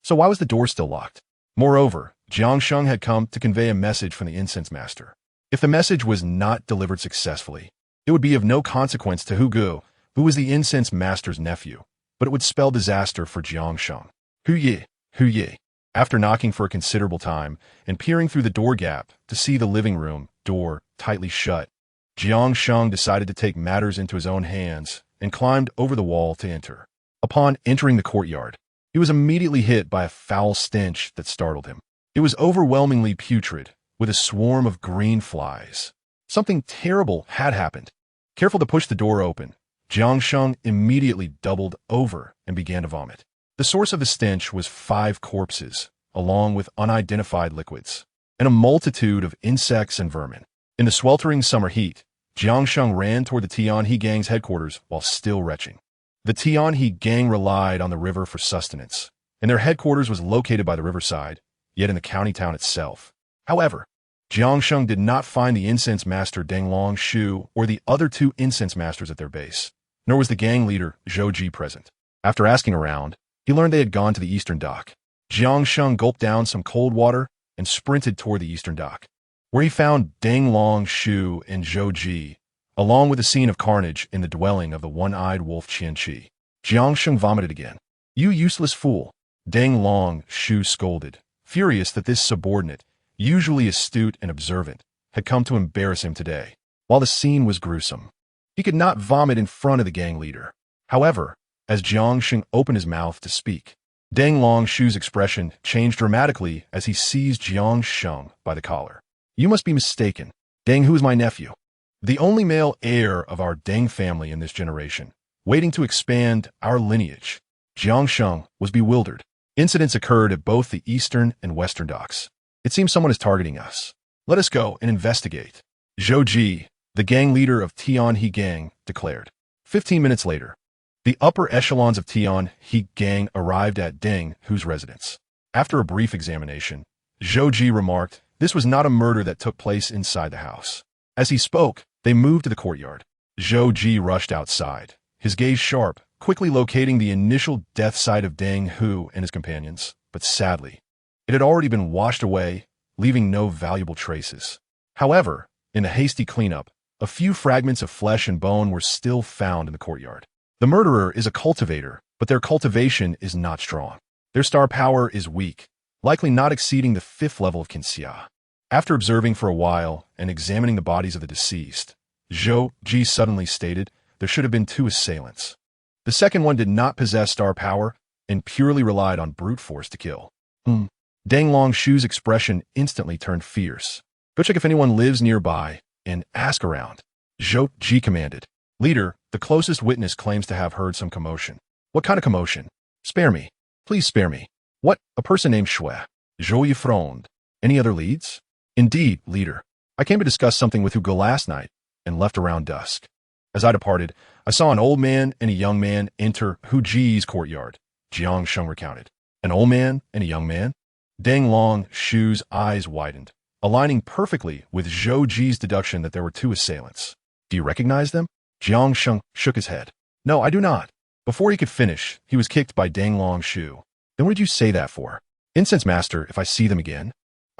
So why was the door still locked? Moreover, Jiang Sheng had come to convey a message from the incense master. If the message was not delivered successfully, it would be of no consequence to Hugo, who was the incense master's nephew, but it would spell disaster for Jiang Sheng. Hu Ye. After knocking for a considerable time and peering through the door gap to see the living room door tightly shut, Jiang Sheng decided to take matters into his own hands and climbed over the wall to enter. Upon entering the courtyard, he was immediately hit by a foul stench that startled him. It was overwhelmingly putrid, with a swarm of green flies. Something terrible had happened. Careful to push the door open, Jiang Sheng immediately doubled over and began to vomit. The source of the stench was 5 corpses, along with unidentified liquids, and a multitude of insects and vermin. In the sweltering summer heat, Jiang Sheng ran toward the Tianhe gang's headquarters while still retching. The Tianhe gang relied on the river for sustenance, and their headquarters was located by the riverside, yet in the county town itself. However, Jiang Sheng did not find the incense master Deng Long Shu or the other 2 incense masters at their base, nor was the gang leader Zhou Ji present. After asking around, he learned they had gone to the eastern dock. Jiang Sheng gulped down some cold water and sprinted toward the eastern dock, where he found Deng Long Shu and Zhou Ji, along with a scene of carnage in the dwelling of the one-eyed wolf Qian Qi. Jiang Sheng vomited again. You useless fool, Deng Long Shu scolded, furious that this subordinate, usually astute and observant, had come to embarrass him today. While the scene was gruesome, he could not vomit in front of the gang leader. However, as Jiang Sheng opened his mouth to speak, Deng Long Shu's expression changed dramatically as he seized Jiang Sheng by the collar. You must be mistaken. Deng Hu is my nephew, the only male heir of our Deng family in this generation, waiting to expand our lineage. Jiang Sheng was bewildered. Incidents occurred at both the eastern and western docks. It seems someone is targeting us. Let us go and investigate, Zhou Ji, the gang leader of Tianhe gang, declared. 15 minutes later, the upper echelons of Tianhe gang arrived at Deng Hu's residence. After a brief examination, Zhou Ji remarked this was not a murder that took place inside the house. As he spoke, they moved to the courtyard. Zhou Ji rushed outside, his gaze sharp, quickly locating the initial death site of Deng Hu and his companions, but sadly, it had already been washed away, leaving no valuable traces. However, in a hasty cleanup, a few fragments of flesh and bone were still found in the courtyard. The murderer is a cultivator, but their cultivation is not strong. Their star power is weak, likely not exceeding the 5th level of Kinxia. After observing for a while and examining the bodies of the deceased, Zhou Ji suddenly stated there should have been two assailants. The second one did not possess star power and purely relied on brute force to kill. Deng Longshu's expression instantly turned fierce. Go check if anyone lives nearby and ask around. Zhou Ji commanded. Leader, the closest witness claims to have heard some commotion. What kind of commotion? Spare me. Please spare me. What? A person named Shui. Zhou Yi frowned. Any other leads? Indeed, leader. I came to discuss something with Hugo last night and left around dusk. As I departed, I saw an old man and a young man enter Hu Ji's courtyard, Jiang Sheng recounted. An old man and a young man? Deng Longshu's eyes widened, aligning perfectly with Zhou Ji's deduction that there were two assailants. Do you recognize them? Jiang Sheng shook his head. No, I do not. Before he could finish, he was kicked by Deng Longshu. Then what did you say that for? Incense Master, if I see them again,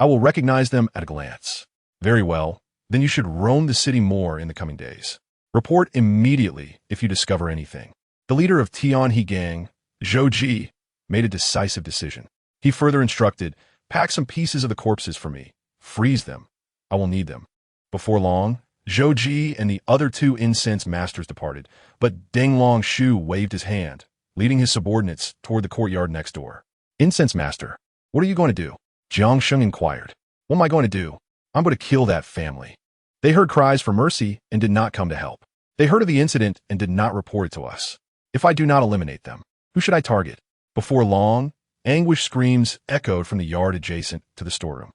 I will recognize them at a glance. Very well. Then you should roam the city more in the coming days. Report immediately if you discover anything. The leader of Tianhe Gang, Zhou Ji, made a decisive decision. He further instructed, pack some pieces of the corpses for me. Freeze them. I will need them. Before long, Zhou Ji and the other two incense masters departed, but Deng Longshu waved his hand, leading his subordinates toward the courtyard next door. Incense Master, what are you going to do? Jiang Sheng inquired. What am I going to do? I'm going to kill that family. They heard cries for mercy and did not come to help. They heard of the incident and did not report it to us. If I do not eliminate them, who should I target? Before long, anguish screams echoed from the yard adjacent to the storeroom.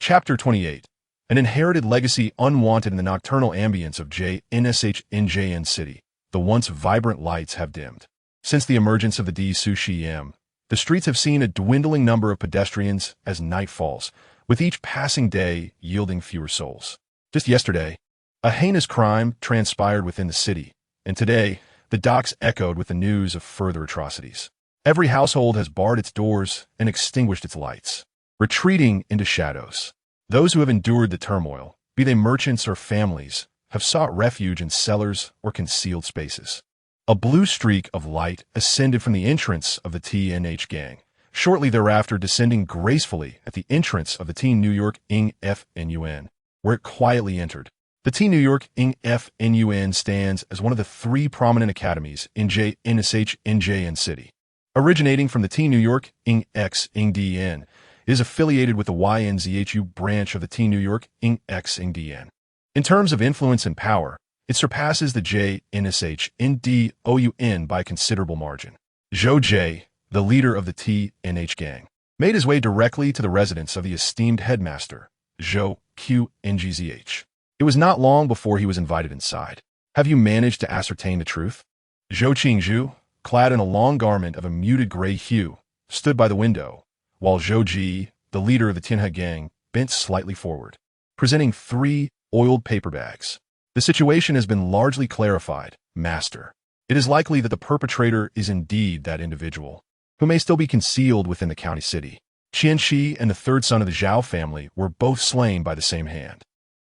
Chapter 28. An inherited legacy unwanted in the nocturnal ambience of JNSH City. The once vibrant lights have dimmed. Since the emergence of the D-Sushi-M, the streets have seen a dwindling number of pedestrians as night falls, with each passing day yielding fewer souls. Just yesterday, a heinous crime transpired within the city, and today, the docks echoed with the news of further atrocities. Every household has barred its doors and extinguished its lights, retreating into shadows. Those who have endured the turmoil, be they merchants or families, have sought refuge in cellars or concealed spaces. A blue streak of light ascended from the entrance of the TNH gang, shortly thereafter descending gracefully at the entrance of the Teen New York Ing FNUN, where it quietly entered. The Teen New York Ing FNUN stands as one of the three prominent academies in JNSH City. Originating from the Teen New York Ing X Ing DN, it is affiliated with the YNZHU branch of the Teen New York Ing X Ing DN. In terms of influence and power, it surpasses the JNSH NDOUN by a considerable margin. Zhou J, the leader of the TNH gang, made his way directly to the residence of the esteemed headmaster, Zhou QNGZH. It was not long before he was invited inside. Have you managed to ascertain the truth? Zhou Qingzhu, clad in a long garment of a muted gray hue, stood by the window, while Zhou Ji, the leader of the Tianhe gang, bent slightly forward, presenting 3 oiled paper bags. The situation has been largely clarified, Master. It is likely that the perpetrator is indeed that individual, who may still be concealed within the county city. Qianxi and the third son of the Zhao family were both slain by the same hand.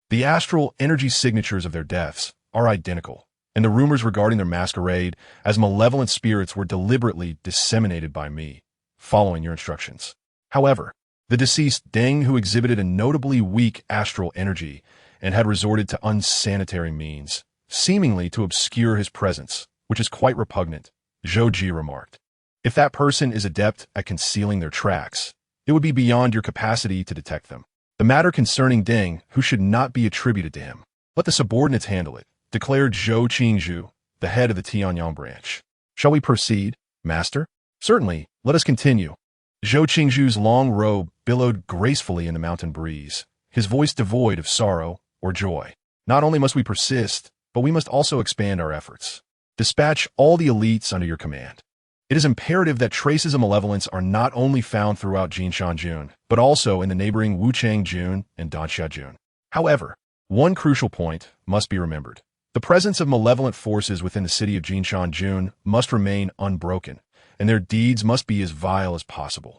The astral energy signatures of their deaths are identical, and the rumors regarding their masquerade as malevolent spirits were deliberately disseminated by me, following your instructions. However, the deceased Deng, who exhibited a notably weak astral energy and had resorted to unsanitary means, seemingly to obscure his presence, which is quite repugnant, Zhou Ji remarked. If that person is adept at concealing their tracks, it would be beyond your capacity to detect them. The matter concerning Deng, who should not be attributed to him. Let the subordinates handle it, declared Zhou Qingzhu, the head of the Tianyang branch. Shall we proceed, Master? Certainly, let us continue. Zhou Qingzhu's long robe billowed gracefully in the mountain breeze, his voice devoid of sorrow or joy. Not only must we persist, but we must also expand our efforts. Dispatch all the elites under your command. It is imperative that traces of malevolence are not only found throughout Jinshanjun, but also in the neighboring Wuchangjun and Danxiajun. However, one crucial point must be remembered. The presence of malevolent forces within the city of Jinshanjun must remain unbroken, and their deeds must be as vile as possible.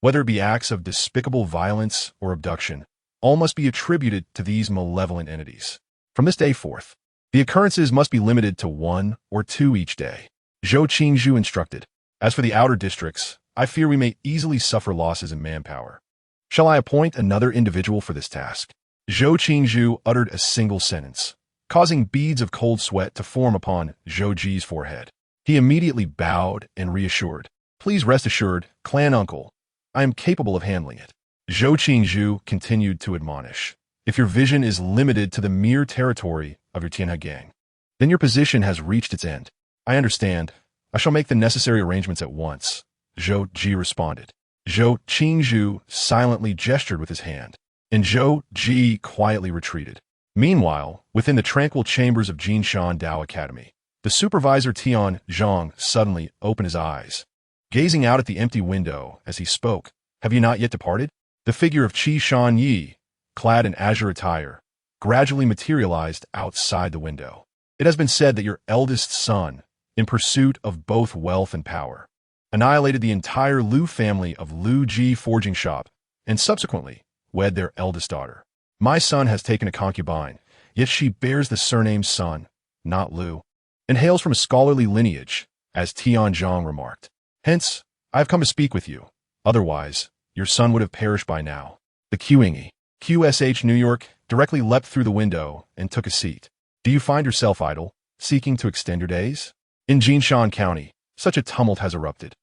Whether it be acts of despicable violence or abduction, all must be attributed to these malevolent entities. From this day forth, the occurrences must be limited to 1 or 2 each day. Zhou Qingzhu instructed. As for the outer districts, I fear we may easily suffer losses in manpower. Shall I appoint another individual for this task? Zhou Qingzhu uttered a single sentence, causing beads of cold sweat to form upon Zhou Ji's forehead. He immediately bowed and reassured. Please rest assured, clan uncle, I am capable of handling it. Zhou Qingzhu continued to admonish. If your vision is limited to the mere territory of your Tianhe gang, then your position has reached its end. I understand. I shall make the necessary arrangements at once, Zhou Ji responded. Zhou Qingzhu silently gestured with his hand, and Zhou Ji quietly retreated. Meanwhile, within the tranquil chambers of Jinshan Dao Academy, the supervisor Tian Zhang suddenly opened his eyes, gazing out at the empty window as he spoke. Have you not yet departed? The figure of Qi Shan Yi, clad in azure attire, gradually materialized outside the window. It has been said that your eldest son, in pursuit of both wealth and power, annihilated the entire Liu family of Liu Ji forging shop, and subsequently wed their eldest daughter. My son has taken a concubine, yet she bears the surname Sun, not Liu, and hails from a scholarly lineage, as Tian Zhang remarked. Hence, I have come to speak with you. Otherwise, your son would have perished by now. The Qingyi, QSH New York, directly leapt through the window and took a seat. Do you find yourself idle, seeking to extend your days? In Jinshan County, such a tumult has erupted.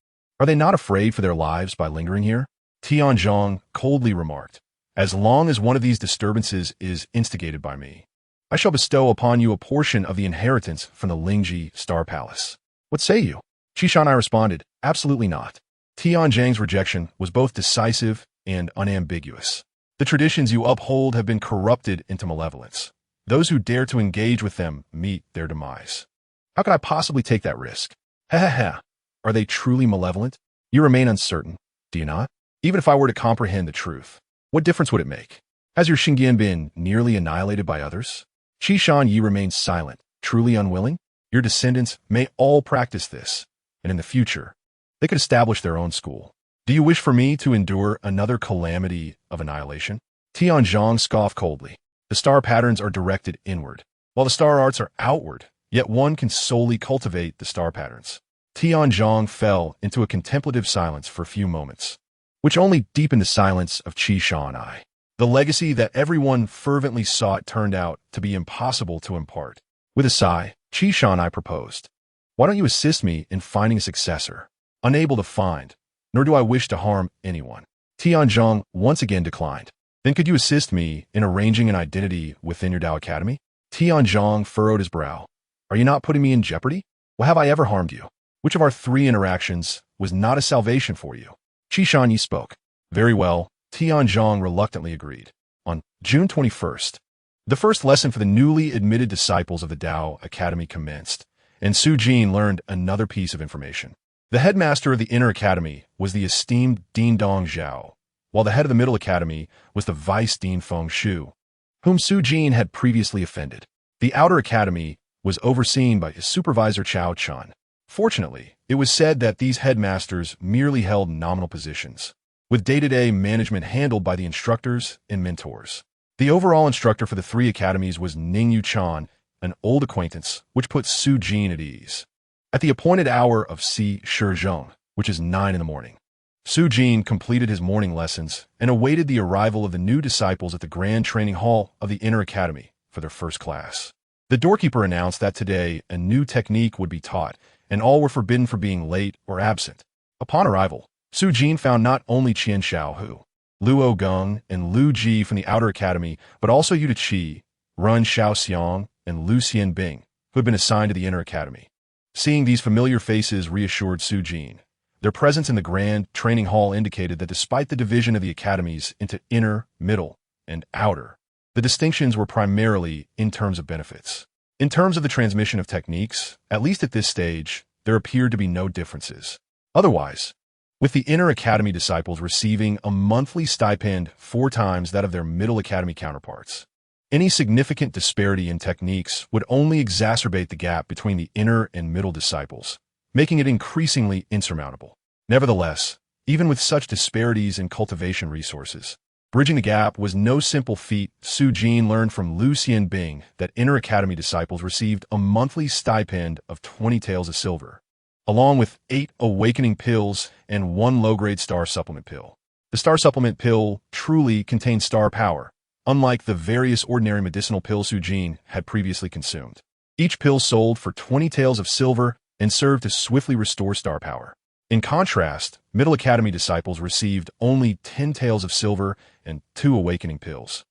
Are they not afraid for their lives by lingering here? Tian Zhang coldly remarked. As long as one of these disturbances is instigated by me, I shall bestow upon you a portion of the inheritance from the Lingji Star Palace. What say you? Qishan responded, absolutely not. Tian Zhang's rejection was both decisive and unambiguous. The traditions you uphold have been corrupted into malevolence. Those who dare to engage with them meet their demise. How could I possibly take that risk? Ha ha ha. Are they truly malevolent? You remain uncertain, do you not? Even if I were to comprehend the truth, what difference would it make? Has your Xingyan been nearly annihilated by others? Qishan Yi remains silent, truly unwilling? Your descendants may all practice this, and in the future, they could establish their own school. Do you wish for me to endure another calamity of annihilation? Tian Zhang scoffed coldly. The star patterns are directed inward, while the star arts are outward, yet one can solely cultivate the star patterns. Tian Zhang fell into a contemplative silence for a few moments, which only deepened the silence of Qi Shan'ai. The legacy that everyone fervently sought turned out to be impossible to impart. With a sigh, Qi Shan'ai proposed, why don't you assist me in finding a successor? Unable to find, nor do I wish to harm anyone. Tian Zhang once again declined. Then could you assist me in arranging an identity within your Dao Academy? Tian Zhang furrowed his brow. Are you not putting me in jeopardy? Well, have I ever harmed you? Which of our three interactions was not a salvation for you? Qi Shanyi spoke. Very well, Tian Zhang reluctantly agreed. On June 21st, the first lesson for the newly admitted disciples of the Dao Academy commenced, and Su Jin learned another piece of information. The headmaster of the Inner Academy was the esteemed Dean Dong Zhao, while the head of the Middle Academy was the Vice Dean Feng Shu, whom Su Jin had previously offended. The Outer Academy was overseen by his supervisor Chao Chun. Fortunately, it was said that these headmasters merely held nominal positions, with day-to-day management handled by the instructors and mentors. The overall instructor for the three academies was Ning Yuchan, an old acquaintance, which put Su Jin at ease. At the appointed hour of Si Shizhong, which is 9 in the morning, Su Jin completed his morning lessons and awaited the arrival of the new disciples at the Grand Training Hall of the Inner Academy for their first class. The doorkeeper announced that today a new technique would be taught, and all were forbidden for being late or absent. Upon arrival, Su Jin found not only Qian Xiaohu, Luo Geng, and Lu Ji from the Outer Academy, but also Yuta Qi, Run Xiaoxiang, and Lu Xianbing, who had been assigned to the Inner Academy. Seeing these familiar faces reassured Su Jin. Their presence in the Grand Training Hall indicated that despite the division of the academies into inner, middle, and outer, the distinctions were primarily in terms of benefits. In terms of the transmission of techniques, at least at this stage, there appeared to be no differences. Otherwise, with the Inner Academy disciples receiving a monthly stipend 4 times that of their Middle Academy counterparts, any significant disparity in techniques would only exacerbate the gap between the inner and middle disciples, making it increasingly insurmountable. Nevertheless, even with such disparities in cultivation resources, bridging the gap was no simple feat. Su Jin learned from Lu Xianbing that Inner Academy disciples received a monthly stipend of 20 taels of silver, along with 8 awakening pills and 1 low-grade star supplement pill. The star supplement pill truly contained star power, unlike the various ordinary medicinal pills Su Jin had previously consumed. Each pill sold for 20 taels of silver and served to swiftly restore star power. In contrast, Middle Academy disciples received only 10 taels of silver and 2 awakening pills,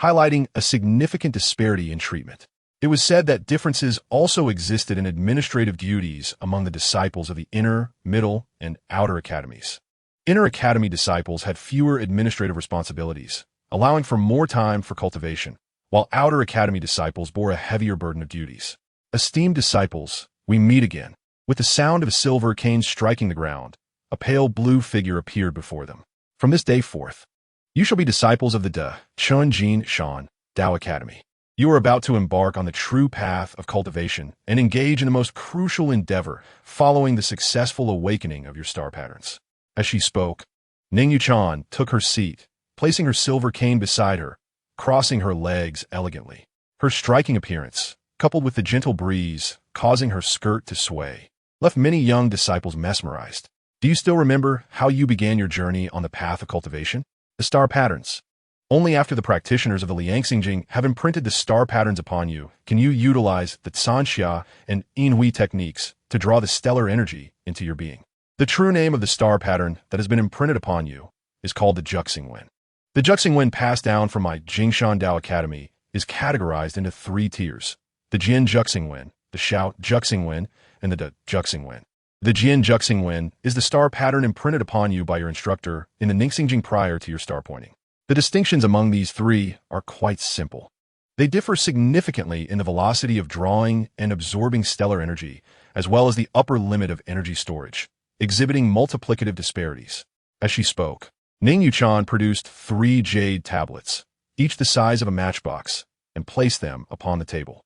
highlighting a significant disparity in treatment. It was said that differences also existed in administrative duties among the disciples of the inner, middle, and outer academies. Inner academy disciples had fewer administrative responsibilities, allowing for more time for cultivation, while outer academy disciples bore a heavier burden of duties. Esteemed disciples, we meet again. With the sound of a silver cane striking the ground, a pale blue figure appeared before them. From this day forth, you shall be disciples of the Chun Jin Shan Dao Academy. You are about to embark on the true path of cultivation and engage in the most crucial endeavor following the successful awakening of your star patterns. As she spoke, Ning Yuchan took her seat, placing her silver cane beside her, crossing her legs elegantly. Her striking appearance, coupled with the gentle breeze causing her skirt to sway, left many young disciples mesmerized. Do you still remember how you began your journey on the path of cultivation? The star patterns. Only after the practitioners of the Liangxingjing have imprinted the star patterns upon you can you utilize the Sanxia and Yinhui techniques to draw the stellar energy into your being. The true name of the star pattern that has been imprinted upon you is called the Juxingwen. The Juxingwen passed down from my Jingshan Dao Academy is categorized into 3 tiers: the Jian Juxingwen, the Xiao Juxingwen, and the De Juxingwen. The Jian Juxingwen is the star pattern imprinted upon you by your instructor in the Ningxingjing prior to your star pointing. The distinctions among these 3 are quite simple. They differ significantly in the velocity of drawing and absorbing stellar energy, as well as the upper limit of energy storage, exhibiting multiplicative disparities. As she spoke, Ning Yuchan produced 3 jade tablets, each the size of a matchbox, and placed them upon the table.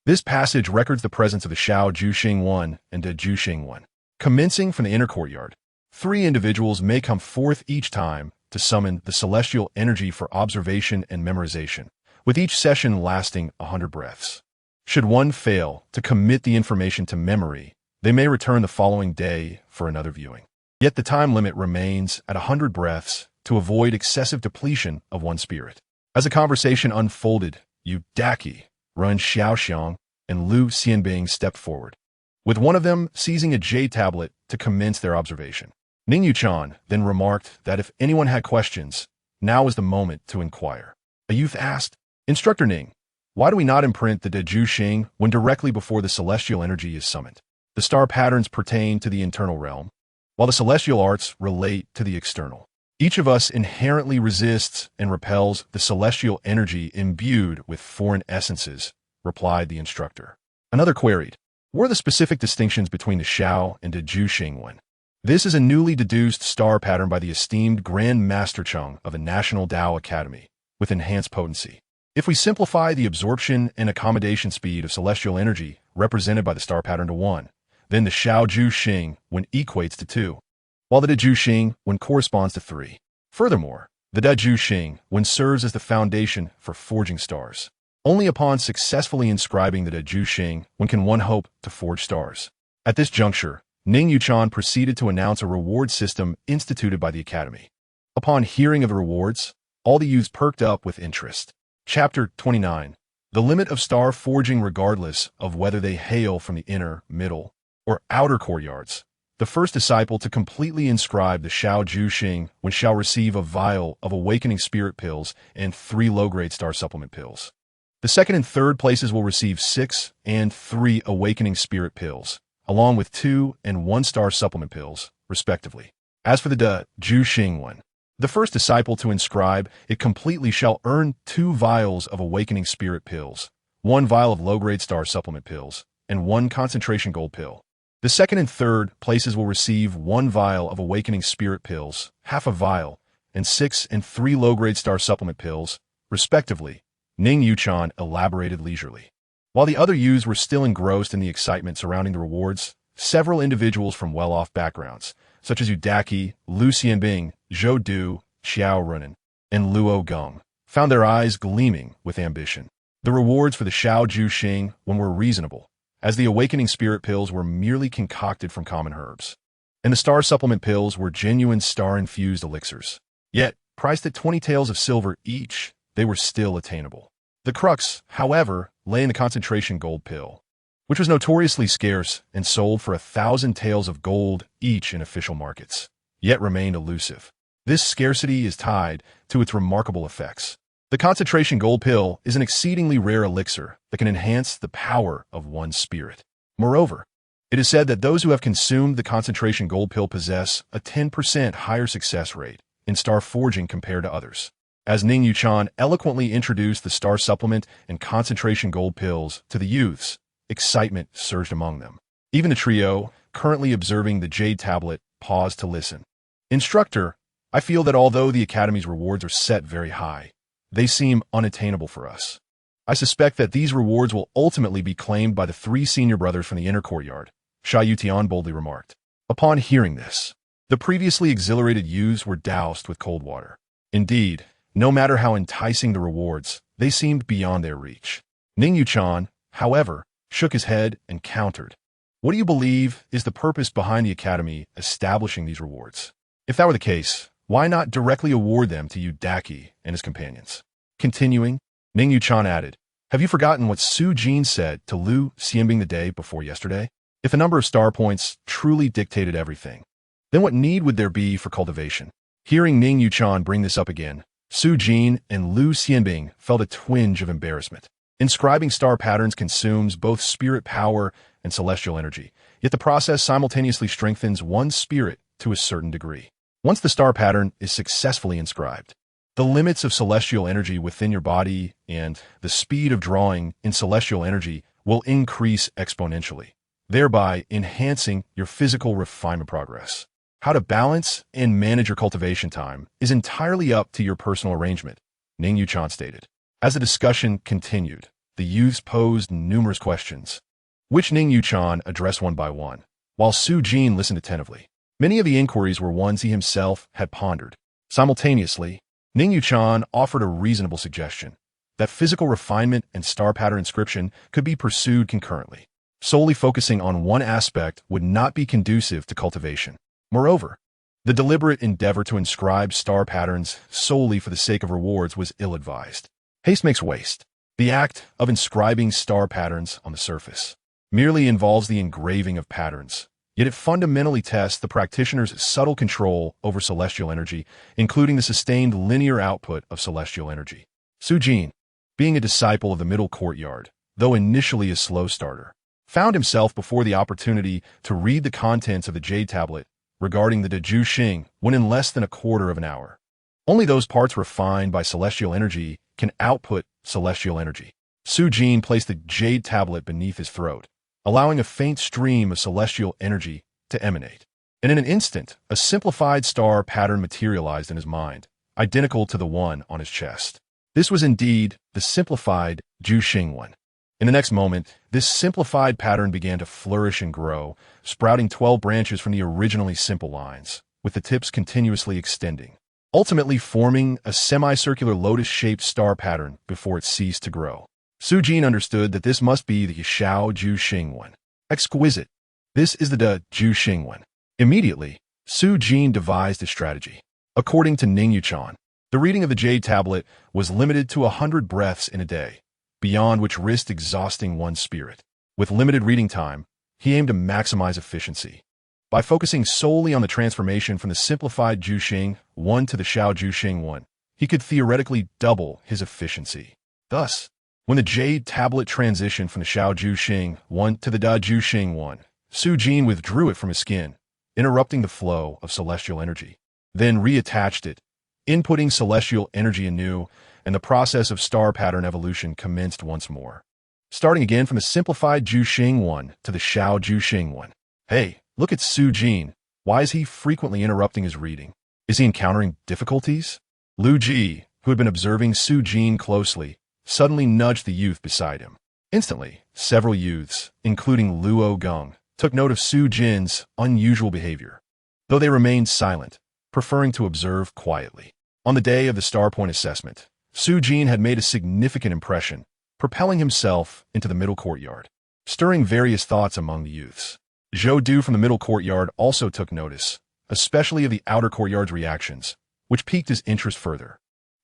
This passage records the presence of the Xiao Juxing 1 and De Juxing 1. Commencing from the inner courtyard, 3 individuals may come forth each time to summon the celestial energy for observation and memorization, with each session lasting 100 breaths. Should one fail to commit the information to memory, they may return the following day for another viewing. Yet the time limit remains at 100 breaths to avoid excessive depletion of one's spirit. As the conversation unfolded, Yu Daqi, Run Xiaoxiang, and Lu Xianbing stepped forward, with one of them seizing a jade tablet to commence their observation. Ning Yuchan then remarked that if anyone had questions, now was the moment to inquire. A youth asked, "Instructor Ning, why do we not imprint the De Juxing when directly before the celestial energy is summoned? The star patterns pertain to the internal realm, while the celestial arts relate to the external. Each of us inherently resists and repels the celestial energy imbued with foreign essences," replied the instructor. Another queried, "What are the specific distinctions between the Xiao and De Juxing one?" This is a newly deduced star pattern by the esteemed Grand Master Cheng of the National Dao Academy, with enhanced potency. If we simplify the absorption and accommodation speed of celestial energy represented by the star pattern to 1, then the Xiao Juxing when equates to 2, while the De Juxing when corresponds to 3. Furthermore, the De Juxing when serves as the foundation for forging stars. Only upon successfully inscribing the De Juxing when can one hope to forge stars. At this juncture, Ning Yuchan proceeded to announce a reward system instituted by the Academy. Upon hearing of the rewards, all the youths perked up with interest. Chapter 29. The limit of star forging regardless of whether they hail from the inner, middle, or outer courtyards. The first disciple to completely inscribe the Xiao Juxing when shall receive a vial of awakening spirit pills and 3 low-grade star supplement pills. The second and third places will receive 6 and 3 awakening spirit pills, along with 2 and 1 star supplement pills, respectively. As for the De Juxing one, the first disciple to inscribe it completely shall earn 2 vials of awakening spirit pills, 1 vial of low-grade star supplement pills, and 1 concentration gold pill. The second and third places will receive 1 vial of awakening spirit pills, half a vial, and 6 and 3 low-grade star supplement pills, respectively, Ning Yuchan elaborated leisurely. While the other youths were still engrossed in the excitement surrounding the rewards, several individuals from well-off backgrounds, such as Udaki, Lu Xianbing, Zhou Du, Xiao Runan, and Luo Gong, found their eyes gleaming with ambition. The rewards for the Xiao Juxing one were reasonable, as the awakening spirit pills were merely concocted from common herbs, and the star supplement pills were genuine star-infused elixirs. Yet, priced at 20 taels of silver each, they were still attainable. The crux, however, lay in the concentration gold pill, which was notoriously scarce and sold for 1,000 taels of gold each in official markets, yet remained elusive. This scarcity is tied to its remarkable effects. The concentration gold pill is an exceedingly rare elixir that can enhance the power of one's spirit. Moreover, it is said that those who have consumed the concentration gold pill possess a 10% higher success rate in star forging compared to others. As Ning Yuchan eloquently introduced the star supplement and concentration gold pills to the youths, excitement surged among them. Even the trio, currently observing the jade tablet, paused to listen. Instructor, I feel that although the Academy's rewards are set very high, they seem unattainable for us. I suspect that these rewards will ultimately be claimed by the 3 senior brothers from the inner courtyard, Sha Yutian boldly remarked. Upon hearing this, the previously exhilarated youths were doused with cold water. Indeed, no matter how enticing the rewards, they seemed beyond their reach. Ning Yuchan, however, shook his head and countered. What do you believe is the purpose behind the Academy establishing these rewards? If that were the case, why not directly award them to Yudaki and his companions? Continuing, Ning Yuchan added, have you forgotten what Su Jin said to Lu Xianbing the day before yesterday? If the number of star points truly dictated everything, then what need would there be for cultivation? Hearing Ning Yuchan bring this up again, Su Jin and Lu Xianbing felt a twinge of embarrassment. Inscribing star patterns consumes both spirit power and celestial energy, yet the process simultaneously strengthens one's spirit to a certain degree. Once the star pattern is successfully inscribed, the limits of celestial energy within your body and the speed of drawing in celestial energy will increase exponentially, thereby enhancing your physical refinement progress. How to balance and manage your cultivation time is entirely up to your personal arrangement, Ning Yuchan stated. As the discussion continued, the youths posed numerous questions, which Ning Yuchan addressed one by one, while Su Jin listened attentively. Many of the inquiries were ones he himself had pondered. Simultaneously, Ning Yuchan offered a reasonable suggestion, that physical refinement and star pattern inscription could be pursued concurrently. Solely focusing on one aspect would not be conducive to cultivation. Moreover, the deliberate endeavor to inscribe star patterns solely for the sake of rewards was ill-advised. Haste makes waste. The act of inscribing star patterns on the surface merely involves the engraving of patterns, yet it fundamentally tests the practitioner's subtle control over celestial energy, including the sustained linear output of celestial energy. Su Jin, being a disciple of the middle courtyard, though initially a slow starter, found himself before the opportunity to read the contents of the jade tablet regarding the Deju Xing when in less than a quarter of an hour. Only those parts refined by celestial energy can output celestial energy. Su Jin placed the jade tablet beneath his throat, allowing a faint stream of celestial energy to emanate. And in an instant, a simplified star pattern materialized in his mind, identical to the one on his chest. This was indeed the simplified Ju Xing one. In the next moment, this simplified pattern began to flourish and grow, sprouting 12 branches from the originally simple lines, with the tips continuously extending, ultimately forming a semicircular lotus-shaped star pattern before it ceased to grow. Su Jin understood that this must be the Xiao Ju Xing one. Exquisite. This is the De Ju Xing one. Immediately, Su Jin devised a strategy. According to Ning Yuchan, the reading of the jade tablet was limited to 100 breaths in a day, beyond which risked exhausting one's spirit. With limited reading time, he aimed to maximize efficiency. By focusing solely on the transformation from the simplified Ju Xing 1 to the Xiao Ju Xing 1, he could theoretically double his efficiency. Thus, when the jade tablet transitioned from the Xiao Ju Xing 1 to the Da Ju Xing 1, Su Jin withdrew it from his skin, interrupting the flow of celestial energy, then reattached it, inputting celestial energy anew, and the process of star pattern evolution commenced once more. Starting again from the simplified Ju Xing 1 to the Xiao Ju Xing 1. Hey, look at Su Jin. Why is he frequently interrupting his reading? Is he encountering difficulties? Lu Ji, who had been observing Su Jin closely, suddenly nudged the youth beside him. Instantly, several youths, including Luo Geng, took note of Su Jin's unusual behavior, though they remained silent, preferring to observe quietly. On the day of the star point assessment, Su Jin had made a significant impression, propelling himself into the middle courtyard, stirring various thoughts among the youths. Zhou Du from the middle courtyard also took notice, especially of the outer courtyard's reactions, which piqued his interest further.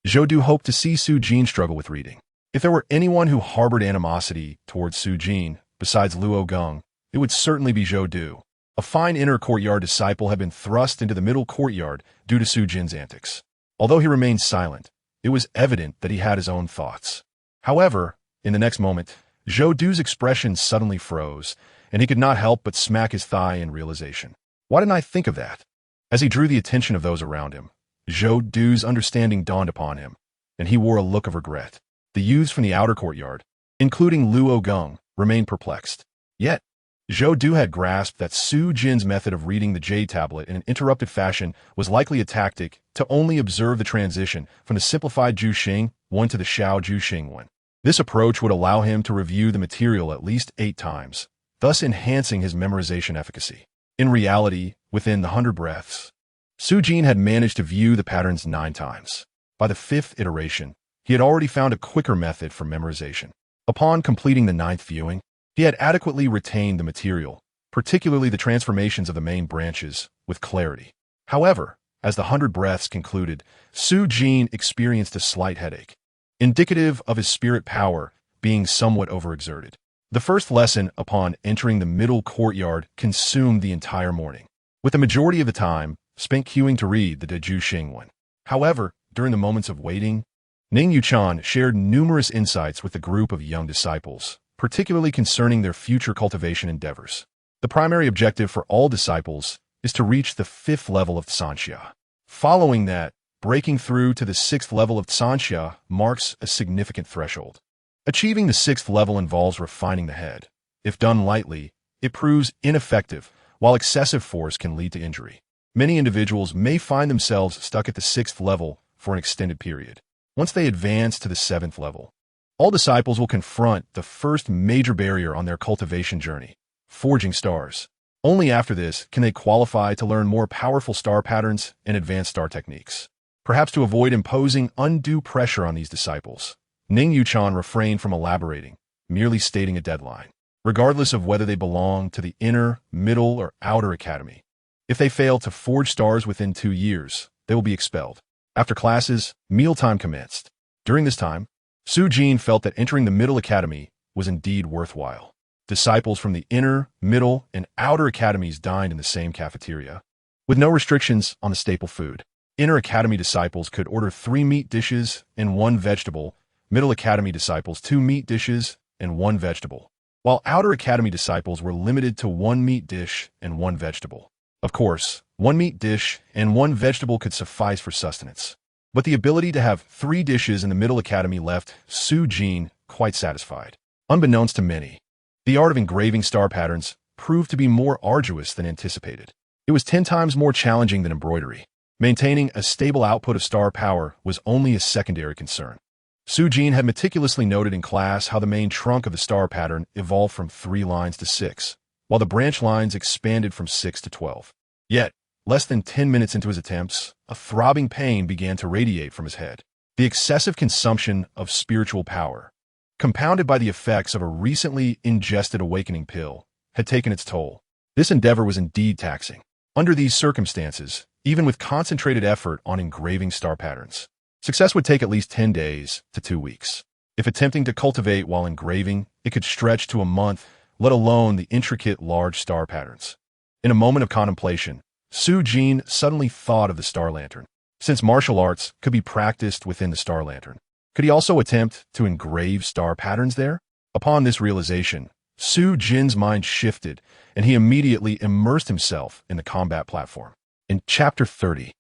Zhou Du hoped to see Su Jin struggle with reading. If there were anyone who harbored animosity towards Su Jin, besides Luo Gong, it would certainly be Zhou Du. A fine inner courtyard disciple had been thrust into the middle courtyard due to Su Jin's antics. Although he remained silent, it was evident that he had his own thoughts. However, in the next moment, Zhou Du's expression suddenly froze, and he could not help but smack his thigh in realization. Why didn't I think of that? As he drew the attention of those around him, Zhou Du's understanding dawned upon him, and he wore a look of regret. The youths from the outer courtyard, including Luo Gong, remained perplexed. Yet, Zhou Du had grasped that Su Jin's method of reading the Jade Tablet in an interrupted fashion was likely a tactic to only observe the transition from the simplified Juxing one to the Xiao Juxing one. This approach would allow him to review the material at least 8 times, thus enhancing his memorization efficacy. In reality, within the 100 breaths, Su Jin had managed to view the patterns 9 times. By the 5th iteration, he had already found a quicker method for memorization. Upon completing the 9th viewing, he had adequately retained the material, particularly the transformations of the main branches, with clarity. However, as the 100 breaths concluded, Su Jin experienced a slight headache, indicative of his spirit power being somewhat overexerted. The first lesson upon entering the middle courtyard consumed the entire morning, with the majority of the time spent queuing to read the Deju Xing one. However, during the moments of waiting, Ning Yuchan shared numerous insights with the group of young disciples, particularly concerning their future cultivation endeavors. The primary objective for all disciples is to reach the 5th level of Sanxia. Following that, breaking through to the 6th level of Sanxia marks a significant threshold. Achieving the 6th level involves refining the head. If done lightly, it proves ineffective, while excessive force can lead to injury. Many individuals may find themselves stuck at the 6th level for an extended period. Once they advance to the 7th level, all disciples will confront the first major barrier on their cultivation journey, forging stars. Only after this can they qualify to learn more powerful star patterns and advanced star techniques. Perhaps to avoid imposing undue pressure on these disciples, Ning Yuchan refrained from elaborating, merely stating a deadline, regardless of whether they belong to the inner, middle, or outer academy. If they fail to forge stars within 2 years, they will be expelled. After classes, mealtime commenced. During this time, Su Jin felt that entering the middle academy was indeed worthwhile. Disciples from the inner, middle, and outer academies dined in the same cafeteria, with no restrictions on the staple food. Inner academy disciples could order 3 meat dishes and 1 vegetable, middle academy disciples 2 meat dishes and 1 vegetable, while outer academy disciples were limited to 1 meat dish and 1 vegetable. Of course, 1 meat dish and 1 vegetable could suffice for sustenance, but the ability to have 3 dishes in the middle academy left Su Jin quite satisfied. Unbeknownst to many, the art of engraving star patterns proved to be more arduous than anticipated. It was 10 times more challenging than embroidery. Maintaining a stable output of star power was only a secondary concern. Su Jin had meticulously noted in class how the main trunk of the star pattern evolved from 3 lines to 6, while the branch lines expanded from 6 to 12. Yet, less than 10 minutes into his attempts, a throbbing pain began to radiate from his head. The excessive consumption of spiritual power, compounded by the effects of a recently ingested awakening pill, had taken its toll. This endeavor was indeed taxing. Under these circumstances, even with concentrated effort on engraving star patterns, success would take at least 10 days to 2 weeks. If attempting to cultivate while engraving, it could stretch to a month, let alone the intricate large star patterns. In a moment of contemplation, Su Jin suddenly thought of the star lantern. Since martial arts could be practiced within the star lantern, could he also attempt to engrave star patterns there? Upon this realization, Su Jin's mind shifted, and he immediately immersed himself in the combat platform. In Chapter 30,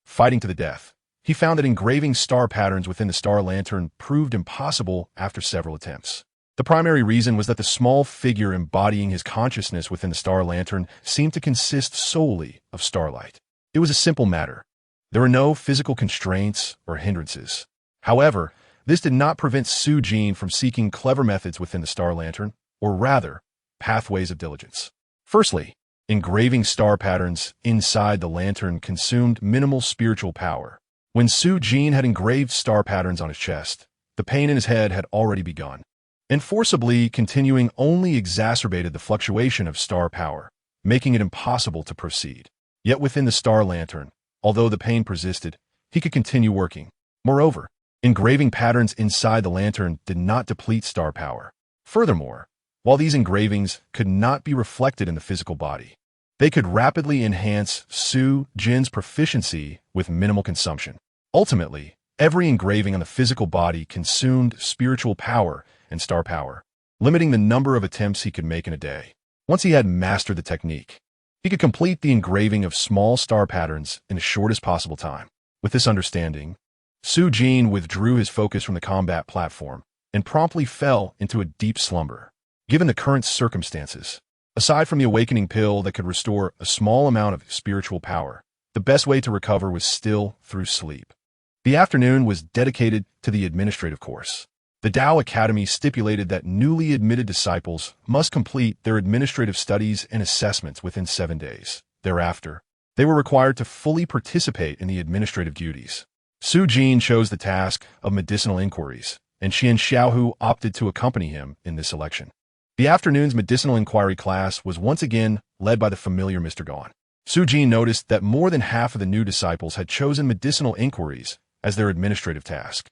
Fighting to the Death, he found that engraving star patterns within the star lantern proved impossible after several attempts. The primary reason was that the small figure embodying his consciousness within the star lantern seemed to consist solely of starlight. It was a simple matter. There were no physical constraints or hindrances. However, this did not prevent Su Jin from seeking clever methods within the star lantern, or rather, pathways of diligence. Firstly, engraving star patterns inside the lantern consumed minimal spiritual power. When Su Jin had engraved star patterns on his chest, the pain in his head had already begun, and forcibly continuing only exacerbated the fluctuation of star power, making it impossible to proceed. Yet within the star lantern, although the pain persisted, he could continue working. Moreover, engraving patterns inside the lantern did not deplete star power. Furthermore, while these engravings could not be reflected in the physical body, they could rapidly enhance Su Jin's proficiency with minimal consumption. Ultimately, every engraving on the physical body consumed spiritual power and star power, limiting the number of attempts he could make in a day. Once he had mastered the technique, he could complete the engraving of small star patterns in the shortest possible time. With this understanding, Su Jin withdrew his focus from the combat platform and promptly fell into a deep slumber. Given the current circumstances, aside from the awakening pill that could restore a small amount of spiritual power, the best way to recover was still through sleep. The afternoon was dedicated to the administrative course. The Tao Academy stipulated that newly admitted disciples must complete their administrative studies and assessments within 7 days. Thereafter, they were required to fully participate in the administrative duties. Su Jin chose the task of medicinal inquiries, and Qian Xiaohu opted to accompany him in this election. The afternoon's medicinal inquiry class was once again led by the familiar Mr. Gon. Su Jin noticed that more than half of the new disciples had chosen medicinal inquiries as their administrative task.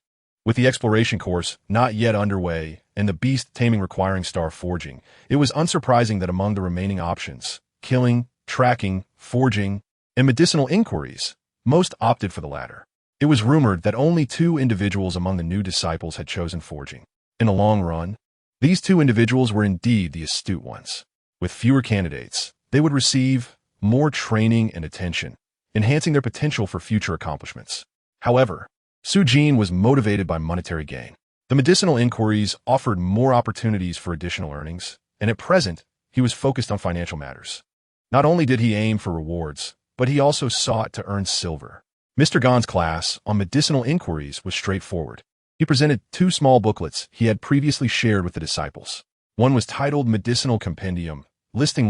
With the exploration course not yet underway and the beast taming requiring star forging, it was unsurprising that among the remaining options, killing, tracking, forging, and medicinal inquiries, most opted for the latter. It was rumored that only 2 individuals among the new disciples had chosen forging. In the long run, these 2 individuals were indeed the astute ones. With fewer candidates, they would receive more training and attention, enhancing their potential for future accomplishments. However, Su Jin was motivated by monetary gain. The medicinal inquiries offered more opportunities for additional earnings, and at present, he was focused on financial matters. Not only did he aim for rewards, but he also sought to earn silver. Mr. Gon's class on medicinal inquiries was straightforward. He presented 2 small booklets he had previously shared with the disciples. One was titled Medicinal Compendium, listing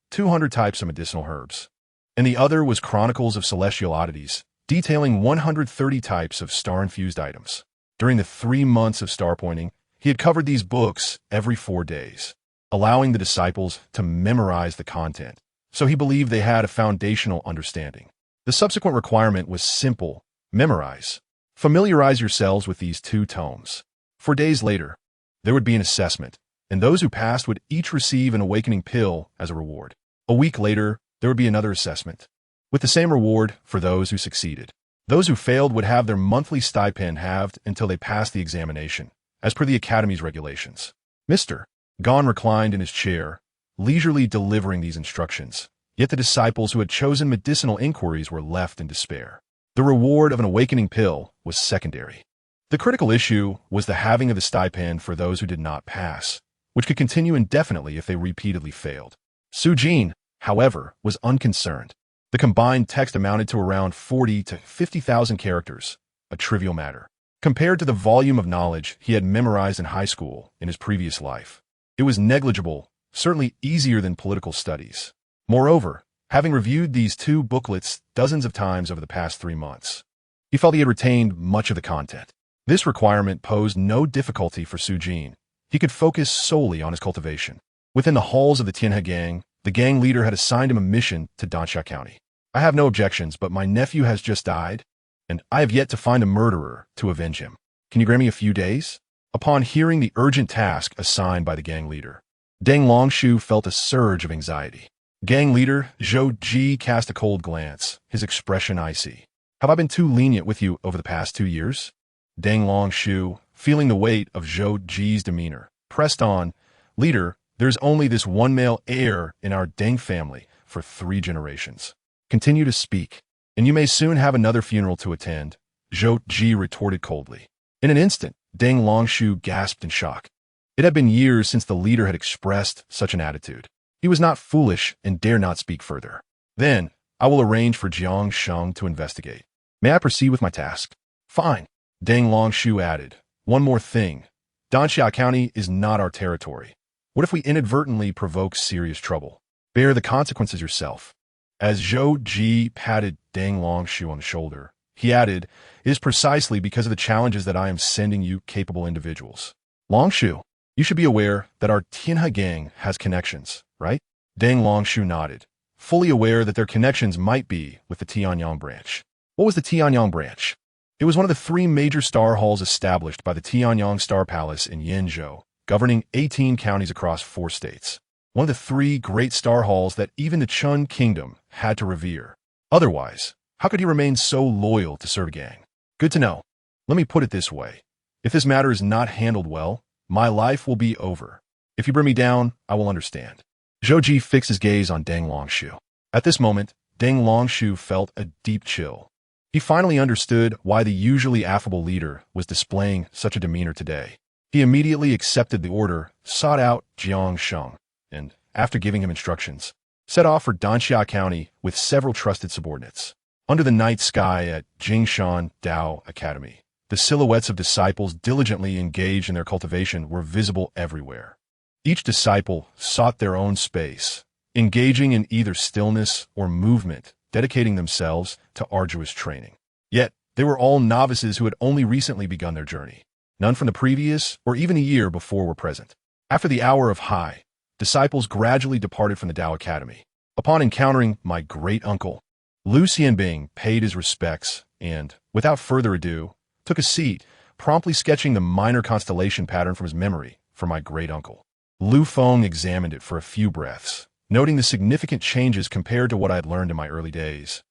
200 types of medicinal herbs, and the other was Chronicles of Celestial Oddities, detailing 130 types of star-infused items. During the 3 months of star pointing, he had covered these books every 4 days, allowing the disciples to memorize the content, so he believed they had a foundational understanding. The subsequent requirement was simple: memorize. Familiarize yourselves with these 2 tomes. 4 days later, there would be an assessment, and those who passed would each receive an awakening pill as a reward. A week later, there would be another assessment, with the same reward for those who succeeded. Those who failed would have their monthly stipend halved until they passed the examination, as per the Academy's regulations. Mr. Gon reclined in his chair, leisurely delivering these instructions, yet the disciples who had chosen medicinal inquiries were left in despair. The reward of an awakening pill was secondary. The critical issue was the halving of the stipend for those who did not pass, which could continue indefinitely if they repeatedly failed. Su Jin, however, was unconcerned. The combined text amounted to around 40 to 50,000 characters, a trivial matter, compared to the volume of knowledge he had memorized in high school in his previous life. It was negligible, certainly easier than political studies. Moreover, having reviewed these 2 booklets dozens of times over the past 3 months, he felt he had retained much of the content. This requirement posed no difficulty for Su Jin. He could focus solely on his cultivation. Within the halls of the Tianhe gang, the gang leader had assigned him a mission to Dansha County. I have no objections, but my nephew has just died, and I have yet to find a murderer to avenge him. Can you grant me a few days? Upon hearing the urgent task assigned by the gang leader, Deng Longshu felt a surge of anxiety. Gang leader Zhou Ji cast a cold glance, his expression icy. Have I been too lenient with you over the past 2 years? Deng Longshu, feeling the weight of Zhou Ji's demeanor, pressed on, Leader, there's only this one male heir in our Deng family for 3 generations. Continue to speak, and you may soon have another funeral to attend, Zhou Ji retorted coldly. In an instant, Deng Longshu gasped in shock. It had been years since the leader had expressed such an attitude. He was not foolish and dare not speak further. Then, I will arrange for Jiang Sheng to investigate. May I proceed with my task? Fine, Deng Longshu added. One more thing. Danxia County is not our territory. What if we inadvertently provoke serious trouble? Bear the consequences yourself. As Zhou Ji patted Deng Longshu on the shoulder, he added, It is precisely because of the challenges that I am sending you capable individuals. Longshu, you should be aware that our Tianhe gang has connections, right? Deng Longshu nodded, fully aware that their connections might be with the Tianyang branch. What was the Tianyang branch? It was one of the three major star halls established by the Tianyang Star Palace in Yinzhou, governing 18 counties across 4 states. One of the 3 great star halls that even the Chun kingdom had to revere. Otherwise, how could he remain so loyal to serve a gang? Good to know. Let me put it this way. If this matter is not handled well, my life will be over. If you bring me down, I will understand. Zhou Ji fixed his gaze on Deng Longshu. At this moment, Deng Longshu felt a deep chill. He finally understood why the usually affable leader was displaying such a demeanor today. He immediately accepted the order, sought out Jiang Sheng, and, after giving him instructions, set off for Danxia County with several trusted subordinates. Under the night sky at Jingshan Dao Academy, the silhouettes of disciples diligently engaged in their cultivation were visible everywhere. Each disciple sought their own space, engaging in either stillness or movement, dedicating themselves to arduous training. Yet, they were all novices who had only recently begun their journey. None from the previous or even a year before were present. After the hour of high, disciples gradually departed from the Dao Academy. Upon encountering my great-uncle, Lu Xianbing paid his respects and, without further ado, took a seat, promptly sketching the minor constellation pattern from his memory for my great-uncle. Lu Feng examined it for a few breaths, noting the significant changes compared to what I had learned in my early days.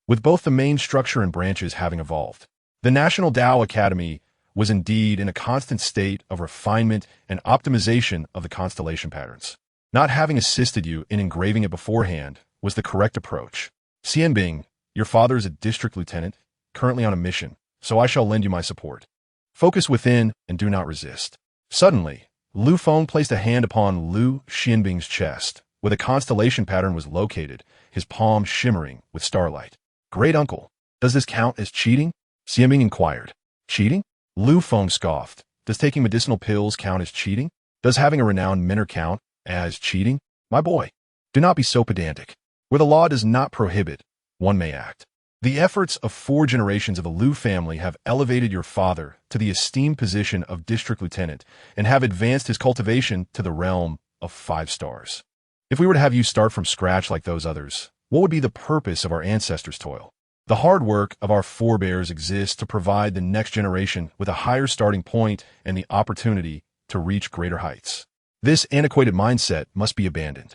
With both the main structure and branches having evolved, the National Dao Academy was indeed in a constant state of refinement and optimization of the constellation patterns. Not having assisted you in engraving it beforehand was the correct approach. Xianbing, your father is a district lieutenant, currently on a mission, so I shall lend you my support. Focus within and do not resist. Suddenly, Lu Feng placed a hand upon Lu Xianbing's chest, where the constellation pattern was located, his palm shimmering with starlight. Great uncle, does this count as cheating? Xianbing inquired. Cheating? Lu Feng scoffed. Does taking medicinal pills count as cheating? Does having a renowned mentor count as cheating? My boy, do not be so pedantic. Where the law does not prohibit, one may act. The efforts of 4 generations of the Lu family have elevated your father to the esteemed position of district lieutenant and have advanced his cultivation to the realm of 5 stars. If we were to have you start from scratch like those others, what would be the purpose of our ancestors' toil? The hard work of our forebears exists to provide the next generation with a higher starting point and the opportunity to reach greater heights. This antiquated mindset must be abandoned.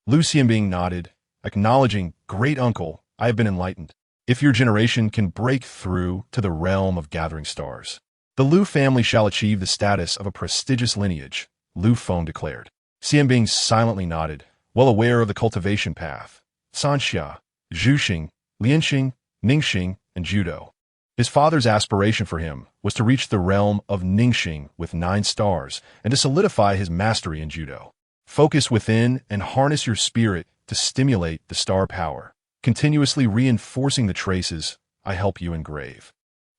Lu Xianbing nodded, acknowledging, Great uncle, I have been enlightened. If your generation can break through to the realm of gathering stars, the Lu family shall achieve the status of a prestigious lineage, Lu Feng declared. Xianbing silently nodded, well aware of the cultivation path. Sanxia, Zhuxing, Lianxing, Ningxing, and Judo. His father's aspiration for him was to reach the realm of Ningxing with 9 stars and to solidify his mastery in Judo. Focus within and harness your spirit to stimulate the star power, continuously reinforcing the traces I help you engrave.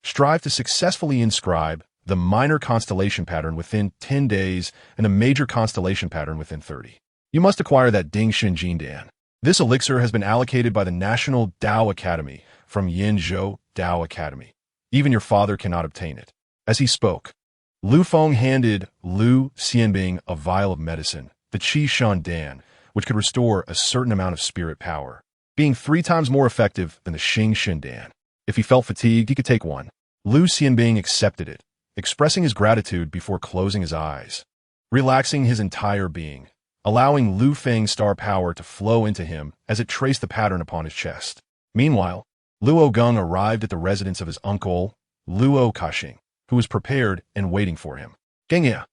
Strive to successfully inscribe the minor constellation pattern within 10 days and the major constellation pattern within 30. You must acquire that Dingxin Jindan. This elixir has been allocated by the National Dao Academy from Yinzhou Dao Academy. Even your father cannot obtain it. As he spoke, Lu Feng handed Lu Xianbing a vial of medicine, the Qi Shan Dan, which could restore a certain amount of spirit power, being 3 times more effective than the Xing Shin Dan. If he felt fatigued, he could take one. Lu Xianbing accepted it, expressing his gratitude before closing his eyes, relaxing his entire being, allowing Lu Feng's star power to flow into him as it traced the pattern upon his chest. Meanwhile, Luo Geng arrived at the residence of his uncle, Luo Kaxing, who was prepared and waiting for him. Gengya,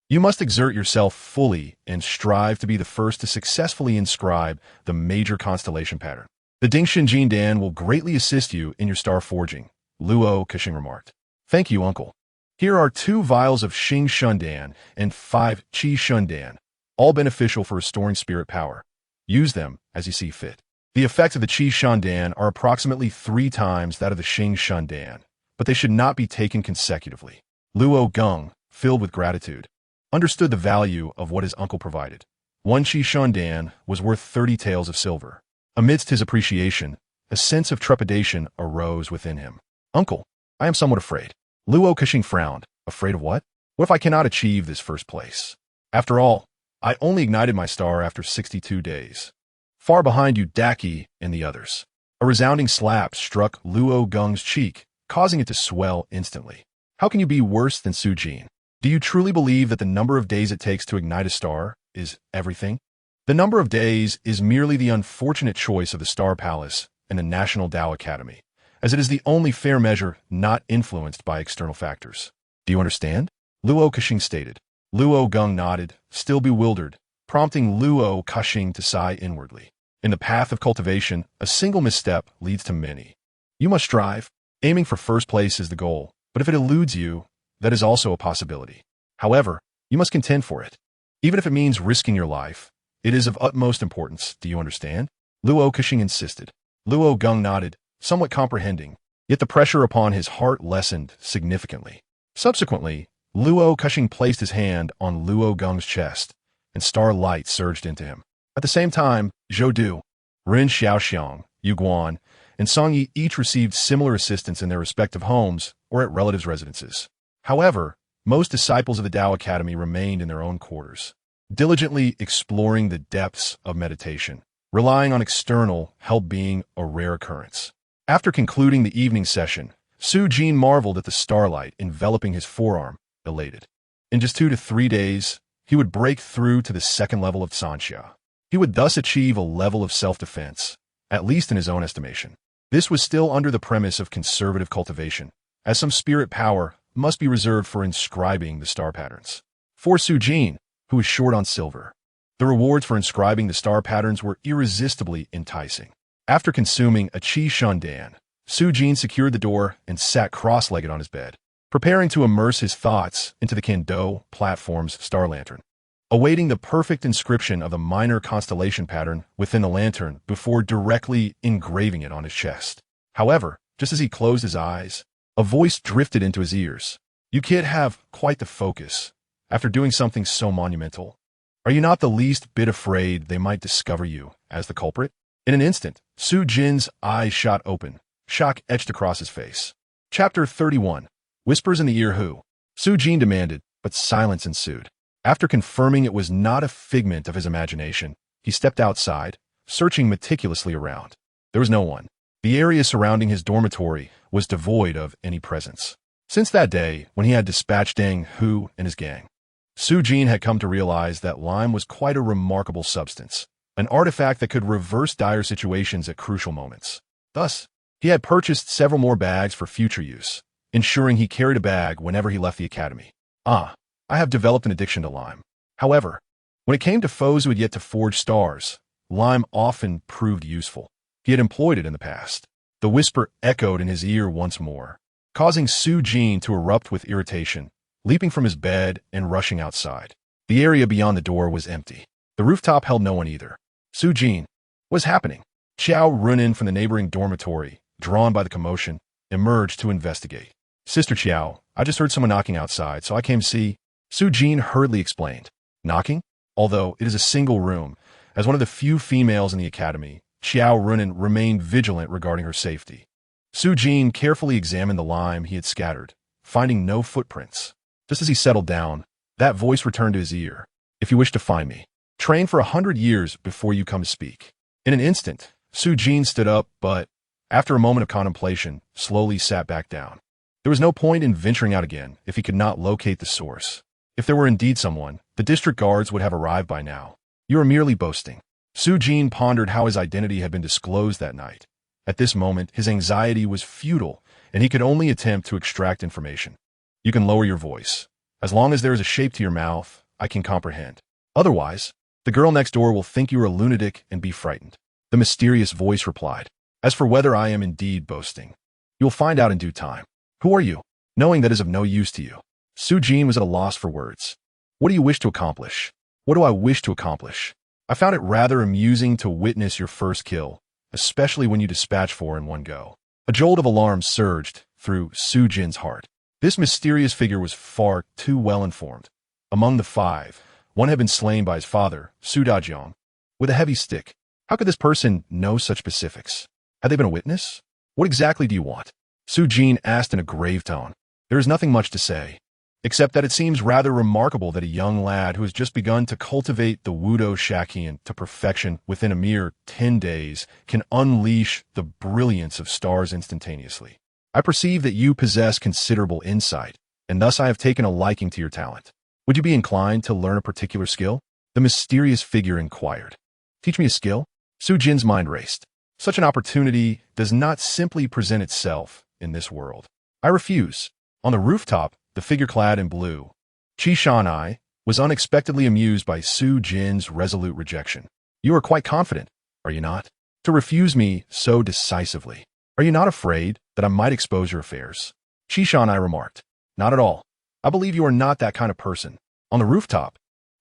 you must exert yourself fully and strive to be the first to successfully inscribe the major constellation pattern. The Dingxin Jindan will greatly assist you in your star forging, Luo Kaxing remarked. Thank you, uncle. Here are 2 vials of Xing Shundan and 5 Qi Shundan, all beneficial for restoring spirit power. Use them as you see fit. The effects of the Qi Shandan are approximately 3 times that of the Xing Shandan, but they should not be taken consecutively. Luo Geng, filled with gratitude, understood the value of what his uncle provided. 1 Qi Shandan was worth 30 taels of silver. Amidst his appreciation, a sense of trepidation arose within him. Uncle, I am somewhat afraid. Luo Kaxing frowned. Afraid of what? What if I cannot achieve this first place? After all, I only ignited my star after 62 days. Far behind you, Daki and the others. A resounding slap struck Luo Geng's cheek, causing it to swell instantly. How can you be worse than Su Jin? Do you truly believe that the number of days it takes to ignite a star is everything? The number of days is merely the unfortunate choice of the Star Palace and the National Tao Academy, as it is the only fair measure not influenced by external factors. Do you understand? Luo Kexing stated. Luo Geng nodded, still bewildered, prompting Luo Kexing to sigh inwardly. In the path of cultivation, a single misstep leads to many. You must strive. Aiming for first place is the goal, but if it eludes you, that is also a possibility. However, you must contend for it. Even if it means risking your life, it is of utmost importance. Do you understand? Luo Kexing insisted. Luo Geng nodded, somewhat comprehending, yet the pressure upon his heart lessened significantly. Subsequently, Luo Kexing placed his hand on Luo Geng's chest, and starlight surged into him. At the same time, Zhou Du, Ren Xiaoxiang, Yu Guan, and Song Yi each received similar assistance in their respective homes or at relatives' residences. However, most disciples of the Tao Academy remained in their own quarters, diligently exploring the depths of meditation, relying on external help being a rare occurrence. After concluding the evening session, Su Jin marveled at the starlight enveloping his forearm, elated. In just 2 to 3 days, he would break through to the second level of Sanxia. He would thus achieve a level of self-defense, at least in his own estimation. This was still under the premise of conservative cultivation, as some spirit power must be reserved for inscribing the star patterns. For Su Jin, who was short on silver, the rewards for inscribing the star patterns were irresistibly enticing. After consuming a Qi Shun Dan, Su Jin secured the door and sat cross-legged on his bed, preparing to immerse his thoughts into the Kendo platform's star lantern, awaiting the perfect inscription of the minor constellation pattern within the lantern before directly engraving it on his chest. However, just as he closed his eyes, a voice drifted into his ears. You kid have quite the focus. After doing something so monumental, are you not the least bit afraid they might discover you as the culprit? In an instant, Su Jin's eyes shot open, shock etched across his face. Chapter 31. Whispers in the Ear Who? Su Jin demanded, but silence ensued. After confirming it was not a figment of his imagination, he stepped outside, searching meticulously around. There was no one. The area surrounding his dormitory was devoid of any presence. Since that day, when he had dispatched Deng Hu and his gang, Su Jin had come to realize that lime was quite a remarkable substance, an artifact that could reverse dire situations at crucial moments. Thus, he had purchased several more bags for future use, ensuring he carried a bag whenever he left the academy. I have developed an addiction to lime. However, when it came to foes who had yet to forge stars, lime often proved useful. He had employed it in the past. The whisper echoed in his ear once more, causing Su Jin to erupt with irritation, leaping from his bed and rushing outside. The area beyond the door was empty. The rooftop held no one either. Su Jin, what's happening? Xiao Runin from the neighboring dormitory, drawn by the commotion, emerged to investigate. Sister Xiao, I just heard someone knocking outside, so I came to see. Su Jin hurriedly explained. Knocking? Although it is a single room, as one of the few females in the academy, Xiao Runin remained vigilant regarding her safety. Su Jin carefully examined the lime he had scattered, finding no footprints. Just as he settled down, that voice returned to his ear. If you wish to find me, train for 100 years before you come to speak. In an instant, Su Jin stood up, but, after a moment of contemplation, slowly sat back down. There was no point in venturing out again if he could not locate the source. If there were indeed someone, the district guards would have arrived by now. You are merely boasting. Su Jin pondered how his identity had been disclosed that night. At this moment, his anxiety was futile, and he could only attempt to extract information. You can lower your voice. As long as there is a shape to your mouth, I can comprehend. Otherwise, the girl next door will think you are a lunatic and be frightened. The mysterious voice replied. As for whether I am indeed boasting, you will find out in due time. Who are you? Knowing that is of no use to you. Su Jin was at a loss for words. What do you wish to accomplish? What do I wish to accomplish? I found it rather amusing to witness your first kill, especially when you dispatch 4 in one go. A jolt of alarm surged through Su Jin's heart. This mysterious figure was far too well informed. Among the 5, one had been slain by his father, Su Dajiang, with a heavy stick. How could this person know such specifics? Had they been a witness? What exactly do you want? Su Jin asked in a grave tone. There is nothing much to say. except that it seems rather remarkable that a young lad who has just begun to cultivate the Wudo Shakian to perfection within a mere 10 days can unleash the brilliance of stars instantaneously. I perceive that you possess considerable insight, and thus I have taken a liking to your talent. Would you be inclined to learn a particular skill? The mysterious figure inquired. Teach me a skill? Su Jin's mind raced. Such an opportunity does not simply present itself in this world. I refuse. On the rooftop, the figure clad in blue, Qi Shanai, was unexpectedly amused by Su Jin's resolute rejection. You are quite confident, are you not? To refuse me so decisively. Are you not afraid that I might expose your affairs? Qi Shanai remarked. Not at all. I believe you are not that kind of person. On the rooftop,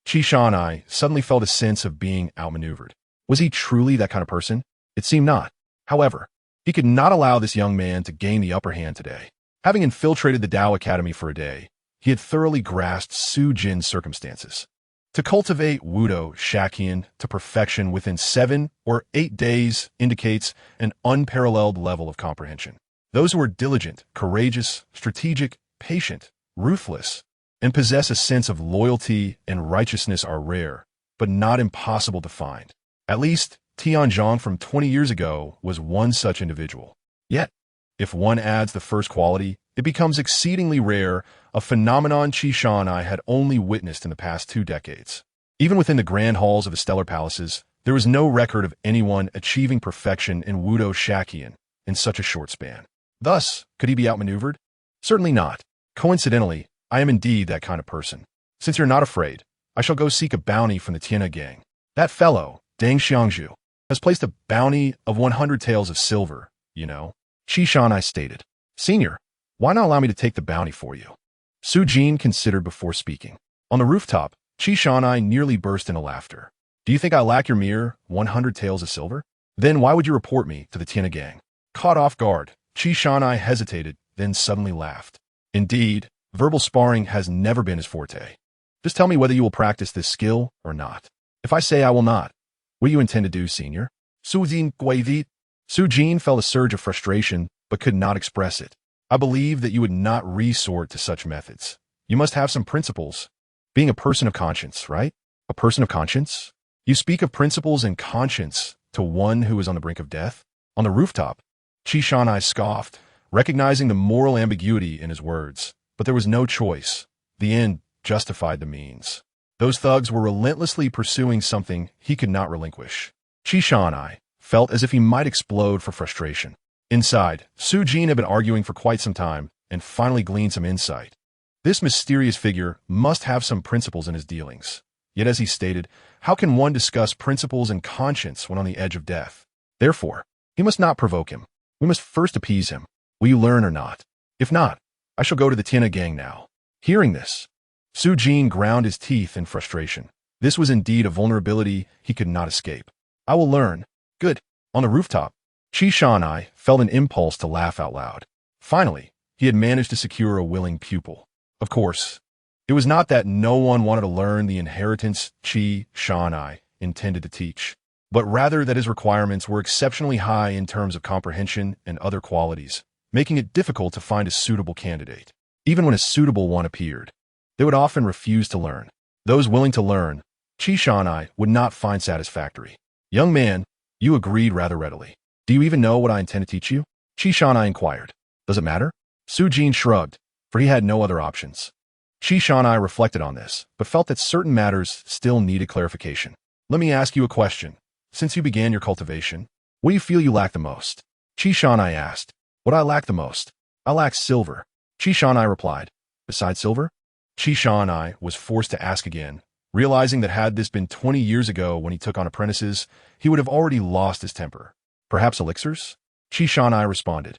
Qi Shanai suddenly felt a sense of being outmaneuvered. Was he truly that kind of person? It seemed not. However, he could not allow this young man to gain the upper hand today. Having infiltrated the Tao Academy for a day, he had thoroughly grasped Su Jin's circumstances. To cultivate Wudo Shakian to perfection within 7 or 8 days indicates an unparalleled level of comprehension. Those who are diligent, courageous, strategic, patient, ruthless, and possess a sense of loyalty and righteousness are rare, but not impossible to find. At least, Tianzhong from 20 years ago was one such individual. Yet, if one adds the first quality, it becomes exceedingly rare, a phenomenon Qi Shanai had only witnessed in the past 2 decades. Even within the grand halls of the stellar palaces, there was no record of anyone achieving perfection in Wudo Shakian in such a short span. Thus, could he be outmaneuvered? Certainly not. Coincidentally, I am indeed that kind of person. Since you're not afraid, I shall go seek a bounty from the Tiana gang. That fellow, Deng Xiangzhu, has placed a bounty of 100 taels of silver, you know. Qi Shanai stated. Senior, why not allow me to take the bounty for you? Su Jin considered before speaking. On the rooftop, Qi Shanai nearly burst into laughter. Do you think I lack your mere 100 taels of silver? Then why would you report me to the Tiana gang? Caught off guard, Qi Shanai hesitated, then suddenly laughed. Indeed, verbal sparring has never been his forte. Just tell me whether you will practice this skill or not. If I say I will not, what do you intend to do, senior? Su Jin felt a surge of frustration, but could not express it. I believe that you would not resort to such methods. You must have some principles. Being a person of conscience, right? A person of conscience? You speak of principles and conscience to one who is on the brink of death? On the rooftop, Qi Shanai scoffed, recognizing the moral ambiguity in his words. But there was no choice. The end justified the means. Those thugs were relentlessly pursuing something he could not relinquish. Qi Shanai felt as if he might explode for frustration. Inside, Su Jin had been arguing for quite some time and finally gleaned some insight. This mysterious figure must have some principles in his dealings. Yet as he stated, how can one discuss principles and conscience when on the edge of death? Therefore, he must not provoke him. We must first appease him. Will you learn or not? If not, I shall go to the Tiana gang now. Hearing this, Su Jin ground his teeth in frustration. This was indeed a vulnerability he could not escape. I will learn. Good. On the rooftop, Qi Shanai felt an impulse to laugh out loud. Finally, he had managed to secure a willing pupil. Of course, it was not that no one wanted to learn the inheritance Qi Shanai intended to teach, but rather that his requirements were exceptionally high in terms of comprehension and other qualities, making it difficult to find a suitable candidate. Even when a suitable one appeared, they would often refuse to learn. Those willing to learn, Qi Shanai would not find satisfactory. Young man, you agreed rather readily. Do you even know what I intend to teach you? Qi Shanai inquired. Does it matter? Su Jin shrugged, for he had no other options. Qi Shanai reflected on this, but felt that certain matters still needed clarification. Let me ask you a question. Since you began your cultivation, what do you feel you lack the most? Qi Shanai asked. What I lack the most? I lack silver. Qi Shanai replied. Besides silver? Qi Shanai was forced to ask again, realizing that had this been 20 years ago when he took on apprentices, he would have already lost his temper. Perhaps elixirs? Qi Shanai responded.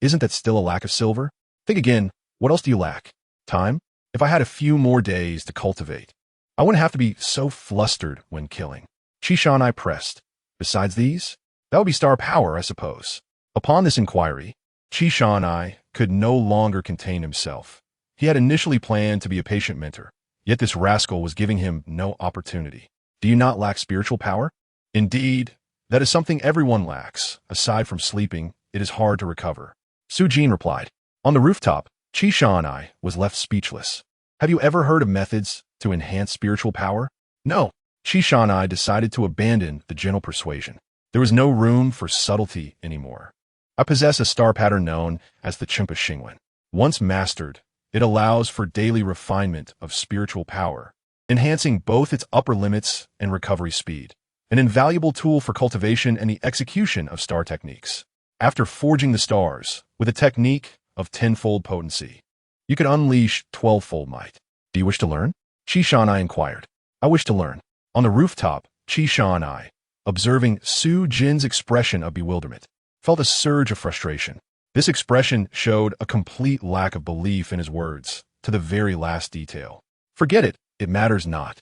Isn't that still a lack of silver? Think again, what else do you lack? Time? If I had a few more days to cultivate, I wouldn't have to be so flustered when killing. Qi Shanai pressed. Besides these? That would be star power, I suppose. Upon this inquiry, Qi Shanai could no longer contain himself. He had initially planned to be a patient mentor, yet this rascal was giving him no opportunity. Do you not lack spiritual power? Indeed, that is something everyone lacks. Aside from sleeping, it is hard to recover. Su Jin replied. On the rooftop, Qi Shanai was left speechless. Have you ever heard of methods to enhance spiritual power? No. Qi Shan I decided to abandon the gentle persuasion. There was no room for subtlety anymore. I possess a star pattern known as the Chimpa Xingwen. Once mastered, it allows for daily refinement of spiritual power, enhancing both its upper limits and recovery speed, an invaluable tool for cultivation and the execution of star techniques. After forging the stars with a technique of tenfold potency, you could unleash 12-fold might. Do you wish to learn? Qi Shan I inquired. I wish to learn. On the rooftop, Qi Shan I, observing Su Jin's expression of bewilderment, felt a surge of frustration. This expression showed a complete lack of belief in his words, to the very last detail. Forget it, it matters not.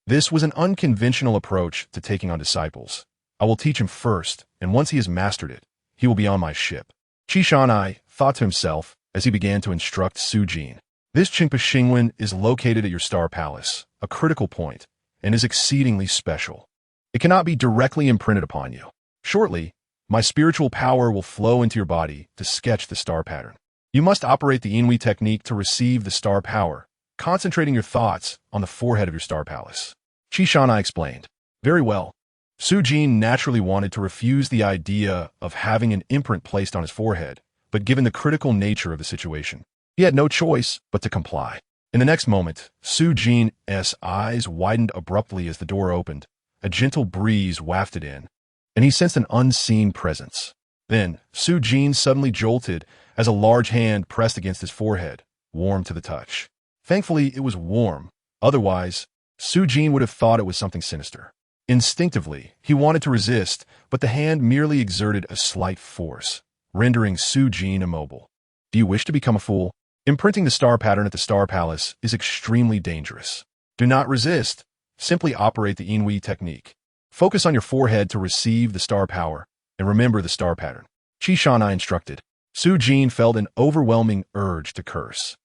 This was an unconventional approach to taking on disciples. I will teach him first, and once he has mastered it, he will be on my ship. Qi Shan I thought to himself as he began to instruct Su Jin. This Chingpa Xingwen is located at your star palace, a critical point, and is exceedingly special. It cannot be directly imprinted upon you. Shortly, my spiritual power will flow into your body to sketch the star pattern. You must operate the Inui technique to receive the star power, concentrating your thoughts on the forehead of your star palace. Qi Shan I explained. Very well. Su Jin naturally wanted to refuse the idea of having an imprint placed on his forehead, but given the critical nature of the situation, he had no choice but to comply. In the next moment, Su Jin's eyes widened abruptly as the door opened. A gentle breeze wafted in, and he sensed an unseen presence. Then, Su Jin suddenly jolted as a large hand pressed against his forehead, warm to the touch. Thankfully, it was warm. Otherwise, Su Jin would have thought it was something sinister. Instinctively, he wanted to resist, but the hand merely exerted a slight force, rendering Su Jin immobile. Do you wish to become a fool? Imprinting the star pattern at the star palace is extremely dangerous. Do not resist. Simply operate the Inui technique. Focus on your forehead to receive the star power, and remember the star pattern. Qi Shan I instructed. Su Jin felt an overwhelming urge to curse.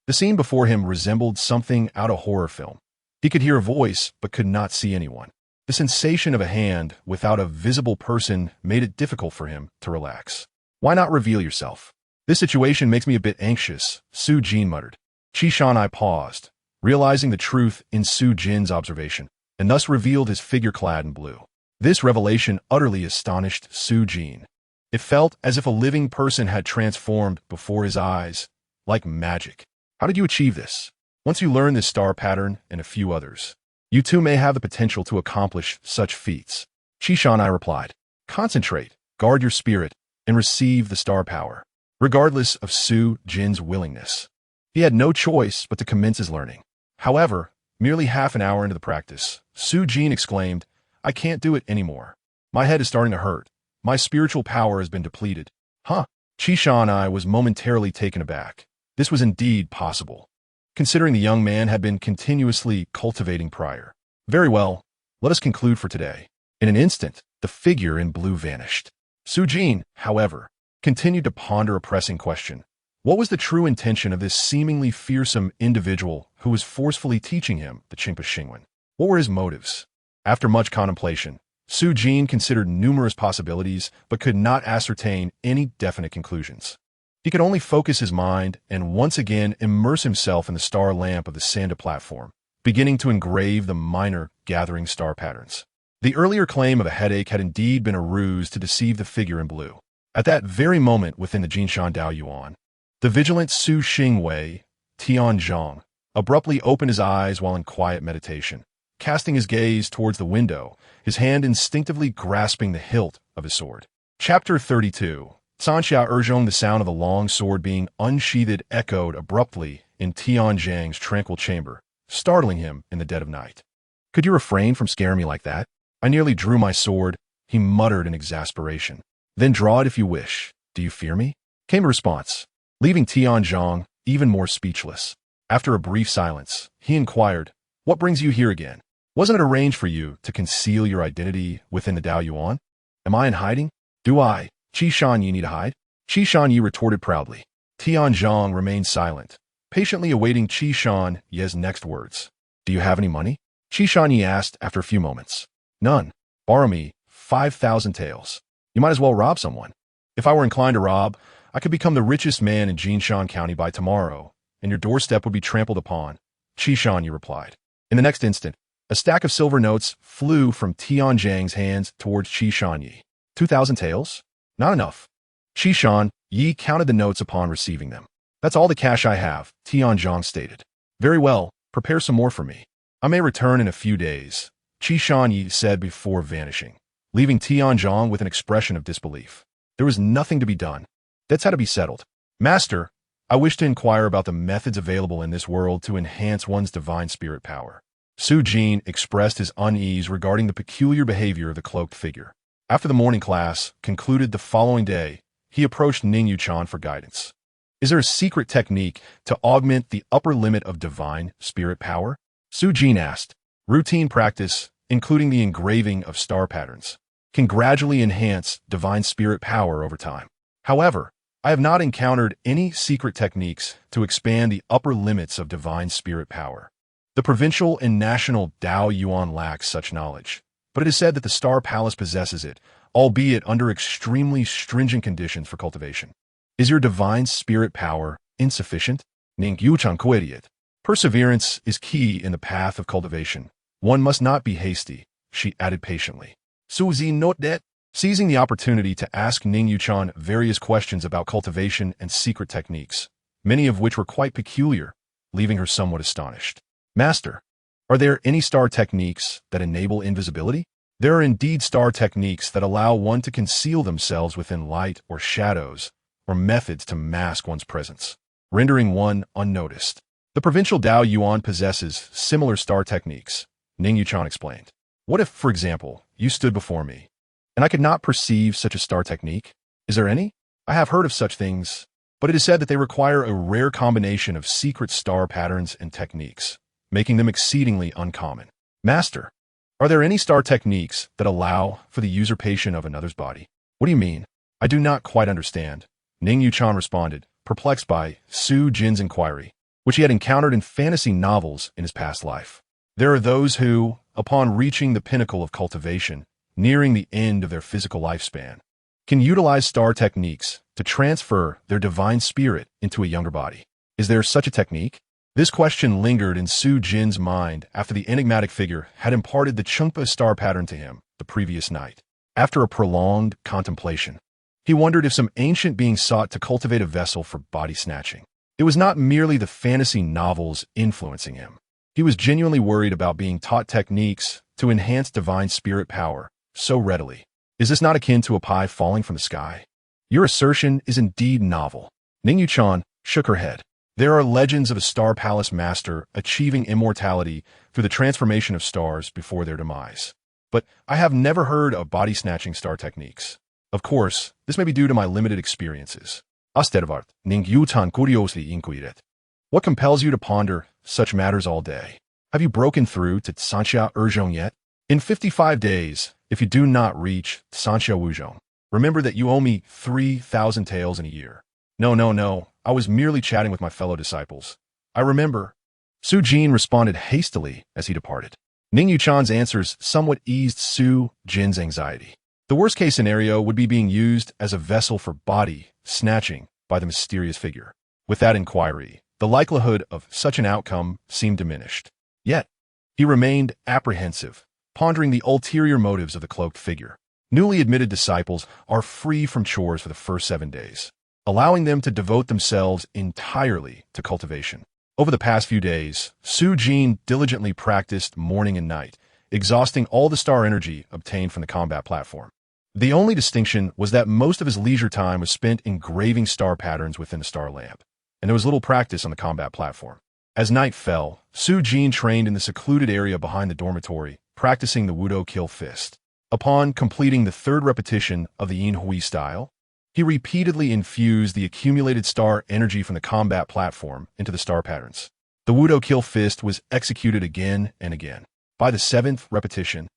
The scene before him resembled something out of a horror film. He could hear a voice, but could not see anyone. The sensation of a hand without a visible person made it difficult for him to relax. Why not reveal yourself? This situation makes me a bit anxious, Su Jin muttered. Qi Shan I paused, realizing the truth in Su Jin's observation, and thus revealed his figure clad in blue. This revelation utterly astonished Su Jin. It felt as if a living person had transformed before his eyes, like magic. How did you achieve this? Once you learn this star pattern and a few others, you too may have the potential to accomplish such feats. Qi Shan I replied. Concentrate, guard your spirit, and receive the star power. Regardless of Su Jin's willingness, he had no choice but to commence his learning. However, merely half an hour into the practice, Su Jin exclaimed, I can't do it anymore. My head is starting to hurt. My spiritual power has been depleted. Huh? Qi Shan I was momentarily taken aback. This was indeed possible, considering the young man had been continuously cultivating prior. Very well, let us conclude for today. In an instant, the figure in blue vanished. Su Jin, however, continued to ponder a pressing question. What was the true intention of this seemingly fearsome individual who was forcefully teaching him the Chingpa Xingwen? What were his motives? After much contemplation, Su Jin considered numerous possibilities but could not ascertain any definite conclusions. He could only focus his mind and once again immerse himself in the star lamp of the Sanda platform, beginning to engrave the minor gathering star patterns. The earlier claim of a headache had indeed been a ruse to deceive the figure in blue. At that very moment within the Jinshan Dao Yuan, the vigilant Su Xingwei, Tianzhong, abruptly opened his eyes while in quiet meditation, casting his gaze towards the window, his hand instinctively grasping the hilt of his sword. Chapter 32. Sanxia Erzhong, the sound of the long sword being unsheathed echoed abruptly in Tianzhang's tranquil chamber, startling him in the dead of night. Could you refrain from scaring me like that? I nearly drew my sword, he muttered in exasperation. Then draw it if you wish. Do you fear me? Came a response, leaving Tianzhong even more speechless. After a brief silence, he inquired, What brings you here again? Wasn't it arranged for you to conceal your identity within the Dao Yuan? Am I in hiding? Do I, Qi Shan Yi, need to hide? Qi Shan Yi retorted proudly. Tianzhong remained silent, patiently awaiting Qi Shan Yi's next words. Do you have any money? Qi Shan Yi asked after a few moments. None. Borrow me 5,000 taels. You might as well rob someone. If I were inclined to rob, I could become the richest man in Jinshan County by tomorrow, and your doorstep would be trampled upon. Qishan replied. In the next instant, a stack of silver notes flew from Tianjiang's hands towards Qishan Yi. 2,000 taels? Not enough. Qishan Yi counted the notes upon receiving them. That's all the cash I have, Tianjiang stated. Very well, prepare some more for me. I may return in a few days, Qishan Yi said before vanishing, leaving Tianjiang with an expression of disbelief. There was nothing to be done. Debts had to be settled. Master, I wish to inquire about the methods available in this world to enhance one's divine spirit power. Su Jin expressed his unease regarding the peculiar behavior of the cloaked figure. After the morning class concluded the following day, he approached Ning Yuchan for guidance. Is there a secret technique to augment the upper limit of divine spirit power? Su Jin asked. Routine practice, including the engraving of star patterns, can gradually enhance divine spirit power over time. However, I have not encountered any secret techniques to expand the upper limits of divine spirit power. The provincial and national Dao Yuan lacks such knowledge, but it is said that the Star Palace possesses it, albeit under extremely stringent conditions for cultivation. Is your divine spirit power insufficient? Ning Yuchan queried. Perseverance is key in the path of cultivation. One must not be hasty, she added patiently. Su Jin noted that, seizing the opportunity to ask Ning Yuchan various questions about cultivation and secret techniques, many of which were quite peculiar, leaving her somewhat astonished. Master, are there any star techniques that enable invisibility? There are indeed star techniques that allow one to conceal themselves within light or shadows, or methods to mask one's presence, rendering one unnoticed. The provincial Dao Yuan possesses similar star techniques, Ning Yuchan explained. What if, for example, you stood before me, and I could not perceive such a star technique? Is there any? I have heard of such things, but it is said that they require a rare combination of secret star patterns and techniques, making them exceedingly uncommon. Master, are there any star techniques that allow for the usurpation of another's body? What do you mean? I do not quite understand, Ning Yuchan responded, perplexed by Su Jin's inquiry, which he had encountered in fantasy novels in his past life. There are those who, upon reaching the pinnacle of cultivation, nearing the end of their physical lifespan, can utilize star techniques to transfer their divine spirit into a younger body. Is there such a technique? This question lingered in Su Jin's mind after the enigmatic figure had imparted the Chungpa star pattern to him the previous night. After a prolonged contemplation, he wondered if some ancient being sought to cultivate a vessel for body snatching. It was not merely the fantasy novels influencing him. He was genuinely worried about being taught techniques to enhance divine spirit power so readily. Is this not akin to a pie falling from the sky? Your assertion is indeed novel. Ning Yuchan shook her head. There are legends of a Star Palace master achieving immortality through the transformation of stars before their demise. But I have never heard of body-snatching star techniques. Of course, this may be due to my limited experiences. Astervart, Ning Yuchan curiously inquired. What compels you to ponder such matters all day? Have you broken through to Sanxia Wuzhong yet? In 55 days, if you do not reach Sanxia Wuzhong, remember that you owe me 3,000 taels in a year. No, I was merely chatting with my fellow disciples. I remember. Su Jin responded hastily as he departed. Ning Yuchan's answers somewhat eased Su Jin's anxiety. The worst-case scenario would be being used as a vessel for body snatching by the mysterious figure. With that inquiry, the likelihood of such an outcome seemed diminished. Yet, he remained apprehensive, pondering the ulterior motives of the cloaked figure. Newly admitted disciples are free from chores for the first 7 days, allowing them to devote themselves entirely to cultivation. Over the past few days, Su Jin diligently practiced morning and night, exhausting all the star energy obtained from the combat platform. The only distinction was that most of his leisure time was spent engraving star patterns within the star lamp, and there was little practice on the combat platform. As night fell, Su Jin trained in the secluded area behind the dormitory, practicing the Wudo Kill Fist. Upon completing the 3rd repetition of the Yin Hui style, he repeatedly infused the accumulated star energy from the combat platform into the star patterns. The Wudo Kill Fist was executed again and again. By the 7th repetition,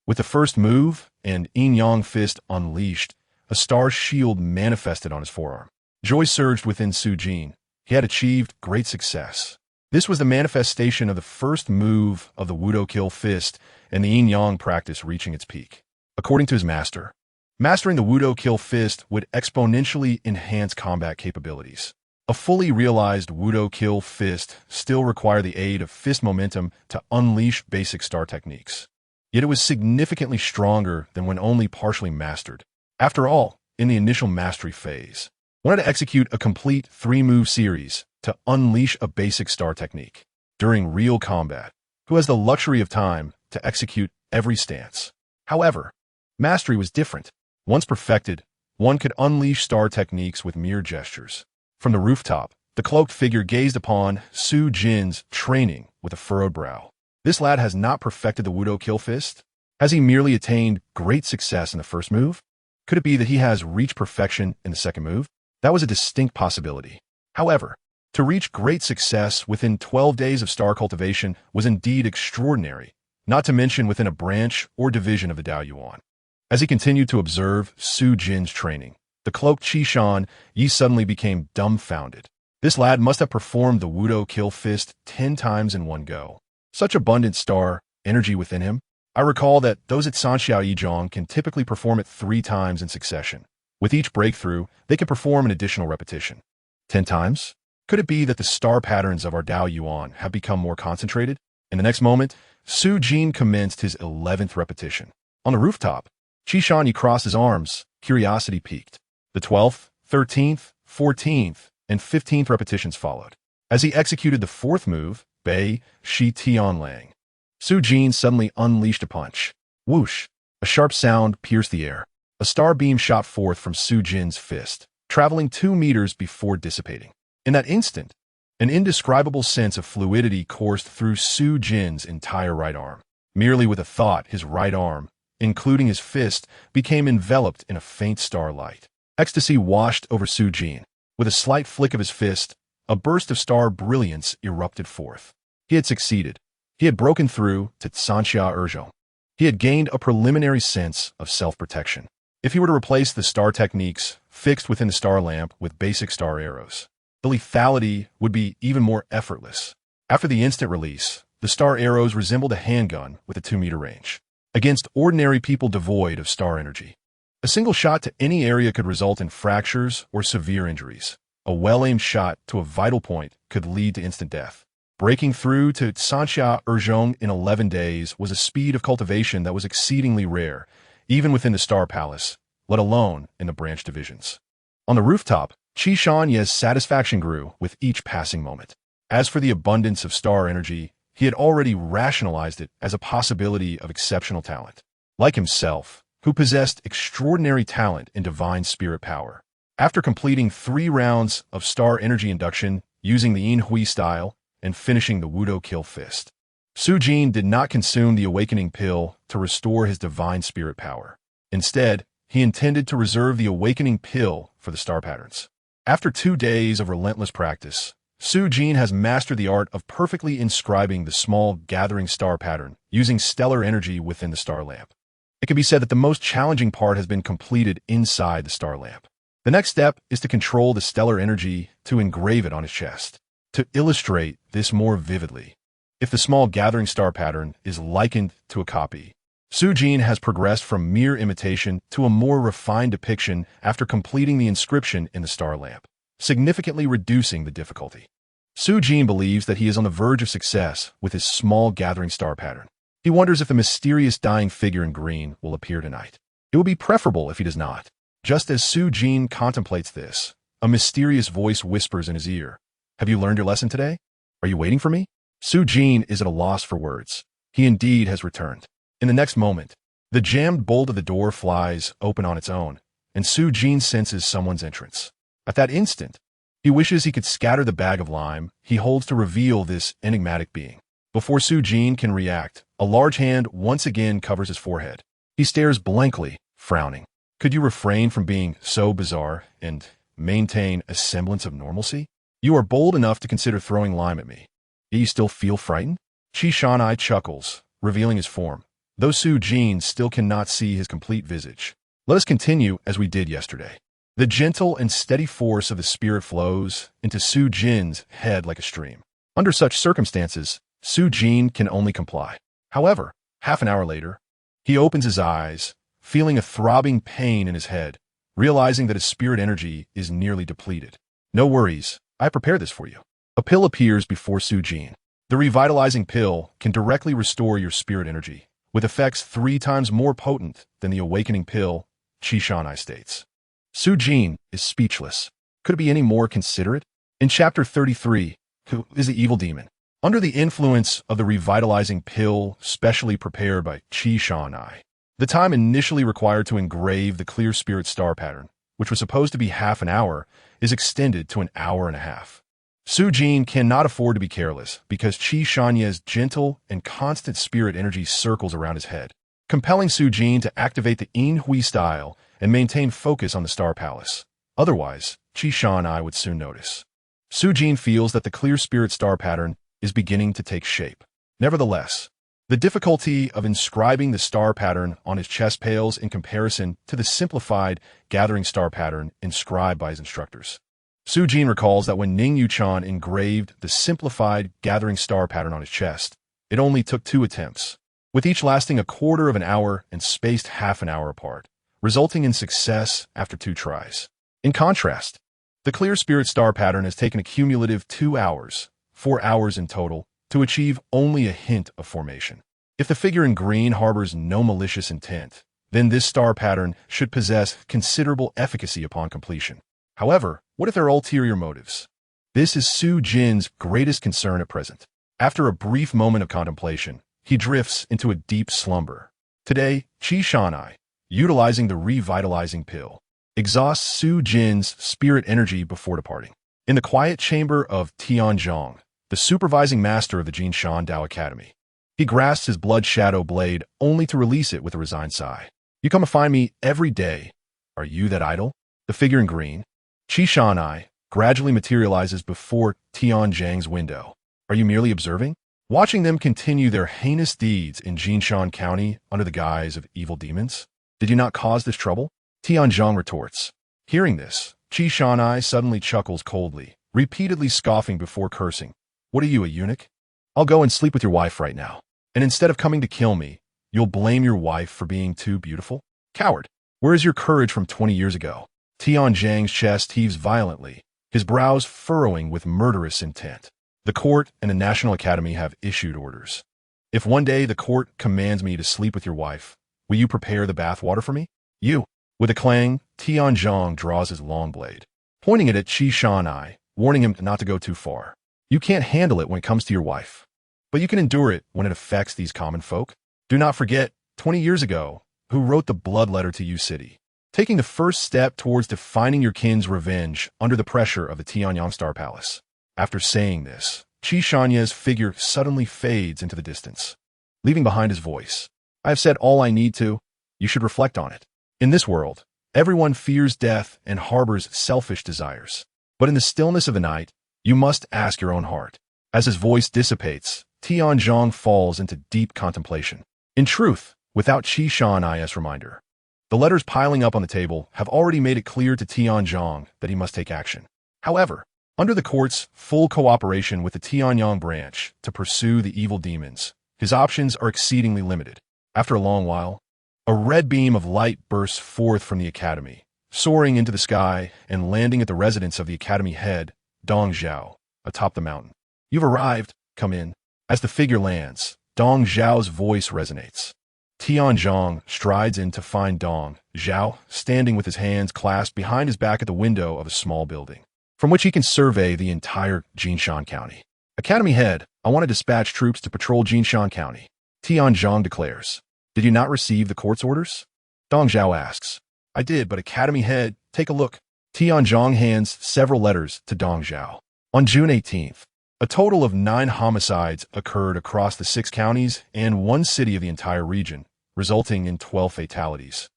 with the first move and Yin Yang Fist unleashed, a star shield manifested on his forearm. Joy surged within Su Jin. He had achieved great success. This was the manifestation of the first move of the Wudo Kill Fist and the Yin Yang practice reaching its peak. According to his master, mastering the Wudo Kill Fist would exponentially enhance combat capabilities. A fully realized Wudo Kill Fist still required the aid of fist momentum to unleash basic star techniques. Yet it was significantly stronger than when only partially mastered. After all, in the initial mastery phase, one had to execute a complete 3-move series to unleash a basic star technique. During real combat, who has the luxury of time to execute every stance? However, mastery was different. Once perfected, one could unleash star techniques with mere gestures. From the rooftop, the cloaked figure gazed upon Su Jin's training with a furrowed brow. This lad has not perfected the Wudo Kill Fist? Has he merely attained great success in the first move? Could it be that he has reached perfection in the second move? That was a distinct possibility. However, to reach great success within 12 days of star cultivation was indeed extraordinary, not to mention within a branch or division of the Dao Yuan. As he continued to observe Su Jin's training, the cloaked Qishan Yi suddenly became dumbfounded. This lad must have performed the Wudo Kill Fist 10 times in one go. Such abundant star energy within him. I recall that those at Sanxiao Yizhong can typically perform it 3 times in succession. With each breakthrough, they can perform an additional repetition. 10 times? Could it be that the star patterns of our Dao Yuan have become more concentrated? In the next moment, Su Jin commenced his 11th repetition. On the rooftop, Qishan Yi crossed his arms, curiosity piqued. The 12th, 13th, 14th, and 15th repetitions followed. As he executed the 4th move, Bei Shi Tian Lang, Su Jin suddenly unleashed a punch. Whoosh! A sharp sound pierced the air. A star beam shot forth from Su Jin's fist, traveling 2 meters before dissipating. In that instant, an indescribable sense of fluidity coursed through Su Jin's entire right arm. Merely with a thought, his right arm, including his fist, became enveloped in a faint starlight. Ecstasy washed over Su Jin. With a slight flick of his fist, a burst of star brilliance erupted forth. He had succeeded. He had broken through to Sanxia Yizhong. He had gained a preliminary sense of self-protection. If he were to replace the star techniques fixed within the star lamp with basic star arrows, the lethality would be even more effortless. After the instant release, the star arrows resembled a handgun with a 2-meter range. Against ordinary people devoid of star energy, a single shot to any area could result in fractures or severe injuries. A well-aimed shot to a vital point could lead to instant death. Breaking through to Sanxia Yizhong in 11 days was a speed of cultivation that was exceedingly rare, even within the Star Palace, let alone in the branch divisions. On the rooftop, Qishan Yi's satisfaction grew with each passing moment. As for the abundance of star energy, he had already rationalized it as a possibility of exceptional talent. Like himself, who possessed extraordinary talent in divine spirit power. After completing 3 rounds of star energy induction using the Yin Hui style and finishing the Wudo Kill Fist, Su Jin did not consume the awakening pill to restore his divine spirit power. Instead, he intended to reserve the awakening pill for the star patterns. After 2 days of relentless practice, Su Jin has mastered the art of perfectly inscribing the small gathering star pattern using stellar energy within the star lamp. It can be said that the most challenging part has been completed inside the star lamp. The next step is to control the stellar energy to engrave it on his chest. To illustrate this more vividly, if the small gathering star pattern is likened to a copy, Su Jin has progressed from mere imitation to a more refined depiction after completing the inscription in the star lamp, significantly reducing the difficulty. Su Jin believes that he is on the verge of success with his small gathering star pattern. He wonders if the mysterious dying figure in green will appear tonight. It would be preferable if he does not. Just as Su Jin contemplates this, a mysterious voice whispers in his ear, "Have you learned your lesson today? Are you waiting for me?" Su Jin is at a loss for words. He indeed has returned. In the next moment, the jammed bolt of the door flies open on its own, and Su Jin senses someone's entrance. At that instant, he wishes he could scatter the bag of lime he holds to reveal this enigmatic being. Before Su Jin can react, a large hand once again covers his forehead. He stares blankly, frowning. Could you refrain from being so bizarre and maintain a semblance of normalcy? You are bold enough to consider throwing lime at me. Do you still feel frightened? Qishan Yi chuckles, revealing his form, though Su Jin still cannot see his complete visage. Let us continue as we did yesterday. The gentle and steady force of the spirit flows into Su Jin's head like a stream. Under such circumstances, Su Jin can only comply. However, half an hour later, he opens his eyes, feeling a throbbing pain in his head, realizing that his spirit energy is nearly depleted. No worries, I prepared this for you. A pill appears before Su Jin. The revitalizing pill can directly restore your spirit energy, with effects 3 times more potent than the awakening pill, Qi Shanai states. Su Jin is speechless. Could it be any more considerate? In Chapter 33, who is the evil demon? Under the influence of the revitalizing pill specially prepared by Qi Shanai, the time initially required to engrave the clear spirit star pattern, which was supposed to be half an hour, is extended to an hour and a half. Su Jin cannot afford to be careless because Qi Shanye's gentle and constant spirit energy circles around his head, compelling Su Jin to activate the Yin Hui style and maintain focus on the Star Palace. Otherwise, Qi Shanai would soon notice. Su Jin feels that the clear spirit star pattern is beginning to take shape. Nevertheless, the difficulty of inscribing the star pattern on his chest pales in comparison to the simplified gathering star pattern inscribed by his instructors. Su Jin recalls that when Ning Yuchan engraved the simplified gathering star pattern on his chest, it only took 2 attempts, with each lasting a quarter of an hour and spaced half an hour apart, resulting in success after 2 tries. In contrast, the clear spirit star pattern has taken a cumulative 2 hours, 4 hours in total, to achieve only a hint of formation. If the figure in green harbors no malicious intent, then this star pattern should possess considerable efficacy upon completion. However, what if there are ulterior motives? This is Su Jin's greatest concern at present. After a brief moment of contemplation, he drifts into a deep slumber. Today, Qi Shanai, utilizing the revitalizing pill, exhausts Su Jin's spirit energy before departing. In the quiet chamber of Tianzhong, the supervising master of the Jinshan Dao Academy, he grasps his blood shadow blade only to release it with a resigned sigh. You come to find me every day. Are you that idol? The figure in green, Qi Shanai, gradually materializes before Tianzhang's window. Are you merely observing? Watching them continue their heinous deeds in Jinshan County under the guise of evil demons? Did you not cause this trouble? Tianzhang retorts. Hearing this, Qi Shanai suddenly chuckles coldly, repeatedly scoffing before cursing. What are you, a eunuch? I'll go and sleep with your wife right now. And instead of coming to kill me, you'll blame your wife for being too beautiful? Coward! Where is your courage from 20 years ago? Tianzhang's chest heaves violently, his brows furrowing with murderous intent. The court and the National Academy have issued orders. If one day the court commands me to sleep with your wife, will you prepare the bath water for me? You. With a clang, Tianzhang draws his long blade, pointing it at Qi Shanai, warning him not to go too far. You can't handle it when it comes to your wife, but you can endure it when it affects these common folk. Do not forget, 20 years ago, who wrote the blood letter to Yu City, taking the first step towards defining your kin's revenge under the pressure of the Tianyang Star Palace. After saying this, Qi Shanye's figure suddenly fades into the distance, leaving behind his voice. I have said all I need to. You should reflect on it. In this world, everyone fears death and harbors selfish desires. But in the stillness of the night, you must ask your own heart. As his voice dissipates, Tianzhang falls into deep contemplation. In truth, without Qi Shanai as reminder, the letters piling up on the table have already made it clear to Tianzhang that he must take action. However, under the court's full cooperation with the Tianyang branch to pursue the evil demons, his options are exceedingly limited. After a long while, a red beam of light bursts forth from the academy, soaring into the sky and landing at the residence of the academy head, Dong Zhao, atop the mountain. You've arrived, come in. As the figure lands, Dong Zhao's voice resonates. Tianzhang strides in to find Dong Zhao standing with his hands clasped behind his back at the window of a small building, from which he can survey the entire Jinshan County. Academy head, I want to dispatch troops to patrol Jinshan County, Tianzhang declares. Did you not receive the court's orders? Dong Zhao asks. I did, but Academy head, take a look. Tianzhang hands several letters to Dong Zhao. On June 18th, a total of 9 homicides occurred across the 6 counties and 1 city of the entire region, resulting in 12 fatalities,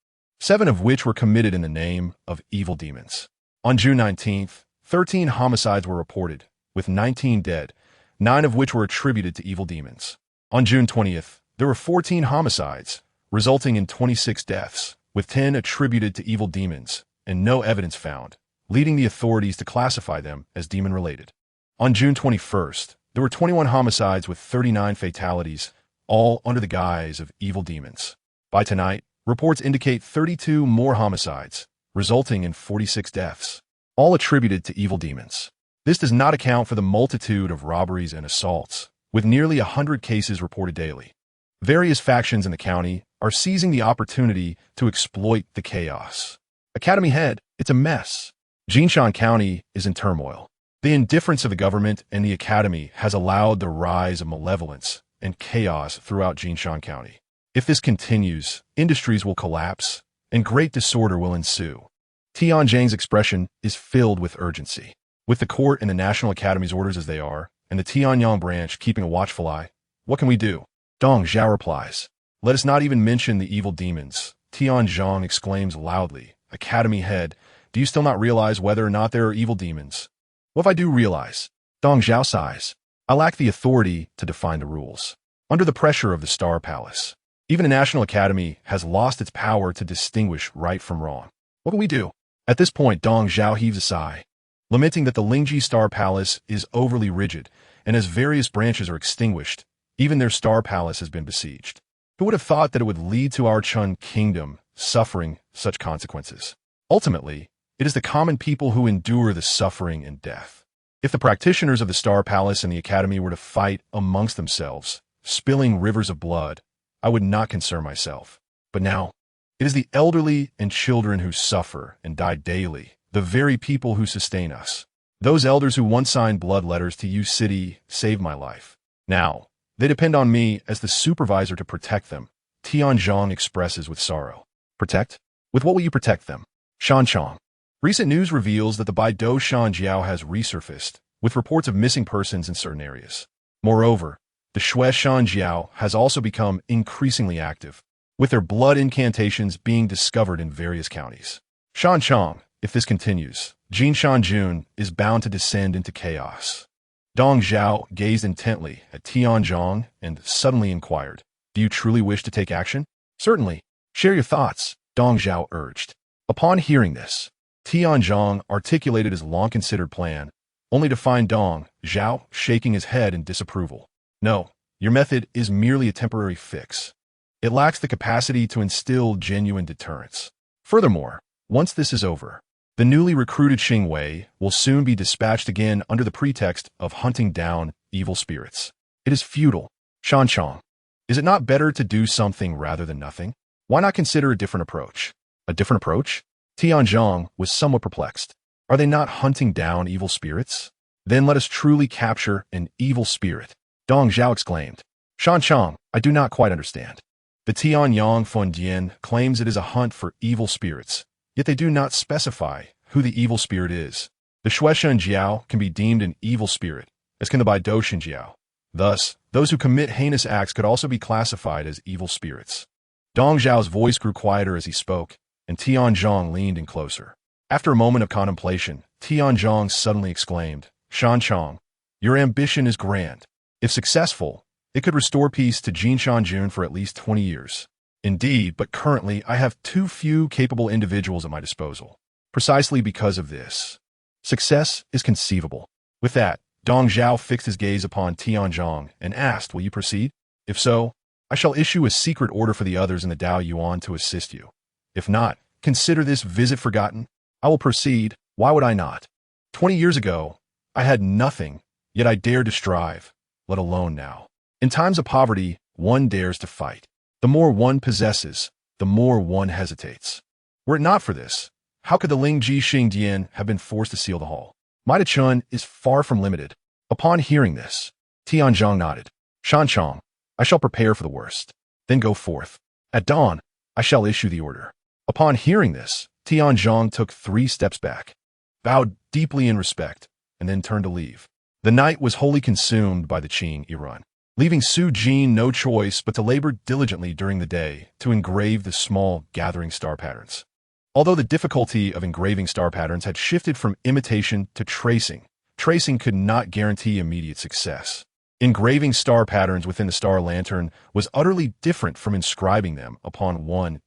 7 of which were committed in the name of evil demons. On June 19th, 13 homicides were reported, with 19 dead, 9 of which were attributed to evil demons. On June 20th, there were 14 homicides, resulting in 26 deaths, with 10 attributed to evil demons, and no evidence found, leading the authorities to classify them as demon-related. On June 21st, there were 21 homicides with 39 fatalities, all under the guise of evil demons. By tonight, reports indicate 32 more homicides, resulting in 46 deaths, all attributed to evil demons. This does not account for the multitude of robberies and assaults, with nearly 100 cases reported daily. Various factions in the county are seizing the opportunity to exploit the chaos. Academy Head, it's a mess. Jinshan County is in turmoil. The indifference of the government and the academy has allowed the rise of malevolence and chaos throughout Jinshan County. If this continues, industries will collapse, and great disorder will ensue. Tianjang's expression is filled with urgency. With the court and the National Academy's orders as they are, and the Tianyang branch keeping a watchful eye, what can we do? Dong Zhao replies, let us not even mention the evil demons. Tianzhang exclaims loudly, Academy Head, do you still not realize whether or not there are evil demons? What if I do realize? Dong Zhao sighs, I lack the authority to define the rules. Under the pressure of the Star Palace, even the National Academy has lost its power to distinguish right from wrong. What can we do? At this point, Dong Zhao heaves a sigh, lamenting that the Lingji Star Palace is overly rigid, and as various branches are extinguished, even their Star Palace has been besieged. Who would have thought that it would lead to our Chun kingdom suffering such consequences? Ultimately, it is the common people who endure the suffering and death. If the practitioners of the Star Palace and the Academy were to fight amongst themselves, spilling rivers of blood, I would not concern myself. But now, it is the elderly and children who suffer and die daily, the very people who sustain us. Those elders who once signed blood letters to U City saved my life. Now, they depend on me as the supervisor to protect them. Tianzhang expresses with sorrow. Protect? With what will you protect them? Shanchang. Recent news reveals that the Baido Shanjiao has resurfaced, with reports of missing persons in certain areas. Moreover, the Shui Shanjiao has also become increasingly active, with their blood incantations being discovered in various counties. Shanchang, if this continues, Jinshanjun is bound to descend into chaos. Dong Zhao gazed intently at Tianzhang and suddenly inquired, do you truly wish to take action? Certainly. Share your thoughts, Dong Zhao urged. Upon hearing this, Tianzhang articulated his long-considered plan, only to find Dong Zhao shaking his head in disapproval. No, your method is merely a temporary fix. It lacks the capacity to instill genuine deterrence. Furthermore, once this is over, the newly recruited Xing Wei will soon be dispatched again under the pretext of hunting down evil spirits. It is futile. Shanchang, is it not better to do something rather than nothing? Why not consider a different approach? A different approach? Tianzhang was somewhat perplexed. Are they not hunting down evil spirits? Then let us truly capture an evil spirit. Dong Zhao exclaimed. Shanchang, I do not quite understand. The Tianyang Fondian claims it is a hunt for evil spirits, yet they do not specify who the evil spirit is. The Shui Shenjiao can be deemed an evil spirit, as can the Baido Shenjiao. Thus, those who commit heinous acts could also be classified as evil spirits. Dong Zhao's voice grew quieter as he spoke, and Tianzhang leaned in closer. After a moment of contemplation, Tianzhang suddenly exclaimed, Shanchang, your ambition is grand. If successful, it could restore peace to Jinshanjun for at least 20 years. Indeed, but currently I have too few capable individuals at my disposal. Precisely because of this, success is conceivable. With that, Dong Zhao fixed his gaze upon Tianzhang and asked, will you proceed? If so, I shall issue a secret order for the others in the Dao Yuan to assist you. If not, consider this visit forgotten. I will proceed. Why would I not? 20 years ago, I had nothing, yet I dared to strive, let alone now. In times of poverty, one dares to fight. The more one possesses, the more one hesitates. Were it not for this, how could the Lingji Xingdian have been forced to seal the hall? Maida Chun is far from limited. Upon hearing this, Tianzhang nodded. Shanchang, I shall prepare for the worst. Then go forth. At dawn, I shall issue the order. Upon hearing this, Tianzhang took 3 steps back, bowed deeply in respect, and then turned to leave. The night was wholly consumed by the Qing Iran, leaving Su Jin no choice but to labor diligently during the day to engrave the small gathering star patterns. Although the difficulty of engraving star patterns had shifted from imitation to tracing, tracing could not guarantee immediate success. Engraving star patterns within the star lantern was utterly different from inscribing them upon one's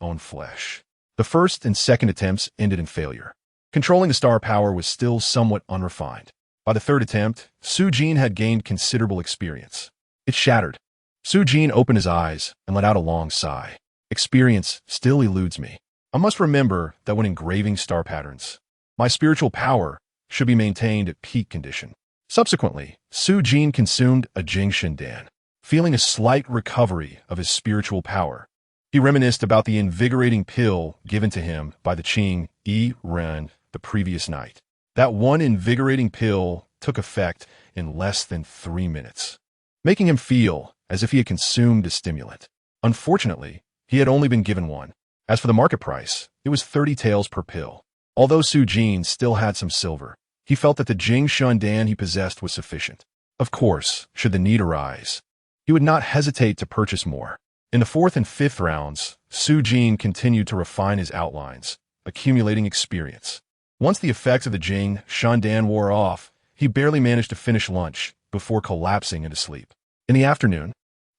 own flesh. The first and second attempts ended in failure. Controlling the star power was still somewhat unrefined. By the third attempt, Su Jin had gained considerable experience. It shattered. Su Jin opened his eyes and let out a long sigh. Experience still eludes me. I must remember that when engraving star patterns, my spiritual power should be maintained at peak condition. Subsequently, Su Jin consumed a Jing Shindan, feeling a slight recovery of his spiritual power. He reminisced about the invigorating pill given to him by the Qing Yi Ren the previous night. That one invigorating pill took effect in less than 3 minutes, making him feel as if he had consumed a stimulant. Unfortunately, he had only been given one. As for the market price, it was 30 taels per pill. Although Su Jin still had some silver, he felt that the Jing Shandan he possessed was sufficient. Of course, should the need arise, he would not hesitate to purchase more. In the 4th and 5th rounds, Su Jin continued to refine his outlines, accumulating experience. Once the effects of the Jing Shandan wore off, he barely managed to finish lunch before collapsing into sleep. In the afternoon,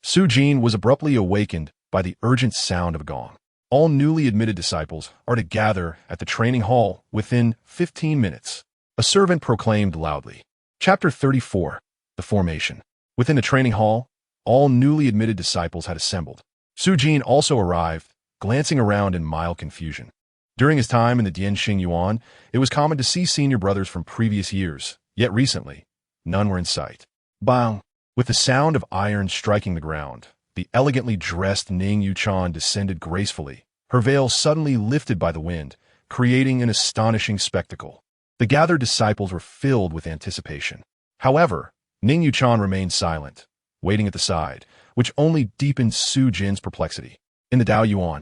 Su Jin was abruptly awakened by the urgent sound of a gong. All newly admitted disciples are to gather at the training hall within 15 minutes. A servant proclaimed loudly. Chapter 34. The Formation. Within the training hall, all newly admitted disciples had assembled. Su Jin also arrived, glancing around in mild confusion. During his time in the Dianxing Yuan, it was common to see senior brothers from previous years, yet recently, none were in sight. Bang! With the sound of iron striking the ground, the elegantly dressed Ning Yuchan descended gracefully, her veil suddenly lifted by the wind, creating an astonishing spectacle. The gathered disciples were filled with anticipation. However, Ning Yuchan remained silent, waiting at the side, which only deepened Su Jin's perplexity. In the Dao Yuan,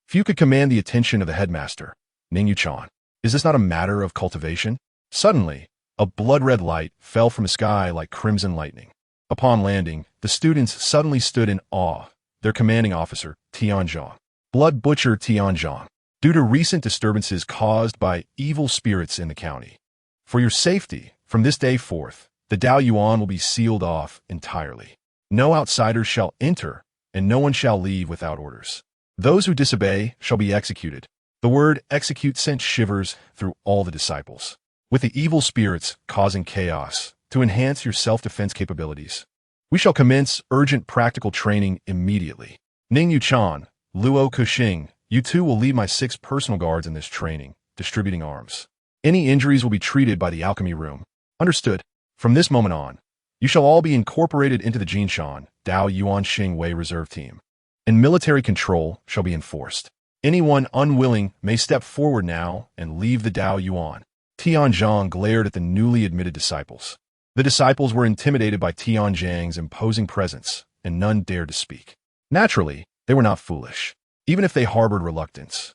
few could command the attention of the headmaster. Ning Yuchan, is this not a matter of cultivation? Suddenly, a blood-red light fell from the sky like crimson lightning. Upon landing, the students suddenly stood in awe. Their commanding officer, Tianzhong, Blood Butcher Tianzhong, due to recent disturbances caused by evil spirits in the county. For your safety, from this day forth, the Dao Yuan will be sealed off entirely. No outsiders shall enter, and no one shall leave without orders. Those who disobey shall be executed. The word execute sent shivers through all the disciples. With the evil spirits causing chaos, to enhance your self-defense capabilities, we shall commence urgent practical training immediately. Ning Yuchan, Luo Kuxing, you two will lead my 6 personal guards in this training, distributing arms. Any injuries will be treated by the alchemy room. Understood. From this moment on, you shall all be incorporated into the Jinshan, Dao Yuan Xing Wei Reserve Team, and military control shall be enforced. Anyone unwilling may step forward now and leave the Dao Yuan. Tianzhong glared at the newly admitted disciples. The disciples were intimidated by Tianzhang's imposing presence, and none dared to speak. Naturally, they were not foolish, even if they harbored reluctance.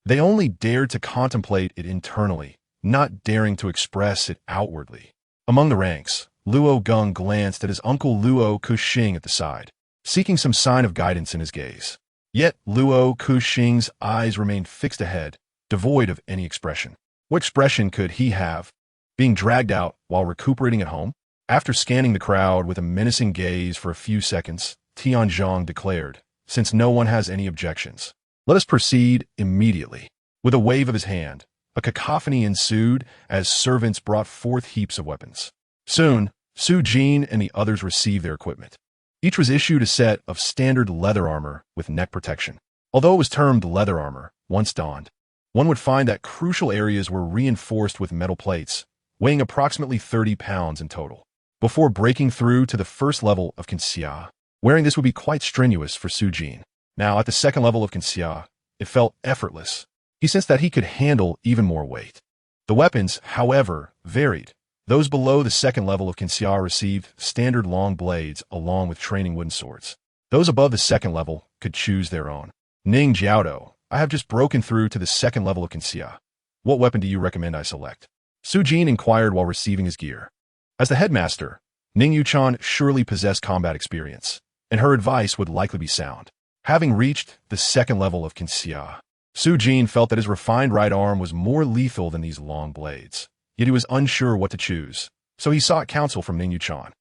They only dared to contemplate it internally, not daring to express it outwardly. Among the ranks, Luo Geng glanced at his uncle Luo Kuxing at the side, seeking some sign of guidance in his gaze. Yet Luo Kuxing's eyes remained fixed ahead, devoid of any expression. What expression could he have, being dragged out while recuperating at home? After scanning the crowd with a menacing gaze for a few seconds, Tianzhong declared, since no one has any objections, let us proceed immediately. With a wave of his hand, a cacophony ensued as servants brought forth heaps of weapons. Soon, Su Jin and the others received their equipment. Each was issued a set of standard leather armor with neck protection. Although it was termed leather armor, once donned, one would find that crucial areas were reinforced with metal plates, weighing approximately 30 pounds in total. Before breaking through to the first level of Kinxia, wearing this would be quite strenuous for Su Jin. Now, at the second level of Kinxia, it felt effortless. He sensed that he could handle even more weight. The weapons, however, varied. Those below the second level of Kinxia received standard long blades along with training wooden swords. Those above the second level could choose their own. Ning Jiaodo, I have just broken through to the second level of Kinxia. What weapon do you recommend I select? Su Jin inquired while receiving his gear. As the headmaster, Ning Yuchan surely possessed combat experience, and her advice would likely be sound. Having reached the second level of Kinxia, Su Jin felt that his refined right arm was more lethal than these long blades. Yet he was unsure what to choose, so he sought counsel from Ning Yuchan.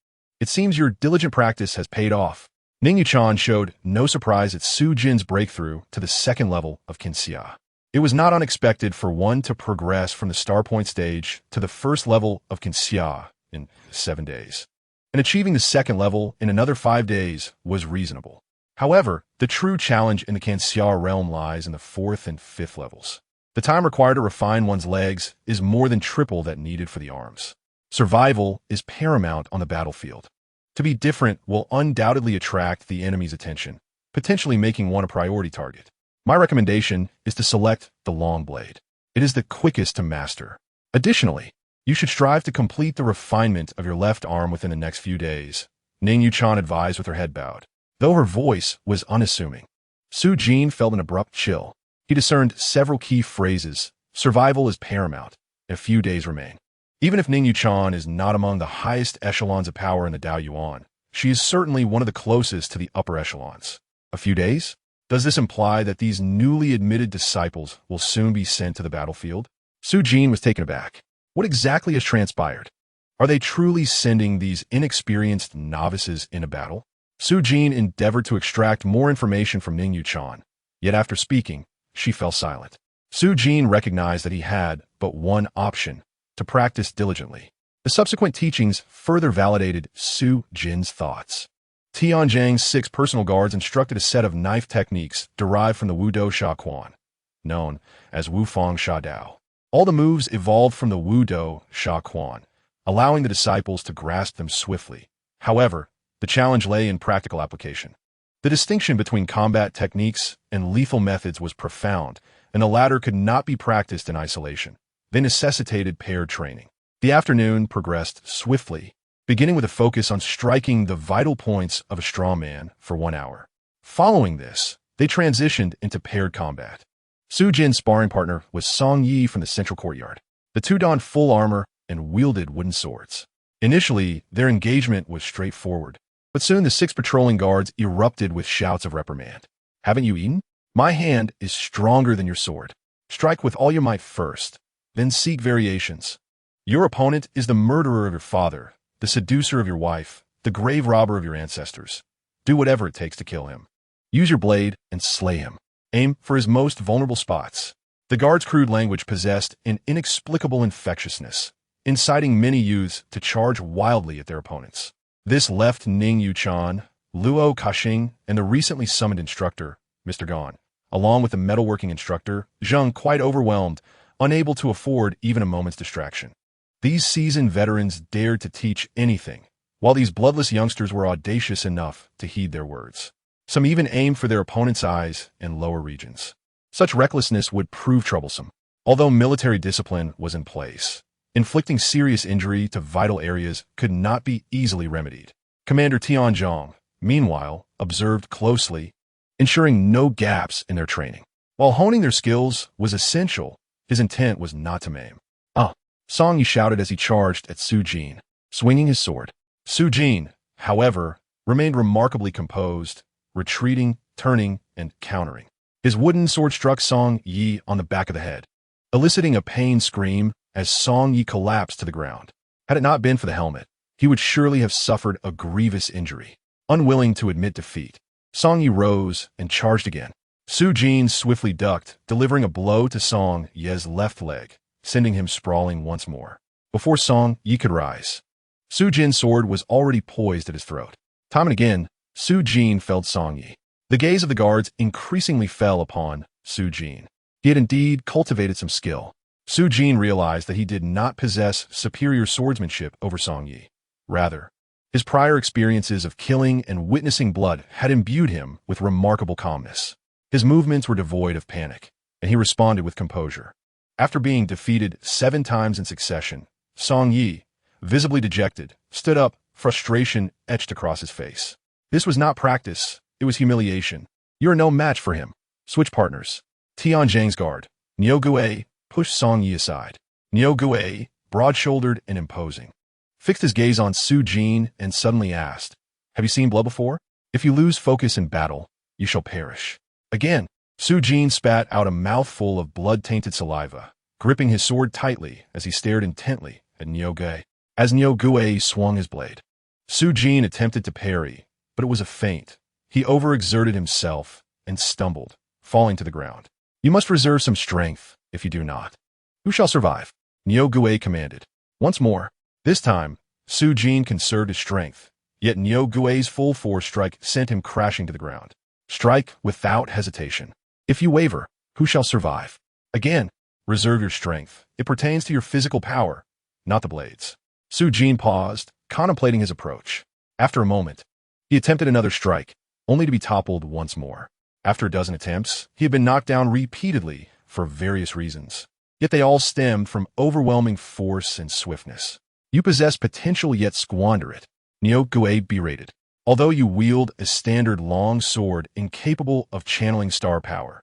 It seems your diligent practice has paid off. Ning Yuchan showed no surprise at Su Jin's breakthrough to the second level of Kinxia. It was not unexpected for one to progress from the Star Point stage to the first level of Kinxia in 7 days. And achieving the second level in another 5 days was reasonable. However, the true challenge in the Kinxia realm lies in the 4th and 5th levels. The time required to refine one's legs is more than triple that needed for the arms. Survival is paramount on the battlefield. To be different will undoubtedly attract the enemy's attention, potentially making one a priority target. My recommendation is to select the long blade. It is the quickest to master. Additionally, you should strive to complete the refinement of your left arm within the next few days, Ning Yuchan advised with her head bowed. Though her voice was unassuming, Su Jin felt an abrupt chill. He discerned several key phrases. Survival is paramount, and a few days remain. Even if Ning Yuchan is not among the highest echelons of power in the Dao Yuan, she is certainly one of the closest to the upper echelons. A few days? Does this imply that these newly admitted disciples will soon be sent to the battlefield? Su Jin was taken aback. What exactly has transpired? Are they truly sending these inexperienced novices in a battle? Su Jin endeavored to extract more information from Ning Yuchan, yet after speaking, she fell silent. Su Jin recognized that he had but one option: to practice diligently. The subsequent teachings further validated Su Jin's thoughts. Tianjiang's 6 personal guards instructed a set of knife techniques derived from the Wudou Sha Quan, known as Wufang Sha Dao. All the moves evolved from the Wudou Sha Quan, allowing the disciples to grasp them swiftly. However, the challenge lay in practical application. The distinction between combat techniques and lethal methods was profound, and the latter could not be practiced in isolation. They necessitated paired training. The afternoon progressed swiftly, beginning with a focus on striking the vital points of a strong man for 1 hour. Following this, they transitioned into paired combat. Su Jin's sparring partner was Song Yi from the central courtyard. The two donned full armor and wielded wooden swords. Initially, their engagement was straightforward, but soon the 6 patrolling guards erupted with shouts of reprimand. Haven't you eaten? My hand is stronger than your sword. Strike with all your might first, then seek variations. Your opponent is the murderer of your father, the seducer of your wife, the grave robber of your ancestors. Do whatever it takes to kill him. Use your blade and slay him. Aim for his most vulnerable spots. The guard's crude language possessed an inexplicable infectiousness, inciting many youths to charge wildly at their opponents. This left Ning Yuchan, Luo Kaxing, and the recently summoned instructor, Mr. Gan, along with the metalworking instructor, Zheng, quite overwhelmed, unable to afford even a moment's distraction. These seasoned veterans dared to teach anything, while these bloodless youngsters were audacious enough to heed their words. Some even aimed for their opponent's eyes and lower regions. Such recklessness would prove troublesome, although military discipline was in place. Inflicting serious injury to vital areas could not be easily remedied. Commander Tianjiang, meanwhile, observed closely, ensuring no gaps in their training. While honing their skills was essential, his intent was not to maim. Song Yi shouted as he charged at Su Jin, swinging his sword. Su Jin, however, remained remarkably composed, retreating, turning, and countering. His wooden sword struck Song Yi on the back of the head, eliciting a pain scream as Song Yi collapsed to the ground. Had it not been for the helmet, he would surely have suffered a grievous injury. Unwilling to admit defeat, Song Yi rose and charged again. Su Jin swiftly ducked, delivering a blow to Song Yi's left leg, sending him sprawling once more. Before Song Yi could rise, Su Jin's sword was already poised at his throat. Time and again, Su Jin felled Song Yi. The gaze of the guards increasingly fell upon Su Jin. He had indeed cultivated some skill. Su Jin realized that he did not possess superior swordsmanship over Song Yi. Rather, his prior experiences of killing and witnessing blood had imbued him with remarkable calmness. His movements were devoid of panic, and he responded with composure. After being defeated 7 times in succession, Song Yi, visibly dejected, stood up, frustration etched across his face. This was not practice, it was humiliation. You are no match for him. Switch partners. Tianjiang's guard, Niu Gui, pushed Song Yi aside. Niu Gui, broad-shouldered and imposing, fixed his gaze on Su Jin and suddenly asked, "Have you seen blood before? If you lose focus in battle, you shall perish." Again, Su Jin spat out a mouthful of blood-tainted saliva, gripping his sword tightly as he stared intently at Niu Gui. As Niu Gui swung his blade, Su Jin attempted to parry, but it was a feint. He overexerted himself and stumbled, falling to the ground. "You must reserve some strength, if you do not. Who shall survive?" Niu Gui commanded. Once more, this time, Su Jin conserved his strength, yet Niu Gui's full force strike sent him crashing to the ground. "Strike without hesitation. If you waver, who shall survive?" Again, Reserve your strength. It pertains to your physical power, not the blades. Su Jin paused, contemplating his approach. After a moment, he attempted another strike, only to be toppled once more. After a dozen attempts, he had been knocked down repeatedly for various reasons. Yet they all stemmed from overwhelming force and swiftness. You possess potential yet squander it. Nyogue berated. Although you wield a standard long sword incapable of channeling star power,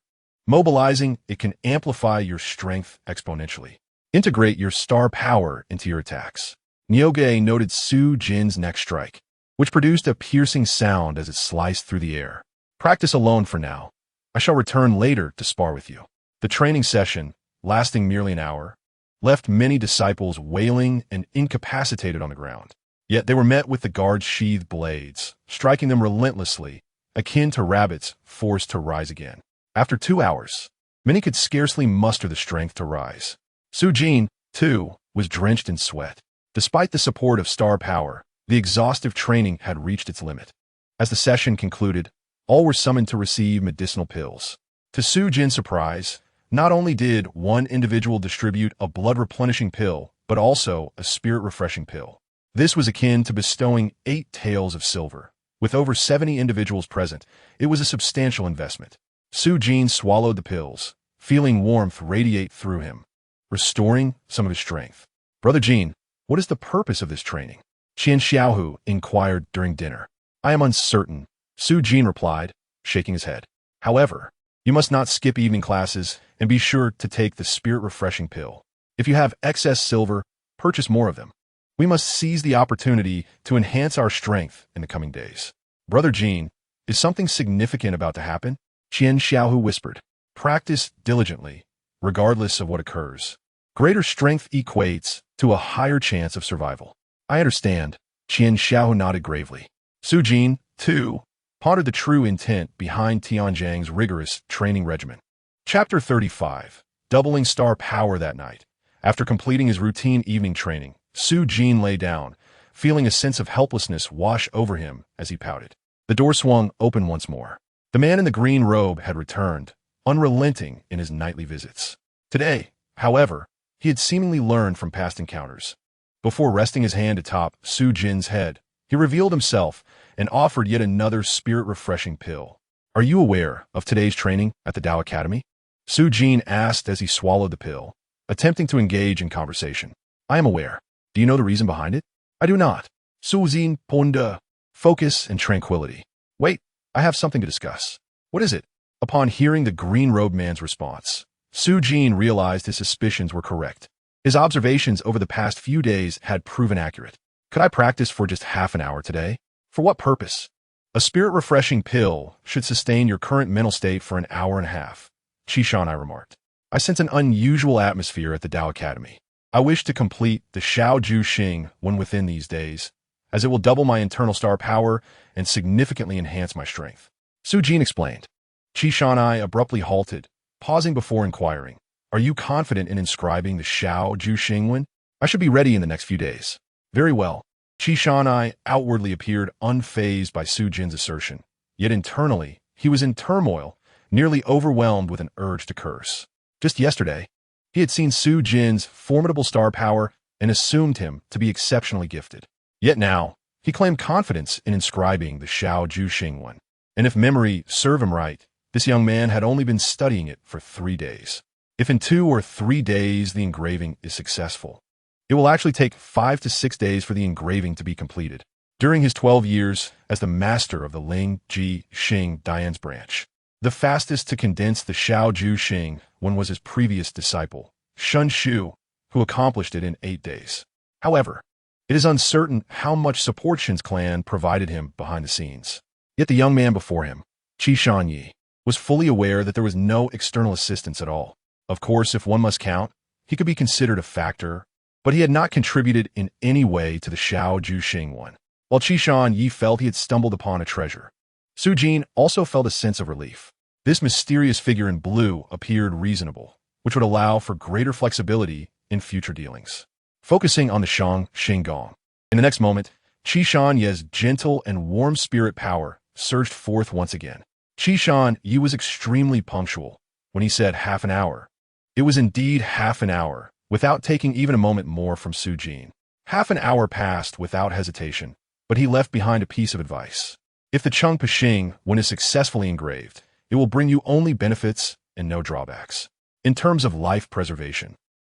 mobilizing it can amplify your strength exponentially. Integrate your star power into your attacks. Nyogue noted Su Jin's next strike, which produced a piercing sound as it sliced through the air. Practice alone for now. I shall return later to spar with you. The training session, lasting merely an hour, left many disciples wailing and incapacitated on the ground. Yet they were met with the guards' sheathed blades, striking them relentlessly, akin to rabbits forced to rise again. After 2 hours, many could scarcely muster the strength to rise. Su Jin, too, was drenched in sweat. Despite the support of star power, the exhaustive training had reached its limit. As the session concluded, all were summoned to receive medicinal pills. To Su Jin's surprise, not only did one individual distribute a blood-replenishing pill, but also a spirit-refreshing pill. This was akin to bestowing 8 taels of silver. With over 70 individuals present, it was a substantial investment. Su Jin swallowed the pills, feeling warmth radiate through him, restoring some of his strength. Brother Jin, what is the purpose of this training? Qian Xiaohu inquired during dinner. I am uncertain, Su Jin replied, shaking his head. However, you must not skip evening classes and be sure to take the spirit-refreshing pill. If you have excess silver, purchase more of them. We must seize the opportunity to enhance our strength in the coming days. Brother Jin, is something significant about to happen? Qian Xiaohu whispered. Practice diligently, regardless of what occurs. Greater strength equates to a higher chance of survival. I understand, Qian Xiaohu nodded gravely. Su Jin, too, pondered the true intent behind Tianjiang's rigorous training regimen. Chapter 35. Doubling star power that night. After completing his routine evening training, Su Jin lay down, feeling a sense of helplessness wash over him as he pouted. The door swung open once more. The man in the green robe had returned, unrelenting in his nightly visits. Today, however, he had seemingly learned from past encounters. Before resting his hand atop Su Jin's head, he revealed himself and offered yet another spirit-refreshing pill. Are you aware of today's training at the Tao Academy? Su Jin asked as he swallowed the pill, attempting to engage in conversation. I am aware. Do you know the reason behind it? I do not. Su Jin pondered. Focus and tranquility. Wait, I have something to discuss. What is it? Upon hearing the green-robed man's response, Su Jin realized his suspicions were correct. His observations over the past few days had proven accurate. Could I practice for just half an hour today? For what purpose? A spirit-refreshing pill should sustain your current mental state for an hour and a half, Qishan remarked. I sense an unusual atmosphere at the Tao Academy. I wish to complete the Shao Ju Xing when within these days, as it will double my internal star power and significantly enhance my strength. Su Jin explained. Qishan abruptly halted, pausing before inquiring. Are you confident in inscribing the Shao Ju Xingwen? I should be ready in the next few days. Very well. Qishan outwardly appeared unfazed by Su Jin's assertion, yet internally, he was in turmoil, nearly overwhelmed with an urge to curse. Just yesterday, he had seen Su Jin's formidable star power and assumed him to be exceptionally gifted. Yet now, he claimed confidence in inscribing the Shao Ju Xingwen. And if memory served him right, this young man had only been studying it for 3 days. If in 2 or 3 days the engraving is successful, it will actually take 5 to 6 days for the engraving to be completed. During his 12 years as the master of the Ling Ji Xing Dian's branch, the fastest to condense the Shao Ju Xing one was his previous disciple, Shun Shu, who accomplished it in 8 days. However, it is uncertain how much support Shin's clan provided him behind the scenes. Yet the young man before him, Qishan Yi, was fully aware that there was no external assistance at all. Of course, if one must count, he could be considered a factor, but he had not contributed in any way to the Shao Ju Xing one. While Qishan Yi felt he had stumbled upon a treasure, Su Jin also felt a sense of relief. This mysterious figure in blue appeared reasonable, which would allow for greater flexibility in future dealings. Focusing on the Shang Xinggong. In the next moment, Qishan Yi's gentle and warm spirit power surged forth once again. Qishan Yi was extremely punctual. When he said half an hour, It was indeed half an hour, without taking even a moment more from Su Jin. Half an hour passed without hesitation, but he left behind a piece of advice. If the Chung Pixing one is successfully engraved, it will bring you only benefits and no drawbacks. In terms of life preservation,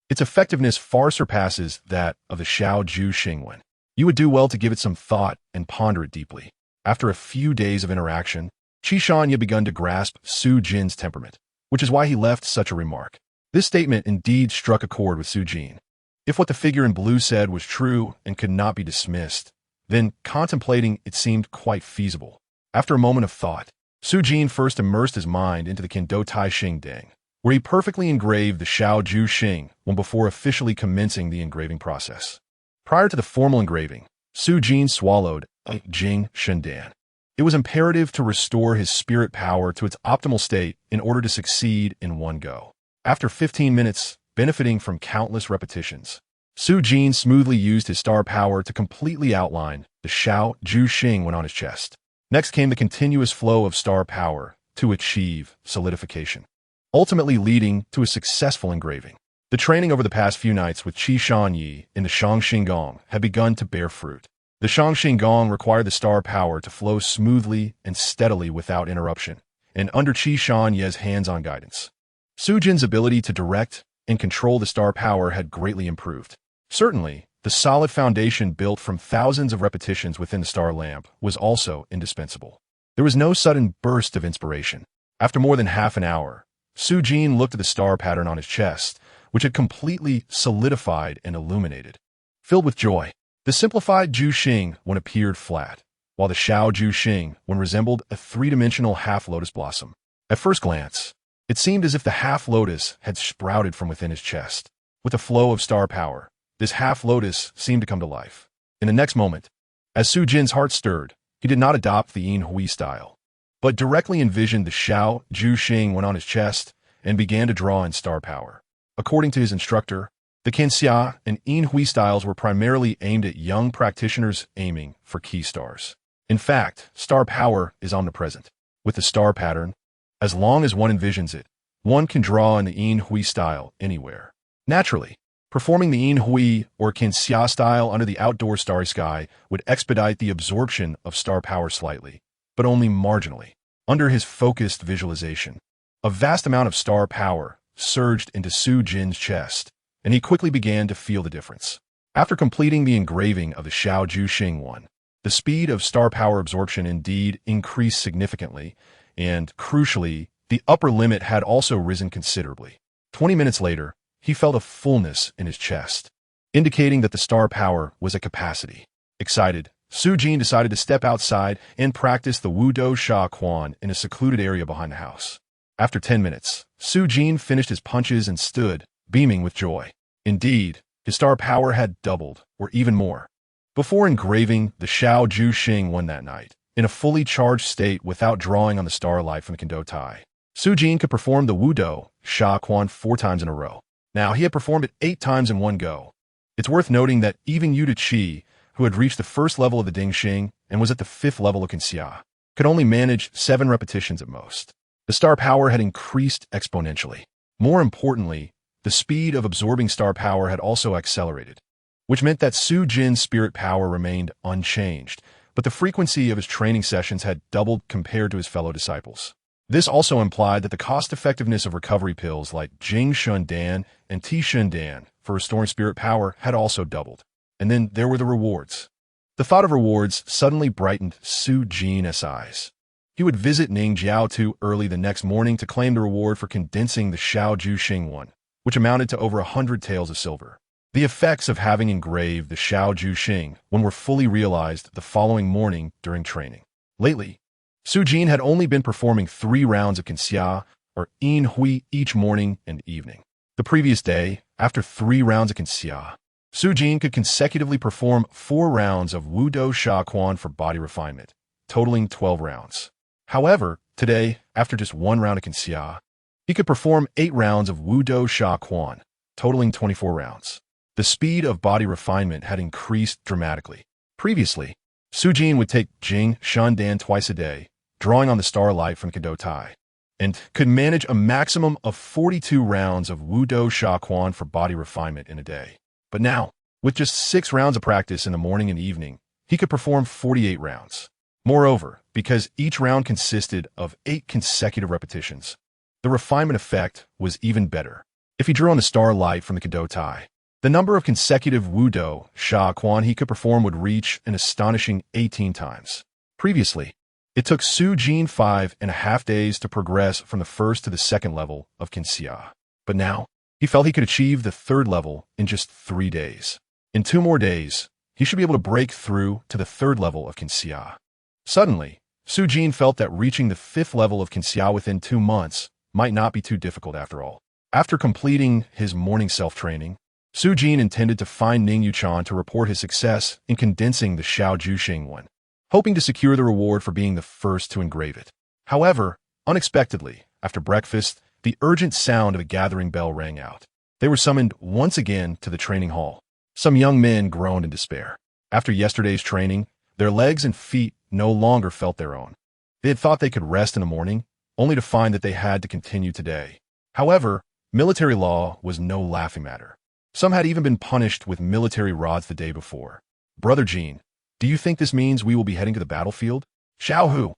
its effectiveness far surpasses that of the Xiao Ju Xingwen. You would do well to give it some thought and ponder it deeply. After a few days of interaction, Qishan had begun to grasp Su Jin's temperament, which is why he left such a remark. This statement indeed struck a chord with Su Jin. If what the figure in blue said was true and could not be dismissed, then contemplating it seemed quite feasible. After a moment of thought, Su Jin first immersed his mind into the Kendo Tai Xing Deng, where he perfectly engraved the Xiao Ju Xing when before officially commencing the engraving process. Prior to the formal engraving, Su Jin swallowed Jing Shendan. It was imperative to restore his spirit power to its optimal state in order to succeed in one go. After 15 minutes, benefiting from countless repetitions, Su Jin smoothly used his star power to completely outline the Xiao Ju Xing when on his chest. Next came the continuous flow of star power to achieve solidification, ultimately leading to a successful engraving. The training over the past few nights with Qi Shanyi in the Shangxing Gong had begun to bear fruit. The Shangxing Gong required the star power to flow smoothly and steadily without interruption, and under Qi Shanyi's hands-on guidance, Su Jin's ability to direct and control the star power had greatly improved. Certainly, the solid foundation built from thousands of repetitions within the star lamp was also indispensable. There was no sudden burst of inspiration. After more than half an hour, Su Jin looked at the star pattern on his chest, which had completely solidified and illuminated. Filled with joy, the simplified Ju Xing one appeared flat, while the Xiao Ju Xing one resembled a three-dimensional half-lotus blossom. At first glance, it seemed as if the half-lotus had sprouted from within his chest. With a flow of star power, this half-lotus seemed to come to life. In the next moment, as Su Jin's heart stirred, he did not adopt the Yin Hui style, but directly envisioned the Xiao Ju Xing one on his chest and began to draw in star power. According to his instructor, the Kanxia and Yin Hui styles were primarily aimed at young practitioners aiming for key stars. In fact, star power is omnipresent. With the star pattern, as long as one envisions it, one can draw in the Yin Hui style anywhere. Naturally, performing the Yin Hui or Kanxia style under the outdoor starry sky would expedite the absorption of star power slightly, but only marginally. Under his focused visualization, a vast amount of star power surged into Su Jin's chest, and he quickly began to feel the difference. After completing the engraving of the Xiao Ju Xing one, the speed of star power absorption indeed increased significantly, and, crucially, the upper limit had also risen considerably. 20 minutes later, he felt a fullness in his chest, indicating that the star power was at capacity. Excited, Su Jin decided to step outside and practice the Wudo Sha Quan in a secluded area behind the house. After 10 minutes, Su Jin finished his punches and stood, beaming with joy. Indeed, his star power had doubled, or even more. Before engraving the Xiao Ju Xing one that night, in a fully charged state without drawing on the starlight from the Kendo Tai, Su Jin could perform the Wudo Sha Quan 4 times in a row. Now, he had performed it 8 times in one go. It's worth noting that even Yuda Qi, who had reached the first level of the Ding Xing and was at the 5th level of Kanxia, could only manage 7 repetitions at most. The star power had increased exponentially. More importantly, the speed of absorbing star power had also accelerated, which meant that Su Jin's spirit power remained unchanged, but the frequency of his training sessions had doubled compared to his fellow disciples. This also implied that the cost-effectiveness of recovery pills like Jing Shendan and Ti Shendan for restoring spirit power had also doubled. And then there were the rewards. The thought of rewards suddenly brightened Su Jin's eyes. He would visit Ning Jiaotu early the next morning to claim the reward for condensing the Xiao Ju Xing one, which amounted to over 100 taels of silver. The effects of having engraved the Xiao Ju Xing one were fully realized the following morning during training. Lately, Su Jin had only been performing 3 rounds of Kanxia, or Yin Hui, each morning and evening. The previous day, after 3 rounds of Kanxia, Su Jin could consecutively perform 4 rounds of Wudo Sha Quan for body refinement, totaling 12 rounds. However, today, after just 1 round of Kanxia, he could perform 8 rounds of Wudo Sha Quan, totaling 24 rounds. The speed of body refinement had increased dramatically. Previously, Su Jin would take Jing Shendan twice a day, drawing on the starlight from Kendo Tai. and could manage a maximum of 42 rounds of Wudo Shaquan for body refinement in a day. But now, with just 6 rounds of practice in the morning and evening, he could perform 48 rounds. Moreover, because each round consisted of 8 consecutive repetitions, the refinement effect was even better. If he drew on the starlight from the Kado Tai, the number of consecutive Wudo Shaquan he could perform would reach an astonishing 18 times. Previously, it took Su Jin 5.5 days to progress from the first to the second level of Kinxia. But now, he felt he could achieve the third level in just 3 days. In 2 more days, he should be able to break through to the third level of Kinxia. Suddenly, Su Jin felt that reaching the 5th level of Kinxia within 2 months might not be too difficult after all. After completing his morning self-training, Su Jin intended to find Ning Yuchan to report his success in condensing the Xiao Juxing one, hoping to secure the reward for being the first to engrave it. However, unexpectedly, after breakfast, the urgent sound of a gathering bell rang out. They were summoned once again to the training hall. Some young men groaned in despair. After yesterday's training, their legs and feet no longer felt their own. They had thought they could rest in the morning, only to find that they had to continue today. However, military law was no laughing matter. Some had even been punished with military rods the day before. Brother Jean, do you think this means we will be heading to the battlefield? Xiao Hu,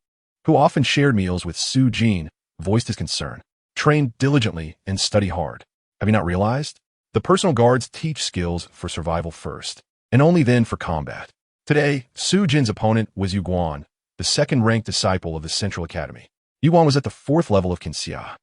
who often shared meals with Su Jin, voiced his concern. Train diligently and study hard. Have you not realized? The personal guards teach skills for survival first, and only then for combat. Today, Su Jin's opponent was Yu Guan, the second-ranked disciple of the Central Academy. Yu Guan was at the 4th level of Kinxia.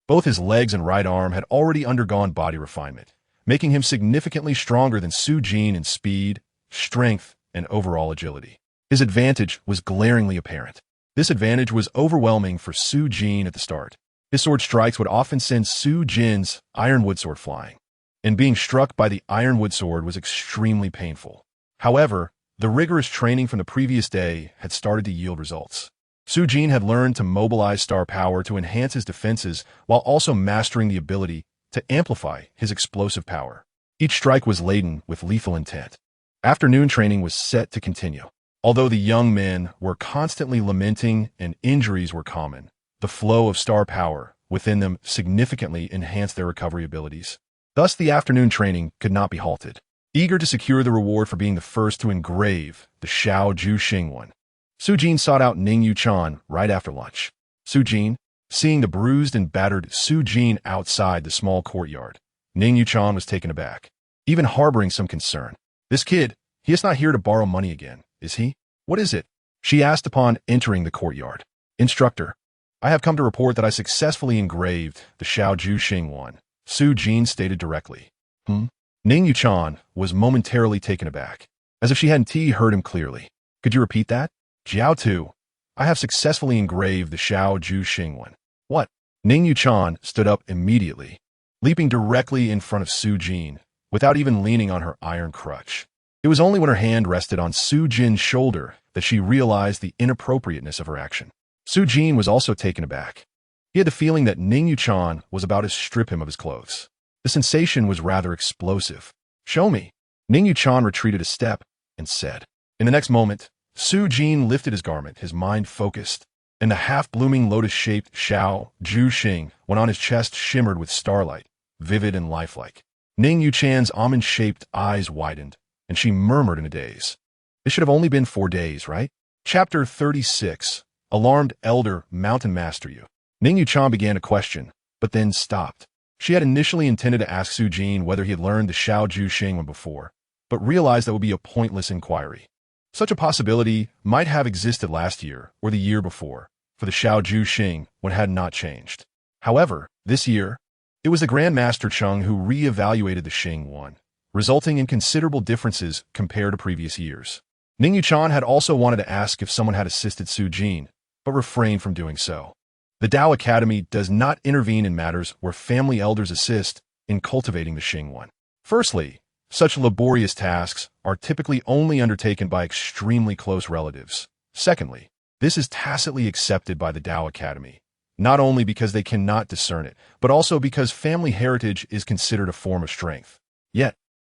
Both his legs and right arm had already undergone body refinement, making him significantly stronger than Su Jin in speed, strength, and overall agility. His advantage was glaringly apparent. This advantage was overwhelming for Su Jin at the start. His sword strikes would often send Su Jin's ironwood sword flying, and being struck by the ironwood sword was extremely painful. However, the rigorous training from the previous day had started to yield results. Su Jin had learned to mobilize star power to enhance his defenses while also mastering the ability to amplify his explosive power. Each strike was laden with lethal intent. Afternoon training was set to continue. Although the young men were constantly lamenting and injuries were common, the flow of star power within them significantly enhanced their recovery abilities. Thus, the afternoon training could not be halted. Eager to secure the reward for being the first to engrave the Xiao Juxing one, Su Jin sought out Ning Yuchan right after lunch. Su Jin, seeing the bruised and battered Su Jin outside the small courtyard, Ning Yuchan was taken aback, even harboring some concern. This kid, he is not here to borrow money again, is he? What is it? She asked upon entering the courtyard. Instructor, I have come to report that I successfully engraved the Xiao Juxing one, Su Jin stated directly. Ning Yuchan was momentarily taken aback, as if she hadn't heard him clearly. Could you repeat that? Jiao Tu, I have successfully engraved the Xiao Juxing one. What? Ning Yuchan stood up immediately, leaping directly in front of Su Jin, without even leaning on her iron crutch. It was only when her hand rested on Su Jin's shoulder that she realized the inappropriateness of her action. Su Jin was also taken aback. He had the feeling that Ning Yuchan was about to strip him of his clothes. The sensation was rather explosive. Show me. Ning Yuchan retreated a step and said. In the next moment, Su Jin lifted his garment, his mind focused, and the half-blooming lotus-shaped Xiao Juxing one on his chest shimmered with starlight, vivid and lifelike. Ning Yuchan's almond-shaped eyes widened, and she murmured in a daze. This should have only been 4 days, right? Chapter 36. Alarmed Elder Mountain Master Yu. Ning Yuchan began a question, but then stopped. She had initially intended to ask Su Jin whether he had learned the Xiao Juxing one before, but realized that would be a pointless inquiry. Such a possibility might have existed last year or the year before, for the Xiao Juxing one had not changed. However, this year, it was the Grand Master Cheng who re-evaluated the Xing one, resulting in considerable differences compared to previous years. Ning Yuchan had also wanted to ask if someone had assisted Su Jin, but refrained from doing so. The Tao Academy does not intervene in matters where family elders assist in cultivating the Xing one. Firstly, such laborious tasks are typically only undertaken by extremely close relatives. Secondly, this is tacitly accepted by the Tao Academy, not only because they cannot discern it, but also because family heritage is considered a form of strength. Yet,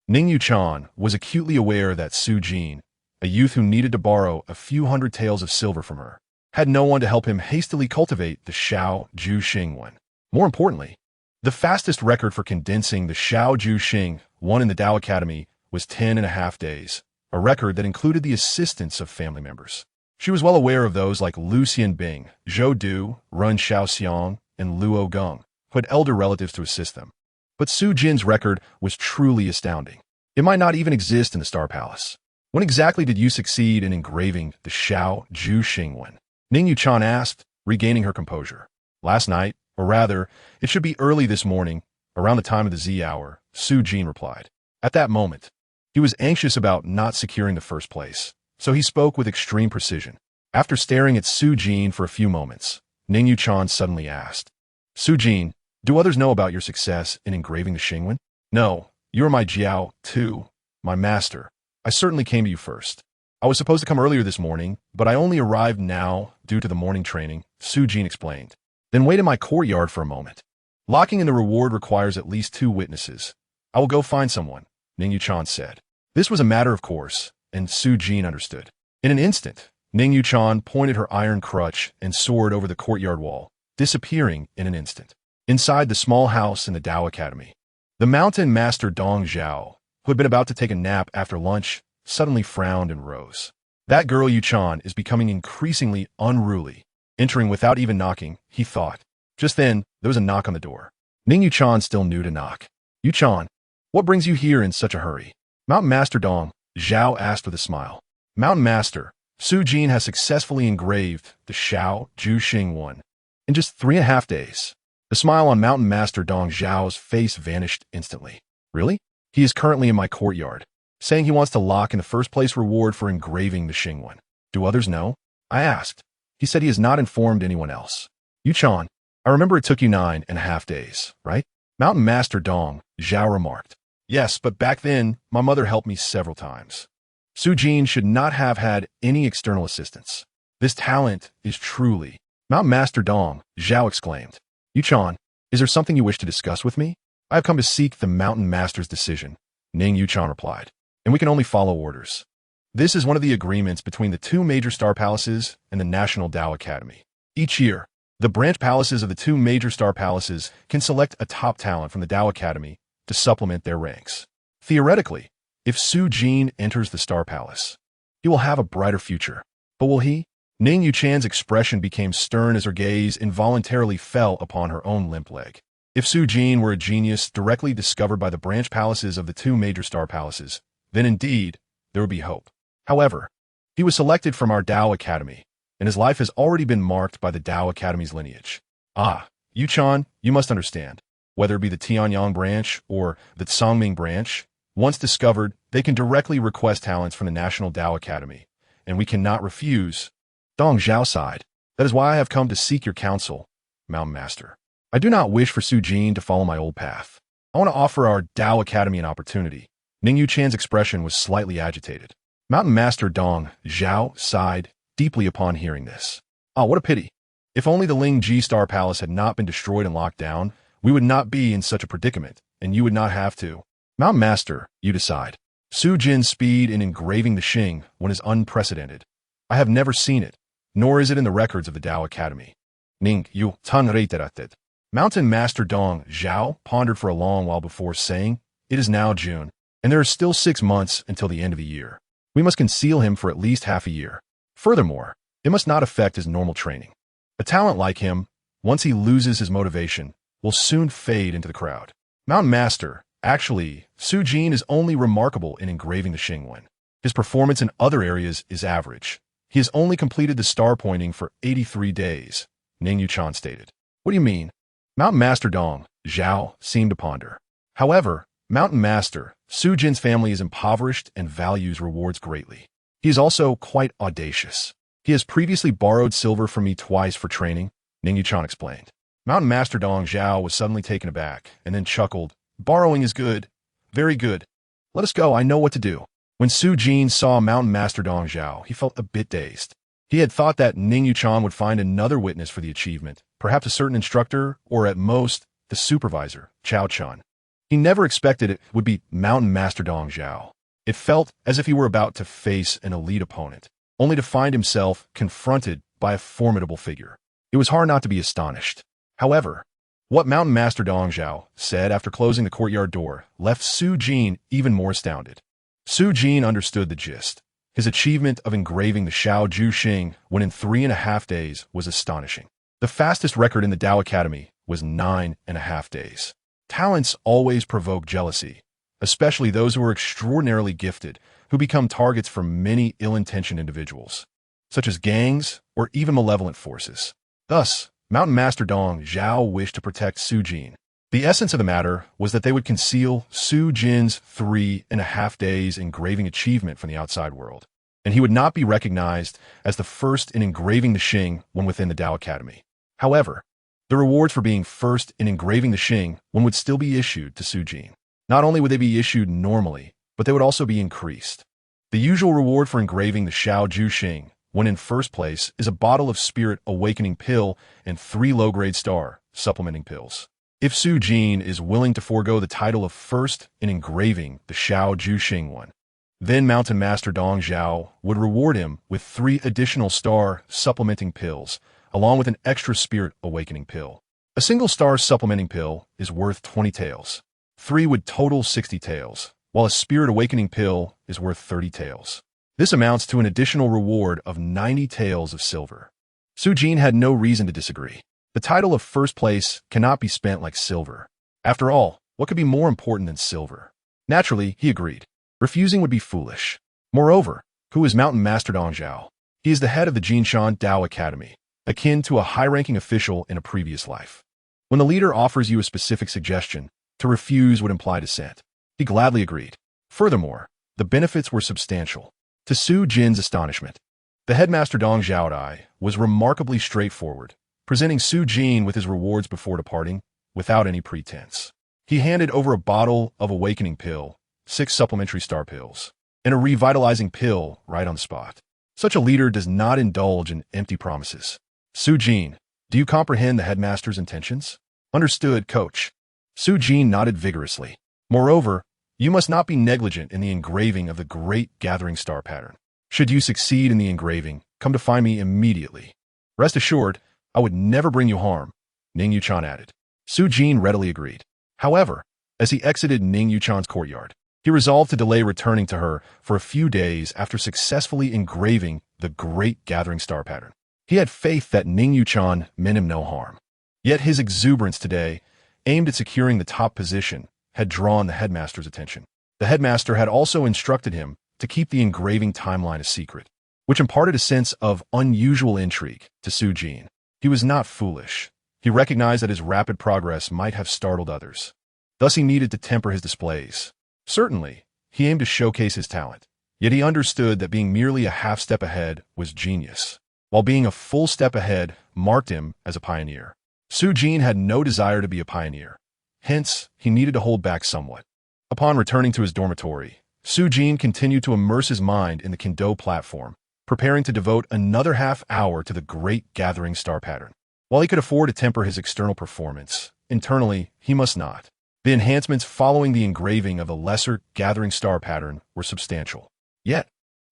Ning Yuchan was acutely aware that Su Jin, a youth who needed to borrow a few hundred taels of silver from her, had no one to help him hastily cultivate the Xiao Ju Xing one. More importantly, the fastest record for condensing the Xiao Ju Xing one in the Tao Academy was 10.5 days, a record that included the assistance of family members. She was well aware of those like Lu Xianbing, Zhou Du, Run Xiaoxiang, and Luo Geng, who had elder relatives to assist them. But Su Jin's record was truly astounding. It might not even exist in the Star Palace. When exactly did you succeed in engraving the Xiao Ju Xing one? Ning Yuchan asked, regaining her composure. Last night, or rather, it should be early this morning, around the time of the Z hour, Su Jin replied. At that moment, he was anxious about not securing the first place, so he spoke with extreme precision. After staring at Su Jin for a few moments, Ning Yuchan suddenly asked, Su Jin, do others know about your success in engraving the Xingwen? No, you are my Jiao, too, my master. I certainly came to you first. I was supposed to come earlier this morning, but I only arrived now due to the morning training, Su Jin explained. Then wait in my courtyard for a moment. Locking in the reward requires at least 2 witnesses. I will go find someone, Ning Yuchan said. This was a matter of course, and Su Jin understood. In an instant, Ning Yuchan pointed her iron crutch and soared over the courtyard wall, disappearing in an instant. Inside the small house in the Tao Academy, the mountain master Dong Zhao, who had been about to take a nap after lunch, suddenly frowned and rose. That girl Yuchan is becoming increasingly unruly. Entering without even knocking, he thought. Just then, there was a knock on the door. Ning Yuchan still knew to knock. Yuchan, what brings you here in such a hurry? Mountain Master Dong, Zhao asked with a smile. Mountain Master, Su Jin has successfully engraved the Xiao Ju Xing one in just 3.5 days. The smile on Mountain Master Dong Zhao's face vanished instantly. Really? He is currently in my courtyard, saying he wants to lock in the first place reward for engraving the Xing one. Do others know? I asked. He said he has not informed anyone else. Yuchan, I remember it took you 9.5 days, right? Mountain Master Dong, Zhao remarked. Yes, but back then, my mother helped me several times. Su Jin should not have had any external assistance. This talent is truly... Mountain Master Dong, Zhao exclaimed. Yuchan, is there something you wish to discuss with me? I have come to seek the Mountain Master's decision, Ning Yuchan replied, and we can only follow orders. This is one of the agreements between the 2 major star palaces and the National Tao Academy. Each year, the branch palaces of the 2 major star palaces can select a top talent from the Tao Academy to supplement their ranks. Theoretically, if Su Jin enters the Star Palace, he will have a brighter future. But will he? Ning Yuchan's expression became stern as her gaze involuntarily fell upon her own limp leg. If Su Jin were a genius directly discovered by the branch palaces of the 2 major star palaces, then indeed, there would be hope. However, he was selected from our Tao Academy, and his life has already been marked by the Tao Academy's lineage. Ah, Yuchan, you must understand. Whether it be the Tianyang branch or the Tsangming branch, once discovered, they can directly request talents from the National Tao Academy, and we cannot refuse. Dong Zhao sighed. That is why I have come to seek your counsel, Mountain Master. I do not wish for Su Jin to follow my old path. I want to offer our Tao Academy an opportunity. Ning Yuchan's expression was slightly agitated. Mountain Master Dong Zhao sighed deeply upon hearing this. Ah, what a pity. If only the Ling Ji Star Palace had not been destroyed and locked down, we would not be in such a predicament, and you would not have to. Mountain Master, you decide. Su Jin's speed in engraving the Xing one is unprecedented. I have never seen it, nor is it in the records of the Tao Academy. Ning Yu Tan reiterated. Mountain Master Dong Zhao pondered for a long while before saying, It is now June, and there are still 6 months until the end of the year. We must conceal him for at least half a year. Furthermore, it must not affect his normal training. A talent like him, once he loses his motivation, will soon fade into the crowd. Mountain Master, actually, Su Jin is only remarkable in engraving the Xingwen. His performance in other areas is average. He has only completed the star pointing for 83 days, Ning Yuchan stated. What do you mean? Mountain Master Dong Zhao seemed to ponder. However, Mountain Master, Su Jin's family is impoverished and values rewards greatly. He is also quite audacious. He has previously borrowed silver from me twice for training, Ning Yuchan explained. Mountain Master Dong Zhao was suddenly taken aback and then chuckled. Borrowing is good. Very good. Let us go, I know what to do. When Su Jin saw Mountain Master Dong Zhao, he felt a bit dazed. He had thought that Ning Yuchan would find another witness for the achievement, perhaps a certain instructor, or at most, the supervisor, Chao Chun. He never expected it would be Mountain Master Dong Zhao. It felt as if he were about to face an elite opponent, only to find himself confronted by a formidable figure. It was hard not to be astonished. However, what Mountain Master Dong Zhao said after closing the courtyard door left Su Jin even more astounded. Su Jin understood the gist. His achievement of engraving the Shao Ju Xing when in 3.5 days was astonishing. The fastest record in the Tao Academy was 9.5 days. Talents always provoke jealousy, especially those who are extraordinarily gifted, who become targets for many ill-intentioned individuals, such as gangs or even malevolent forces. Thus, Mountain Master Dong Zhao wished to protect Su Jin. The essence of the matter was that they would conceal Su Jin's 3.5 days engraving achievement from the outside world, and he would not be recognized as the first in engraving the Xing when within the Tao Academy. However, the rewards for being first in engraving the Xing when would still be issued to Su Jin. Not only would they be issued normally, but they would also be increased. The usual reward for engraving the Shao Ju Xing when in first place is a bottle of Spirit Awakening Pill and 3 low-grade star supplementing pills. If Su Jin is willing to forego the title of first in engraving the Shao Ju Xing one, then Mountain Master Dong Zhao would reward him with 3 additional star supplementing pills, along with an extra Spirit Awakening Pill. A single star supplementing pill is worth 20 taels. 3 would total 60 taels, while a Spirit Awakening Pill is worth 30 taels. This amounts to an additional reward of 90 taels of silver. Su Jin had no reason to disagree. The title of first place cannot be spent like silver. After all, what could be more important than silver? Naturally, he agreed. Refusing would be foolish. Moreover, who is Mountain Master Dong Zhao? He is the head of the Jinshan Tao Academy, akin to a high-ranking official in a previous life. When the leader offers you a specific suggestion, to refuse would imply dissent. He gladly agreed. Furthermore, the benefits were substantial. To Su Jin's astonishment, the headmaster Dong Zhaodai was remarkably straightforward, presenting Su Jin with his rewards before departing, without any pretense. He handed over a bottle of Awakening Pill, 6 supplementary star pills, and a revitalizing pill right on the spot. Such a leader does not indulge in empty promises. Su Jin, do you comprehend the headmaster's intentions? Understood, coach. Su Jin nodded vigorously. Moreover, you must not be negligent in the engraving of the Great Gathering Star pattern. Should you succeed in the engraving, come to find me immediately. Rest assured, I would never bring you harm, Ning Yuchan added. Su Jin readily agreed. However, as he exited Ning Yuchan's courtyard, he resolved to delay returning to her for a few days after successfully engraving the Great Gathering Star pattern. He had faith that Ning Yuchan meant him no harm. Yet his exuberance today, aimed at securing the top position, had drawn the headmaster's attention. The headmaster had also instructed him to keep the engraving timeline a secret, which imparted a sense of unusual intrigue to Su Jin. He was not foolish. He recognized that his rapid progress might have startled others. Thus he needed to temper his displays. Certainly, he aimed to showcase his talent, yet he understood that being merely a half step ahead was genius, while being a full step ahead marked him as a pioneer. Su Jin had no desire to be a pioneer. Hence, he needed to hold back somewhat. Upon returning to his dormitory, Su Jin continued to immerse his mind in the Kendo platform, preparing to devote another half hour to the Great Gathering Star pattern. While he could afford to temper his external performance, internally, he must not. The enhancements following the engraving of the lesser Gathering Star pattern were substantial. Yet,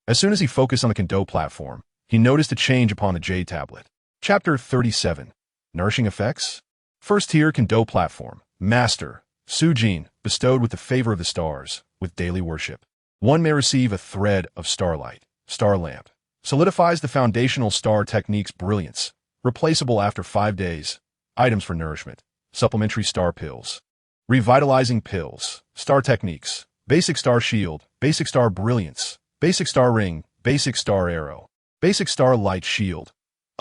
as soon as he focused on the Kendo platform, he noticed a change upon the Jade tablet. Chapter 37. Nourishing Effects? First tier Kendo platform. Master, Su Jin, bestowed with the favor of the stars, with daily worship. One may receive a thread of starlight, star lamp. Solidifies the foundational star technique's brilliance. Replaceable after 5 days. Items for nourishment. Supplementary star pills. Revitalizing pills. Star techniques. Basic star shield. Basic star brilliance. Basic star ring. Basic star arrow. Basic star light shield.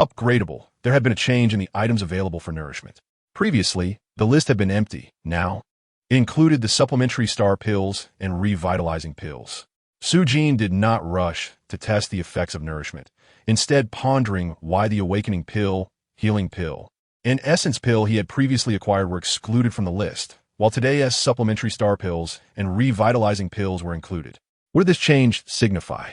Upgradable. There had been a change in the items available for nourishment. Previously, the list had been empty. Now, it included the supplementary star pills and revitalizing pills. Su Jin did not rush to test the effects of nourishment, instead pondering why the awakening pill, healing pill, and essence pill he had previously acquired were excluded from the list, while today's supplementary star pills and revitalizing pills were included. What did this change signify?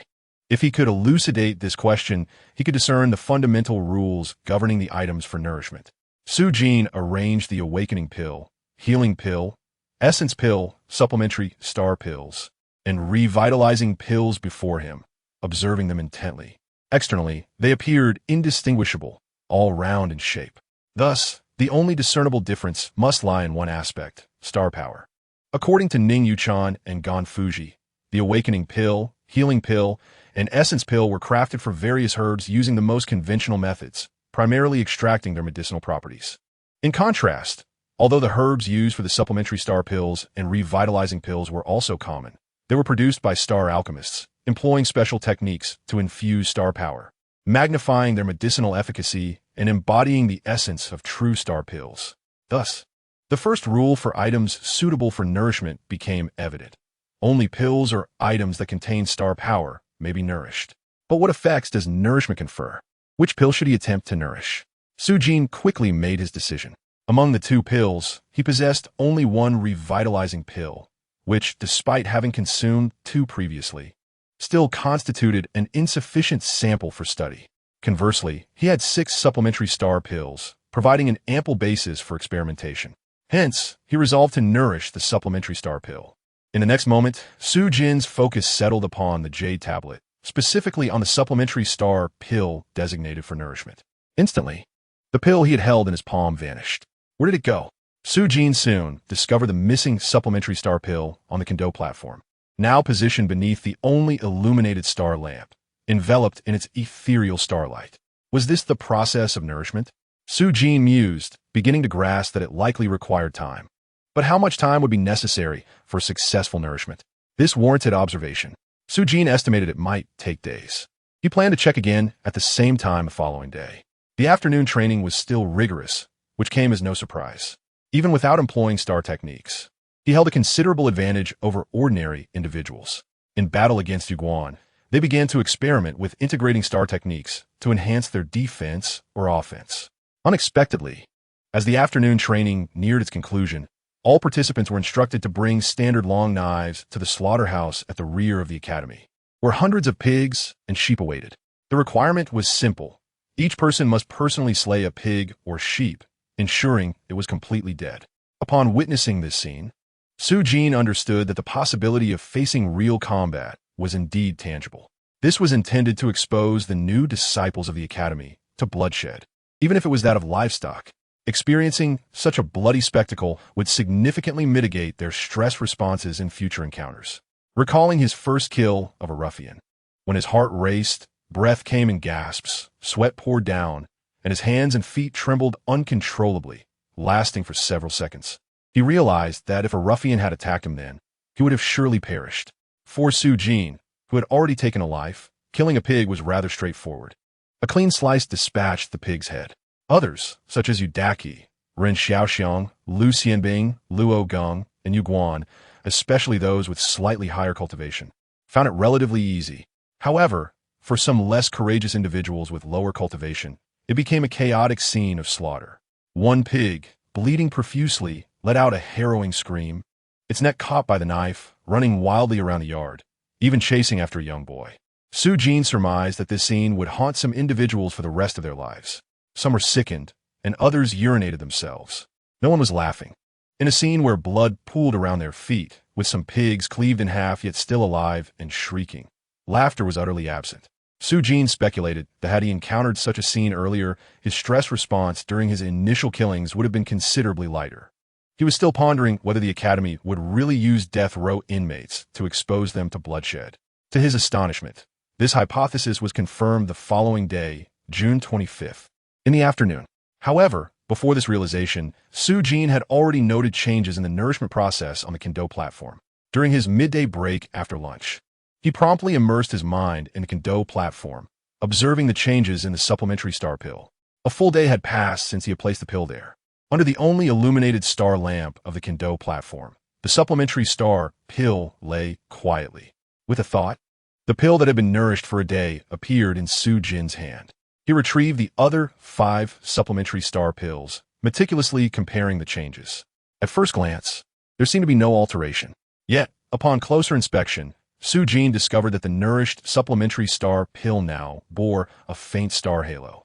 If he could elucidate this question, he could discern the fundamental rules governing the items for nourishment. Su Jin arranged the awakening pill, healing pill, essence pill, supplementary star pills, and revitalizing pills before him, observing them intently. Externally, they appeared indistinguishable, all round in shape. Thus, the only discernible difference must lie in one aspect: star power. According to Ning Yuchan and Gon Fuji, the awakening pill, healing pill, and essence pill were crafted for various herbs using the most conventional methods, primarily extracting their medicinal properties. In contrast, although the herbs used for the supplementary star pills and revitalizing pills were also common, they were produced by star alchemists, employing special techniques to infuse star power, magnifying their medicinal efficacy and embodying the essence of true star pills. Thus, the first rule for items suitable for nourishment became evident. Only pills or items that contain star power may be nourished. But what effects does nourishment confer? Which pill should he attempt to nourish? Su Jin quickly made his decision. Among the two pills, he possessed only one revitalizing pill, which, despite having consumed two previously, still constituted an insufficient sample for study. Conversely, he had 6 supplementary star pills, providing an ample basis for experimentation. Hence, he resolved to nourish the supplementary star pill. In the next moment, Su Jin's focus settled upon the jade tablet, specifically on the supplementary star pill designated for nourishment. Instantly, the pill he had held in his palm vanished. Where did it go? Su Jin soon discovered the missing supplementary star pill on the Kendo platform, now positioned beneath the only illuminated star lamp, enveloped in its ethereal starlight. Was this the process of nourishment? Su Jin mused, beginning to grasp that it likely required time. But how much time would be necessary for successful nourishment? This warranted observation. Su Jin estimated it might take days. He planned to check again at the same time the following day. The afternoon training was still rigorous, which came as no surprise. Even without employing star techniques, he held a considerable advantage over ordinary individuals. In battle against Yuguan, they began to experiment with integrating star techniques to enhance their defense or offense. Unexpectedly, as the afternoon training neared its conclusion, all participants were instructed to bring standard long knives to the slaughterhouse at the rear of the academy, where hundreds of pigs and sheep awaited. The requirement was simple. Each person must personally slay a pig or sheep, ensuring it was completely dead. Upon witnessing this scene, Su Jin understood that the possibility of facing real combat was indeed tangible. This was intended to expose the new disciples of the academy to bloodshed, even if it was that of livestock. Experiencing such a bloody spectacle would significantly mitigate their stress responses in future encounters. Recalling his first kill of a ruffian, when his heart raced, breath came in gasps, sweat poured down, and his hands and feet trembled uncontrollably, lasting for several seconds. He realized that if a ruffian had attacked him then, he would have surely perished. For Su Jin, who had already taken a life, killing a pig was rather straightforward. A clean slice dispatched the pig's head. Others, such as Yudaki, Ren Xiaoxiang, Lu Xianbing, Luo Gong, and Yuguan, especially those with slightly higher cultivation, found it relatively easy. However, for some less courageous individuals with lower cultivation, it became a chaotic scene of slaughter. One pig, bleeding profusely, let out a harrowing scream, its neck caught by the knife, running wildly around the yard, even chasing after a young boy. Su Jin surmised that this scene would haunt some individuals for the rest of their lives. Some were sickened, and others urinated themselves. No one was laughing. In a scene where blood pooled around their feet, with some pigs cleaved in half yet still alive and shrieking, laughter was utterly absent. Su Jin speculated that had he encountered such a scene earlier, his stress response during his initial killings would have been considerably lighter. He was still pondering whether the academy would really use death row inmates to expose them to bloodshed. To his astonishment, this hypothesis was confirmed the following day, June 25th. In the afternoon. However, before this realization, Su Jin had already noted changes in the nourishment process on the Kendo platform. During his midday break after lunch, he promptly immersed his mind in the Kendo platform, observing the changes in the supplementary star pill. A full day had passed since he had placed the pill there. Under the only illuminated star lamp of the Kendo platform, the supplementary star pill lay quietly. With a thought, the pill that had been nourished for a day appeared in Su Jin's hand. He retrieved the other 5 supplementary star pills, meticulously comparing the changes. At first glance, there seemed to be no alteration. Yet, upon closer inspection, Su Jin discovered that the nourished supplementary star pill now bore a faint star halo.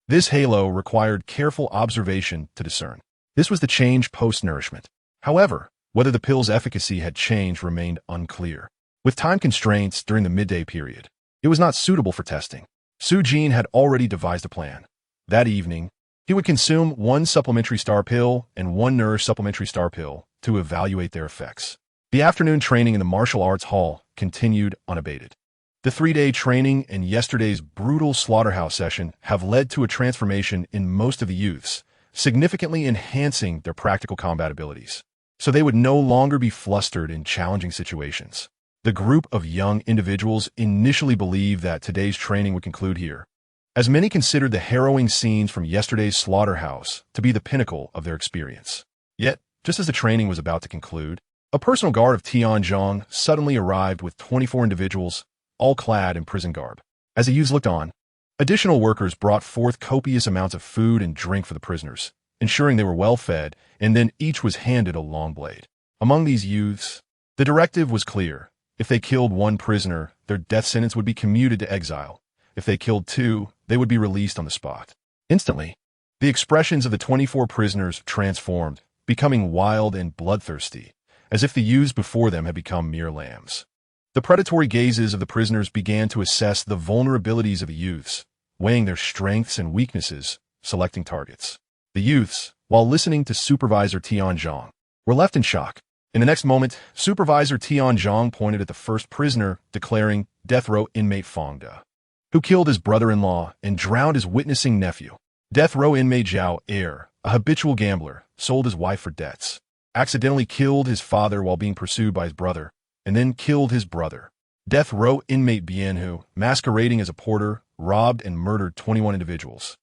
This halo required careful observation to discern. This was the change post-nourishment. However, whether the pill's efficacy had changed remained unclear. With time constraints during the midday period, it was not suitable for testing. Su Jin had already devised a plan. That evening, he would consume one supplementary star pill and one nourish supplementary star pill to evaluate their effects. The afternoon training in the martial arts hall continued unabated. The 3-day training and yesterday's brutal slaughterhouse session have led to a transformation in most of the youths, significantly enhancing their practical combat abilities. So they would no longer be flustered in challenging situations. The group of young individuals initially believed that today's training would conclude here, as many considered the harrowing scenes from yesterday's slaughterhouse to be the pinnacle of their experience. Yet, just as the training was about to conclude, a personal guard of Tianzhong suddenly arrived with 24 individuals, all clad in prison garb. As the youths looked on, additional workers brought forth copious amounts of food and drink for the prisoners, ensuring they were well fed, and then each was handed a long blade. Among these youths, the directive was clear. If they killed one prisoner, their death sentence would be commuted to exile. If they killed two, they would be released on the spot. Instantly, the expressions of the 24 prisoners transformed, becoming wild and bloodthirsty, as if the youths before them had become mere lambs. The predatory gazes of the prisoners began to assess the vulnerabilities of the youths, weighing their strengths and weaknesses, selecting targets. The youths, while listening to Supervisor Tianzhong, were left in shock. In the next moment, Supervisor Tianzhong pointed at the first prisoner, declaring death row inmate Fong De, who killed his brother-in-law and drowned his witnessing nephew. Death row inmate Zhao Er, a habitual gambler, sold his wife for debts, accidentally killed his father while being pursued by his brother, and then killed his brother. Death row inmate Bianhu, masquerading as a porter, robbed and murdered 21 individuals,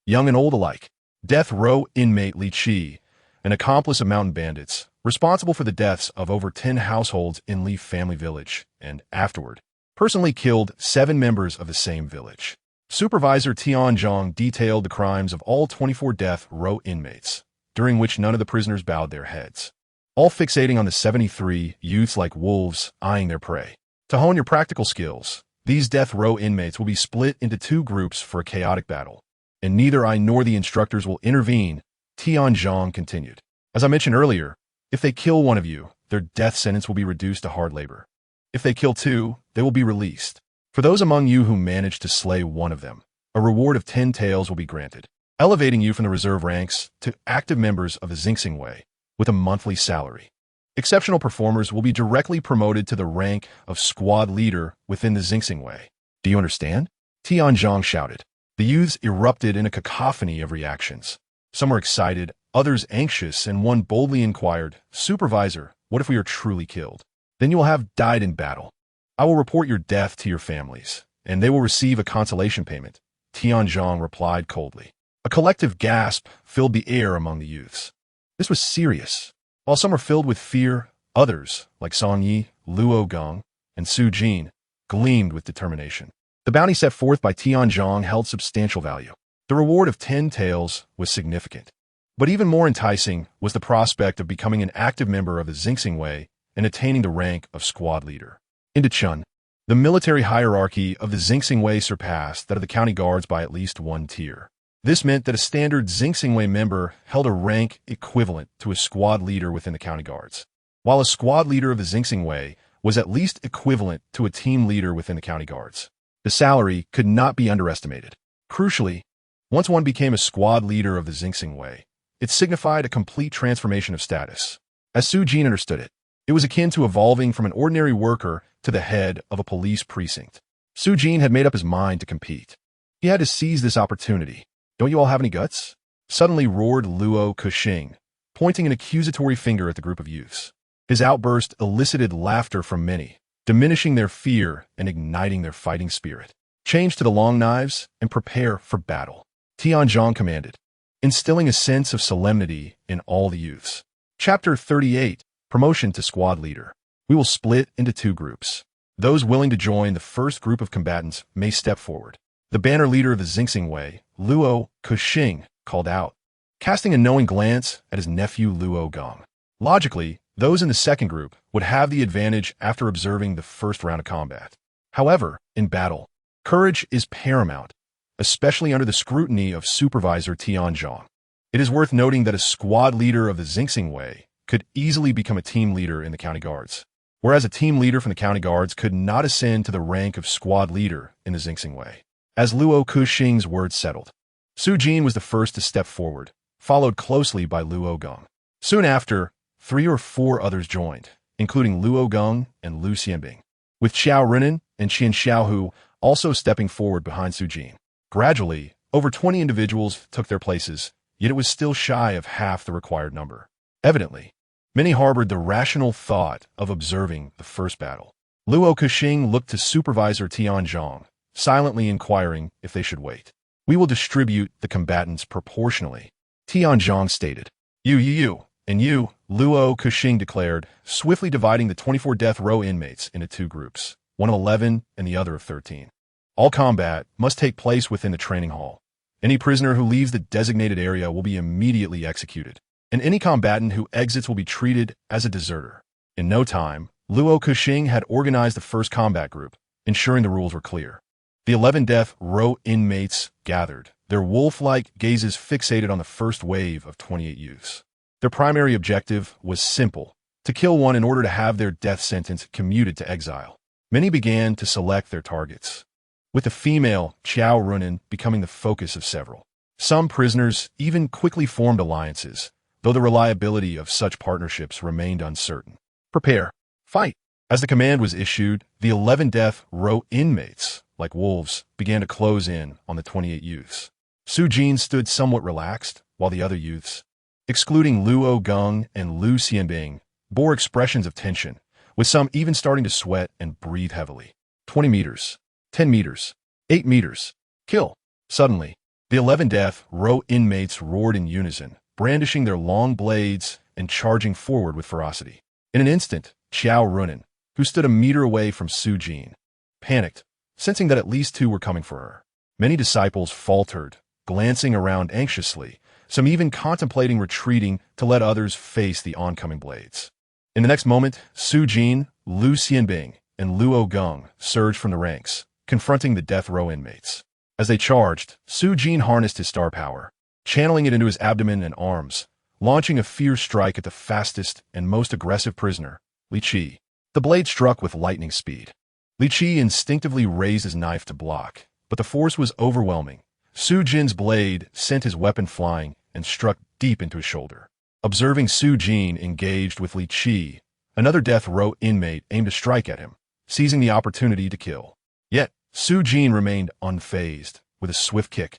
young and old alike. Death row inmate Li Qi, an accomplice of mountain bandits, responsible for the deaths of over 10 households in Li family village, and afterward, personally killed 7 members of the same village. Supervisor Tianzhong detailed the crimes of all 24 death row inmates, during which none of the prisoners bowed their heads, all fixating on the 73 youths like wolves eyeing their prey. To hone your practical skills, these death row inmates will be split into 2 groups for a chaotic battle, and neither I nor the instructors will intervene, Tianzhong continued. As I mentioned earlier, if they kill one of you, their death sentence will be reduced to hard labor. If they kill 2, they will be released. For those among you who manage to slay one of them, a reward of 10 taels will be granted, elevating you from the reserve ranks to active members of the Xingxing Way with a monthly salary. Exceptional performers will be directly promoted to the rank of squad leader within the Xingxing Way. Do you understand? Tianzhong shouted. The youths erupted in a cacophony of reactions. Some were excited, others anxious, and one boldly inquired, Supervisor, what if we are truly killed? Then you will have died in battle. I will report your death to your families, and they will receive a consolation payment, Tianzhong replied coldly. A collective gasp filled the air among the youths. This was serious. While some were filled with fear, others, like Song Yi, Luo Gong, and Su Jin, gleamed with determination. The bounty set forth by Tianzhong held substantial value. The reward of 10 taels was significant. But even more enticing was the prospect of becoming an active member of the Xingxing Way and attaining the rank of squad leader. In Dachun, the military hierarchy of the Xingxing Way surpassed that of the county guards by at least 1 tier. This meant that a standard Xingxing Way member held a rank equivalent to a squad leader within the county guards, while a squad leader of the Xingxing Way was at least equivalent to a team leader within the county guards. The salary could not be underestimated. Crucially, once one became a squad leader of the Xingxing Way, it signified a complete transformation of status. As Su Jin understood it, it was akin to evolving from an ordinary worker to the head of a police precinct. Su Jin had made up his mind to compete. He had to seize this opportunity. Don't you all have any guts? Suddenly roared Luo Kuxing, pointing an accusatory finger at the group of youths. His outburst elicited laughter from many, diminishing their fear and igniting their fighting spirit. Change to the long knives and prepare for battle, Tianzhong commanded, instilling a sense of solemnity in all the youths. Chapter 38, Promotion to Squad Leader. We will split into 2 groups. Those willing to join the first group of combatants may step forward. The banner leader of the Xingxing Way, Luo Kuxing, called out, casting a knowing glance at his nephew Luo Gong. Logically, those in the second group would have the advantage after observing the first round of combat. However, in battle, courage is paramount, especially under the scrutiny of Supervisor Tianzhong. It is worth noting that a squad leader of the Xingxing Way could easily become a team leader in the county guards, whereas a team leader from the county guards could not ascend to the rank of squad leader in the Xingxing Way. as Luo Kuxing's words settled. Su Jin was the first to step forward, followed closely by Luo Gong. Soon after, 3 or 4 others joined, including Luo Gong and Lu Xianbing, with Xiao Renan and Qian Xiaohu also stepping forward behind Su Jin. Gradually, over 20 individuals took their places, yet it was still shy of half the required number. Evidently, many harbored the rational thought of observing the first battle. Luo Kuxing looked to Supervisor Tian Zhang, silently inquiring if they should wait. "We will distribute the combatants proportionally," Tian Zhang stated. You, and you," Luo Kuxing declared, swiftly dividing the 24 death row inmates into 2 groups, one of 11 and the other of 13. "All combat must take place within the training hall. Any prisoner who leaves the designated area will be immediately executed, and any combatant who exits will be treated as a deserter." In no time, Luo Kuxing had organized the first combat group, ensuring the rules were clear. The 11 death row inmates gathered, their wolf-like gazes fixated on the first wave of 28 youths. Their primary objective was simple: to kill one in order to have their death sentence commuted to exile. Many began to select their targets, with the female Xiao Renan becoming the focus of several. Some prisoners even quickly formed alliances, though the reliability of such partnerships remained uncertain. "Prepare. Fight." As the command was issued, the 11 death row inmates, like wolves, began to close in on the 28 youths. Su Jin stood somewhat relaxed, while the other youths, excluding Luo Gong and Lu Xianbing, bore expressions of tension, with some even starting to sweat and breathe heavily. 20 meters. 10 meters. 8 meters. Kill. Suddenly, the 11 death row inmates roared in unison, brandishing their long blades and charging forward with ferocity. In an instant, Xiao Renan, who stood a meter away from Su Jin, panicked, sensing that at least 2 were coming for her. Many disciples faltered, glancing around anxiously, some even contemplating retreating to let others face the oncoming blades. In the next moment, Su Jin, Lu Xianbing, and Luo Gong surged from the ranks, confronting the death row inmates. As they charged, Su Jin harnessed his star power, channeling it into his abdomen and arms, launching a fierce strike at the fastest and most aggressive prisoner, Li Qi. The blade struck with lightning speed. Li Qi instinctively raised his knife to block, but the force was overwhelming. Su Jin's blade sent his weapon flying and struck deep into his shoulder. Observing Su Jin engaged with Li Qi, another death row inmate aimed to strike at him, seizing the opportunity to kill. Yet, Su Jin remained unfazed. With a swift kick,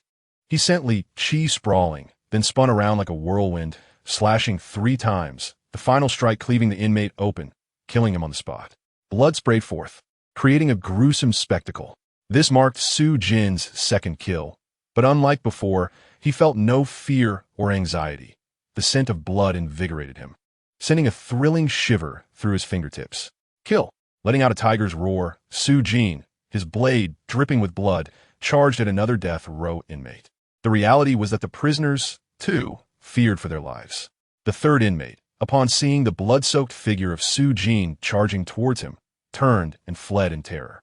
he sent Li Qi sprawling, then spun around like a whirlwind, slashing 3 times, the final strike cleaving the inmate open, killing him on the spot. Blood sprayed forth, creating a gruesome spectacle. This marked Su Jin's second kill, but unlike before, he felt no fear or anxiety. The scent of blood invigorated him, sending a thrilling shiver through his fingertips. Kill! Letting out a tiger's roar, Su Jin, his blade dripping with blood, charged at another death row inmate. The reality was that the prisoners, too, feared for their lives. The third inmate, upon seeing the blood-soaked figure of Su Jin charging towards him, turned and fled in terror.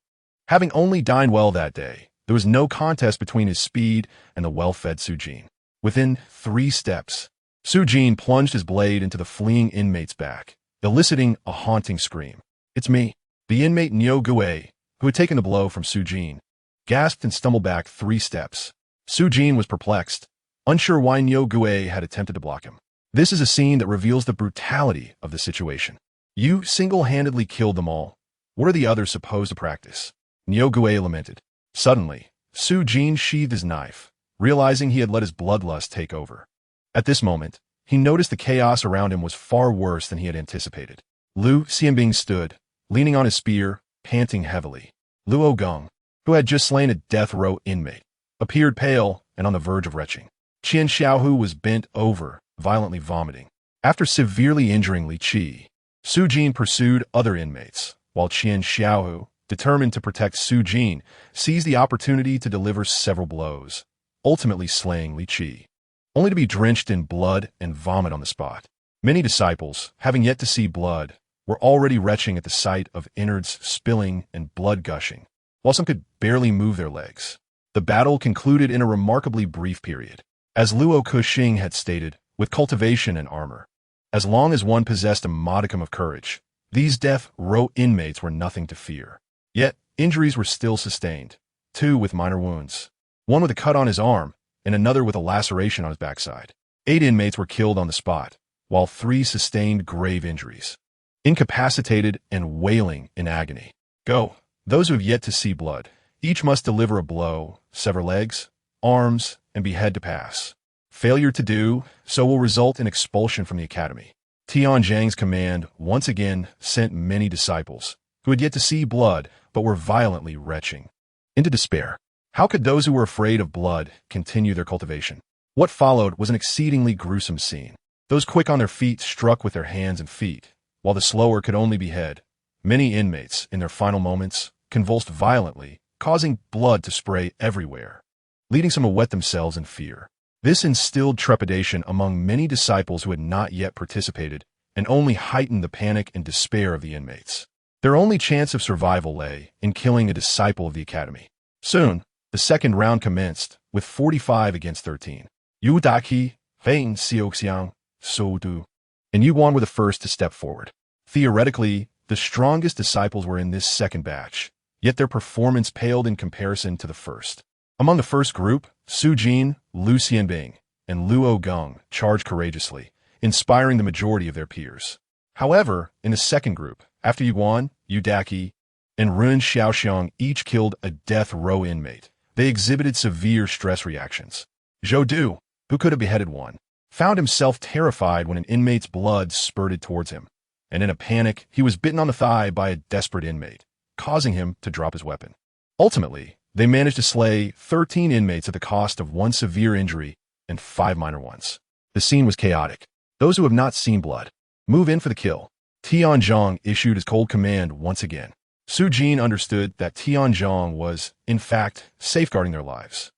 Having only dined well that day, there was no contest between his speed and the well-fed Su Jin. Within 3 steps, Su Jin plunged his blade into the fleeing inmate's back, eliciting a haunting scream. "It's me." The inmate Niu Gui, who had taken the blow from Su Jin, gasped and stumbled back 3 steps. Su Jin was perplexed, unsure why Niu Gui had attempted to block him. This is a scene that reveals the brutality of the situation. You single-handedly killed them all. What are the others supposed to practice? Niu Gui lamented. Suddenly, Su Jin sheathed his knife, realizing he had let his bloodlust take over. At this moment, he noticed the chaos around him was far worse than he had anticipated. Lu Xianbing stood, leaning on his spear, panting heavily. Luo Gong, who had just slain a death row inmate, appeared pale and on the verge of retching. Qian Xiaohu was bent over, violently vomiting. After severely injuring Li Qi, Su Jin pursued other inmates, while Qian Xiaohu, determined to protect Su Jin, seized the opportunity to deliver several blows, ultimately slaying Li Qi, only to be drenched in blood and vomit on the spot. Many disciples, having yet to see blood, were already retching at the sight of innards spilling and blood gushing, while some could barely move their legs. The battle concluded in a remarkably brief period. As Luo Kuxing had stated, with cultivation and armor. As long as one possessed a modicum of courage, these death row inmates were nothing to fear. Yet, injuries were still sustained. 2 with minor wounds, 1 with a cut on his arm, and another with a laceration on his backside. 8 inmates were killed on the spot, while 3 sustained grave injuries, incapacitated and wailing in agony. Go. Those who have yet to see blood. Each must deliver a blow, sever legs, arms, and behead to pass. Failure to do so will result in expulsion from the academy. Tianzhang's command once again sent many disciples, who had yet to see blood but were violently retching, into despair. How could those who were afraid of blood continue their cultivation? What followed was an exceedingly gruesome scene. Those quick on their feet struck with their hands and feet, while the slower could only behead. Many inmates, in their final moments, convulsed violently, causing blood to spray everywhere, leading some to wet themselves in fear. This instilled trepidation among many disciples who had not yet participated and only heightened the panic and despair of the inmates. Their only chance of survival lay in killing a disciple of the academy. Soon, the second round commenced, with 45 against 13. Yu Daqi, Fein Xiaoxiang, So Du, and Yu Guan were the first to step forward. Theoretically, the strongest disciples were in this second batch, yet their performance paled in comparison to the first. Among the first group, Su Jin, Lu Xianbing, and Luo Geng charged courageously, inspiring the majority of their peers. However, in the second group, after Yu Guan, Yu Daqi, and Run Xiaoxiang each killed a death row inmate, they exhibited severe stress reactions. Zhou Du, who could have beheaded one, found himself terrified when an inmate's blood spurted towards him, and in a panic, he was bitten on the thigh by a desperate inmate, causing him to drop his weapon. Ultimately, they managed to slay 13 inmates at the cost of 1 severe injury and 5 minor ones. The scene was chaotic. Those who have not seen blood, move in for the kill. Tianzhang issued his cold command once again. Su Jin understood that Tianzhang was, in fact, safeguarding their lives.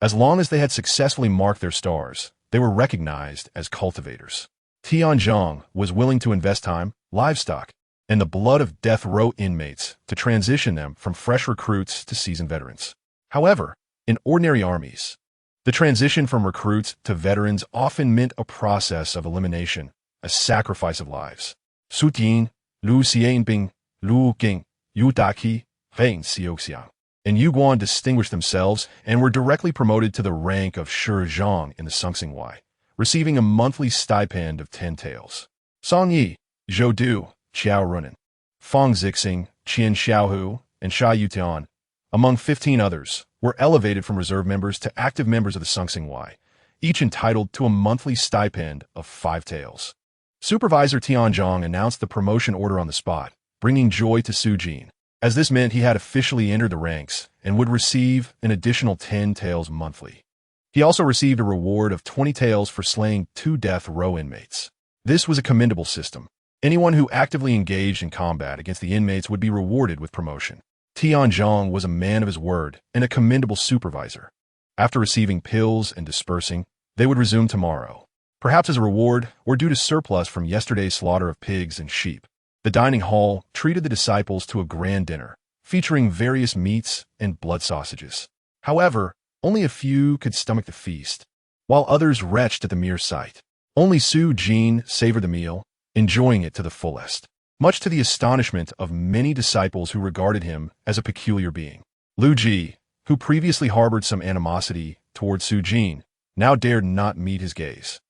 As long as they had successfully marked their stars, they were recognized as cultivators. Tianzhang was willing to invest time, livestock, and the blood of death row inmates to transition them from fresh recruits to seasoned veterans. However, in ordinary armies, the transition from recruits to veterans often meant a process of elimination, a sacrifice of lives. Su Jin, Lu Xianbing, Lu Ging, Yu Daqi, Fein Xiaoxiang, and Yu Guan distinguished themselves and were directly promoted to the rank of Shizhang in the Sungsing Wai, receiving a monthly stipend of 10 taels. Song Yi, Zhou Du, Qiao Runan, Fang Zixing, Qian Xiaohu, and Sha Yutian, among 15 others, were elevated from reserve members to active members of the Sungsing Wai, each entitled to a monthly stipend of 5 taels. Supervisor Tianzhang announced the promotion order on the spot, bringing joy to Su Jin, as this meant he had officially entered the ranks and would receive an additional 10 taels monthly. He also received a reward of 20 taels for slaying 2 death row inmates. This was a commendable system. Anyone who actively engaged in combat against the inmates would be rewarded with promotion. Tianzhang was a man of his word and a commendable supervisor. After receiving pills and dispersing, they would resume tomorrow, perhaps as a reward or due to surplus from yesterday's slaughter of pigs and sheep. The dining hall treated the disciples to a grand dinner, featuring various meats and blood sausages. However, only a few could stomach the feast, while others retched at the mere sight. Only Su Jin savored the meal, enjoying it to the fullest, much to the astonishment of many disciples who regarded him as a peculiar being. Lu Ji, who previously harbored some animosity toward Su Jin, now dared not meet his gaze.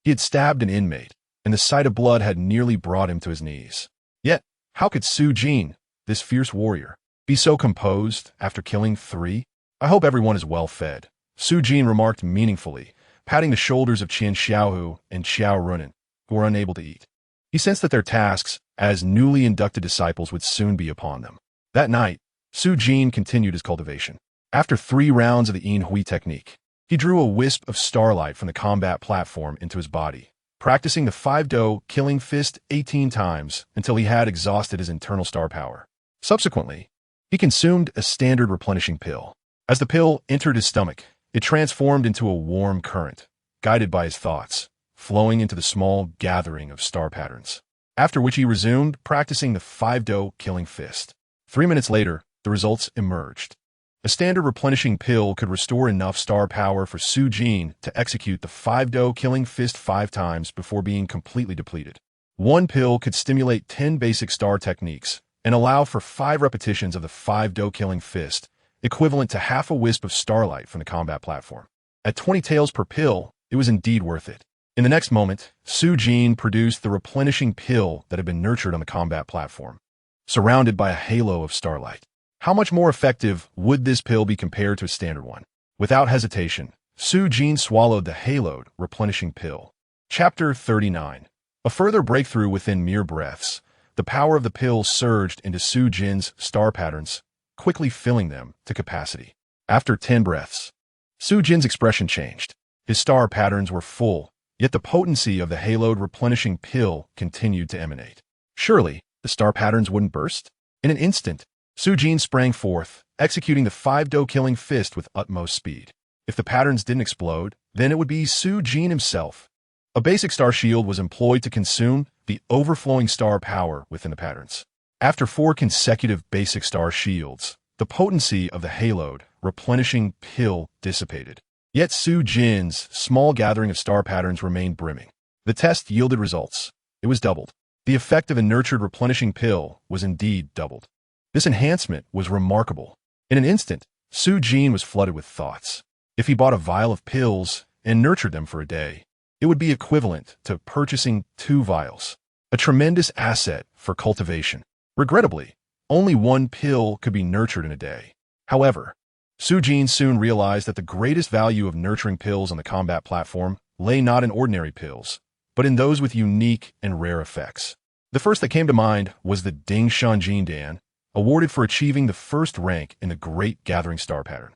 He had stabbed an inmate, and the sight of blood had nearly brought him to his knees. Yet, how could Su Jin, this fierce warrior, be so composed after killing 3? I hope everyone is well fed, Su Jin remarked meaningfully, patting the shoulders of Qian Xiaohu and Qiao Runan, who were unable to eat. He sensed that their tasks as newly inducted disciples would soon be upon them. That night, Su Jin continued his cultivation. After 3 rounds of the Yin Hui technique, he drew a wisp of starlight from the combat platform into his body, practicing the 5-do killing fist 18 times until he had exhausted his internal star power. Subsequently, he consumed a standard replenishing pill. As the pill entered his stomach, it transformed into a warm current, guided by his thoughts, flowing into the small gathering of star patterns, after which he resumed practicing the 5-do killing fist. 3 minutes later, the results emerged. A standard replenishing pill could restore enough star power for Su Jin to execute the 5-do killing fist 5 times before being completely depleted. 1 pill could stimulate 10 basic star techniques and allow for 5 repetitions of the 5-do killing fist equivalent to half a wisp of starlight from the combat platform. At 20 taels per pill, it was indeed worth it. In the next moment, Su Jin produced the replenishing pill that had been nurtured on the combat platform, surrounded by a halo of starlight. How much more effective would this pill be compared to a standard one? Without hesitation, Su Jin swallowed the haloed, replenishing pill. Chapter 39. A further breakthrough within mere breaths. The power of the pill surged into Su Jin's star patterns, quickly filling them to capacity. After 10 breaths, Su Jin's expression changed. His star patterns were full, yet the potency of the haloed replenishing pill continued to emanate. Surely, the star patterns wouldn't burst? In an instant, Su Jin sprang forth, executing the 5-do-killing fist with utmost speed. If the patterns didn't explode, then it would be Su Jin himself. A basic star shield was employed to consume the overflowing star power within the patterns. After 4 consecutive basic star shields, the potency of the haloed, replenishing pill dissipated. Yet Su Jin's small gathering of star patterns remained brimming. The test yielded results. It was doubled. The effect of a nurtured replenishing pill was indeed doubled. This enhancement was remarkable. In an instant, Su Jin was flooded with thoughts. If he bought a vial of pills and nurtured them for a day, it would be equivalent to purchasing 2 vials. A tremendous asset for cultivation. Regrettably, only 1 pill could be nurtured in a day. However, Su Jin soon realized that the greatest value of nurturing pills on the combat platform lay not in ordinary pills, but in those with unique and rare effects. The first that came to mind was the Ding Shanjin Dan, awarded for achieving the first rank in the Great Gathering Star Pattern.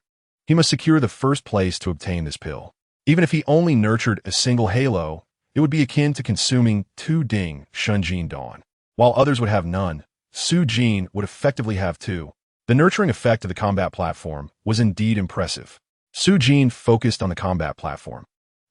He must secure the first place to obtain this pill. Even if he only nurtured a single halo, it would be akin to consuming 2 Ding Shanjin Dan. While others would have none, Su Jin would effectively have 2. The nurturing effect of the combat platform was indeed impressive. Su Jin focused on the combat platform,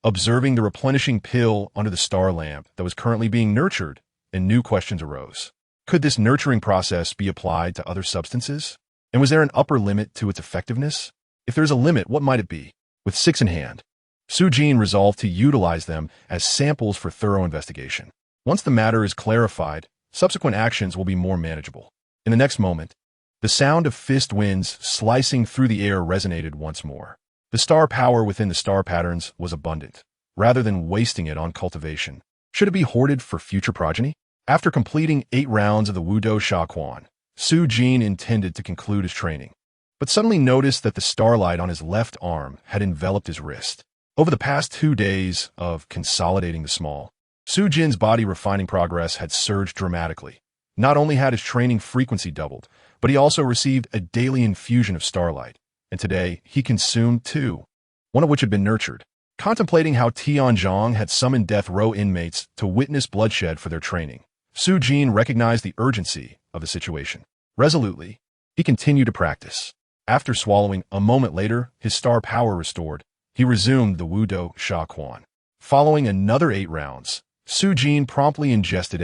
observing the replenishing pill under the star lamp that was currently being nurtured, and new questions arose. Could this nurturing process be applied to other substances? And was there an upper limit to its effectiveness? If there is a limit, what might it be? With 6 in hand, Su Jin resolved to utilize them as samples for thorough investigation. Once the matter is clarified, subsequent actions will be more manageable. In the next moment, the sound of fist winds slicing through the air resonated once more. The star power within the star patterns was abundant, rather than wasting it on cultivation. Should it be hoarded for future progeny? After completing 8 rounds of the Wudo Shaquan, Su Jin intended to conclude his training, but suddenly noticed that the starlight on his left arm had enveloped his wrist. Over the past 2 days of consolidating the small, Su Jin's body refining progress had surged dramatically. Not only had his training frequency doubled, but he also received a daily infusion of starlight, and today he consumed 2, one of which had been nurtured. Contemplating how Tianzhong had summoned death row inmates to witness bloodshed for their training, Su Jin recognized the urgency of the situation. Resolutely, he continued to practice. After swallowing a moment later, his star power restored, he resumed the Wudo Shaquan. Following another 8 rounds, Su Jin promptly ingested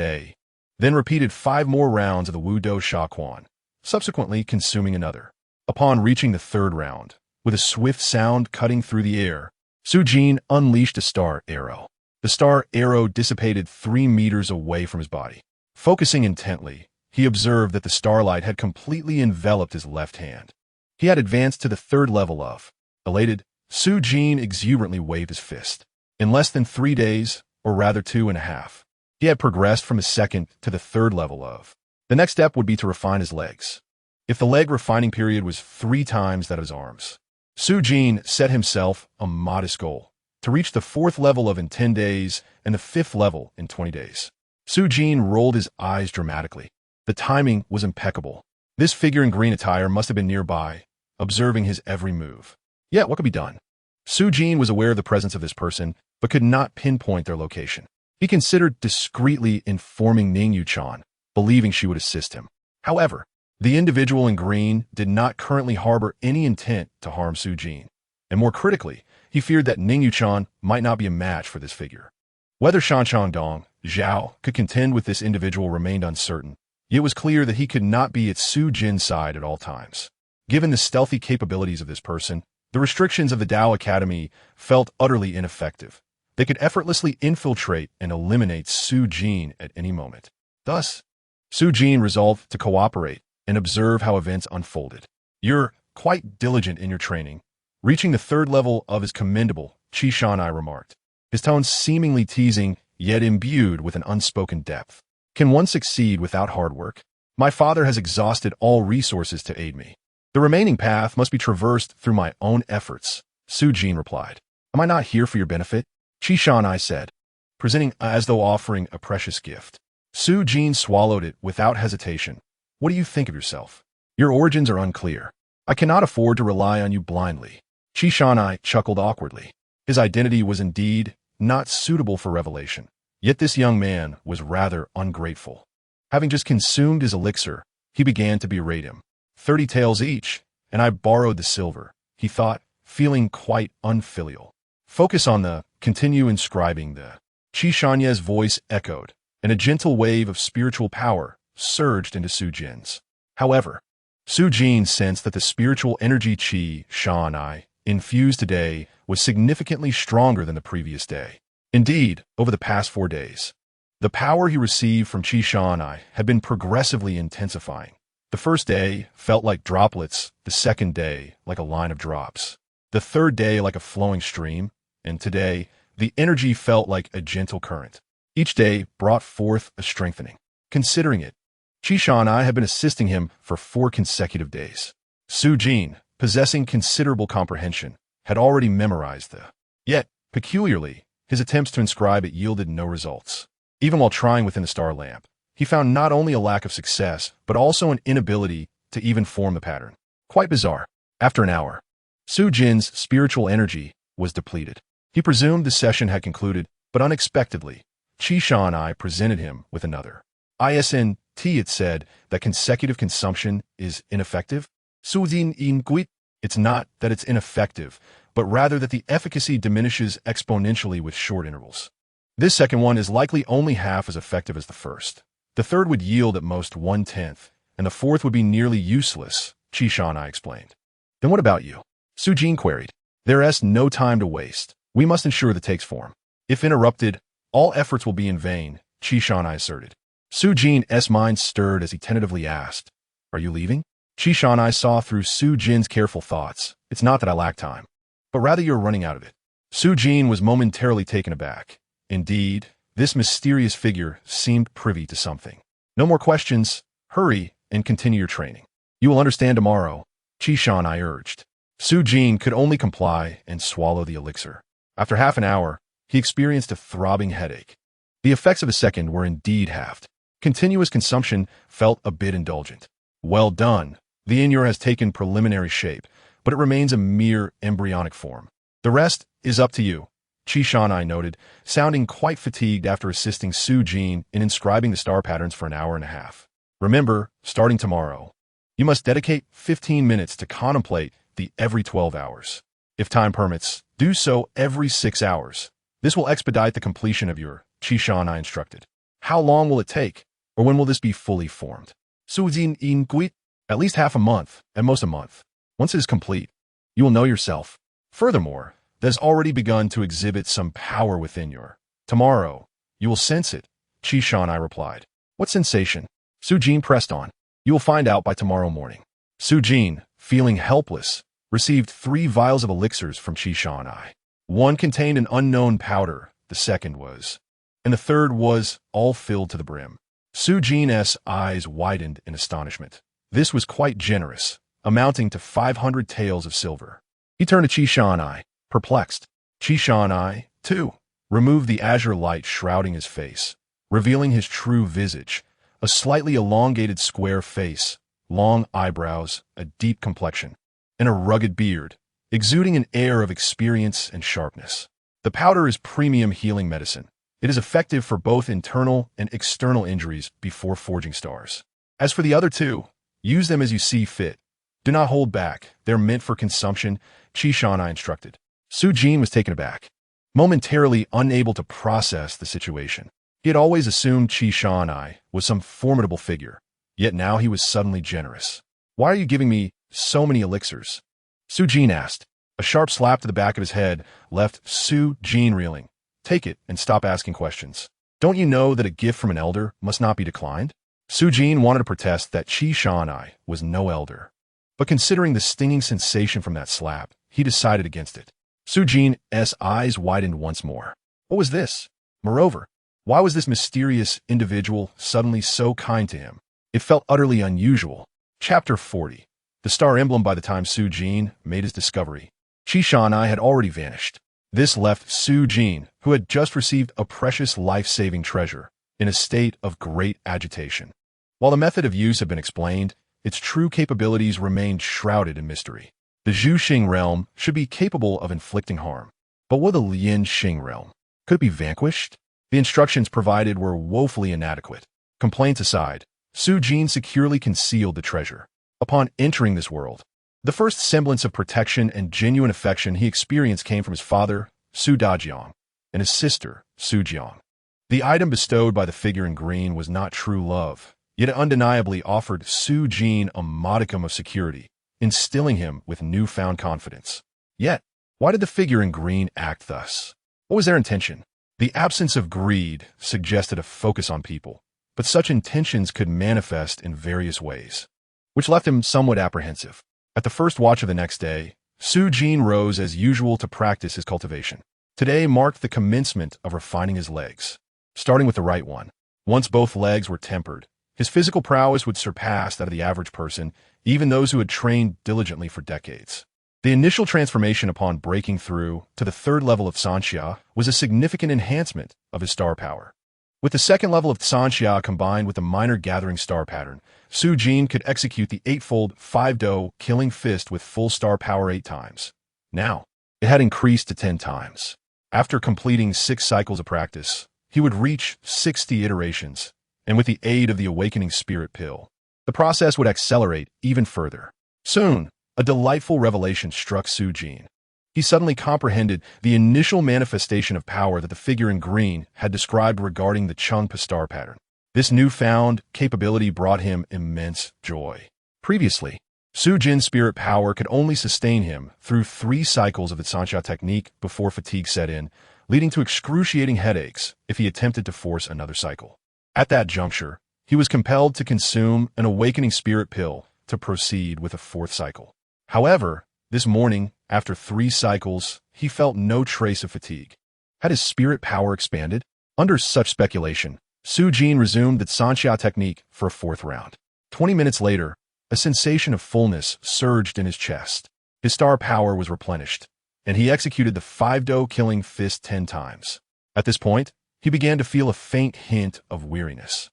then repeated 5 more rounds of the Wudo Shaquan, subsequently consuming another. Upon reaching the 3rd round, with a swift sound cutting through the air, Su Jin unleashed a star arrow. The star arrow dissipated 3 meters away from his body. Focusing intently, he observed that the starlight had completely enveloped his left hand. He had advanced to the 3rd level of. Elated, Su Jin exuberantly waved his fist. In less than 3 days, or rather 2.5, he had progressed from his 2nd to the 3rd level of. The next step would be to refine his legs. If the leg refining period was 3 times that of his arms, Su Jin set himself a modest goal, to reach the 4th level of in 10 days and the 5th level in 20 days. Su Jin rolled his eyes dramatically. The timing was impeccable. This figure in green attire must have been nearby, observing his every move. Yet, what could be done? Su Jin was aware of the presence of this person, but could not pinpoint their location. He considered discreetly informing Ning Yuchan, believing she would assist him. However, the individual in green did not currently harbor any intent to harm Su Jin, and more critically, he feared that Ning Yuchan might not be a match for this figure. Whether Shanchang Dong, Zhao, could contend with this individual remained uncertain, yet it was clear that he could not be at Su Jin's side at all times. Given the stealthy capabilities of this person, the restrictions of the Dao Academy felt utterly ineffective. They could effortlessly infiltrate and eliminate Su Jin at any moment. Thus, Su Jin resolved to cooperate and observe how events unfolded. Your quite diligent in your training. Reaching the third level of is commendable, Qi Shanai remarked, his tone seemingly teasing, yet imbued with an unspoken depth. Can one succeed without hard work? My father has exhausted all resources to aid me. The remaining path must be traversed through my own efforts, Su Jin replied. Am I not here for your benefit? Qi Shanai said, presenting as though offering a precious gift. Su Jin swallowed it without hesitation. What do you think of yourself? Your origins are unclear. I cannot afford to rely on you blindly. Qi Shanai chuckled awkwardly. His identity was indeed not suitable for revelation. Yet this young man was rather ungrateful. Having just consumed his elixir, he began to berate him. 30 taels each, and I borrowed the silver, he thought, feeling quite unfilial. Focus on the, continue inscribing the. Qi Shanye's voice echoed, and a gentle wave of spiritual power surged into Su Jin's. However, Su Jin sensed that the spiritual energy Qi Shanai infused today was significantly stronger than the previous day. Indeed, over the past 4 days, the power he received from Qi Shanai had been progressively intensifying. The first day felt like droplets, the second day like a line of drops, the third day like a flowing stream, and today the energy felt like a gentle current. Each day brought forth a strengthening. Considering it, Qi Shanai had been assisting him for 4 consecutive days. Su Jin, possessing considerable comprehension, had already memorized the. Yet, peculiarly, his attempts to inscribe it yielded no results. Even while trying within the star lamp, he found not only a lack of success, but also an inability to even form the pattern. Quite bizarre. After an hour, Su Jin's spiritual energy was depleted. He presumed the session had concluded, but unexpectedly, Qi Shanai presented him with another. ISNT, it said that consecutive consumption is ineffective. Su Jin in Guit, it's not that it's ineffective, but rather that the efficacy diminishes exponentially with short intervals. This second one is likely only half as effective as the first. The third would yield at most 1/10, and the fourth would be nearly useless, Qi Shanai explained. Then what about you? Su Jin queried. There is no time to waste. We must ensure the takes form. If interrupted, all efforts will be in vain, Qi Shanai asserted. Su Jin's mind stirred as he tentatively asked, Are you leaving? Qi Shanai saw through Su Jin's careful thoughts. It's not that I lack time, but rather you're running out of it. Su Jin was momentarily taken aback. Indeed, this mysterious figure seemed privy to something. No more questions. Hurry and continue your training. You will understand tomorrow, Qi Shanai urged. Su Jin could only comply and swallow the elixir. After half an hour, he experienced a throbbing headache. The effects of a second were indeed halved. Continuous consumption felt a bit indulgent. Well done. The Inur has taken preliminary shape, but it remains a mere embryonic form. The rest is up to you, Qi Shanai noted, sounding quite fatigued after assisting Su Jin in inscribing the star patterns for an hour and a half. Remember, starting tomorrow, you must dedicate 15 minutes to contemplate the every 12 hours. If time permits, do so every 6 hours. This will expedite the completion of your, Qi Shanai instructed. How long will it take, or when will this be fully formed? Su Jin in Guit, at least half a month, at most a month. Once it is complete, you will know yourself. Furthermore, that has already begun to exhibit some power within your. Tomorrow, you will sense it, Qi Shanai replied. What sensation? Su Jin pressed on. You will find out by tomorrow morning. Su Jin, feeling helpless, received 3 vials of elixirs from Qi Shanai. One contained an unknown powder, the second was, and the third was all filled to the brim. Su Jin's eyes widened in astonishment. This was quite generous, amounting to 500 taels of silver. He turned to Qi Shanai, perplexed. Qi Shanai, too, removed the azure light shrouding his face, revealing his true visage, a slightly elongated square face, long eyebrows, a deep complexion, and a rugged beard, exuding an air of experience and sharpness. The powder is premium healing medicine. It is effective for both internal and external injuries before forging stars. As for the other 2, use them as you see fit. Do not hold back. They're meant for consumption, Qi Shanai instructed. Su Jin was taken aback, momentarily unable to process the situation. He had always assumed Qi Shanai was some formidable figure, yet now he was suddenly generous. Why are you giving me so many elixirs? Su Jin asked. A sharp slap to the back of his head left Su Jin reeling. Take it and stop asking questions. Don't you know that a gift from an elder must not be declined? Su Jin wanted to protest that Qi Shanai was no elder. But considering the stinging sensation from that slap, he decided against it. Su Jin's eyes widened once more. What was this? Moreover, why was this mysterious individual suddenly so kind to him? It felt utterly unusual. Chapter 40. The star emblem. By the time Su Jin made his discovery, Qishanai had already vanished. This left Su Jin, who had just received a precious life-saving treasure, in a state of great agitation. While the method of use had been explained, its true capabilities remained shrouded in mystery. The Zhu Xing realm should be capable of inflicting harm. But what the Lian Xing realm? Could it be vanquished? The instructions provided were woefully inadequate. Complaints aside, Su Jin securely concealed the treasure. Upon entering this world, the first semblance of protection and genuine affection he experienced came from his father, Su Dajiang, and his sister, Su Jiang. The item bestowed by the figure in green was not true love, yet it undeniably offered Su Jin a modicum of security, instilling him with newfound confidence. Yet, why did the figure in green act thus? What was their intention? The absence of greed suggested a focus on people, but such intentions could manifest in various ways, which left him somewhat apprehensive. At the first watch of the next day, Su Jin rose as usual to practice his cultivation. Today marked the commencement of refining his legs, starting with the right one. Once both legs were tempered, his physical prowess would surpass that of the average person, even those who had trained diligently for decades. The initial transformation upon breaking through to the third level of Sanxia was a significant enhancement of his star power. With the second level of Sanxia combined with the minor gathering star pattern, Su Jin could execute the eightfold 5-do killing fist with full star power 8 times. Now, it had increased to 10 times. After completing 6 cycles of practice, he would reach 60 iterations, and with the aid of the awakening spirit pill, the process would accelerate even further. Soon, a delightful revelation struck Su Jin. He suddenly comprehended the initial manifestation of power that the figure in green had described regarding the Chengpa star pattern. This newfound capability brought him immense joy. Previously, Su Jin's spirit power could only sustain him through 3 cycles of the Sanxia technique before fatigue set in, leading to excruciating headaches if he attempted to force another cycle. At that juncture, he was compelled to consume an awakening spirit pill to proceed with a 4th cycle. However, this morning, after 3 cycles, he felt no trace of fatigue. Had his spirit power expanded? Under such speculation, Su Jin resumed the Sanxia technique for a 4th round. 20 minutes later, a sensation of fullness surged in his chest. His star power was replenished, and he executed the 5-do killing fist 10 times. At this point, he began to feel a faint hint of weariness.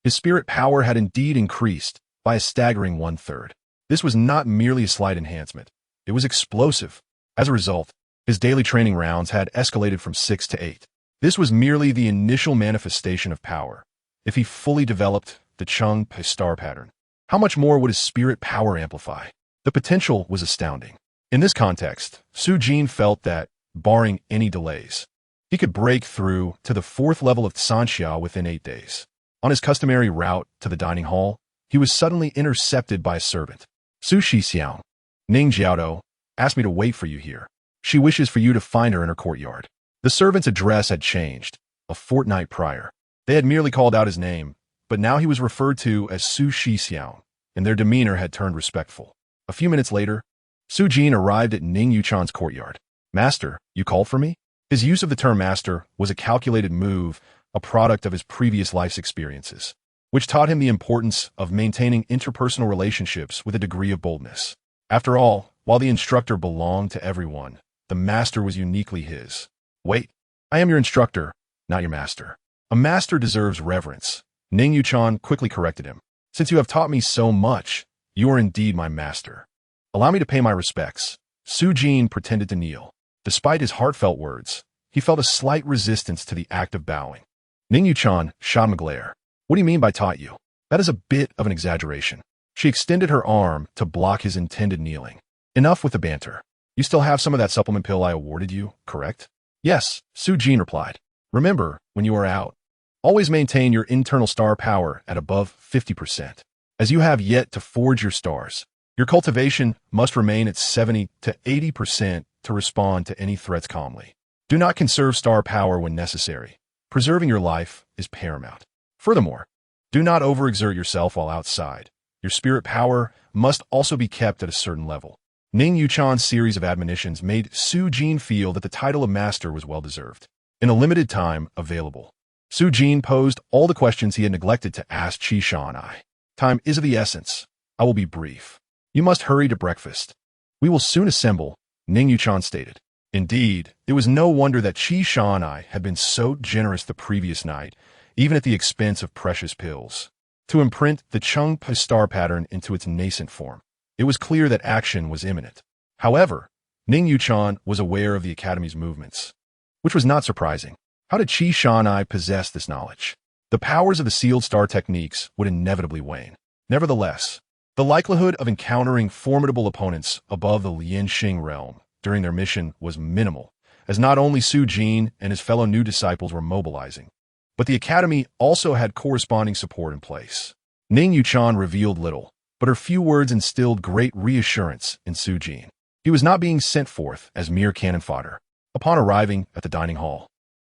His spirit power had indeed increased by a staggering 1/3. This was not merely a slight enhancement. It was explosive. As a result, his daily training rounds had escalated from 6 to 8. This was merely the initial manifestation of power. If he fully developed the Chengpa star pattern, how much more would his spirit power amplify? The potential was astounding. In this context, Su Jin felt that, barring any delays, he could break through to the 4th level of Sanxia within 8 days. On his customary route to the dining hall, he was suddenly intercepted by a servant. Su Shixiang, Ning Jiaodou, asked me to wait for you here. She wishes for you to find her in her courtyard. The servant's address had changed. A fortnight prior, they had merely called out his name, but now he was referred to as Su Shixiang, and their demeanor had turned respectful. A few minutes later, Su Jin arrived at Ning Yuchan's courtyard. Master, you called for me? His use of the term master was a calculated move, a product of his previous life's experiences, which taught him the importance of maintaining interpersonal relationships with a degree of boldness. After all, while the instructor belonged to everyone, the master was uniquely his. Wait, I am your instructor, not your master. A master deserves reverence. Ning Yuchan quickly corrected him. Since you have taught me so much, you are indeed my master. Allow me to pay my respects. Su Jin pretended to kneel. Despite his heartfelt words, he felt a slight resistance to the act of bowing. Ning Yuchan shot him a glare. What do you mean by taught you? That is a bit of an exaggeration. She extended her arm to block his intended kneeling. Enough with the banter. You still have some of that supplement pill I awarded you, correct? Yes, Su Jin replied. Remember, when you are out, always maintain your internal star power at above 50%. As you have yet to forge your stars, your cultivation must remain at 70 to 80% to respond to any threats calmly. Do not conserve star power when necessary. Preserving your life is paramount. Furthermore, do not overexert yourself while outside. Your spirit power must also be kept at a certain level. Ning Yuchan's series of admonitions made Su Jin feel that the title of master was well-deserved. In a limited time available, Su Jin posed all the questions he had neglected to ask Qi Shan'ai. Time is of the essence. I will be brief. You must hurry to breakfast. We will soon assemble, Ning Yuchan stated. Indeed, it was no wonder that Qi Shan'ai had been so generous the previous night, even at the expense of precious pills. To imprint the Chengpa star pattern into its nascent form, it was clear that action was imminent. However, Ning Yuchan was aware of the Academy's movements, which was not surprising. How did Qi Shan'ai possess this knowledge? The powers of the sealed star techniques would inevitably wane. Nevertheless, the likelihood of encountering formidable opponents above the Lianxing realm during their mission was minimal, as not only Su Jin and his fellow new disciples were mobilizing, but the Academy also had corresponding support in place. Ning Yuchan revealed little, but her few words instilled great reassurance in Su Jin. He was not being sent forth as mere cannon fodder. Upon arriving at the dining hall,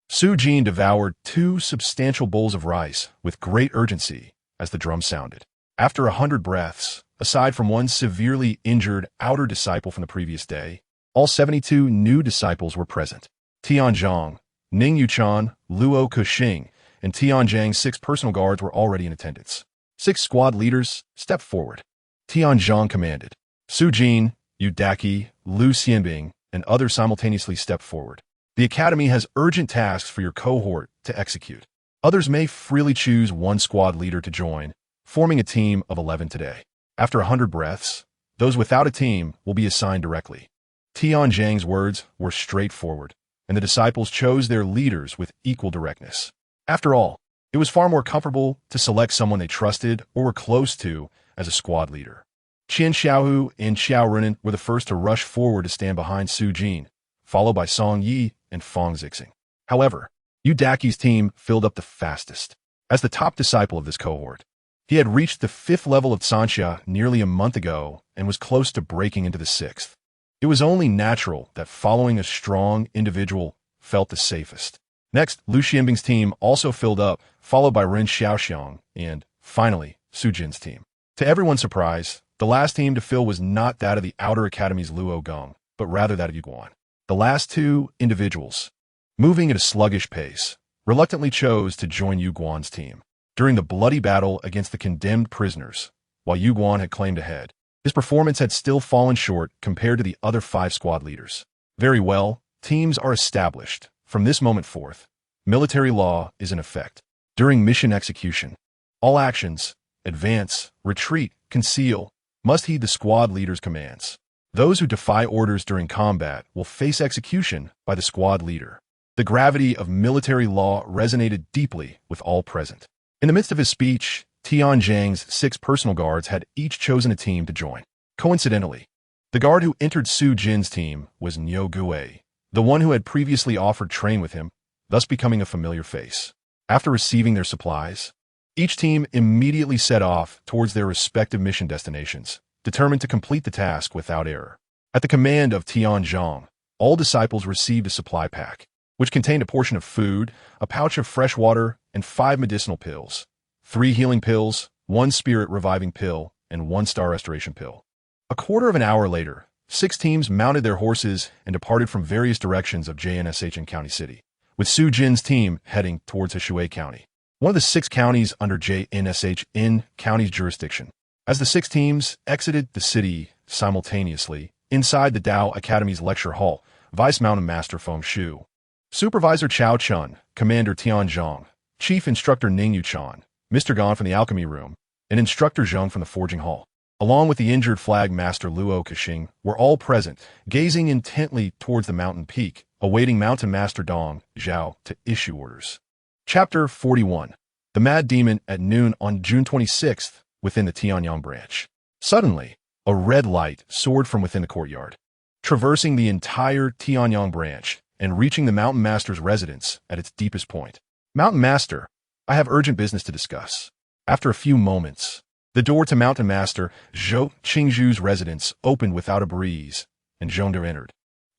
Su Jin devoured 2 substantial bowls of rice with great urgency as the drum sounded. After 100 breaths, aside from one severely injured outer disciple from the previous day, all 72 new disciples were present. Tianzhang, Ning Yuchan, Luo Kuxing, and Tianzhang's 6 personal guards were already in attendance. 6 squad leaders stepped forward. Tianzhang commanded. Su Jin, Yu Daqi, Lu Xianbing, and others simultaneously stepped forward. The Academy has urgent tasks for your cohort to execute. Others may freely choose one squad leader to join, forming a team of 11 today. After 100 breaths, those without a team will be assigned directly. Tianzhang's words were straightforward, and the disciples chose their leaders with equal directness. After all, it was far more comfortable to select someone they trusted or were close to as a squad leader. Qian Xiaohu and Xiao Runan were the first to rush forward to stand behind Su Jin, followed by Song Yi and Fang Zixing. However, Yu Daqi's team filled up the fastest. As the top disciple of this cohort, he had reached the 5th level of Sanxia nearly a month ago and was close to breaking into the 6th. It was only natural that following a strong individual felt the safest. Next, Lu Xianbing's team also filled up, followed by Ren Xiaoxiang and, finally, Su Jin's team. To everyone's surprise, the last team to fill was not that of the Outer Academy's Luo Gong, but rather that of Yuguan. The last 2 individuals, moving at a sluggish pace, reluctantly chose to join Yuguan's team. During the bloody battle against the condemned prisoners, while Yuguan had claimed ahead, his performance had still fallen short compared to the other 5 squad leaders. Very well, teams are established. From this moment forth, military law is in effect. During mission execution, all actions, advance, retreat, conceal, must heed the squad leader's commands. Those who defy orders during combat will face execution by the squad leader. The gravity of military law resonated deeply with all present. In the midst of his speech, Tianzhang's 6 personal guards had each chosen a team to join. Coincidentally, the guard who entered Su Jin's team was Niu Gue, the one who had previously offered train with him, thus becoming a familiar face. After receiving their supplies, each team immediately set off towards their respective mission destinations, determined to complete the task without error. At the command of Tianzhang, all disciples received a supply pack, which contained a portion of food, a pouch of fresh water, and 5 medicinal pills, 3 healing pills, 1 spirit-reviving pill, and 1 star restoration pill. A quarter of an hour later, 6 teams mounted their horses and departed from various directions of JNSH in County City, with Su Jin's team heading towards Hishui County, one of the 6 counties under JNSH in county's jurisdiction. As the 6 teams exited the city simultaneously, inside the Dao Academy's lecture hall, Vice Mountain Master Feng Shu, Supervisor Chao Chun, Commander Tianzhang, Chief Instructor Ning Yuchan, Mr. Gan from the Alchemy Room, and Instructor Zheng from the Forging Hall, along with the injured Flag Master Luo Kuxing, were all present, gazing intently towards the mountain peak, awaiting Mountain Master Dong Zhao to issue orders. Chapter 41. The Mad Demon at noon on June 26th, within the Tianyang branch. Suddenly, a red light soared from within the courtyard, traversing the entire Tianyang branch and reaching the Mountain Master's residence at its deepest point. Mountain Master, I have urgent business to discuss. After a few moments, the door to Mountain Master Zhou Qingzhu's residence opened without a breeze, and Zhonda entered.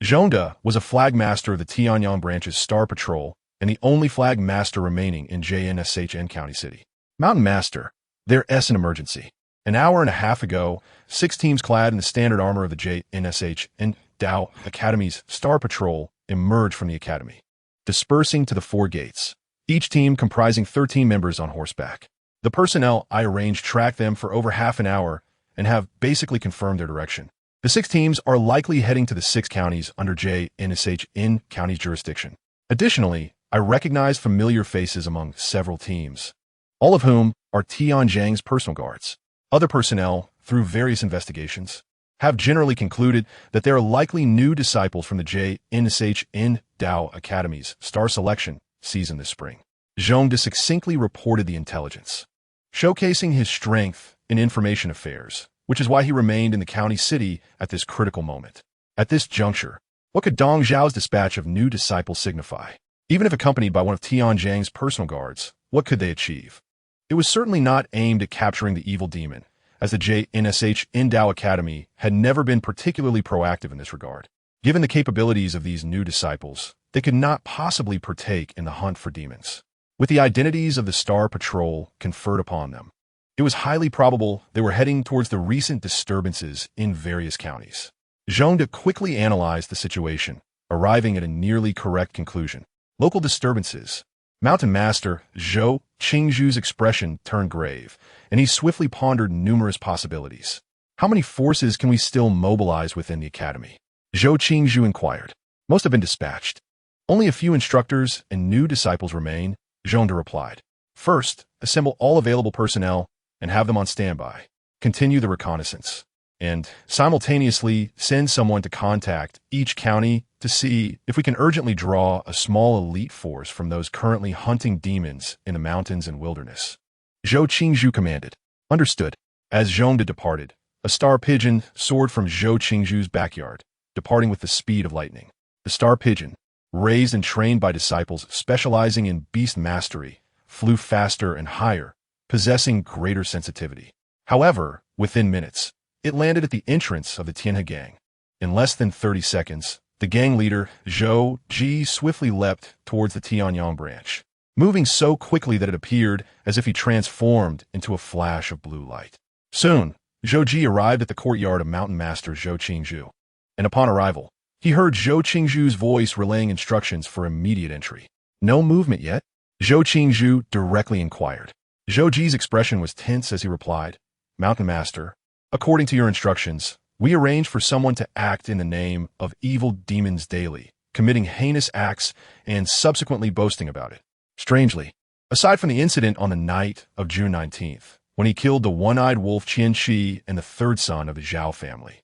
Zhonda was a flag master of the Tianyang branch's Star Patrol and the only flag master remaining in JNSHN County City. Mountain Master, there is an emergency. An hour and a half ago, 6 teams clad in the standard armor of the JNSH and Dao Academy's Star Patrol emerged from the academy, dispersing to the 4 gates, each team comprising 13 members on horseback. The personnel I arranged tracked them for over half an hour and have basically confirmed their direction. The 6 teams are likely heading to the 6 counties under JNSH in county jurisdiction. Additionally, I recognize familiar faces among several teams, all of whom are Tianjiang's personal guards. Other personnel, through various investigations, have generally concluded that they are likely new disciples from the JNSH in Dao Academy's Star Selection season this spring. Zhong succinctly reported the intelligence, showcasing his strength in information affairs, which is why he remained in the county city at this critical moment. At this juncture, what could Dong Zhao's dispatch of new disciples signify? Even if accompanied by one of Tianjiang's personal guards, what could they achieve? It was certainly not aimed at capturing the evil demon, as the JNSH in Dao Academy had never been particularly proactive in this regard. Given the capabilities of these new disciples, they could not possibly partake in the hunt for demons. With the identities of the Star Patrol conferred upon them, it was highly probable they were heading towards the recent disturbances in various counties. Zhong quickly analyzed the situation, arriving at a nearly correct conclusion. Local disturbances. Mountain Master Zhou Qingzhu's expression turned grave, and he swiftly pondered numerous possibilities. How many forces can we still mobilize within the academy? Zhou Qingzhu inquired. Most have been dispatched. Only a few instructors and new disciples remain, Zhong replied. First, assemble all available personnel and have them on standby. Continue the reconnaissance, and simultaneously send someone to contact each county to see if we can urgently draw a small elite force from those currently hunting demons in the mountains and wilderness. Zhou Qingzhu commanded. Understood. As Zhong departed, a star pigeon soared from Zhou Qingzhu's backyard, departing with the speed of lightning. The star pigeon, raised and trained by disciples specializing in beast mastery, flew faster and higher, possessing greater sensitivity. However, within minutes, it landed at the entrance of the Tianhe gang. In less than 30 seconds, the gang leader, Zhou Ji, swiftly leapt towards the Tianyang branch, moving so quickly that it appeared as if he transformed into a flash of blue light. Soon, Zhou Ji arrived at the courtyard of Mountain Master Zhou Qingzhu, and upon arrival, he heard Zhou Qingzhu's voice relaying instructions for immediate entry. No movement yet? Zhou Qingzhu directly inquired. Zhou Ji's expression was tense as he replied, Mountain Master, according to your instructions, we arranged for someone to act in the name of evil demons daily, committing heinous acts and subsequently boasting about it. Strangely, aside from the incident on the night of June 19th, when he killed the one-eyed wolf Qian Shi and the 3rd son of the Zhao family,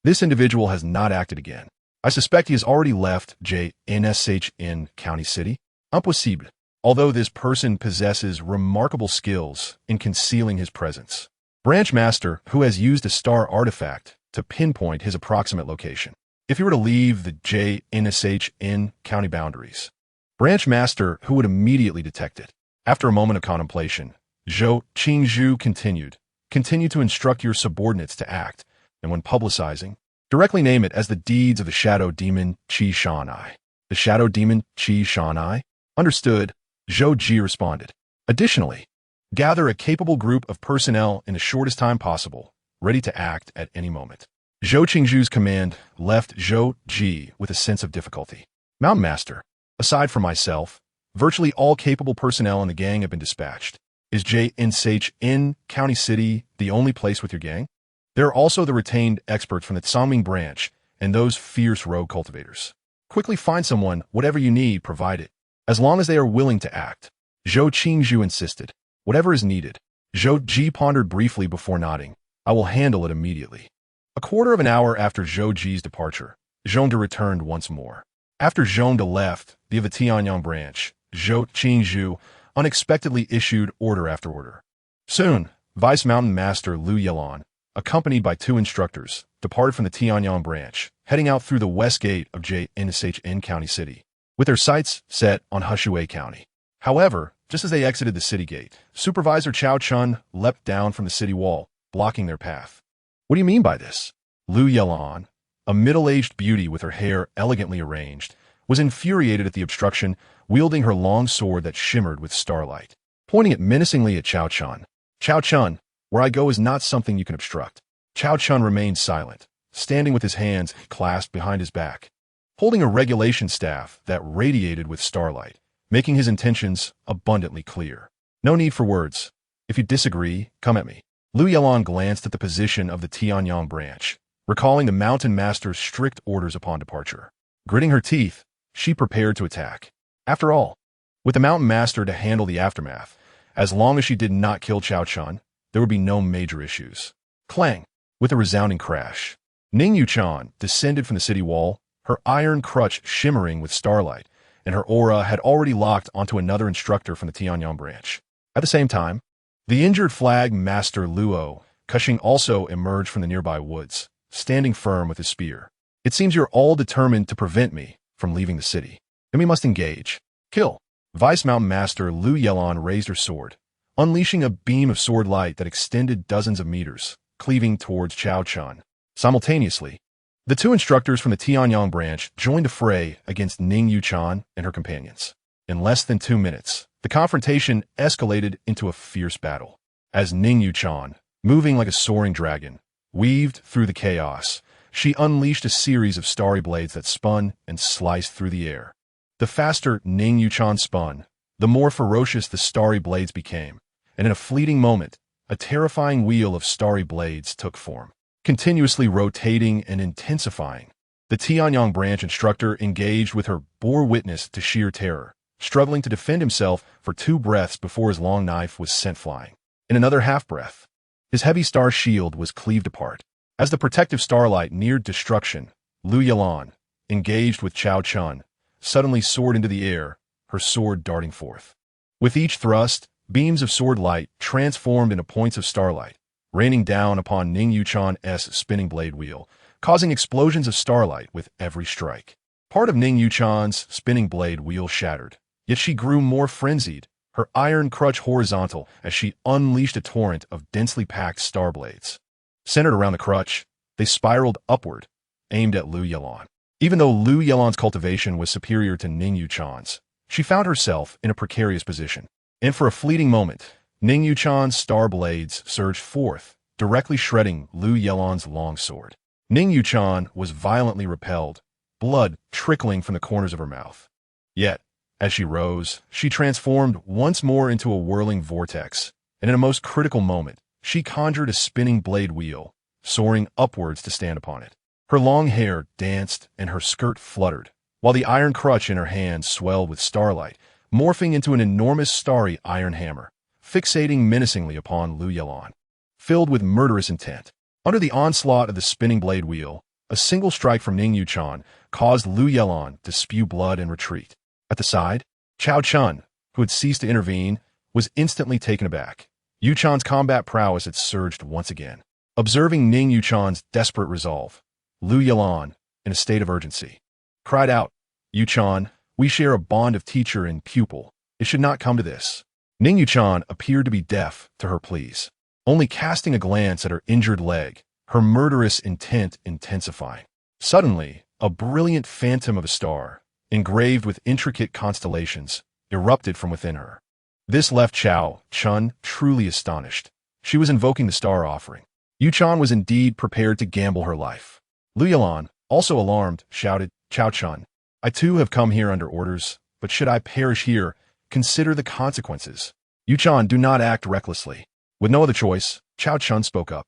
this individual has not acted again. I suspect he has already left JNSH in County City. Impossible. Although this person possesses remarkable skills in concealing his presence. Branch Master, who has used a star artifact to pinpoint his approximate location. If he were to leave the JNSH in county boundaries, Branch Master, who would immediately detect it. After a moment of contemplation, Zhou Qingzhu continued to instruct your subordinates to act, and when publicizing, directly name it as the deeds of the Shadow Demon Qi Shan'ai. The Shadow Demon Qi Shan'ai? Understood, Zhou Ji responded. Additionally, gather a capable group of personnel in the shortest time possible, ready to act at any moment. Zhou Qingzhu's command left Zhou Ji with a sense of difficulty. Mountain Master, aside from myself, virtually all capable personnel in the gang have been dispatched. Is JNSH in County City the only place with your gang? There are also the retained experts from the Songming branch and those fierce rogue cultivators. Quickly find someone, whatever you need, provide it, as long as they are willing to act. Zhou Qingzhu insisted. Whatever is needed. Zhou Ji pondered briefly before nodding. I will handle it immediately. A quarter of an hour after Zhou Ji's departure, Zhongde returned once more. After Zhongde left the Tianyang branch, Zhou Qingzhu unexpectedly issued order after order. Soon, Vice Mountain Master Lu Yelan, accompanied by 2 instructors, departed from the Tianyang branch, heading out through the west gate of JNSH in County City, with their sights set on Hushui County. However, just as they exited the city gate, Supervisor Chao Chun leapt down from the city wall, blocking their path. What do you mean by this? Lu Yelan, a middle-aged beauty with her hair elegantly arranged, was infuriated at the obstruction, wielding her long sword that shimmered with starlight. Pointing it menacingly at Chao Chun. Chao Chun, Where I go is not something you can obstruct. Chao Chun remained silent, standing with his hands clasped behind his back, holding a regulation staff that radiated with starlight, making his intentions abundantly clear. No need for words. If you disagree, come at me. Lu Yalan glanced at the position of the Tianyang branch, recalling the mountain master's strict orders upon departure. Gritting her teeth, she prepared to attack. After all, with the mountain master to handle the aftermath, as long as she did not kill Chao Chun, there would be no major issues. Clang! With a resounding crash, Ning Yuchan descended from the city wall, her iron crutch shimmering with starlight, and her aura had already locked onto another instructor from the Tianyang branch. At the same time, the injured flag master Luo Cushing also emerged from the nearby woods, standing firm with his spear. It seems you're all determined to prevent me from leaving the city. Then we must engage. Kill. Vice Mountain Master Lu Yelan raised her sword, unleashing a beam of sword light that extended dozens of meters, cleaving towards Chao Chun. Simultaneously, the two instructors from the Tianyang branch joined a fray against Ning Yuchan and her companions. In less than 2 minutes, the confrontation escalated into a fierce battle. As Ning Yuchan, moving like a soaring dragon, weaved through the chaos, she unleashed a series of starry blades that spun and sliced through the air. The faster Ning Yuchan spun, the more ferocious the starry blades became, and in a fleeting moment, a terrifying wheel of starry blades took form, continuously rotating and intensifying. The Tianyang branch instructor engaged with her bore witness to sheer terror, struggling to defend himself for 2 breaths before his long knife was sent flying. In another half-breath, his heavy star shield was cleaved apart. As the protective starlight neared destruction, Lu Yalan, engaged with Chao Chun, suddenly soared into the air, her sword darting forth. With each thrust, beams of sword light transformed into points of starlight, raining down upon Ning Yuchan's spinning blade wheel, causing explosions of starlight with every strike. Part of Ning Yuchan's spinning blade wheel shattered, yet she grew more frenzied, her iron crutch horizontal as she unleashed a torrent of densely packed star blades. Centered around the crutch, they spiraled upward, aimed at Lu Yalan. Even though Lu Yalan's cultivation was superior to Ning Yuchan's, she found herself in a precarious position. And for a fleeting moment, Ning Yuchan's star blades surged forth, directly shredding Lu Yalan's longsword. Ning Yuchan was violently repelled, blood trickling from the corners of her mouth. Yet, as she rose, she transformed once more into a whirling vortex, and in a most critical moment, she conjured a spinning blade wheel, soaring upwards to stand upon it. Her long hair danced and her skirt fluttered, while the iron crutch in her hand swelled with starlight, morphing into an enormous starry iron hammer, fixating menacingly upon Lu Yalan. Filled with murderous intent, under the onslaught of the spinning blade wheel, a single strike from Ning Yuchan caused Lu Yalan to spew blood and retreat. At the side, Chao Chun, who had ceased to intervene, was instantly taken aback. Yuchan's combat prowess had surged once again. Observing Ning Yuchan's desperate resolve, Lu Yalan, in a state of urgency, cried out, "Yuchan, we share a bond of teacher and pupil. It should not come to this." Ning Yuchan appeared to be deaf to her pleas, only casting a glance at her injured leg, her murderous intent intensifying. Suddenly, a brilliant phantom of a star, engraved with intricate constellations, erupted from within her. This left Chao Chun truly astonished. She was invoking the star offering. Yuchan was indeed prepared to gamble her life. Lu Yalan, also alarmed, shouted, "Chao Chun, I too have come here under orders, but should I perish here, consider the consequences." Yuchan, do not act recklessly. With no other choice, Chao Chun spoke up.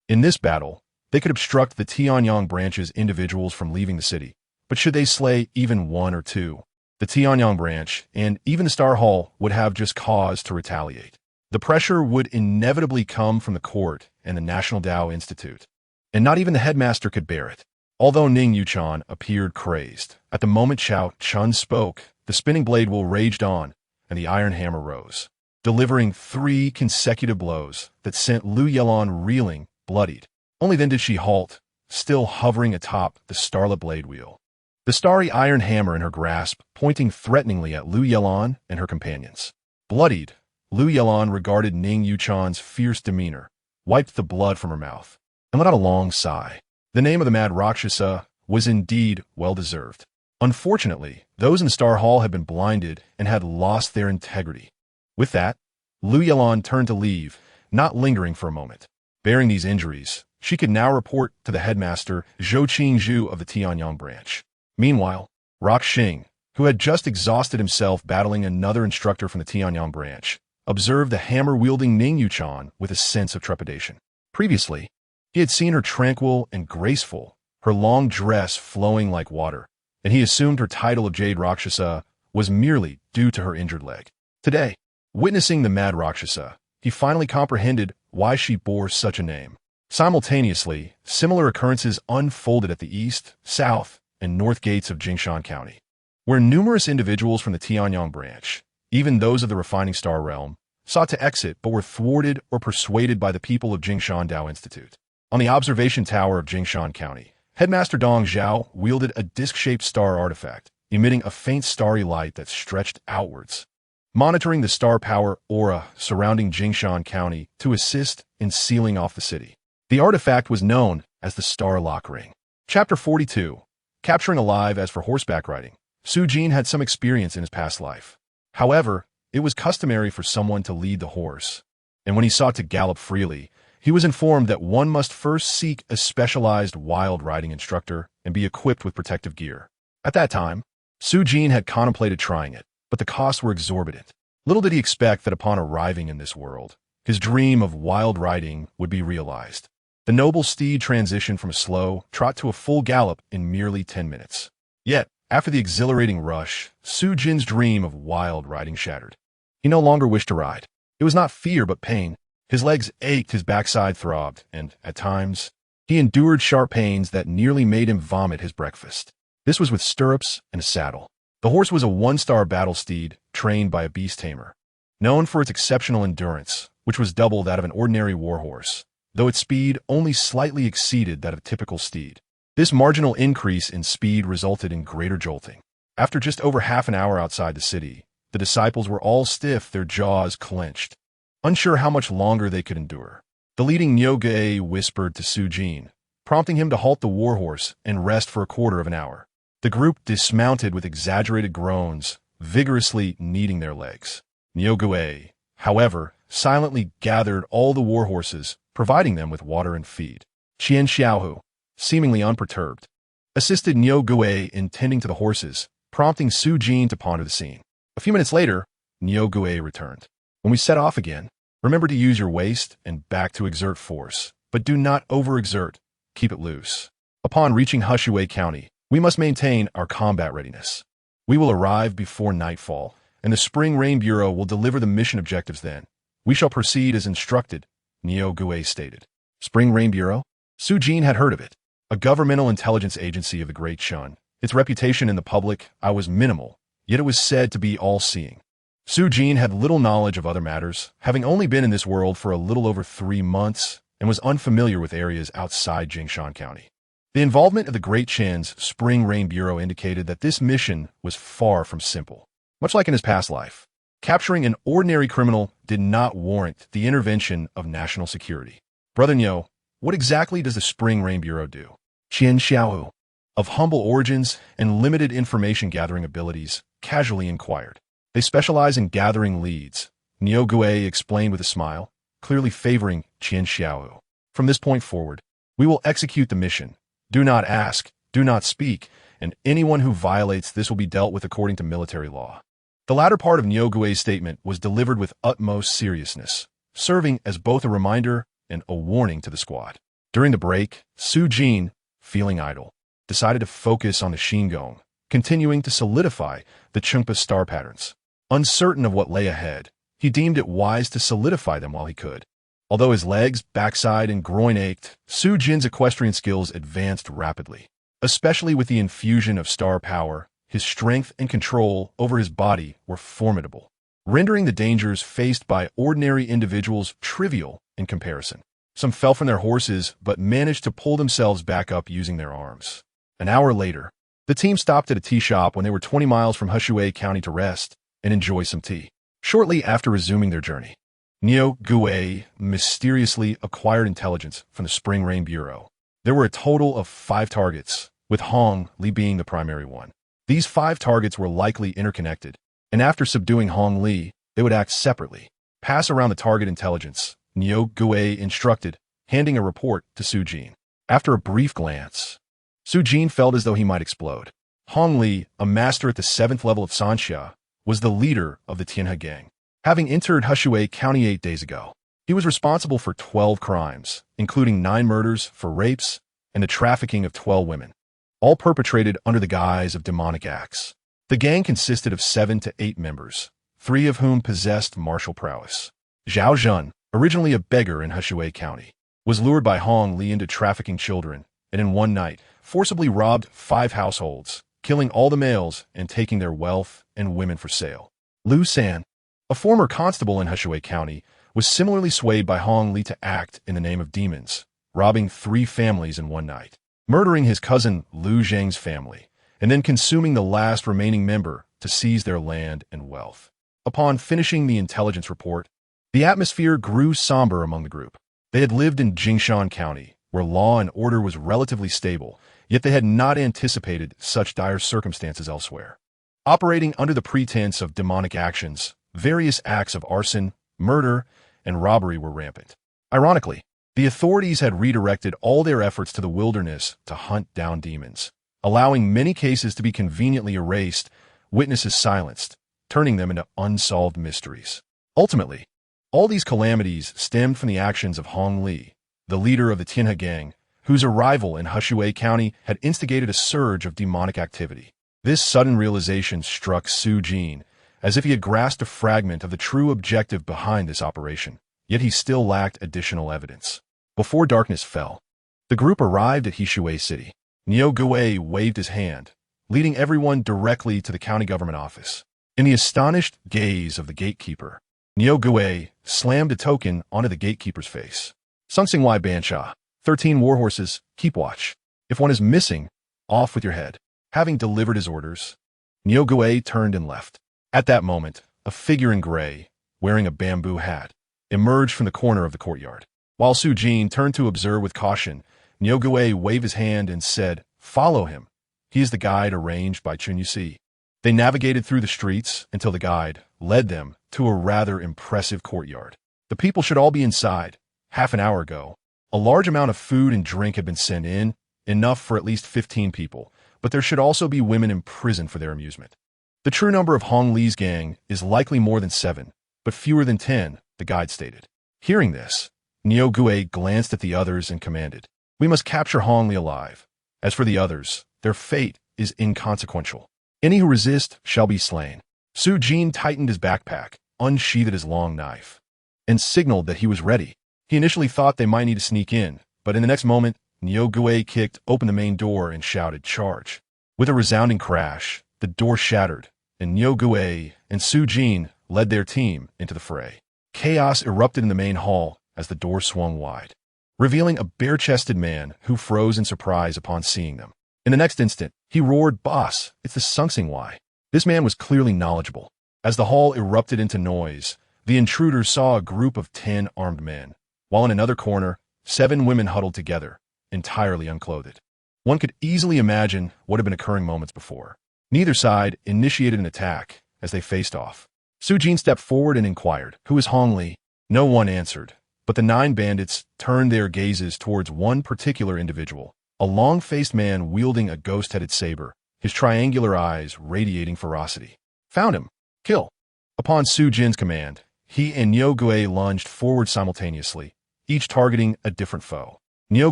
In this battle, they could obstruct the Tianyang branch's individuals from leaving the city, but should they slay even 1 or 2, the Tianyang branch and even the Star Hall would have just cause to retaliate. The pressure would inevitably come from the court and the National Tao Institute, and not even the headmaster could bear it. Although Ning Yuchan appeared crazed, at the moment Chao Chun spoke, the spinning blade wheel raged on, and the iron hammer rose, delivering 3 consecutive blows that sent Lu Yalan reeling, bloodied. Only then did she halt, still hovering atop the starlit blade wheel, the starry iron hammer in her grasp pointing threateningly at Lu Yalan and her companions. Bloodied, Lu Yalan regarded Ning Yuchan's fierce demeanor, wiped the blood from her mouth, and let out a long sigh. The name of the mad Rakshasa was indeed well-deserved. Unfortunately, those in the Star Hall had been blinded and had lost their integrity. With that, Lu Yalan turned to leave, not lingering for a moment. Bearing these injuries, she could now report to the headmaster Zhou Qingzhu of the Tianyang branch. Meanwhile, Rock Xing, who had just exhausted himself battling another instructor from the Tianyang branch, observed the hammer-wielding Ning Yuchan with a sense of trepidation. Previously, he had seen her tranquil and graceful, her long dress flowing like water, and he assumed her title of Jade Rakshasa was merely due to her injured leg. Today, witnessing the mad Rakshasa, he finally comprehended why she bore such a name. Simultaneously, similar occurrences unfolded at the east, south, and north gates of Jingshan County, where numerous individuals from the Tianyang branch, even those of the refining star realm, sought to exit but were thwarted or persuaded by the people of Jingshan Dao Institute. On the observation tower of Jingshan County, Headmaster Dong Zhao wielded a disc-shaped star artifact, emitting a faint starry light that stretched outwards, monitoring the star power aura surrounding Jingshan County to assist in sealing off the city. The artifact was known as the Star Lock Ring. Chapter 42. Capturing alive. As for horseback riding, Su Jin had some experience in his past life. However, it was customary for someone to lead the horse, and when he sought to gallop freely, he was informed that one must first seek a specialized wild riding instructor and be equipped with protective gear. At that time, Su Jin had contemplated trying it, but the costs were exorbitant. Little did he expect that upon arriving in this world, his dream of wild riding would be realized. The noble steed transitioned from a slow trot to a full gallop in merely 10 minutes. Yet, after the exhilarating rush, Su Jin's dream of wild riding shattered. He no longer wished to ride. It was not fear but pain. His legs ached, his backside throbbed, and, at times, he endured sharp pains that nearly made him vomit his breakfast. This was with stirrups and a saddle. The horse was a one-star battle steed trained by a beast tamer, known for its exceptional endurance, which was double that of an ordinary warhorse, though its speed only slightly exceeded that of a typical steed. This marginal increase in speed resulted in greater jolting. After just over half an hour outside the city, the disciples were all stiff, their jaws clenched, unsure how much longer they could endure. The leading Nyoge whispered to Su Jin, prompting him to halt the warhorse and rest for a quarter of an hour. The group dismounted with exaggerated groans, vigorously kneading their legs. Nyogue, however, silently gathered all the warhorses, providing them with water and feed. Qian Xiaohu, seemingly unperturbed, assisted Nyogue in tending to the horses, prompting Su Jin to ponder the scene. A few minutes later, Nyogue returned. When we set off again, remember to use your waist and back to exert force, but do not overexert. Keep it loose. Upon reaching Hushui County, we must maintain our combat readiness. We will arrive before nightfall, and the Spring Rain Bureau will deliver the mission objectives then. We shall proceed as instructed, Nyogue stated. Spring Rain Bureau? Su Jin had heard of it. A governmental intelligence agency of the Great Shun. Its reputation in the public eye was minimal, yet it was said to be all-seeing. Su Jin had little knowledge of other matters, having only been in this world for a little over 3 months, and was unfamiliar with areas outside Jingshan County. The involvement of the Great Chen's Spring Rain Bureau indicated that this mission was far from simple. Much like in his past life, capturing an ordinary criminal did not warrant the intervention of national security. Brother Nyo, what exactly does the Spring Rain Bureau do? Qian Xiaohu, of humble origins and limited information-gathering abilities, casually inquired. They specialize in gathering leads, Nyogue explained with a smile, clearly favoring Qian Xiaohu. From this point forward, we will execute the mission. Do not ask, do not speak, and anyone who violates this will be dealt with according to military law. The latter part of Nyogue's statement was delivered with utmost seriousness, serving as both a reminder and a warning to the squad. During the break, Su Jin, feeling idle, decided to focus on the Shingong, continuing to solidify the Chungpa star patterns. Uncertain of what lay ahead, he deemed it wise to solidify them while he could. Although his legs, backside, and groin ached, Su Jin's equestrian skills advanced rapidly. Especially with the infusion of star power, his strength and control over his body were formidable, rendering the dangers faced by ordinary individuals trivial in comparison. Some fell from their horses but managed to pull themselves back up using their arms. An hour later, the team stopped at a tea shop when they were 20 miles from Hushui County to rest and enjoy some tea. Shortly after resuming their journey, Nyogue mysteriously acquired intelligence from the Spring Rain Bureau. There were a total of 5 targets, with Hong Li being the primary one. These 5 targets were likely interconnected, and after subduing Hong Li, they would act separately. Pass around the target intelligence, Niu Gui instructed, handing a report to Su Jin. After a brief glance, Su Jin felt as though he might explode. Hong Li, a master at the 7th level of Sanxia, was the leader of the Tianhe gang. Having entered Heshui County 8 days ago, he was responsible for 12 crimes, including 9 murders for rapes and the trafficking of 12 women, all perpetrated under the guise of demonic acts. The gang consisted of 7 to 8 members, 3 of whom possessed martial prowess. Zhao Zhen, originally a beggar in Heshui County, was lured by Hong Li into trafficking children, and in one night, forcibly robbed 5 households, killing all the males and taking their wealth and women for sale. Liu San, a former constable in Heshui County, was similarly swayed by Hong Li to act in the name of demons, robbing 3 families in one night, murdering his cousin Liu Zheng's family, and then consuming the last remaining member to seize their land and wealth. Upon finishing the intelligence report, the atmosphere grew somber among the group. They had lived in Jingshan County, where law and order was relatively stable, yet they had not anticipated such dire circumstances elsewhere. Operating under the pretense of demonic actions, various acts of arson, murder, and robbery were rampant. Ironically, the authorities had redirected all their efforts to the wilderness to hunt down demons, allowing many cases to be conveniently erased, witnesses silenced, turning them into unsolved mysteries. Ultimately, all these calamities stemmed from the actions of Hong Li, the leader of the Tianhe gang, whose arrival in Heshui County had instigated a surge of demonic activity. This sudden realization struck Su Jin, as if he had grasped a fragment of the true objective behind this operation, yet he still lacked additional evidence. Before darkness fell, the group arrived at Heshui City. Niu Gui waved his hand, leading everyone directly to the county government office. In the astonished gaze of the gatekeeper, Niu Gui slammed a token onto the gatekeeper's face. Sungsingwai Bansha, 13 warhorses, keep watch. If one is missing, off with your head. Having delivered his orders, Niu Gui turned and left. At that moment, a figure in gray, wearing a bamboo hat, emerged from the corner of the courtyard. While Su Jin turned to observe with caution, Niu Gui waved his hand and said, "Follow him. He is the guide arranged by Chun Yusi." They navigated through the streets until the guide led them to a rather impressive courtyard. The people should all be inside. Half an hour ago, a large amount of food and drink had been sent in, enough for at least 15 people, but there should also be women imprisoned for their amusement. The true number of Hong Li's gang is likely more than 7, but fewer than 10, the guide stated. Hearing this, Niu Gui glanced at the others and commanded, "We must capture Hong Li alive. As for the others, their fate is inconsequential. Any who resist shall be slain." Su Jin tightened his backpack, unsheathed his long knife, and signaled that he was ready. He initially thought they might need to sneak in, but in the next moment, Niu Gui kicked open the main door and shouted, "Charge." With a resounding crash, the door shattered, and Niu Gui and Su Jin led their team into the fray. Chaos erupted in the main hall as the door swung wide, revealing a bare-chested man who froze in surprise upon seeing them. In the next instant, he roared, "Boss, it's the Sungsingwai." This man was clearly knowledgeable. As the hall erupted into noise, the intruders saw a group of 10 armed men, while in another corner, 7 women huddled together, entirely unclothed. One could easily imagine what had been occurring moments before. Neither side initiated an attack as they faced off. Su Jin stepped forward and inquired, "Who is Hong Li?" No one answered, but the 9 bandits turned their gazes towards one particular individual, a long-faced man wielding a ghost-headed saber, his triangular eyes radiating ferocity. "Found him. Kill." Upon Su Jin's command, he and Niu Gui lunged forward simultaneously, each targeting a different foe. Niu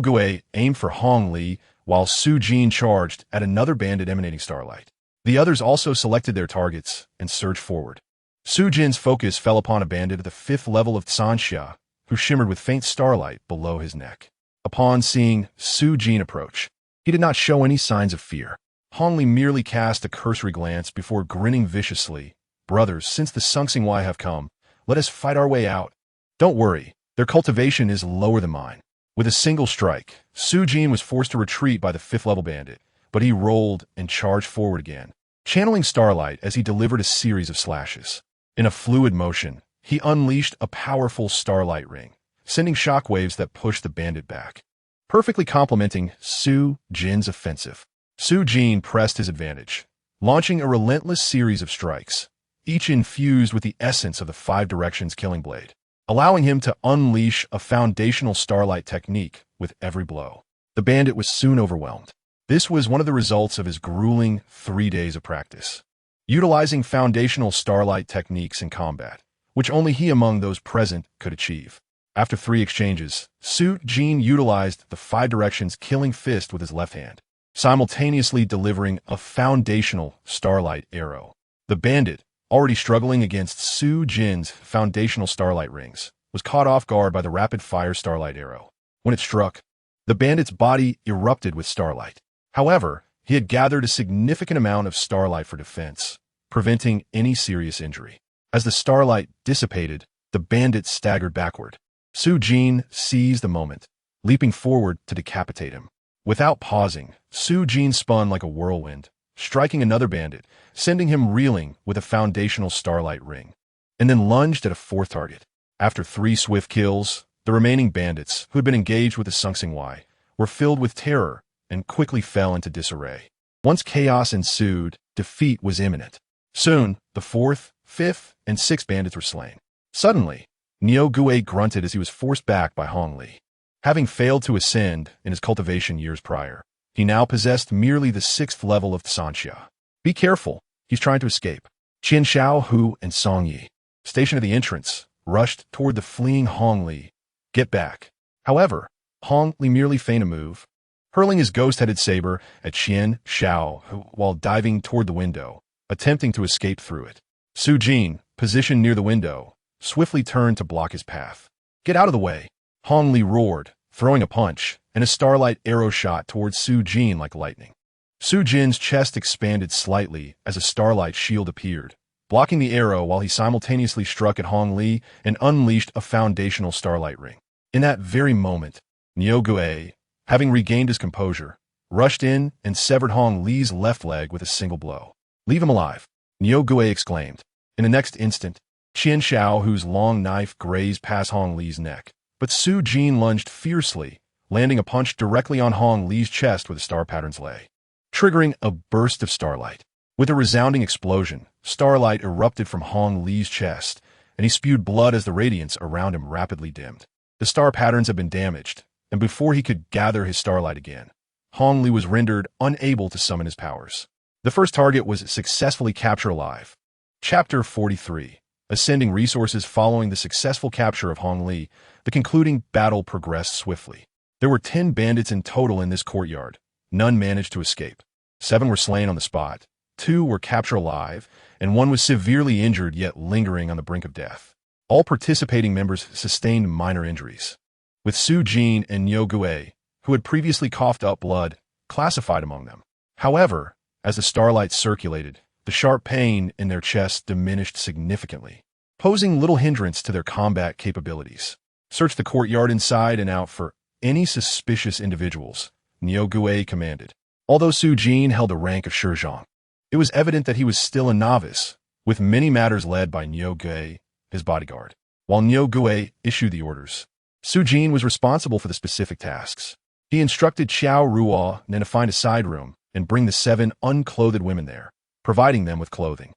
Gui aimed for Hong Li, while Su Jin charged at another bandit emanating starlight. The others also selected their targets and surged forward. Su Jin's focus fell upon a bandit at the 5th level of Sanxia, who shimmered with faint starlight below his neck. Upon seeing Su Jin approach, he did not show any signs of fear. Hong Li merely cast a cursory glance before grinning viciously. "Brothers, since the Sungsingwai have come, let us fight our way out. Don't worry, their cultivation is lower than mine." With a single strike, Su Jin was forced to retreat by the 5th level bandit, but he rolled and charged forward again, channeling starlight as he delivered a series of slashes. In a fluid motion, he unleashed a powerful starlight ring, sending shockwaves that pushed the bandit back, perfectly complementing Su Jin's offensive. Su Jin pressed his advantage, launching a relentless series of strikes, each infused with the essence of the 5 Directions Killing Blade. allowing him to unleash a foundational starlight technique with every blow. The bandit was soon overwhelmed. This was one of the results of his grueling 3 days of practice, utilizing foundational starlight techniques in combat, which only he among those present could achieve. After 3 exchanges, Su Jin utilized the 5 directions killing fist with his left hand, simultaneously delivering a foundational starlight arrow. The bandit, already struggling against Su Jin's foundational starlight rings, was caught off guard by the rapid-fire starlight arrow. When it struck, the bandit's body erupted with starlight. However, he had gathered a significant amount of starlight for defense, preventing any serious injury. As the starlight dissipated, the bandit staggered backward. Su Jin seized the moment, leaping forward to decapitate him. Without pausing, Su Jin spun like a whirlwind, striking another bandit, sending him reeling with a foundational starlight ring, and then lunged at a 4th target. After 3 swift kills, the remaining bandits, who had been engaged with the Sung Sing Wai, were filled with terror and quickly fell into disarray. Once chaos ensued, defeat was imminent. Soon, the 4th, 5th, and 6th bandits were slain. Suddenly, Niu Gui grunted as he was forced back by Hong Li. Having failed to ascend in his cultivation years prior, he now possessed merely the 6th level of Sanxia. Be careful, he's trying to escape. Qian Xiao Hu and Song Yi, stationed at the entrance, rushed toward the fleeing Hong Li. Get back. However, Hong Li merely feigned a move, hurling his ghost-headed saber at Qian Xiao Hu while diving toward the window, attempting to escape through it. Su Jin, positioned near the window, swiftly turned to block his path. Get out of the way! Hong Li roared, throwing a punch, and a starlight arrow shot towards Su Jin like lightning. Su Jin's chest expanded slightly as a starlight shield appeared, blocking the arrow while he simultaneously struck at Hong Li and unleashed a foundational starlight ring. In that very moment, Niu Gui, having regained his composure, rushed in and severed Hong Li's left leg with a single blow. Leave him alive, Niu Gui exclaimed. In the next instant, Qian Xiao, whose long knife grazed past Hong Li's neck, but Su Jin lunged fiercely, landing a punch directly on Hong Li's chest where the star patterns lay, triggering a burst of starlight. With a resounding explosion, starlight erupted from Hong Li's chest, and he spewed blood as the radiance around him rapidly dimmed. The star patterns had been damaged, and before he could gather his starlight again, Hong Li was rendered unable to summon his powers. The first target was successfully captured alive. Chapter 43. Ascending resources. Following the successful capture of Hong Li, the concluding battle progressed swiftly. There were 10 bandits in total in this courtyard. None managed to escape. 7 were slain on the spot, 2 were captured alive, and 1 was severely injured yet lingering on the brink of death. All participating members sustained minor injuries, with Su Jin and Niu Gui, who had previously coughed up blood, classified among them. However, as the starlight circulated, the sharp pain in their chests diminished significantly, posing little hindrance to their combat capabilities. Search the courtyard inside and out for any suspicious individuals, Niu Gui commanded. Although Su Jin held the rank of Shizhong, it was evident that he was still a novice, with many matters led by Niu Gui, his bodyguard. While Niu Gui issued the orders, Su Jin was responsible for the specific tasks. He instructed Xiao Ruo to find a side room and bring the 7 unclothed women there, providing them with clothing.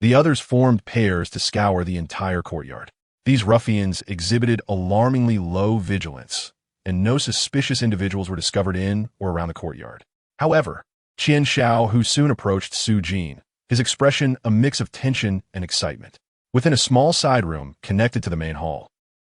The others formed pairs to scour the entire courtyard. These ruffians exhibited alarmingly low vigilance, and no suspicious individuals were discovered in or around the courtyard. However, Qian Xiao, who soon approached Su Jin, his expression a mix of tension and excitement. Within a small side room connected to the main hall,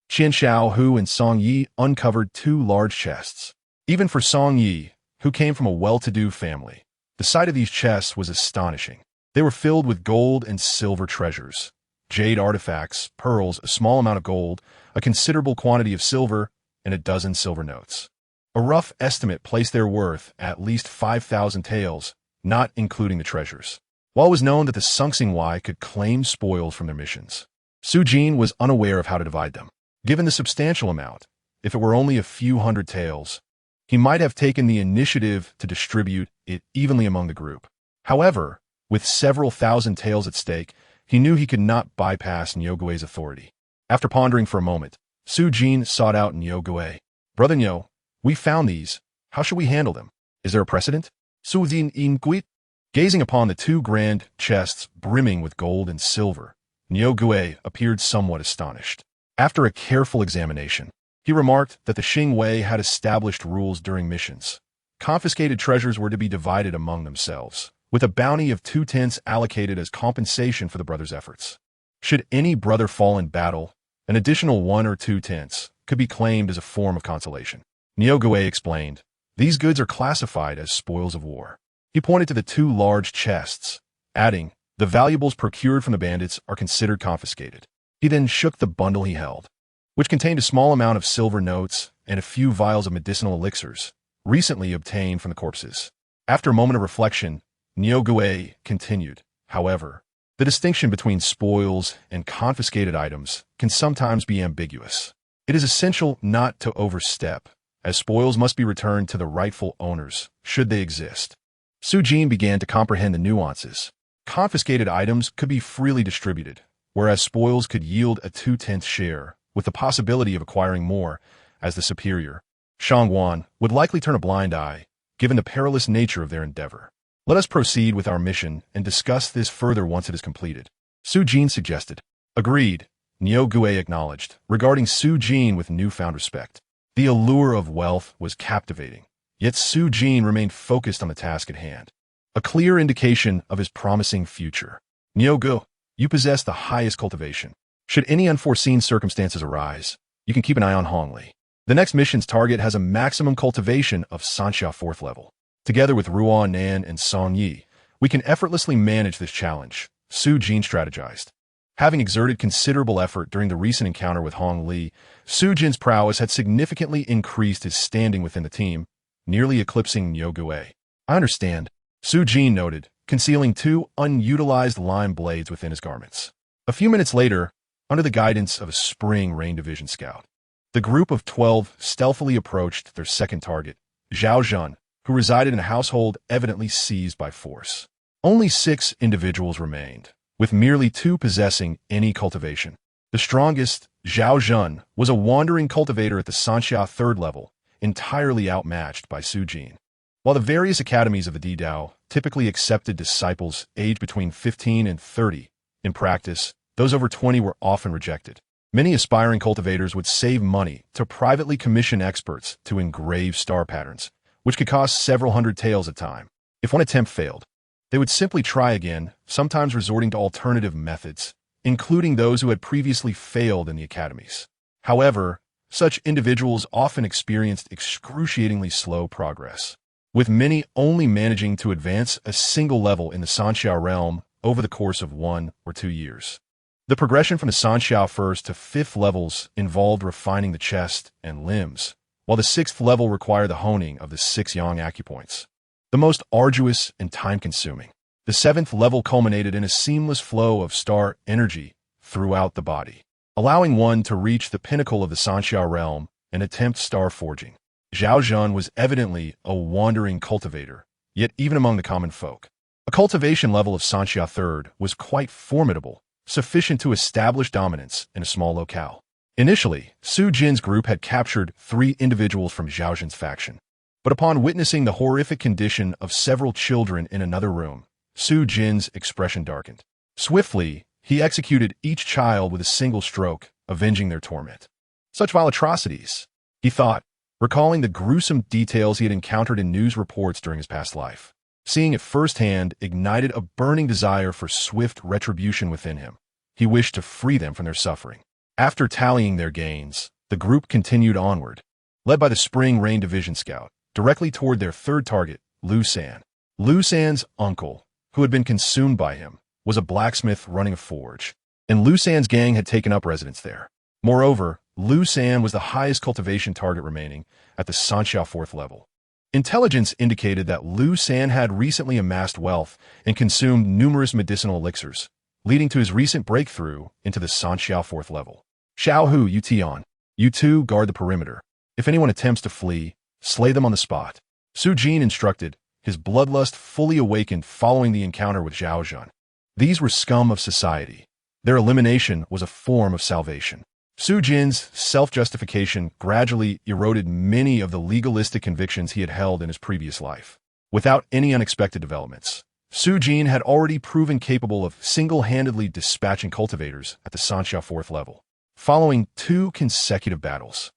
Qian Xiao, who and Song Yi uncovered 2 large chests. Even for Song Yi, who came from a well-to-do family, the sight of these chests was astonishing. They were filled with gold and silver treasures, jade artifacts, pearls, a small amount of gold, a considerable quantity of silver, and a dozen silver notes. A rough estimate placed their worth at least 5,000 taels, not including the treasures. While it was known that the Sung Sing Wai could claim spoils from their missions, Su Jin was unaware of how to divide them. Given the substantial amount, if it were only a few hundred taels, he might have taken the initiative to distribute it evenly among the group. However, with several thousand taels at stake, he knew he could not bypass Niu Gui's authority. After pondering for a moment, Su Jin sought out Niu Gui. Brother Niu, we found these. How should we handle them? Is there a precedent? Su Jin inquired. Gazing upon the 2 grand chests brimming with gold and silver, Niu Gui appeared somewhat astonished. After a careful examination, he remarked that the Xing Wei had established rules during missions. Confiscated treasures were to be divided among themselves, with a bounty of 2/10 allocated as compensation for the brothers' efforts. Should any brother fall in battle, an additional 1 or 2/10 could be claimed as a form of consolation. Niogue explained, "These goods are classified as spoils of war." He pointed to the 2 large chests, adding, "The valuables procured from the bandits are considered confiscated." He then shook the bundle he held, which contained a small amount of silver notes and a few vials of medicinal elixirs, recently obtained from the corpses. After a moment of reflection, Niogue continued, "However, the distinction between spoils and confiscated items can sometimes be ambiguous. It is essential not to overstep, as spoils must be returned to the rightful owners, should they exist." Su Jin began to comprehend the nuances. Confiscated items could be freely distributed, whereas spoils could yield a 2/10 share, with the possibility of acquiring more, as the superior, Shangguan, would likely turn a blind eye, given the perilous nature of their endeavor. "Let us proceed with our mission and discuss this further once it is completed," Su Jin suggested. "Agreed," Niogue acknowledged, regarding Su Jin with newfound respect. The allure of wealth was captivating, yet Su Jin remained focused on the task at hand, a clear indication of his promising future. "Niogue, you possess the highest cultivation. Should any unforeseen circumstances arise, you can keep an eye on Hongli. The next mission's target has a maximum cultivation of Sanxia 4th level. Together with Ruan Nan and Song Yi, we can effortlessly manage this challenge," Su Jin strategized. Having exerted considerable effort during the recent encounter with Hong Li, Su Jin's prowess had significantly increased his standing within the team, nearly eclipsing Niogue. "I understand," Su Jin noted, concealing 2 unutilized lime blades within his garments. A few minutes later, under the guidance of a Spring Rain Division scout, the group of 12 stealthily approached their second target, Zhao Zhun, who resided in a household evidently seized by force. Only 6 individuals remained, with merely 2 possessing any cultivation. The strongest, Zhao Zhun, was a wandering cultivator at the Sanxia 3rd level, entirely outmatched by Su Jin. While the various academies of the Didao typically accepted disciples aged between 15 and 30, in practice, those over 20 were often rejected. Many aspiring cultivators would save money to privately commission experts to engrave star patterns, which could cost several hundred taels a time. If one attempt failed, they would simply try again, sometimes resorting to alternative methods, including those who had previously failed in the academies. However, such individuals often experienced excruciatingly slow progress, with many only managing to advance a single level in the Sanxia realm over the course of 1 or 2 years. The progression from the Sanxia 1st to 5th levels involved refining the chest and limbs, while the 6th level required the honing of the 6 yang acupoints, the most arduous and time-consuming. The 7th level culminated in a seamless flow of star energy throughout the body, allowing one to reach the pinnacle of the Sanxia realm and attempt star forging. Zhao Zhun was evidently a wandering cultivator, yet even among the common folk, a cultivation level of Sanxia 3rd was quite formidable, sufficient to establish dominance in a small locale. Initially, Su Jin's group had captured 3 individuals from Zhao Zhen's faction, but upon witnessing the horrific condition of several children in another room, Su Jin's expression darkened. Swiftly, he executed each child with a single stroke, avenging their torment. Such vile atrocities, he thought, recalling the gruesome details he had encountered in news reports during his past life. Seeing it firsthand ignited a burning desire for swift retribution within him. He wished to free them from their suffering. After tallying their gains, the group continued onward, led by the Spring Rain Division scout, directly toward their 3rd target, Lu San. Lu San's uncle, who had been consumed by him, was a blacksmith running a forge, and Lu San's gang had taken up residence there. Moreover, Lu San was the highest cultivation target remaining at the Sanxia 4th level. Intelligence indicated that Lu San had recently amassed wealth and consumed numerous medicinal elixirs, leading to his recent breakthrough into the Sanxia 4th level. "Xiao Hu, you Tian. You two guard the perimeter. If anyone attempts to flee, slay them on the spot," Su Jin instructed, his bloodlust fully awakened following the encounter with Zhao Zhun. These were scum of society. Their elimination was a form of salvation. Su Jin's self-justification gradually eroded many of the legalistic convictions he had held in his previous life. Without any unexpected developments, Su Jin had already proven capable of single-handedly dispatching cultivators at the Sanxia 4th level. following 2 consecutive battles.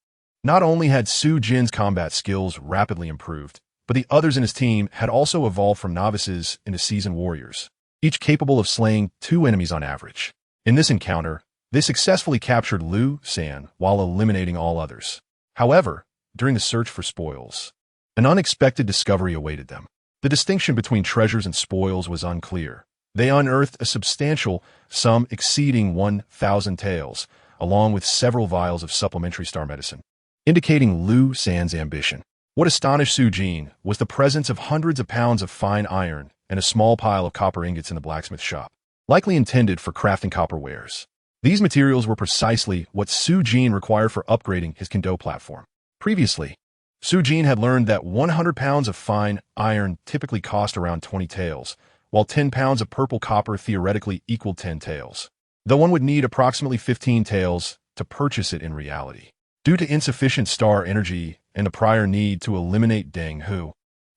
Not only had Su Jin's combat skills rapidly improved, but the others in his team had also evolved from novices into seasoned warriors, each capable of slaying 2 enemies on average. In this encounter, they successfully captured Lu San while eliminating all others. However, during the search for spoils, an unexpected discovery awaited them. The distinction between treasures and spoils was unclear. They unearthed a substantial sum exceeding 1,000 taels, along with several vials of supplementary star medicine, indicating Lu San's ambition. What astonished Su Jin was the presence of hundreds of pounds of fine iron and a small pile of copper ingots in the blacksmith shop, likely intended for crafting copper wares. These materials were precisely what Su Jin required for upgrading his Kendo platform. Previously, Su Jin had learned that 100 pounds of fine iron typically cost around 20 taels, while 10 pounds of purple copper theoretically equaled 10 taels, though one would need approximately 15 taels to purchase it in reality. Due to insufficient star energy and the prior need to eliminate Deng Hu,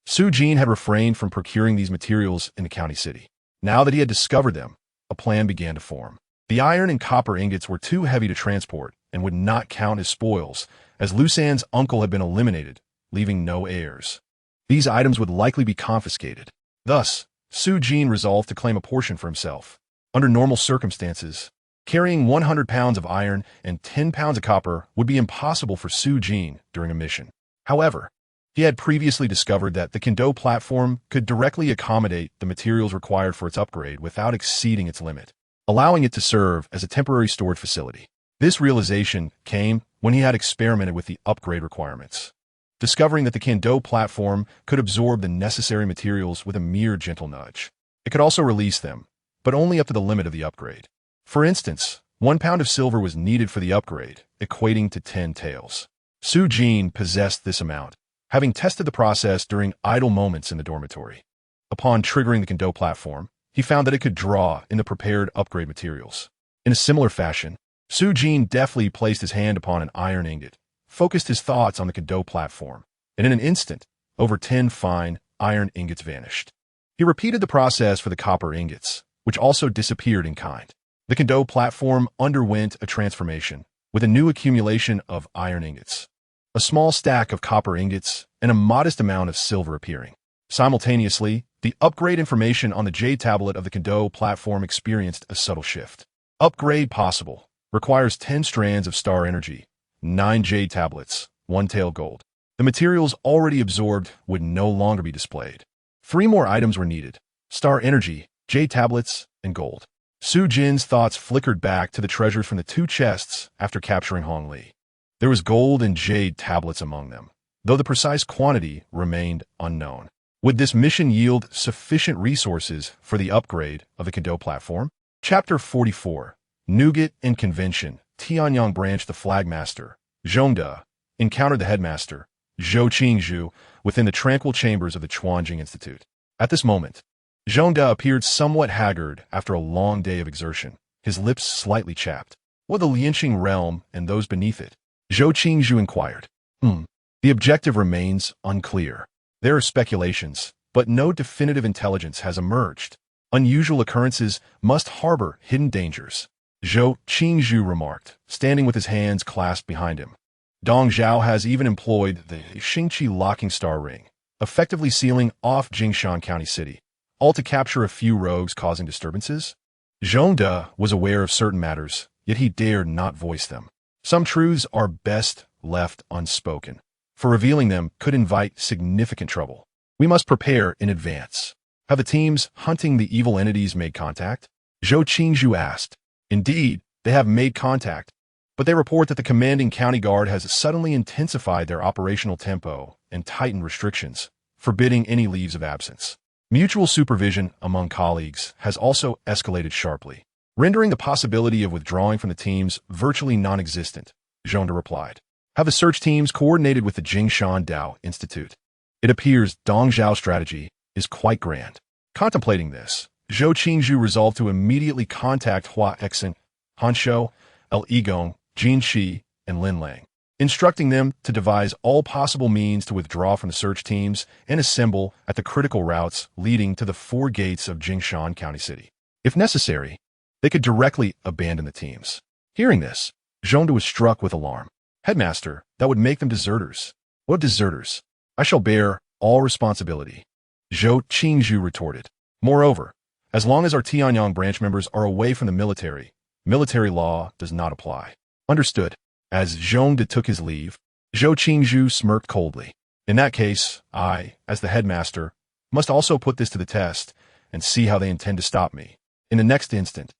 Su Jin had refrained from procuring these materials in the county city. Now that he had discovered them, a plan began to form. The iron and copper ingots were too heavy to transport and would not count as spoils, as Lu San's uncle had been eliminated, leaving no heirs. These items would likely be confiscated. Thus, Su Jin resolved to claim a portion for himself. Under normal circumstances, carrying 100 pounds of iron and 10 pounds of copper would be impossible for Su Jin during a mission. However, he had previously discovered that the Kendo platform could directly accommodate the materials required for its upgrade without exceeding its limit, allowing it to serve as a temporary storage facility. This realization came when he had experimented with the upgrade requirements, discovering that the Kendo platform could absorb the necessary materials with a mere gentle nudge. It could also release them, but only up to the limit of the upgrade. For instance, 1 pound of silver was needed for the upgrade, equating to 10 taels. Su Jin possessed this amount, having tested the process during idle moments in the dormitory. Upon triggering the Kendo platform, he found that it could draw in the prepared upgrade materials. In a similar fashion, Su Jin deftly placed his hand upon an iron ingot, focused his thoughts on the Kendo platform, and in an instant, over 10 fine iron ingots vanished. He repeated the process for the copper ingots, which also disappeared in kind. The Kendo platform underwent a transformation, with a new accumulation of iron ingots, a small stack of copper ingots, and a modest amount of silver appearing. Simultaneously, the upgrade information on the Jade tablet of the Kendo platform experienced a subtle shift. Upgrade possible. Requires 10 strands of star energy, 9 Jade tablets, 1 tael gold. The materials already absorbed would no longer be displayed. 3 more items were needed: star energy, Jade tablets, and gold. Su Jin's thoughts flickered back to the treasures from the 2 chests after capturing Hong Li. There was gold and Jade tablets among them, though the precise quantity remained unknown. Would this mission yield sufficient resources for the upgrade of the Kendo platform? Chapter 44. Nougat and Convention. Tianyang Branch. The flagmaster, Zhongde, encountered the headmaster, Zhou Qingzhu, within the tranquil chambers of the Chuanjing Institute. At this moment, Zhongde appeared somewhat haggard after a long day of exertion, his lips slightly chapped. What the Lianqing realm and those beneath it? Zhou Qingzhu inquired. The objective remains unclear. There are speculations, but no definitive intelligence has emerged. Unusual occurrences must harbor hidden dangers, Zhou Qingzhu remarked, standing with his hands clasped behind him. Dong Zhao has even employed the Xingqi locking star ring, effectively sealing off Jingshan County City, all to capture a few rogues causing disturbances. Zhongde was aware of certain matters, yet he dared not voice them. Some truths are best left unspoken, for revealing them could invite significant trouble. We must prepare in advance. Have the teams hunting the evil entities made contact? Zhou Qingzhu asked. Indeed, they have made contact, but they report that the commanding county guard has suddenly intensified their operational tempo and tightened restrictions, forbidding any leaves of absence. Mutual supervision among colleagues has also escalated sharply, rendering the possibility of withdrawing from the teams virtually non-existent, Zhongde replied. Have the search teams coordinated with the Jingshan Dao Institute? It appears Dong Zhao's strategy is quite grand. Contemplating this, Zhou Qingzhu resolved to immediately contact Hua Exen, Han Shou, El Igong, Jin Shi, and Lin Lang, instructing them to devise all possible means to withdraw from the search teams and assemble at the critical routes leading to the 4 gates of Jingshan County City. If necessary, they could directly abandon the teams. Hearing this, Zhongde was struck with alarm. Headmaster, that would make them deserters. What deserters? I shall bear all responsibility. Zhou Qingzhu retorted. Moreover, as long as our Tianyang branch members are away from the military law does not apply. Understood. As Zhongde took his leave, Zhou Qingzhu smirked coldly. In that case, I, as the headmaster, must also put this to the test and see how they intend to stop me. In the next instant,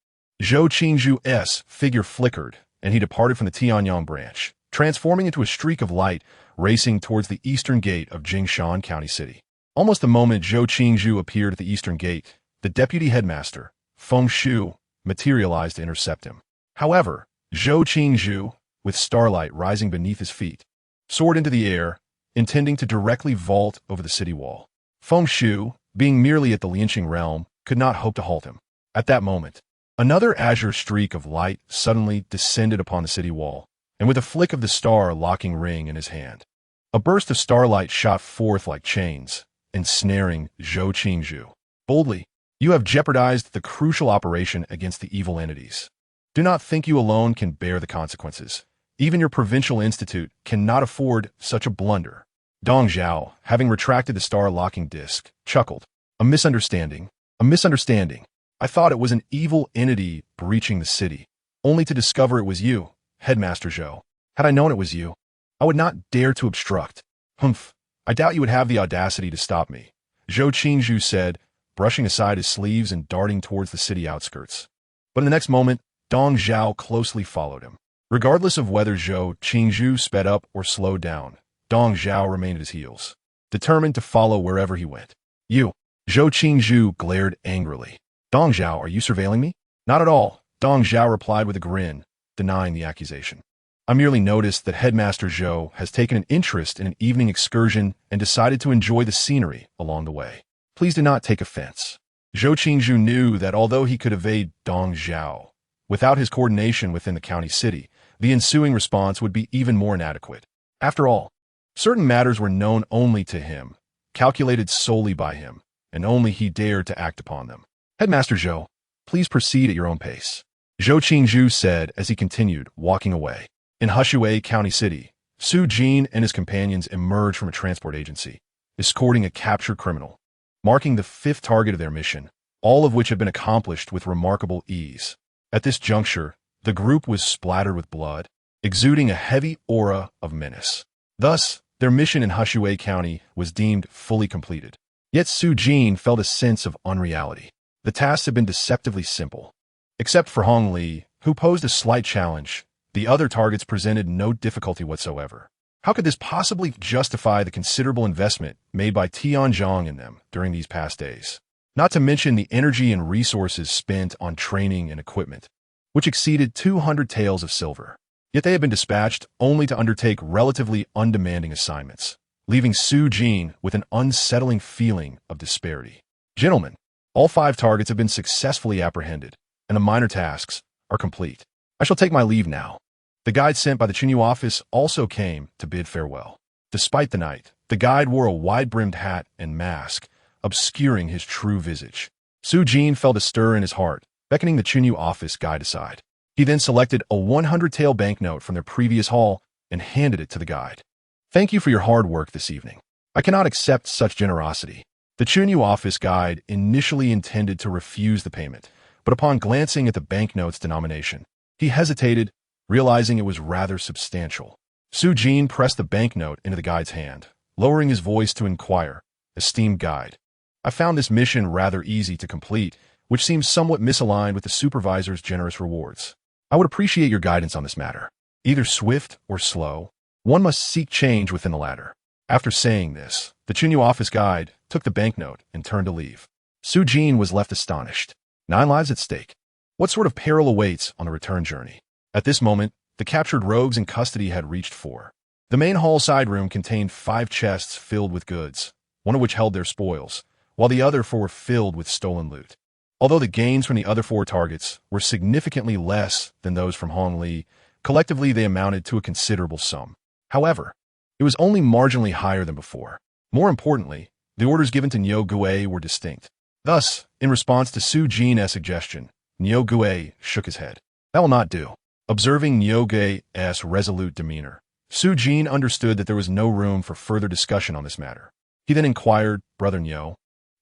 Zhou Qingzhu's figure flickered, and he departed from the Tianyang branch, transforming into a streak of light racing towards the eastern gate of Jingshan County City. Almost the moment Zhou Qingzhu appeared at the eastern gate, the deputy headmaster, Feng Shu, materialized to intercept him. However, Zhou Qingzhu, with starlight rising beneath his feet, soared into the air, intending to directly vault over the city wall. Feng Shu, being merely at the Lianqing realm, could not hope to halt him. At that moment, another azure streak of light suddenly descended upon the city wall, and with a flick of the star-locking ring in his hand, a burst of starlight shot forth like chains, ensnaring Zhou Qingzhu. Boldly, you have jeopardized the crucial operation against the evil entities. Do not think you alone can bear the consequences. Even your provincial institute cannot afford such a blunder. Dong Zhao, having retracted the star-locking disc, chuckled. A misunderstanding. A misunderstanding. I thought it was an evil entity breaching the city, only to discover it was you, Headmaster Zhou. Had I known it was you, I would not dare to obstruct. Humph. I doubt you would have the audacity to stop me, Zhou Qingzhu said, brushing aside his sleeves and darting towards the city outskirts. But in the next moment, Dong Zhao closely followed him. Regardless of whether Zhou Qingzhu sped up or slowed down, Dong Zhao remained at his heels, determined to follow wherever he went. You, Zhou Qingzhu glared angrily. Dong Zhao, are you surveilling me? Not at all, Dong Zhao replied with a grin, denying the accusation. I merely noticed that Headmaster Zhou has taken an interest in an evening excursion and decided to enjoy the scenery along the way. Please do not take offense. Zhou Qingzhu knew that although he could evade Dong Zhao, without his coordination within the county city, the ensuing response would be even more inadequate. After all, certain matters were known only to him, calculated solely by him, and only he dared to act upon them. Headmaster Zhou, please proceed at your own pace, Zhou Qingzhu said as he continued walking away. In Hushui County City, Su Jin and his companions emerged from a transport agency, escorting a captured criminal, marking the fifth target of their mission, all of which had been accomplished with remarkable ease. At this juncture, the group was splattered with blood, exuding a heavy aura of menace. Thus, their mission in Hushui County was deemed fully completed. Yet Su Jin felt a sense of unreality. The tasks had been deceptively simple. Except for Hong Li, who posed a slight challenge, the other targets presented no difficulty whatsoever. How could this possibly justify the considerable investment made by Tianzhong in them during these past days? Not to mention the energy and resources spent on training and equipment, which exceeded 200 taels of silver. Yet they had been dispatched only to undertake relatively undemanding assignments, leaving Su Jin with an unsettling feeling of disparity. Gentlemen, all 5 targets have been successfully apprehended, and the minor tasks are complete. I shall take my leave now. The guide sent by the Chinyu office also came to bid farewell. Despite the night, the guide wore a wide-brimmed hat and mask, obscuring his true visage. Su Jin felt a stir in his heart, beckoning the Chinyu office guide aside. He then selected a 100-tael banknote from their previous haul and handed it to the guide. Thank you for your hard work this evening. I cannot accept such generosity. The Chinyu office guide initially intended to refuse the payment, but upon glancing at the banknote's denomination, he hesitated, realizing it was rather substantial. Su Jin pressed the banknote into the guide's hand, lowering his voice to inquire, "Esteemed guide, I found this mission rather easy to complete, which seems somewhat misaligned with the supervisor's generous rewards. I would appreciate your guidance on this matter. Either swift or slow, one must seek change within the latter." After saying this, the Chinyu office guide took the banknote and turned to leave. Su Jin was left astonished. 9 lives at stake. What sort of peril awaits on the return journey? At this moment, the captured rogues in custody had reached 4. The main hall side room contained 5 chests filled with goods, one of which held their spoils, while the other 4 were filled with stolen loot. Although the gains from the other 4 targets were significantly less than those from Hong Li, collectively they amounted to a considerable sum. However, it was only marginally higher than before. More importantly, the orders given to Niu Gui were distinct. Thus, in response to Su Jin's suggestion, Niu Gui shook his head. That will not do. Observing Nyoge's resolute demeanor, Su Jin understood that there was no room for further discussion on this matter. He then inquired, "Brother Nyo,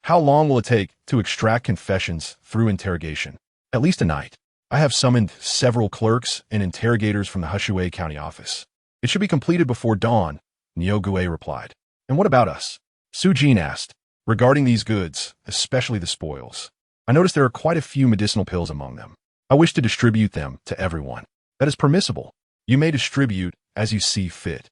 how long will it take to extract confessions through interrogation?" "At least a night. I have summoned several clerks and interrogators from the Hushui County office. It should be completed before dawn," Nyogue replied. "And what about us?" Su Jin asked. "Regarding these goods, especially the spoils, I noticed there are quite a few medicinal pills among them. I wish to distribute them to everyone. That is permissible. You may distribute as you see fit.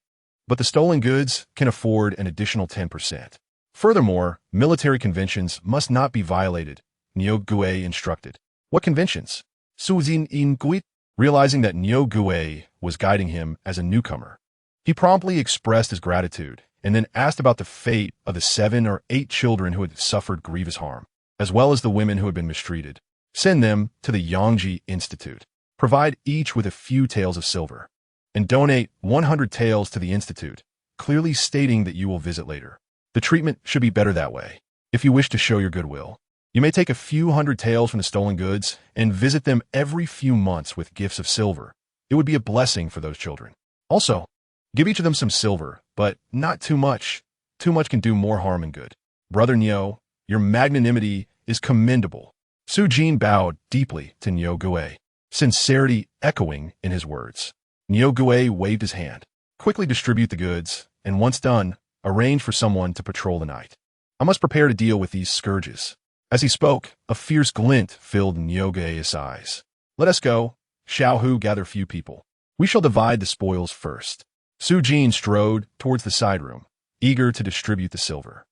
But the stolen goods can afford an additional 10%. Furthermore, military conventions must not be violated," Nyogue instructed. "What conventions?" Su Jin inquired, realizing that Nyogue was guiding him as a newcomer. He promptly expressed his gratitude and then asked about the fate of the 7 or 8 children who had suffered grievous harm, as well as the women who had been mistreated. "Send them to the Yangji Institute. Provide each with a few taels of silver, and donate 100 taels to the institute, clearly stating that you will visit later. The treatment should be better that way. If you wish to show your goodwill, you may take a few hundred taels from the stolen goods and visit them every few months with gifts of silver. It would be a blessing for those children. Also, give each of them some silver, but not too much. Too much can do more harm than good. Brother Nyo, your magnanimity is commendable." Su Jin bowed deeply to Nyogue, sincerity echoing in his words. Nyogue waved his hand. "Quickly distribute the goods, and once done, arrange for someone to patrol the night. I must prepare to deal with these scourges." As he spoke, a fierce glint filled Nyoge's eyes. "Let us go. Xiao Hu gather few people. We shall divide the spoils first." Su Jin strode towards the side room, eager to distribute the silver.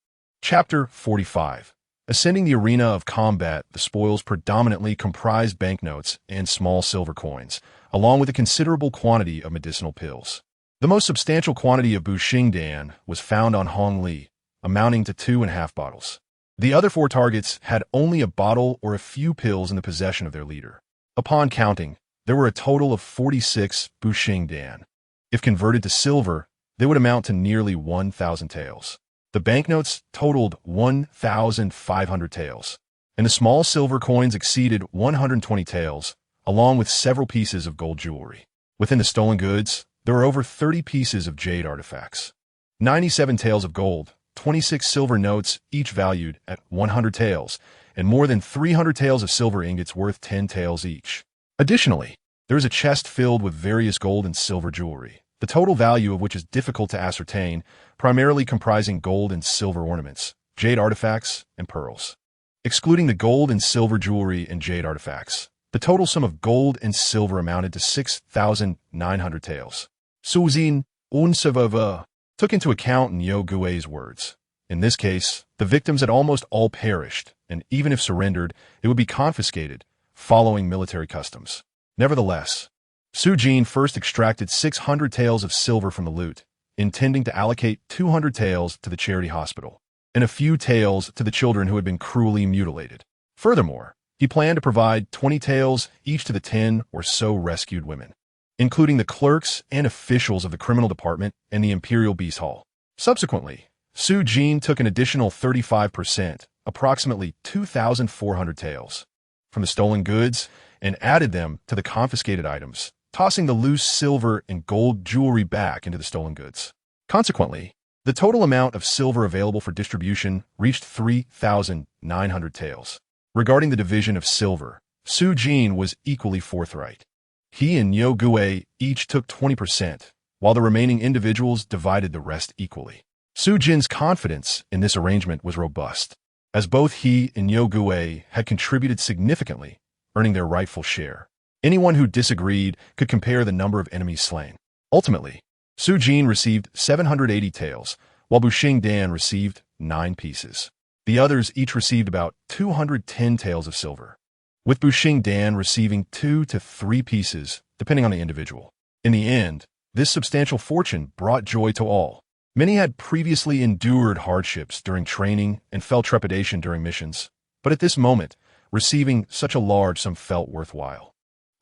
Chapter 45. Ascending the arena of combat, the spoils predominantly comprised banknotes and small silver coins, along with a considerable quantity of medicinal pills. The most substantial quantity of Buxingdan was found on Hong Li, amounting to 2.5 bottles. The other 4 targets had only a bottle or a few pills in the possession of their leader. Upon counting, there were a total of 46 Buxingdan. If converted to silver, they would amount to nearly 1,000 taels. The banknotes totaled 1,500 taels, and the small silver coins exceeded 120 taels, along with several pieces of gold jewelry. Within the stolen goods, there were over 30 pieces of jade artifacts, 97 taels of gold, 26 silver notes, each valued at 100 taels, and more than 300 taels of silver ingots worth 10 taels each. Additionally, there is a chest filled with various gold and silver jewelry, the total value of which is difficult to ascertain, primarily comprising gold and silver ornaments, jade artifacts, and pearls. Excluding the gold and silver jewelry and jade artifacts, the total sum of gold and silver amounted to 6,900 taels. Su Jin unsavava took into account Nyogue's words. In this case, the victims had almost all perished, and even if surrendered, it would be confiscated, following military customs. Nevertheless, Su Jin first extracted 600 taels of silver from the loot, intending to allocate 200 taels to the charity hospital, and a few taels to the children who had been cruelly mutilated. Furthermore, he planned to provide 20 taels each to the 10 or so rescued women, including the clerks and officials of the criminal department and the Imperial Beast Hall. Subsequently, Su Jin took an additional 35%, approximately 2,400 taels, from the stolen goods and added them to the confiscated items, tossing the loose silver and gold jewelry back into the stolen goods. Consequently, the total amount of silver available for distribution reached 3,900 taels. Regarding the division of silver, Su Jin was equally forthright. He and Nyogue each took 20%, while the remaining individuals divided the rest equally. Su Jin's confidence in this arrangement was robust, as both he and Nyogue had contributed significantly, earning their rightful share. Anyone who disagreed could compare the number of enemies slain. Ultimately, Su Jin received 780 taels, while Buxingdan received 9 pieces. The others each received about 210 taels of silver, with Buxingdan receiving 2 to 3 pieces, depending on the individual. In the end, this substantial fortune brought joy to all. Many had previously endured hardships during training and felt trepidation during missions, but at this moment, receiving such a large sum felt worthwhile.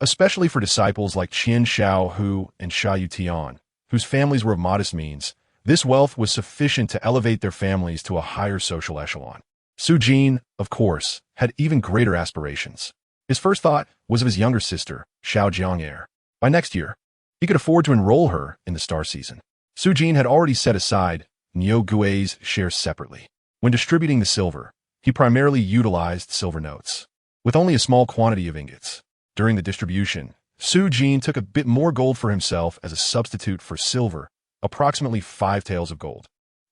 Especially for disciples like Qian Xiao Hu and Sha Yutian, whose families were of modest means, this wealth was sufficient to elevate their families to a higher social echelon. Su Jin, of course, had even greater aspirations. His first thought was of his younger sister, Xiao Jiang'er. By next year, he could afford to enroll her in the star season. Su Jin had already set aside Niu Gui's shares separately. When distributing the silver, he primarily utilized silver notes, with only a small quantity of ingots. During the distribution, Su Jin took a bit more gold for himself as a substitute for silver, approximately 5 taels of gold.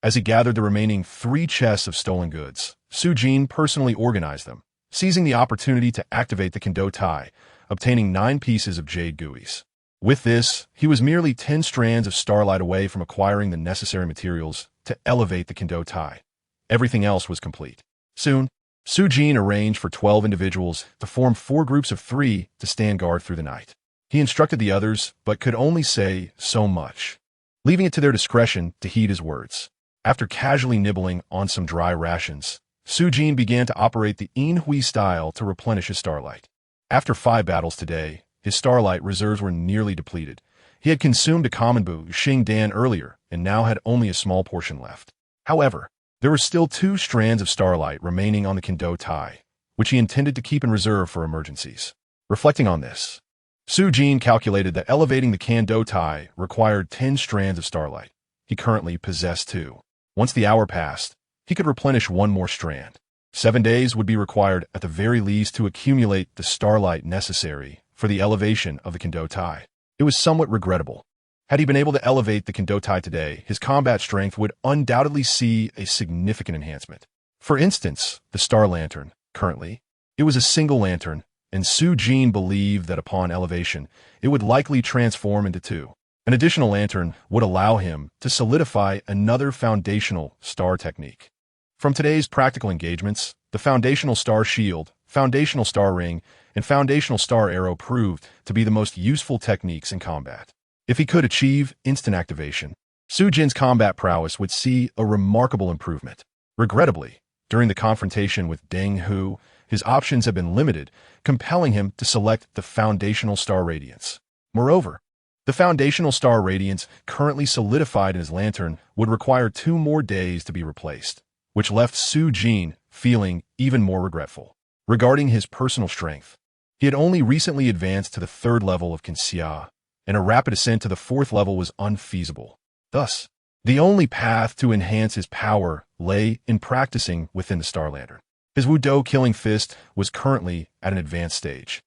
As he gathered the remaining 3 chests of stolen goods, Su Jin personally organized them, seizing the opportunity to activate the Kendo Tai, obtaining 9 pieces of jade guis. With this, he was merely 10 strands of starlight away from acquiring the necessary materials to elevate the Kendo Tai. Everything else was complete. Soon, Su Jin arranged for 12 individuals to form 4 groups of 3 to stand guard through the night. He instructed the others, but could only say so much, leaving it to their discretion to heed his words. After casually nibbling on some dry rations, Su Jin began to operate the Yin Hui style to replenish his starlight. After 5 battles today, his starlight reserves were nearly depleted. He had consumed a common Bu Xing Dan earlier and now had only a small portion left. However, there were still 2 strands of starlight remaining on the Kendo Tai, which he intended to keep in reserve for emergencies. Reflecting on this, Su Jin calculated that elevating the Kendo Tai required 10 strands of starlight. He currently possessed 2. Once the hour passed, he could replenish 1 more strand. 7 days would be required at the very least to accumulate the starlight necessary for the elevation of the Kendo Tai. It was somewhat regrettable. Had he been able to elevate the Kendo Tai today, his combat strength would undoubtedly see a significant enhancement. For instance, the Star Lantern, currently, it was a single lantern, and Su Jin believed that upon elevation, it would likely transform into 2. An additional lantern would allow him to solidify another foundational star technique. From today's practical engagements, the foundational star shield, foundational star ring, and foundational star arrow proved to be the most useful techniques in combat. If he could achieve instant activation, Su Jin's combat prowess would see a remarkable improvement. Regrettably, during the confrontation with Deng Hu, his options have been limited, compelling him to select the foundational star radiance. Moreover, the foundational star radiance currently solidified in his lantern would require 2 more days to be replaced, which left Su Jin feeling even more regretful. Regarding his personal strength, he had only recently advanced to the 3rd level of Kinxia, and a rapid ascent to the 4th level was unfeasible. Thus, the only path to enhance his power lay in practicing within the Star Lantern. His Wudo killing fist was currently at an advanced stage,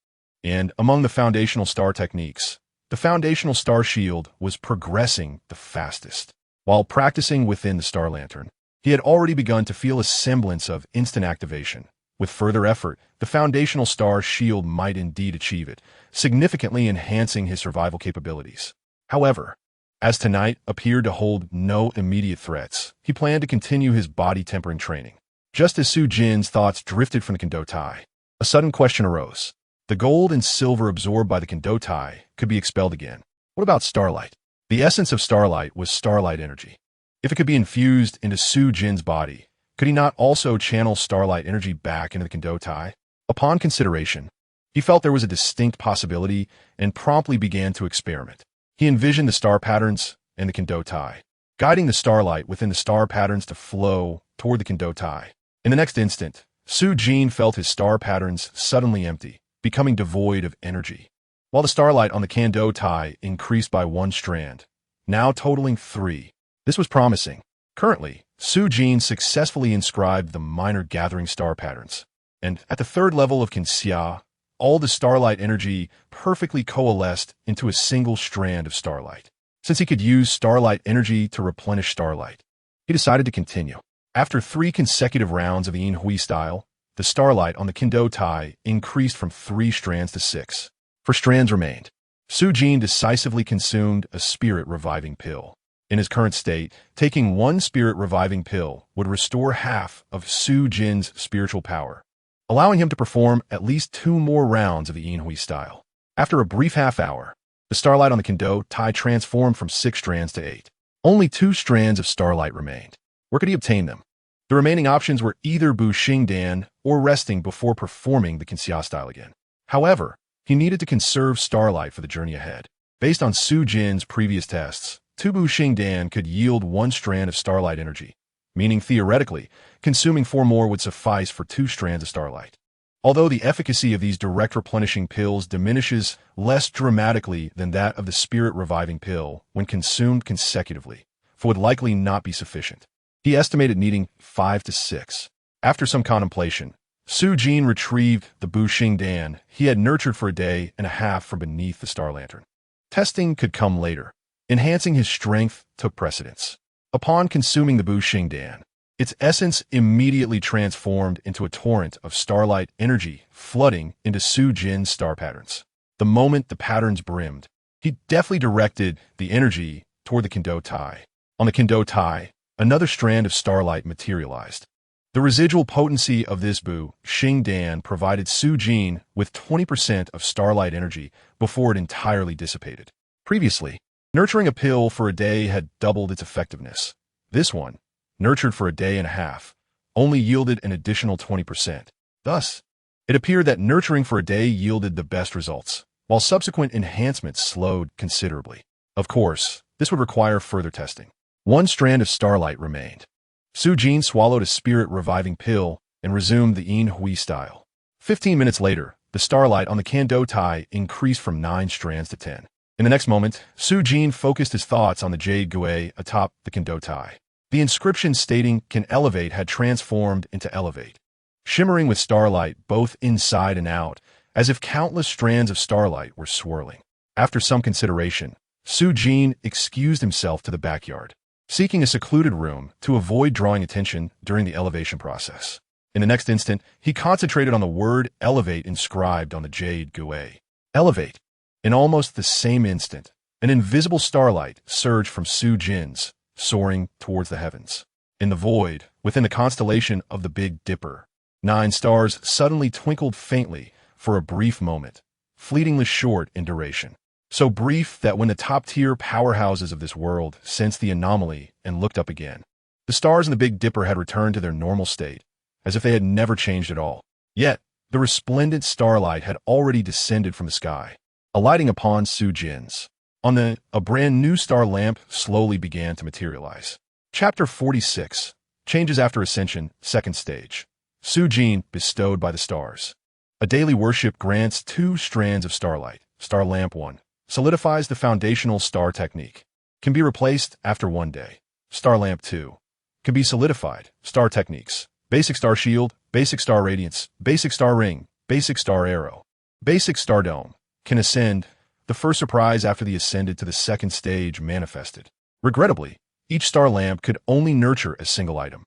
and among the foundational star techniques, the foundational star shield was progressing the fastest. While practicing within the Star Lantern, he had already begun to feel a semblance of instant activation. With further effort, the foundational star shield might indeed achieve it, significantly enhancing his survival capabilities. However, as tonight appeared to hold no immediate threats, he planned to continue his body tempering training. Just as Su Jin's thoughts drifted from the Kendo Tai, a sudden question arose. The gold and silver absorbed by the Kendo Tai could be expelled again. What about starlight? The essence of starlight was starlight energy. If it could be infused into Su Jin's body, could he not also channel starlight energy back into the Kendo Tai? Upon consideration, he felt there was a distinct possibility and promptly began to experiment. He envisioned the star patterns and the Kendo Tai, guiding the starlight within the star patterns to flow toward the Kendo Tai. In the next instant, Su Jin felt his star patterns suddenly empty, becoming devoid of energy, while the starlight on the Kendo Tai increased by 1 strand, now totaling 3. This was promising. Currently, Su Jin successfully inscribed the minor gathering star patterns, and at the 3rd level of Kinxia, all the starlight energy perfectly coalesced into a single strand of starlight. Since he could use starlight energy to replenish starlight, he decided to continue. After 3 consecutive rounds of the Yin Hui style, the starlight on the Kendo Tai increased from 3 strands to 6. 4 strands remained. Su Jin decisively consumed a spirit reviving pill. In his current state, taking 1 spirit reviving pill would restore half of Su Jin's spiritual power, allowing him to perform at least 2 more rounds of the Yin Hui style. After a brief half hour, the starlight on the Kendo Tai transformed from 6 strands to 8. Only 2 strands of starlight remained. Where could he obtain them? The remaining options were either Bu Xing Dan or resting before performing the Kinxia style again. However, he needed to conserve starlight for the journey ahead. Based on Su Jin's previous tests, 2 Bu Xing Dan could yield 1 strand of starlight energy, meaning theoretically, consuming 4 more would suffice for 2 strands of starlight. although the efficacy of these direct replenishing pills diminishes less dramatically than that of the spirit reviving pill when consumed consecutively, for would likely not be sufficient. He estimated needing 5 to 6. After some contemplation, Su Jin retrieved the Bu Xing Dan he had nurtured for a day and a half from beneath the star lantern. Testing could come later. Enhancing his strength took precedence. Upon consuming the Bu Xing Dan, its essence immediately transformed into a torrent of starlight energy flooding into Su Jin's star patterns. The moment the patterns brimmed, he deftly directed the energy toward the Kendo Tai. On the Kendo Tai, another strand of starlight materialized. The residual potency of this Bu Xing Dan provided Su Jin with 20% of starlight energy before it entirely dissipated. Previously, nurturing a pill for a day had doubled its effectiveness. This one, nurtured for a day and a half, only yielded an additional 20%. Thus, it appeared that nurturing for a day yielded the best results, while subsequent enhancements slowed considerably. Of course, this would require further testing. One strand of starlight remained. Su Jin swallowed a spirit-reviving pill and resumed the Yin Hui style. 15 minutes later, the starlight on the Kendo Tai increased from 9 strands to 10. In the next moment, Su Jin focused his thoughts on the jade gui atop the Kendo Tai. The inscription stating "Can Elevate" had transformed into Elevate, shimmering with starlight both inside and out, as if countless strands of starlight were swirling. After some consideration, Su Jin excused himself to the backyard, seeking a secluded room to avoid drawing attention during the elevation process. In the next instant, he concentrated on the word elevate inscribed on the jade gui. Elevate. In almost the same instant, an invisible starlight surged from Su Jin's, soaring towards the heavens. In the void, within the constellation of the Big Dipper, 9 stars suddenly twinkled faintly for a brief moment, fleetingly short in duration. So brief that when the top-tier powerhouses of this world sensed the anomaly and looked up again, the stars in the Big Dipper had returned to their normal state, as if they had never changed at all. Yet, the resplendent starlight had already descended from the sky, alighting upon Su Jin's. A brand new star lamp slowly began to materialize. Chapter 46, Changes After Ascension, Second Stage. Su Jin bestowed by the stars. A daily worship grants 2 strands of starlight. Star Lamp 1 solidifies the foundational star technique. Can be replaced after 1 day. Star Lamp 2 can be solidified. Star techniques. Basic Star Shield, Basic Star Radiance, Basic Star Ring, Basic Star Arrow, Basic Star Dome. Can ascend. The first surprise after the ascended to the second stage manifested. Regrettably, each star lamp could only nurture a single item.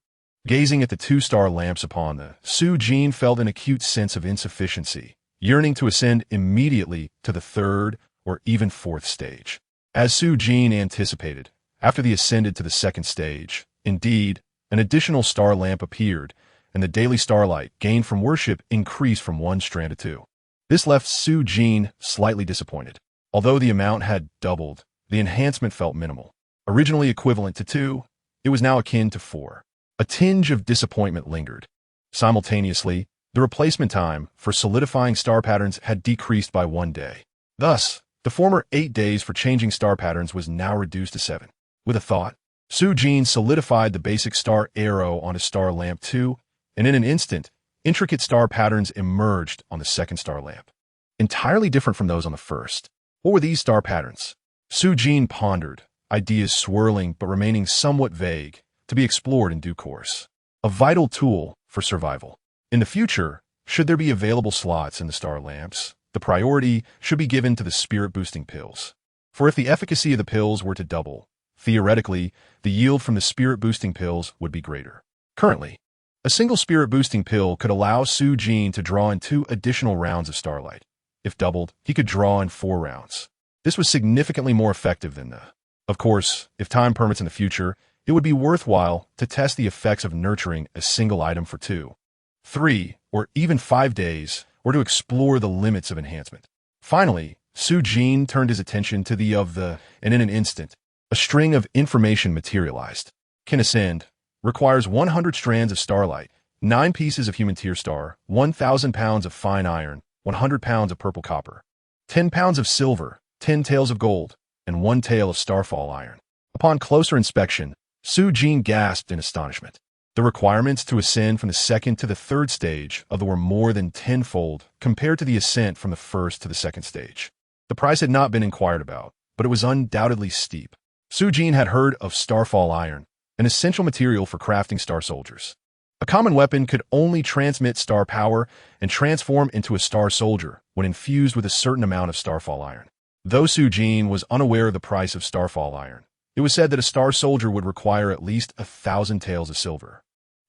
Gazing at the 2 star lamps upon the, Su Jin felt an acute sense of insufficiency, yearning to ascend immediately to the 3rd or even 4th stage. As Su Jin anticipated, after the ascended to the 2nd stage, indeed, an additional star lamp appeared, and the daily starlight gained from worship increased from 1 strand to 2. This left Su Jin slightly disappointed. Although the amount had doubled, the enhancement felt minimal. Originally equivalent to 2, it was now akin to 4. A tinge of disappointment lingered. Simultaneously, the replacement time for solidifying star patterns had decreased by 1 day. Thus, the former 8 days for changing star patterns was now reduced to 7. With a thought, Su Jin solidified the basic star arrow onto star lamp 2, and in an instant, intricate star patterns emerged on the 2nd star lamp, entirely different from those on the 1st. What were these star patterns? Su Jin pondered, ideas swirling but remaining somewhat vague, to be explored in due course. A vital tool for survival. In the future, should there be available slots in the star lamps, the priority should be given to the spirit-boosting pills. For if the efficacy of the pills were to double, theoretically, the yield from the spirit-boosting pills would be greater. Currently, a single spirit-boosting pill could allow Su Jin to draw in 2 additional rounds of starlight. If doubled, he could draw in 4 rounds. This was significantly more effective than the. Of course, if time permits in the future, it would be worthwhile to test the effects of nurturing a single item for 2, 3, or even 5 days, or to explore the limits of enhancement. Finally, Su Jin turned his attention to and in an instant, a string of information materialized. Can ascend. Requires 100 strands of starlight, 9 pieces of human tear star, 1,000 pounds of fine iron, 100 pounds of purple copper, 10 pounds of silver, 10 tails of gold, and 1 tail of starfall iron. Upon closer inspection, Su Jin gasped in astonishment. The requirements to ascend from the second to the third stage of the were more than tenfold compared to the ascent from the first to the second stage. The price had not been inquired about, but it was undoubtedly steep. Su Jin had heard of starfall iron, an essential material for crafting star soldiers. A common weapon could only transmit star power and transform into a star soldier when infused with a certain amount of starfall iron. Though Su Jin was unaware of the price of starfall iron, it was said that a star soldier would require at least 1,000 taels of silver.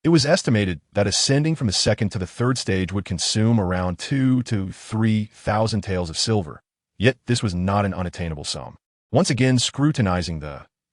It was estimated that ascending from the second to the third stage would consume around 2,000 to 3,000 taels of silver, yet this was not an unattainable sum. Once again scrutinizing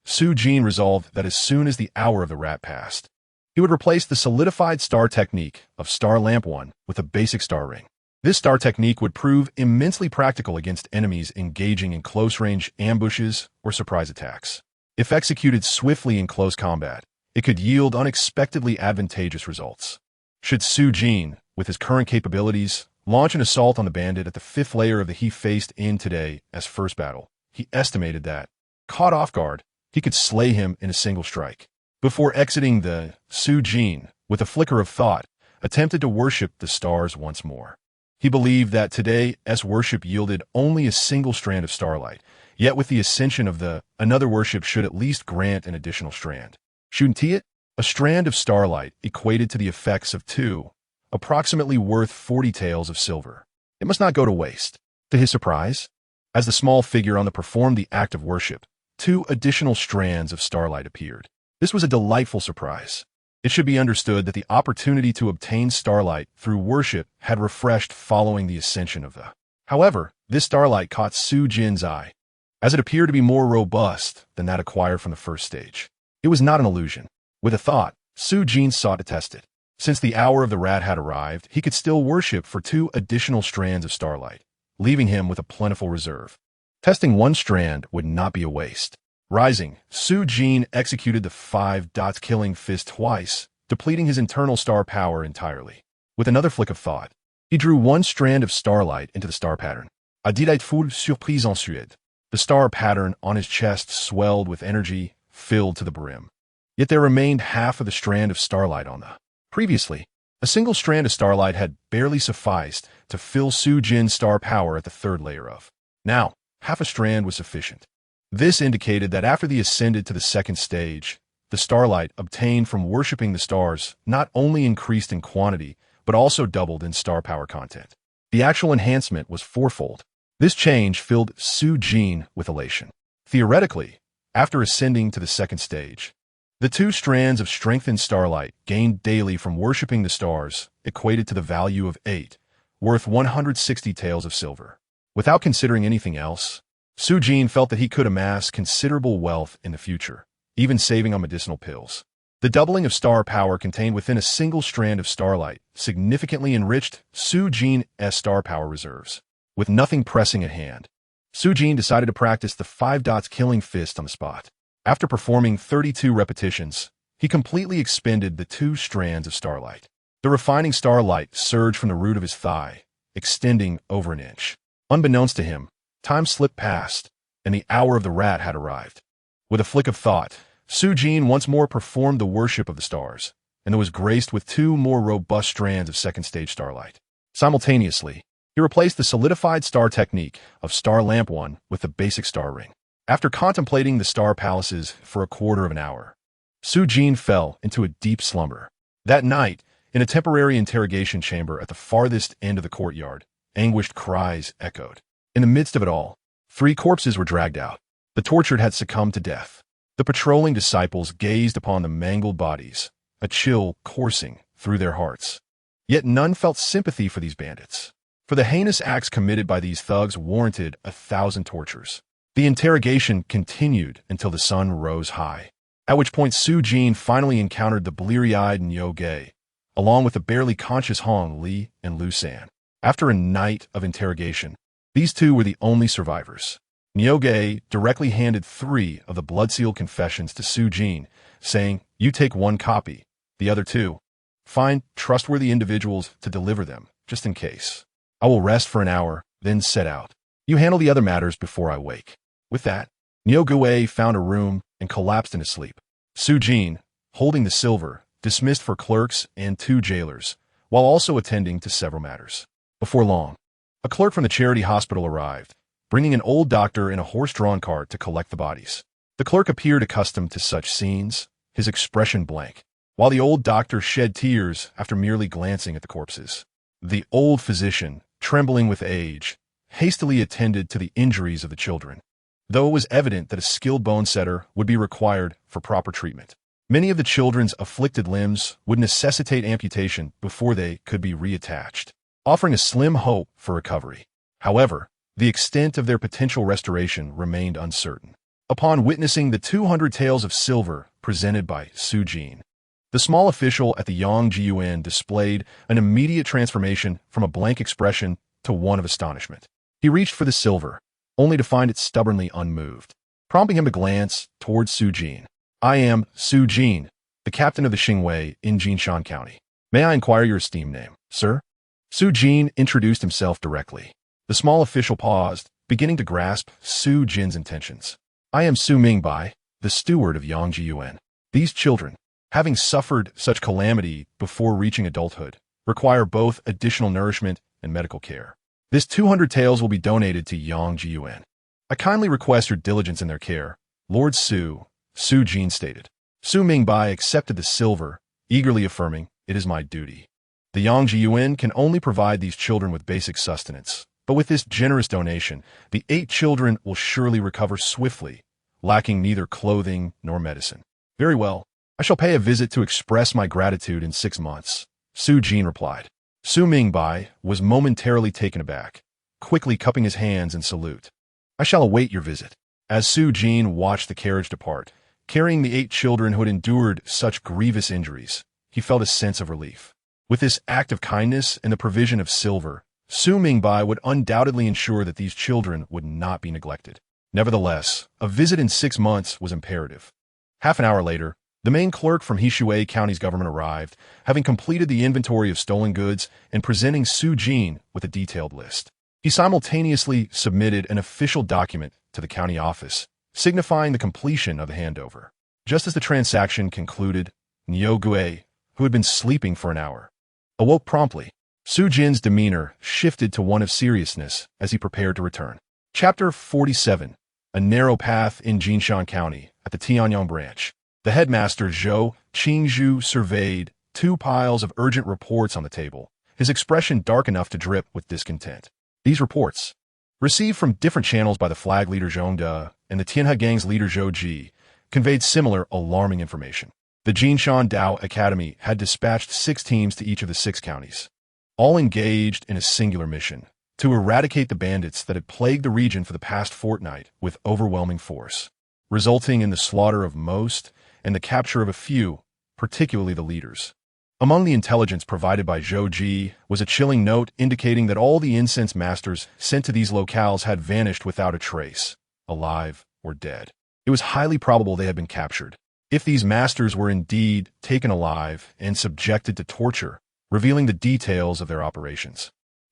Su Jin resolved that as soon as the hour of the rat passed, he would replace the solidified star technique of Star Lamp 1 with a basic star ring. This star technique would prove immensely practical against enemies engaging in close-range ambushes or surprise attacks. If executed swiftly in close combat, it could yield unexpectedly advantageous results. Should Su Jin, with his current capabilities, launch an assault on the bandit at the fifth layer of the he faced in today as first battle, he estimated that, caught off guard, he could slay him in a single strike. Before exiting Su Jin, with a flicker of thought, attempted to worship the stars once more. He believed that today's worship yielded only a single strand of starlight, yet with the ascension of another worship should at least grant an additional strand. Shouldn't it? A strand of starlight equated to the effects of 2, approximately worth 40 taels of silver. It must not go to waste. To his surprise, as the small figure on the performed the act of worship, 2 additional strands of starlight appeared. This was a delightful surprise. It should be understood that the opportunity to obtain starlight through worship had refreshed following the ascension of However, this starlight caught Su Jin's eye, as it appeared to be more robust than that acquired from the first stage. It was not an illusion. With a thought, Su Jin sought to test it. Since the hour of the rat had arrived, he could still worship for 2 additional strands of starlight, leaving him with a plentiful reserve. Testing 1 strand would not be a waste. Rising, Su Jin executed the 5 dots killing fist twice, depleting his internal star power entirely. With another flick of thought, he drew 1 strand of starlight into the star pattern. A delightful surprise ensued. The star pattern on his chest swelled with energy, filled to the brim. Yet there remained half of the strand of starlight on Previously, a single strand of starlight had barely sufficed to fill Su Jin's star power at the third layer of. Now, half a strand was sufficient. This indicated that after the ascended to the second stage, the starlight obtained from worshipping the stars not only increased in quantity, but also doubled in star power content. The actual enhancement was 4-fold. This change filled Su Jin with elation. Theoretically, after ascending to the second stage, the 2 strands of strengthened starlight gained daily from worshipping the stars equated to the value of 8, worth 160 taels of silver. Without considering anything else, Su Jin felt that he could amass considerable wealth in the future, even saving on medicinal pills. The doubling of star power contained within a single strand of starlight significantly enriched Su Jin's star power reserves. With nothing pressing at hand, Su Jin decided to practice the 5 dots killing fist on the spot. After performing 32 repetitions, he completely expended the 2 strands of starlight. The refining starlight surged from the root of his thigh, extending over an inch. Unbeknownst to him, time slipped past, and the hour of the rat had arrived. With a flick of thought, Su Jin once more performed the worship of the stars, and it was graced with 2 more robust strands of second-stage starlight. Simultaneously, he replaced the solidified star technique of Star Lamp 1 with the basic star ring. After contemplating the star palaces for a quarter of an hour, Su Jin fell into a deep slumber. That night, in a temporary interrogation chamber at the farthest end of the courtyard, anguished cries echoed. In the midst of it all, 3 corpses were dragged out. The tortured had succumbed to death. The patrolling disciples gazed upon the mangled bodies, a chill coursing through their hearts. Yet none felt sympathy for these bandits, for the heinous acts committed by these thugs warranted 1,000 tortures. The interrogation continued until the sun rose high, at which point Su Jin finally encountered the bleary-eyed Niu Ge, along with the barely conscious Hong Li and Lu San. After a night of interrogation, these 2 were the only survivors. Niu Ge directly handed 3 of the blood-sealed confessions to Su Jin, saying, "You take 1 copy, the other 2. Find trustworthy individuals to deliver them, just in case. I will rest for an hour, then set out. You handle the other matters before I wake." With that, Niu Ge found a room and collapsed into sleep. Su Jin, holding the silver, dismissed for clerks and 2 jailers, while also attending to several matters. Before long, a clerk from the charity hospital arrived, bringing an old doctor in a horse-drawn cart to collect the bodies. The clerk appeared accustomed to such scenes, his expression blank, while the old doctor shed tears after merely glancing at the corpses. The old physician, trembling with age, hastily attended to the injuries of the children, though it was evident that a skilled bone setter would be required for proper treatment. Many of the children's afflicted limbs would necessitate amputation before they could be reattached, offering a slim hope for recovery. However, the extent of their potential restoration remained uncertain. Upon witnessing the 200 taels of silver presented by Su Jin, the small official at the Yangjiun displayed an immediate transformation from a blank expression to one of astonishment. He reached for the silver, only to find it stubbornly unmoved, prompting him to glance towards Su Jin. "I am Su Jin, the captain of the Xingwei in Jinshan County. May I inquire your esteemed name, sir?" Su Jin introduced himself directly. The small official paused, beginning to grasp Su Jin's intentions. "I am Su Mingbai, the steward of Yangjiun. These children, having suffered such calamity before reaching adulthood, require both additional nourishment and medical care. This 200 taels will be donated to Yangjiun. I kindly request your diligence in their care, Lord Su," Su Jin stated. Su Mingbai accepted the silver, eagerly affirming, "It is my duty. The Yangjiun can only provide these children with basic sustenance, but with this generous donation, the 8 children will surely recover swiftly, lacking neither clothing nor medicine." "Very well. I shall pay a visit to express my gratitude in 6 months," Su Jin replied. Su Mingbai was momentarily taken aback, quickly cupping his hands in salute. "I shall await your visit." As Su Jin watched the carriage depart, carrying the 8 children who had endured such grievous injuries, he felt a sense of relief. With this act of kindness and the provision of silver, Su Mingbai would undoubtedly ensure that these children would not be neglected. Nevertheless, a visit in 6 months was imperative. Half an hour later, the main clerk from Hishui County's government arrived, having completed the inventory of stolen goods and presenting Su Jin with a detailed list. He simultaneously submitted an official document to the county office, signifying the completion of the handover. Just as the transaction concluded, Niu Gui, who had been sleeping for an hour, awoke promptly. Su Jin's demeanor shifted to one of seriousness as he prepared to return. Chapter 47. A narrow path in Jinshan County at the Tianyang branch. The headmaster Zhou Qingzhu surveyed 2 piles of urgent reports on the table, his expression dark enough to drip with discontent. These reports, received from different channels by the flag leader Zhong De and the Tianhe Gang's leader Zhou Ji, conveyed similar alarming information. The Jinshan Dao Academy had dispatched 6 teams to each of the 6 counties, all engaged in a singular mission: to eradicate the bandits that had plagued the region for the past fortnight with overwhelming force, resulting in the slaughter of most and the capture of a few, particularly the leaders. Among the intelligence provided by Zhou Ji was a chilling note indicating that all the incense masters sent to these locales had vanished without a trace, alive or dead. It was highly probable they had been captured. If these masters were indeed taken alive and subjected to torture, revealing the details of their operations,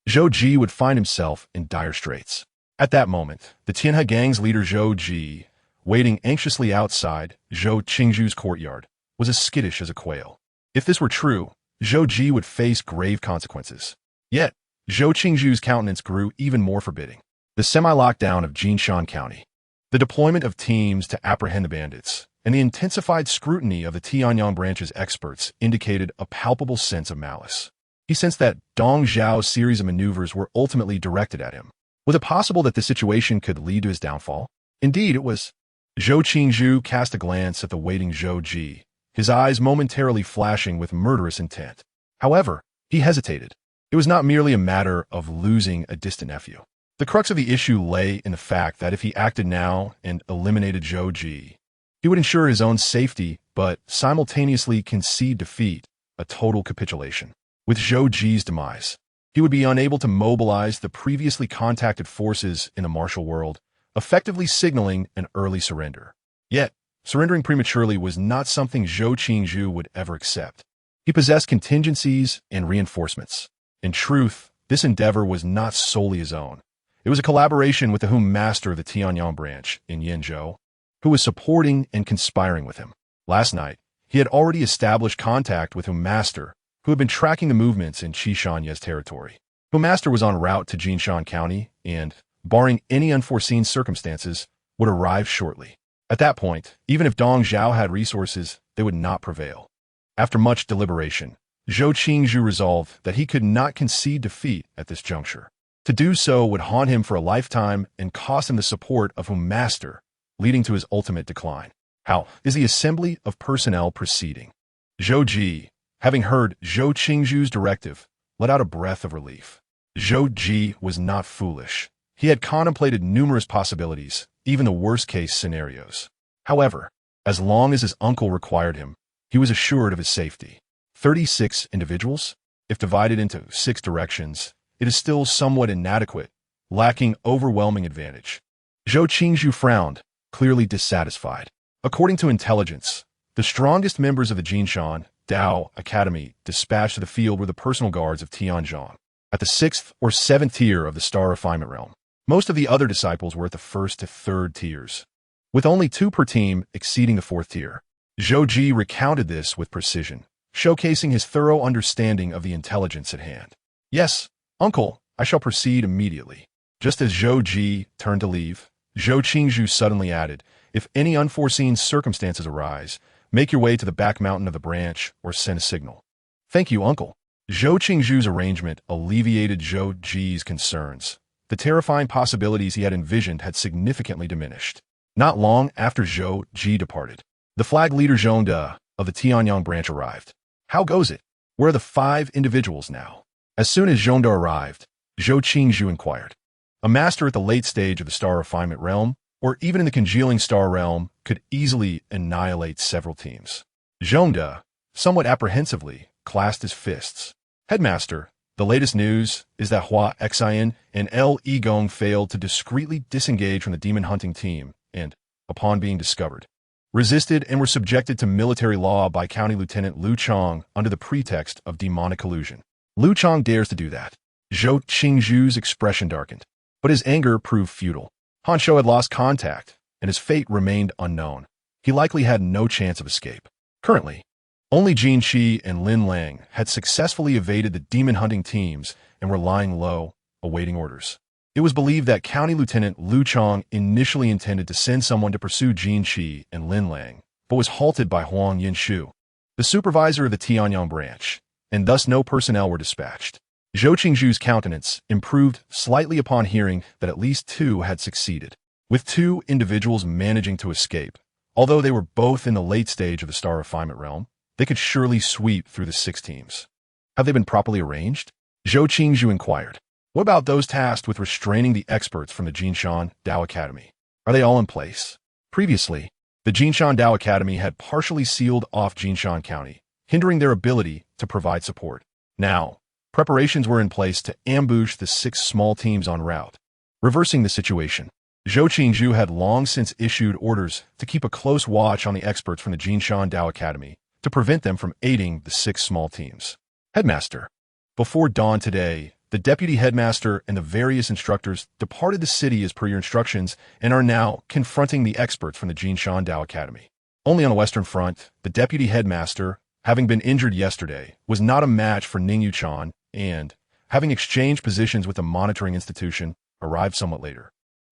Zhou Ji would find himself in dire straits. At that moment, the Tianhe Gang's leader Zhou Ji, waiting anxiously outside Zhou Qingzhu's courtyard, was as skittish as a quail. If this were true, Zhou Ji would face grave consequences. Yet, Zhou Qingzhu's countenance grew even more forbidding. The semi-lockdown of Jinshan County, the deployment of teams to apprehend the bandits, and the intensified scrutiny of the Tianyang branch's experts indicated a palpable sense of malice. He sensed that Dong Zhao's series of maneuvers were ultimately directed at him. Was it possible that the situation could lead to his downfall? Indeed, it was. Zhou Qingzhu cast a glance at the waiting Zhou Ji, his eyes momentarily flashing with murderous intent. However, he hesitated. It was not merely a matter of losing a distant nephew. The crux of the issue lay in the fact that if he acted now and eliminated Zhou Ji, he would ensure his own safety, but simultaneously concede defeat, a total capitulation. With Zhou Ji's demise, he would be unable to mobilize the previously contacted forces in the martial world, effectively signaling an early surrender. Yet, surrendering prematurely was not something Zhou Qingzhu would ever accept. He possessed contingencies and reinforcements. In truth, this endeavor was not solely his own. It was a collaboration with the master of the Tianyang branch in Yenzhou, who was supporting and conspiring with him. Last night, he had already established contact with Master, who had been tracking the movements in Qishanye's territory. Master was en route to Jinshan County and, barring any unforeseen circumstances, would arrive shortly. At that point, even if Dong Zhao had resources, they would not prevail. After much deliberation, Zhou Qingzhu resolved that he could not concede defeat at this juncture. To do so would haunt him for a lifetime and cost him the support of Master, leading to his ultimate decline. How is the assembly of personnel proceeding? Zhou Ji, having heard Zhou Qingzhu's directive, let out a breath of relief. Zhou Ji was not foolish. He had contemplated numerous possibilities, even the worst-case scenarios. However, as long as his uncle required him, he was assured of his safety. 36 individuals? If divided into 6 directions, it is still somewhat inadequate, lacking overwhelming advantage. Zhou Qingzhu frowned, clearly dissatisfied. According to intelligence, the strongest members of the Jinshan Dao Academy dispatched to the field were the personal guards of Tianzhong, at the 6th or 7th tier of the Star Refinement Realm. Most of the other disciples were at the 1st to 3rd tiers, with only 2 per team exceeding the 4th tier. Zhou Ji recounted this with precision, showcasing his thorough understanding of the intelligence at hand. Yes, uncle, I shall proceed immediately. Just as Zhou Ji turned to leave, Zhou Qingzhu suddenly added, if any unforeseen circumstances arise, make your way to the back mountain of the branch or send a signal. Thank you, uncle. Zhou Qingzhu's arrangement alleviated Zhou Ji's concerns. The terrifying possibilities he had envisioned had significantly diminished. Not long after Zhou Ji departed, the flag leader Zhong De of the Tianyang branch arrived. How goes it? Where are the 5 individuals now? As soon as Zhong De arrived, Zhou Qingzhu inquired. A master at the late stage of the Star Refinement Realm, or even in the congealing star realm, could easily annihilate several teams. Zhong De, somewhat apprehensively, clasped his fists. Headmaster, the latest news is that Hua Xian and L. Yigong failed to discreetly disengage from the demon hunting team and, upon being discovered, resisted and were subjected to military law by County Lieutenant Liu Chong under the pretext of demonic collusion. Liu Chong dares to do that. Zhou Qingzhu's expression darkened, but his anger proved futile. Han Shou had lost contact, and his fate remained unknown. He likely had no chance of escape. Currently, only Jin Shi and Lin Lang had successfully evaded the demon-hunting teams and were lying low, awaiting orders. It was believed that County Lieutenant Liu Chong initially intended to send someone to pursue Jin Shi and Lin Lang, but was halted by Huang Yinshu, the supervisor of the Tianyang branch, and thus no personnel were dispatched. Zhou Qingzhu's countenance improved slightly upon hearing that at least 2 had succeeded, with 2 individuals managing to escape. Although they were both in the late stage of the Star Refinement Realm, they could surely sweep through the 6 teams. Have they been properly arranged? Zhou Qingzhu inquired. What about those tasked with restraining the experts from the Jinshan Dao Academy? Are they all in place? Previously, the Jinshan Dao Academy had partially sealed off Jinshan County, hindering their ability to provide support. Now, preparations were in place to ambush the 6 small teams en route. Reversing the situation, Zhou Qingzhu had long since issued orders to keep a close watch on the experts from the Jinshan Dao Academy to prevent them from aiding the 6 small teams. Headmaster, before dawn today, the deputy headmaster and the various instructors departed the city as per your instructions and are now confronting the experts from the Jinshan Dao Academy. Only on the Western Front, the deputy headmaster, having been injured yesterday, was not a match for Ning Yuchan and, having exchanged positions with the monitoring institution, arrived somewhat later.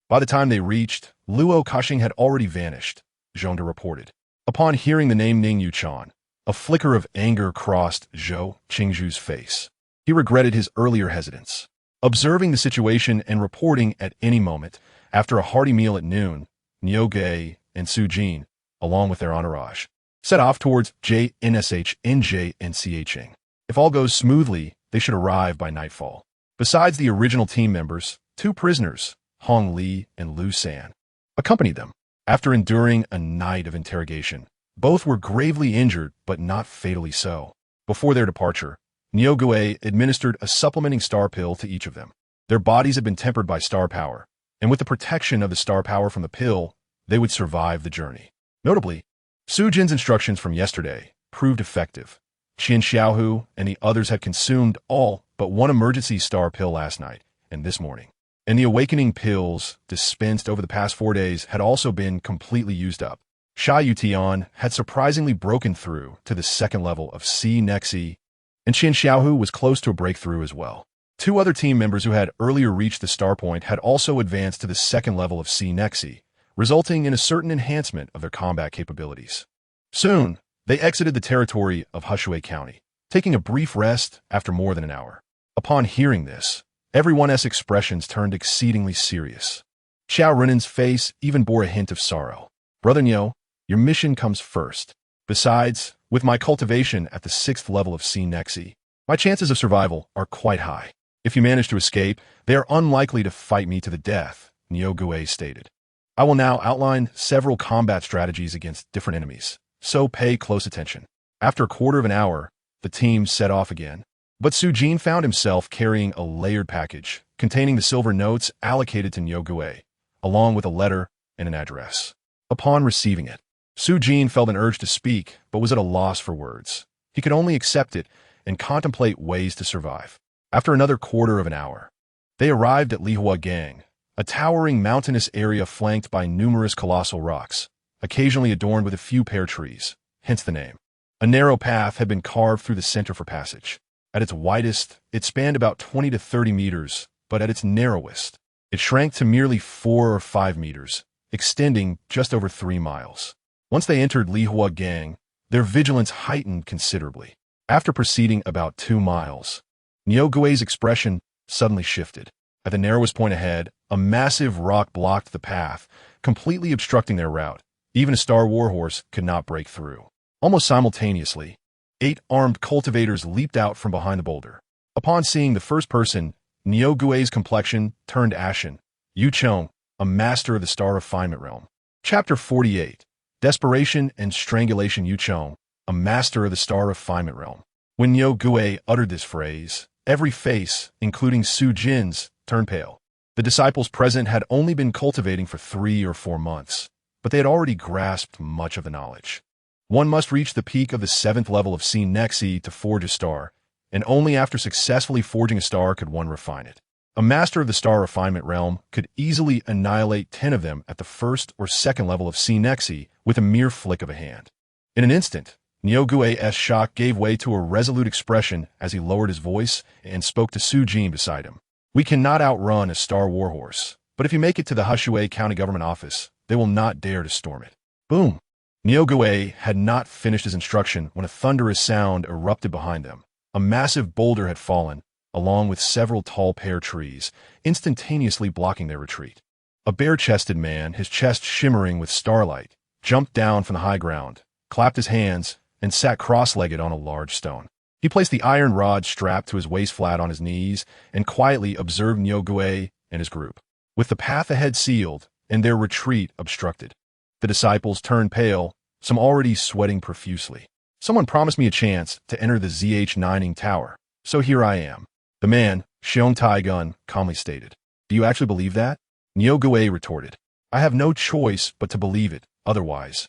By the time they reached, Luo Kashing had already vanished, Zhong De reported. Upon hearing the name Ning Yuchan, a flicker of anger crossed Zhou Qingzhu's face. He regretted his earlier hesitance. Observing the situation and reporting at any moment, after a hearty meal at noon, Niu Ge and Su Jin, along with their entourage, set off towards JNSH NJNCHing. If all goes smoothly, they should arrive by nightfall. Besides the original team members, 2 prisoners, Hong Li and Lu San, accompanied them. After enduring a night of interrogation, both were gravely injured, but not fatally so. Before their departure, Niu Ge administered a supplementing star pill to each of them. Their bodies had been tempered by star power, and with the protection of the star power from the pill, they would survive the journey. Notably, Su Jin's instructions from yesterday proved effective. Qin Xiaohu and the others had consumed all but 1 emergency star pill last night and this morning, and the awakening pills dispensed over the past 4 days had also been completely used up. Sha Yutian had surprisingly broken through to the second level of C Nexi, and Qian Xiaohu was close to a breakthrough as well. Two other team members who had earlier reached the star point had also advanced to the second level of C Nexi, resulting in a certain enhancement of their combat capabilities. Soon, they exited the territory of Hushui County, taking a brief rest after more than an hour. Upon hearing this, everyone's expressions turned exceedingly serious. Xiao Renan's face even bore a hint of sorrow. Brother Niu, your mission comes first. Besides, with my cultivation at the 6th level of C Nexi, my chances of survival are quite high. If you manage to escape, they are unlikely to fight me to the death, Niu Gui stated. I will now outline several combat strategies against different enemies, so pay close attention. After a quarter of an hour, the team set off again. But Su Jin found himself carrying a layered package containing the silver notes allocated to Niu Gui, along with a letter and an address. Upon receiving it, Su Jin felt an urge to speak, but was at a loss for words. He could only accept it and contemplate ways to survive. After another quarter of an hour, they arrived at Lihua Gang, a towering mountainous area flanked by numerous colossal rocks, occasionally adorned with a few pear trees, hence the name. A narrow path had been carved through the center for passage. At its widest, it spanned about 20 to 30 meters, but at its narrowest, it shrank to merely 4 or 5 meters, extending just over 3 miles. Once they entered Lihua Gang, their vigilance heightened considerably. After proceeding about 2 miles, Niu Gui's expression suddenly shifted. At the narrowest point ahead, a massive rock blocked the path, completely obstructing their route. Even a star warhorse could not break through. Almost simultaneously, 8 armed cultivators leaped out from behind the boulder. Upon seeing the first person, Niu Gui's complexion turned ashen. Yu Chong, a master of the star refinement realm. Chapter 48. Desperation and Strangulation. Yu Chong, a master of the star refinement realm. When Niu Gui uttered this phrase, every face, including Su Jin's, turned pale. The disciples present had only been cultivating for 3 or 4 months, but they had already grasped much of the knowledge. One must reach the peak of the 7th level of C Nexi to forge a star, and only after successfully forging a star could one refine it. A master of the star refinement realm could easily annihilate 10 of them at the 1st or 2nd level of C Nexi with a mere flick of a hand. In an instant, Niu Gui's shock gave way to a resolute expression as he lowered his voice and spoke to Su Jin beside him. We cannot outrun a star warhorse, but if you make it to the Hushui County government office, they will not dare to storm it. Boom! Niu Gui had not finished his instruction when a thunderous sound erupted behind them. A massive boulder had fallen, along with several tall pear trees, instantaneously blocking their retreat. A bare-chested man, his chest shimmering with starlight, jumped down from the high ground, clapped his hands, and sat cross-legged on a large stone. He placed the iron rod strapped to his waist flat on his knees and quietly observed Niu Gui and his group. With the path ahead sealed and their retreat obstructed, the disciples turned pale, some already sweating profusely. Someone promised me a chance to enter the ZH-9ing tower, so here I am. The man, Xiong Taigun, calmly stated. Do you actually believe that? Niu Gui retorted. I have no choice but to believe it, otherwise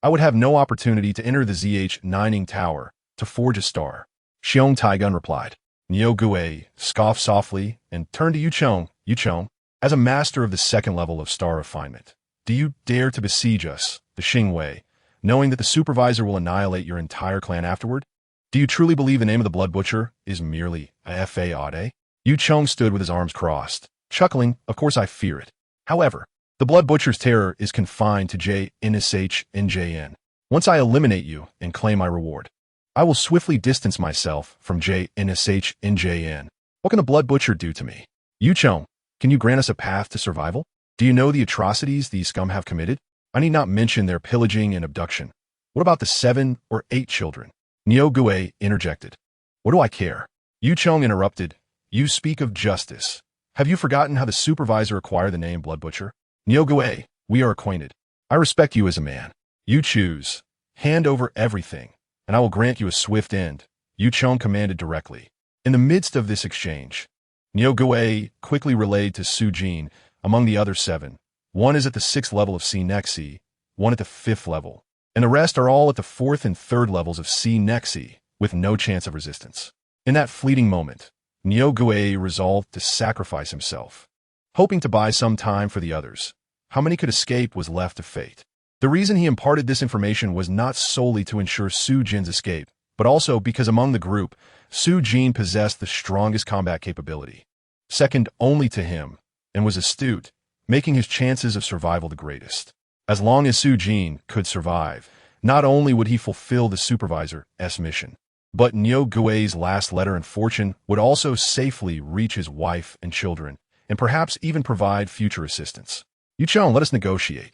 I would have no opportunity to enter the ZH-9ing tower to forge a star. Xiong Taigun replied. Niu Gui scoffed softly and turned to Yu Chong. Yu Chong, as a master of the 2nd level of star refinement, do you dare to besiege us, the Xingwei, knowing that the supervisor will annihilate your entire clan afterward? Do you truly believe the name of the Blood Butcher is merely a fade? Yu Chong stood with his arms crossed, chuckling. Of course I fear it. However, the Blood Butcher's terror is confined to JNSH-NJN. Once I eliminate you and claim my reward, I will swiftly distance myself from JNSH-NJN. What can a Blood Butcher do to me? Yu Chong, can you grant us a path to survival? Do you know the atrocities these scum have committed? I need not mention their pillaging and abduction. What about the 7 or 8 children? Niu Gui interjected. What do I care? Yu Chong interrupted. You speak of justice. Have you forgotten how the supervisor acquired the name Blood Butcher? Niu Gui, we are acquainted. I respect you as a man. You choose. Hand over everything, and I will grant you a swift end, Yu Chong commanded directly. In the midst of this exchange, Niu Gui quickly relayed to Su Jin, among the other 7, one is at the 6th level of C Nexi, one at the 5th level, and the rest are all at the 4th and 3rd levels of C Nexi, with no chance of resistance. In that fleeting moment, Niu Gui resolved to sacrifice himself, hoping to buy some time for the others. How many could escape was left to fate. The reason he imparted this information was not solely to ensure Su Jin's escape, but also because among the group, Su Jin possessed the strongest combat capability, second only to him, and was astute, making his chances of survival the greatest. As long as Su Jin could survive, not only would he fulfill the supervisor's mission, but Niu Gui's last letter and fortune would also safely reach his wife and children, and perhaps even provide future assistance. Yu Chong, let us negotiate.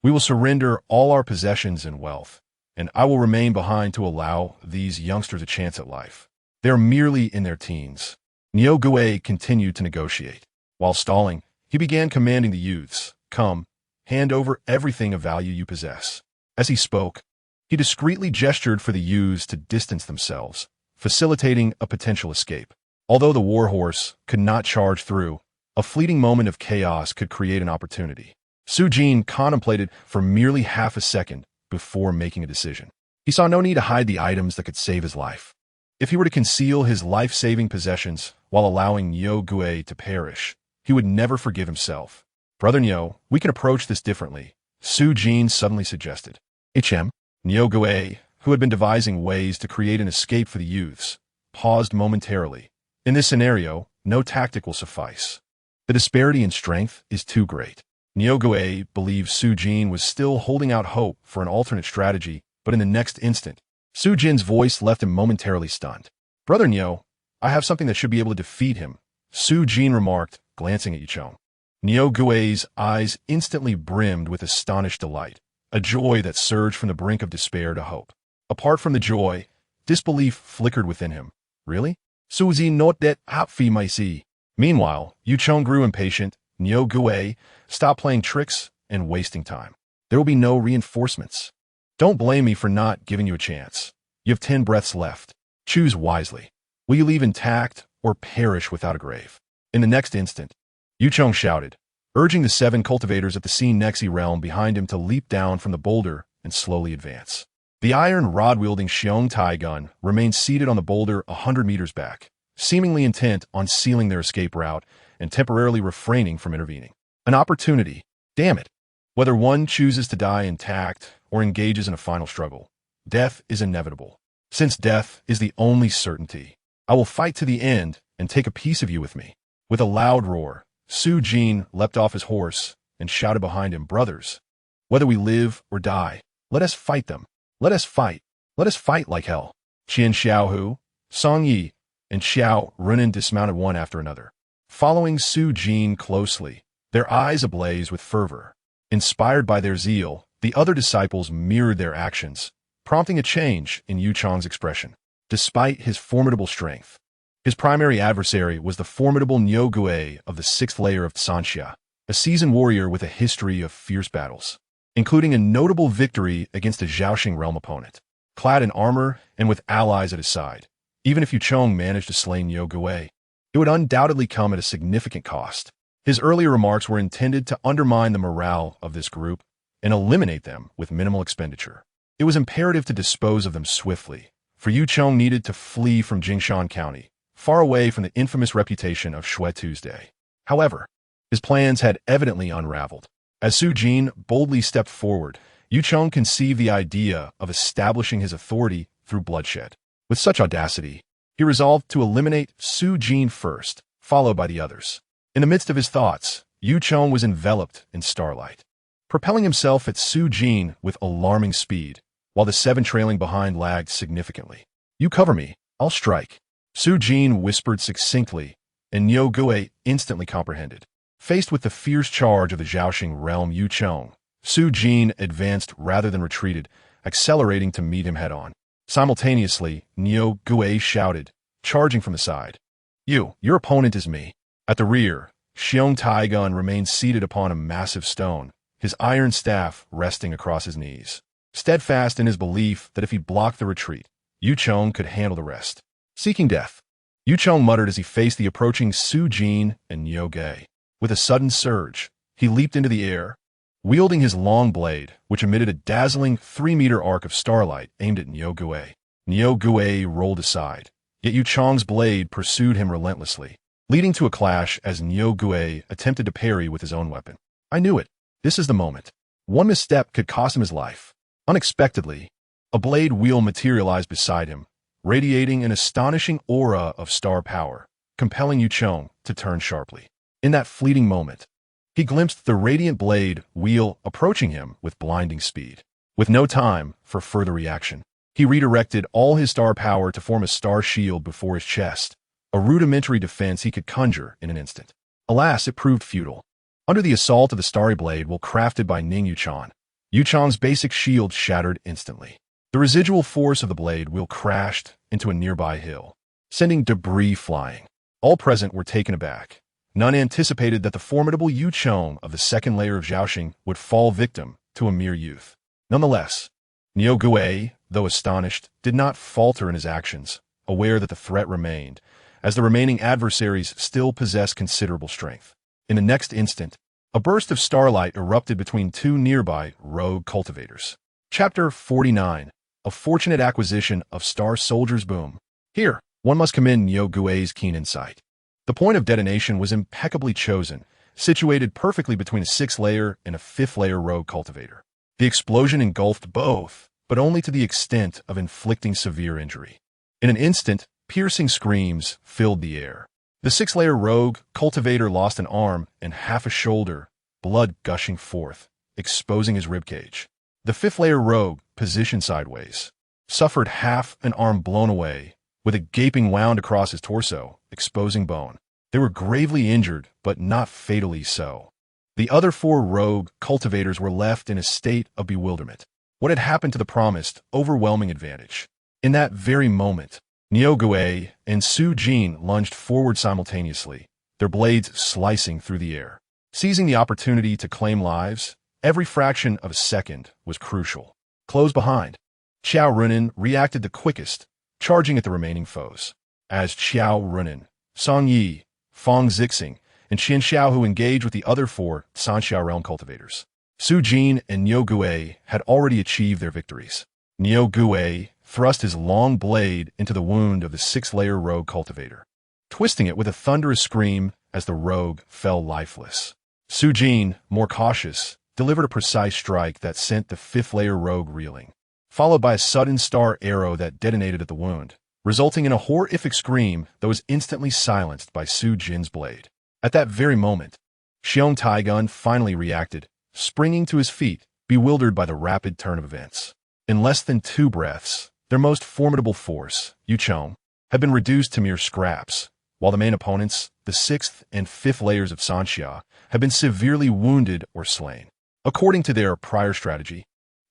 We will surrender all our possessions and wealth, and I will remain behind to allow these youngsters a chance at life. They are merely in their teens. Niu Gui continued to negotiate. While stalling, he began commanding the youths, "Come, hand over everything of value you possess." As he spoke, he discreetly gestured for the youths to distance themselves, facilitating a potential escape. Although the warhorse could not charge through, a fleeting moment of chaos could create an opportunity. Su Jin contemplated for merely half a second before making a decision. He saw no need to hide the items that could save his life. If he were to conceal his life-saving possessions while allowing Niu Gui to perish, he would never forgive himself. "Brother Niu, we can approach this differently," Su Jin suddenly suggested. "HM?" Niu Gui, who had been devising ways to create an escape for the youths, paused momentarily. In this scenario, no tactic will suffice. The disparity in strength is too great. Niu Gui believed Su Jin was still holding out hope for an alternate strategy, but in the next instant, Su Jin's voice left him momentarily stunned. "Brother Niu, I have something that should be able to defeat him," Su Jin remarked, glancing at Yu Chong. Niu Gui's eyes instantly brimmed with astonished delight, a joy that surged from the brink of despair to hope. Apart from the joy, disbelief flickered within him. "Really? Su Jin not that happy, my see." Meanwhile, Yu Chong grew impatient. "Niu Gui, stop playing tricks and wasting time. There will be no reinforcements. Don't blame me for not giving you a chance. You have 10 breaths left. Choose wisely. Will you leave intact or perish without a grave?" In the next instant, Yu Chong shouted, urging the 7 cultivators at the Scene Nexi realm behind him to leap down from the boulder and slowly advance. The iron rod-wielding Xiong Tai gun remained seated on the boulder 100 meters back, seemingly intent on sealing their escape route and temporarily refraining from intervening. An opportunity. Damn it. Whether one chooses to die intact or engages in a final struggle, death is inevitable. Since death is the only certainty, I will fight to the end and take a piece of you with me. With a loud roar, Su Jin leapt off his horse and shouted behind him, "Brothers, whether we live or die, let us fight them. Let us fight. Let us fight like hell." Qian Xiaohu, Song Yi, and Xiao Runan dismounted one after another, following Su Jin closely, their eyes ablaze with fervor. Inspired by their zeal, the other disciples mirrored their actions, prompting a change in Yu Chong's expression. Despite his formidable strength, his primary adversary was the formidable Niu Gui of the 6th layer of Sanxia, a seasoned warrior with a history of fierce battles, including a notable victory against a Zhaoxing realm opponent. Clad in armor and with allies at his side, even if Yu Chong managed to slay Niu Gui, it would undoubtedly come at a significant cost. His earlier remarks were intended to undermine the morale of this group and eliminate them with minimal expenditure. It was imperative to dispose of them swiftly, for Yu Chong needed to flee from Jingshan County, far away from the infamous reputation of Shui Tuesday. However, his plans had evidently unraveled. As Su Jin boldly stepped forward, Yu Chong conceived the idea of establishing his authority through bloodshed. With such audacity, he resolved to eliminate Su Jin first, followed by the others. In the midst of his thoughts, Yu Chong was enveloped in starlight, propelling himself at Su Jin with alarming speed, while the 7 trailing behind lagged significantly. "You cover me, I'll strike," Su Jin whispered succinctly, and Niu Gui instantly comprehended. Faced with the fierce charge of the Zhaoxing realm Yu Chong, Su Jin advanced rather than retreated, accelerating to meet him head-on. Simultaneously, Niu Gui shouted, charging from the side, Your opponent is me." At the rear, Xiong Tai gun remained seated upon a massive stone, his iron staff resting across his knees, steadfast in his belief that if he blocked the retreat, Yu Chong could handle the rest. Seeking death, Yu Chong muttered as he faced the approaching Su Jin and Niu Gui. With a sudden surge, he leaped into the air, wielding his long blade, which emitted a dazzling 3-meter arc of starlight aimed at Niu Gui. Niu Gui rolled aside, yet Yu Chong's blade pursued him relentlessly, leading to a clash as Niu Gui attempted to parry with his own weapon. "I knew it. This is the moment. One misstep could cost him his life. Unexpectedly, a blade wheel materialized beside him, radiating an astonishing aura of star power, compelling Yu Chong to turn sharply. In that fleeting moment, he glimpsed the radiant blade wheel approaching him with blinding speed. With no time for further reaction, he redirected all his star power to form a star shield before his chest, a rudimentary defense he could conjure in an instant. Alas, it proved futile. Under the assault of the starry blade while crafted by Ning Yuchang, Yuchang's basic shield shattered instantly. The residual force of the blade wheel crashed into a nearby hill, sending debris flying. All present were taken aback. None anticipated that the formidable Yu Chong of the second layer of Zhaoxing would fall victim to a mere youth. Nonetheless, Niu Gui, though astonished, did not falter in his actions, aware that the threat remained, as the remaining adversaries still possessed considerable strength. In the next instant, a burst of starlight erupted between two nearby rogue cultivators. Chapter 49. A fortunate acquisition of Star Soldier's Boom. Here, one must commend Niu Gui's keen insight. The point of detonation was impeccably chosen, situated perfectly between a 6th-layer and a 5th-layer rogue cultivator. The explosion engulfed both, but only to the extent of inflicting severe injury. In an instant, piercing screams filled the air. The 6th-layer rogue cultivator lost an arm and half a shoulder, blood gushing forth, exposing his ribcage. The 5th-layer rogue, positioned sideways, suffered half an arm blown away, with a gaping wound across his torso, exposing bone. They were gravely injured, but not fatally so. The other 4 rogue cultivators were left in a state of bewilderment. What had happened to the promised, overwhelming advantage? In that very moment, Niu Gui and Su Jin lunged forward simultaneously, their blades slicing through the air. Seizing the opportunity to claim lives, every fraction of a second was crucial. Close behind, Qiao Runan reacted the quickest, charging at the remaining foes. As Qiao Runan, Song Yi, Fong Zixing, and Qian Xiaohu engaged with the other 4 Sanxia realm cultivators, Su Jin and Niu Gui had already achieved their victories. Niu Gui thrust his long blade into the wound of the 6th-layer rogue cultivator, twisting it with a thunderous scream as the rogue fell lifeless. Su Jin, more cautious, delivered a precise strike that sent the 5th-layer rogue reeling, followed by a sudden star arrow that detonated at the wound, resulting in a horrific scream that was instantly silenced by Su Jin's blade. At that very moment, Xiong Taigun finally reacted, springing to his feet, bewildered by the rapid turn of events. In less than 2 breaths, their most formidable force, Yu Chong, had been reduced to mere scraps, while the main opponents, the 6th and 5th layers of Sanxia, had been severely wounded or slain. According to their prior strategy,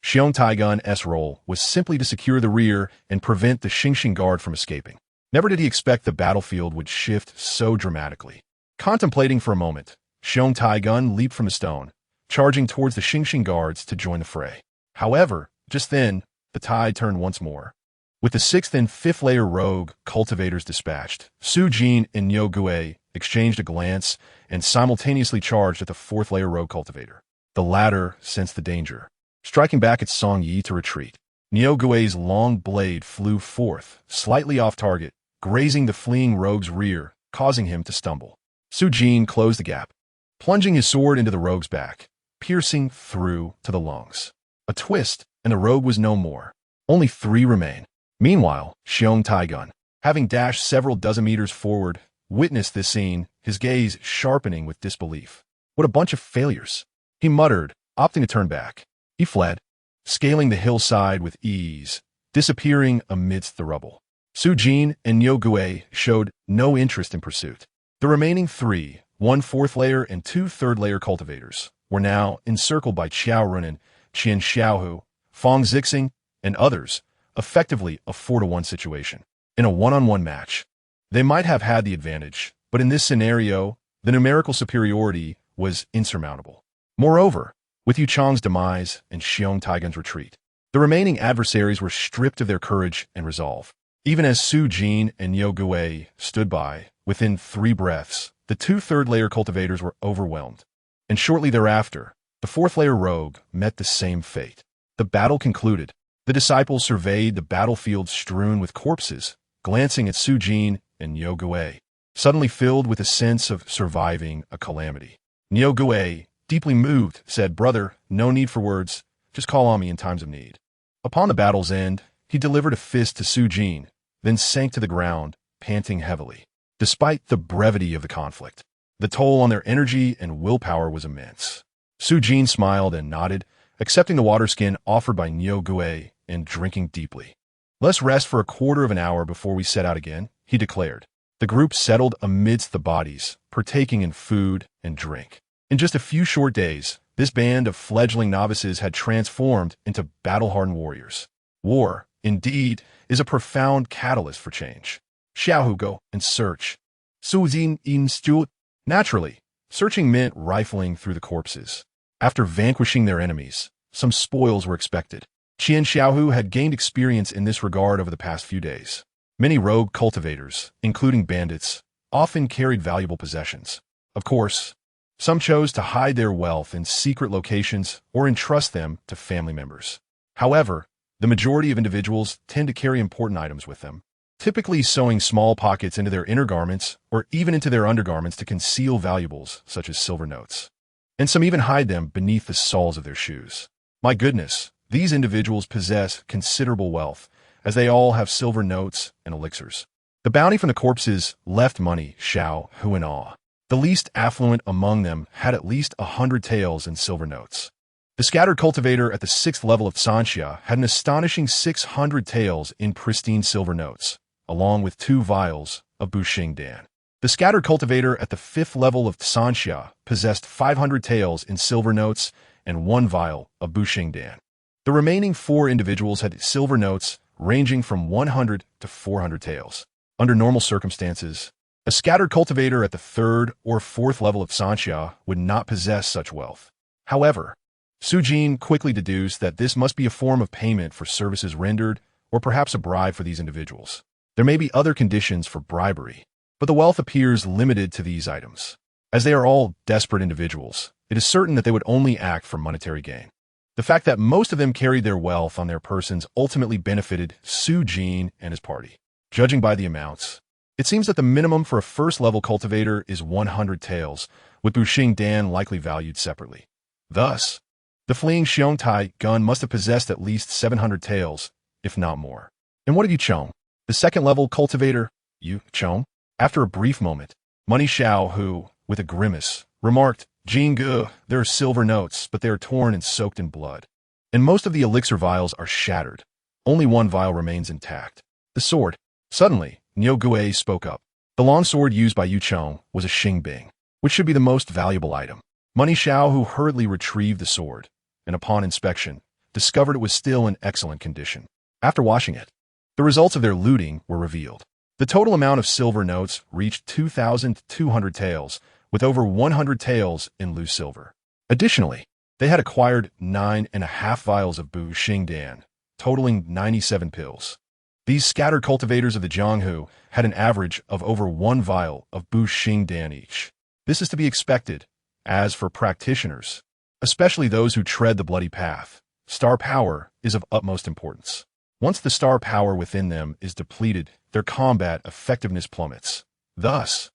Xiong Taigun's role was simply to secure the rear and prevent the Xingxing guard from escaping. Never did he expect the battlefield would shift so dramatically. Contemplating for a moment, Xiong Taigun leaped from the stone, charging towards the Xingxing guards to join the fray. However, just then, the tide turned once more. With the 6th and 5th layer rogue cultivators dispatched, Su Jin and Niu Gui exchanged a glance and simultaneously charged at the 4th layer rogue cultivator. The latter sensed the danger, striking back at Song Yi to retreat. Niu Gui's long blade flew forth, slightly off target, grazing the fleeing rogue's rear, causing him to stumble. Su Jin closed the gap, plunging his sword into the rogue's back, piercing through to the lungs. A twist, and the rogue was no more. Only 3 remain. Meanwhile, Xiong Taigun, having dashed several dozen meters forward, witnessed this scene, his gaze sharpening with disbelief. What a bunch of failures! He muttered, opting to turn back. He fled, scaling the hillside with ease, disappearing amidst the rubble. Su Jin and Niu Gui showed no interest in pursuit. The remaining 3, 1 4th layer and 2 3rd layer cultivators, were now encircled by Qiao Runan, Qian Xiaohu, Fong Zixing, and others, effectively a 4-to-1 situation. In a one-on-one match, they might have had the advantage, but in this scenario, the numerical superiority was insurmountable. Moreover, with Yu Chong's demise and Xiong Taigun's retreat, the remaining adversaries were stripped of their courage and resolve. Even as Su Jin and Niu Gui stood by, within 3 breaths, the 2 3rd-layer cultivators were overwhelmed. And shortly thereafter, the 4th-layer rogue met the same fate. The battle concluded. The disciples surveyed the battlefield strewn with corpses, glancing at Su Jin and Niu Gui, suddenly filled with a sense of surviving a calamity. Niu Gui, Deeply moved, said, "Brother, no need for words. Just call on me in times of need." Upon the battle's end, he delivered a fist to Su Jin, then sank to the ground, panting heavily. Despite the brevity of the conflict, the toll on their energy and willpower was immense. Su Jin smiled and nodded, accepting the water skin offered by Niu Gui and drinking deeply. "Let's rest for a quarter of an hour before we set out again," he declared. The group settled amidst the bodies, partaking in food and drink. In just a few short days, this band of fledgling novices had transformed into battle-hardened warriors. War, indeed, is a profound catalyst for change. Xiaohu go and search. Su Jin in stu. Naturally, searching meant rifling through the corpses. After vanquishing their enemies, some spoils were expected. Qian Xiaohu had gained experience in this regard over the past few days. Many rogue cultivators, including bandits, often carried valuable possessions. Of course, some chose to hide their wealth in secret locations or entrust them to family members. However, the majority of individuals tend to carry important items with them, typically sewing small pockets into their inner garments or even into their undergarments to conceal valuables such as silver notes. And some even hide them beneath the soles of their shoes. My goodness, these individuals possess considerable wealth, as they all have silver notes and elixirs. The bounty from the corpses left money, Xiao Hu in awe. The least affluent among them had at least 100 taels in silver notes. The scattered cultivator at the 6th level of Sanxia had an astonishing 600 taels in pristine silver notes, along with 2 vials of Buxing Dan. The scattered cultivator at the 5th level of Sanxia possessed 500 taels in silver notes and 1 vial of Buxing Dan. The remaining 4 individuals had silver notes ranging from 100 to 400 taels. Under normal circumstances, a scattered cultivator at the 3rd or 4th level of Sanxia would not possess such wealth. However, Su Jin quickly deduced that this must be a form of payment for services rendered or perhaps a bribe for these individuals. There may be other conditions for bribery, but the wealth appears limited to these items. As they are all desperate individuals, it is certain that they would only act for monetary gain. The fact that most of them carried their wealth on their persons ultimately benefited Su Jin and his party. Judging by the amounts, it seems that the minimum for a first-level cultivator is 100 taels, with Buxing Dan likely valued separately. Thus, the fleeing Xiongtai gun must have possessed at least 700 taels, if not more. And what of Yu Chong, the second-level cultivator? Yu Chong? After a brief moment, Money Xiao, who, with a grimace, remarked, "Jingu, there are silver notes, but they are torn and soaked in blood. And most of the elixir vials are shattered. Only 1 vial remains intact. The sword." Suddenly, Niu Gui spoke up. The long sword used by Yu Chong was a Xingbing, which should be the most valuable item. Money Xiao, who hurriedly retrieved the sword, and upon inspection, discovered it was still in excellent condition. After washing it, the results of their looting were revealed. The total amount of silver notes reached 2,200 taels, with over 100 taels in loose silver. Additionally, they had acquired 9.5 vials of Buxing Dan, totaling 97 pills. These scattered cultivators of the Jianghu had an average of over 1 vial of Buxing Dan each. This is to be expected, as for practitioners, especially those who tread the bloody path, star power is of utmost importance. Once the star power within them is depleted, their combat effectiveness plummets. Thus,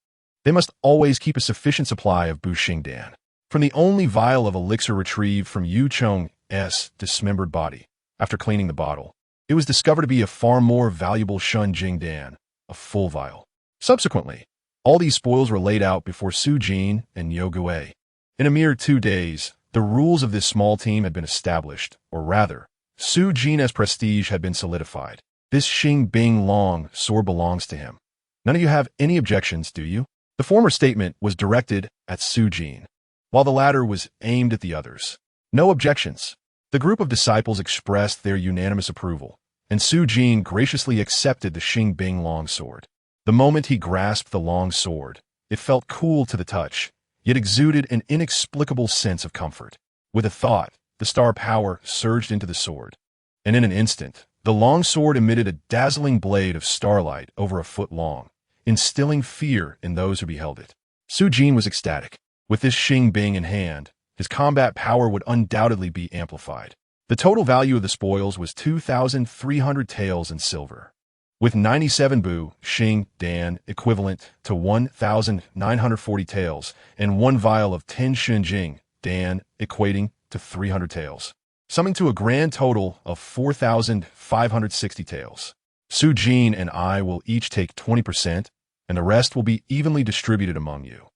they must always keep a sufficient supply of Buxing Dan. From the only vial of elixir retrieved from Yu Chong's dismembered body, after cleaning the bottle, it was discovered to be a far more valuable Shunjing Dan, a full vial. Subsequently, all these spoils were laid out before Su Jin and Niu Gui. In a mere 2 days, the rules of this small team had been established, or rather, Su Jin's prestige had been solidified. This Xing Bing Long sword belongs to him. None of you have any objections, do you? The former statement was directed at Su Jin, while the latter was aimed at the others. No objections. The group of disciples expressed their unanimous approval, and Su Jin graciously accepted the Xing Bing long sword. The moment he grasped the long sword, it felt cool to the touch, yet exuded an inexplicable sense of comfort. With a thought, the star power surged into the sword, and in an instant, the long sword emitted a dazzling blade of starlight over a foot long, instilling fear in those who beheld it. Su Jin was ecstatic. With this Xing Bing in hand, his combat power would undoubtedly be amplified. The total value of the spoils was 2,300 taels in silver, with 97 Buxing Dan equivalent to 1,940 taels and 1 vial of 10 Shunjing, Dan, equating to 300 taels, summing to a grand total of 4,560 taels. Su Jin and I will each take 20%, and the rest will be evenly distributed among you.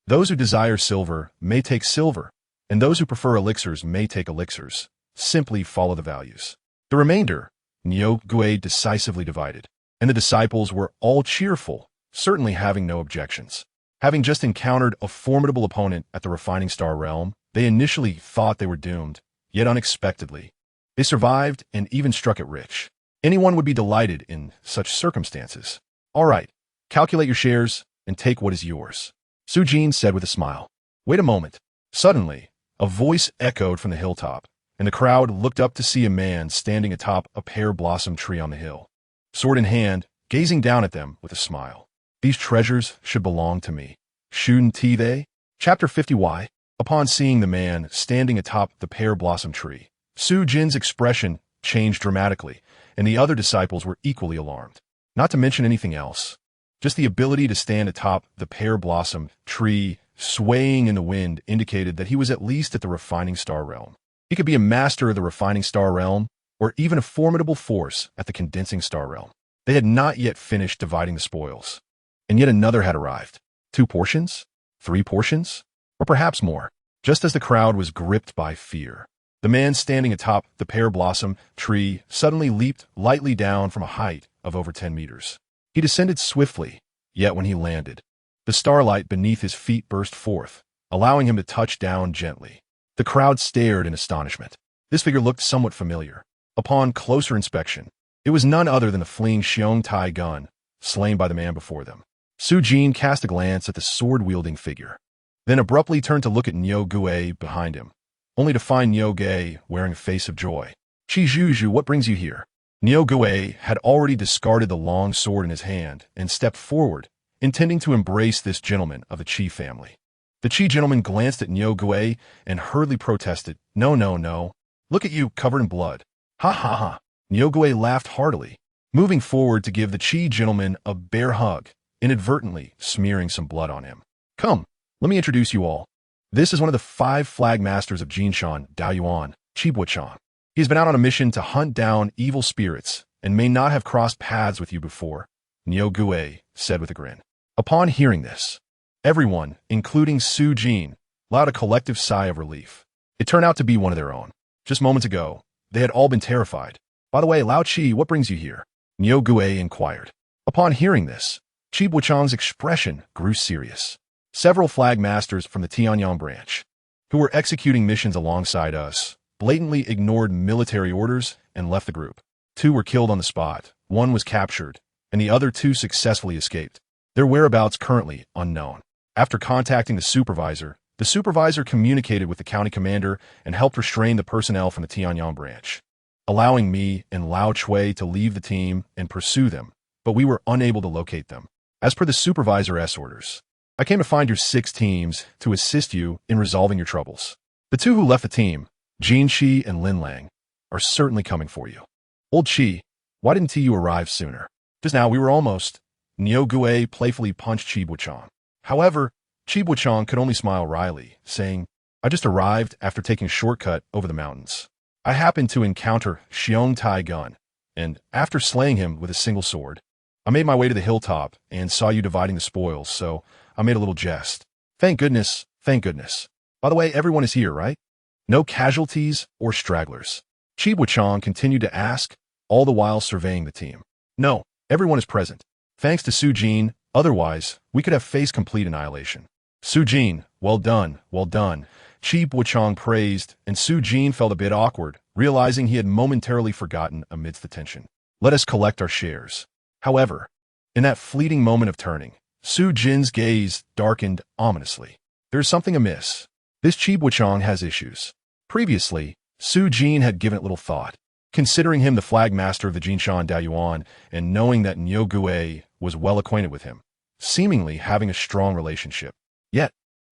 Those who desire silver may take silver, and those who prefer elixirs may take elixirs. Simply follow the values. The remainder, Niu Gui decisively divided, and the disciples were all cheerful, certainly having no objections. Having just encountered a formidable opponent at the Refining Star realm, they initially thought they were doomed, yet unexpectedly, they survived and even struck it rich. Anyone would be delighted in such circumstances. All right, calculate your shares and take what is yours, Su Jin said with a smile. Wait a moment. Suddenly, a voice echoed from the hilltop, and the crowd looked up to see a man standing atop a pear-blossom tree on the hill, sword in hand, gazing down at them with a smile. These treasures should belong to me. Shouldn't they? Chapter 50. Upon seeing the man standing atop the pear-blossom tree, Su Jin's expression changed dramatically, and the other disciples were equally alarmed. Not to mention anything else. Just the ability to stand atop the pear-blossom tree, swaying in the wind, indicated that he was at least at the Refining Star realm. He could be a master of the Refining Star realm, or even a formidable force at the Condensing Star realm. They had not yet finished dividing the spoils, and yet another had arrived. 2 portions? 3 portions? Or perhaps more. Just as the crowd was gripped by fear, the man standing atop the pear-blossom tree suddenly leaped lightly down from a height of over 10 meters. He descended swiftly, yet when he landed, the starlight beneath his feet burst forth, allowing him to touch down gently. The crowd stared in astonishment. This figure looked somewhat familiar. Upon closer inspection, it was none other than the fleeing Xiong Tai gun, slain by the man before them. Su Jin cast a glance at the sword-wielding figure, then abruptly turned to look at Niu Gui behind him, only to find Niu Gui wearing a face of joy. Qi Zhuju, what brings you here? Niu Gui had already discarded the long sword in his hand and stepped forward, intending to embrace this gentleman of the Qi family. The Qi gentleman glanced at Niu Gui and hurriedly protested, No, no, no. Look at you, covered in blood. Ha ha ha. Niu Gui laughed heartily, moving forward to give the Qi gentleman a bear hug, inadvertently smearing some blood on him. Come, let me introduce you all. This is one of the 5 flag masters of Jinshan, Daoyuan, Qi Buchang. He has been out on a mission to hunt down evil spirits and may not have crossed paths with you before, Niu Gui said with a grin. Upon hearing this, everyone, including Su Jin, allowed a collective sigh of relief. It turned out to be one of their own. Just moments ago, they had all been terrified. By the way, Lao Qi, what brings you here? Niu Gui inquired. Upon hearing this, Qi Buchang's expression grew serious. Several flag masters from the Tianyang branch, who were executing missions alongside us, blatantly ignored military orders and left the group. 2 were killed on the spot, 1 was captured, and the other 2 successfully escaped. Their whereabouts currently unknown. After contacting the supervisor communicated with the county commander and helped restrain the personnel from the Tianyang branch, allowing me and Lao Chui to leave the team and pursue them, but we were unable to locate them. As per the supervisor's orders, I came to find your 6 teams to assist you in resolving your troubles. The 2 who left the team, Jin Qi and Lin Lang, are certainly coming for you. Old Qi, why didn't you arrive sooner? Just now we were almost. Niu Gui playfully punched Qi Buchang. However, Qi Buchang could only smile wryly, saying, I just arrived after taking a shortcut over the mountains. I happened to encounter Xiong Tai Gun, and after slaying him with a single sword, I made my way to the hilltop and saw you dividing the spoils, so I made a little jest. Thank goodness, thank goodness. By the way, everyone is here, right? No casualties or stragglers. Qi Buchang continued to ask, all the while surveying the team. No, everyone is present. Thanks to Su Jin, otherwise, we could have faced complete annihilation. Su Jin, well done, well done. Qi Buchang praised, and Su Jin felt a bit awkward, realizing he had momentarily forgotten amidst the tension. Let us collect our shares. However, in that fleeting moment of turning, Su Jin's gaze darkened ominously. There is something amiss. This Qi Buchang has issues. Previously, Su Jin had given it little thought. Considering him the flag master of the Jinshan Daoyuan and knowing that Niu Gui was well acquainted with him, seemingly having a strong relationship. Yet,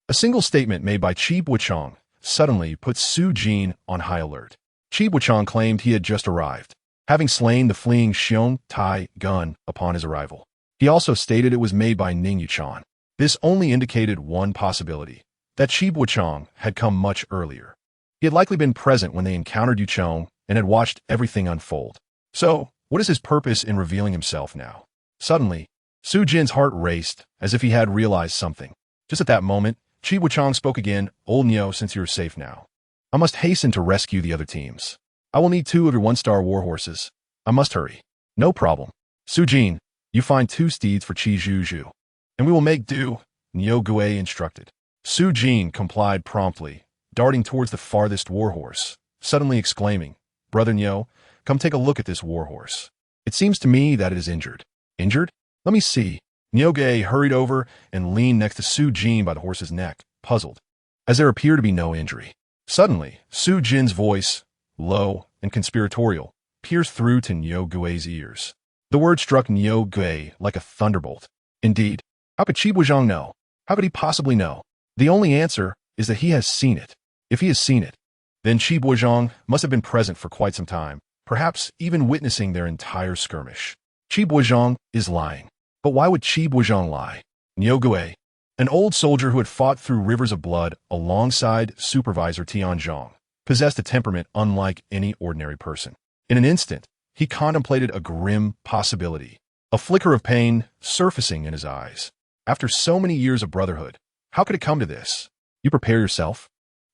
a single statement made by Qi Buchang suddenly put Su Jin on high alert. Qi Buchang claimed he had just arrived, having slain the fleeing Xiong Tai gun upon his arrival. He also stated it was made by Ning Yuchan. This only indicated one possibility. that Chi Buchong had come much earlier. He had likely been present when they encountered Yuchong and had watched everything unfold. So, what is his purpose in revealing himself now? Suddenly, Su Jin's heart raced as if he had realized something. Just at that moment, Chi Buchong spoke again. Old Neo, since you are safe now, I must hasten to rescue the other teams. I will need 2 of your 1-star warhorses. I must hurry. No problem. Su Jin, you find 2 steeds for Chi Zhu, and we will make do, Neo Gui instructed. Su Jin complied promptly, darting towards the farthest warhorse, suddenly exclaiming, Brother Neo, come take a look at this warhorse. It seems to me that it is injured. Injured? Let me see. Neo Gui hurried over and leaned next to Su Jin by the horse's neck, puzzled, as there appeared to be no injury. Suddenly, Su Jin's voice, low and conspiratorial, pierced through to Neo Gui's ears. The word struck Neo Gui like a thunderbolt. Indeed, how could Chi Buozhong know? How could he possibly know? The only answer is that he has seen it. If he has seen it, then Chi Buozhong must have been present for quite some time, perhaps even witnessing their entire skirmish. Chi Buozhong is lying. But why would Chi Buozhong lie? Neo Gui, an old soldier who had fought through rivers of blood alongside Supervisor Tianzhong, possessed a temperament unlike any ordinary person. In an instant, he contemplated a grim possibility, a flicker of pain surfacing in his eyes. After so many years of brotherhood, how could it come to this? You prepare yourself?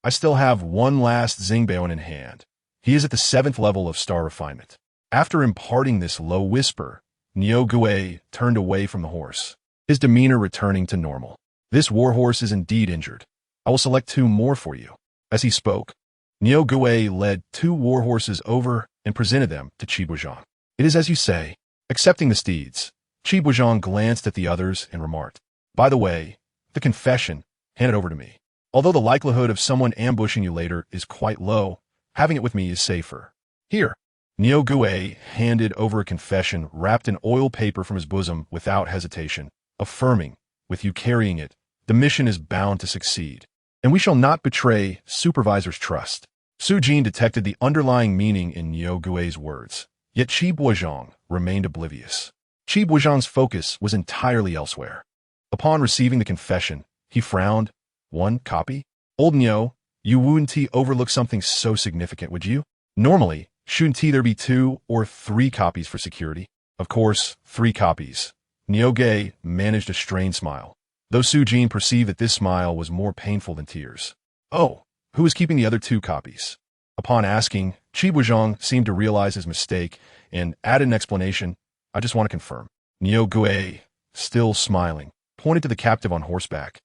I still have one last Xingbaoan in hand. He is at the 7th level of star refinement. After imparting this low whisper, Neo Gui turned away from the horse, his demeanor returning to normal. This warhorse is indeed injured. I will select 2 more for you. As he spoke, Neo Gui led 2 warhorses over and presented them to Chi Buozhong. It is as you say. Accepting the steeds, Chi Buozhong glanced at the others and remarked, By the way, the confession, hand it over to me. Although the likelihood of someone ambushing you later is quite low, having it with me is safer. Here. Neo Gui handed over a confession wrapped in oil paper from his bosom without hesitation, affirming, with you carrying it, the mission is bound to succeed, and we shall not betray Supervisor's trust. Su Jin detected the underlying meaning in Neo Gui's words, yet Chi Buozhong remained oblivious. Chi Buozhong's focus was entirely elsewhere. Upon receiving the confession, he frowned. 1 copy? Old Neo, you wouldn't overlook something so significant, would you? Normally, shouldn't there be 2 or 3 copies for security? Of course, 3 copies. Neo Gui managed a strained smile, though Su Jin perceived that this smile was more painful than tears. Oh, who is keeping the other 2 copies? Upon asking, Chi Buozhong seemed to realize his mistake and added an explanation. I just want to confirm. Neo Gui, still smiling, pointed to the captive on horseback.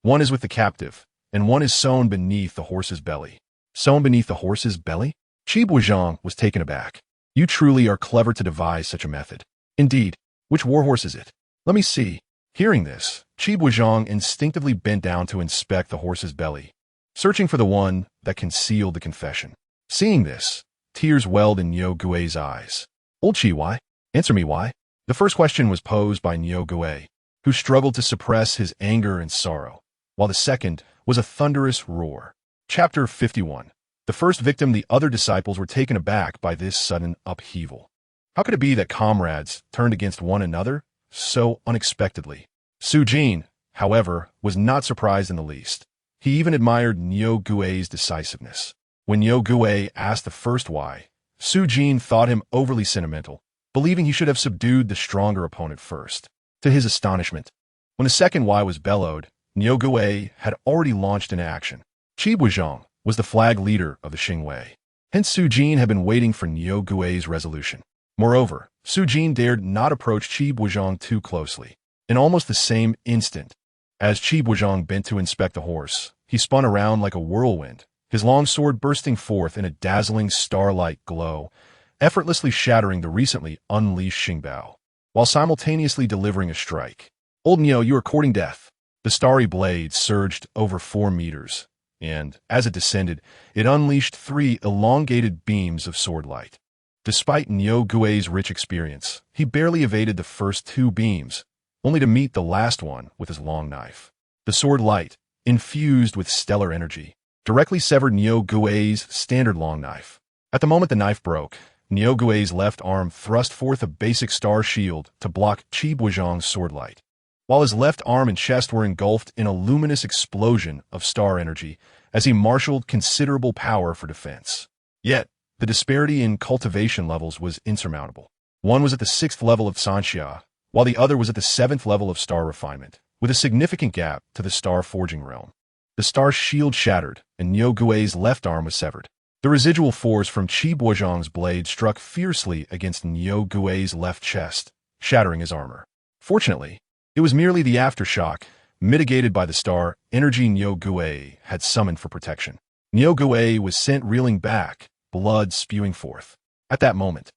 1 is with the captive, and 1 is sewn beneath the horse's belly. Sewn beneath the horse's belly? Chi Buozhong was taken aback. You truly are clever to devise such a method. Indeed. Which warhorse is it? Let me see. Hearing this, Chi Buozhong instinctively bent down to inspect the horse's belly, searching for the one that concealed the confession. Seeing this, tears welled in Neo Gui's eyes. Old Chi, why? Answer me why? The first question was posed by Neo Gui, who struggled to suppress his anger and sorrow, while the second was a thunderous roar. Chapter 51. The first victim. The other disciples were taken aback by this sudden upheaval. How could it be that comrades turned against one another so unexpectedly? Su Jin, however, was not surprised in the least. He even admired Neo Gui's decisiveness. When Neo Gui asked the first why, Su Jin thought him overly sentimental, believing he should have subdued the stronger opponent first. To his astonishment, when the second why was bellowed, Neo Gui had already launched into action. Chi Buozhong was the flag leader of the Xingwei. Hence Su Jin had been waiting for Neo Gui's resolution. Moreover, Su Jin dared not approach Chi Buozhong too closely. In almost the same instant, as Chi Buozhong bent to inspect the horse, he spun around like a whirlwind, his long sword bursting forth in a dazzling starlight glow, effortlessly shattering the recently unleashed Xingbao, while simultaneously delivering a strike. Old Neo, you are courting death. The starry blade surged over 4 meters, and, as it descended, it unleashed 3 elongated beams of sword light. Despite Neo Gui's rich experience, he barely evaded the first 2 beams, only to meet the last one with his long knife. The sword light, infused with stellar energy, directly severed Neo Gui's standard long knife. At the moment the knife broke, Neo Gui's left arm thrust forth a basic star shield to block Chi Buozhong's sword light, while his left arm and chest were engulfed in a luminous explosion of star energy as he marshaled considerable power for defense. Yet, the disparity in cultivation levels was insurmountable. One was at the 6th level of Sanxia, while the other was at the 7th level of star refinement, with a significant gap to the star forging realm. The star shield shattered, and Niu Gui's left arm was severed. The residual force from Qi Buozhong's blade struck fiercely against Niu Gui's left chest, shattering his armor. Fortunately, it was merely the aftershock, mitigated by the star energy Niu Gui had summoned for protection. Niu Gui was sent reeling back, blood spewing forth. At that moment,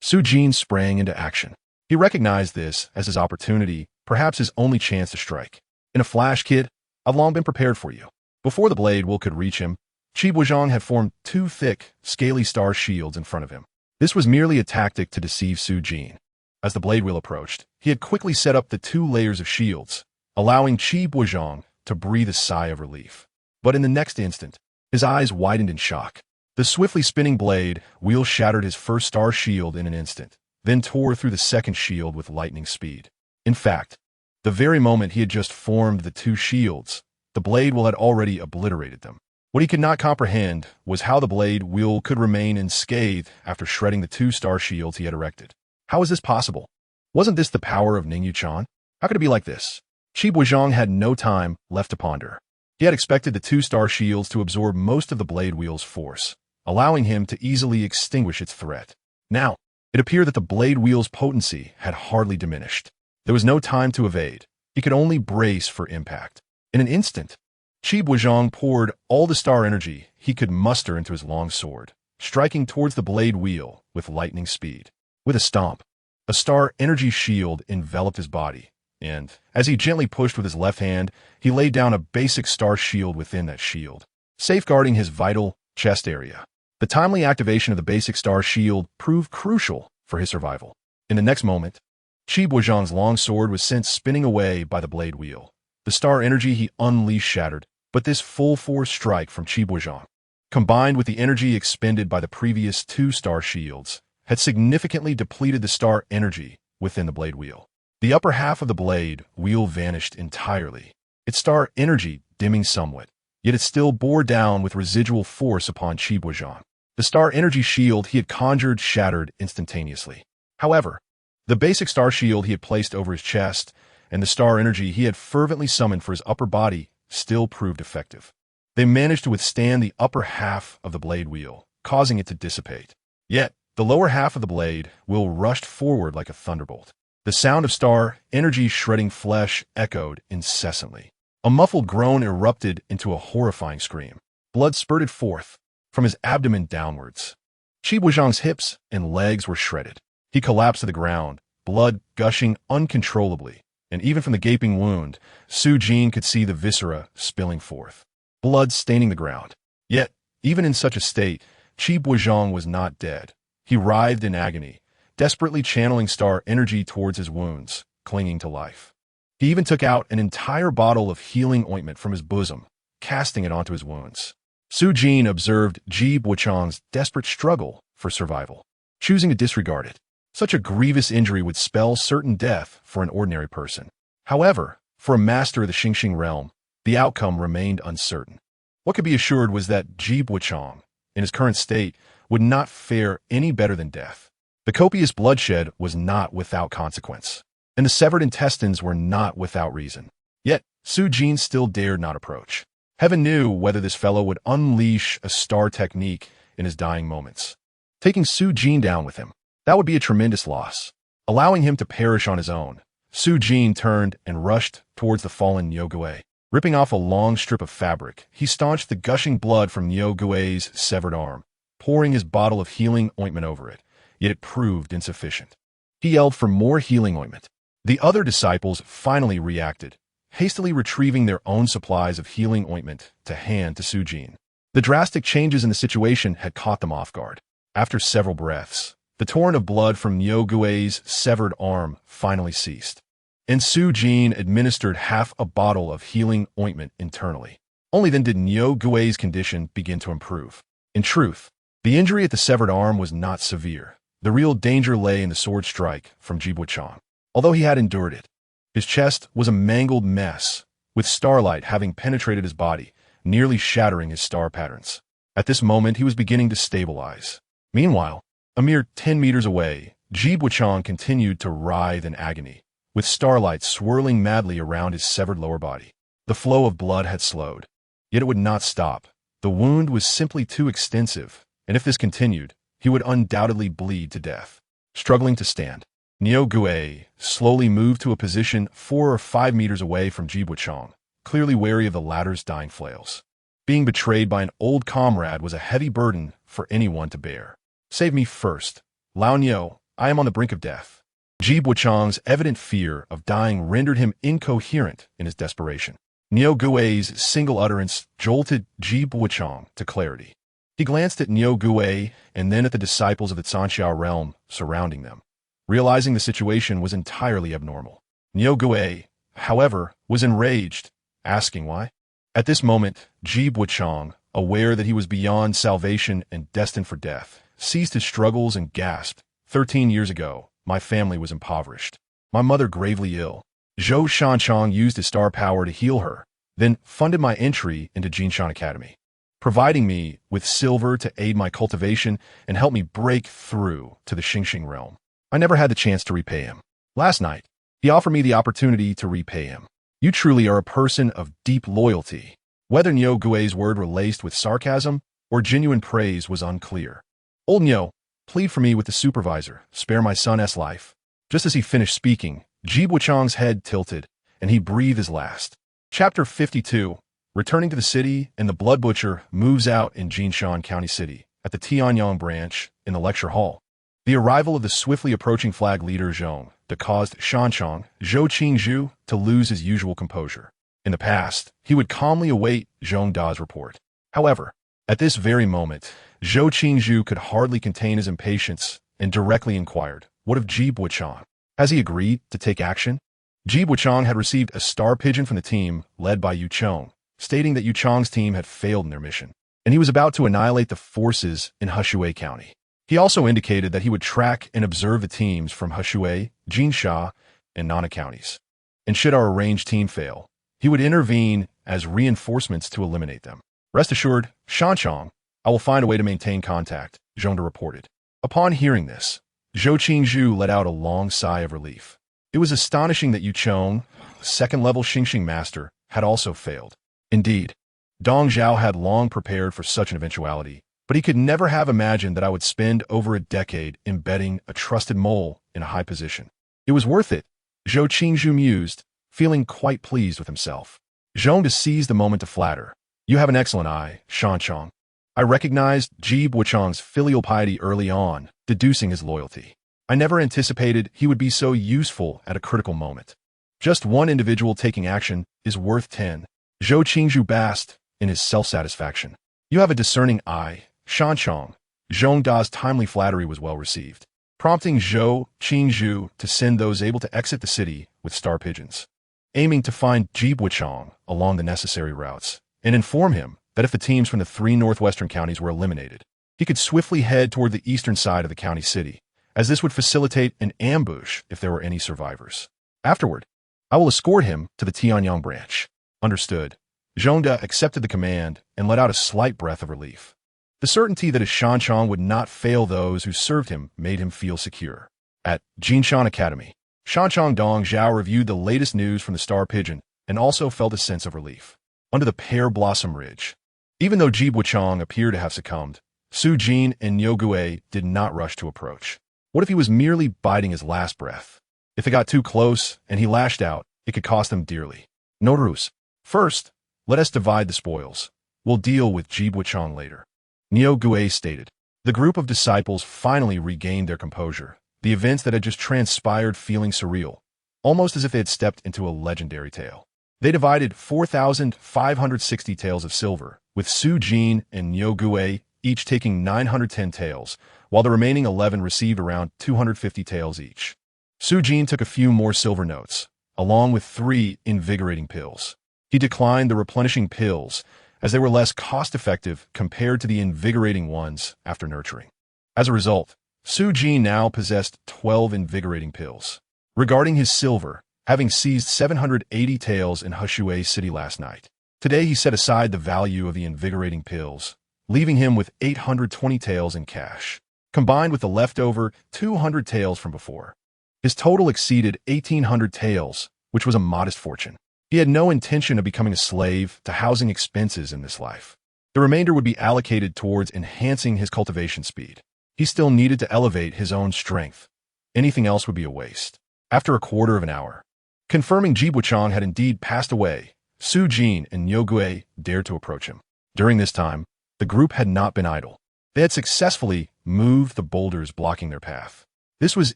Su Jin sprang into action. He recognized this as his opportunity, perhaps his only chance to strike. In a flash, kid, I've long been prepared for you. Before the blade wheel could reach him, Qi Buozhong had formed 2 thick, scaly star shields in front of him. This was merely a tactic to deceive Su Jin. As the blade wheel approached, he had quickly set up the 2 layers of shields, allowing Qi Buozhong to breathe a sigh of relief. But in the next instant, his eyes widened in shock. The swiftly spinning blade wheel shattered his first star shield in an instant, then tore through the second shield with lightning speed. In fact, the very moment he had just formed the 2 shields, the blade wheel had already obliterated them. What he could not comprehend was how the blade wheel could remain unscathed after shredding the 2 star shields he had erected. How was this possible? Wasn't this the power of Ning Yuchan? How could it be like this? Qi Buozhong had no time left to ponder. He had expected the 2 star shields to absorb most of the blade wheel's force, allowing him to easily extinguish its threat. Now, it appeared that the blade wheel's potency had hardly diminished. There was no time to evade. He could only brace for impact. In an instant, Qi Buozhong poured all the star energy he could muster into his long sword, striking towards the blade wheel with lightning speed. With a stomp, a star energy shield enveloped his body, and, as he gently pushed with his left hand, he laid down a basic star shield within that shield, safeguarding his vital chest area. The timely activation of the basic star shield proved crucial for his survival. In the next moment, Qi Buozhong's long sword was sent spinning away by the blade wheel. The star energy he unleashed shattered, but this full-force strike from Qi Buozhong, combined with the energy expended by the previous 2 star shields, had significantly depleted the star energy within the blade wheel. The upper half of the blade wheel vanished entirely, its star energy dimming somewhat, yet it still bore down with residual force upon Qi Buozhong. The star energy shield he had conjured shattered instantaneously. However, the basic star shield he had placed over his chest and the star energy he had fervently summoned for his upper body still proved effective. They managed to withstand the upper half of the blade wheel, causing it to dissipate. Yet, the lower half of the blade wheel rushed forward like a thunderbolt. The sound of star energy shredding flesh echoed incessantly. A muffled groan erupted into a horrifying scream. Blood spurted forth from his abdomen downwards. Qi Buozhong's hips and legs were shredded. He collapsed to the ground, blood gushing uncontrollably, and even from the gaping wound, Su Jin could see the viscera spilling forth, blood staining the ground. Yet, even in such a state, Qi Buozhong was not dead. He writhed in agony, desperately channeling star energy towards his wounds, clinging to life. He even took out an entire bottle of healing ointment from his bosom, casting it onto his wounds. Su Jin observed Qi Buozhong's desperate struggle for survival, choosing to disregard it. Such a grievous injury would spell certain death for an ordinary person. However, for a master of the Xingxing realm, the outcome remained uncertain. What could be assured was that Qi Buozhong, in his current state, would not fare any better than death. The copious bloodshed was not without consequence, and the severed intestines were not without reason. Yet, Su Jin still dared not approach. Heaven knew whether this fellow would unleash a star technique in his dying moments. Taking Su Jin down with him, that would be a tremendous loss. Allowing him to perish on his own, Su Jin turned and rushed towards the fallen Niu Gui. Ripping off a long strip of fabric, he staunched the gushing blood from Niu Gui's severed arm, pouring his bottle of healing ointment over it, yet it proved insufficient. He yelled for more healing ointment. The other disciples finally reacted, hastily retrieving their own supplies of healing ointment to hand to Su Jin. The drastic changes in the situation had caught them off guard. After several breaths, the torrent of blood from Niu Gui's severed arm finally ceased, and Su Jin administered half a bottle of healing ointment internally. Only then did Niu Gui's condition begin to improve. In truth, the injury at the severed arm was not severe. The real danger lay in the sword strike from Qi Buozhong. Although he had endured it, His chest was a mangled mess, with starlight having penetrated his body, nearly shattering his star patterns. At this moment, he was beginning to stabilize. Meanwhile, a mere 10 meters away, Ji Buchang continued to writhe in agony, with starlight swirling madly around his severed lower body. The flow of blood had slowed, yet it would not stop. The wound was simply too extensive, and if this continued, he would undoubtedly bleed to death. Struggling to stand, Niu Gui slowly moved to a position 4 or 5 meters away from Ji Buchang, clearly wary of the latter's dying flails. Being betrayed by an old comrade was a heavy burden for anyone to bear. "Save me first, Lao Niu, I am on the brink of death." Ji Buchang's evident fear of dying rendered him incoherent in his desperation. Niu Gui's single utterance jolted Ji Buchang to clarity. He glanced at Niu Gui and then at the disciples of the Zhanxiao realm surrounding them, realizing the situation was entirely abnormal. Niu Gui, however, was enraged, asking why. At this moment, Ji Buchang, aware that he was beyond salvation and destined for death, ceased his struggles and gasped, 13 years ago, my family was impoverished. My mother gravely ill. Zhou Shanchong used his star power to heal her, then funded my entry into Jinshan Academy, providing me with silver to aid my cultivation and help me break through to the Xingxing realm. I never had the chance to repay him. Last night, he offered me the opportunity to repay him. You truly are a person of deep loyalty. Whether Niu Gui's word were laced with sarcasm or genuine praise was unclear. Old Niu, plead for me with the supervisor, spare my son's life. Just as he finished speaking, Ji Buchang's head tilted, and he breathed his last. Chapter 52. Returning to the city, and the Blood Butcher moves out in Jinshan County City, at the Tianyang branch, in the lecture hall. The arrival of the swiftly approaching flag leader Zhong caused Shanchong, Zhou Qingzhu, to lose his usual composure. In the past, he would calmly await Zhong Da's report. However, at this very moment, Zhou Qingzhu could hardly contain his impatience and directly inquired, "What of Ji Buchang? Has he agreed to take action?" Ji Buchang had received a star pigeon from the team led by Yu Chong, stating that Yu Chong's team had failed in their mission, and he was about to annihilate the forces in Heshui County. He also indicated that he would track and observe the teams from Heshui, Jinsha, and Nana counties. And should our arranged team fail, he would intervene as reinforcements to eliminate them. "Rest assured, Shanchong, I will find a way to maintain contact," Zhongda reported. Upon hearing this, Zhou Qingzhu let out a long sigh of relief. It was astonishing that Yu Chong, second-level Xingxing master, had also failed. Indeed, Dong Zhao had long prepared for such an eventuality, but he could never have imagined that I would spend over a decade embedding a trusted mole in a high position. It was worth it, Zhou Qingzhu mused, feeling quite pleased with himself. Zhongda seized the moment to flatter. "You have an excellent eye, Shanchong." I recognized Ji Buchang's filial piety early on, deducing his loyalty. I never anticipated he would be so useful at a critical moment. Just one individual taking action is worth 10. Zhou Qingzhu basked in his self-satisfaction. "You have a discerning eye, Shanchong." Zhong Da's timely flattery was well received, prompting Zhou Qingzhu to send those able to exit the city with star pigeons, aiming to find Ji Buchang along the necessary routes, and inform him that if the teams from the 3 northwestern counties were eliminated, he could swiftly head toward the eastern side of the county city, as this would facilitate an ambush if there were any survivors. Afterward, I will escort him to the Tianyang branch. Understood. Zhongda accepted the command and let out a slight breath of relief. The certainty that his Shanchong would not fail those who served him made him feel secure. At Jinshan Academy, Shanchong Dong Zhao reviewed the latest news from the Star Pigeon and also felt a sense of relief. Under the Pear Blossom Ridge, even though Ji Buchang appeared to have succumbed, Su Jin and Niu Gui did not rush to approach. What if he was merely biding his last breath? If it got too close and he lashed out, it could cost them dearly. "No ruse. First, let us divide the spoils. We'll deal with Ji Buchang later," Niu Gui stated. The group of disciples finally regained their composure, the events that had just transpired feeling surreal, almost as if they had stepped into a legendary tale. They divided 4,560 taels of silver, with Su Jin and Niu Gui each taking 910 taels, while the remaining 11 received around 250 taels each. Su Jin took a few more silver notes, along with 3 invigorating pills. He declined the replenishing pills, as they were less cost-effective compared to the invigorating ones after nurturing. As a result, Su Jin now possessed 12 invigorating pills. Regarding his silver, having seized 780 taels in Hushui City last night. Today he set aside the value of the invigorating pills, leaving him with 820 taels in cash, combined with the leftover 200 taels from before. His total exceeded 1,800 taels, which was a modest fortune. He had no intention of becoming a slave to housing expenses in this life. The remainder would be allocated towards enhancing his cultivation speed. He still needed to elevate his own strength. Anything else would be a waste. After a quarter of an hour, confirming Ji Buchang had indeed passed away, Su Jin and Niu Gui dared to approach him. During this time, the group had not been idle. They had successfully moved the boulders blocking their path. This was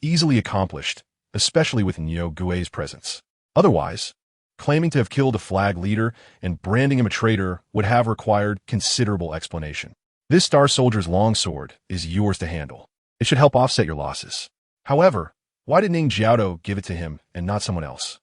easily accomplished, especially with Niu Gui's presence. Otherwise, claiming to have killed a flag leader and branding him a traitor would have required considerable explanation. This Star Soldier's longsword is yours to handle. It should help offset your losses. However, why did Ning Jiaodo give it to him and not someone else?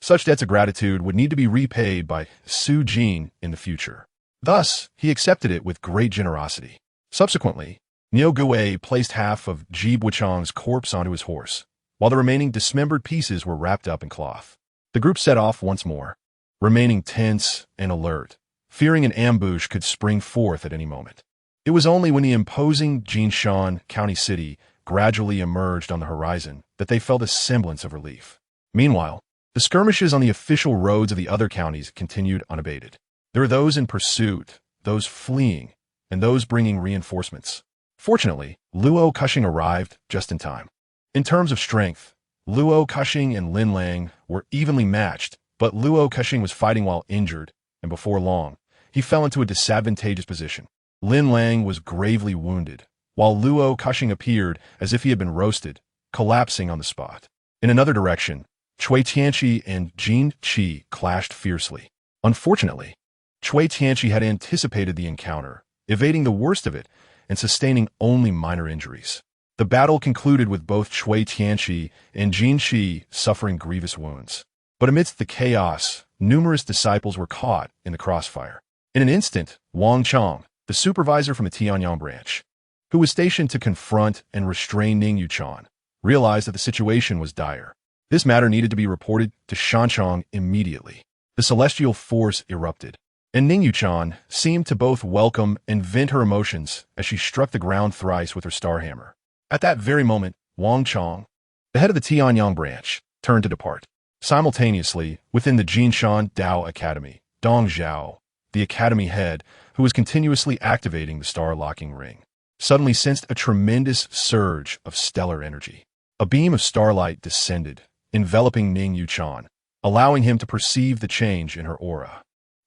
Such debts of gratitude would need to be repaid by Su Jin in the future. Thus, he accepted it with great generosity. Subsequently, Niu Gui placed half of Ji Buchang's corpse onto his horse, while the remaining dismembered pieces were wrapped up in cloth. The group set off once more, remaining tense and alert, fearing an ambush could spring forth at any moment. It was only when the imposing Jinshan County City gradually emerged on the horizon that they felt a semblance of relief. Meanwhile, the skirmishes on the official roads of the other counties continued unabated. There were those in pursuit, those fleeing, and those bringing reinforcements. Fortunately, Luo Cushing arrived just in time. In terms of strength, Luo Cushing and Lin Lang were evenly matched, but Luo Cushing was fighting while injured, and before long, he fell into a disadvantageous position. Lin Lang was gravely wounded, while Luo Cushing appeared as if he had been roasted, collapsing on the spot. In another direction, Cui Tianqi and Jin Qi clashed fiercely. Unfortunately, Cui Tianqi had anticipated the encounter, evading the worst of it and sustaining only minor injuries. The battle concluded with both Cui Tianqi and Jin Qi suffering grievous wounds. But amidst the chaos, numerous disciples were caught in the crossfire. In an instant, Wang Chang, the supervisor from the Tianyang branch, who was stationed to confront and restrain Ning Yuchan, realized that the situation was dire. This matter needed to be reported to Shanchang immediately. The celestial force erupted, and Ning Yuchan seemed to both welcome and vent her emotions as she struck the ground thrice with her star hammer. At that very moment, Wang Chang, the head of the Tianyang branch, turned to depart. Simultaneously, within the Jinshan Dao Academy, Dong Zhao, the academy head, who was continuously activating the star-locking ring, suddenly sensed a tremendous surge of stellar energy. A beam of starlight descended, enveloping Ning Yuchan, allowing him to perceive the change in her aura.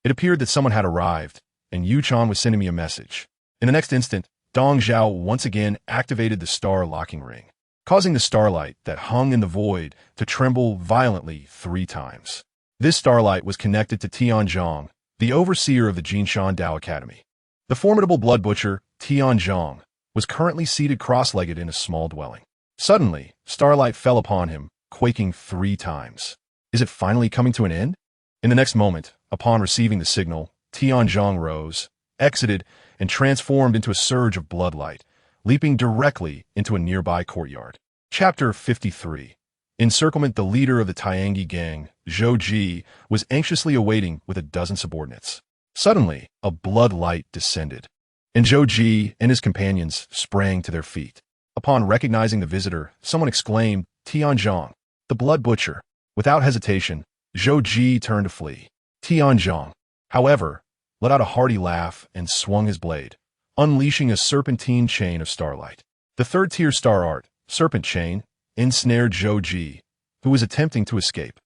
It appeared that someone had arrived, and Yuchan was sending me a message. In the next instant, Dong Zhao once again activated the star-locking ring, causing the starlight that hung in the void to tremble violently 3 times. This starlight was connected to Tianzhong, the overseer of the Jinshan Dao Academy. The formidable blood butcher, Tianzhong, was currently seated cross-legged in a small dwelling. Suddenly, starlight fell upon him, quaking 3 times. Is it finally coming to an end? In the next moment, upon receiving the signal, Tianzhong rose, exited, and transformed into a surge of bloodlight, leaping directly into a nearby courtyard. Chapter 53. Encirclement. The leader of the Tiangi gang, Zhou Ji, was anxiously awaiting with a dozen subordinates. Suddenly, a blood light descended, and Zhou Ji and his companions sprang to their feet. Upon recognizing the visitor, someone exclaimed, "Tianzhong, the blood butcher." Without hesitation, Zhou Ji turned to flee. Tianzhong, however, let out a hearty laugh and swung his blade, unleashing a serpentine chain of starlight. The third-tier star art, Serpent Chain, ensnared Zhou Ji, who was attempting to escape.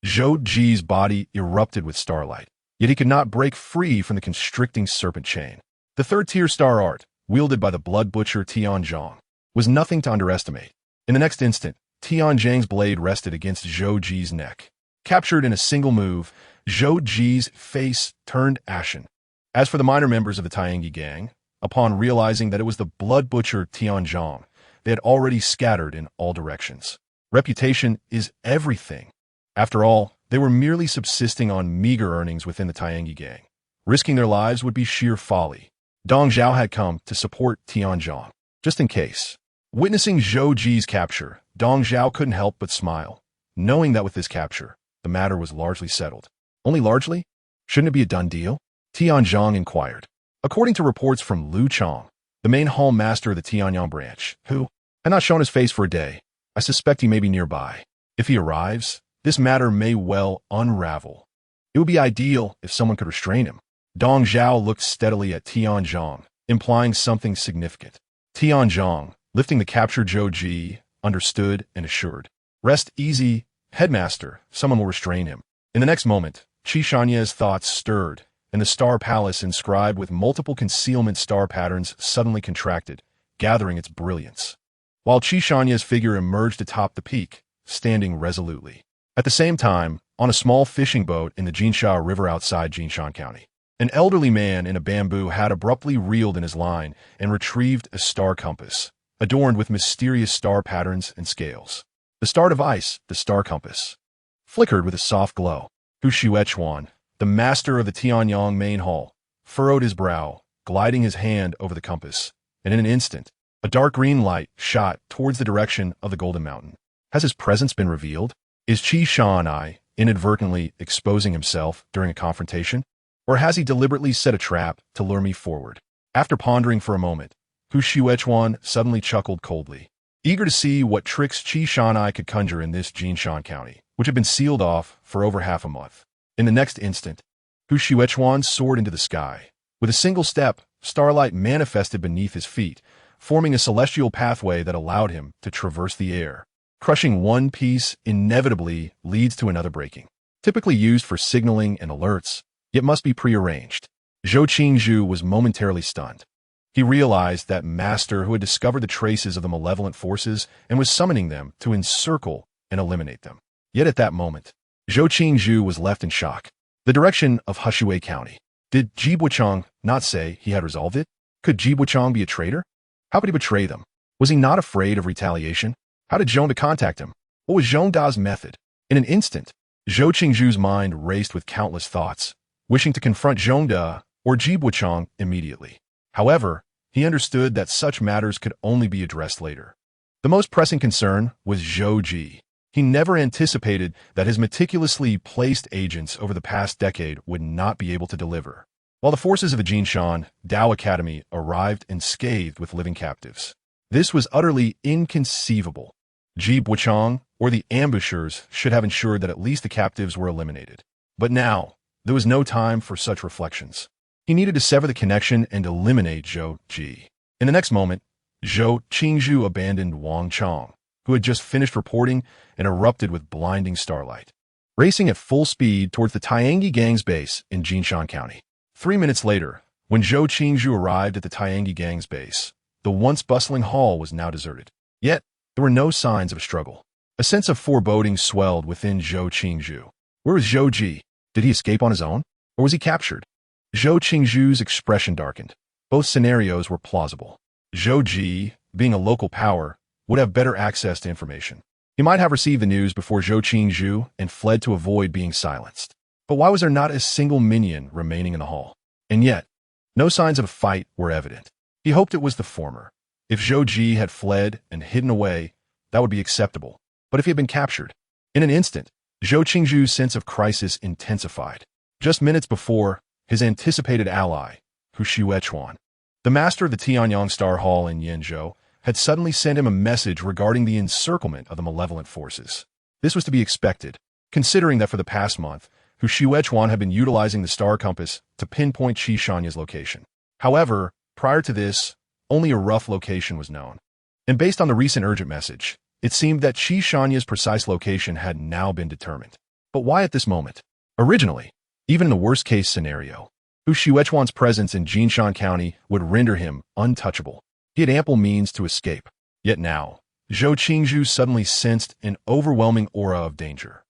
Zhou Ji's body erupted with starlight, yet he could not break free from the constricting serpent chain. The third-tier star art, wielded by the blood butcher Tianzhong, was nothing to underestimate. In the next instant, Tianzhang's blade rested against Zhou Ji's neck. Captured in a single move, Zhou Ji's face turned ashen. As for the minor members of the Tiangi gang, upon realizing that it was the blood butcher Tianzhong, they had already scattered in all directions. Reputation is everything. After all, they were merely subsisting on meager earnings within the Tiangi gang. Risking their lives would be sheer folly. Dong Zhao had come to support Tianzhong, just in case. Witnessing Zhou Ji's capture, Dong Zhao couldn't help but smile. knowing that with this capture, the matter was largely settled. Only largely? Shouldn't it be a done deal? Tianzhong inquired. According to reports from Lu Chong, the main hall master of the Tianyang branch, who had not shown his face for a day, I suspect he may be nearby. If he arrives, this matter may well unravel. It would be ideal if someone could restrain him. Dong Zhao looked steadily at Tianzhong, implying something significant. Tianzhong, lifting the captured Zhou Ji, understood and assured. Rest easy, headmaster, someone will restrain him. In the next moment, Qi Shanye's thoughts stirred, and the star palace inscribed with multiple concealment star patterns suddenly contracted, gathering its brilliance. While Qi Shanye's figure emerged atop the peak, standing resolutely. At the same time, on a small fishing boat in the Jinsha River outside Jinshan County, an elderly man in a bamboo hat abruptly reeled in his line and retrieved a star compass, adorned with mysterious star patterns and scales. The star device, the star compass, flickered with a soft glow. Hu Xuechuan, the master of the Tianyang main hall, furrowed his brow, gliding his hand over the compass, and in an instant, a dark green light shot towards the direction of the Golden Mountain. Has his presence been revealed? Is Qi Shan'ai inadvertently exposing himself during a confrontation? Or has he deliberately set a trap to lure me forward? After pondering for a moment, Hu Xuechuan suddenly chuckled coldly, eager to see what tricks Qi Shan'ai could conjure in this Jinshan County, which had been sealed off for over half a month. In the next instant, Hu Xuechuan soared into the sky. With a single step, starlight manifested beneath his feet, forming a celestial pathway that allowed him to traverse the air. Crushing one piece inevitably leads to another breaking. Typically used for signaling and alerts, yet must be prearranged. Zhou Qingzhu was momentarily stunned. He realized that master who had discovered the traces of the malevolent forces and was summoning them to encircle and eliminate them. Yet at that moment, Zhou Qingzhu was left in shock. The direction of Hushui County. Did Jibuchang not say he had resolved it? Could Jibuchang be a traitor? How could he betray them? Was he not afraid of retaliation? How did Zhong Da contact him? What was Zhong Da's method? In an instant, Zhou Qingzhu's mind raced with countless thoughts, wishing to confront Zhong Da or Jibuchang immediately. However, he understood that such matters could only be addressed later. The most pressing concern was Zhou Ji. He never anticipated that his meticulously placed agents over the past decade would not be able to deliver. While the forces of the Jinshan Dao Academy arrived unscathed with living captives, this was utterly inconceivable. Ji Buchang or the ambushers should have ensured that at least the captives were eliminated. But now, there was no time for such reflections. He needed to sever the connection and eliminate Zhou Ji. In the next moment, Zhou Qingzhu abandoned Wang Chong, who had just finished reporting and erupted with blinding starlight, racing at full speed towards the Tiangi Gang's base in Jinshan County. 3 minutes later, when Zhou Qingzhu arrived at the Tiangi Gang's base, the once bustling hall was now deserted. Yet, there were no signs of a struggle. A sense of foreboding swelled within Zhou Qingzhu. Where was Zhou Ji? Did he escape on his own? Or was he captured? Zhou Qingzhu's expression darkened. Both scenarios were plausible. Zhou Ji, being a local power, would have better access to information. He might have received the news before Zhou Qingzhu and fled to avoid being silenced. But why was there not a single minion remaining in the hall? And yet, no signs of a fight were evident. He hoped it was the former. If Zhou Ji had fled and hidden away, that would be acceptable. But if he had been captured? In an instant, Zhou Qingzhu's sense of crisis intensified. Just minutes before, his anticipated ally, Hu Xuechuan, the master of the Tianyang Star Hall in Yenzhou, had suddenly sent him a message regarding the encirclement of the malevolent forces. This was to be expected, considering that for the past month, Hu Xuechuan had been utilizing the star compass to pinpoint Qi Shanya's location. However, prior to this, only a rough location was known. And based on the recent urgent message, it seemed that Qi Shanya's precise location had now been determined. But why at this moment? Originally, even in the worst-case scenario, Hu Xuechuan's presence in Jinshan County would render him untouchable. He had ample means to escape. Yet now, Zhou Qingzhu suddenly sensed an overwhelming aura of danger.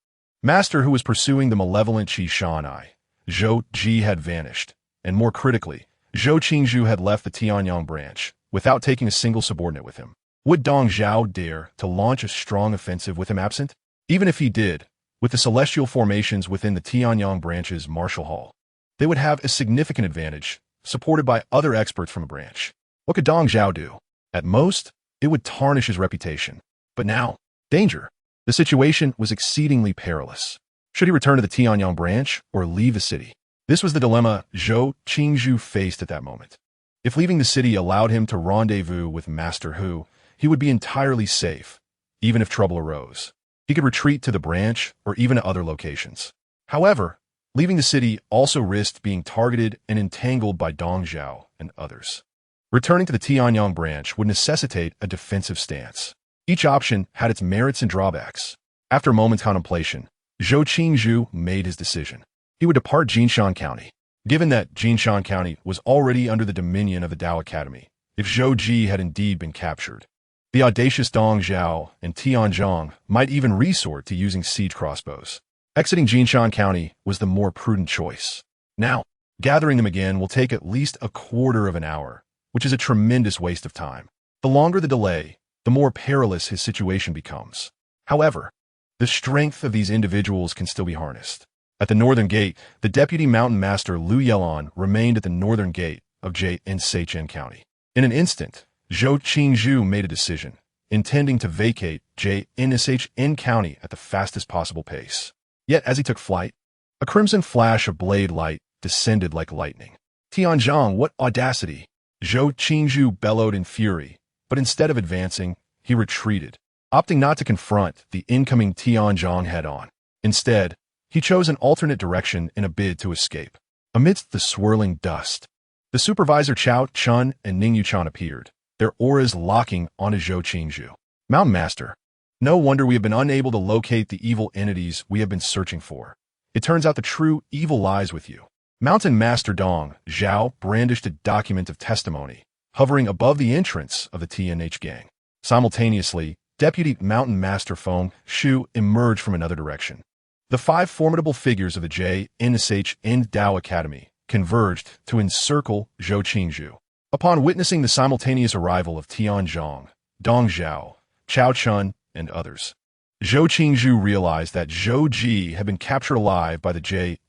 Master who was pursuing the malevolent Qi Shan'ai, Zhou Ji had vanished, and more critically, Zhou Qingzhu had left the Tianyang branch without taking a single subordinate with him. Would Dong Zhao dare to launch a strong offensive with him absent? Even if he did, with the celestial formations within the Tianyang branch's martial hall, they would have a significant advantage, supported by other experts from the branch. What could Dong Zhao do? At most, it would tarnish his reputation. But now, danger. The situation was exceedingly perilous. Should he return to the Tianyang branch or leave the city? This was the dilemma Zhou Qingzhu faced at that moment. If leaving the city allowed him to rendezvous with Master Hu, he would be entirely safe, even if trouble arose. He could retreat to the branch or even to other locations. However, leaving the city also risked being targeted and entangled by Dong Zhao and others. Returning to the Tianyang branch would necessitate a defensive stance. Each option had its merits and drawbacks. After a moment's contemplation, Zhou Qingzhu made his decision. He would depart Jinshan County. Given that Jinshan County was already under the dominion of the Dao Academy, if Zhou Ji had indeed been captured, the audacious Dong Zhao and Tianzhong might even resort to using siege crossbows. Exiting Jinshan County was the more prudent choice. Now, gathering them again will take at least a quarter of an hour, which is a tremendous waste of time. The longer the delay, the more perilous his situation becomes. However, the strength of these individuals can still be harnessed. At the northern gate, the deputy mountain master Lu Yelan remained at the northern gate of Jinshan County. In an instant, Zhou Qingzhu made a decision, intending to vacate Jinshan County at the fastest possible pace. Yet as he took flight, a crimson flash of blade light descended like lightning. Tianzhong, what audacity! Zhou Qingzhu bellowed in fury, but instead of advancing, he retreated, opting not to confront the incoming Tianzhong head-on. Instead, he chose an alternate direction in a bid to escape. Amidst the swirling dust, the supervisor Chao Chun and Ning Yuchan appeared, their auras locking onto Zhou Qingzhu. Mountain Master, no wonder we have been unable to locate the evil entities we have been searching for. It turns out the true evil lies with you. Mountain Master Dong Zhao brandished a document of testimony, hovering above the entrance of the TNH gang. Simultaneously, Deputy Mountain Master Feng Shu emerged from another direction. The 5 formidable figures of the Jinshan Dao Academy converged to encircle Zhou Qingzhu. Upon witnessing the simultaneous arrival of Tianzhong, Dong Zhao, Chao Chun, and others, Zhou Qingzhu realized that Zhou Ji had been captured alive by the Jinshan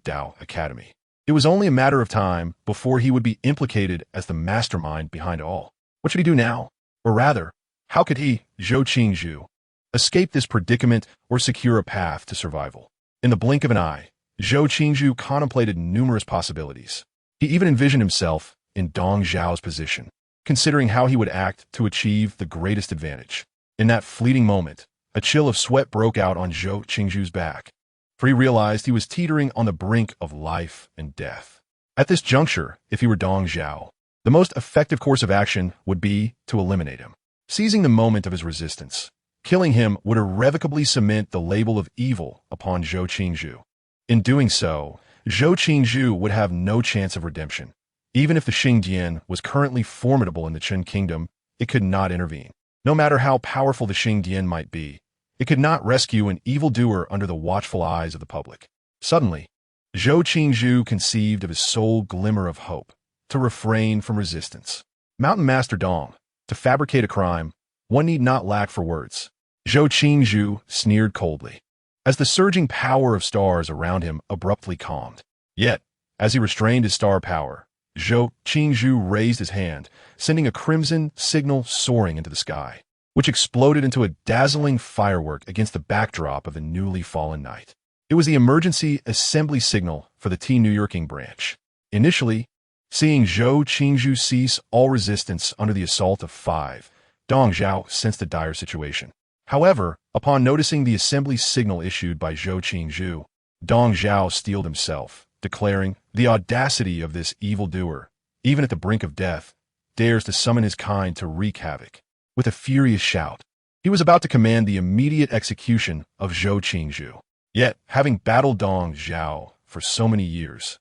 Dao Academy. It was only a matter of time before he would be implicated as the mastermind behind all. What should he do now? Or rather, how could he, Zhou Qingzhu, escape this predicament or secure a path to survival? In the blink of an eye, Zhou Qingzhu contemplated numerous possibilities. He even envisioned himself in Dong Zhao's position, considering how he would act to achieve the greatest advantage. In that fleeting moment, a chill of sweat broke out on Zhou Qingzhu's back, for he realized he was teetering on the brink of life and death. At this juncture, if he were Dong Zhao, the most effective course of action would be to eliminate him. Seizing the moment of his resistance, killing him would irrevocably cement the label of evil upon Zhou Qingzhu. In doing so, Zhou Qingzhu would have no chance of redemption. Even if the Xingdian was currently formidable in the Qin kingdom, it could not intervene. No matter how powerful the Xingdian might be, it could not rescue an evildoer under the watchful eyes of the public. Suddenly, Zhou Qingzhu conceived of his sole glimmer of hope, to refrain from resistance. Mountain Master Dong, to fabricate a crime, one need not lack for words. Zhou Qingzhu sneered coldly, as the surging power of stars around him abruptly calmed. Yet, as he restrained his star power, Zhou Qingzhu raised his hand, sending a crimson signal soaring into the sky, which exploded into a dazzling firework against the backdrop of the newly fallen night. It was the emergency assembly signal for the T New Yorking branch. Initially, seeing Zhou Qingzhu cease all resistance under the assault of 5, Dong Zhao sensed a dire situation. However, upon noticing the assembly signal issued by Zhou Qingzhu, Dong Zhao steeled himself, declaring, "The audacity of this evildoer, even at the brink of death, dares to summon his kind to wreak havoc." With a furious shout, he was about to command the immediate execution of Zhou Qingzhu. Yet, having battled Dong Zhao for so many years,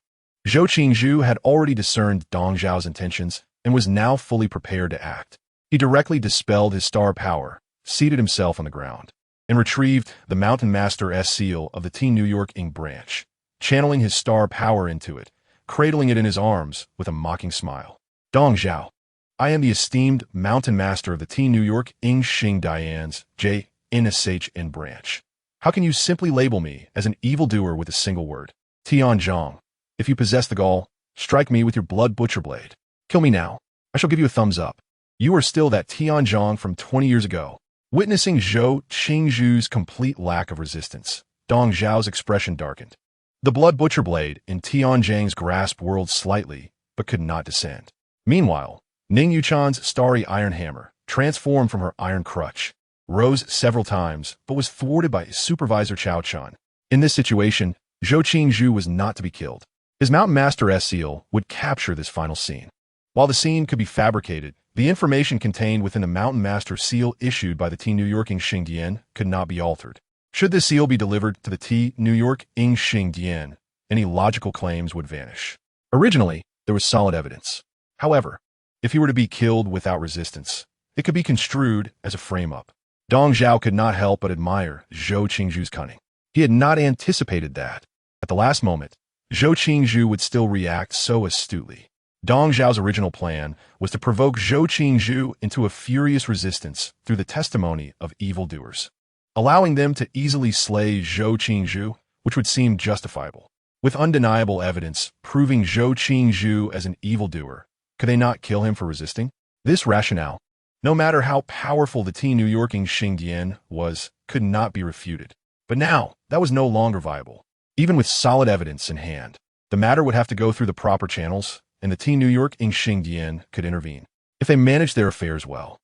Zhou Qingzhu had already discerned Dong Zhao's intentions and was now fully prepared to act. He directly dispelled his star power, seated himself on the ground, and retrieved the Mountain Master seal of the T New Yorking branch, channeling his star power into it, cradling it in his arms with a mocking smile. "Dong Zhao, I am the esteemed Mountain Master of the T New Yorking Xingdian's Jinshan branch. How can you simply label me as an evildoer with a single word? Tianzhong, if you possess the gall, strike me with your blood butcher blade. Kill me now. I shall give you a thumbs up. You are still that Tianzhong from 20 years ago. Witnessing Zhou Qingzhu's complete lack of resistance, Dong Zhao's expression darkened. The blood butcher blade in Tianjang's grasp whirled slightly, but could not descend. Meanwhile, Ning Yuchan's starry iron hammer, transformed from her iron crutch, rose several times, but was thwarted by Supervisor Cao Chun. In this situation, Zhou Qingzhu was not to be killed. His Mountain Master S-Seal would capture this final scene. While the scene could be fabricated, the information contained within the Mountain Master seal issued by the T New York Xingdian could not be altered. Should this seal be delivered to the T New York Xingdian, any logical claims would vanish. Originally, there was solid evidence. However, if he were to be killed without resistance, it could be construed as a frame-up. Dong Zhao could not help but admire Zhou Qingzhu's cunning. He had not anticipated that, at the last moment, Zhou Qingzhu would still react so astutely. Dong Zhao's original plan was to provoke Zhou Qingzhu into a furious resistance through the testimony of evildoers, allowing them to easily slay Zhou Qingzhu, which would seem justifiable. With undeniable evidence proving Zhou Qingzhu as an evildoer, could they not kill him for resisting? This rationale, no matter how powerful the T New York Xingdian was, could not be refuted. But now, that was no longer viable. Even with solid evidence in hand, the matter would have to go through the proper channels, and the T New York Xingdian could intervene. If they managed their affairs well,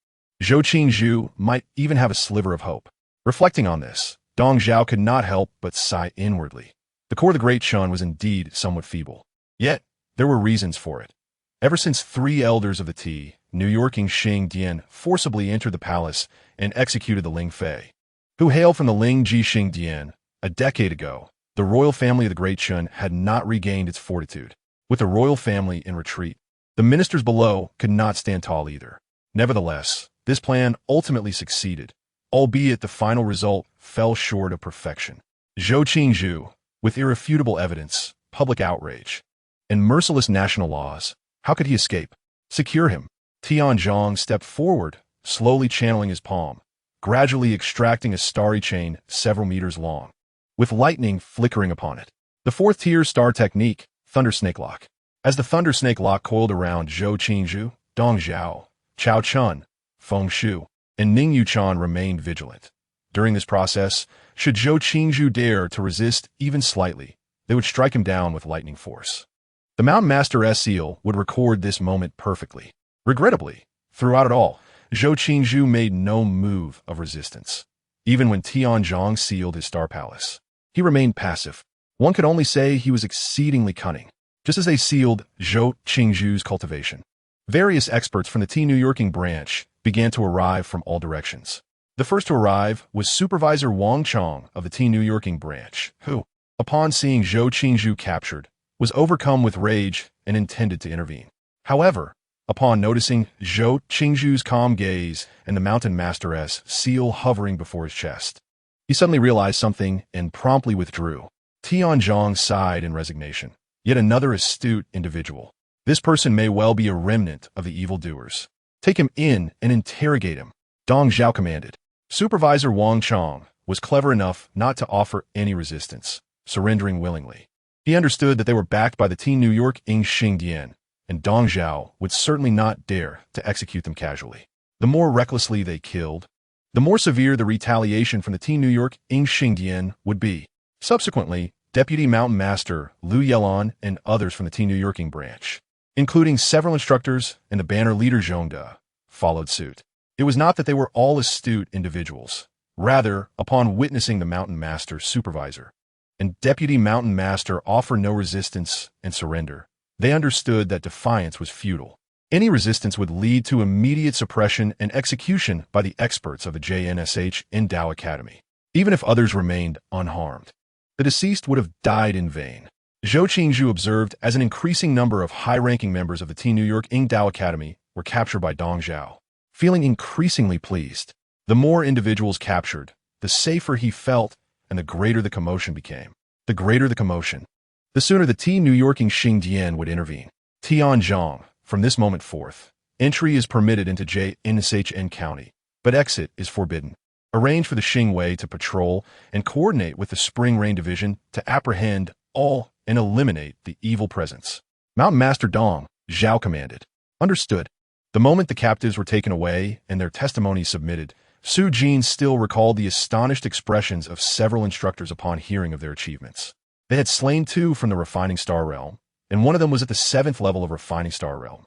Zhou Qingzhu might even have a sliver of hope. Reflecting on this, Dong Zhao could not help but sigh inwardly. The core of the Great Chun was indeed somewhat feeble. Yet, there were reasons for it. Ever since 3 elders of the T New York Xingdian forcibly entered the palace and executed the Ling Fei, who hailed from the Ling Ji Xingdian, a decade ago, the royal family of the Great Chun had not regained its fortitude. With the royal family in retreat, the ministers below could not stand tall either. Nevertheless, this plan ultimately succeeded, albeit the final result fell short of perfection. Zhou Qingzhu, with irrefutable evidence, public outrage, and merciless national laws, how could he escape? Secure him. Tianzhong stepped forward, slowly channeling his palm, gradually extracting a starry chain several meters long, with lightning flickering upon it. The 4th-tier star technique, Thunder Snake Lock. As the Thunder Snake Lock coiled around Zhou Qingzhu, Dong Zhao, Cao Chun, Feng Shu, and Ning Yuchan remained vigilant. During this process, should Zhou Qingzhu dare to resist even slightly, they would strike him down with lightning force. The Mountain Master S-Seal would record this moment perfectly. Regrettably, throughout it all, Zhou Qingzhu made no move of resistance. Even when Tianzhong sealed his star palace, he remained passive. One could only say he was exceedingly cunning, just as they sealed Zhou Qingzhu's cultivation. Various experts from the T New Yorking branch began to arrive from all directions. The first to arrive was Supervisor Wang Chong of the T New Yorking branch, who, upon seeing Zhou Qingzhu captured, was overcome with rage and intended to intervene. However, upon noticing Zhou Qingzhu's calm gaze and the Mountain Master S-Seal hovering before his chest, he suddenly realized something and promptly withdrew. Tianzhong sighed in resignation. Yet another astute individual. This person may well be a remnant of the evildoers. Take him in and interrogate him, Dong Zhao commanded. Supervisor Wang Chong was clever enough not to offer any resistance, surrendering willingly. He understood that they were backed by the T New York Xingdian, and Dong Zhao would certainly not dare to execute them casually. The more recklessly they killed, the more severe the retaliation from the T New York Xingdian would be. Subsequently, Deputy Mountain Master Liu Yelan and others from the T New Yorking branch, including several instructors and the banner leader Zhongda, followed suit. It was not that they were all astute individuals. Rather, upon witnessing the Mountain Master supervisor and Deputy Mountain Master offer no resistance and surrender, they understood that defiance was futile. Any resistance would lead to immediate suppression and execution by the experts of the JNSH Endao Academy, even if others remained unharmed. The deceased would have died in vain. Zhou Qingzhu observed as an increasing number of high-ranking members of the T New York Endao Academy were captured by Dong Zhao. Feeling increasingly pleased, the more individuals captured, the safer he felt and the greater the commotion became. The greater the commotion, the sooner the T New Yorking Xingdian would intervene. Tianzhong, from this moment forth, entry is permitted into JNSHN County, but exit is forbidden. Arrange for the Xingwei to patrol and coordinate with the Spring Rain Division to apprehend all and eliminate the evil presence. Mountain Master Dong Zhao commanded. Understood. The moment the captives were taken away and their testimony submitted, Su Jin still recalled the astonished expressions of several instructors upon hearing of their achievements. They had slain 2 from the Refining Star Realm, and one of them was at the 7th level of Refining Star Realm.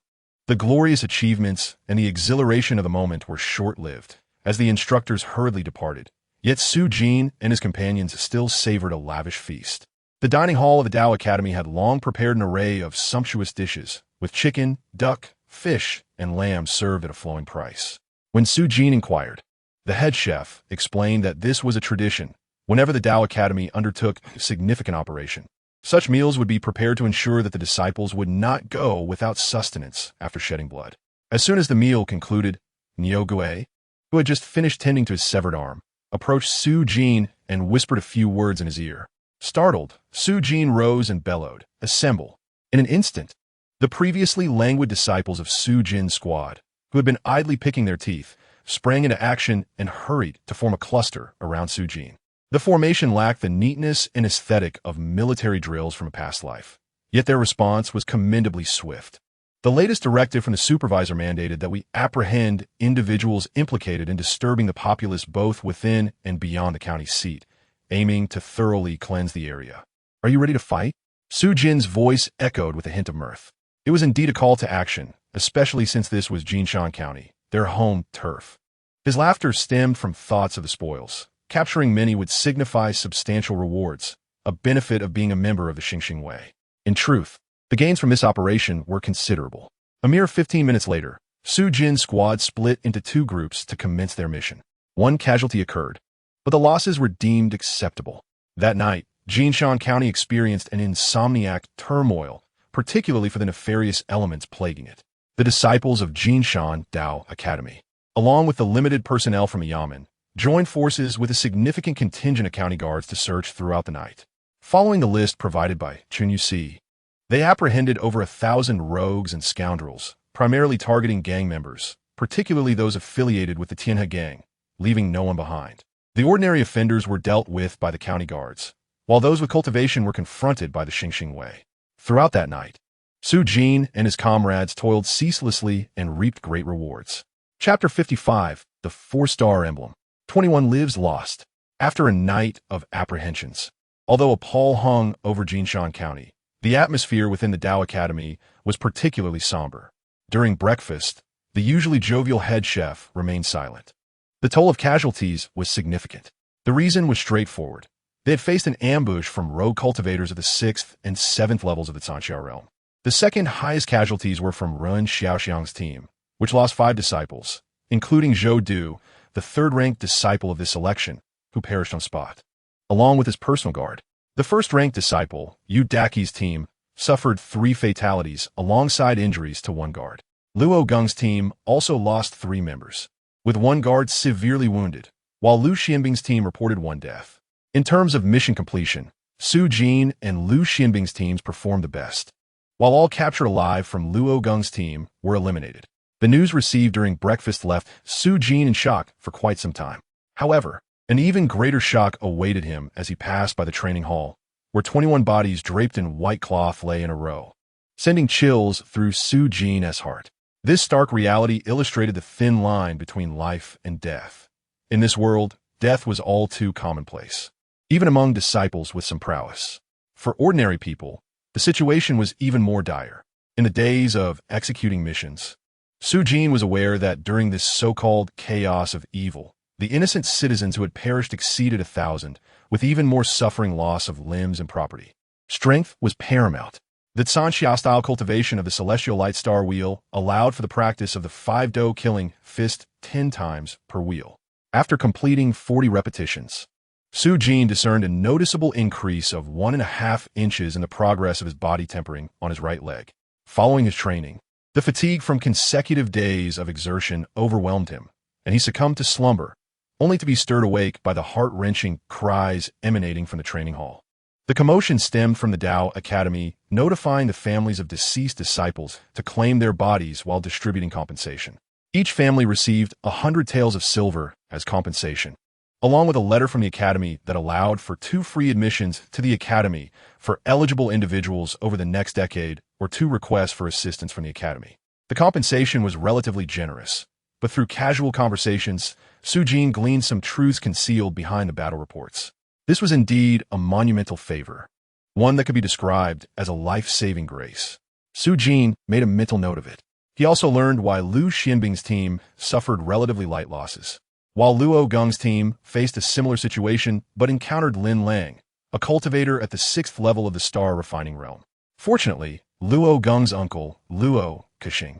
The glorious achievements and the exhilaration of the moment were short-lived, as the instructors hurriedly departed. Yet Su Jin and his companions still savored a lavish feast. The dining hall of the Tao Academy had long prepared an array of sumptuous dishes, with chicken, duck, fish, and lamb served at a flowing price. When Su Jin inquired, the head chef explained that this was a tradition whenever the Tao Academy undertook a significant operation. Such meals would be prepared to ensure that the disciples would not go without sustenance after shedding blood. As soon as the meal concluded, Niu Gue, who had just finished tending to his severed arm, approached Su Jin and whispered a few words in his ear. Startled, Su Jin rose and bellowed, "Assemble!" In an instant, the previously languid disciples of Su Jin's squad, who had been idly picking their teeth, sprang into action and hurried to form a cluster around Su Jin. The formation lacked the neatness and aesthetic of military drills from a past life, yet their response was commendably swift. The latest directive from the supervisor mandated that we apprehend individuals implicated in disturbing the populace both within and beyond the county seat, aiming to thoroughly cleanse the area. "Are you ready to fight?" Su Jin's voice echoed with a hint of mirth. It was indeed a call to action, especially since this was Jinshan County, their home turf. His laughter stemmed from thoughts of the spoils. Capturing many would signify substantial rewards, a benefit of being a member of the Xingxing Wei. In truth, the gains from this operation were considerable. A mere 15 minutes later, Su Jin's squad split into 2 groups to commence their mission. 1 casualty occurred, but the losses were deemed acceptable. That night, Jinshan County experienced an insomniac turmoil, particularly for the nefarious elements plaguing it. The disciples of Jinshan Tao Academy, along with the limited personnel from Yamen, joined forces with a significant contingent of county guards to search throughout the night. Following the list provided by Chun Yu, they apprehended over 1,000 rogues and scoundrels, primarily targeting gang members, particularly those affiliated with the Tianhe gang, leaving no one behind. The ordinary offenders were dealt with by the county guards, while those with cultivation were confronted by the Xingxing Wei. Throughout that night, Su Jin and his comrades toiled ceaselessly and reaped great rewards. Chapter 55, The 4-Star Emblem. 21 Lives Lost. After a night of apprehensions, although a pall hung over Jinshan County, the atmosphere within the Tao Academy was particularly somber. During breakfast, the usually jovial head chef remained silent. The toll of casualties was significant. The reason was straightforward. They had faced an ambush from rogue cultivators of the 6th and 7th levels of the Sanxiao realm. The second highest casualties were from Run Xiaoxiang's team, which lost 5 disciples, including Zhou Du, the 3rd-ranked disciple of this selection, who perished on spot, along with his personal guard. The 1st-ranked disciple, Yu Daqi's team, suffered 3 fatalities alongside injuries to 1 guard. Luo Geng's team also lost 3 members, with 1 guard severely wounded, while Lu Xianbing's team reported 1 death. In terms of mission completion, Su Jin and Lu Xianbing's teams performed the best, while all captured alive from Luo Geng's team were eliminated. The news received during breakfast left Su Jin in shock for quite some time. However, an even greater shock awaited him as he passed by the training hall, where 21 bodies draped in white cloth lay in a row, sending chills through Su Jin's heart. This stark reality illustrated the thin line between life and death. In this world, death was all too commonplace, even among disciples with some prowess. For ordinary people, the situation was even more dire. In the days of executing missions, Su Jin was aware that during this so-called chaos of evil, the innocent citizens who had perished exceeded 1,000, with even more suffering loss of limbs and property. Strength was paramount. The Sanxia-style cultivation of the celestial light star wheel allowed for the practice of the 5-do killing fist 10 times per wheel. After completing 40 repetitions, Su Jin discerned a noticeable increase of 1.5 inches in the progress of his body tempering on his right leg. Following his training, the fatigue from consecutive days of exertion overwhelmed him, and he succumbed to slumber, only to be stirred awake by the heart-wrenching cries emanating from the training hall. The commotion stemmed from the Tao Academy notifying the families of deceased disciples to claim their bodies while distributing compensation. Each family received 100 taels of silver as compensation, along with a letter from the Academy that allowed for 2 free admissions to the Academy for eligible individuals over the next decade or 2 requests for assistance from the Academy. The compensation was relatively generous, but through casual conversations, Su Jin gleaned some truths concealed behind the battle reports. This was indeed a monumental favor, one that could be described as a life-saving grace. Su Jin made a mental note of it. He also learned why Liu Xianbing's team suffered relatively light losses, while Luo Gong's team faced a similar situation but encountered Lin Lang, a cultivator at the 6th level of the star refining realm. Fortunately, Luo Gong's uncle, Luo Kexing,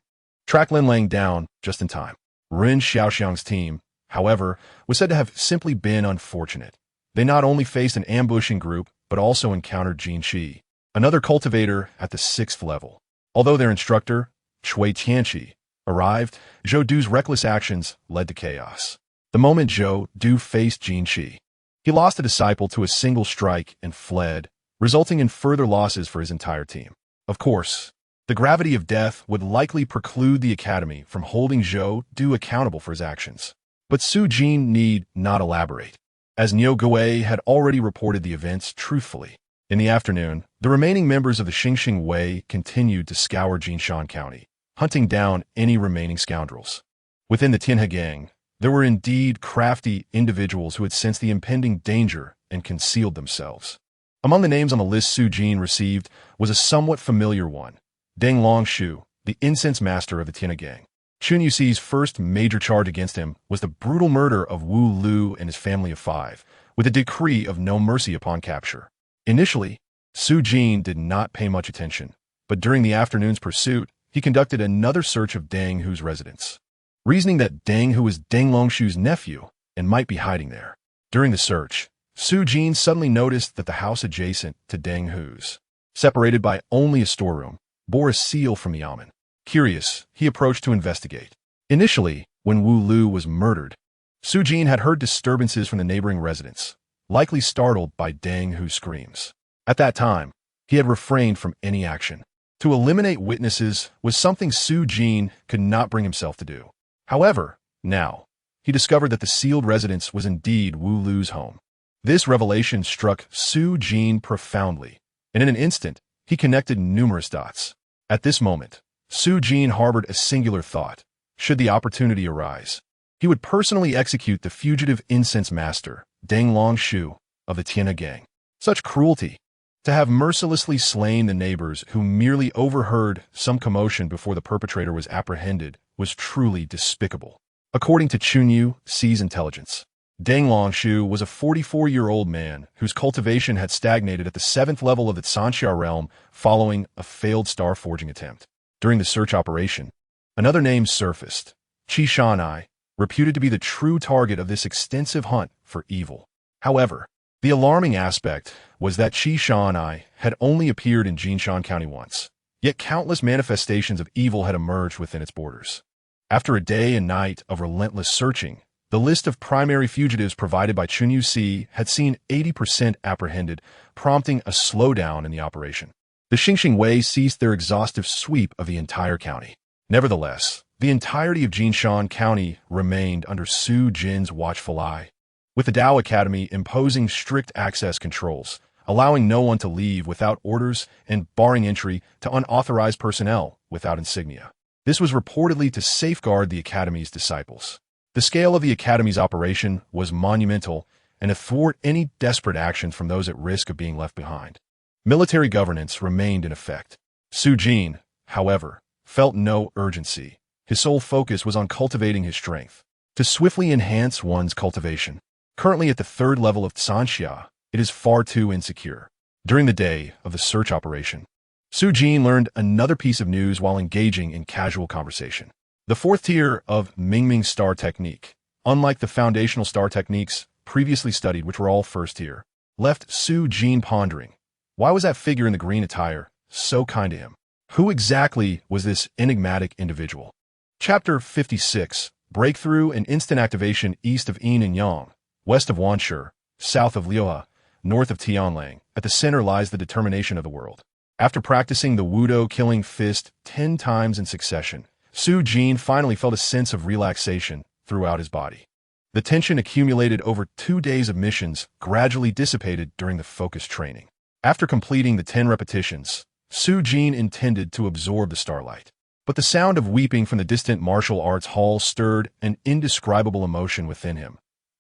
tracked Lin Lang down just in time. Ren Xiaoxiang's team, however, was said to have simply been unfortunate. They not only faced an ambushing group, but also encountered Jin Shi, another cultivator at the 6th level. Although their instructor, Cui Tianqi, arrived, Zhou Du's reckless actions led to chaos. The moment Zhou Du faced Jin Shi, he lost a disciple to a single strike and fled, resulting in further losses for his entire team. Of course, the gravity of death would likely preclude the academy from holding Zhou Du accountable for his actions. But Su Jin need not elaborate, as Niu Gui had already reported the events truthfully. In the afternoon, the remaining members of the Xingxing Wei continued to scour Jinshan County, hunting down any remaining scoundrels. Within the Tianhe gang, there were indeed crafty individuals who had sensed the impending danger and concealed themselves. Among the names on the list Su Jin received was a somewhat familiar one, Deng Longshu, the incense master of the Tianhe gang. Chun Yuxi's first major charge against him was the brutal murder of Wu Lu and his family of 5, with a decree of no mercy upon capture. Initially, Su Jin did not pay much attention, but during the afternoon's pursuit, he conducted another search of Deng Hu's residence, reasoning that Deng Hu was Deng Longshu's nephew and might be hiding there. During the search, Su Jin suddenly noticed that the house adjacent to Deng Hu's, separated by only a storeroom, bore a seal from the yamen. Curious, he approached to investigate. Initially, when Wu Lu was murdered, Su Jin had heard disturbances from the neighboring residents, likely startled by Deng Hu's screams. At that time, he had refrained from any action. To eliminate witnesses was something Su Jin could not bring himself to do. However, now, he discovered that the sealed residence was indeed Wu Lu's home. This revelation struck Su Jin profoundly, and in an instant, he connected numerous dots. At this moment, Su Jin harbored a singular thought. Should the opportunity arise, he would personally execute the fugitive incense master, Deng Longshu, of the Tianhe gang. Such cruelty! To have mercilessly slain the neighbors who merely overheard some commotion before the perpetrator was apprehended was truly despicable. According to Chun Yuxi's intelligence, Deng Longshu was a 44-year-old man whose cultivation had stagnated at the 7th level of the Sanxia realm following a failed star forging attempt. During the search operation, another name surfaced, Qi Shanai, reputed to be the true target of this extensive hunt for evil. However, the alarming aspect was that Qi Shanai had only appeared in Jinshan County once, yet countless manifestations of evil had emerged within its borders. After a day and night of relentless searching, the list of primary fugitives provided by Chun Yuxi had seen 80% apprehended, prompting a slowdown in the operation. The Xingxing Wei ceased their exhaustive sweep of the entire county. Nevertheless, the entirety of Jinshan County remained under Su Jin's watchful eye, with the Dao Academy imposing strict access controls, allowing no one to leave without orders and barring entry to unauthorized personnel without insignia. This was reportedly to safeguard the Academy's disciples. The scale of the Academy's operation was monumental and to thwart any desperate actions from those at risk of being left behind. Military governance remained in effect. Su Jin, however, felt no urgency. His sole focus was on cultivating his strength. To swiftly enhance one's cultivation, currently at the 3rd level of Sanxia, it is far too insecure. During the day of the search operation, Su Jin learned another piece of news while engaging in casual conversation. The 4th tier of Mingming star technique, unlike the foundational star techniques previously studied, which were all 1st tier, left Su Jin pondering. Why was that figure in the green attire so kind to him? Who exactly was this enigmatic individual? Chapter 56, Breakthrough and Instant Activation east of Yin and Yang, west of Wanshi, south of Liuhe, north of Tianlang. At the center lies the determination of the world. After practicing the Wudo killing fist 10 times in succession, Su Jin finally felt a sense of relaxation throughout his body. The tension accumulated over 2 days of missions gradually dissipated during the focused training. After completing the 10 repetitions, Su Jin intended to absorb the starlight. But the sound of weeping from the distant martial arts hall stirred an indescribable emotion within him.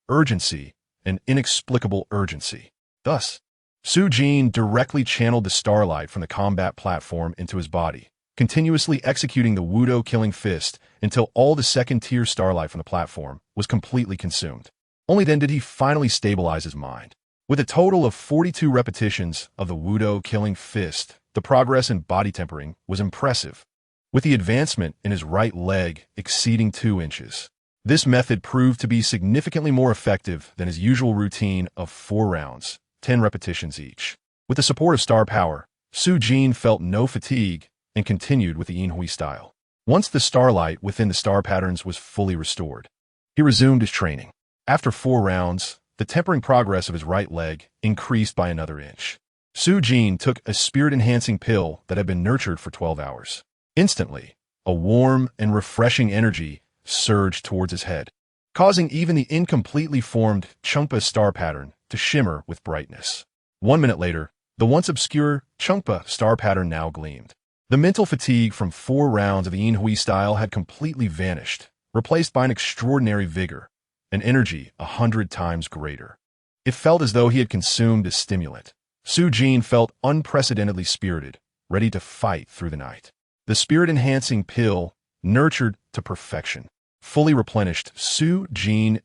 Urgency, an inexplicable urgency. Thus, Su Jin directly channeled the starlight from the combat platform into his body, continuously executing the Wudo killing fist until all the second-tier starlight from the platform was completely consumed. Only then did he finally stabilize his mind. With a total of 42 repetitions of the Wudo killing fist, the progress in body tempering was impressive, with the advancement in his right leg exceeding 2 inches. This method proved to be significantly more effective than his usual routine of 4 rounds, 10 repetitions each. With the support of star power, Su Jin felt no fatigue and continued with the Yinhui style. Once the starlight within the star patterns was fully restored, he resumed his training. After 4 rounds, the tempering progress of his right leg increased by another inch. Su Jin took a spirit-enhancing pill that had been nurtured for 12 hours. Instantly, a warm and refreshing energy surged towards his head, causing even the incompletely formed Chungpa star pattern to shimmer with brightness. 1 minute later, the once obscure Chungpa star pattern now gleamed. The mental fatigue from 4 rounds of the Yinhui style had completely vanished, replaced by an extraordinary vigor, an energy 100 times greater. It felt as though he had consumed a stimulant. Su Jin felt unprecedentedly spirited, ready to fight through the night. The spirit-enhancing pill, nurtured to perfection, fully replenished Su Jin's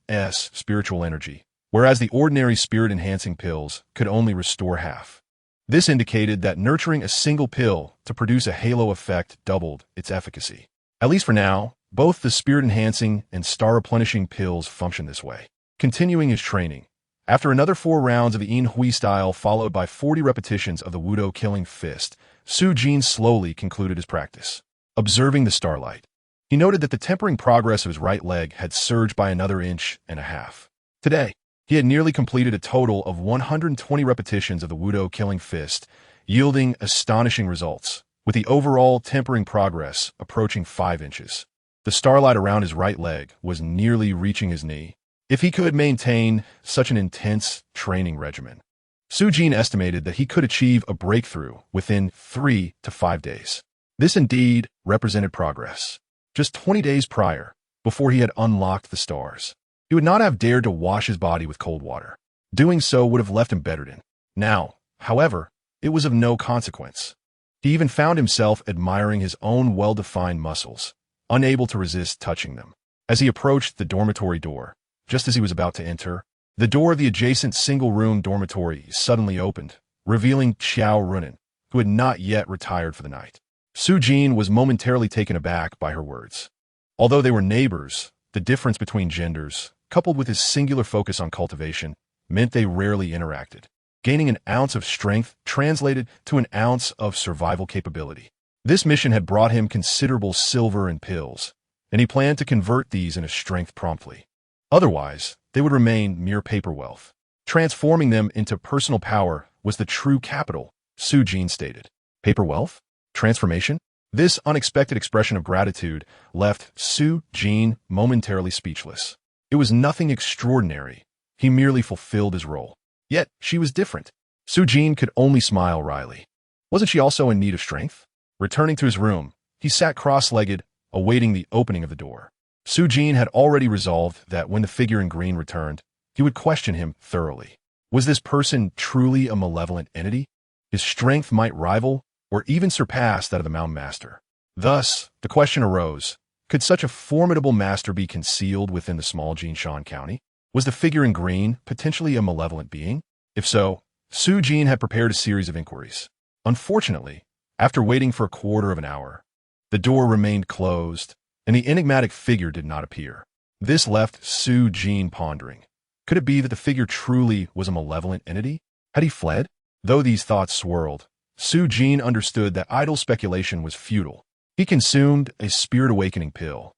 spiritual energy, whereas the ordinary spirit-enhancing pills could only restore half. This indicated that nurturing a single pill to produce a halo effect doubled its efficacy. At least for now, both the spirit-enhancing and star-replenishing pills function this way. Continuing his training, after another 4 rounds of the Yinhui style followed by 40 repetitions of the Wudo killing fist, Su Jin slowly concluded his practice. Observing the starlight, he noted that the tempering progress of his right leg had surged by another 1.5 inches. Today, he had nearly completed a total of 120 repetitions of the Wudo killing fist, yielding astonishing results, with the overall tempering progress approaching 5 inches. The starlight around his right leg was nearly reaching his knee. If he could maintain such an intense training regimen, Su Jin estimated that he could achieve a breakthrough within 3 to 5 days. This indeed represented progress. Just 20 days prior, before he had unlocked the stars, he would not have dared to wash his body with cold water. Doing so would have left him bedridden. Now, however, it was of no consequence. He even found himself admiring his own well-defined muscles, unable to resist touching them. As he approached the dormitory door, just as he was about to enter, the door of the adjacent single-room dormitory suddenly opened, revealing Xiao Runan, who had not yet retired for the night. Su Jin was momentarily taken aback by her words. Although they were neighbors, the difference between genders, coupled with his singular focus on cultivation, meant they rarely interacted. Gaining an ounce of strength translated to an ounce of survival capability. This mission had brought him considerable silver and pills, and he planned to convert these into strength promptly. Otherwise, they would remain mere paper wealth. Transforming them into personal power was the true capital, Su Jin stated. Paper wealth? Transformation? This unexpected expression of gratitude left Su Jin momentarily speechless. It was nothing extraordinary. He merely fulfilled his role. Yet, she was different. Su Jin could only smile wryly. Wasn't she also in need of strength? Returning to his room, he sat cross-legged, awaiting the opening of the door. Su Jin had already resolved that when the figure in green returned, he would question him thoroughly. Was this person truly a malevolent entity? His strength might rival or even surpass that of the Mountain Master. Thus, the question arose, could such a formidable master be concealed within the small Jinshan County? Was the figure in green potentially a malevolent being? If so, Su Jin had prepared a series of inquiries. Unfortunately, after waiting for a quarter of an hour, the door remained closed, and the enigmatic figure did not appear. This left Su Jin pondering. Could it be that the figure truly was a malevolent entity? Had he fled? Though these thoughts swirled, Su Jin understood that idle speculation was futile. He consumed a spirit-awakening pill,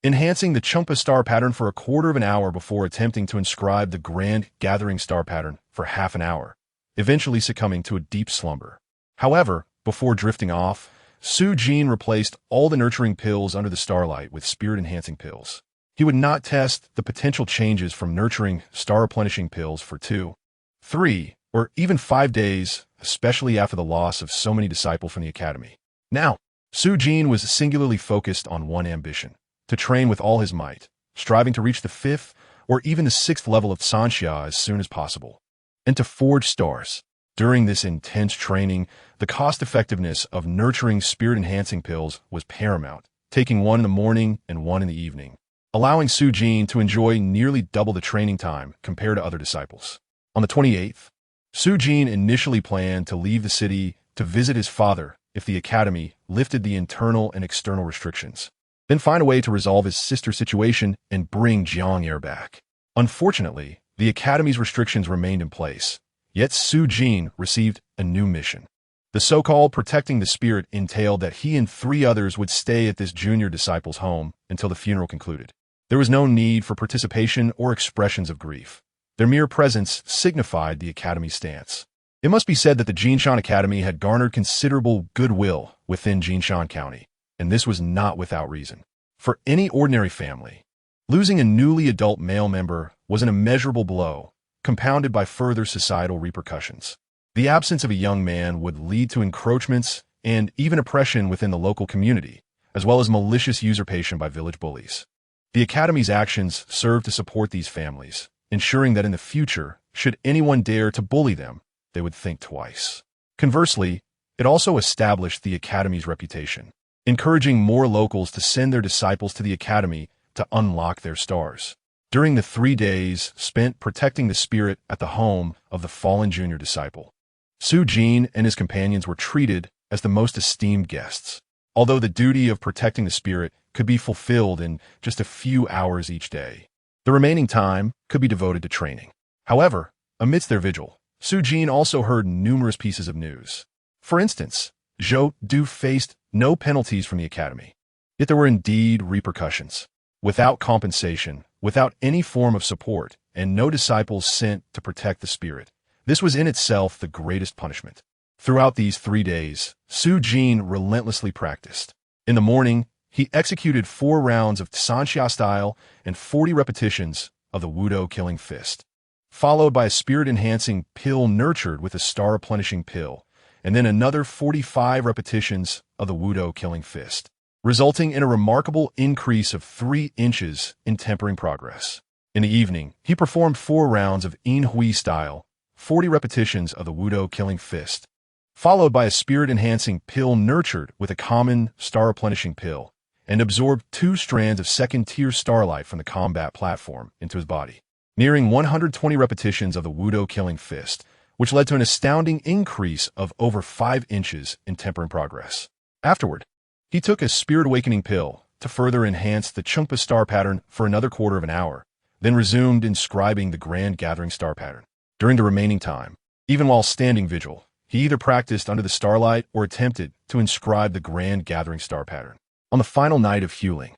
enhancing the Chungpa star pattern for a quarter of an hour before attempting to inscribe the grand gathering star pattern for half an hour, eventually succumbing to a deep slumber. However, before drifting off, Su Jin replaced all the nurturing pills under the starlight with spirit-enhancing pills. He would not test the potential changes from nurturing star-replenishing pills for 2, 3, or even 5 days, especially after the loss of so many disciples from the academy. Now, Su Jin was singularly focused on one ambition: to train with all his might, striving to reach the 5th or even the 6th level of Sanxia as soon as possible, and to forge stars. During this intense training, the cost-effectiveness of nurturing spirit-enhancing pills was paramount, taking one in the morning and one in the evening, allowing Su Jin to enjoy nearly double the training time compared to other disciples. On the 28th, Su Jin initially planned to leave the city to visit his father if the academy lifted the internal and external restrictions, then find a way to resolve his sister's situation and bring Jiang back. Unfortunately, the academy's restrictions remained in place, yet Su Jin received a new mission. The so-called protecting the spirit entailed that he and 3 others would stay at this junior disciple's home until the funeral concluded. There was no need for participation or expressions of grief. Their mere presence signified the academy's stance. It must be said that the Jinshan Academy had garnered considerable goodwill within Jinshan County, and this was not without reason. For any ordinary family, losing a newly adult male member was an immeasurable blow, compounded by further societal repercussions. The absence of a young man would lead to encroachments and even oppression within the local community, as well as malicious usurpation by village bullies. The Academy's actions served to support these families, ensuring that in the future, should anyone dare to bully them, they would think twice. Conversely, it also established the Academy's reputation, encouraging more locals to send their disciples to the Academy to unlock their stars. During the 3 days spent protecting the spirit at the home of the fallen junior disciple, Su Jin and his companions were treated as the most esteemed guests, although the duty of protecting the spirit could be fulfilled in just a few hours each day. The remaining time could be devoted to training. However, amidst their vigil, Su Jin also heard numerous pieces of news. For instance, Zhou Du faced no penalties from the academy. Yet there were indeed repercussions. Without compensation, without any form of support, and no disciples sent to protect the spirit, this was in itself the greatest punishment. Throughout these 3 days, Su Jin relentlessly practiced. In the morning, he executed 4 rounds of Sanxia style and 40 repetitions of the Wudo killing fist, followed by a spirit-enhancing pill nurtured with a star-replenishing pill, and then another 45 repetitions of the Wudo killing fist, resulting in a remarkable increase of 3 inches in tempering progress. In the evening, he performed 4 rounds of Yin Hui style, 40 repetitions of the Wudo killing fist, followed by a spirit-enhancing pill nurtured with a common star-replenishing pill, and absorbed 2 strands of second-tier starlight from the combat platform into his body, nearing 120 repetitions of the Wudo killing fist, which led to an astounding increase of over 5 inches in tempering progress. Afterward, he took a spirit awakening pill to further enhance the Chungpa star pattern for another quarter of an hour, then resumed inscribing the grand gathering star pattern. During the remaining time, even while standing vigil, he either practiced under the starlight or attempted to inscribe the grand gathering star pattern. On the final night of Huling,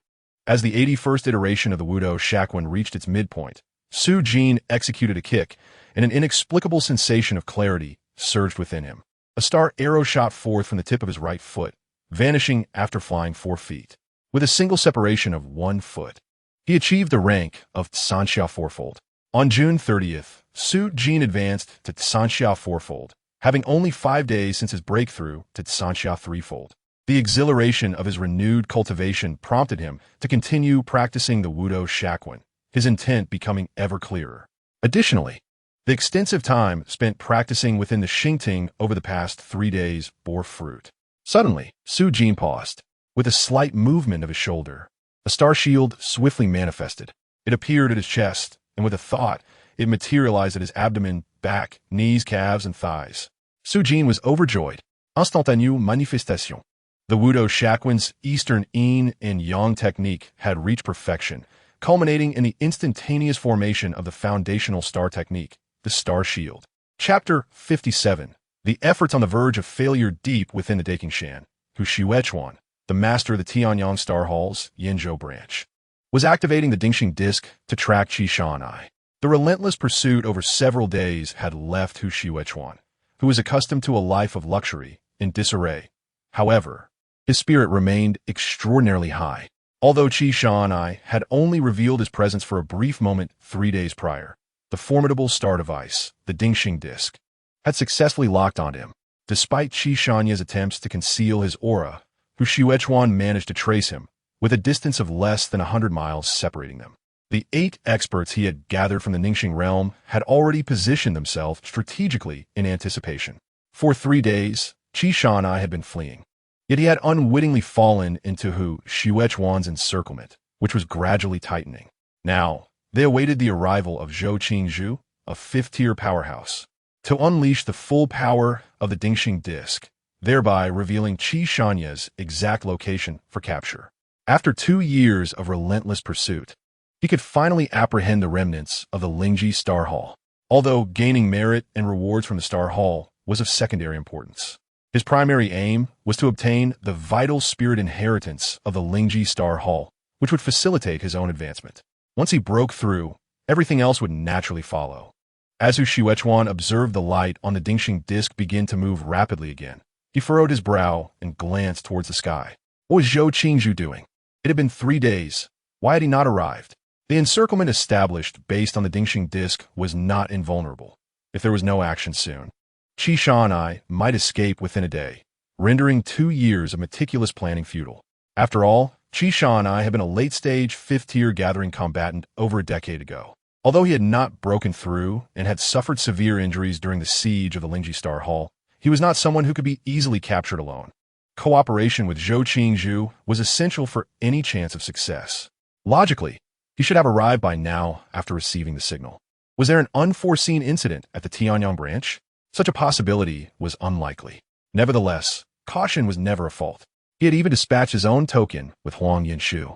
as the 81st iteration of the Wudo Shaquan reached its midpoint, Su Jin executed a kick, and an inexplicable sensation of clarity surged within him. A star arrow shot forth from the tip of his right foot, vanishing after flying 4 feet. With a single separation of 1 foot, he achieved the rank of Sanxia Fourfold. On June 30th, Su Jin advanced to Sanxia Fourfold, having only 5 days since his breakthrough to Sanxia Threefold. The exhilaration of his renewed cultivation prompted him to continue practicing the Wudo Shaquan, his intent becoming ever clearer. Additionally, the extensive time spent practicing within the Xingting over the past 3 days bore fruit. Suddenly, Su Jin paused. With a slight movement of his shoulder, a star shield swiftly manifested. It appeared at his chest, and with a thought, it materialized at his abdomen, back, knees, calves, and thighs. Su Jin was overjoyed. Instantanée manifestation. The Wudo Shaquan's Eastern Yin and Yang technique had reached perfection, culminating in the instantaneous formation of the foundational star technique, the star shield. Chapter 57. The efforts on the verge of failure deep within the Dakingshan, who Xuechuan, the master of the Tianyang Star Hall's Yinzhou branch, was activating the Dingxing disc to track Qi Shan'ai. The relentless pursuit over several days had left Hu Xuechuan, who was accustomed to a life of luxury, in disarray. However, his spirit remained extraordinarily high. Although Qi Shan'ai had only revealed his presence for a brief moment 3 days prior, the formidable star device, the Dingxing disc, had successfully locked onto him. Despite Qi Shanya's attempts to conceal his aura, Hu Xuechuan managed to trace him, with a distance of less than 100 miles separating them. The 8 experts he had gathered from the Ningxing realm had already positioned themselves strategically in anticipation. For 3 days, Qi Shanai had been fleeing. Yet he had unwittingly fallen into Hu Xuechuan's encirclement, which was gradually tightening. Now, they awaited the arrival of Zhou Qingzhu, a 5th-tier powerhouse, to unleash the full power of the Dingxing disc, thereby revealing Qi Shanya's exact location for capture. After 2 years of relentless pursuit, he could finally apprehend the remnants of the Lingji Star Hall, although gaining merit and rewards from the Star Hall was of secondary importance. His primary aim was to obtain the vital spirit inheritance of the Lingji Star Hall, which would facilitate his own advancement. Once he broke through, everything else would naturally follow. As Hu Xuechuan observed the light on the Dingxing disc begin to move rapidly again, he furrowed his brow and glanced towards the sky. What was Zhou Qingzhu doing? It had been 3 days. Why had he not arrived? The encirclement established based on the Dingxing disc was not invulnerable. If there was no action soon, Qi Shanai might escape within a day, rendering 2 years of meticulous planning futile. After all, Qi Shanai had been a late-stage 5th-tier gathering combatant over a decade ago. Although he had not broken through and had suffered severe injuries during the siege of the Lingji Star Hall, he was not someone who could be easily captured alone. Cooperation with Zhou Qingzhu was essential for any chance of success. Logically, he should have arrived by now after receiving the signal. Was there an unforeseen incident at the Tianyang branch? Such a possibility was unlikely. Nevertheless, caution was never a fault. He had even dispatched his own token with Huang Yinshu.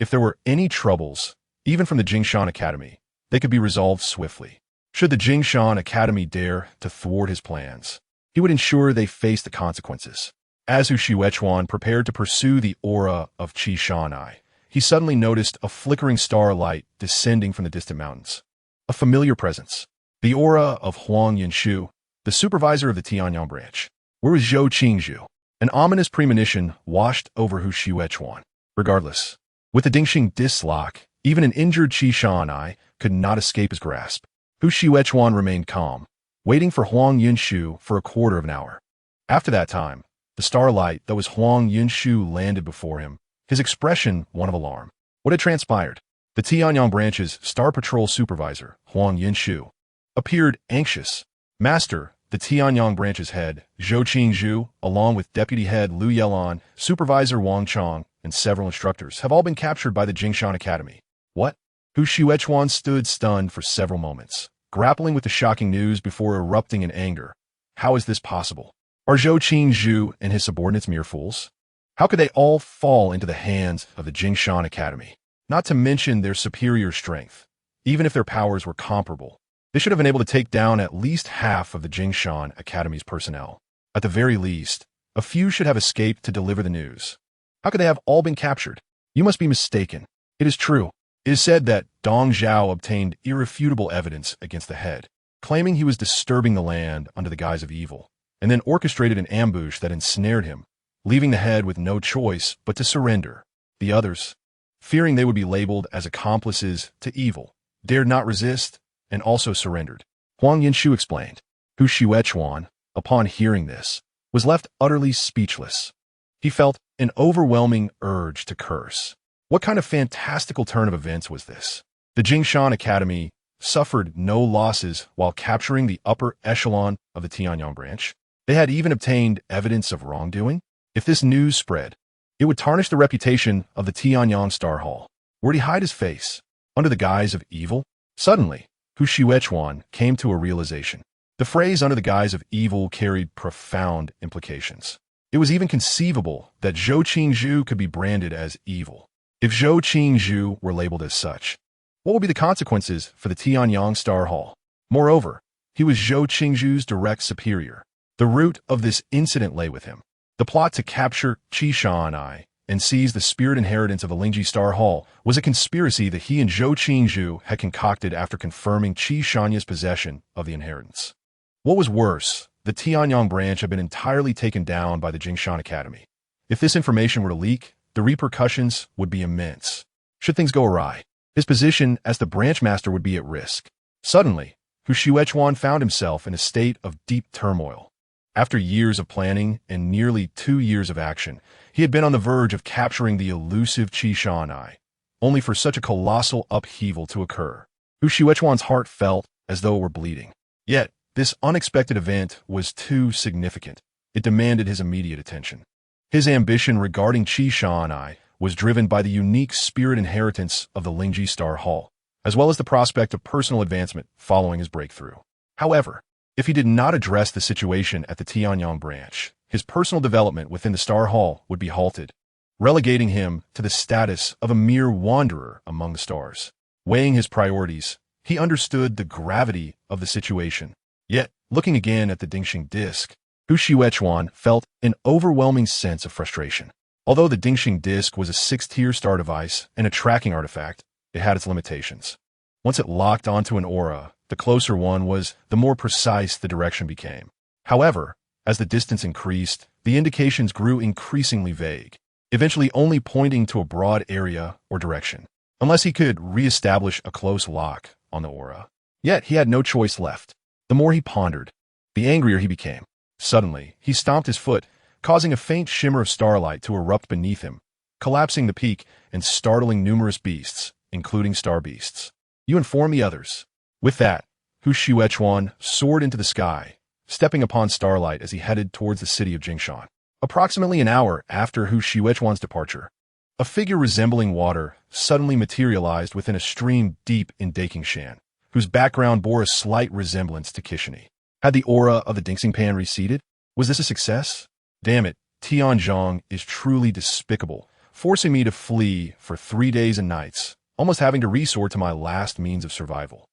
If there were any troubles, even from the Jingshan Academy, they could be resolved swiftly. Should the Jingshan Academy dare to thwart his plans, he would ensure they faced the consequences. As Hu Xuechuan prepared to pursue the aura of Qi Shanai, he suddenly noticed a flickering starlight descending from the distant mountains. A familiar presence. The aura of Huang Yinshu, the supervisor of the Tianyang branch. Where was Zhou Qingzhu? An ominous premonition washed over Hu Xuechuan. Regardless, with the Dingxing disc lock, even an injured Qi Shanai could not escape his grasp. Hu Xuechuan remained calm, waiting for Huang Yinshu for a quarter of an hour. After that time, the starlight that was Huang Yinshu landed before him, his expression one of alarm. What had transpired? The Tianyang branch's Star Patrol supervisor, Huang Yinshu, appeared anxious. Master, the Tianyang branch's head, Zhou Qingzhu, along with deputy head Lu Yelan, supervisor Wang Chong, and several instructors, have all been captured by the Jingshan Academy. What? Hu Xuechuan stood stunned for several moments, grappling with the shocking news before erupting in anger. How is this possible? Are Zhou Qingzhu and his subordinates mere fools? How could they all fall into the hands of the Jingshan Academy? Not to mention their superior strength. Even if their powers were comparable, they should have been able to take down at least half of the Jingshan Academy's personnel. At the very least, a few should have escaped to deliver the news. How could they have all been captured? You must be mistaken. It is true. It is said that Dong Zhao obtained irrefutable evidence against the head, claiming he was disturbing the land under the guise of evil, and then orchestrated an ambush that ensnared him, leaving the head with no choice but to surrender. The others, fearing they would be labeled as accomplices to evil, dared not resist and also surrendered. Huang Yinshu explained. Hu Xuechuan, upon hearing this, was left utterly speechless. He felt an overwhelming urge to curse. What kind of fantastical turn of events was this? The Jingshan Academy suffered no losses while capturing the upper echelon of the Tianyang branch. They had even obtained evidence of wrongdoing. If this news spread, it would tarnish the reputation of the Tianyang Star Hall. Where did he hide his face? Under the guise of evil? Suddenly, Hu Xuechuan came to a realization. The phrase under the guise of evil carried profound implications. It was even conceivable that Zhou Qingzhu could be branded as evil. If Zhou Qingzhu were labeled as such, what would be the consequences for the Tianyang Star Hall? Moreover, he was Zhou Qingzhu's direct superior. The root of this incident lay with him. The plot to capture Qi Shanai and seize the spirit inheritance of the Lingji Star Hall was a conspiracy that he and Zhou Qingzhu had concocted after confirming Qi Shanya's possession of the inheritance. What was worse, the Tianyang branch had been entirely taken down by the Jingshan Academy. If this information were to leak, the repercussions would be immense. Should things go awry, his position as the branch master would be at risk. Suddenly, Hu Xuechuan found himself in a state of deep turmoil. After years of planning and nearly 2 years of action, he had been on the verge of capturing the elusive Qi Shan'ai, only for such a colossal upheaval to occur. Hu Xuechuan's heart felt as though it were bleeding. Yet, this unexpected event was too significant. It demanded his immediate attention. His ambition regarding Qi Shan'ai was driven by the unique spirit inheritance of the Lingji Star Hall, as well as the prospect of personal advancement following his breakthrough. However, if he did not address the situation at the Tianyang branch, his personal development within the Star Hall would be halted, relegating him to the status of a mere wanderer among the stars. Weighing his priorities, he understood the gravity of the situation. Yet, looking again at the Dingxing Disk, Hu Xuechuan felt an overwhelming sense of frustration. Although the Dingxing Disk was a 6th-tier star device and a tracking artifact, it had its limitations. Once it locked onto an aura, the closer one was, the more precise the direction became. However, as the distance increased, the indications grew increasingly vague, eventually only pointing to a broad area or direction, unless he could re-establish a close lock on the aura. Yet he had no choice left. The more he pondered, the angrier he became. Suddenly, he stomped his foot, causing a faint shimmer of starlight to erupt beneath him, collapsing the peak and startling numerous beasts, including star beasts. You inform the others. With that, Hu Xuechuan soared into the sky, stepping upon starlight as he headed towards the city of Jingshan. Approximately an hour after Hu Xuechuan's departure, a figure resembling water suddenly materialized within a stream deep in Dakingshan, whose background bore a slight resemblance to Kishani. Had the aura of the Dingxing Pan receded? Was this a success? Damn it, Tianzhong is truly despicable, forcing me to flee for 3 days and nights, almost having to resort to my last means of survival.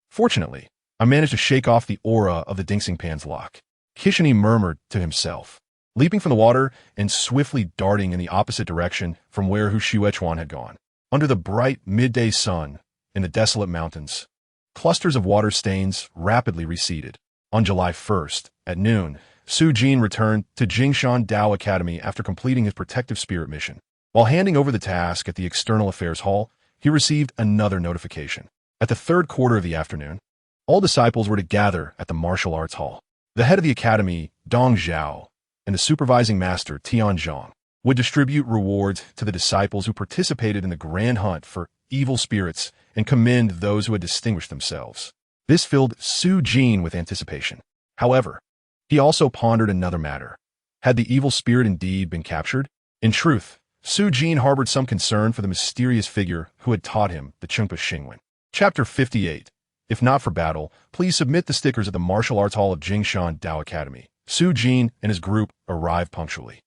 Fortunately, I managed to shake off the aura of the Dingxing Pan's lock. Kishani murmured to himself, leaping from the water and swiftly darting in the opposite direction from where Hu Xuechuan had gone. Under the bright midday sun, in the desolate mountains, clusters of water stains rapidly receded. On July 1st, at noon, Su Jin returned to Jingshan Dao Academy after completing his protective spirit mission. While handing over the task at the External Affairs Hall, he received another notification. At the 3rd quarter of the afternoon, all disciples were to gather at the Martial Arts Hall. The head of the academy, Dong Zhao, and the supervising master, Tianzhong, would distribute rewards to the disciples who participated in the grand hunt for evil spirits and commend those who had distinguished themselves. This filled Su Jin with anticipation. However, he also pondered another matter. Had the evil spirit indeed been captured? In truth, Su Jin harbored some concern for the mysterious figure who had taught him the Chungpa Xingwen. Chapter 58. If not for battle, please submit the stickers at the Martial Arts Hall of Jingshan Dao Academy. Su Jin and his group arrived punctually.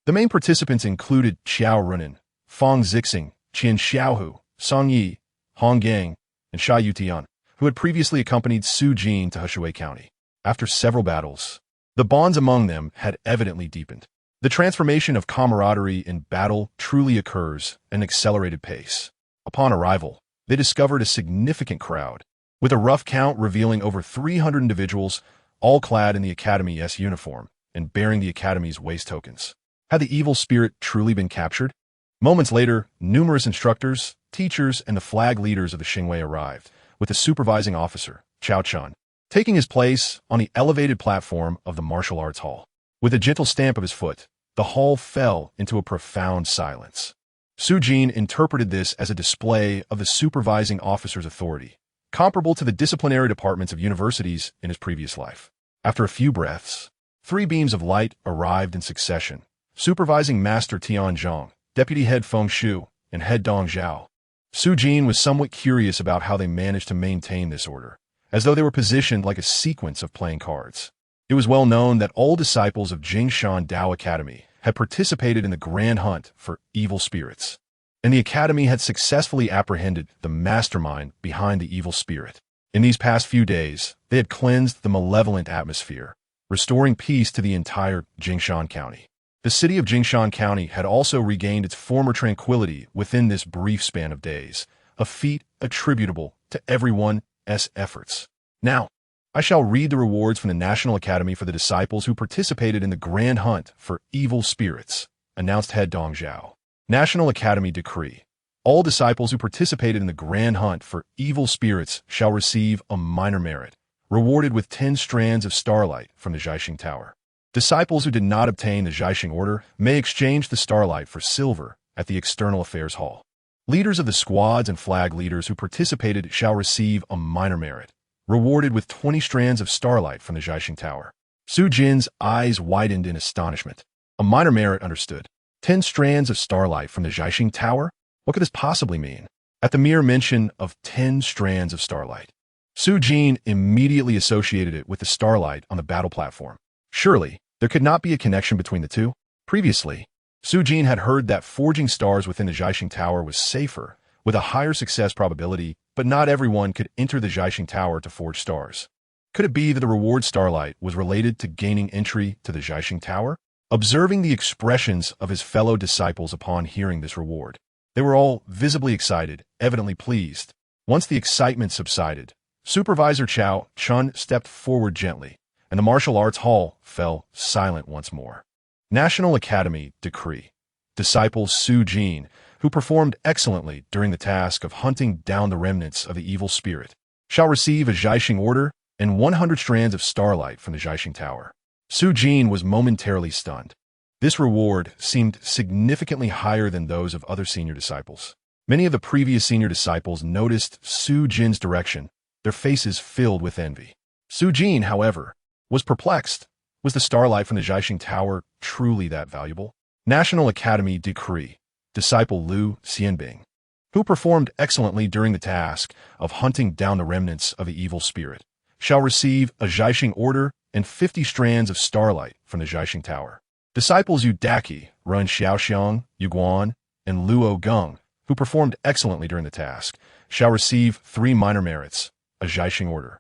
The main participants included Qiao Runan, Fang Zixing, Qian Xiaohu, Song Yi, Hong Gang, and Sha Yutian, who had previously accompanied Su Jin to Heshui County. After several battles, the bonds among them had evidently deepened. The transformation of camaraderie in battle truly occurs at an accelerated pace. Upon arrival, they discovered a significant crowd, with a rough count revealing over 300 individuals, all clad in the Academy's uniform and bearing the Academy's waste tokens. Had the evil spirit truly been captured? Moments later, numerous instructors, teachers, and the flag leaders of the Xingwei arrived, with the supervising officer, Chao Chun, taking his place on the elevated platform of the Martial Arts Hall. With a gentle stamp of his foot, the hall fell into a profound silence. Su Jin interpreted this as a display of the supervising officer's authority, comparable to the disciplinary departments of universities in his previous life. After a few breaths, 3 beams of light arrived in succession, supervising Master Tianzhong, Deputy Head Feng Shu, and Head Dong Zhao. Su Jin was somewhat curious about how they managed to maintain this order, as though they were positioned like a sequence of playing cards. It was well known that all disciples of Jingshan Dao Academy had participated in the grand hunt for evil spirits, and the academy had successfully apprehended the mastermind behind the evil spirit. In these past few days, they had cleansed the malevolent atmosphere, restoring peace to the entire Jingshan County. The city of Jingshan County had also regained its former tranquility within this brief span of days, a feat attributable to everyone's efforts. Now, I shall read the rewards from the National Academy for the disciples who participated in the grand hunt for evil spirits, announced Head Dong Zhao. National Academy Decree. All disciples who participated in the grand hunt for evil spirits shall receive a minor merit, rewarded with 10 strands of starlight from the Jiaxing Tower. Disciples who did not obtain the Zhaixing order may exchange the starlight for silver at the External Affairs Hall. Leaders of the squads and flag leaders who participated shall receive a minor merit, rewarded with 20 strands of starlight from the Zhaixing Tower. Su Jin's eyes widened in astonishment. A minor merit, understood. 10 strands of starlight from the Zhaixing Tower? What could this possibly mean? At the mere mention of 10 strands of starlight, Su Jin immediately associated it with the starlight on the battle platform. Surely, there could not be a connection between the two? Previously, Su Jin had heard that forging stars within the Zhaixing Tower was safer, with a higher success probability, but not everyone could enter the Zhaixing Tower to forge stars. Could it be that the reward starlight was related to gaining entry to the Zhaixing Tower? Observing the expressions of his fellow disciples upon hearing this reward, they were all visibly excited, evidently pleased. Once the excitement subsided, Supervisor Chao Chun stepped forward gently, and the martial arts hall fell silent once more. National Academy Decree. Disciple Su Jin, who performed excellently during the task of hunting down the remnants of the evil spirit, shall receive a Zhaixing order and 100 strands of starlight from the Zhaixing Tower. Su Jin was momentarily stunned. This reward seemed significantly higher than those of other senior disciples. Many of the previous senior disciples noticed Su Jin's direction, their faces filled with envy. Su Jin, however, was perplexed. Was the starlight from the Zhaixing Tower truly that valuable? National Academy Decree. Disciple Lu Xianbing, who performed excellently during the task of hunting down the remnants of the evil spirit, shall receive a Zhaixing order and 50 strands of starlight from the Zhaixing Tower. Disciples Yu Daqi, Run Xiaoxiang, Yu Guan, and Luo Geng, who performed excellently during the task, shall receive 3 minor merits, a Zhaixing order,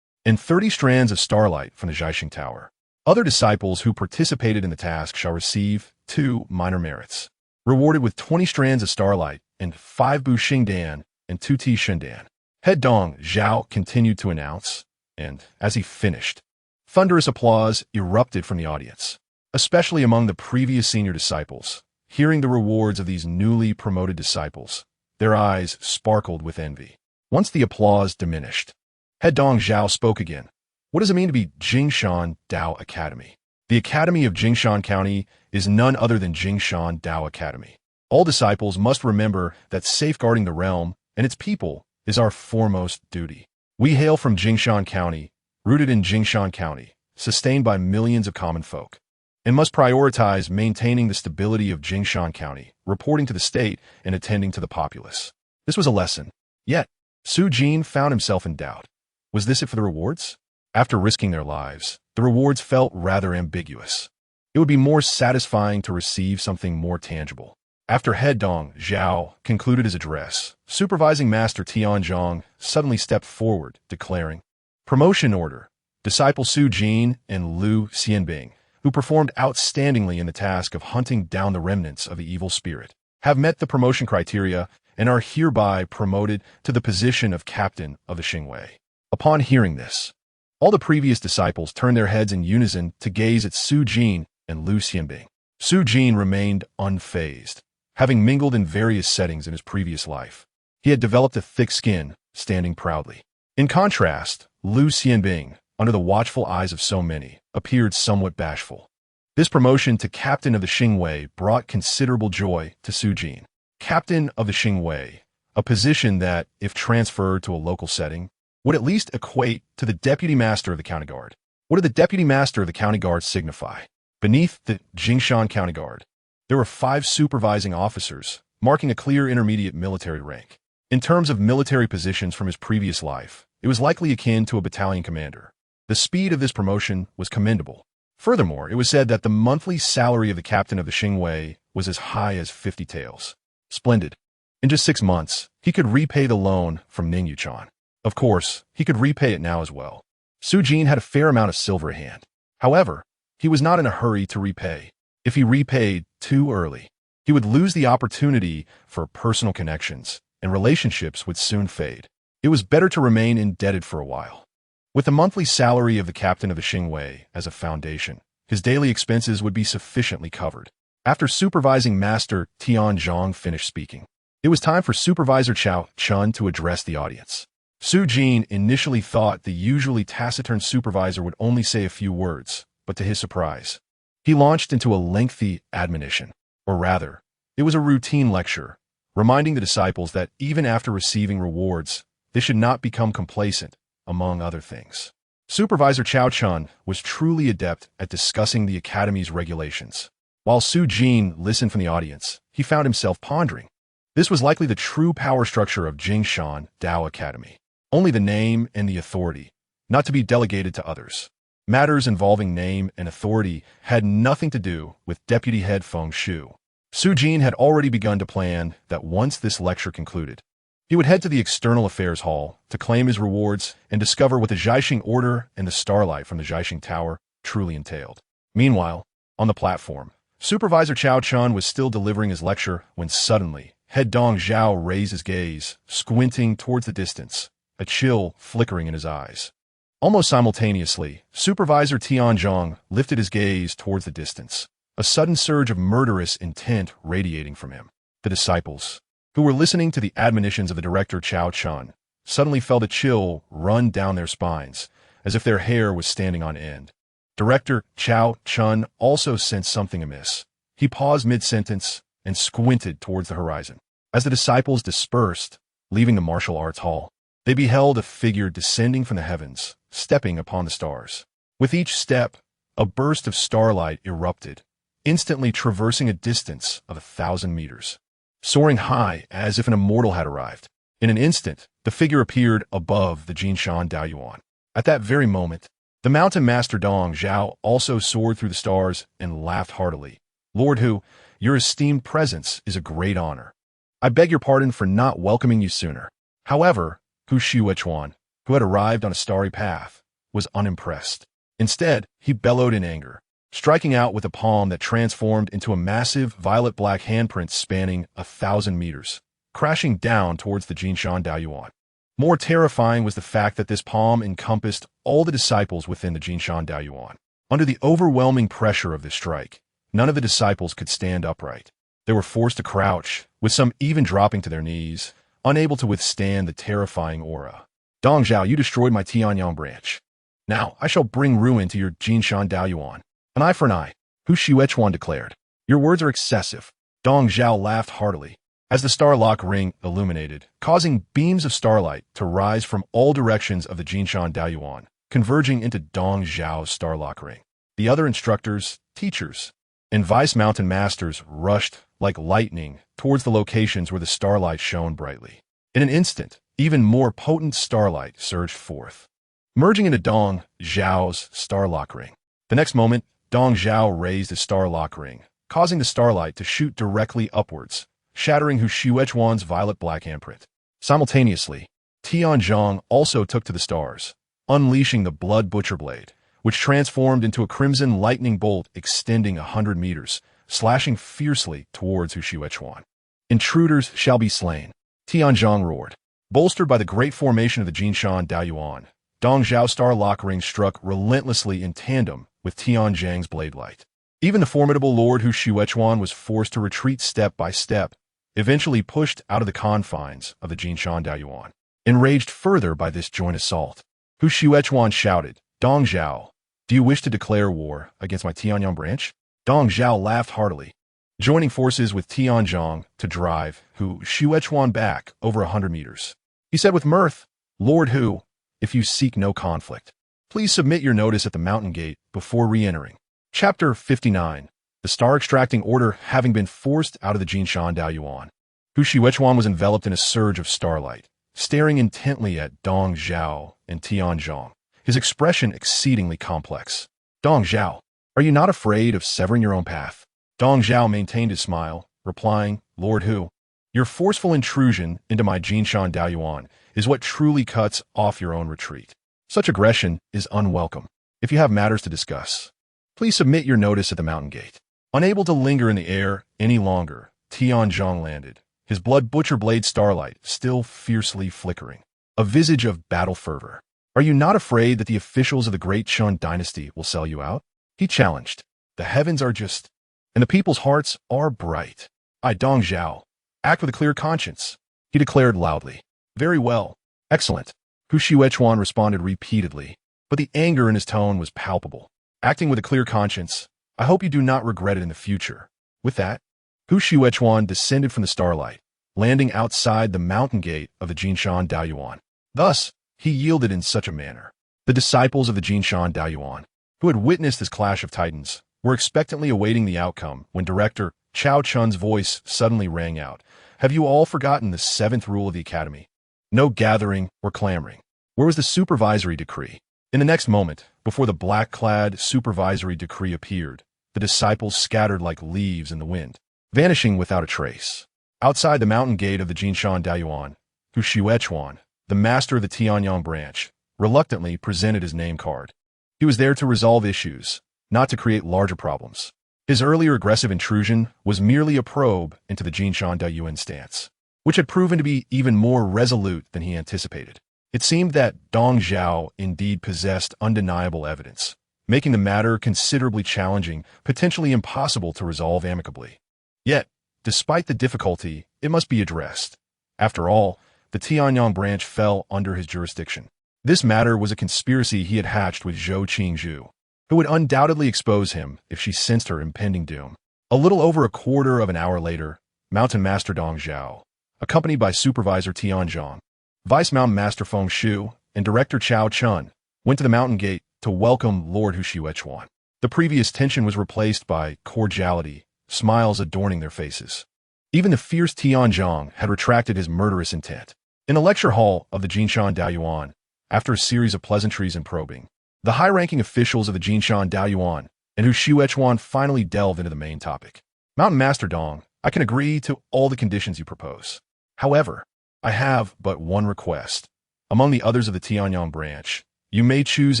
and 30 strands of starlight from the Zhaixing Tower. Other disciples who participated in the task shall receive 2 minor merits, rewarded with 20 strands of starlight and 5 Bu Xingdan and 2 Ti Shendan. Head Dong Zhao continued to announce, and as he finished, thunderous applause erupted from the audience, especially among the previous senior disciples. Hearing the rewards of these newly promoted disciples, their eyes sparkled with envy. Once the applause diminished, Head Dong Zhao spoke again. What does it mean to be Jingshan Dao Academy? The Academy of Jingshan County is none other than Jingshan Dao Academy. All disciples must remember that safeguarding the realm and its people is our foremost duty. We hail from Jingshan County, rooted in Jingshan County, sustained by millions of common folk, and must prioritize maintaining the stability of Jingshan County, reporting to the state, and attending to the populace. This was a lesson. Yet, Su Jin found himself in doubt. Was this it for the rewards? After risking their lives, the rewards felt rather ambiguous. It would be more satisfying to receive something more tangible. After Head Dong Zhao concluded his address, Supervising Master Tianzhong suddenly stepped forward, declaring, "Promotion order. Disciple Su Jin and Lu Xianbing, who performed outstandingly in the task of hunting down the remnants of the evil spirit, have met the promotion criteria and are hereby promoted to the position of captain of the Xingwei." Upon hearing this, all the previous disciples turned their heads in unison to gaze at Su Jin and Lu Xianbing. Su Jin remained unfazed. Having mingled in various settings in his previous life, he had developed a thick skin, standing proudly. In contrast, Lu Xianbing, under the watchful eyes of so many, appeared somewhat bashful. This promotion to captain of the Xingwei brought considerable joy to Su Jin. Captain of the Xingwei, a position that, if transferred to a local setting, would at least equate to the deputy master of the county guard. What did the deputy master of the county guard signify? Beneath the Jingshan county guard, there were 5 supervising officers, marking a clear intermediate military rank. In terms of military positions from his previous life, it was likely akin to a battalion commander. The speed of this promotion was commendable. Furthermore, it was said that the monthly salary of the captain of the Xingwei was as high as 50 taels. Splendid. In just 6 months, he could repay the loan from Ning Yuchan. Of course, he could repay it now as well. Su Jin had a fair amount of silver at hand. However, he was not in a hurry to repay. If he repaid too early, he would lose the opportunity for personal connections, and relationships would soon fade. It was better to remain indebted for a while. With the monthly salary of the captain of the Xingwei as a foundation, his daily expenses would be sufficiently covered. After Supervising Master Tianzhong finished speaking, it was time for Supervisor Chao Chun to address the audience. Su Jin initially thought the usually taciturn supervisor would only say a few words, but to his surprise, He launched into a lengthy admonition, or rather, it was a routine lecture, reminding the disciples that even after receiving rewards, they should not become complacent, among other things. Supervisor Chao Chun was truly adept at discussing the academy's regulations. While Su Jin listened from the audience, he found himself pondering. This was likely the true power structure of Jingshan Dao Academy. Only the name and the authority, not to be delegated to others. Matters involving name and authority had nothing to do with Deputy Head Feng Shu. Su Jin had already begun to plan that once this lecture concluded, he would head to the External Affairs Hall to claim his rewards and discover what the Jiaxing Order and the starlight from the Jiaxing Tower truly entailed. Meanwhile, on the platform, Supervisor Chao Chun was still delivering his lecture when suddenly, Head Dong Zhao raised his gaze, squinting towards the distance, a chill flickering in his eyes. Almost simultaneously, Supervisor Tianzhong lifted his gaze towards the distance, a sudden surge of murderous intent radiating from him. The disciples, who were listening to the admonitions of the director Chao Chun, suddenly felt a chill run down their spines, as if their hair was standing on end. Director Chao Chun also sensed something amiss. He paused mid-sentence and squinted towards the horizon. As the disciples dispersed, leaving the martial arts hall, they beheld a figure descending from the heavens, stepping upon the stars. With each step, a burst of starlight erupted, instantly traversing a distance of 1,000 meters. Soaring high as if an immortal had arrived. In an instant, the figure appeared above the Jinshan Daoyuan. At that very moment, the mountain master Dong Zhao also soared through the stars and laughed heartily. Lord Hu, your esteemed presence is a great honor. I beg your pardon for not welcoming you sooner. However, Hu Xuechuan, who had arrived on a starry path, was unimpressed. Instead, he bellowed in anger, striking out with a palm that transformed into a massive violet-black handprint spanning 1,000 meters, crashing down towards the Jinshan Daoyuan. More terrifying was the fact that this palm encompassed all the disciples within the Jinshan Daoyuan. Under the overwhelming pressure of this strike, none of the disciples could stand upright. They were forced to crouch, with some even dropping to their knees, unable to withstand the terrifying aura. Dong Zhao, you destroyed my Tianyang branch. Now I shall bring ruin to your Jinshan Daoyuan. An eye for an eye, Hu Xuechuan declared. Your words are excessive. Dong Zhao laughed heartily, as the Starlock ring illuminated, causing beams of starlight to rise from all directions of the Jinshan Daoyuan, converging into Dong Zhao's Starlock ring. The other instructors, teachers, and vice mountain masters rushed like lightning towards the locations where the starlight shone brightly. In an instant, even more potent starlight surged forth, merging into Dong Zhao's Starlock ring. The next moment, Dong Zhao raised his Starlock ring, causing the starlight to shoot directly upwards, shattering Hu Xuechuan's violet-black handprint. Simultaneously, Tianzhong also took to the stars, unleashing the Blood Butcher Blade, which transformed into a crimson lightning bolt extending 100 meters, slashing fiercely towards Hu Xuechuan. Intruders shall be slain, Tianzhong roared. Bolstered by the great formation of the Jinshan Daoyuan, Dong Zhao's Starlock ring struck relentlessly in tandem with Tianzhang's blade light. Even the formidable Lord Hu Xuechuan was forced to retreat step by step, eventually pushed out of the confines of the Jinshan Daoyuan. Enraged further by this joint assault, Hu Xuechuan shouted, Dong Zhao, do you wish to declare war against my Tianyang branch? Dong Zhao laughed heartily, joining forces with Tianzhong to drive Hu Xuechuan back over 100 meters. He said with mirth, Lord Hu, if you seek no conflict, please submit your notice at the mountain gate before re-entering. Chapter 59. The Star-Extracting Order having been forced out of the Jinshan Daoyuan. Hu Xuechuan was enveloped in a surge of starlight, staring intently at Dong Zhao and Tianzhong, his expression exceedingly complex. Dong Zhao, are you not afraid of severing your own path? Dong Zhao maintained his smile, replying, Lord Hu, your forceful intrusion into my Jinshan Daoyuan is what truly cuts off your own retreat. Such aggression is unwelcome. If you have matters to discuss, please submit your notice at the mountain gate. Unable to linger in the air any longer, Tianzhong landed, his blood butcher blade starlight still fiercely flickering, a visage of battle fervor. Are you not afraid that the officials of the great Chun dynasty will sell you out? He challenged. The heavens are just, and the people's hearts are bright. I, Dong Zhao, act with a clear conscience, he declared loudly. Very well. Excellent. Hu Xuechuan responded repeatedly, but the anger in his tone was palpable. Acting with a clear conscience, I hope you do not regret it in the future. With that, Hu Xuechuan descended from the starlight, landing outside the mountain gate of the Jinshan Daoyuan. Thus, he yielded in such a manner. The disciples of the Jinshan Daoyuan, who had witnessed this clash of titans, were expectantly awaiting the outcome when director Chao Chun's voice suddenly rang out. Have you all forgotten the seventh rule of the academy? No gathering or clamoring. Where was the supervisory decree? In the next moment, before the black-clad supervisory decree appeared, the disciples scattered like leaves in the wind, vanishing without a trace. Outside the mountain gate of the Jinshan Daoyuan, Hu Xuechuan, the master of the Tianyang branch, reluctantly presented his name card. He was there to resolve issues, not to create larger problems. His earlier aggressive intrusion was merely a probe into the Jinshan Daoyuan stance, which had proven to be even more resolute than he anticipated. It seemed that Dong Zhao indeed possessed undeniable evidence, making the matter considerably challenging, potentially impossible to resolve amicably. Yet, despite the difficulty, it must be addressed. After all, the Tianyang branch fell under his jurisdiction. This matter was a conspiracy he had hatched with Zhou Qingzhu, who would undoubtedly expose him if she sensed her impending doom. A little over a quarter of an hour later, Mountain Master Dong Zhao, accompanied by Supervisor Tianzhong, Vice Mountain Master Feng Shu, and Director Chao Chun, went to the mountain gate to welcome Lord Hu Xuechuan. The previous tension was replaced by cordiality, smiles adorning their faces. Even the fierce Tianzhong had retracted his murderous intent. In the lecture hall of the Jinshan Daoyuan, after a series of pleasantries and probing, the high-ranking officials of the Jinshan Daoyuan and Hu Xuechuan finally delved into the main topic. Mountain Master Dong, I can agree to all the conditions you propose. However, I have but one request. Among the others of the Tianyang branch, you may choose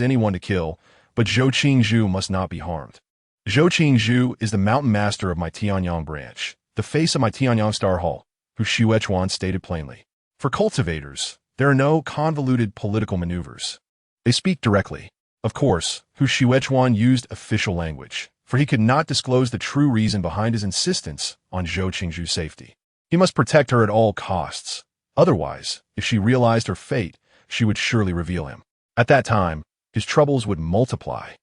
anyone to kill, but Zhou Qingzhu must not be harmed. Zhou Qingzhu is the mountain master of my Tianyang branch, the face of my Tianyang Star Hall, Hu Xuechuan stated plainly. For cultivators, there are no convoluted political maneuvers. They speak directly. Of course, Hu Xuechuan used official language, for he could not disclose the true reason behind his insistence on Zhou Qingzhu's safety. He must protect her at all costs. Otherwise, if she realized her fate, she would surely reveal him. At that time, his troubles would multiply.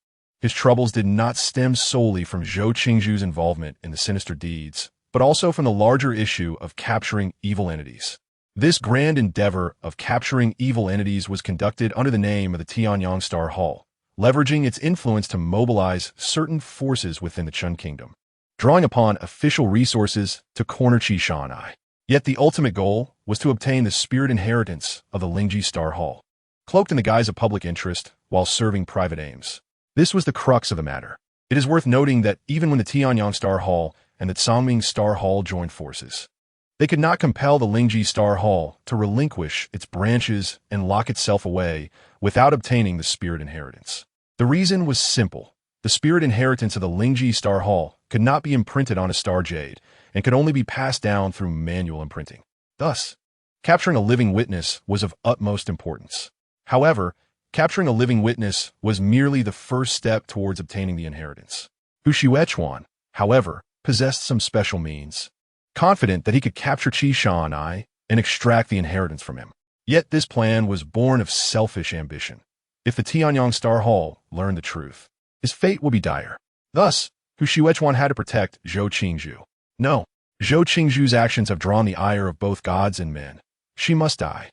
His troubles did not stem solely from Zhou Qingzhu's involvement in the sinister deeds, but also from the larger issue of capturing evil entities. This grand endeavor of capturing evil entities was conducted under the name of the Tianyang Star Hall, leveraging its influence to mobilize certain forces within the Chun Kingdom, drawing upon official resources to corner Qishanai. Yet the ultimate goal was to obtain the spirit inheritance of the Lingji Star Hall, cloaked in the guise of public interest while serving private aims. This was the crux of the matter. It is worth noting that even when the Tianyang Star Hall and the Tsangming Star Hall joined forces, they could not compel the Lingji Star Hall to relinquish its branches and lock itself away without obtaining the spirit inheritance. The reason was simple. The spirit inheritance of the Lingji Star Hall could not be imprinted on a star jade and could only be passed down through manual imprinting. Thus, capturing a living witness was of utmost importance. However, capturing a living witness was merely the first step towards obtaining the inheritance. Hu Xuechuan, however, possessed some special means, confident that he could capture Qishanai and extract the inheritance from him. Yet this plan was born of selfish ambition. If the Tianyang Star Hall learned the truth, his fate would be dire. Thus, Hu Xuechuan had to protect Zhou Qingzhu. No, Zhou Qingzhu's actions have drawn the ire of both gods and men. She must die.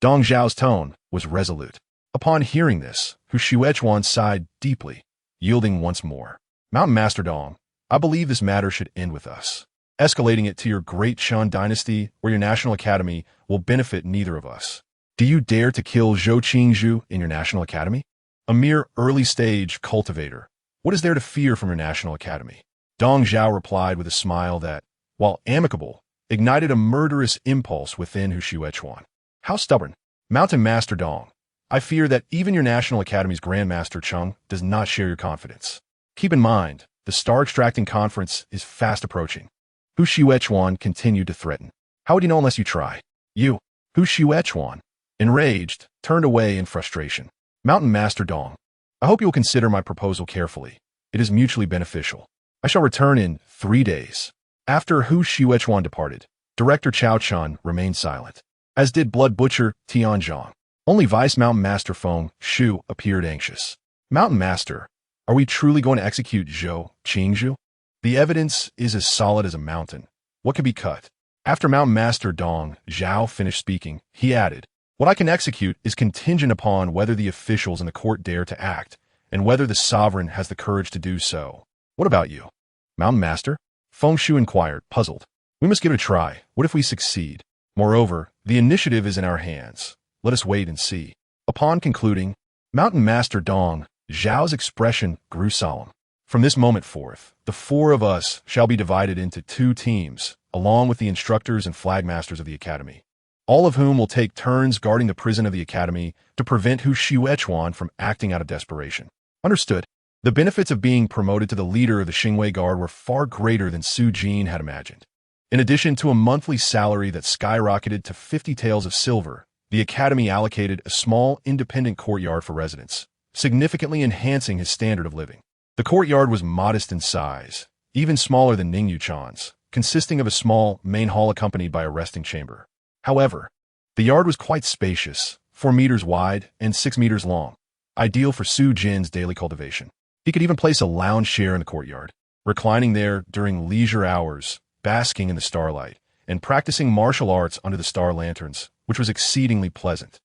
Dong Zhao's tone was resolute. Upon hearing this, Hu Xuechuan sighed deeply, yielding once more. Mountain Master Dong, I believe this matter should end with us. Escalating it to your great Chun dynasty or your national academy will benefit neither of us. Do you dare to kill Zhou Qingzhu in your national academy? A mere early-stage cultivator. What is there to fear from your national academy? Dong Zhao replied with a smile that, while amicable, ignited a murderous impulse within Hu Xuechuan. How stubborn. Mountain Master Dong, I fear that even your National Academy's Grandmaster Chung does not share your confidence. Keep in mind, the Star Extracting Conference is fast approaching. Hu Xuechuan continued to threaten. How would you know unless you try? You, Hu Xuechuan, enraged, turned away in frustration. Mountain Master Dong, I hope you will consider my proposal carefully. It is mutually beneficial. I shall return in 3 days. After Hu Xuechuan departed, Director Chao Chun remained silent, as did Blood Butcher Tianzhong. Only Vice Mountain Master Feng Shu appeared anxious. Mountain Master, Are we truly going to execute Zhou Qingzhu? The evidence is as solid as a mountain. What can be cut? After Mountain Master Dong Zhao finished speaking, he added, "What I can execute is contingent upon whether the officials in the court dare to act, and whether the sovereign has the courage to do so. What about you, Mountain Master?" Feng Shu inquired, puzzled. "We must give it a try. What if we succeed? Moreover, the initiative is in our hands. Let us wait and see." Upon concluding, Mountain Master Dong Zhao's expression grew solemn. "From this moment forth, the four of us shall be divided into 2 teams, along with the instructors and flagmasters of the academy, all of whom will take turns guarding the prison of the academy to prevent Hu Xuechuan from acting out of desperation." Understood. The benefits of being promoted to the leader of the Xingwei Guard were far greater than Su Jin had imagined. In addition to a monthly salary that skyrocketed to 50 taels of silver, the academy allocated a small independent courtyard for residents, significantly enhancing his standard of living. The courtyard was modest in size, even smaller than Ning Yuchan's, consisting of a small main hall accompanied by a resting chamber. However, the yard was quite spacious, 4 meters wide and 6 meters long, ideal for Su Jin's daily cultivation. He could even place a lounge chair in the courtyard, reclining there during leisure hours, basking in the starlight, and practicing martial arts under the star lanterns, which was exceedingly pleasant.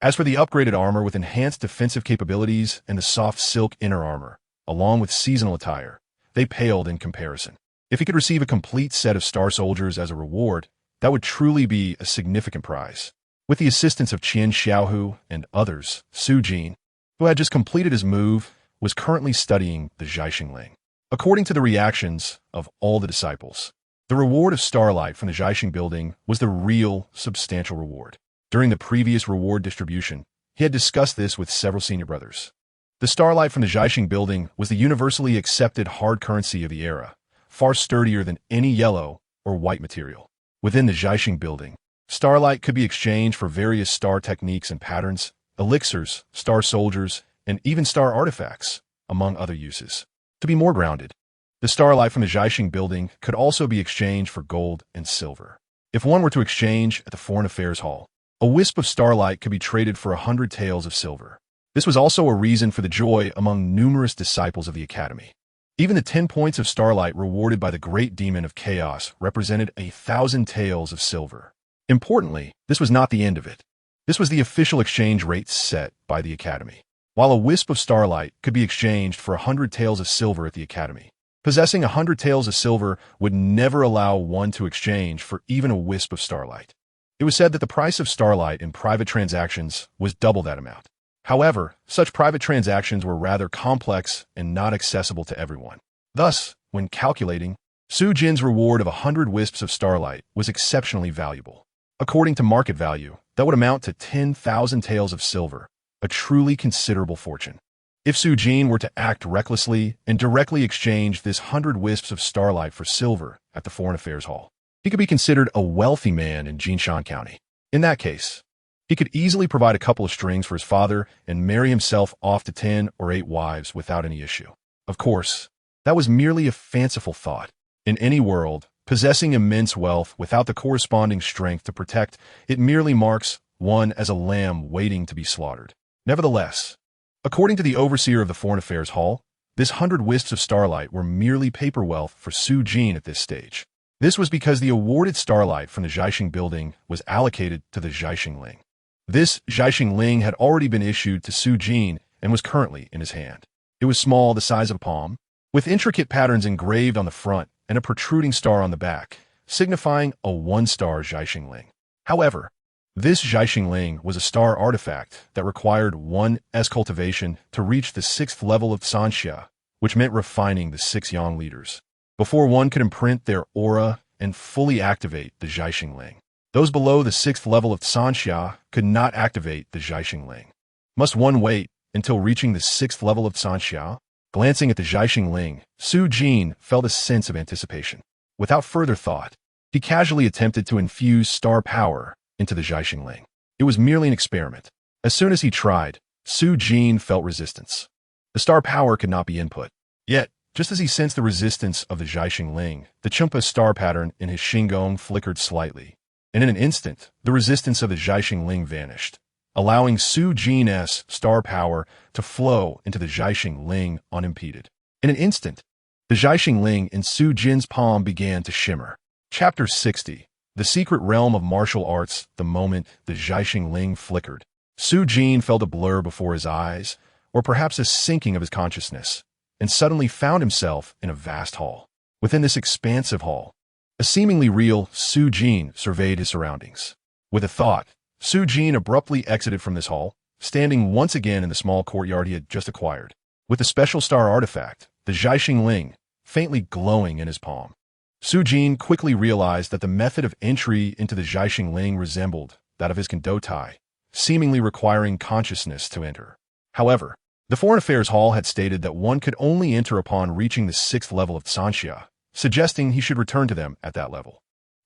As for the upgraded armor with enhanced defensive capabilities and the soft silk inner armor, along with seasonal attire, they paled in comparison. If he could receive a complete set of star soldiers as a reward, that would truly be a significant prize. With the assistance of Qian Xiaohu and others, Su Jin, who had just completed his move, was currently studying the Zhaixing Ling. According to the reactions of all the disciples, the reward of starlight from the Zhaixing building was the real, substantial reward. During the previous reward distribution, he had discussed this with several senior brothers. The starlight from the Zhaixing building was the universally accepted hard currency of the era, far sturdier than any yellow or white material. Within the Zhaixing building, starlight could be exchanged for various star techniques and patterns, elixirs, star soldiers, and even star artifacts, among other uses. To be more grounded, the starlight from the Zhaixing building could also be exchanged for gold and silver. If one were to exchange at the Foreign Affairs Hall, a wisp of starlight could be traded for 100 taels of silver. This was also a reason for the joy among numerous disciples of the academy. Even the 10 points of starlight rewarded by the great demon of chaos represented 1,000 taels of silver. Importantly, this was not the end of it. This was the official exchange rate set by the academy. While a wisp of starlight could be exchanged for 100 taels of silver at the academy, possessing 100 taels of silver would never allow one to exchange for even a wisp of starlight. It was said that the price of starlight in private transactions was double that amount. However, such private transactions were rather complex and not accessible to everyone. Thus, when calculating, Su Jin's reward of 100 wisps of starlight was exceptionally valuable. According to market value, that would amount to 10,000 taels of silver, a truly considerable fortune. If Su Jin were to act recklessly and directly exchange this 100 wisps of starlight for silver at the Foreign Affairs Hall, he could be considered a wealthy man in Jinshan County. In that case, he could easily provide a couple of strings for his father and marry himself off to 10 or 8 wives without any issue. Of course, that was merely a fanciful thought. In any world, possessing immense wealth without the corresponding strength to protect it merely marks one as a lamb waiting to be slaughtered. Nevertheless, according to the overseer of the Foreign Affairs Hall, this 100 wisps of starlight were merely paper wealth for Su Jin at this stage. This was because the awarded starlight from the Zhaixing building was allocated to the Zhaixing Ling. This Zhaixing Ling had already been issued to Su Jin and was currently in his hand. It was small, the size of a palm, with intricate patterns engraved on the front and a protruding star on the back, signifying a 1-star Zhaixing Ling. However, this Zhaixing Ling was a star artifact that required 1's cultivation to reach the 6th level of Sanxia, which meant refining the 6 Yang leaders, before one could imprint their aura and fully activate the Zhaixing Ling. Those below the 6th level of Sanxia could not activate the Zhaixing Ling. Must one wait until reaching the 6th level of Sanxia? Glancing at the Zhaixing Ling, Su Jin felt a sense of anticipation. Without further thought, he casually attempted to infuse star power into the Zhaixing Ling. It was merely an experiment. As soon as he tried, Su Jin felt resistance. The star power could not be input. Yet, just as he sensed the resistance of the Zhaixing Ling, the Chumpa star pattern in his Shinggong flickered slightly, and in an instant, the resistance of the Zhaixing Ling vanished. allowing Su Jin's star power to flow into the Zhaixing Ling unimpeded. In an instant, the Zhaixing Ling in Su Jin's palm began to shimmer. Chapter 60. The Secret Realm of Martial Arts. The moment the Zhaixing Ling flickered, Su Jin felt a blur before his eyes, or perhaps a sinking of his consciousness, and suddenly found himself in a vast hall. Within this expansive hall, a seemingly real Su Jin surveyed his surroundings. With a thought, Su Jin abruptly exited from this hall, standing once again in the small courtyard he had just acquired, with the special star artifact, the Zhaixing Ling, faintly glowing in his palm. Su Jin quickly realized that the method of entry into the Zhaixing Ling resembled that of his Kendo Tai, seemingly requiring consciousness to enter. However, the Foreign Affairs Hall had stated that one could only enter upon reaching the 6th level of Sanxia, suggesting he should return to them at that level.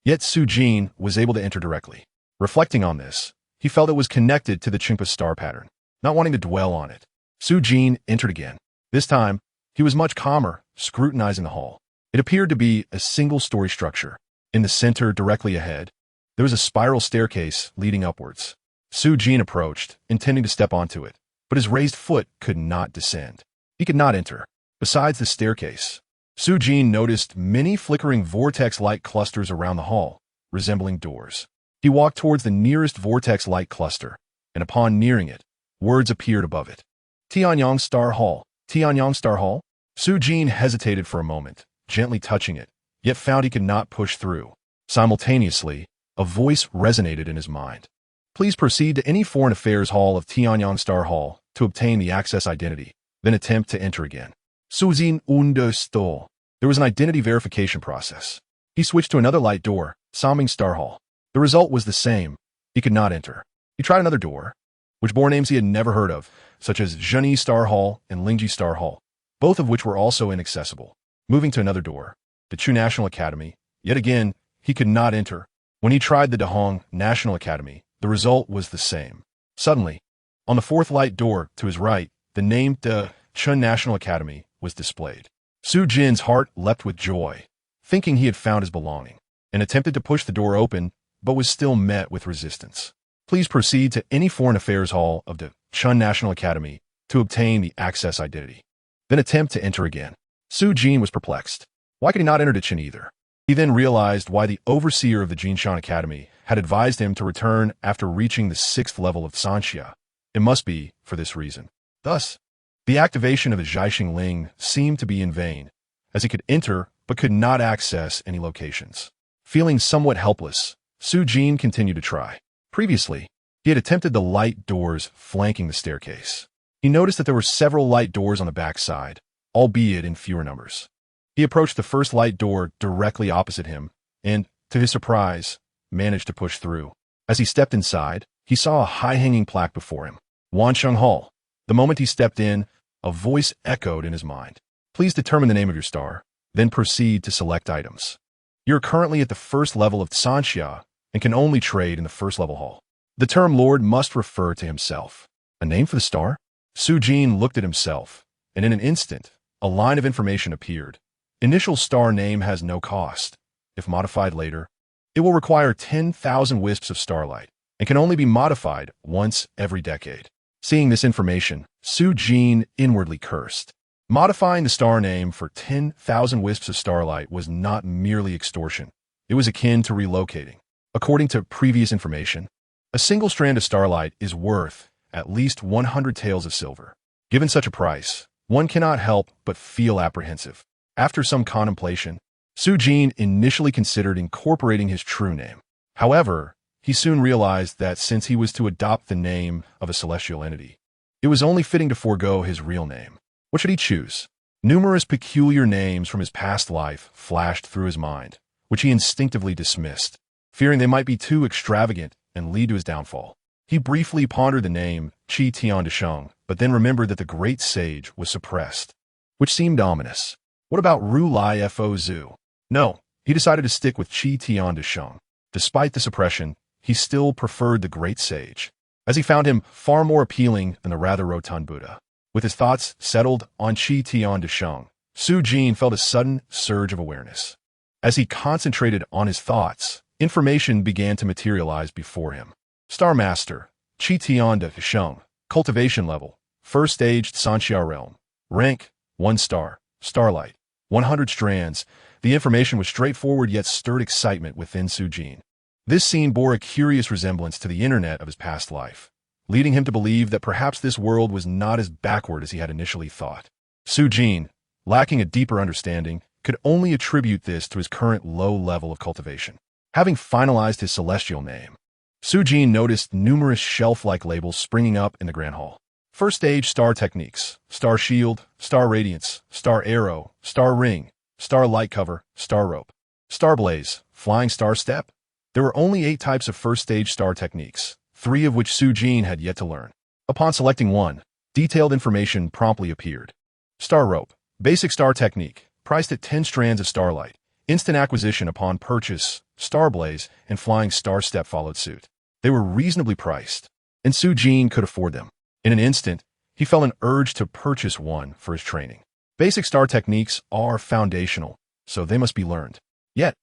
Yet Su Jin was able to enter directly. Reflecting on this, he felt it was connected to the Chingpa star pattern. Not wanting to dwell on it, Su Jin entered again. This time, he was much calmer, scrutinizing the hall. It appeared to be a single-story structure. In the center, directly ahead, there was a spiral staircase leading upwards. Su Jin approached, intending to step onto it, but his raised foot could not descend. He could not enter. Besides the staircase, Su Jin noticed many flickering vortex-light clusters around the hall, resembling doors. He walked towards the nearest vortex-light cluster, and upon nearing it, words appeared above it. Tianyang Star Hall. Tianyang Star Hall? Su Jin hesitated for a moment, gently touching it, yet found he could not push through. Simultaneously, a voice resonated in his mind. Please proceed to any Foreign Affairs Hall of Tianyang Star Hall to obtain the access identity, then attempt to enter again. Su Jin understood. There was an identity verification process. He switched to another light door, Saming Star Hall. The result was the same. He could not enter. He tried another door, which bore names he had never heard of, such as Zhenyi Star Hall and Lingji Star Hall, both of which were also inaccessible. Moving to another door, the Chu National Academy, yet again, he could not enter. When he tried the Dahong National Academy, the result was the same. Suddenly, on the fourth light door to his right, the name De Chun National Academy was displayed. Su Jin's heart leapt with joy, thinking he had found his belonging, and attempted to push the door open, but was still met with resistance. Please proceed to any Foreign Affairs Hall of the Chun National Academy to obtain the access identity. Then attempt to enter again. Su Jin was perplexed. Why could he not enter to Chin either? He then realized why the overseer of the Jinshan Academy had advised him to return after reaching the 6th level of Sanxia. It must be for this reason. Thus, the activation of the Zhaixing Ling seemed to be in vain, as he could enter but could not access any locations. Feeling somewhat helpless, Su Jin continued to try. Previously, he had attempted the light doors flanking the staircase. He noticed that there were several light doors on the back side, albeit in fewer numbers. He approached the first light door directly opposite him and, to his surprise, managed to push through. As he stepped inside, he saw a high-hanging plaque before him. Wansheng Hall. The moment he stepped in, a voice echoed in his mind. Please determine the name of your star, then proceed to select items. You're currently at the 1st level of Sanxia and can only trade in the 1st level hall. The term Lord must refer to himself. A name for the star? Su Jin looked at himself, and in an instant, a line of information appeared. Initial star name has no cost. If modified later, it will require 10,000 wisps of starlight and can only be modified once every decade. Seeing this information, Su Jin inwardly cursed. Modifying the star name for 10,000 wisps of starlight was not merely extortion. It was akin to relocating. According to previous information, a single strand of starlight is worth at least 100 taels of silver. Given such a price, one cannot help but feel apprehensive. After some contemplation, Su Jin initially considered incorporating his true name. However, he soon realized that since he was to adopt the name of a celestial entity, it was only fitting to forego his real name. What should he choose? Numerous peculiar names from his past life flashed through his mind, which he instinctively dismissed, fearing they might be too extravagant and lead to his downfall. He briefly pondered the name Qi Tian Desheng, but then remembered that the great sage was suppressed, which seemed ominous. What about Ru Lai Fo Zhu? No, he decided to stick with Qi Tian Desheng. Despite the suppression, he still preferred the great sage, as he found him far more appealing than the rather rotund Buddha. With his thoughts settled on Qi Tian Desheng, Su Jin felt a sudden surge of awareness. As he concentrated on his thoughts, information began to materialize before him. Star Master, Qitian de Sheng. Cultivation level. First stage Sanxia realm. Rank 1 star. Starlight. 100 strands. The information was straightforward yet stirred excitement within Su Jin. This scene bore a curious resemblance to the internet of his past life, leading him to believe that perhaps this world was not as backward as he had initially thought. Su Jin, lacking a deeper understanding, could only attribute this to his current low level of cultivation. Having finalized his celestial name, Su Jin noticed numerous shelf-like labels springing up in the Grand Hall. First stage star techniques: Star Shield, Star Radiance, Star Arrow, Star Ring, Star Light Cover, Star Rope, Star Blaze, Flying Star Step. There were only 8 types of first stage star techniques, 3 of which Su Jin had yet to learn. Upon selecting one, detailed information promptly appeared. Star Rope, basic star technique, priced at 10 strands of starlight. Instant acquisition upon purchase. Star Blaze and Flying Star Step followed suit. They were reasonably priced, and Su Jin could afford them. In an instant, he felt an urge to purchase one for his training. Basic star techniques are foundational, so they must be learned. Yet,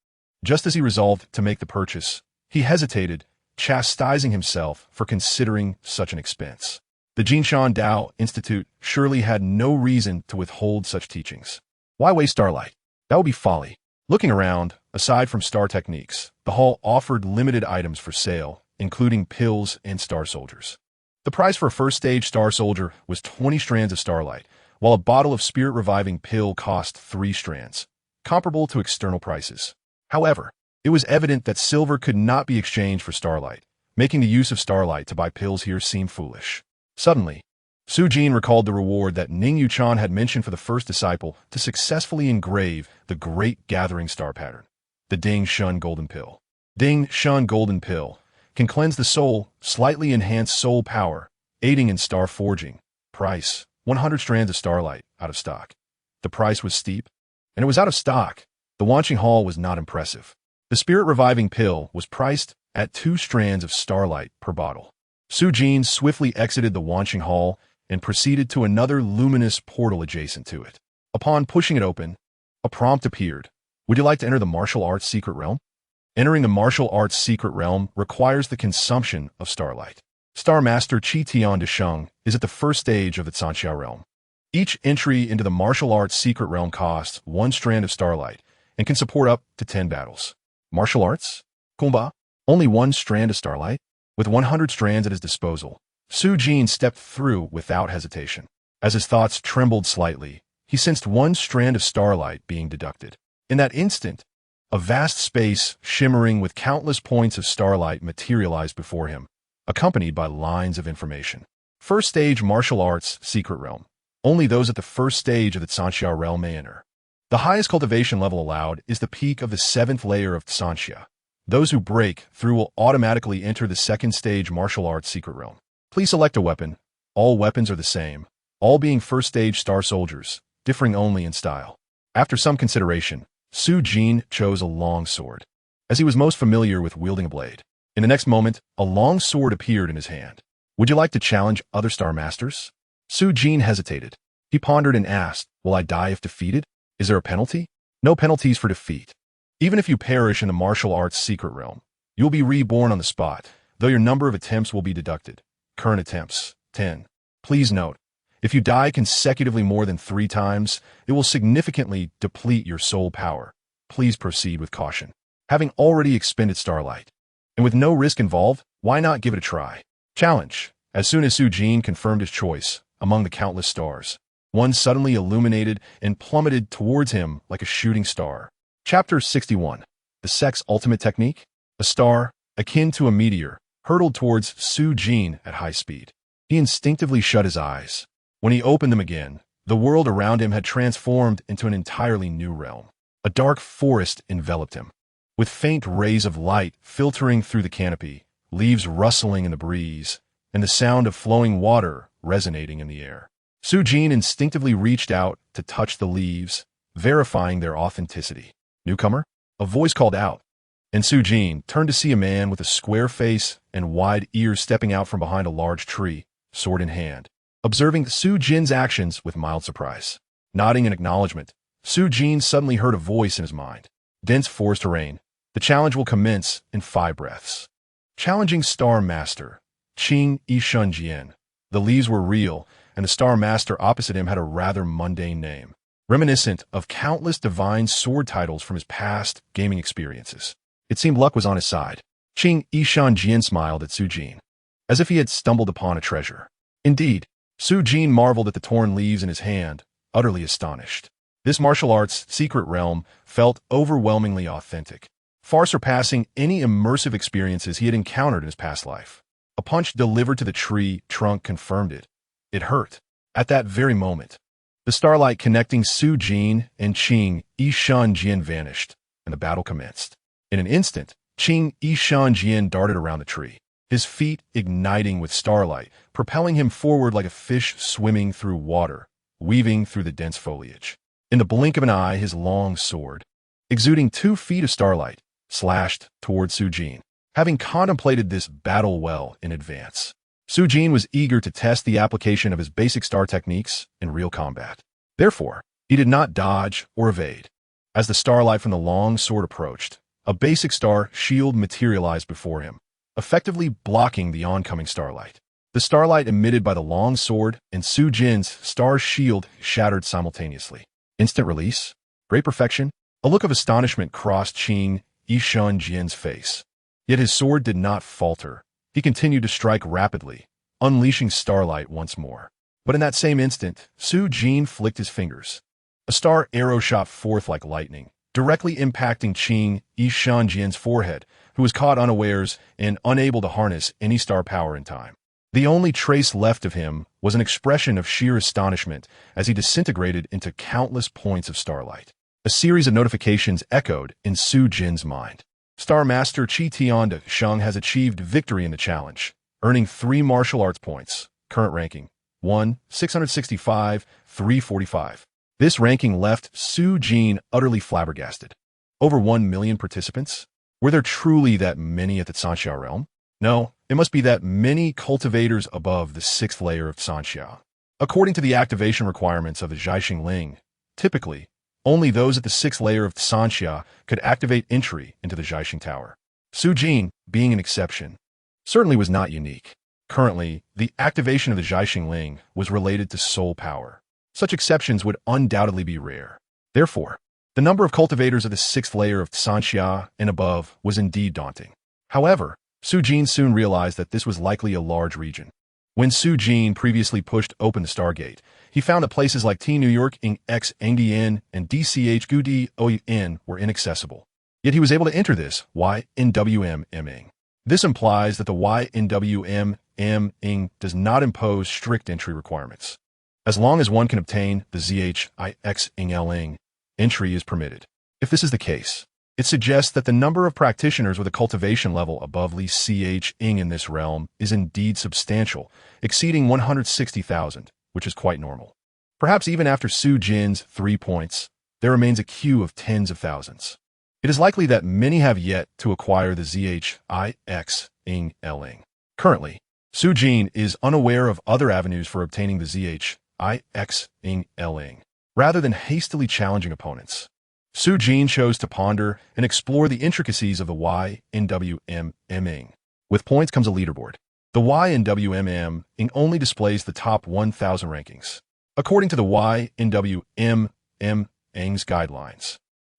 just as he resolved to make the purchase, he hesitated, chastising himself for considering such an expense. The Jinshan Dao Institute surely had no reason to withhold such teachings. Why waste starlight? That would be folly. Looking around, aside from star techniques, the hall offered limited items for sale, including pills and star soldiers. The price for a first stage star soldier was 20 strands of starlight, while a bottle of spirit-reviving pill cost 3 strands, comparable to external prices. However, it was evident that silver could not be exchanged for starlight, making the use of starlight to buy pills here seem foolish. Suddenly, Su Jin recalled the reward that Ning Yuchan had mentioned for the first disciple to successfully engrave the Great Gathering Star pattern, the Ding Shun Golden Pill. Ding Shun Golden Pill can cleanse the soul, slightly enhance soul power, aiding in star forging. Price: 100 strands of starlight, out of stock. The price was steep, and it was out of stock. The Wanqing Hall was not impressive. The spirit-reviving pill was priced at 2 strands of starlight per bottle. Su Jin swiftly exited the Wanqing Hall and proceeded to another luminous portal adjacent to it. Upon pushing it open, a prompt appeared. Would you like to enter the martial arts secret realm? Entering the martial arts secret realm requires the consumption of starlight. Star Master Qitian de Sheng is at the first stage of the Sanxia realm. Each entry into the martial arts secret realm costs 1 strand of starlight and can support up to 10 battles. Martial arts? Kumba? Only 1 strand of starlight? With 100 strands at his disposal, Su Jin stepped through without hesitation. As his thoughts trembled slightly, he sensed 1 strand of starlight being deducted. In that instant, a vast space shimmering with countless points of starlight materialized before him, accompanied by lines of information. First stage martial arts secret realm. Only those at the first stage of the Sanxia realm may enter. The highest cultivation level allowed is the peak of the 7th layer of Sanxia. Those who break through will automatically enter the second stage martial arts secret realm. Please select a weapon. All weapons are the same, all being first stage star soldiers, differing only in style. After some consideration, Su Jin chose a long sword, as he was most familiar with wielding a blade. In the next moment, a long sword appeared in his hand. Would you like to challenge other star masters? Su Jin hesitated. He pondered and asked, will I die if defeated? Is there a penalty? No penalties for defeat. Even if you perish in the martial arts secret realm, you will be reborn on the spot, though your number of attempts will be deducted. Current attempts, 10. Please note, if you die consecutively more than 3 times, it will significantly deplete your soul power. Please proceed with caution. Having already expended starlight, and with no risk involved, why not give it a try? Challenge. As soon as Su Jin confirmed his choice, among the countless stars, one suddenly illuminated and plummeted towards him like a shooting star. Chapter 61. The Sex Ultimate Technique. A star, akin to a meteor, hurtled towards Su Jin at high speed. He instinctively shut his eyes. When he opened them again, the world around him had transformed into an entirely new realm. A dark forest enveloped him, with faint rays of light filtering through the canopy, leaves rustling in the breeze, and the sound of flowing water resonating in the air. Su Jin instinctively reached out to touch the leaves, verifying their authenticity. Newcomer? A voice called out, and Su Jin turned to see a man with a square face and wide ears stepping out from behind a large tree, sword in hand, observing Su Jin's actions with mild surprise. Nodding in acknowledgement, Su Jin suddenly heard a voice in his mind. Dense forest terrain. The challenge will commence in 5 breaths. Challenging Star Master. Qing Yishun Jian. The leaves were real, and the Star Master opposite him had a rather mundane name, reminiscent of countless divine sword titles from his past gaming experiences. It seemed luck was on his side. Qing Yishan Jian smiled at Su Jin, as if he had stumbled upon a treasure. Indeed, Su Jin marveled at the torn leaves in his hand, utterly astonished. This martial arts secret realm felt overwhelmingly authentic, far surpassing any immersive experiences he had encountered in his past life. A punch delivered to the tree trunk confirmed it. It hurt. At that very moment, the starlight connecting Su Jin and Qing Yishan Jian vanished, and the battle commenced. In an instant, Qing Yishan Jian darted around the tree, his feet igniting with starlight, propelling him forward like a fish swimming through water, weaving through the dense foliage. In the blink of an eye, his long sword, exuding 2 feet of starlight, slashed toward Su Jin. Having contemplated this battle well in advance, Su Jin was eager to test the application of his basic star techniques in real combat. Therefore, he did not dodge or evade. As the starlight from the long sword approached, a basic star shield materialized before him, effectively blocking the oncoming starlight. The starlight emitted by the long sword and Su Jin's star shield shattered simultaneously. Instant release? Great perfection? A look of astonishment crossed Qing Yishan Jian's face. Yet his sword did not falter. He continued to strike rapidly, unleashing starlight once more. But in that same instant, Su Jin flicked his fingers. A star arrow shot forth like lightning, directly impacting Qing Yishan Jian's forehead, who was caught unawares and unable to harness any star power in time. The only trace left of him was an expression of sheer astonishment as he disintegrated into countless points of starlight. A series of notifications echoed in Su Jin's mind. Star Master Qi Tianda Sheng has achieved victory in the challenge, earning 3 martial arts points. Current ranking, 1, 665, 345. This ranking left Su Jin utterly flabbergasted. Over 1 million participants? Were there truly that many at the Sanxia realm? No, it must be that many cultivators above the 6th layer of Sanxia. According to the activation requirements of the Zhaixing Ling, typically, only those at the 6th layer of Sanxia could activate entry into the Zhaixing Tower. Su Jin, being an exception, certainly was not unique. Currently, the activation of the Zhaixing Ling was related to soul power. Such exceptions would undoubtedly be rare. Therefore, the number of cultivators of the 6th layer of Sanxia and above was indeed daunting. However, Su Jin soon realized that this was likely a large region. When Su Jin previously pushed open the Stargate, he found that places like T New York Ing X Ngdn and DCH Gudi Oun were inaccessible. Yet he was able to enter this YNWM Ing. This implies that the YNWM Ing does not impose strict entry requirements. As long as one can obtain the ZHIX Ing, entry is permitted. If this is the case, it suggests that the number of practitioners with a cultivation level above Li CH Ing in this realm is indeed substantial, exceeding 160,000, which is quite normal. Perhaps even after Su Jin's 3 points, there remains a queue of tens of thousands. It is likely that many have yet to acquire the ZHIX Ing. Currently, Su Jin is unaware of other avenues for obtaining the ZHIX Ing. Rather than hastily challenging opponents, Su Jin chose to ponder and explore the intricacies of the YNWM Ing. With points comes a leaderboard. The YNWM Ing only displays the top 1,000 rankings. According to the YNWM Ing's guidelines,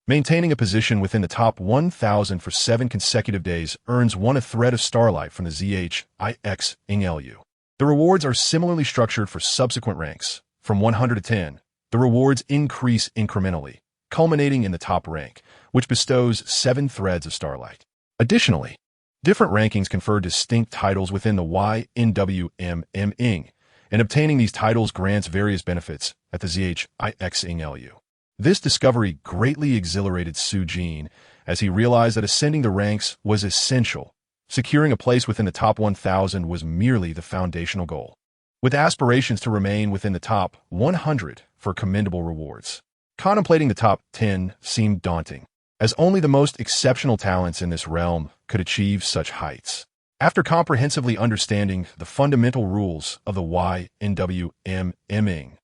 maintaining a position within the top 1,000 for 7 consecutive days earns one a thread of starlight from the ZHIX Ing LU. The rewards are similarly structured for subsequent ranks. From 100 to 10, the rewards increase incrementally, culminating in the top rank, which bestows 7 threads of starlight. Additionally, different rankings confer distinct titles within the YNWM Ing, and obtaining these titles grants various benefits at the ZHIX Ing LU. This discovery greatly exhilarated Su Jin as he realized that ascending the ranks was essential. Securing a place within the top 1,000 was merely the foundational goal, with aspirations to remain within the top 100 for commendable rewards. Contemplating the top 10 seemed daunting, as only the most exceptional talents in this realm could achieve such heights. After comprehensively understanding the fundamental rules of the YNWM Ing,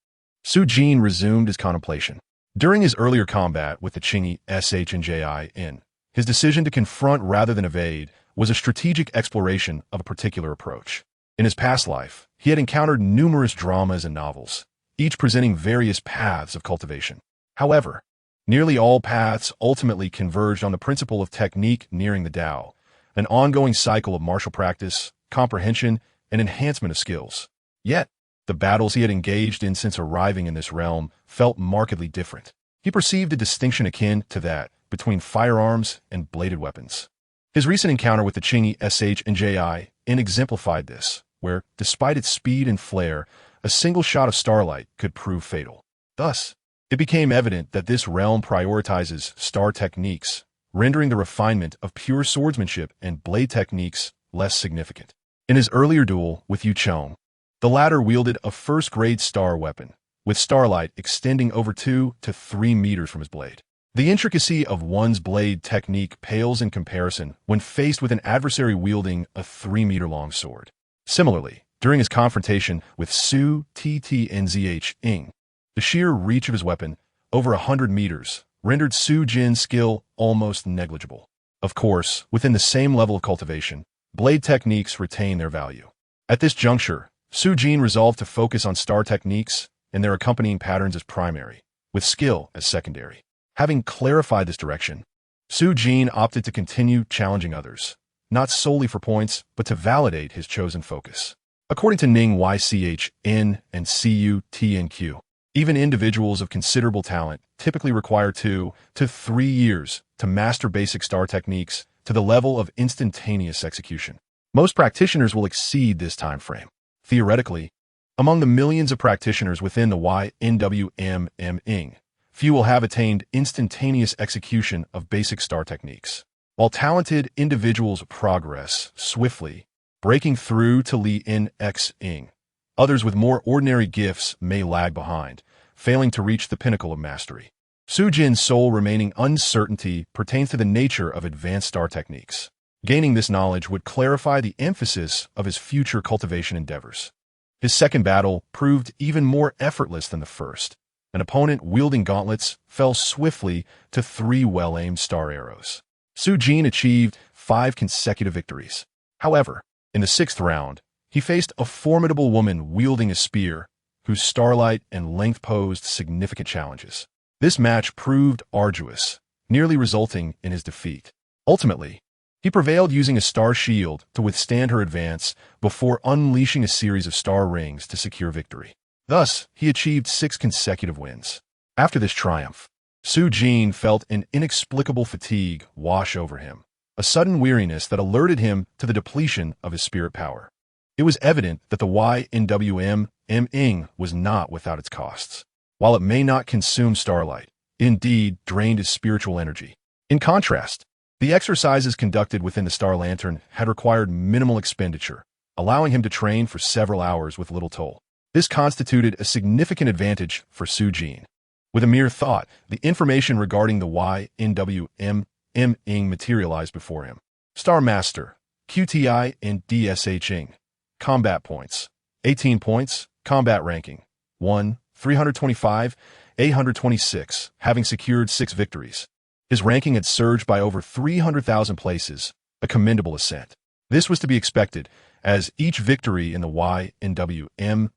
Su Jin resumed his contemplation. During his earlier combat with the Qingyi SH and JIN, his decision to confront rather than evade was a strategic exploration of a particular approach. In his past life, he had encountered numerous dramas and novels, each presenting various paths of cultivation. However, nearly all paths ultimately converged on the principle of technique nearing the Tao, an ongoing cycle of martial practice, comprehension, and enhancement of skills. Yet, the battles he had engaged in since arriving in this realm felt markedly different. He perceived a distinction akin to that between firearms and bladed weapons. His recent encounter with the Chingy SH and JI exemplified this, where, despite its speed and flair, a single shot of starlight could prove fatal. Thus, it became evident that this realm prioritizes star techniques, rendering the refinement of pure swordsmanship and blade techniques less significant. In his earlier duel with Yu Chong, the latter wielded a first-grade star weapon, with starlight extending over 2 to 3 meters from his blade. The intricacy of one's blade technique pales in comparison when faced with an adversary wielding a 3-meter-long sword. Similarly, during his confrontation with Su Ttnzh Ing, the sheer reach of his weapon, over 100 meters, rendered Su Jin's skill almost negligible. Of course, within the same level of cultivation, blade techniques retain their value. At this juncture, Su Jin resolved to focus on star techniques and their accompanying patterns as primary, with skill as secondary. Having clarified this direction, Su Jin opted to continue challenging others, not solely for points, but to validate his chosen focus. According to Ning YCHN and CUTNQ, even individuals of considerable talent typically require 2 to 3 years to master basic star techniques to the level of instantaneous execution. Most practitioners will exceed this time frame. Theoretically, among the millions of practitioners within the YNWM, few will have attained instantaneous execution of basic star techniques. While talented individuals progress swiftly, breaking through to Li NX Ing, others with more ordinary gifts may lag behind, failing to reach the pinnacle of mastery. Su Jin's sole remaining uncertainty pertains to the nature of advanced star techniques. Gaining this knowledge would clarify the emphasis of his future cultivation endeavors. His second battle proved even more effortless than the first. An opponent wielding gauntlets fell swiftly to 3 well-aimed star arrows. Su Jin achieved 5 consecutive victories. However, in the 6th round, he faced a formidable woman wielding a spear, whose starlight and length posed significant challenges. This match proved arduous, nearly resulting in his defeat. Ultimately, he prevailed using a star shield to withstand her advance before unleashing a series of star rings to secure victory. Thus, he achieved 6 consecutive wins. After this triumph, Su Jin felt an inexplicable fatigue wash over him, a sudden weariness that alerted him to the depletion of his spirit power. It was evident that the YNWM Ing was not without its costs. While it may not consume starlight, it indeed drained his spiritual energy. In contrast, the exercises conducted within the Star Lantern had required minimal expenditure, allowing him to train for several hours with little toll. This constituted a significant advantage for Su Jin. With a mere thought, the information regarding the YNWM Ing materialized before him. Star Master, QTI and DSH Ing. Combat points, 18 points, combat ranking, 1, 325, 826, having secured 6 victories. His ranking had surged by over 300,000 places, a commendable ascent. This was to be expected, as each victory in the YNWM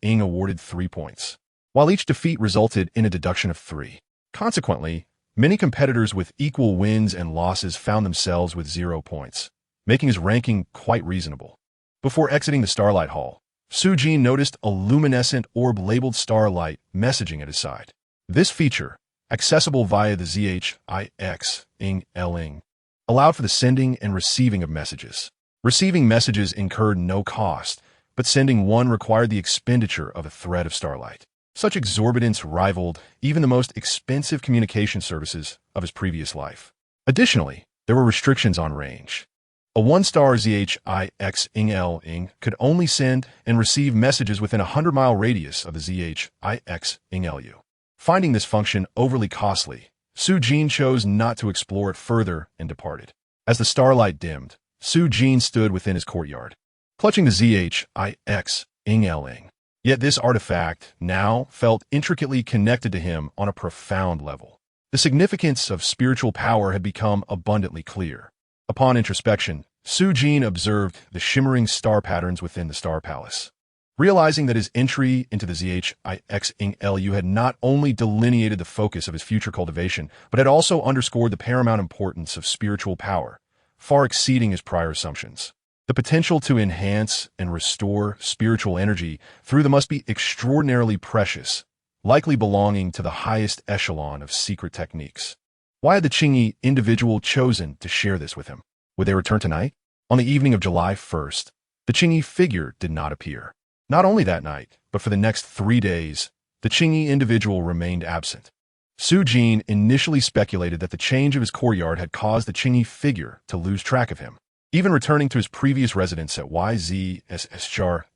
Ing awarded 3 points, while each defeat resulted in a deduction of 3. Consequently, many competitors with equal wins and losses found themselves with 0 points, making his ranking quite reasonable. Before exiting the Starlight Hall, Su Jin noticed a luminescent orb labeled Starlight messaging at his side. This feature, accessible via the ZHIX Ing, allowed for the sending and receiving of messages. Receiving messages incurred no cost, but sending one required the expenditure of a thread of starlight. Such exorbitance rivaled even the most expensive communication services of his previous life. Additionally, there were restrictions on range. A 1-star ZHIX Ing could only send and receive messages within a 100-mile radius of the ZHIX Ing. Finding this function overly costly, Su Jin chose not to explore it further and departed. As the starlight dimmed, Su Jin stood within his courtyard, clutching the ZHIX Ing. Yet this artifact now felt intricately connected to him on a profound level. The significance of spiritual power had become abundantly clear. Upon introspection, Su Jin observed the shimmering star patterns within the star palace. Realizing that his entry into the Zhixinglu had not only delineated the focus of his future cultivation, but had also underscored the paramount importance of spiritual power, far exceeding his prior assumptions. The potential to enhance and restore spiritual energy through them must be extraordinarily precious, likely belonging to the highest echelon of secret techniques. Why had the Qingyi individual chosen to share this with him? Would they return tonight? On the evening of July 1st, the Qingyi figure did not appear. Not only that night, but for the next 3 days, the Qingyi individual remained absent. Su Jin initially speculated that the change of his courtyard had caused the Qingyi figure to lose track of him, even returning to his previous residence at YZSSHO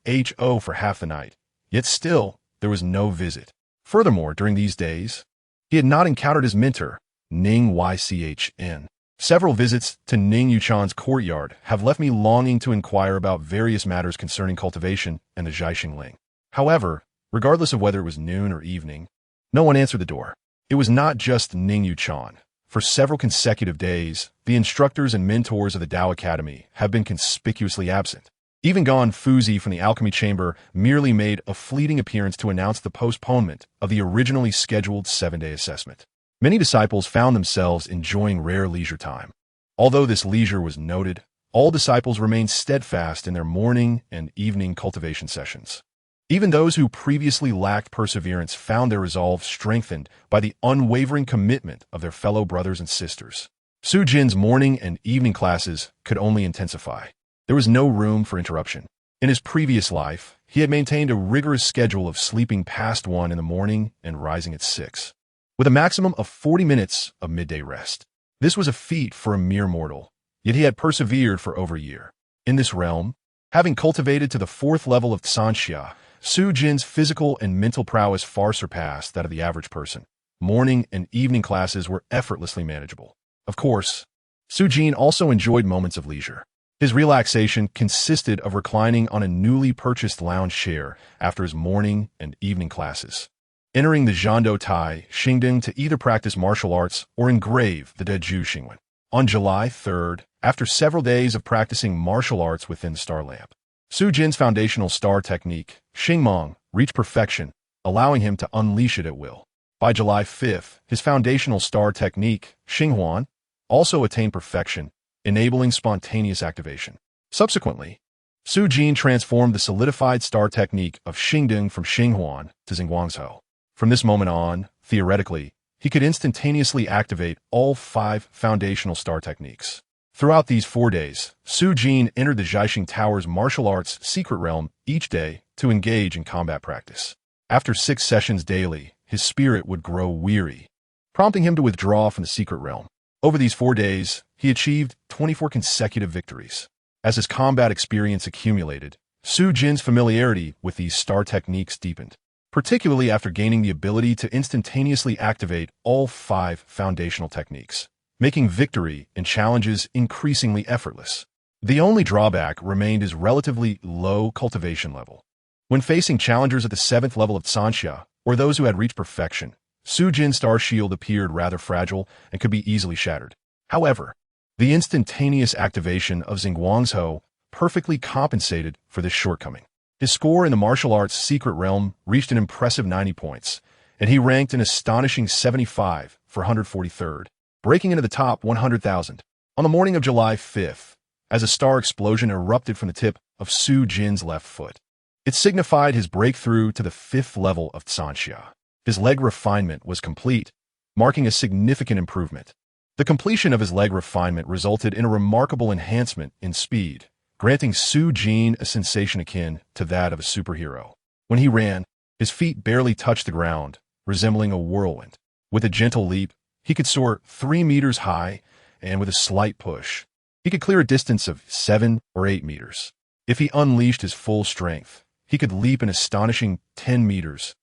for half the night. Yet still, there was no visit. Furthermore, during these days, he had not encountered his mentor, Ning Ychn. Several visits to Ning Yuchan's courtyard have left me longing to inquire about various matters concerning cultivation and the Zhixingling. However, regardless of whether it was noon or evening, no one answered the door. It was not just Ning Yuchan. For several consecutive days, the instructors and mentors of the Tao Academy have been conspicuously absent. Even Gan Fuzi from the Alchemy Chamber merely made a fleeting appearance to announce the postponement of the originally scheduled 7-day assessment. Many disciples found themselves enjoying rare leisure time. Although this leisure was noted, all disciples remained steadfast in their morning and evening cultivation sessions. Even those who previously lacked perseverance found their resolve strengthened by the unwavering commitment of their fellow brothers and sisters. Su Jin's morning and evening classes could only intensify. There was no room for interruption. In his previous life, he had maintained a rigorous schedule of sleeping past 1 in the morning and rising at 6. With a maximum of 40 minutes of midday rest. This was a feat for a mere mortal, yet he had persevered for over a year. In this realm, having cultivated to the 4th level of Tsanxia, Su Jin's physical and mental prowess far surpassed that of the average person. Morning and evening classes were effortlessly manageable. Of course, Su Jin also enjoyed moments of leisure. His relaxation consisted of reclining on a newly purchased lounge chair after his morning and evening classes, entering the Zhando Tai Xingding to either practice martial arts or engrave the Deju Xingwen. On July 3rd, after several days of practicing martial arts within the Star Lamp, Su Jin's foundational star technique, Xingmong, reached perfection, allowing him to unleash it at will. By July 5th, his foundational star technique, Xinghuan, also attained perfection, enabling spontaneous activation. Subsequently, Su Jin transformed the solidified star technique of Xingding from Xinghuan to Zhingguangzhou. From this moment on, theoretically, he could instantaneously activate all 5 foundational star techniques. Throughout these 4 days, Su Jin entered the Zhixing Tower's martial arts secret realm each day to engage in combat practice. After 6 sessions daily, his spirit would grow weary, prompting him to withdraw from the secret realm. Over these 4 days, he achieved 24 consecutive victories. As his combat experience accumulated, Su Jin's familiarity with these star techniques deepened, particularly after gaining the ability to instantaneously activate all 5 foundational techniques, making victory in challenges increasingly effortless. The only drawback remained his relatively low cultivation level. When facing challengers at the 7th level of Tsanxia, or those who had reached perfection, Su Jin's star shield appeared rather fragile and could be easily shattered. However, the instantaneous activation of Zhingguangzhou perfectly compensated for this shortcoming. His score in the martial arts secret realm reached an impressive 90 points, and he ranked an astonishing 75 for 143rd, breaking into the top 100,000. On the morning of July 5th, as a star explosion erupted from the tip of Su Jin's left foot, it signified his breakthrough to the 5th level of Tsanxia. His leg refinement was complete, marking a significant improvement. The completion of his leg refinement resulted in a remarkable enhancement in speed, granting Su Jin a sensation akin to that of a superhero. When he ran, his feet barely touched the ground, resembling a whirlwind. With a gentle leap, he could soar 3 meters high, and with a slight push, he could clear a distance of 7 or 8 meters. If he unleashed his full strength, he could leap an astonishing 10 meters,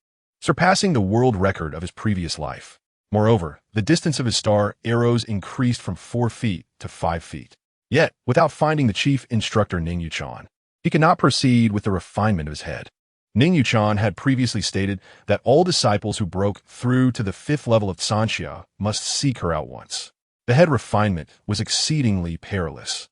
surpassing the world record of his previous life. Moreover, the distance of his star arrows increased from 4 feet to 5 feet. Yet, without finding the chief instructor Ning Yuchan, he could not proceed with the refinement of his head. Ning Yuchan had previously stated that all disciples who broke through to the 5th level of Tsanxia must seek her out once. The head refinement was exceedingly perilous.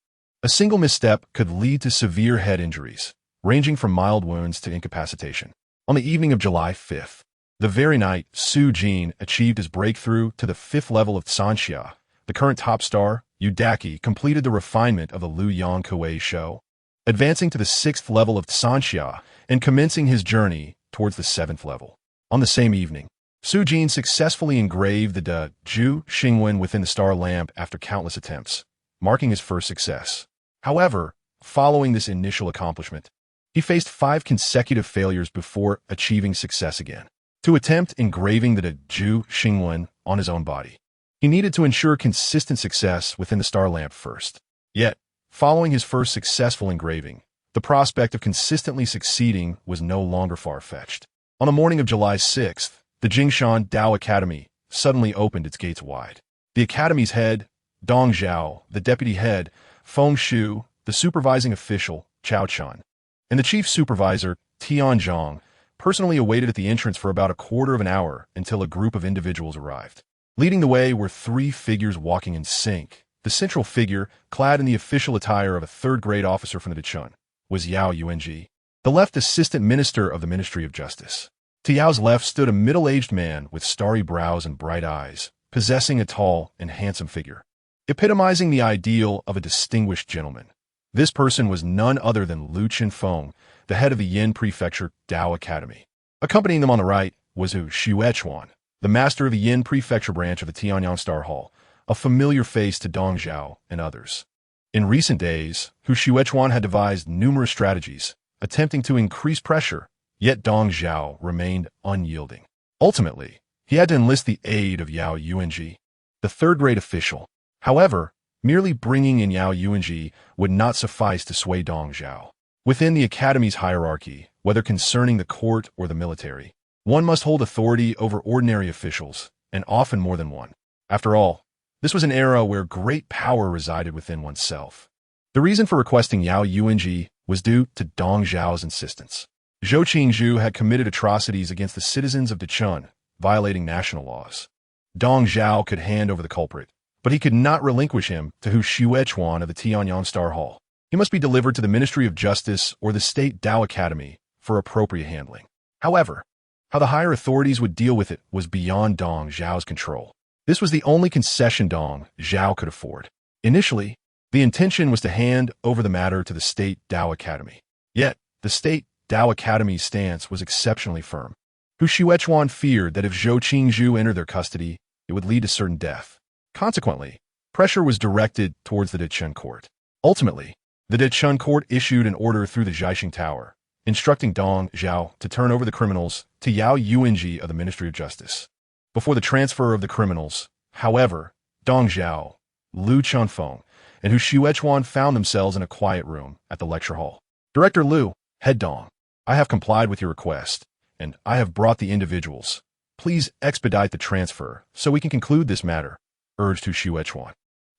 A single misstep could lead to severe head injuries, ranging from mild wounds to incapacitation. On the evening of July 5th, the very night Su Jin achieved his breakthrough to the 5th level of Sanxia, the current top star, Yudaki, completed the refinement of the Liu Yang Kuei show, advancing to the 6th level of Sanxia and commencing his journey towards the 7th level. On the same evening, Su Jin successfully engraved the De Ju Xingwen within the star lamp after countless attempts, marking his first success. However, following this initial accomplishment, he faced 5 consecutive failures before achieving success again. To attempt engraving the De Ju Xingwen on his own body, he needed to ensure consistent success within the star lamp first. Yet, following his first successful engraving, the prospect of consistently succeeding was no longer far-fetched. On the morning of July 6th, the Jingshan Dao Academy suddenly opened its gates wide. The academy's head, Dong Zhao, the deputy head, Feng Shu, the supervising official, Chao Chun, and the chief supervisor, Tian Zhang, personally awaited at the entrance for about a quarter of an hour until a group of individuals arrived. Leading the way were 3 figures walking in sync. The central figure, clad in the official attire of a third-grade officer from the Dachun, was Yao Yuanji, the left assistant minister of the Ministry of Justice. To Yao's left stood a middle-aged man with starry brows and bright eyes, possessing a tall and handsome figure, epitomizing the ideal of a distinguished gentleman. This person was none other than Lu Qinfeng, the head of the Yin Prefecture Dao Academy. Accompanying them on the right was Hu Xuechuan, the master of the Yin Prefecture branch of the Tianyang Star Hall, a familiar face to Dong Zhao and others. In recent days, Hu Xuechuan had devised numerous strategies, attempting to increase pressure, yet Dong Zhao remained unyielding. Ultimately, he had to enlist the aid of Yao Yuanji, the third-grade official. However, merely bringing in Yao Yuanji would not suffice to sway Dong Zhao. Within the academy's hierarchy, whether concerning the court or the military, one must hold authority over ordinary officials, and often more than one. After all, this was an era where great power resided within oneself. The reason for requesting Yao Yuanji was due to Dong Zhao's insistence. Zhou Qingzhu had committed atrocities against the citizens of Dachun, violating national laws. Dong Zhao could hand over the culprit, but he could not relinquish him to Hu Xuechuan of the Tianyang Star Hall. He must be delivered to the Ministry of Justice or the State Dao Academy for appropriate handling. However, how the higher authorities would deal with it was beyond Dong Zhao's control. This was the only concession Dong Zhao could afford. Initially, the intention was to hand over the matter to the State Dao Academy. Yet, the State Dao Academy's stance was exceptionally firm. Hu Xuechuan feared that if Zhou Qingzhu entered their custody, it would lead to certain death. Consequently, pressure was directed towards the Dachun court. Ultimately, the Dachun court issued an order through the Jiaxing Tower, instructing Dong Zhao to turn over the criminals to Yao Yuanji of the Ministry of Justice. Before the transfer of the criminals, however, Dong Zhao, Lu Qinfeng, and Hu Xuechuan found themselves in a quiet room at the lecture hall. Director Lu, head Dong, I have complied with your request, and I have brought the individuals. Please expedite the transfer so we can conclude this matter, urged Hu Xuechuan.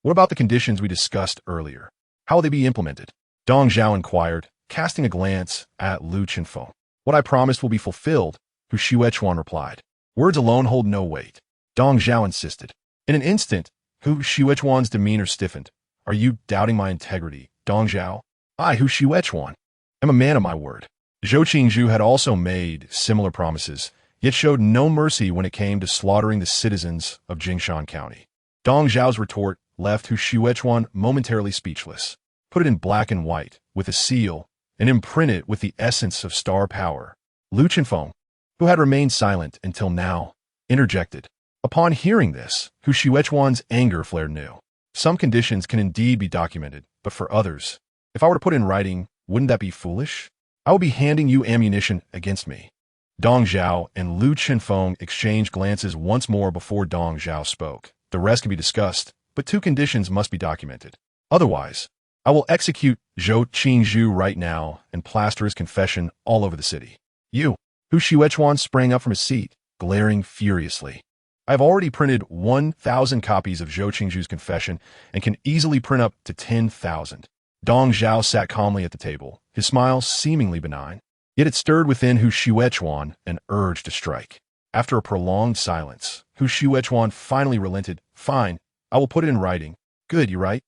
What about the conditions we discussed earlier? How will they be implemented? Dong Zhao inquired, casting a glance at Lu Qinfeng. What I promised will be fulfilled, Hu Xuechuan replied. Words alone hold no weight. Dong Zhao insisted. In an instant, Hu Xuechuan's demeanor stiffened. Are you doubting my integrity, Dong Zhao? I, Hu Xuechuan, am a man of my word. Zhou Qingzhu had also made similar promises, yet showed no mercy when it came to slaughtering the citizens of Jingshan County. Dong Zhao's retort left Hu Xuechuan momentarily speechless. Put it in black and white, with a seal, and imprint it with the essence of star power. Lu Qinfeng, who had remained silent until now, interjected. Upon hearing this, Hu Xuechuan's anger flared anew. Some conditions can indeed be documented, but for others, if I were to put in writing, wouldn't that be foolish? I will be handing you ammunition against me. Dong Zhao and Lu Qinfeng exchanged glances once more before Dong Zhao spoke. The rest can be discussed, but 2 conditions must be documented. Otherwise, I will execute Zhou Qingzhu right now and plaster his confession all over the city. You, Hu Xuechuan sprang up from his seat, glaring furiously. I have already printed 1,000 copies of Zhou Qingzhu's confession and can easily print up to 10,000. Dong Zhao sat calmly at the table, his smile seemingly benign. Yet it stirred within Hu Xuechuan an urge to strike. After a prolonged silence, Hu Xuechuan finally relented. Fine, I will put it in writing. Good, you right?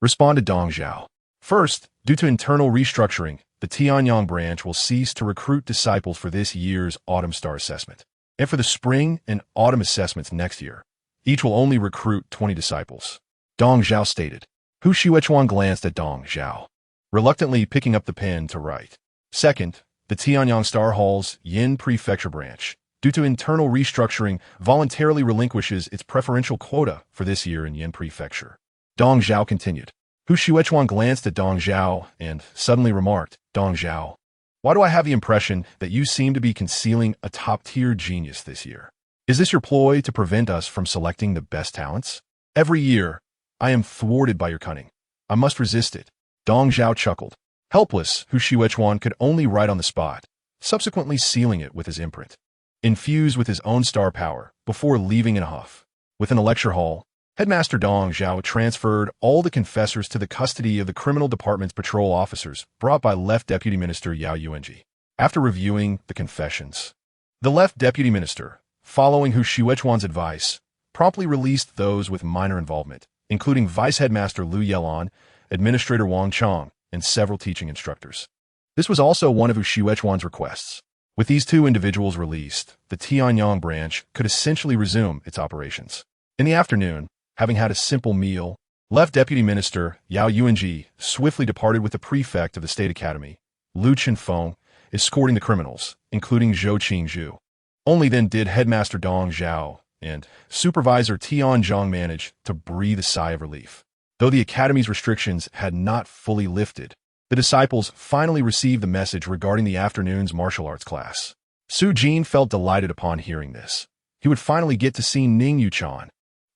Responded Dong Zhao. First, due to internal restructuring, the Tianyang branch will cease to recruit disciples for this year's autumn star assessment. And for the spring and autumn assessments next year, each will only recruit 20 disciples. Dong Zhao stated. Hu Xuechuan glanced at Dong Zhao, reluctantly picking up the pen to write. Second, the Tianyang Star Hall's Yin Prefecture branch, due to internal restructuring, voluntarily relinquishes its preferential quota for this year in Yin Prefecture. Dong Zhao continued. Hu Xuechuan glanced at Dong Zhao and suddenly remarked, Dong Zhao, why do I have the impression that you seem to be concealing a top-tier genius this year? Is this your ploy to prevent us from selecting the best talents? Every year, I am thwarted by your cunning. I must resist it. Dong Zhao chuckled. Helpless, Hu Xuechuan could only write on the spot, subsequently sealing it with his imprint. Infused with his own star power, before leaving in a huff. Within the lecture hall, Headmaster Dong Zhao transferred all the confessors to the custody of the Criminal Department's patrol officers brought by Left Deputy Minister Yao Yuanji. After reviewing the confessions, the Left Deputy Minister, following Hu Xuechuan's advice, promptly released those with minor involvement, including Vice Headmaster Lu Yelan, Administrator Wang Chong, and several teaching instructors. This was also one of Hu Xuechuan's requests. With these two individuals released, the Tianyang branch could essentially resume its operations. In the afternoon, having had a simple meal, Left Deputy Minister Yao Yuanji swiftly departed with the prefect of the State Academy, Lu Chenfeng, escorting the criminals, including Zhou Qingzhu. Only then did Headmaster Dong Zhao and Supervisor Tian Zhang manage to breathe a sigh of relief. Though the Academy's restrictions had not fully lifted, the disciples finally received the message regarding the afternoon's martial arts class. Su Jin felt delighted upon hearing this. He would finally get to see Ning Yuchan.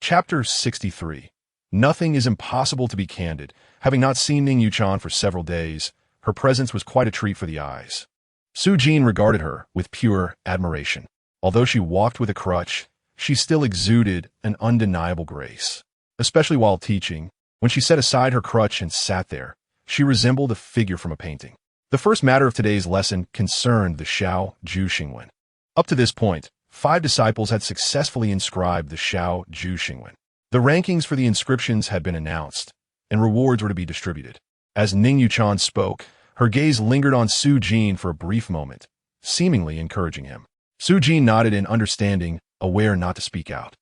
Chapter 63. Nothing is impossible to be candid. Having not seen Ning Yuchan for several days, her presence was quite a treat for the eyes. Su Jin regarded her with pure admiration. Although she walked with a crutch, she still exuded an undeniable grace. Especially while teaching, when she set aside her crutch and sat there, she resembled a figure from a painting. The first matter of today's lesson concerned the Xiao Ju Xingwen. Up to this point, 5 disciples had successfully inscribed the Xiao Ju Xingwen. The rankings for the inscriptions had been announced, and rewards were to be distributed. As Ning Yuchan spoke, her gaze lingered on Su Jin for a brief moment, seemingly encouraging him. Su Jin nodded in understanding, aware not to speak out.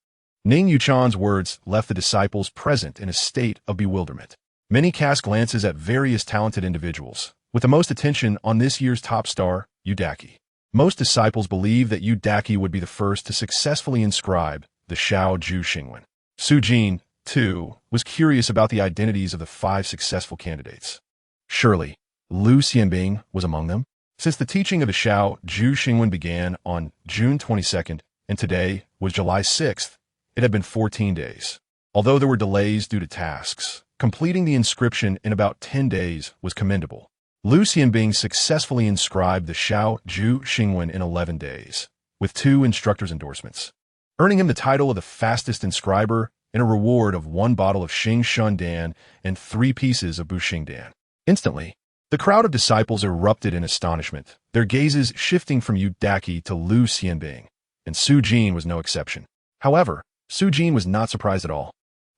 Ning Yuchan's words left the disciples present in a state of bewilderment. Many cast glances at various talented individuals, with the most attention on this year's top star, Yudaki. Most disciples believed that Yudaki would be the first to successfully inscribe the Xiao Ju Xingwen. Su Jin, too, was curious about the identities of the 5 successful candidates. Surely, Lu Xianbing was among them? Since the teaching of the Xiao Ju Xingwen began on June 22nd, and today was July 6th, it had been 14 days. Although there were delays due to tasks, completing the inscription in about 10 days was commendable. Lu Xianbing successfully inscribed the Xiao Ju Xingwen in 11 days, with 2 instructors' endorsements, earning him the title of the fastest inscriber and a reward of 1 bottle of Xing Shun Dan and 3 pieces of Buxing Dan. Instantly, the crowd of disciples erupted in astonishment, their gazes shifting from Yudaki to Lu Xianbing, and Su Jin was no exception. However, Su Jin was not surprised at all.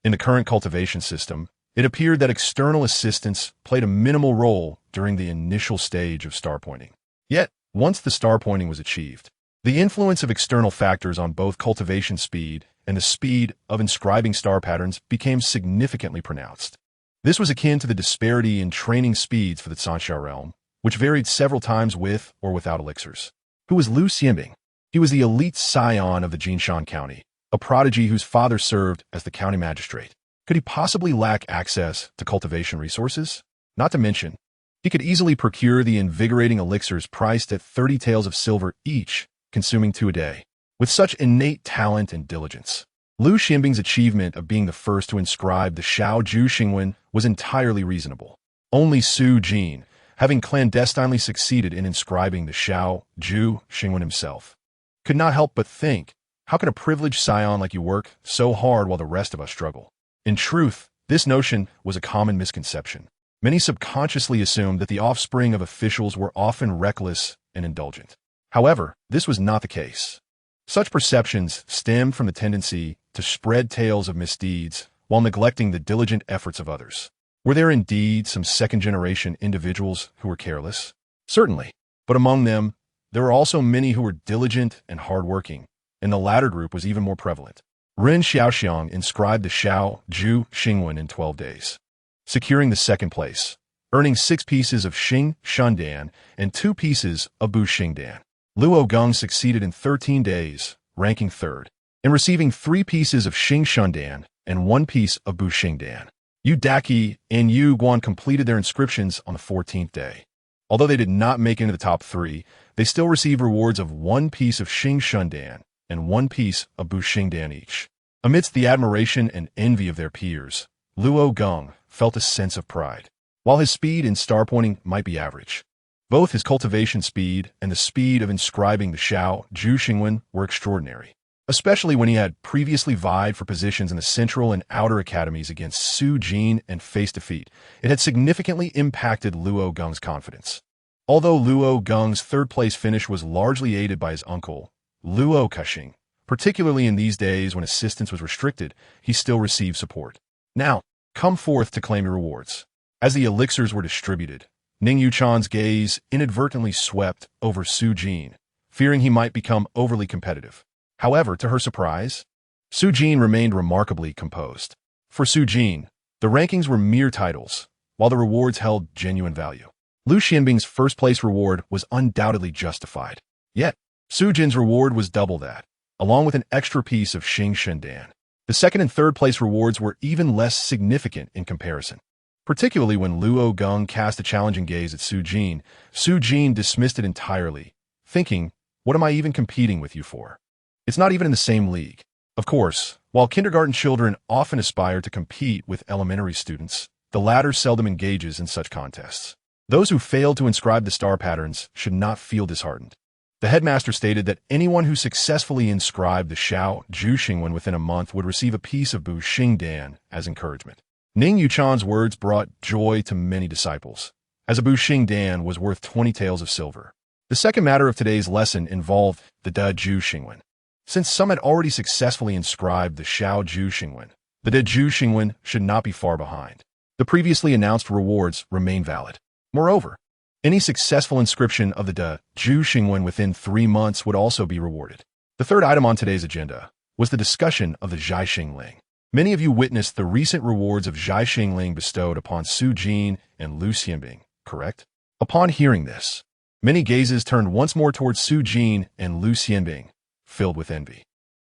In the current cultivation system, it appeared that external assistance played a minimal role during the initial stage of star pointing. Yet, once the star pointing was achieved, the influence of external factors on both cultivation speed and the speed of inscribing star patterns became significantly pronounced. This was akin to the disparity in training speeds for the Sanxia realm, which varied several times with or without elixirs. Who was Lu Xianbing? He was the elite scion of the Jinshan County, a prodigy whose father served as the county magistrate. Could he possibly lack access to cultivation resources? Not to mention, he could easily procure the invigorating elixirs priced at 30 taels of silver each, consuming 2 a day. With such innate talent and diligence, Lu Xianbing's achievement of being the first to inscribe the Xiao Ju Xingwen was entirely reasonable. Only Su Jin, having clandestinely succeeded in inscribing the Xiao Ju Xingwen himself, could not help but think, how can a privileged scion like you work so hard while the rest of us struggle? In truth, this notion was a common misconception. Many subconsciously assumed that the offspring of officials were often reckless and indulgent. However, this was not the case. Such perceptions stemmed from the tendency to spread tales of misdeeds while neglecting the diligent efforts of others. Were there indeed some second-generation individuals who were careless? Certainly, but among them, there were also many who were diligent and hardworking, and the latter group was even more prevalent. Ren Xiaoxiang inscribed the Xiao Zhu Xingwen in 12 days, securing the second place, earning 6 pieces of Xing Shundan and 2 pieces of Bu Xingdan. Luo Geng succeeded in 13 days, ranking third, and receiving 3 pieces of Xing Shundan and 1 piece of Bu Xingdan. Yu Daqi and Yu Guan completed their inscriptions on the 14th day. Although they did not make it into the top 3, they still received rewards of 1 piece of Xing Shundan and 1 piece of Bu Xingdan each. Amidst the admiration and envy of their peers, Luo Geng felt a sense of pride. While his speed in star pointing might be average, both his cultivation speed and the speed of inscribing the Xiao Zhu Xingwen were extraordinary, especially when he had previously vied for positions in the central and outer academies against Su Jin and faced defeat. It had significantly impacted Luo Geng's confidence. Although Luo Geng's third-place finish was largely aided by his uncle, Luo Kexing, particularly in these days when assistance was restricted, he still received support. Now, come forth to claim your rewards. As the elixirs were distributed, Ning Yuchan's gaze inadvertently swept over Su Jin, fearing he might become overly competitive. However, to her surprise, Su Jin remained remarkably composed. For Su Jin, the rankings were mere titles, while the rewards held genuine value. Lu Xianbing's first-place reward was undoubtedly justified. Yet, Su Jin's reward was double that, along with an extra piece of Xing Shundan. The second and third-place rewards were even less significant in comparison. Particularly when Luo Geng cast a challenging gaze at Su Jin dismissed it entirely, thinking, "What am I even competing with you for? It's not even in the same league." Of course, while kindergarten children often aspire to compete with elementary students, the latter seldom engages in such contests. Those who fail to inscribe the star patterns should not feel disheartened. The headmaster stated that anyone who successfully inscribed the Xiao Zhu Xingwen within a month would receive a piece of Bu Xingdan as encouragement. Ning Yuchan's words brought joy to many disciples, as a Bu Xingdan was worth 20 taels of silver. The second matter of today's lesson involved the De Zhu Xingwen. Since some had already successfully inscribed the Xiao Zhu Xingwen, the De Zhu Xingwen should not be far behind. The previously announced rewards remain valid. Moreover, any successful inscription of the De Zhu Xingwen within 3 months would also be rewarded. The third item on today's agenda was the discussion of the Zhai Xingling. Many of you witnessed the recent rewards of Zhai Xingling bestowed upon Su Jin and Lu Xianbing, correct? Upon hearing this, many gazes turned once more towards Su Jin and Lu Xianbing, filled with envy.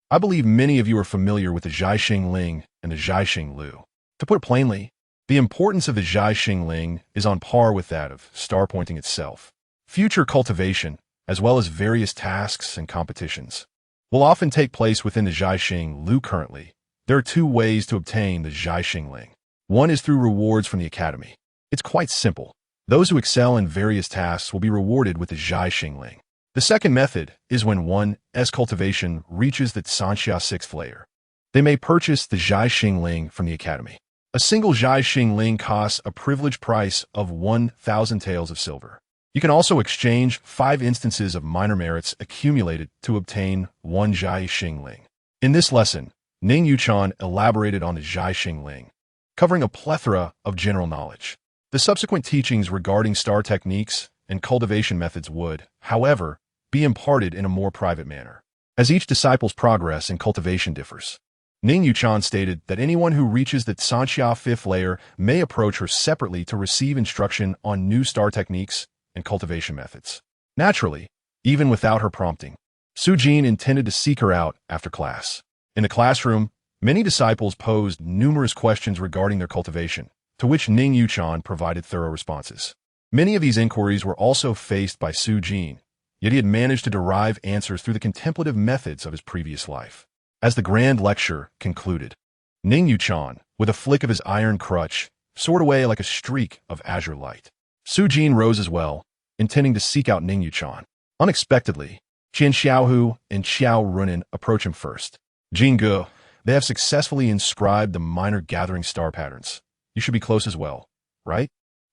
I believe many of you are familiar with the Zhai Xingling and the Zhai Xinglu. To put it plainly, the importance of the Zhai Xingling is on par with that of star pointing itself. Future cultivation, as well as various tasks and competitions, will often take place within the Zhai Xinglu currently. There are 2 ways to obtain the Zhai Xingling. One is through rewards from the academy. It's quite simple. Those who excel in various tasks will be rewarded with the Zhai Xingling. The second method is when one's cultivation reaches the Sanxia 6th layer. They may purchase the Zhai Xingling from the academy. A single Zhai Xingling costs a privileged price of 1,000 taels of silver. You can also exchange 5 instances of minor merits accumulated to obtain 1 Zhai Xingling. In this lesson, Ning Yuchan elaborated on the Zhai Xingling, covering a plethora of general knowledge. The subsequent teachings regarding star techniques and cultivation methods would, however, be imparted in a more private manner, as each disciple's progress in cultivation differs. Ning Yuchan stated that anyone who reaches the Sanxia 5th layer may approach her separately to receive instruction on new star techniques and cultivation methods. Naturally, even without her prompting, Su Jin intended to seek her out after class. In the classroom, many disciples posed numerous questions regarding their cultivation, to which Ning Yuchan provided thorough responses. Many of these inquiries were also faced by Su Jin, yet he had managed to derive answers through the contemplative methods of his previous life. As the grand lecture concluded, Ning Yuchan, with a flick of his iron crutch, soared away like a streak of azure light. Su Jin rose as well, intending to seek out Ning Yuchan. Unexpectedly, Qian Xiaohu and Xiao Runan approach him first. Jingge, they have successfully inscribed the minor gathering star patterns. You should be close as well, right?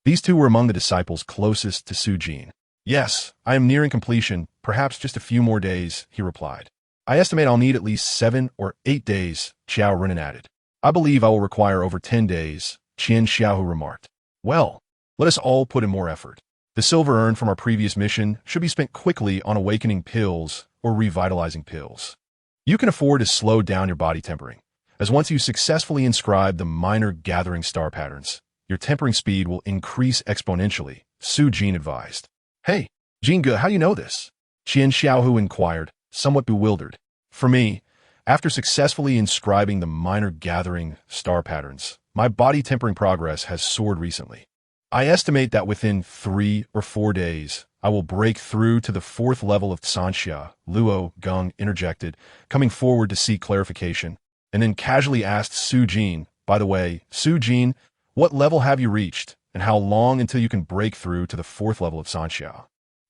These 2 were among the disciples closest to Su Jin. Yes, I am nearing completion, perhaps just a few more days, he replied. I estimate I'll need at least 7 or 8 days, Xiao Runan added. I believe I will require over 10 days, Qian Xiaohu remarked. Well, let us all put in more effort. The silver earned from our previous mission should be spent quickly on awakening pills or revitalizing pills. You can afford to slow down your body tempering, as once you successfully inscribe the minor gathering star patterns, your tempering speed will increase exponentially, Su Jin advised. Hey, Jinge, how do you know this? Qian Xiaohu inquired, somewhat bewildered. For me, after successfully inscribing the minor gathering star patterns, my body tempering progress has soared recently. I estimate that within 3 or 4 days, I will break through to the 4th level of Sanxia, Luo Geng interjected, coming forward to seek clarification, and then casually asked Su Jin, by the way, Su Jin, what level have you reached, and how long until you can break through to the 4th level of Sanxia?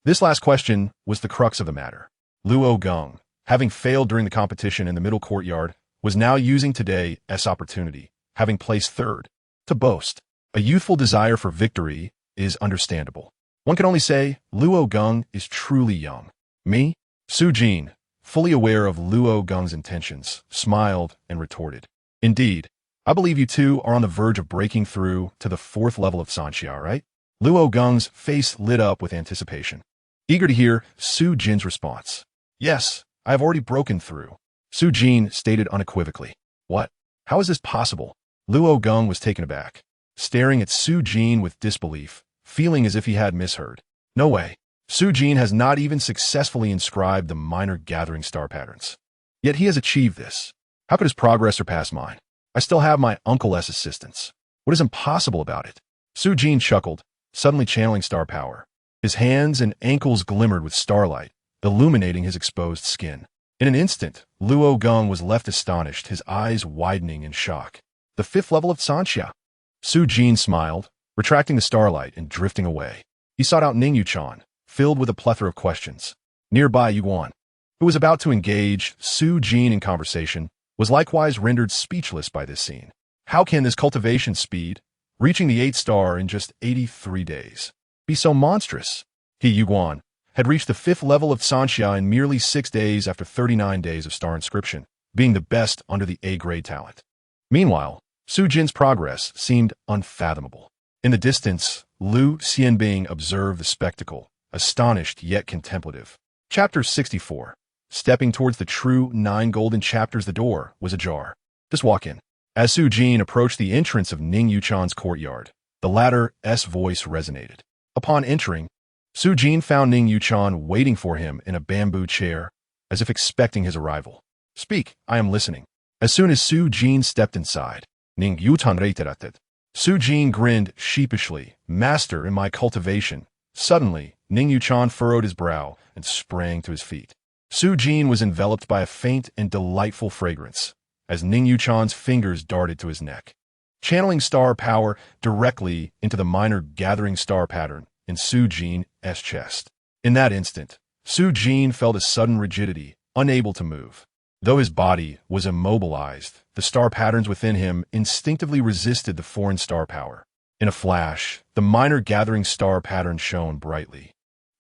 This last question was the crux of the matter. Luo Geng, having failed during the competition in the middle courtyard, was now using today as opportunity, having placed 3rd, to boast. A youthful desire for victory is understandable. One can only say Luo Geng is truly young. Me? Su Jin, fully aware of Luo Geng's intentions, smiled and retorted. Indeed, I believe you two are on the verge of breaking through to the 4th level of Sanxia, right? Luo Geng's face lit up with anticipation. Eager to hear Su Jin's response. Yes, I have already broken through. Su Jin stated unequivocally. What? How is this possible? Luo Geng was taken aback, staring at Su Jin with disbelief, feeling as if he had misheard. No way. Su Jin has not even successfully inscribed the minor gathering star patterns. Yet he has achieved this. How could his progress surpass mine? I still have my uncle's assistance. What is impossible about it? Su Jin chuckled, suddenly channeling star power. His hands and ankles glimmered with starlight, illuminating his exposed skin. In an instant, Luo Geng was left astonished, his eyes widening in shock. The 5th level of Sanxia. Su Jin smiled, retracting the starlight and drifting away. He sought out Ning Yuchan, filled with a plethora of questions. Nearby Yuan, who was about to engage Su Jin in conversation, was likewise rendered speechless by this scene. How can this cultivation speed, reaching the 8th star in just 83 days, be so monstrous? He, Yuan, had reached the 5th level of Sanxia in merely 6 days after 39 days of star inscription, being the best under the A-grade talent. Meanwhile, Su Jin's progress seemed unfathomable. In the distance, Lu Xianbing observed the spectacle, astonished yet contemplative. Chapter 64. Stepping towards the true 9 golden chapters, the door was ajar. Just walk in. As Su Jin approached the entrance of Ning Yuchan's courtyard, the latter's voice resonated. Upon entering, Su Jin found Ning Yuchan waiting for him in a bamboo chair, as if expecting his arrival. Speak, I am listening. As soon as Su Jin stepped inside, Ning Yuchan reiterated. Su Jin grinned sheepishly, master in my cultivation. Suddenly, Ning Yuchan furrowed his brow and sprang to his feet. Su Jin was enveloped by a faint and delightful fragrance, as Ning Yuchan's fingers darted to his neck, channeling star power directly into the minor gathering star pattern in Su Jin's chest. In that instant, Su Jin felt a sudden rigidity, unable to move. Though his body was immobilized, the star patterns within him instinctively resisted the foreign star power. In a flash, the minor gathering star pattern shone brightly,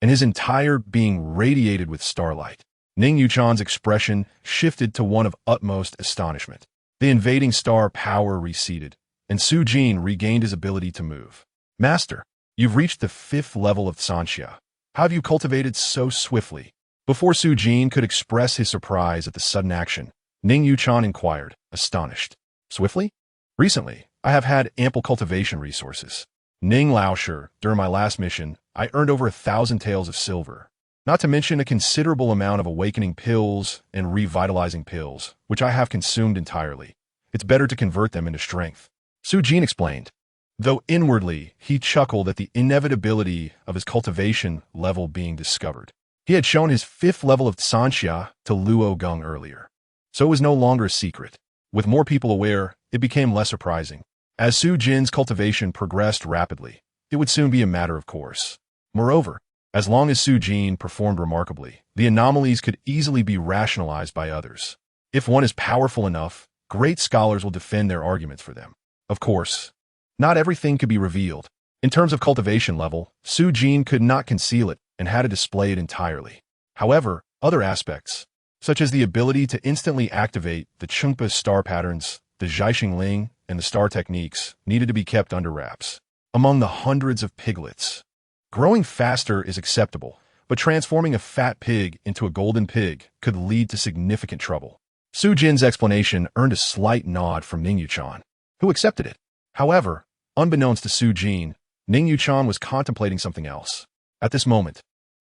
and his entire being radiated with starlight. Ning Yuchan's expression shifted to one of utmost astonishment. The invading star power receded, and Su Jin regained his ability to move. Master, you've reached the 5th level of Sanxia. How have you cultivated so swiftly? Before Su Jin could express his surprise at the sudden action, Ning Yuchan inquired, astonished. Swiftly? Recently, I have had ample cultivation resources. Ning Laosher, during my last mission, I earned over 1,000 taels of silver, not to mention a considerable amount of awakening pills and revitalizing pills, which I have consumed entirely. It's better to convert them into strength. Su Jin explained, though inwardly he chuckled at the inevitability of his cultivation level being discovered. He had shown his 5th level of Sanxia to Luo Geng earlier, so it was no longer a secret. With more people aware, it became less surprising. As Su Jin's cultivation progressed rapidly, it would soon be a matter of course. Moreover, as long as Su Jin performed remarkably, the anomalies could easily be rationalized by others. If one is powerful enough, great scholars will defend their arguments for them. Of course, not everything could be revealed. In terms of cultivation level, Su Jin could not conceal it and had to display it entirely. However, other aspects, such as the ability to instantly activate the Chungpa star patterns, the Zhaixing Ling, and the star techniques needed to be kept under wraps. Among the hundreds of piglets, growing faster is acceptable, but transforming a fat pig into a golden pig could lead to significant trouble. Su Jin's explanation earned a slight nod from Ning Yuchan, who accepted it. However, unbeknownst to Su Jin, Ning Yuchan was contemplating something else. At this moment,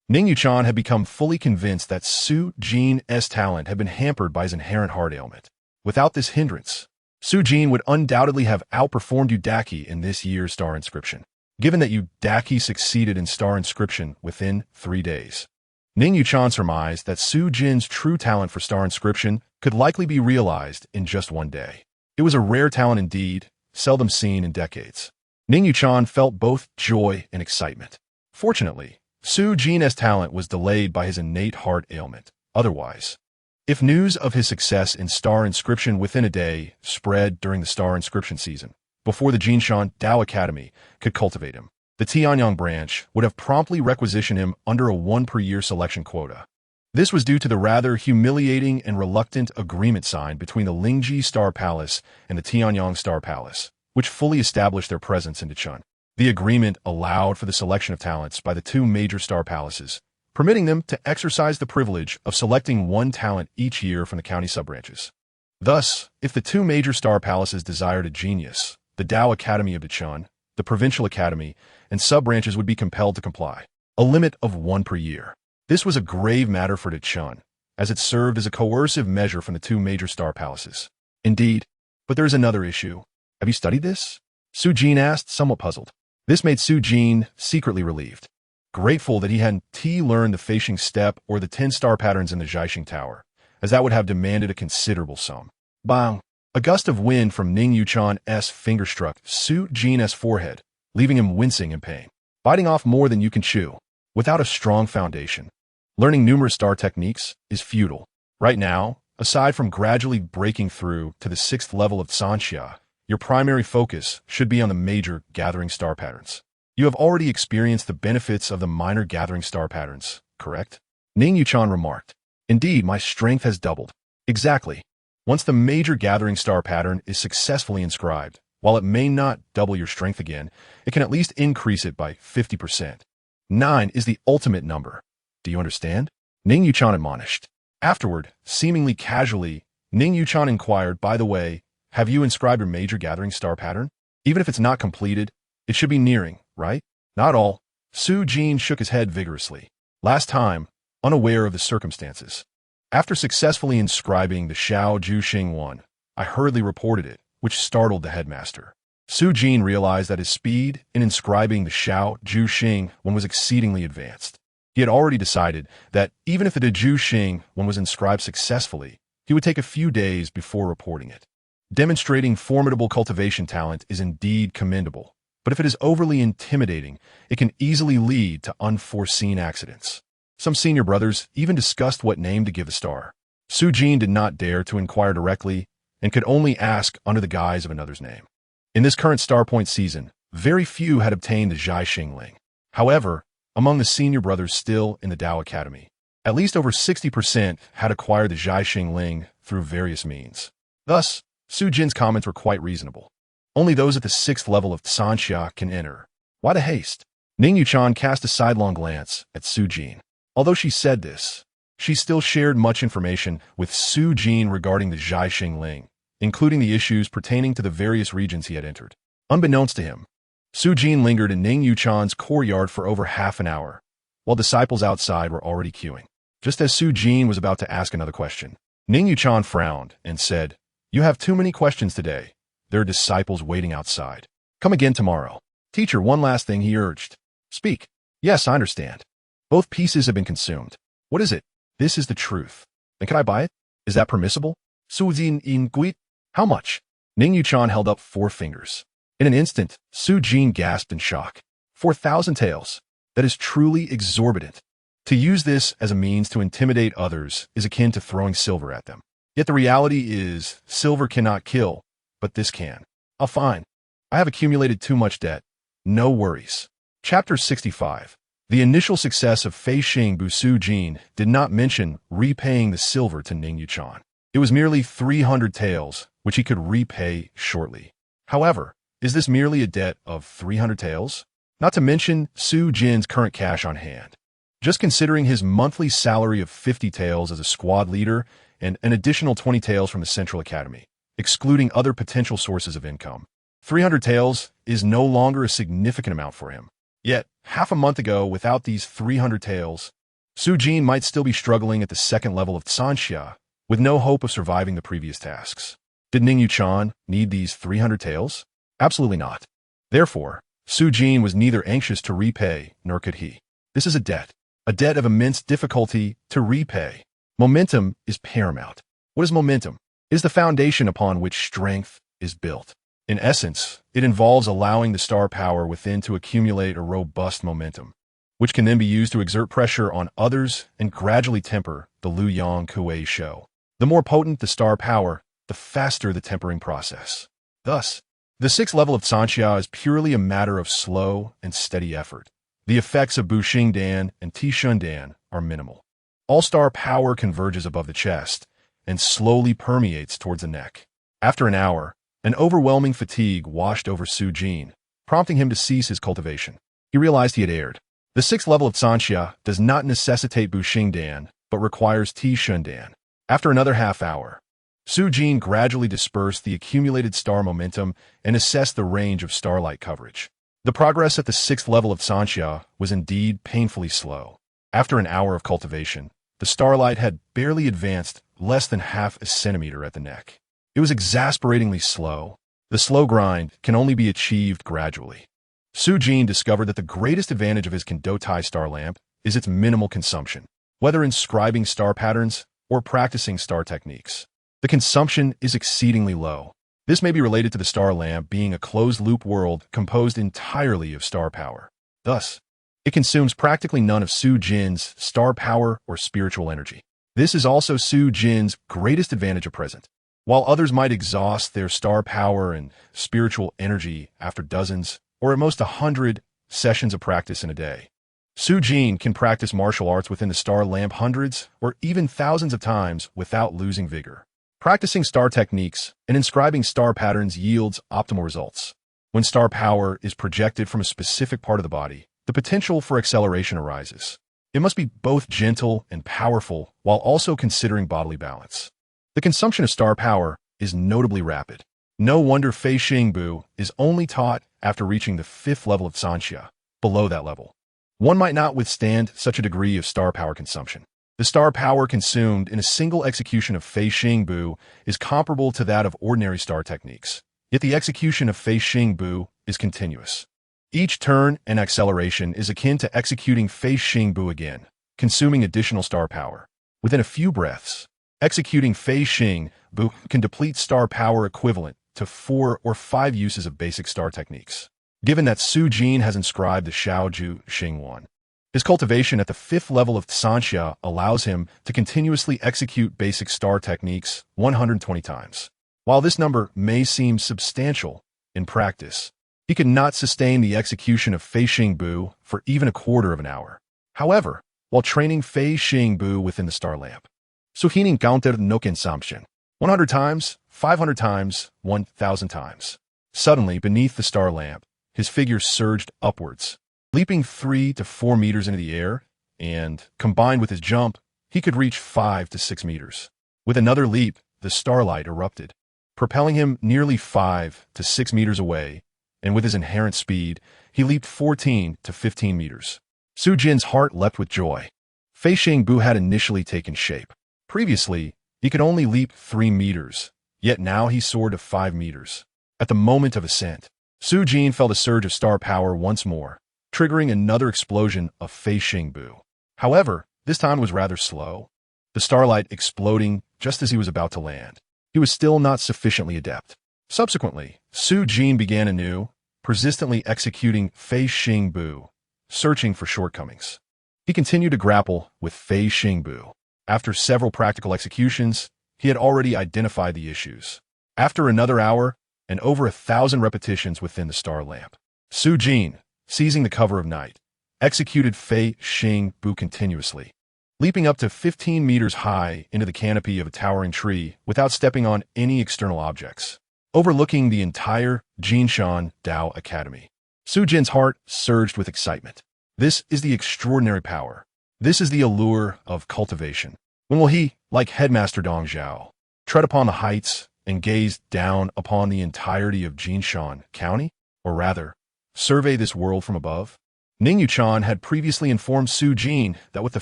Ning Yuchan had become fully convinced that Su Jin's talent had been hampered by his inherent heart ailment. Without this hindrance, Su Jin would undoubtedly have outperformed Udaki in this year's star inscription, given that Udaki succeeded in star inscription within 3 days. Ning Yuchan surmised that Su Jin's true talent for star inscription could likely be realized in just 1 day. It was a rare talent indeed, seldom seen in decades. Ning Yuchan felt both joy and excitement. Fortunately, Su Jin's talent was delayed by his innate heart ailment. Otherwise, if news of his success in star inscription within a day spread during the star inscription season, before the Jinshan Dao Academy could cultivate him, the Tianyang branch would have promptly requisitioned him under a 1-per-year selection quota. This was due to the rather humiliating and reluctant agreement signed between the Lingji Star Palace and the Tianyang Star Palace, which fully established their presence in Dachun. The agreement allowed for the selection of talents by the 2 major star palaces, permitting them to exercise the privilege of selecting 1 talent each year from the county sub-branches. Thus, if the 2 major star palaces desired a genius, the Dao Academy of Dachun, the Provincial Academy, and sub-branches would be compelled to comply. A limit of 1 per year. This was a grave matter for Dachun, as it served as a coercive measure from the 2 major star palaces. Indeed, but there is another issue. Have you studied this? Su Jin asked, somewhat puzzled. This made Su Jin secretly relieved, grateful that he hadn't learned the Feishing step or the 10 star patterns in the Jiaxing Tower, as that would have demanded a considerable sum. Bang! A gust of wind from Ning Yuchan's finger struck Su Jin's forehead, leaving him wincing in pain. Biting off more than you can chew. Without a strong foundation, learning numerous star techniques is futile. Right now, aside from gradually breaking through to the 6th level of Sanxia, your primary focus should be on the major gathering star patterns. You have already experienced the benefits of the minor gathering star patterns, correct? Ning Yuchan remarked. Indeed, my strength has doubled. Exactly. Once the major gathering star pattern is successfully inscribed, while it may not double your strength again, it can at least increase it by 50%. 9 is the ultimate number. Do you understand? Ning Yuchan admonished. Afterward, seemingly casually, Ning Yuchan inquired, by the way, have you inscribed your major gathering star pattern? Even if it's not completed, it should be nearing, right? Not all. Su Jin shook his head vigorously. Last time, unaware of the circumstances. After successfully inscribing the Xiao Ju Xing one, I hurriedly reported it, which startled the headmaster. Su Jin realized that his speed in inscribing the Xiao Ju Xing one was exceedingly advanced. He had already decided that even if the Ju Xing one was inscribed successfully, he would take a few days before reporting it. Demonstrating formidable cultivation talent is indeed commendable, but if it is overly intimidating, it can easily lead to unforeseen accidents. Some senior brothers even discussed what name to give the star. Su Jin did not dare to inquire directly and could only ask under the guise of another's name. In this current Star Point season, very few had obtained the Jiaxing Ling. However, among the senior brothers still in the Dao Academy, at least over 60% had acquired the Jiaxing Ling through various means. Thus, Su Jin's comments were quite reasonable. Only those at the 6th level of Sanxia can enter. Why the haste? Ning Yuchan cast a sidelong glance at Su Jin. Although she said this, she still shared much information with Su Jin regarding the Jiaxing Ling, including the issues pertaining to the various regions he had entered. Unbeknownst to him, Su Jin lingered in Ning Yuchan's courtyard for over half an hour, while disciples outside were already queuing. Just as Su Jin was about to ask another question, Ning Yuchan frowned and said, "You have too many questions today. There are disciples waiting outside. Come again tomorrow." Teacher, one last thing, he urged. Speak. Yes, I understand. Both pieces have been consumed. What is it? This is the truth. Then can I buy it? Is that permissible? Su Jin in Guit? How much? Ning Yuchan held up 4 fingers. In an instant, Su Jin gasped in shock. 4,000 taels. That is truly exorbitant. To use this as a means to intimidate others is akin to throwing silver at them. Yet the reality is, silver cannot kill, but this can. Oh, fine. I have accumulated too much debt. No worries. Chapter 65. The initial success of Fei Xing Bu Su Jin did not mention repaying the silver to Ning Yuchan. It was merely 300 taels, which he could repay shortly. However, is this merely a debt of 300 taels? Not to mention Su Jin's current cash on hand. Just considering his monthly salary of 50 taels as a squad leader and an additional 20 taels from the Central Academy, excluding other potential sources of income. 300 taels is no longer a significant amount for him. Yet, half a month ago, without these 300 taels, Su Jin might still be struggling at the second level of Sanxia, with no hope of surviving the previous tasks. Did Ning Yuchan need these 300 taels? Absolutely not. Therefore, Su Jin was neither anxious to repay, nor could he. This is a debt of immense difficulty to repay. Momentum is paramount. What is momentum? It is the foundation upon which strength is built. In essence, it involves allowing the star power within to accumulate a robust momentum, which can then be used to exert pressure on others and gradually temper the Liu Yang Kuei show. The more potent the star power, the faster the tempering process. Thus, the sixth level of Sanxia is purely a matter of slow and steady effort. The effects of Buxing Dan and Tishun Dan are minimal. All-star power converges above the chest and slowly permeates towards the neck. After an hour, an overwhelming fatigue washed over Su Jin, prompting him to cease his cultivation. He realized he had erred. The sixth level of Sanxia does not necessitate Buxing Dan, but requires Tishun Dan. After another half hour, Su Jin gradually dispersed the accumulated star momentum and assessed the range of starlight coverage. The progress at the sixth level of Sanxia was indeed painfully slow. After an hour of cultivation, the starlight had barely advanced less than half a centimeter at the neck. It was exasperatingly slow. The slow grind can only be achieved gradually. Su Jin discovered that the greatest advantage of his Kendotai star lamp is its minimal consumption. Whether inscribing star patterns or practicing star techniques, the consumption is exceedingly low. This may be related to the star lamp being a closed-loop world composed entirely of star power. Thus, it consumes practically none of Su Jin's star power or spiritual energy. This is also Su Jin's greatest advantage at present. While others might exhaust their star power and spiritual energy after dozens, or at most 100 sessions of practice in a day, Su Jin can practice martial arts within the star lamp hundreds or even thousands of times without losing vigor. Practicing star techniques and inscribing star patterns yields optimal results. When star power is projected from a specific part of the body, the potential for acceleration arises. It must be both gentle and powerful while also considering bodily balance. The consumption of star power is notably rapid. No wonder Fei Xingbu is only taught after reaching the fifth level of Sanxia. Below that level, one might not withstand such a degree of star power consumption. The star power consumed in a single execution of Fei Xingbu is comparable to that of ordinary star techniques, yet the execution of Fei Xingbu is continuous. Each turn and acceleration is akin to executing Fei Xingbu again, consuming additional star power. Within a few breaths, executing Fei Xingbu can deplete star power equivalent to 4 or 5 uses of basic star techniques. Given that Su Jin has inscribed the Shaoju Xingwan, his cultivation at the fifth level of Sanxia allows him to continuously execute basic star techniques 120 times. While this number may seem substantial in practice, he could not sustain the execution of Fei Xingbu for even a quarter of an hour. However, while training Fei Xingbu within the star lamp, Suhinin counter no consumption 100 times, 500 times, 1,000 times. Suddenly, beneath the star lamp, his figure surged upwards, leaping 3 to 4 meters into the air, and, combined with his jump, he could reach 5 to 6 meters. With another leap, the starlight erupted, propelling him nearly 5 to 6 meters away, and with his inherent speed, he leaped 14 to 15 meters. Su Jin's heart leapt with joy. Fei Xingbu had initially taken shape. Previously, he could only leap 3 meters, yet now he soared to 5 meters. At the moment of ascent, Su Jin felt a surge of star power once more, triggering another explosion of Fei Xingbu. However, this time was rather slow, the starlight exploding just as he was about to land. He was still not sufficiently adept. Subsequently, Su Jin began anew, persistently executing Fei Xingbu, searching for shortcomings. He continued to grapple with Fei Xingbu. After several practical executions, he had already identified the issues. After another hour, and over 1,000 repetitions within the star lamp, Su Jin, seizing the cover of night, executed Fei Xingbu continuously, leaping up to 15 meters high into the canopy of a towering tree without stepping on any external objects. overlooking the entire Jinshan Dao Academy. Su Jin's heart surged with excitement. This is the extraordinary power. This is the allure of cultivation. When will he, like Headmaster Dong Zhao, tread upon the heights and gaze down upon the entirety of Jinshan County? Or rather, survey this world from above? Ning Yuchan had previously informed Su Jin that with the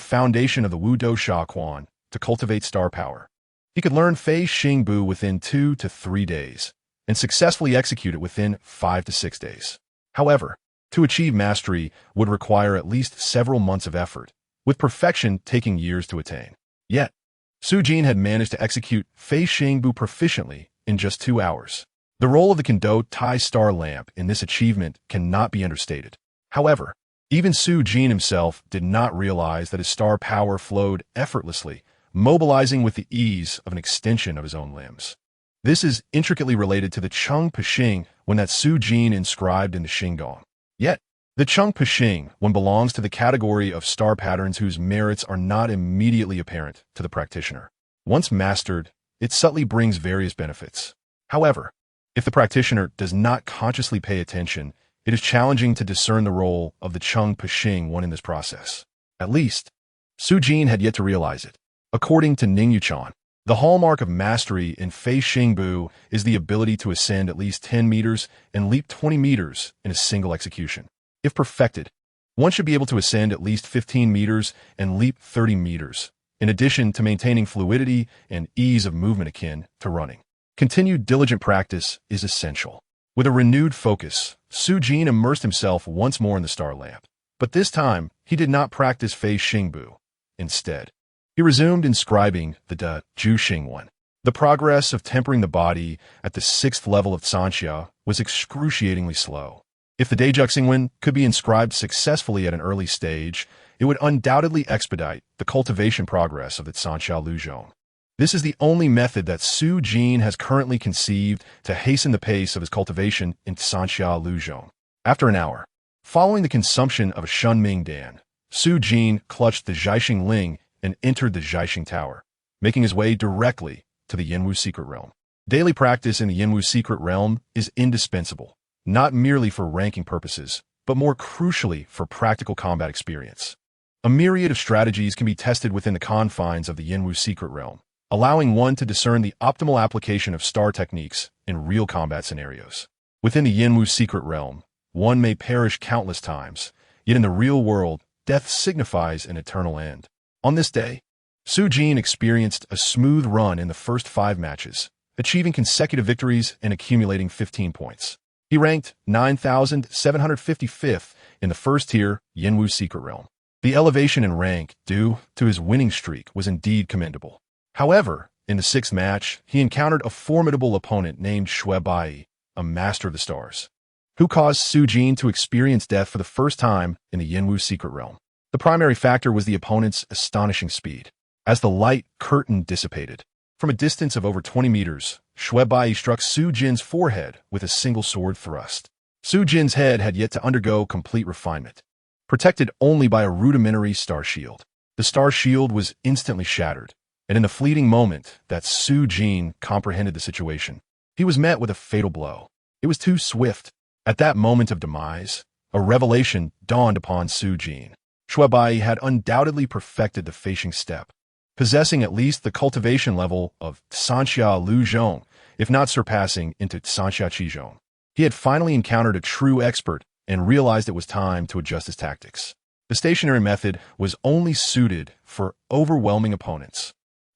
foundation of the Wu Do Sha Quan to cultivate star power, he could learn Fei Xing Bu within 2 to 3 days and successfully execute it within 5 to 6 days. However, to achieve mastery would require at least several months of effort, with perfection taking years to attain. Yet, Su Jin had managed to execute Fei Xing Bu proficiently in just 2 hours. The role of the Kendo Tai Star Lamp in this achievement cannot be understated. However, even Su Jin himself did not realize that his star power flowed effortlessly, mobilizing with the ease of an extension of his own limbs. This is intricately related to the Cheng Pixing when that Su Jin inscribed in the Xingdong. Yet, the Cheng Pixing one belongs to the category of star patterns whose merits are not immediately apparent to the practitioner. Once mastered, it subtly brings various benefits. However, if the practitioner does not consciously pay attention, it is challenging to discern the role of the Cheng Pixing one in this process. At least, Su Jin had yet to realize it. According to Ning Yuchan, the hallmark of mastery in Fei Xing Bu is the ability to ascend at least 10 meters and leap 20 meters in a single execution. If perfected, one should be able to ascend at least 15 meters and leap 30 meters, in addition to maintaining fluidity and ease of movement akin to running. Continued diligent practice is essential. With a renewed focus, Su Jin immersed himself once more in the star lamp. But this time, he did not practice Fei Xing Bu. Instead, he resumed inscribing the De Ju Xing one. The progress of tempering the body at the 6th level of Sanxia was excruciatingly slow. If the Dejexing could be inscribed successfully at an early stage, it would undoubtedly expedite the cultivation progress of the Sanxia Luzhong. This is the only method that Su Jin has currently conceived to hasten the pace of his cultivation in Sanxia Luzhong. After an hour, following the consumption of a Shunming Dan, Su Jin clutched the Zhaixing Ling and entered the Zhaixing Tower, making his way directly to the Yinwu Secret Realm. Daily practice in the Yinwu Secret Realm is indispensable, not merely for ranking purposes, but more crucially for practical combat experience. A myriad of strategies can be tested within the confines of the Yinwu Secret Realm, allowing one to discern the optimal application of star techniques in real combat scenarios. Within the Yinwu Secret Realm, one may perish countless times, yet in the real world, death signifies an eternal end. On this day, Su Jin experienced a smooth run in the first 5 matches, achieving consecutive victories and accumulating 15 points. He ranked 9,755th in the first-tier Yinwu Secret Realm. The elevation in rank due to his winning streak was indeed commendable. However, in the 6th match, he encountered a formidable opponent named Xue Bai, a master of the stars, who caused Su Jin to experience death for the first time in the Yinwu Secret Realm. The primary factor was the opponent's astonishing speed. As the light curtain dissipated, from a distance of over 20 meters, Xue Bai struck Su Jin's forehead with a single sword thrust. Su Jin's head had yet to undergo complete refinement, protected only by a rudimentary star shield. The star shield was instantly shattered, and in the fleeting moment that Su Jin comprehended the situation, he was met with a fatal blow. It was too swift. At that moment of demise, a revelation dawned upon Su Jin. Xue Bai had undoubtedly perfected the facing step, possessing at least the cultivation level of Sanxia Luzhong, if not surpassing into Sanxia Qizhong. He had finally encountered a true expert and realized it was time to adjust his tactics. The stationary method was only suited for overwhelming opponents.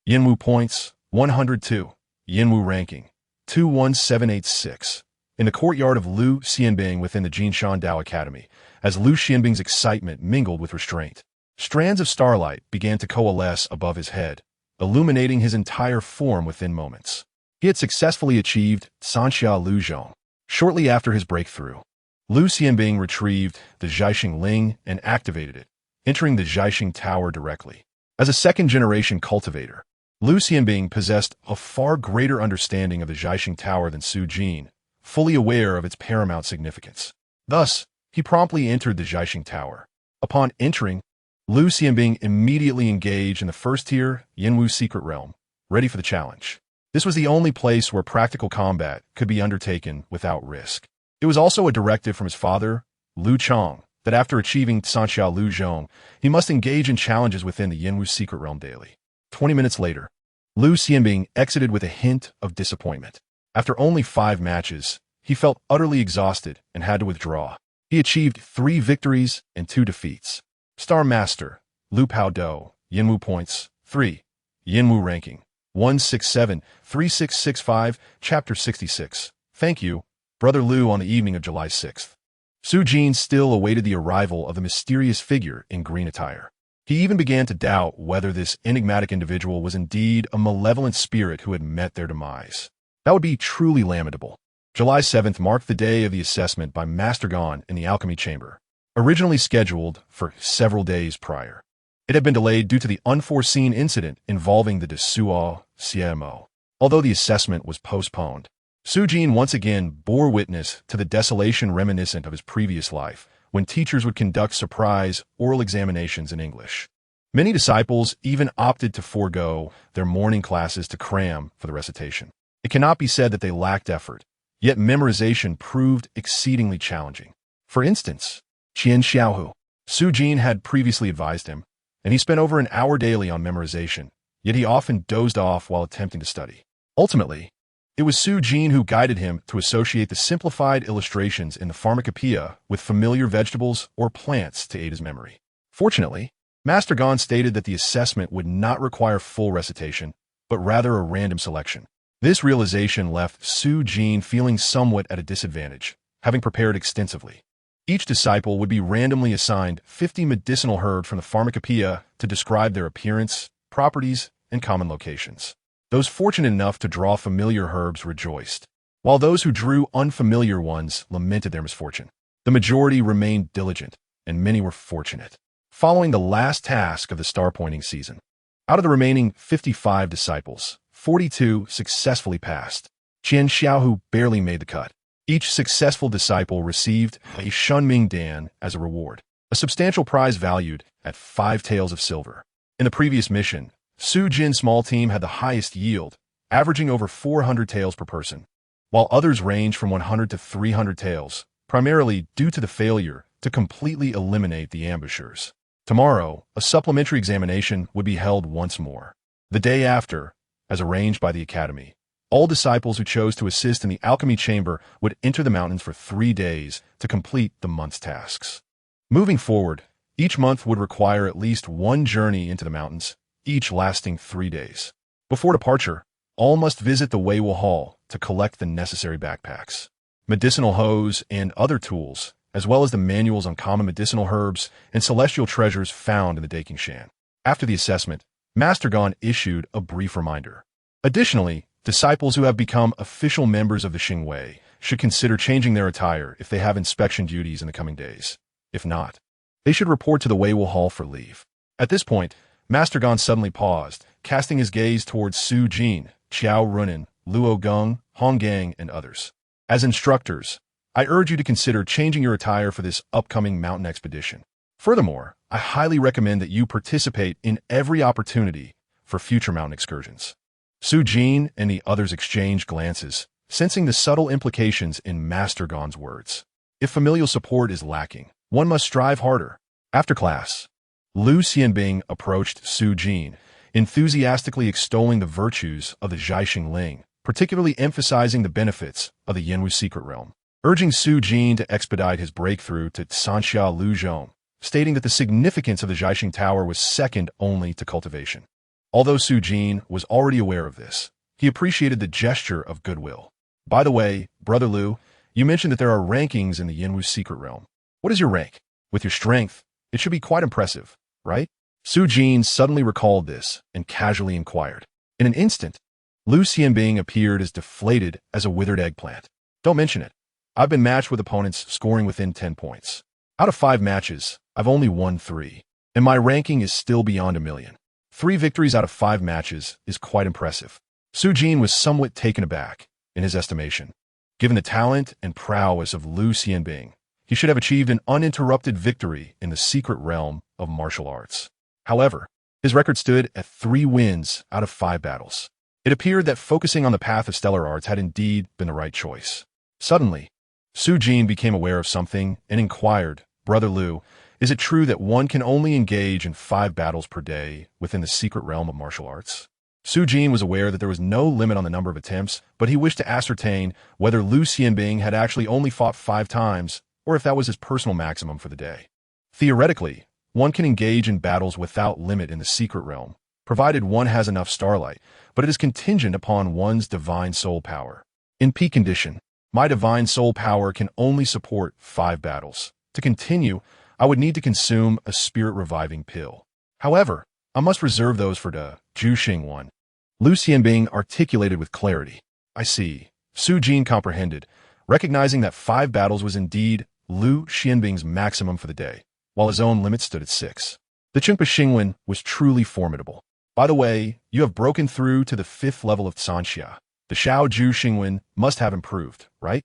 Yinwu points, 102. Yinwu ranking, 21786. In the courtyard of Lu Xianbing within the Jinshan Dao Academy, as Lu Xianbing's excitement mingled with restraint, strands of starlight began to coalesce above his head, illuminating his entire form within moments. He had successfully achieved Sanxia Luzhong. Shortly after his breakthrough, Lu Xianbing retrieved the Zhaixing Ling and activated it, entering the Zhaixing Tower directly. As a second-generation cultivator, Lu Xianbing possessed a far greater understanding of the Zhaixing Tower than Su Jin, fully aware of its paramount significance. Thus, he promptly entered the Zhaixing Tower. Upon entering, Lu Xianbing immediately engaged in the first-tier Yinwu Secret Realm, ready for the challenge. This was the only place where practical combat could be undertaken without risk. It was also a directive from his father, Lu Chong, that after achieving Sanxiao Lu Zhong, he must engage in challenges within the Yanwu secret realm daily. 20 minutes later, Lu Xianbing exited with a hint of disappointment. After only 5 matches, he felt utterly exhausted and had to withdraw. He achieved 3 victories and 2 defeats. Star Master, Lu Pao Do, Yanwu points, 3. Yanwu ranking, 167-3665, Chapter 66. Thank you, Brother Lu. On the evening of July 6th, Su Jin still awaited the arrival of the mysterious figure in green attire. He even began to doubt whether this enigmatic individual was indeed a malevolent spirit who had met their demise. That would be truly lamentable. July 7th marked the day of the assessment by Master Gon in the alchemy chamber, originally scheduled for several days prior. It had been delayed due to the unforeseen incident involving the Desuo CMO. Although the assessment was postponed, Su Jin once again bore witness to the desolation reminiscent of his previous life, when teachers would conduct surprise oral examinations in English. Many disciples even opted to forego their morning classes to cram for the recitation. It cannot be said that they lacked effort, yet memorization proved exceedingly challenging. For instance, Qian Xiaohu. Su Jin had previously advised him, and he spent over an hour daily on memorization, yet he often dozed off while attempting to study. Ultimately, it was Su Jin who guided him to associate the simplified illustrations in the pharmacopoeia with familiar vegetables or plants to aid his memory. Fortunately, Master Gon stated that the assessment would not require full recitation, but rather a random selection. This realization left Su Jin feeling somewhat at a disadvantage, having prepared extensively. Each disciple would be randomly assigned 50 medicinal herbs from the pharmacopoeia to describe their appearance, properties, and common locations. Those fortunate enough to draw familiar herbs rejoiced, while those who drew unfamiliar ones lamented their misfortune. The majority remained diligent, and many were fortunate. Following the last task of the star-pointing season, out of the remaining 55 disciples, 42 successfully passed. Qian Xiaohu barely made the cut. Each successful disciple received a Shunming Dan as a reward, a substantial prize valued at 5 taels of silver. In the previous mission, Su Jin's small team had the highest yield, averaging over 400 taels per person, while others ranged from 100 to 300 taels, primarily due to the failure to completely eliminate the ambushers. Tomorrow, a supplementary examination would be held once more. The day after, as arranged by the Academy, all disciples who chose to assist in the alchemy chamber would enter the mountains for 3 days to complete the month's tasks. Moving forward, each month would require at least 1 journey into the mountains, each lasting 3 days. Before departure, all must visit the Weiwu Hall to collect the necessary backpacks, medicinal hose, and other tools, as well as the manuals on common medicinal herbs and celestial treasures found in the Dakingshan. After the assessment, Master Gon issued a brief reminder. Additionally, disciples who have become official members of the Xingwei should consider changing their attire if they have inspection duties in the coming days. If not, they should report to the Weiwu Hall for leave. At this point, Master Gon suddenly paused, casting his gaze towards Su Jin, Qiao Runan, Luo Geng, Hong Gang, and others. As instructors, I urge you to consider changing your attire for this upcoming mountain expedition. Furthermore, I highly recommend that you participate in every opportunity for future mountain excursions. Su Jin and the others exchanged glances, sensing the subtle implications in Master Gon's words. If familial support is lacking, one must strive harder. After class, Lu Xianbing approached Su Jin, enthusiastically extolling the virtues of the Zhaixing Ling, particularly emphasizing the benefits of the Yanwu secret realm, urging Su Jin to expedite his breakthrough to Sanxia Lu Zhong, stating that the significance of the Zhaixing Tower was second only to cultivation. Although Su Jin was already aware of this, he appreciated the gesture of goodwill. By the way, Brother Lu, you mentioned that there are rankings in the Yanwu secret realm. What is your rank? With your strength, it should be quite impressive, right? Su Jin suddenly recalled this and casually inquired. In an instant, Lu Xianbing appeared as deflated as a withered eggplant. Don't mention it. I've been matched with opponents scoring within 10 points. Out of 5 matches, I've only won 3, and my ranking is still beyond 1,000,000. 3 victories out of 5 matches is quite impressive. Su Jin was somewhat taken aback, in his estimation. Given the talent and prowess of Lu Xianbing, he should have achieved an uninterrupted victory in the secret realm of martial arts. However, his record stood at 3 wins out of 5 battles. It appeared that focusing on the path of stellar arts had indeed been the right choice. Suddenly, Su Jin became aware of something and inquired, "Brother Liu, is it true that one can only engage in 5 battles per day within the secret realm of martial arts?" Su Jin was aware that there was no limit on the number of attempts, but he wished to ascertain whether Liu Xianbing had actually only fought 5 times, or if that was his personal maximum for the day. Theoretically, one can engage in battles without limit in the secret realm, provided one has enough starlight, but it is contingent upon one's divine soul power. In peak condition, my divine soul power can only support 5 battles. To continue, I would need to consume a spirit-reviving pill. However, I must reserve those for the Juxing one. Liu Xianbing articulated with clarity. "I see." Su Jin comprehended, recognizing that 5 battles was indeed Liu Xianbing's maximum for the day, while his own limit stood at 6. The Qingpa Xingwen was truly formidable. "By the way, you have broken through to the 5th level of Sanxia. The Xiao Ju Xingwen must have improved, right?"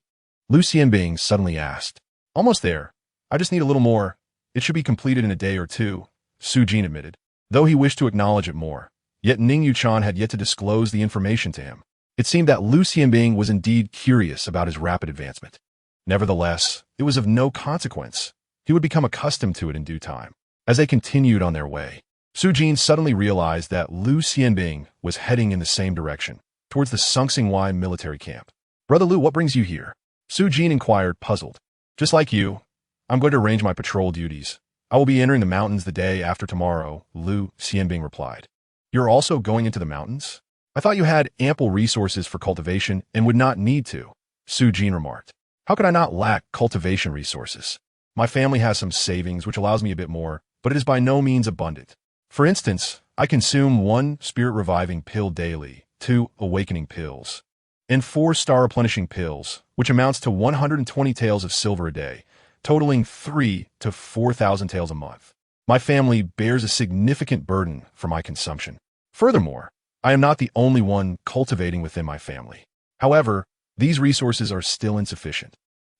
Liu Xianbing suddenly asked. "Almost there. I just need a little more. It should be completed in a day or 2, Su Jin admitted, though he wished to acknowledge it more. Yet Ning Yuchan had yet to disclose the information to him. It seemed that Liu Xianbing was indeed curious about his rapid advancement. Nevertheless, it was of no consequence. He would become accustomed to it in due time. As they continued on their way, Su Jin suddenly realized that Liu Xianbing was heading in the same direction, towards the Sungxingwai military camp. "Brother Liu, what brings you here?" Su Jin inquired, puzzled. "Just like you, I'm going to arrange my patrol duties. I will be entering the mountains the day after tomorrow," Liu Xianbing replied. "You're also going into the mountains? I thought you had ample resources for cultivation and would not need to," Su Jin remarked. "How could I not lack cultivation resources? My family has some savings which allows me a bit more, but it is by no means abundant. For instance, I consume 1 spirit-reviving pill daily, 2 awakening pills, and 4 star-replenishing pills, which amounts to 120 taels of silver a day, totaling 3 to 4,000 taels a month. My family bears a significant burden for my consumption. Furthermore, I am not the only one cultivating within my family. However, these resources are still insufficient.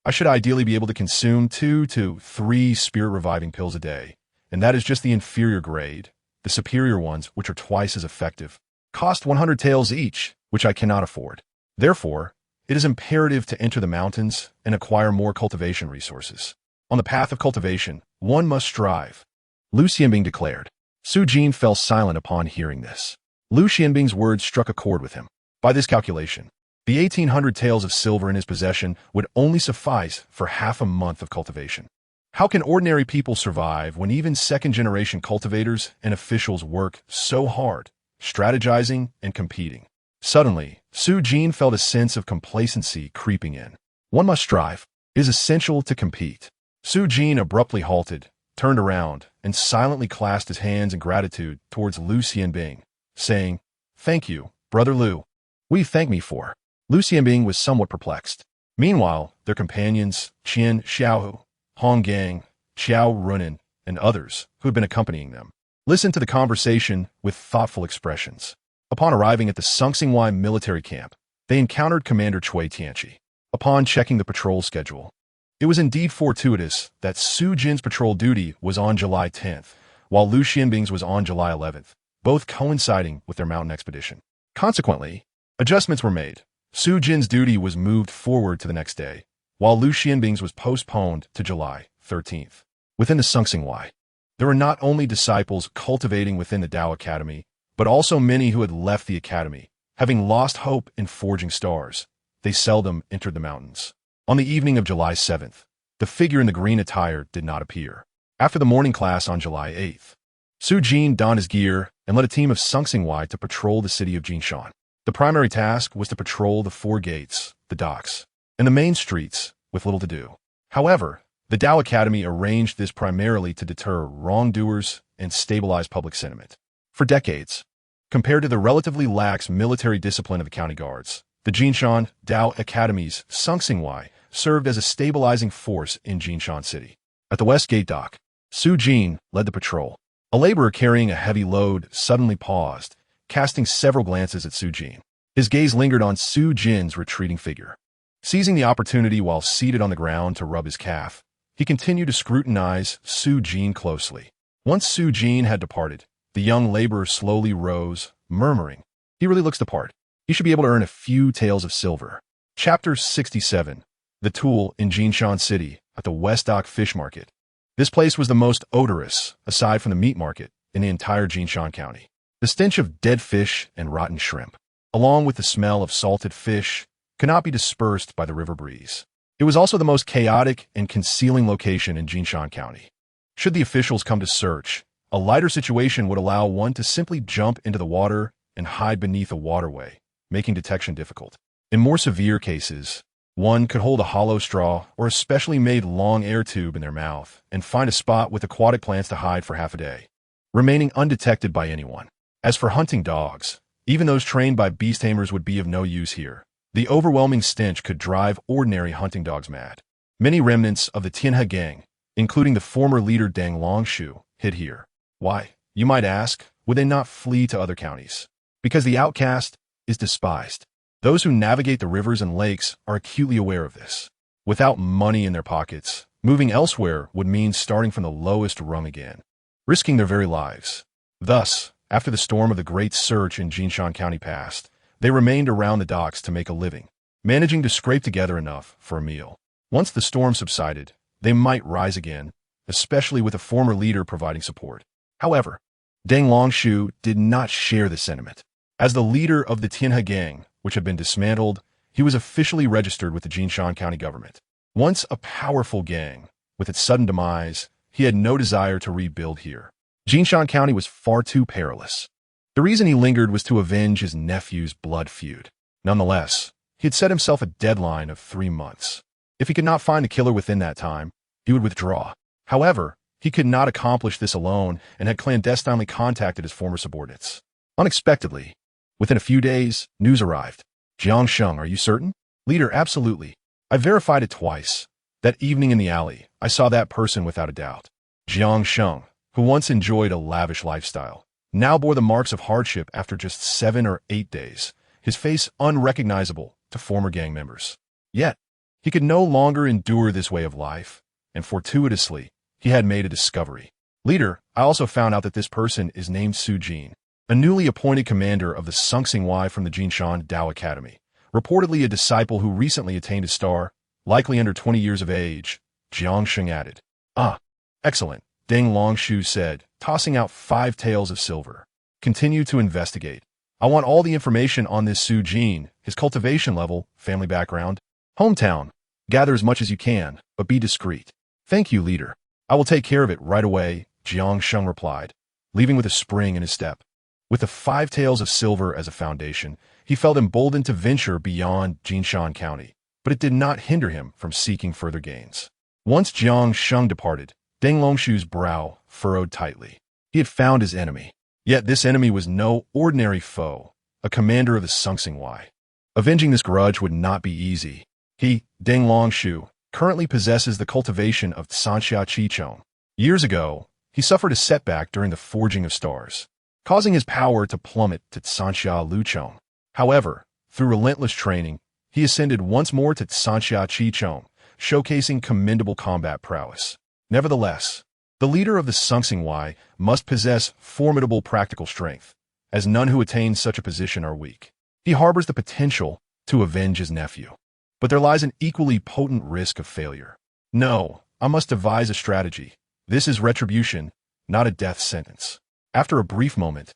I should ideally be able to consume 2 to 3 spirit-reviving pills a day, and that is just the inferior grade. The superior ones, which are twice as effective, cost 100 taels each, which I cannot afford. Therefore, it is imperative to enter the mountains and acquire more cultivation resources. On the path of cultivation, one must strive," Liu Xianbing declared. Su Jin fell silent upon hearing this. Liu Xianbing's words struck a chord with him. By this calculation, the 1,800 taels of silver in his possession would only suffice for half a month of cultivation. How can ordinary people survive when even second-generation cultivators and officials work so hard, strategizing and competing? Suddenly, Su Jin felt a sense of complacency creeping in. One must strive. It is essential to compete. Su Jin abruptly halted, turned around, and silently clasped his hands in gratitude towards Liu Xianbing, saying, "Thank you, Brother Liu. What do you thank me for?" Liu Xianbing was somewhat perplexed. Meanwhile, their companions, Qian Xiaohu, Hong Gang, Xiao Runan, and others, who had been accompanying them, listened to the conversation with thoughtful expressions. Upon arriving at the Sungxingwai military camp, they encountered Commander Cui Tianqi. Upon checking the patrol schedule, it was indeed fortuitous that Su Jin's patrol duty was on July 10th, while Liu Xianbing's was on July 11th, both coinciding with their mountain expedition. Consequently, adjustments were made. Su Jin's duty was moved forward to the next day, while Liu Xianbing's was postponed to July 13th. Within the Sungxingwai, there were not only disciples cultivating within the Tao Academy, but also many who had left the academy, having lost hope in forging stars. They seldom entered the mountains. On the evening of July 7th, the figure in the green attire did not appear. After the morning class on July 8th, Su Jin donned his gear and led a team of Sungxingwai to patrol the city of Jinshan. The primary task was to patrol the 4 gates, the docks, and the main streets with little to do. However, the Tao Academy arranged this primarily to deter wrongdoers and stabilize public sentiment. For decades, compared to the relatively lax military discipline of the county guards, the Jinshan Tao Academy's Sungxingwai served as a stabilizing force in Jinshan City. At the West Gate dock, Su Jin led the patrol. A laborer carrying a heavy load suddenly paused, casting several glances at Su Jin. His gaze lingered on Su Jin's retreating figure. Seizing the opportunity while seated on the ground to rub his calf, he continued to scrutinize Su Jin closely. Once Su Jin had departed, the young laborer slowly rose, murmuring, "He really looks the part." he should be able to earn a few taels of silver. Chapter 67. The Tool in Jinshan City at the West Dock Fish Market. This place was the most odorous, aside from the meat market, in the entire Jinshan County. The stench of dead fish and rotten shrimp, along with the smell of salted fish, could not be dispersed by the river breeze. It was also the most chaotic and concealing location in Jinshan County. Should the officials come to search, a lighter situation would allow one to simply jump into the water and hide beneath a waterway, making detection difficult. In more severe cases, one could hold a hollow straw or a specially made long air tube in their mouth and find a spot with aquatic plants to hide for half a day, remaining undetected by anyone. As for hunting dogs, even those trained by beast tamers would be of no use here. The overwhelming stench could drive ordinary hunting dogs mad. Many remnants of the Tianhe gang, including the former leader Deng Longshu, hid here. Why, you might ask, would they not flee to other counties? Because the outcast is despised. Those who navigate the rivers and lakes are acutely aware of this. Without money in their pockets, moving elsewhere would mean starting from the lowest rung again, risking their very lives. Thus, after the storm of the Great Search in Jinshan County passed, they remained around the docks to make a living, managing to scrape together enough for a meal. Once the storm subsided, they might rise again, especially with a former leader providing support. However, Deng Longshu did not share this sentiment. As the leader of the Tianhe gang, which had been dismantled, he was officially registered with the Jinshan County government. Once a powerful gang, with its sudden demise, he had no desire to rebuild here. Jinshan County was far too perilous. The reason he lingered was to avenge his nephew's blood feud. Nonetheless, he had set himself a deadline of 3 months. If he could not find the killer within that time, he would withdraw. However, he could not accomplish this alone and had clandestinely contacted his former subordinates. Unexpectedly, within a few days, news arrived. Jiang Sheng, are you certain? Leader, absolutely. I verified it twice. That evening in the alley, I saw that person without a doubt. Jiang Sheng, who once enjoyed a lavish lifestyle, now bore the marks of hardship after just 7 or 8 days, his face unrecognizable to former gang members. Yet, he could no longer endure this way of life, and fortuitously, he had made a discovery. Leader, I also found out that this person is named Su Jin, a newly appointed commander of the Sungsing Y from the Jinshan Dao Academy, reportedly a disciple who recently attained a star, likely under 20 years of age, Jiang Sheng added. Ah, excellent, Deng Longshu said, tossing out 5 taels of silver. Continue to investigate. I want all the information on this Su Jin, his cultivation level, family background, hometown. Gather as much as you can, but be discreet. Thank you, leader. I will take care of it right away, Jiang Sheng replied, leaving with a spring in his step. With the 5 taels of silver as a foundation, he felt emboldened to venture beyond Jinshan County, but it did not hinder him from seeking further gains. Once Jiang Sheng departed, Deng Longshu's brow furrowed tightly. He had found his enemy. Yet this enemy was no ordinary foe, a commander of the Sungsing Y. Avenging this grudge would not be easy. He, Deng Longshu, currently possesses the cultivation of Sanxia Chichong. Years ago, he suffered a setback during the forging of stars, causing his power to plummet to Sanxia Luchong. However, through relentless training, he ascended once more to Sanxia Chichong, showcasing commendable combat prowess. Nevertheless, the leader of the Sungsing Y must possess formidable practical strength, as none who attain such a position are weak. He harbors the potential to avenge his nephew, but there lies an equally potent risk of failure. No, I must devise a strategy. This is retribution, not a death sentence. After a brief moment,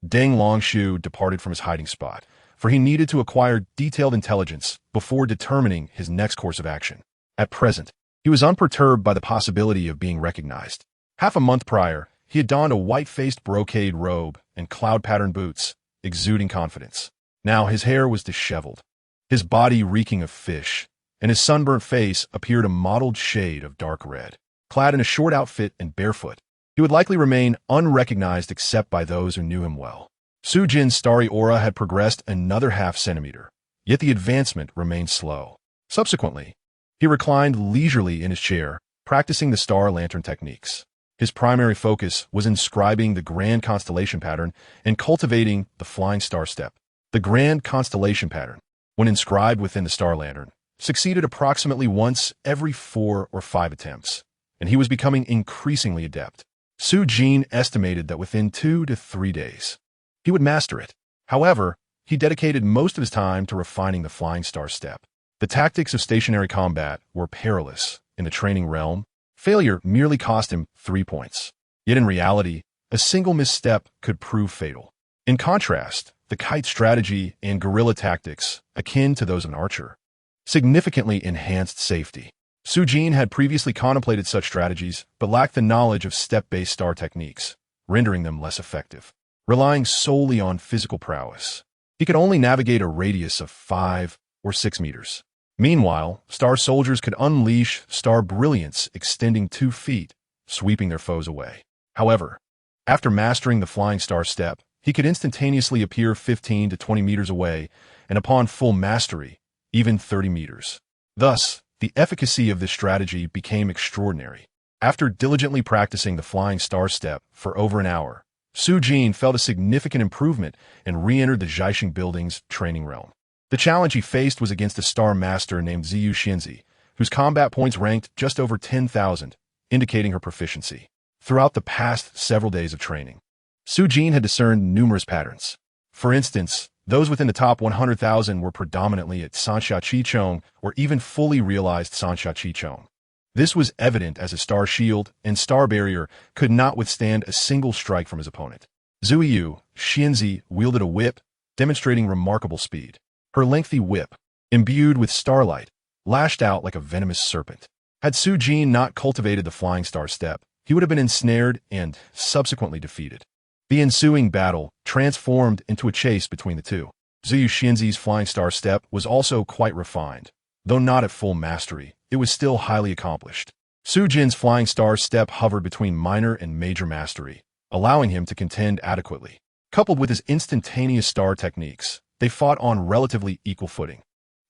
Deng Longshu departed from his hiding spot, for he needed to acquire detailed intelligence before determining his next course of action. At present, he was unperturbed by the possibility of being recognized. Half a month prior, he had donned a white-faced brocade robe and cloud-patterned boots, exuding confidence. Now his hair was disheveled, his body reeking of fish, and his sunburnt face appeared a mottled shade of dark red. Clad in a short outfit and barefoot, he would likely remain unrecognized except by those who knew him well. Su Jin's starry aura had progressed another half centimeter, yet the advancement remained slow. Subsequently, he reclined leisurely in his chair, practicing the star lantern techniques. His primary focus was inscribing the grand constellation pattern and cultivating the flying star step. The grand constellation pattern, when inscribed within the star lantern, succeeded approximately once every 4 or 5 attempts, and he was becoming increasingly adept. Su Jin estimated that within 2 to 3 days, he would master it. However, he dedicated most of his time to refining the flying star step. The tactics of stationary combat were perilous. In the training realm, failure merely cost him 3 points. Yet in reality, a single misstep could prove fatal. In contrast, the kite strategy and guerrilla tactics, akin to those of an archer, significantly enhanced safety. Sujin had previously contemplated such strategies, but lacked the knowledge of step-based star techniques, rendering them less effective. Relying solely on physical prowess, he could only navigate a radius of 5 or 6 meters. Meanwhile, star soldiers could unleash star brilliance extending 2 feet, sweeping their foes away. However, after mastering the flying star step, he could instantaneously appear 15 to 20 meters away, and upon full mastery, even 30 meters. Thus, the efficacy of this strategy became extraordinary. After diligently practicing the flying star step for over an hour, Sujin felt a significant improvement and re-entered the Zhaixing Building's training realm. The challenge he faced was against a star master named Ziyu Xianzi, whose combat points ranked just over 10,000, indicating her proficiency. Throughout the past several days of training, Sujin had discerned numerous patterns. For instance, those within the top 100,000 were predominantly at Sanxia Qichong or even fully realized Sanxia Qichong. This was evident as his star shield and star barrier could not withstand a single strike from his opponent. Ziyu Xianzi wielded a whip, demonstrating remarkable speed. Her lengthy whip, imbued with starlight, lashed out like a venomous serpent. Had Sujin not cultivated the flying star step, he would have been ensnared and subsequently defeated. The ensuing battle transformed into a chase between the two. Ziyu Xianzi's flying star step was also quite refined. Though not at full mastery, it was still highly accomplished. Sujin's flying star step hovered between minor and major mastery, allowing him to contend adequately. Coupled with his instantaneous star techniques, they fought on relatively equal footing.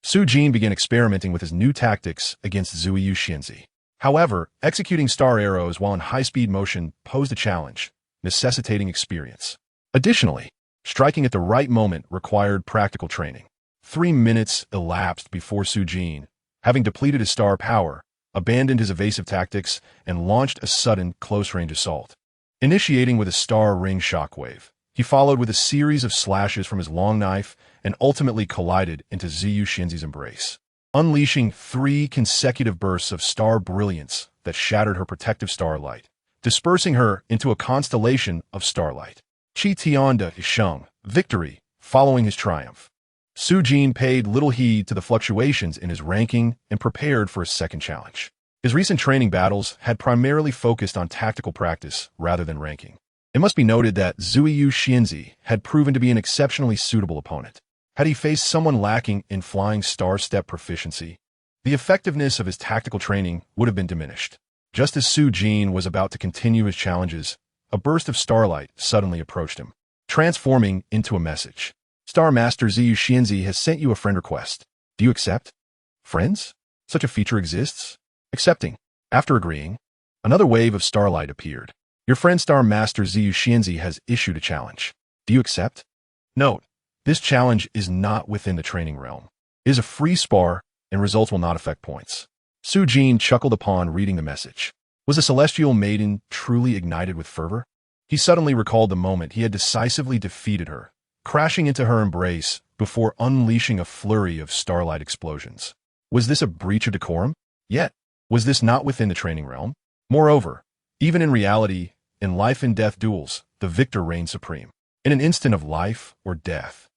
Sujin began experimenting with his new tactics against Ziyu Xianzi. However, executing star arrows while in high-speed motion posed a challenge, necessitating experience. Additionally, striking at the right moment required practical training. 3 minutes elapsed before Sujin, having depleted his star power, abandoned his evasive tactics and launched a sudden close-range assault. Initiating with a star ring shockwave, he followed with a series of slashes from his long knife and ultimately collided into Ziyu Xianzi's embrace, unleashing 3 consecutive bursts of star brilliance that shattered her protective starlight, dispersing her into a constellation of starlight. Qi Tianda Sheng, victory, following his triumph. Sujin paid little heed to the fluctuations in his ranking and prepared for his second challenge. His recent training battles had primarily focused on tactical practice rather than ranking. It must be noted that Ziyu Xianzi had proven to be an exceptionally suitable opponent. Had he faced someone lacking in flying star step proficiency, the effectiveness of his tactical training would have been diminished. Just as Sujin was about to continue his challenges, a burst of starlight suddenly approached him, transforming into a message. Star Master Ziyu Xianzi has sent you a friend request. Do you accept? Friends? Such a feature exists? Accepting. After agreeing, another wave of starlight appeared. Your friend Star Master Ziyu Xianzi has issued a challenge. Do you accept? Note, this challenge is not within the training realm. It is a free spar, and results will not affect points. Sujin chuckled upon reading the message. Was the celestial maiden truly ignited with fervor? He suddenly recalled the moment he had decisively defeated her, crashing into her embrace before unleashing a flurry of starlight explosions. Was this a breach of decorum? Yet, was this not within the training realm? Moreover, even in reality, in life and death duels, the victor reigns supreme. In an instant of life or death,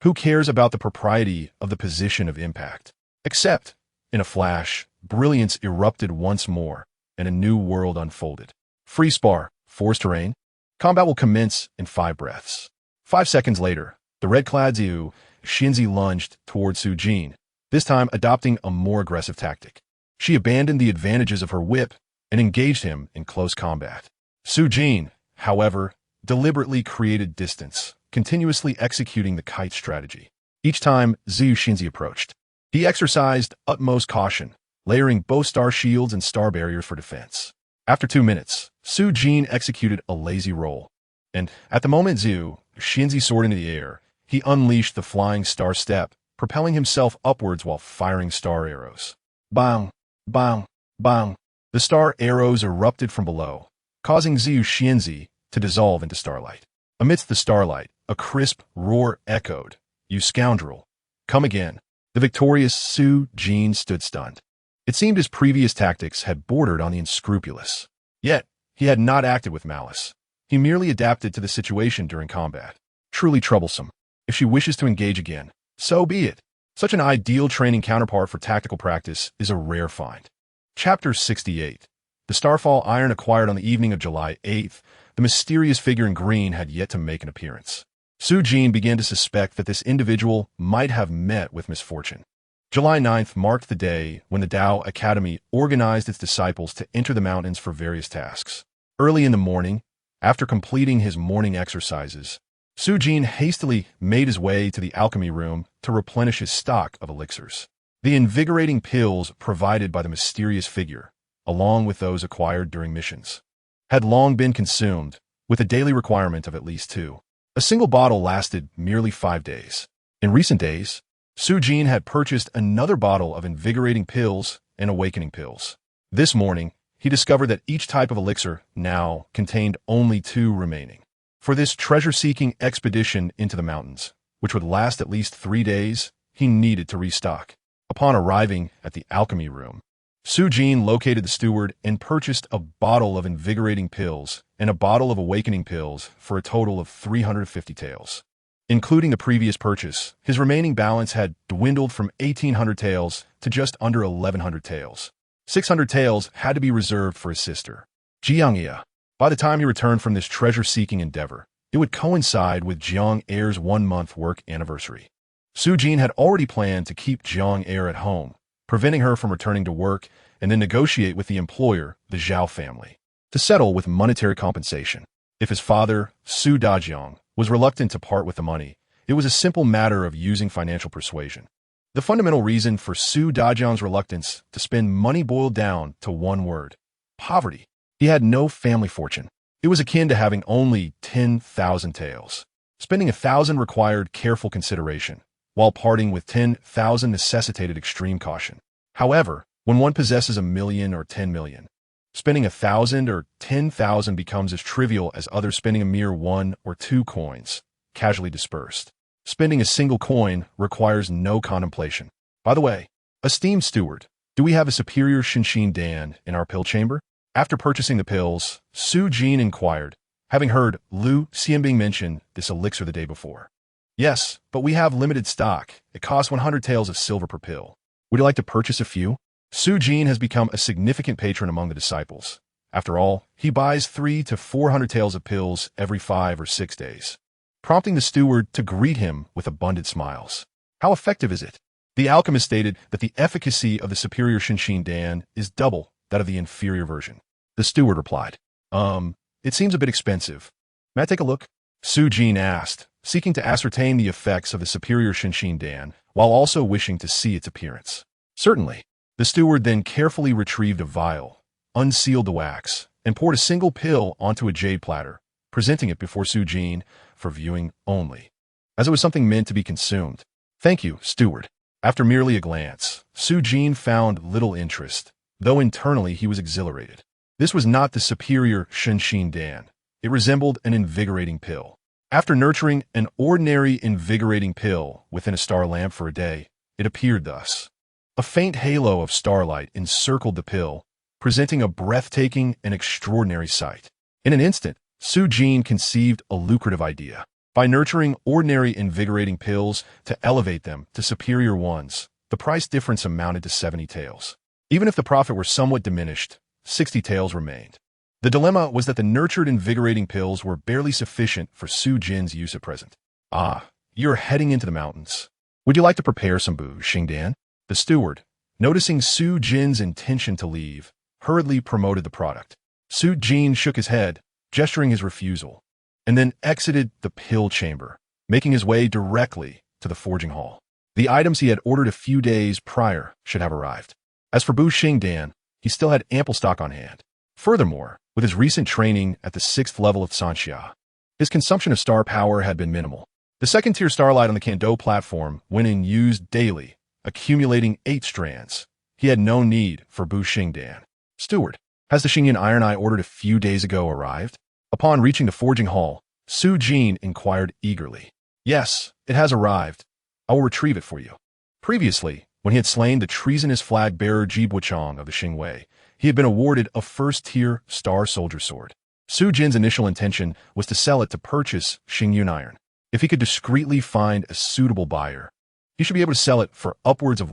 who cares about the propriety of the position of impact? Except, in a flash, brilliance erupted once more, and a new world unfolded. Free spar, forced terrain. Combat will commence in 5 breaths. 5 seconds later, the red-clad Ziyu Xianzi lunged toward Sujin, this time adopting a more aggressive tactic. She abandoned the advantages of her whip and engaged him in close combat. Sujin, however, deliberately created distance, continuously executing the kite strategy. Each time Ziyu Xianzi approached, he exercised utmost caution, layering both star shields and star barriers for defense. After 2 minutes, Sujin executed a lazy roll, and at the moment Ziyu Xianzi soared into the air, he unleashed the flying star step, propelling himself upwards while firing star arrows. Bang! Bang! Bang! The star arrows erupted from below, causing Ziyu Xianzi to dissolve into starlight. Amidst the starlight, a crisp roar echoed, You scoundrel. Come again. The victorious Su Jin stood stunned. It seemed his previous tactics had bordered on the unscrupulous. Yet, he had not acted with malice. He merely adapted to the situation during combat. Truly troublesome. If she wishes to engage again, so be it. Such an ideal training counterpart for tactical practice is a rare find. Chapter 68. The Starfall Iron acquired on the evening of July 8th, the mysterious figure in green had yet to make an appearance. Su Jin began to suspect that this individual might have met with misfortune. July 9th marked the day when the Tao Academy organized its disciples to enter the mountains for various tasks. Early in the morning, after completing his morning exercises, Su Jin hastily made his way to the alchemy room to replenish his stock of elixirs. The invigorating pills provided by the mysterious figure, along with those acquired during missions, had long been consumed, with a daily requirement of at least 2. A single bottle lasted merely 5 days. In recent days, Su Jin had purchased another bottle of invigorating pills and awakening pills. This morning, he discovered that each type of elixir now contained only 2 remaining. For this treasure-seeking expedition into the mountains, which would last at least 3 days, he needed to restock. Upon arriving at the alchemy room, Su Jin located the steward and purchased a bottle of invigorating pills and a bottle of awakening pills for a total of 350 taels. Including the previous purchase, his remaining balance had dwindled from 1,800 taels to just under 1,100 taels. 600 taels had to be reserved for his sister, Jiangya. By the time he returned from this treasure-seeking endeavor, it would coincide with Jiang Er's 1-month work anniversary. Su Jin had already planned to keep Jiang Er at home, preventing her from returning to work, and then negotiate with the employer, the Zhao family, to settle with monetary compensation. If his father, Su Dajiang, was reluctant to part with the money, it was a simple matter of using financial persuasion. The fundamental reason for Su Dajiang's reluctance to spend money boiled down to one word: poverty. He had no family fortune. It was akin to having only 10,000 taels. Spending 1,000 required careful consideration, while parting with 10,000 necessitated extreme caution. However, when one possesses 1,000,000 or 10 million, spending 1,000 or 10,000 becomes as trivial as others spending a mere 1 or 2 coins, casually dispersed. Spending a single coin requires no contemplation. By the way, esteemed steward, do we have a superior Shinshin Dan in our pill chamber? After purchasing the pills, Su Jin inquired, having heard Lu Xianbing mention this elixir the day before. Yes, but we have limited stock. It costs 100 taels of silver per pill. Would you like to purchase a few? Su Jin has become a significant patron among the disciples. After all, he buys 300 to 400 taels of pills every 5 or 6 days, prompting the steward to greet him with abundant smiles. How effective is it? The alchemist stated that the efficacy of the superior Shinshin Dan is double that of the inferior version. The steward replied, it seems a bit expensive. May I take a look? Su Jin asked, seeking to ascertain the effects of the superior Shinshin Dan, while also wishing to see its appearance. Certainly. The steward then carefully retrieved a vial, unsealed the wax, and poured a single pill onto a jade platter, presenting it before Su Jin for viewing only, as it was something meant to be consumed. Thank you, steward. After merely a glance, Su Jin found little interest, though internally he was exhilarated. This was not the superior Shinshin Dan. It resembled an invigorating pill. After nurturing an ordinary invigorating pill within a star lamp for a day, it appeared thus. A faint halo of starlight encircled the pill, presenting a breathtaking and extraordinary sight. In an instant, Su Jin conceived a lucrative idea. By nurturing ordinary invigorating pills to elevate them to superior ones, the price difference amounted to 70 taels. Even if the profit were somewhat diminished, 60 taels remained. The dilemma was that the nurtured invigorating pills were barely sufficient for Su Jin's use at present. Ah, you're heading into the mountains. Would you like to prepare some Bu Xingdan? The steward, noticing Su Jin's intention to leave, hurriedly promoted the product. Su Jin shook his head, gesturing his refusal, and then exited the pill chamber, making his way directly to the forging hall. The items he had ordered a few days prior should have arrived. As for Bu Xingdan, he still had ample stock on hand. Furthermore, with his recent training at the 6th level of Sanxia, his consumption of star power had been minimal. The second-tier starlight on the Kando platform went in used daily, accumulating 8 strands. He had no need for Bu Xingdan. Steward, has the Xingyan iron I ordered a few days ago arrived? Upon reaching the forging hall, Su Jin inquired eagerly. Yes, it has arrived. I will retrieve it for you. Previously, when he had slain the treasonous flag-bearer Ji Buchong of the Xingwei, he had been awarded a first-tier Star Soldier sword. Su Jin's initial intention was to sell it to purchase Xingyun iron. If he could discreetly find a suitable buyer, he should be able to sell it for upwards of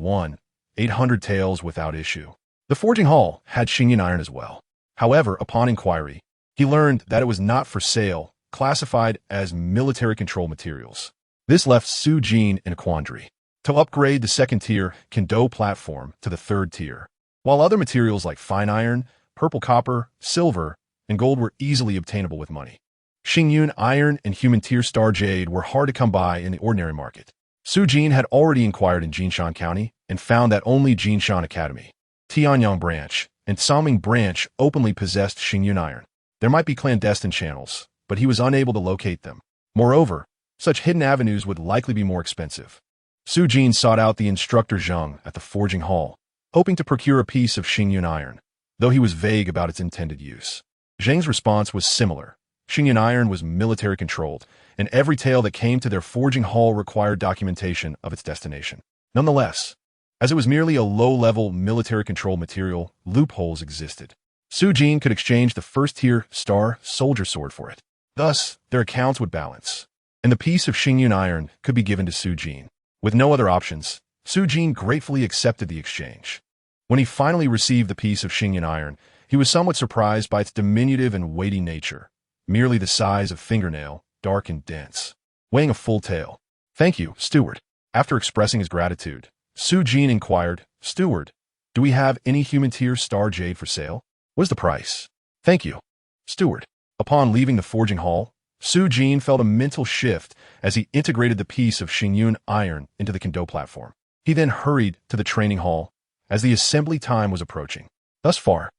800 taels without issue. The forging hall had Xingyun iron as well. However, upon inquiry, he learned that it was not for sale, classified as military control materials. This left Su Jin in a quandary. To upgrade the second-tier Kendo platform to the third tier, while other materials like fine iron, purple copper, silver, and gold were easily obtainable with money. Xingyun iron and human-tier star jade were hard to come by in the ordinary market. Su Jin had already inquired in Jinshan County and found that only Jinshan Academy, Tianyang Branch, and Saming Branch openly possessed Xingyun iron. There might be clandestine channels, but he was unable to locate them. Moreover, such hidden avenues would likely be more expensive. Su Jin sought out the instructor Zheng at the forging hall, hoping to procure a piece of Xingyun iron, though he was vague about its intended use. Zheng's response was similar. Xingyun iron was military-controlled, and every tale that came to their forging hall required documentation of its destination. Nonetheless, as it was merely a low-level military-controlled material, loopholes existed. Su Jin could exchange the first-tier Star Soldier sword for it. Thus, their accounts would balance, and the piece of Xingyun iron could be given to Su Jin. With no other options, Su Jin gratefully accepted the exchange. When he finally received the piece of Xingyun iron, he was somewhat surprised by its diminutive and weighty nature, merely the size of fingernail, dark and dense, weighing a full tael. "Thank you, steward." After expressing his gratitude, Su Jin inquired, "Steward, do we have any human-tier star jade for sale? What is the price?" "Thank you, steward." Upon leaving the forging hall, Su Jin felt a mental shift as he integrated the piece of Xingyun iron into the Kendo platform. He then hurried to the training hall as the assembly time was approaching. Thus far,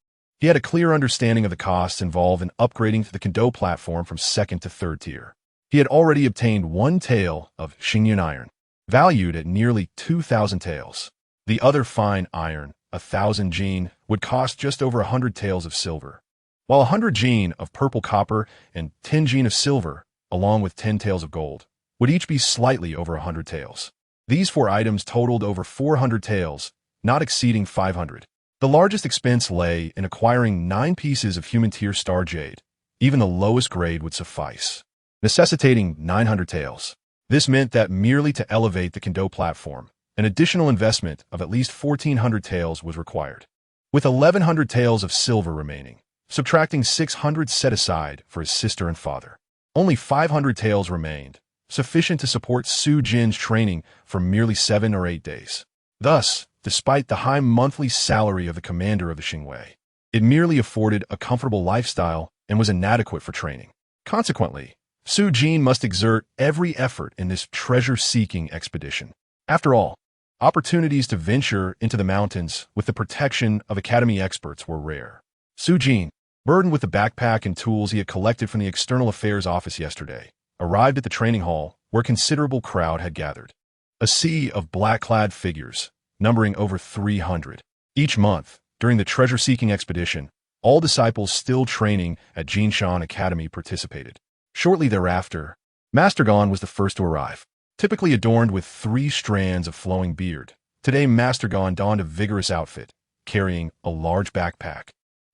he had a clear understanding of the costs involved in upgrading to the Kendo platform from second to third tier. He had already obtained 1 tael of Xingyun iron, valued at nearly 2,000 taels. The other fine iron, 1,000 jin, would cost just over 100 taels of silver, while 100 jin of purple copper and 10 jin of silver, along with 10 taels of gold, would each be slightly over 100 taels. These 4 items totaled over 400 taels, not exceeding 500. The largest expense lay in acquiring 9 pieces of human-tier star jade. Even the lowest grade would suffice, necessitating 900 taels. This meant that merely to elevate the Kendo platform, an additional investment of at least 1,400 taels was required. With 1,100 taels of silver remaining, subtracting 600 set aside for his sister and father, only 500 taels remained, sufficient to support Su Jin's training for merely 7 or 8 days. Thus, despite the high monthly salary of the commander of the Xingwei, it merely afforded a comfortable lifestyle and was inadequate for training. Consequently, Su Jin must exert every effort in this treasure-seeking expedition. After all, opportunities to venture into the mountains with the protection of academy experts were rare. Su Jin, burdened with the backpack and tools he had collected from the External Affairs office yesterday, arrived at the training hall where a considerable crowd had gathered. A sea of black-clad figures, numbering over 300. Each month, during the treasure-seeking expedition, all disciples still training at Jinshan Academy participated. Shortly thereafter, Master Gon was the first to arrive. Typically adorned with 3 strands of flowing beard, today Master Gon donned a vigorous outfit, carrying a large backpack,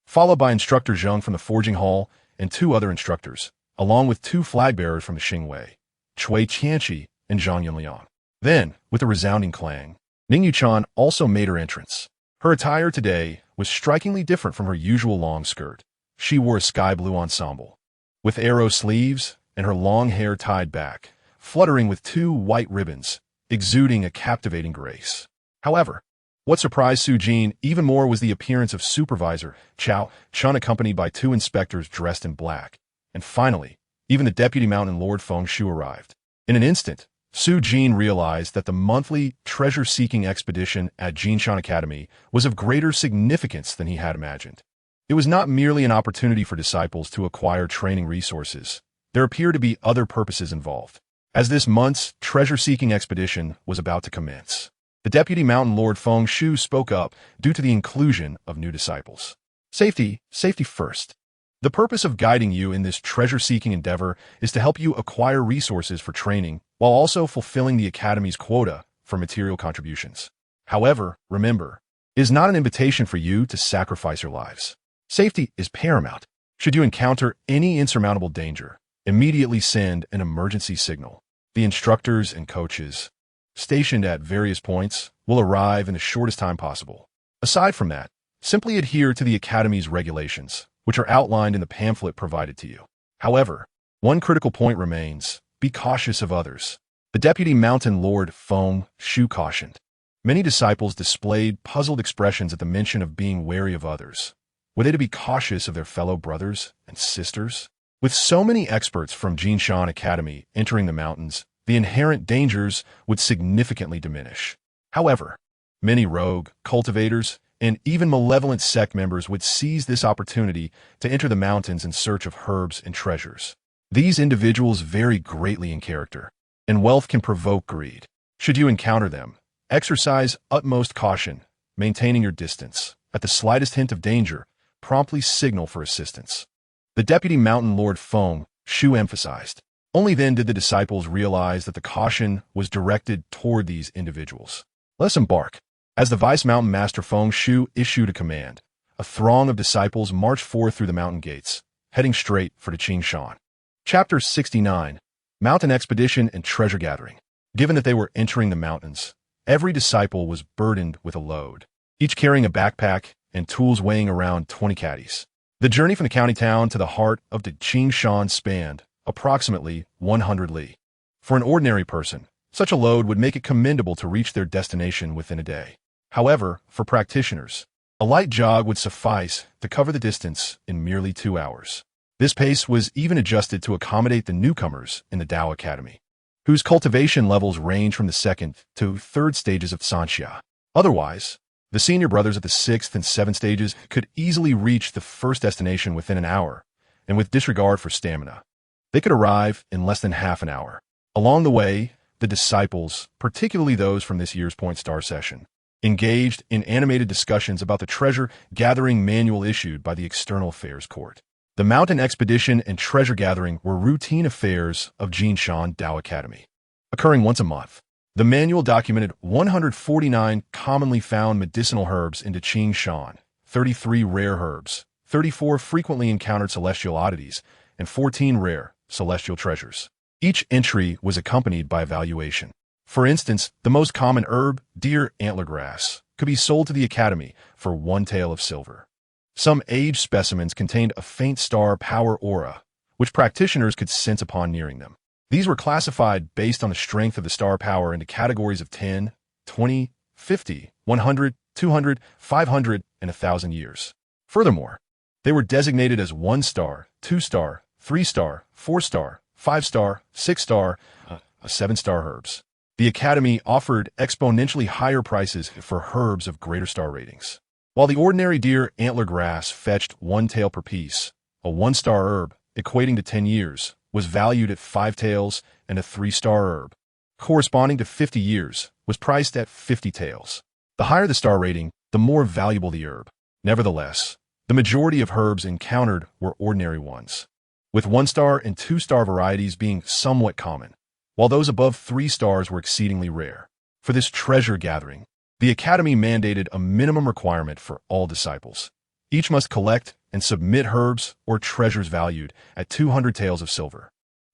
followed by Instructor Zheng from the forging hall and 2 other instructors, along with 2 flag-bearers from the Xingwei, Cui Qianqi and Zhang Yunliang. Then, with a resounding clang, Ning Yuchan also made her entrance. Her attire today was strikingly different from her usual long skirt. She wore a sky-blue ensemble, with arrow sleeves and her long hair tied back, fluttering with 2 white ribbons, exuding a captivating grace. However, what surprised Su Jin even more was the appearance of Supervisor Chao Chun accompanied by 2 inspectors dressed in black. And finally, even the Deputy Mountain Lord Feng Shu arrived. In an instant, Su Jin realized that the monthly treasure-seeking expedition at Jinshan Academy was of greater significance than he had imagined. It was not merely an opportunity for disciples to acquire training resources. There appeared to be other purposes involved, as this month's treasure-seeking expedition was about to commence. The Deputy Mountain Lord Feng Shu spoke up due to the inclusion of new disciples. Safety first. The purpose of guiding you in this treasure-seeking endeavor is to help you acquire resources for training while also fulfilling the Academy's quota for material contributions. However, remember, it is not an invitation for you to sacrifice your lives. Safety is paramount. Should you encounter any insurmountable danger, immediately send an emergency signal. The instructors and coaches, stationed at various points, will arrive in the shortest time possible. Aside from that, simply adhere to the Academy's regulations, which are outlined in the pamphlet provided to you. However, one critical point remains: be cautious of others. The Deputy Mountain Lord Feng Shu cautioned. Many disciples displayed puzzled expressions at the mention of being wary of others. Were they to be cautious of their fellow brothers and sisters? With so many experts from Jinshan Academy entering the mountains, the inherent dangers would significantly diminish. However, many rogue, cultivators, and even malevolent sect members would seize this opportunity to enter the mountains in search of herbs and treasures. These individuals vary greatly in character, and wealth can provoke greed. Should you encounter them, exercise utmost caution, maintaining your distance. At the slightest hint of danger, promptly signal for assistance. The Deputy Mountain Lord Feng Shu emphasized. Only then did the disciples realize that the caution was directed toward these individuals. Let's embark. As the Vice Mountain Master Feng Shu issued a command, a throng of disciples marched forth through the mountain gates, heading straight for the Qingshan. Chapter 69. Mountain Expedition and Treasure Gathering. Given that they were entering the mountains, every disciple was burdened with a load, each carrying a backpack and tools weighing around 20 caddies. The journey from the county town to the heart of the Qingshan spanned approximately 100 li. For an ordinary person, such a load would make it commendable to reach their destination within a day. However, for practitioners, a light jog would suffice to cover the distance in merely 2 hours. This pace was even adjusted to accommodate the newcomers in the Tao Academy, whose cultivation levels range from the 2nd to 3rd stages of Sanxia. Otherwise, the senior brothers at the 6th and 7th stages could easily reach the first destination within an hour, and with disregard for stamina, they could arrive in less than half an hour. Along the way, the disciples, particularly those from this year's Point Star session, engaged in animated discussions about the treasure-gathering manual issued by the External Affairs Court. The mountain expedition and treasure gathering were routine affairs of Jinshan Tao Academy, occurring once a month. The manual documented 149 commonly found medicinal herbs into Qingshan, 33 rare herbs, 34 frequently encountered celestial oddities, and 14 rare celestial treasures. Each entry was accompanied by evaluation. For instance, the most common herb, deer antler grass, could be sold to the Academy for 1 tael of silver. Some aged specimens contained a faint star power aura, which practitioners could sense upon nearing them. These were classified based on the strength of the star power into categories of 10, 20, 50, 100, 200, 500, and 1,000 years. Furthermore, they were designated as 1-star, 2-star, 3-star, 4-star, 5-star, 6-star, 7-star herbs. The Academy offered exponentially higher prices for herbs of greater star ratings. While the ordinary deer antler grass fetched 1 tael per piece, a 1-star herb, equating to 10 years, was valued at 5 taels, and a 3-star herb, corresponding to 50 years, was priced at 50 taels. The higher the star rating, the more valuable the herb. Nevertheless, the majority of herbs encountered were ordinary ones, with 1-star and 2-star varieties being somewhat common, while those above 3 stars were exceedingly rare. For this treasure gathering, the Academy mandated a minimum requirement for all disciples. Each must collect and submit herbs or treasures valued at 200 taels of silver.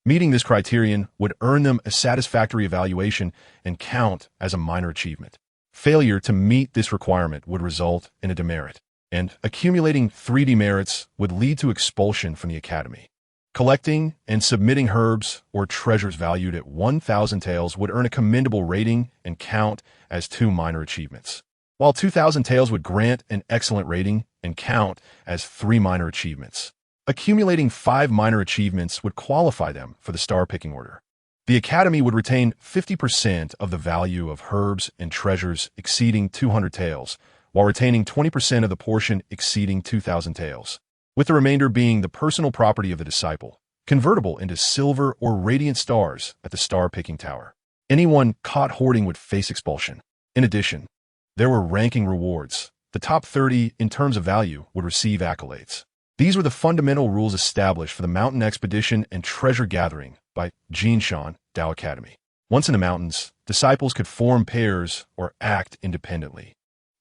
Meeting this criterion would earn them a satisfactory evaluation and count as a minor achievement. Failure to meet this requirement would result in a demerit, and accumulating 3 demerits would lead to expulsion from the Academy. Collecting and submitting herbs or treasures valued at 1,000 taels would earn a commendable rating and count as 2 minor achievements, while 2,000 taels would grant an excellent rating and count as 3 minor achievements. Accumulating 5 minor achievements would qualify them for the star picking order. The Academy would retain 50% of the value of herbs and treasures exceeding 200 taels, while retaining 20% of the portion exceeding 2,000 taels, with the remainder being the personal property of the disciple, convertible into silver or radiant stars at the star-picking tower. Anyone caught hoarding would face expulsion. In addition, there were ranking rewards. The top 30 in terms of value would receive accolades. These were the fundamental rules established for the mountain expedition and treasure gathering by Jinshan Tao Academy. Once in the mountains, disciples could form pairs or act independently,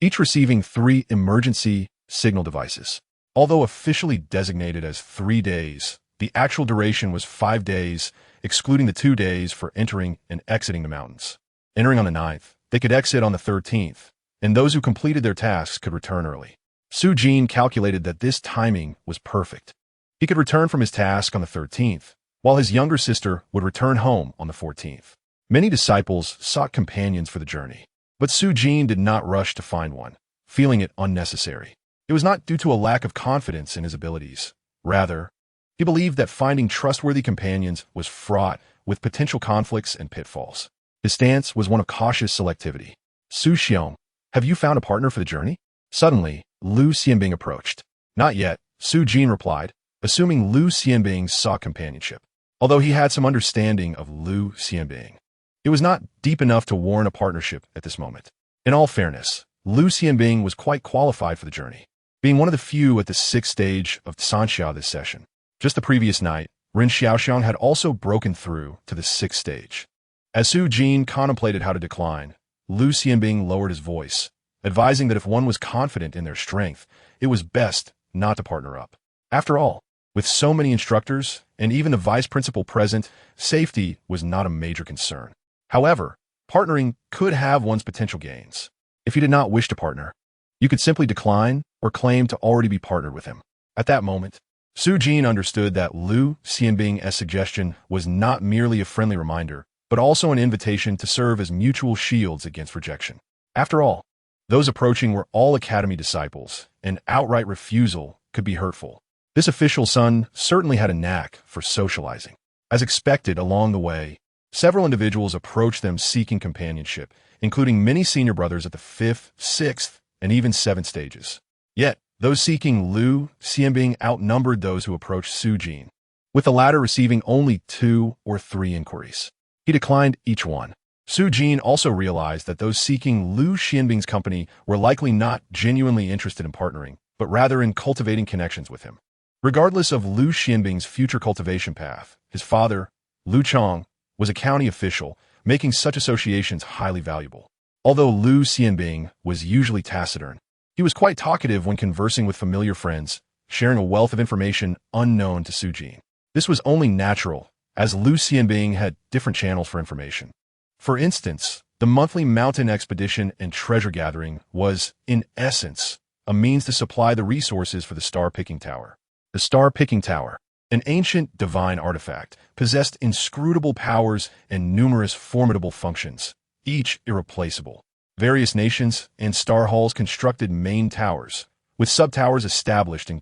each receiving 3 emergency signal devices. Although officially designated as 3 days, the actual duration was 5 days, excluding the 2 days for entering and exiting the mountains. Entering on the 9th, they could exit on the 13th, and those who completed their tasks could return early. Su Jin calculated that this timing was perfect. He could return from his task on the 13th, while his younger sister would return home on the 14th. Many disciples sought companions for the journey, but Su Jin did not rush to find one, feeling it unnecessary. It was not due to a lack of confidence in his abilities. Rather, he believed that finding trustworthy companions was fraught with potential conflicts and pitfalls. His stance was one of cautious selectivity. Su Xiong, have you found a partner for the journey? Suddenly, Lu Xianbing approached. Not yet, Su Jin replied, assuming Lu Xianbing sought companionship. Although he had some understanding of Lu Xianbing, it was not deep enough to warrant a partnership at this moment. In all fairness, Lu Xianbing was quite qualified for the journey, being one of the few at the 6th stage of Sanxia this session. Just the previous night, Ren Xiaoxiang had also broken through to the 6th stage. As Su Jin contemplated how to decline, Lu Xianbing lowered his voice, advising that if one was confident in their strength, it was best not to partner up. After all, with so many instructors and even the vice principal present, safety was not a major concern. However, partnering could have one's potential gains. If you did not wish to partner, you could simply decline or claim to already be partnered with him. At that moment, Su Jin understood that Lu Xianbing's suggestion was not merely a friendly reminder, but also an invitation to serve as mutual shields against rejection. After all, those approaching were all academy disciples, and outright refusal could be hurtful. This official son certainly had a knack for socializing. As expected along the way, several individuals approached them seeking companionship, including many senior brothers at the 5th, 6th, and even 7th stages. Yet, those seeking Lu Xianbing outnumbered those who approached Su Jin, with the latter receiving only 2 or 3 inquiries. He declined each one. Su Jin also realized that those seeking Lu Xianbing's company were likely not genuinely interested in partnering, but rather in cultivating connections with him. Regardless of Lu Xianbing's future cultivation path, his father, Lu Chong, was a county official, making such associations highly valuable. Although Lu Xianbing was usually taciturn, he was quite talkative when conversing with familiar friends, sharing a wealth of information unknown to Su Jin. This was only natural, as Lu Xianbing had different channels for information. For instance, the monthly mountain expedition and treasure gathering was, in essence, a means to supply the resources for the star-picking tower. The star-picking tower, an ancient divine artifact, possessed inscrutable powers and numerous formidable functions, each irreplaceable. Various nations and star halls constructed main towers, with sub-towers established in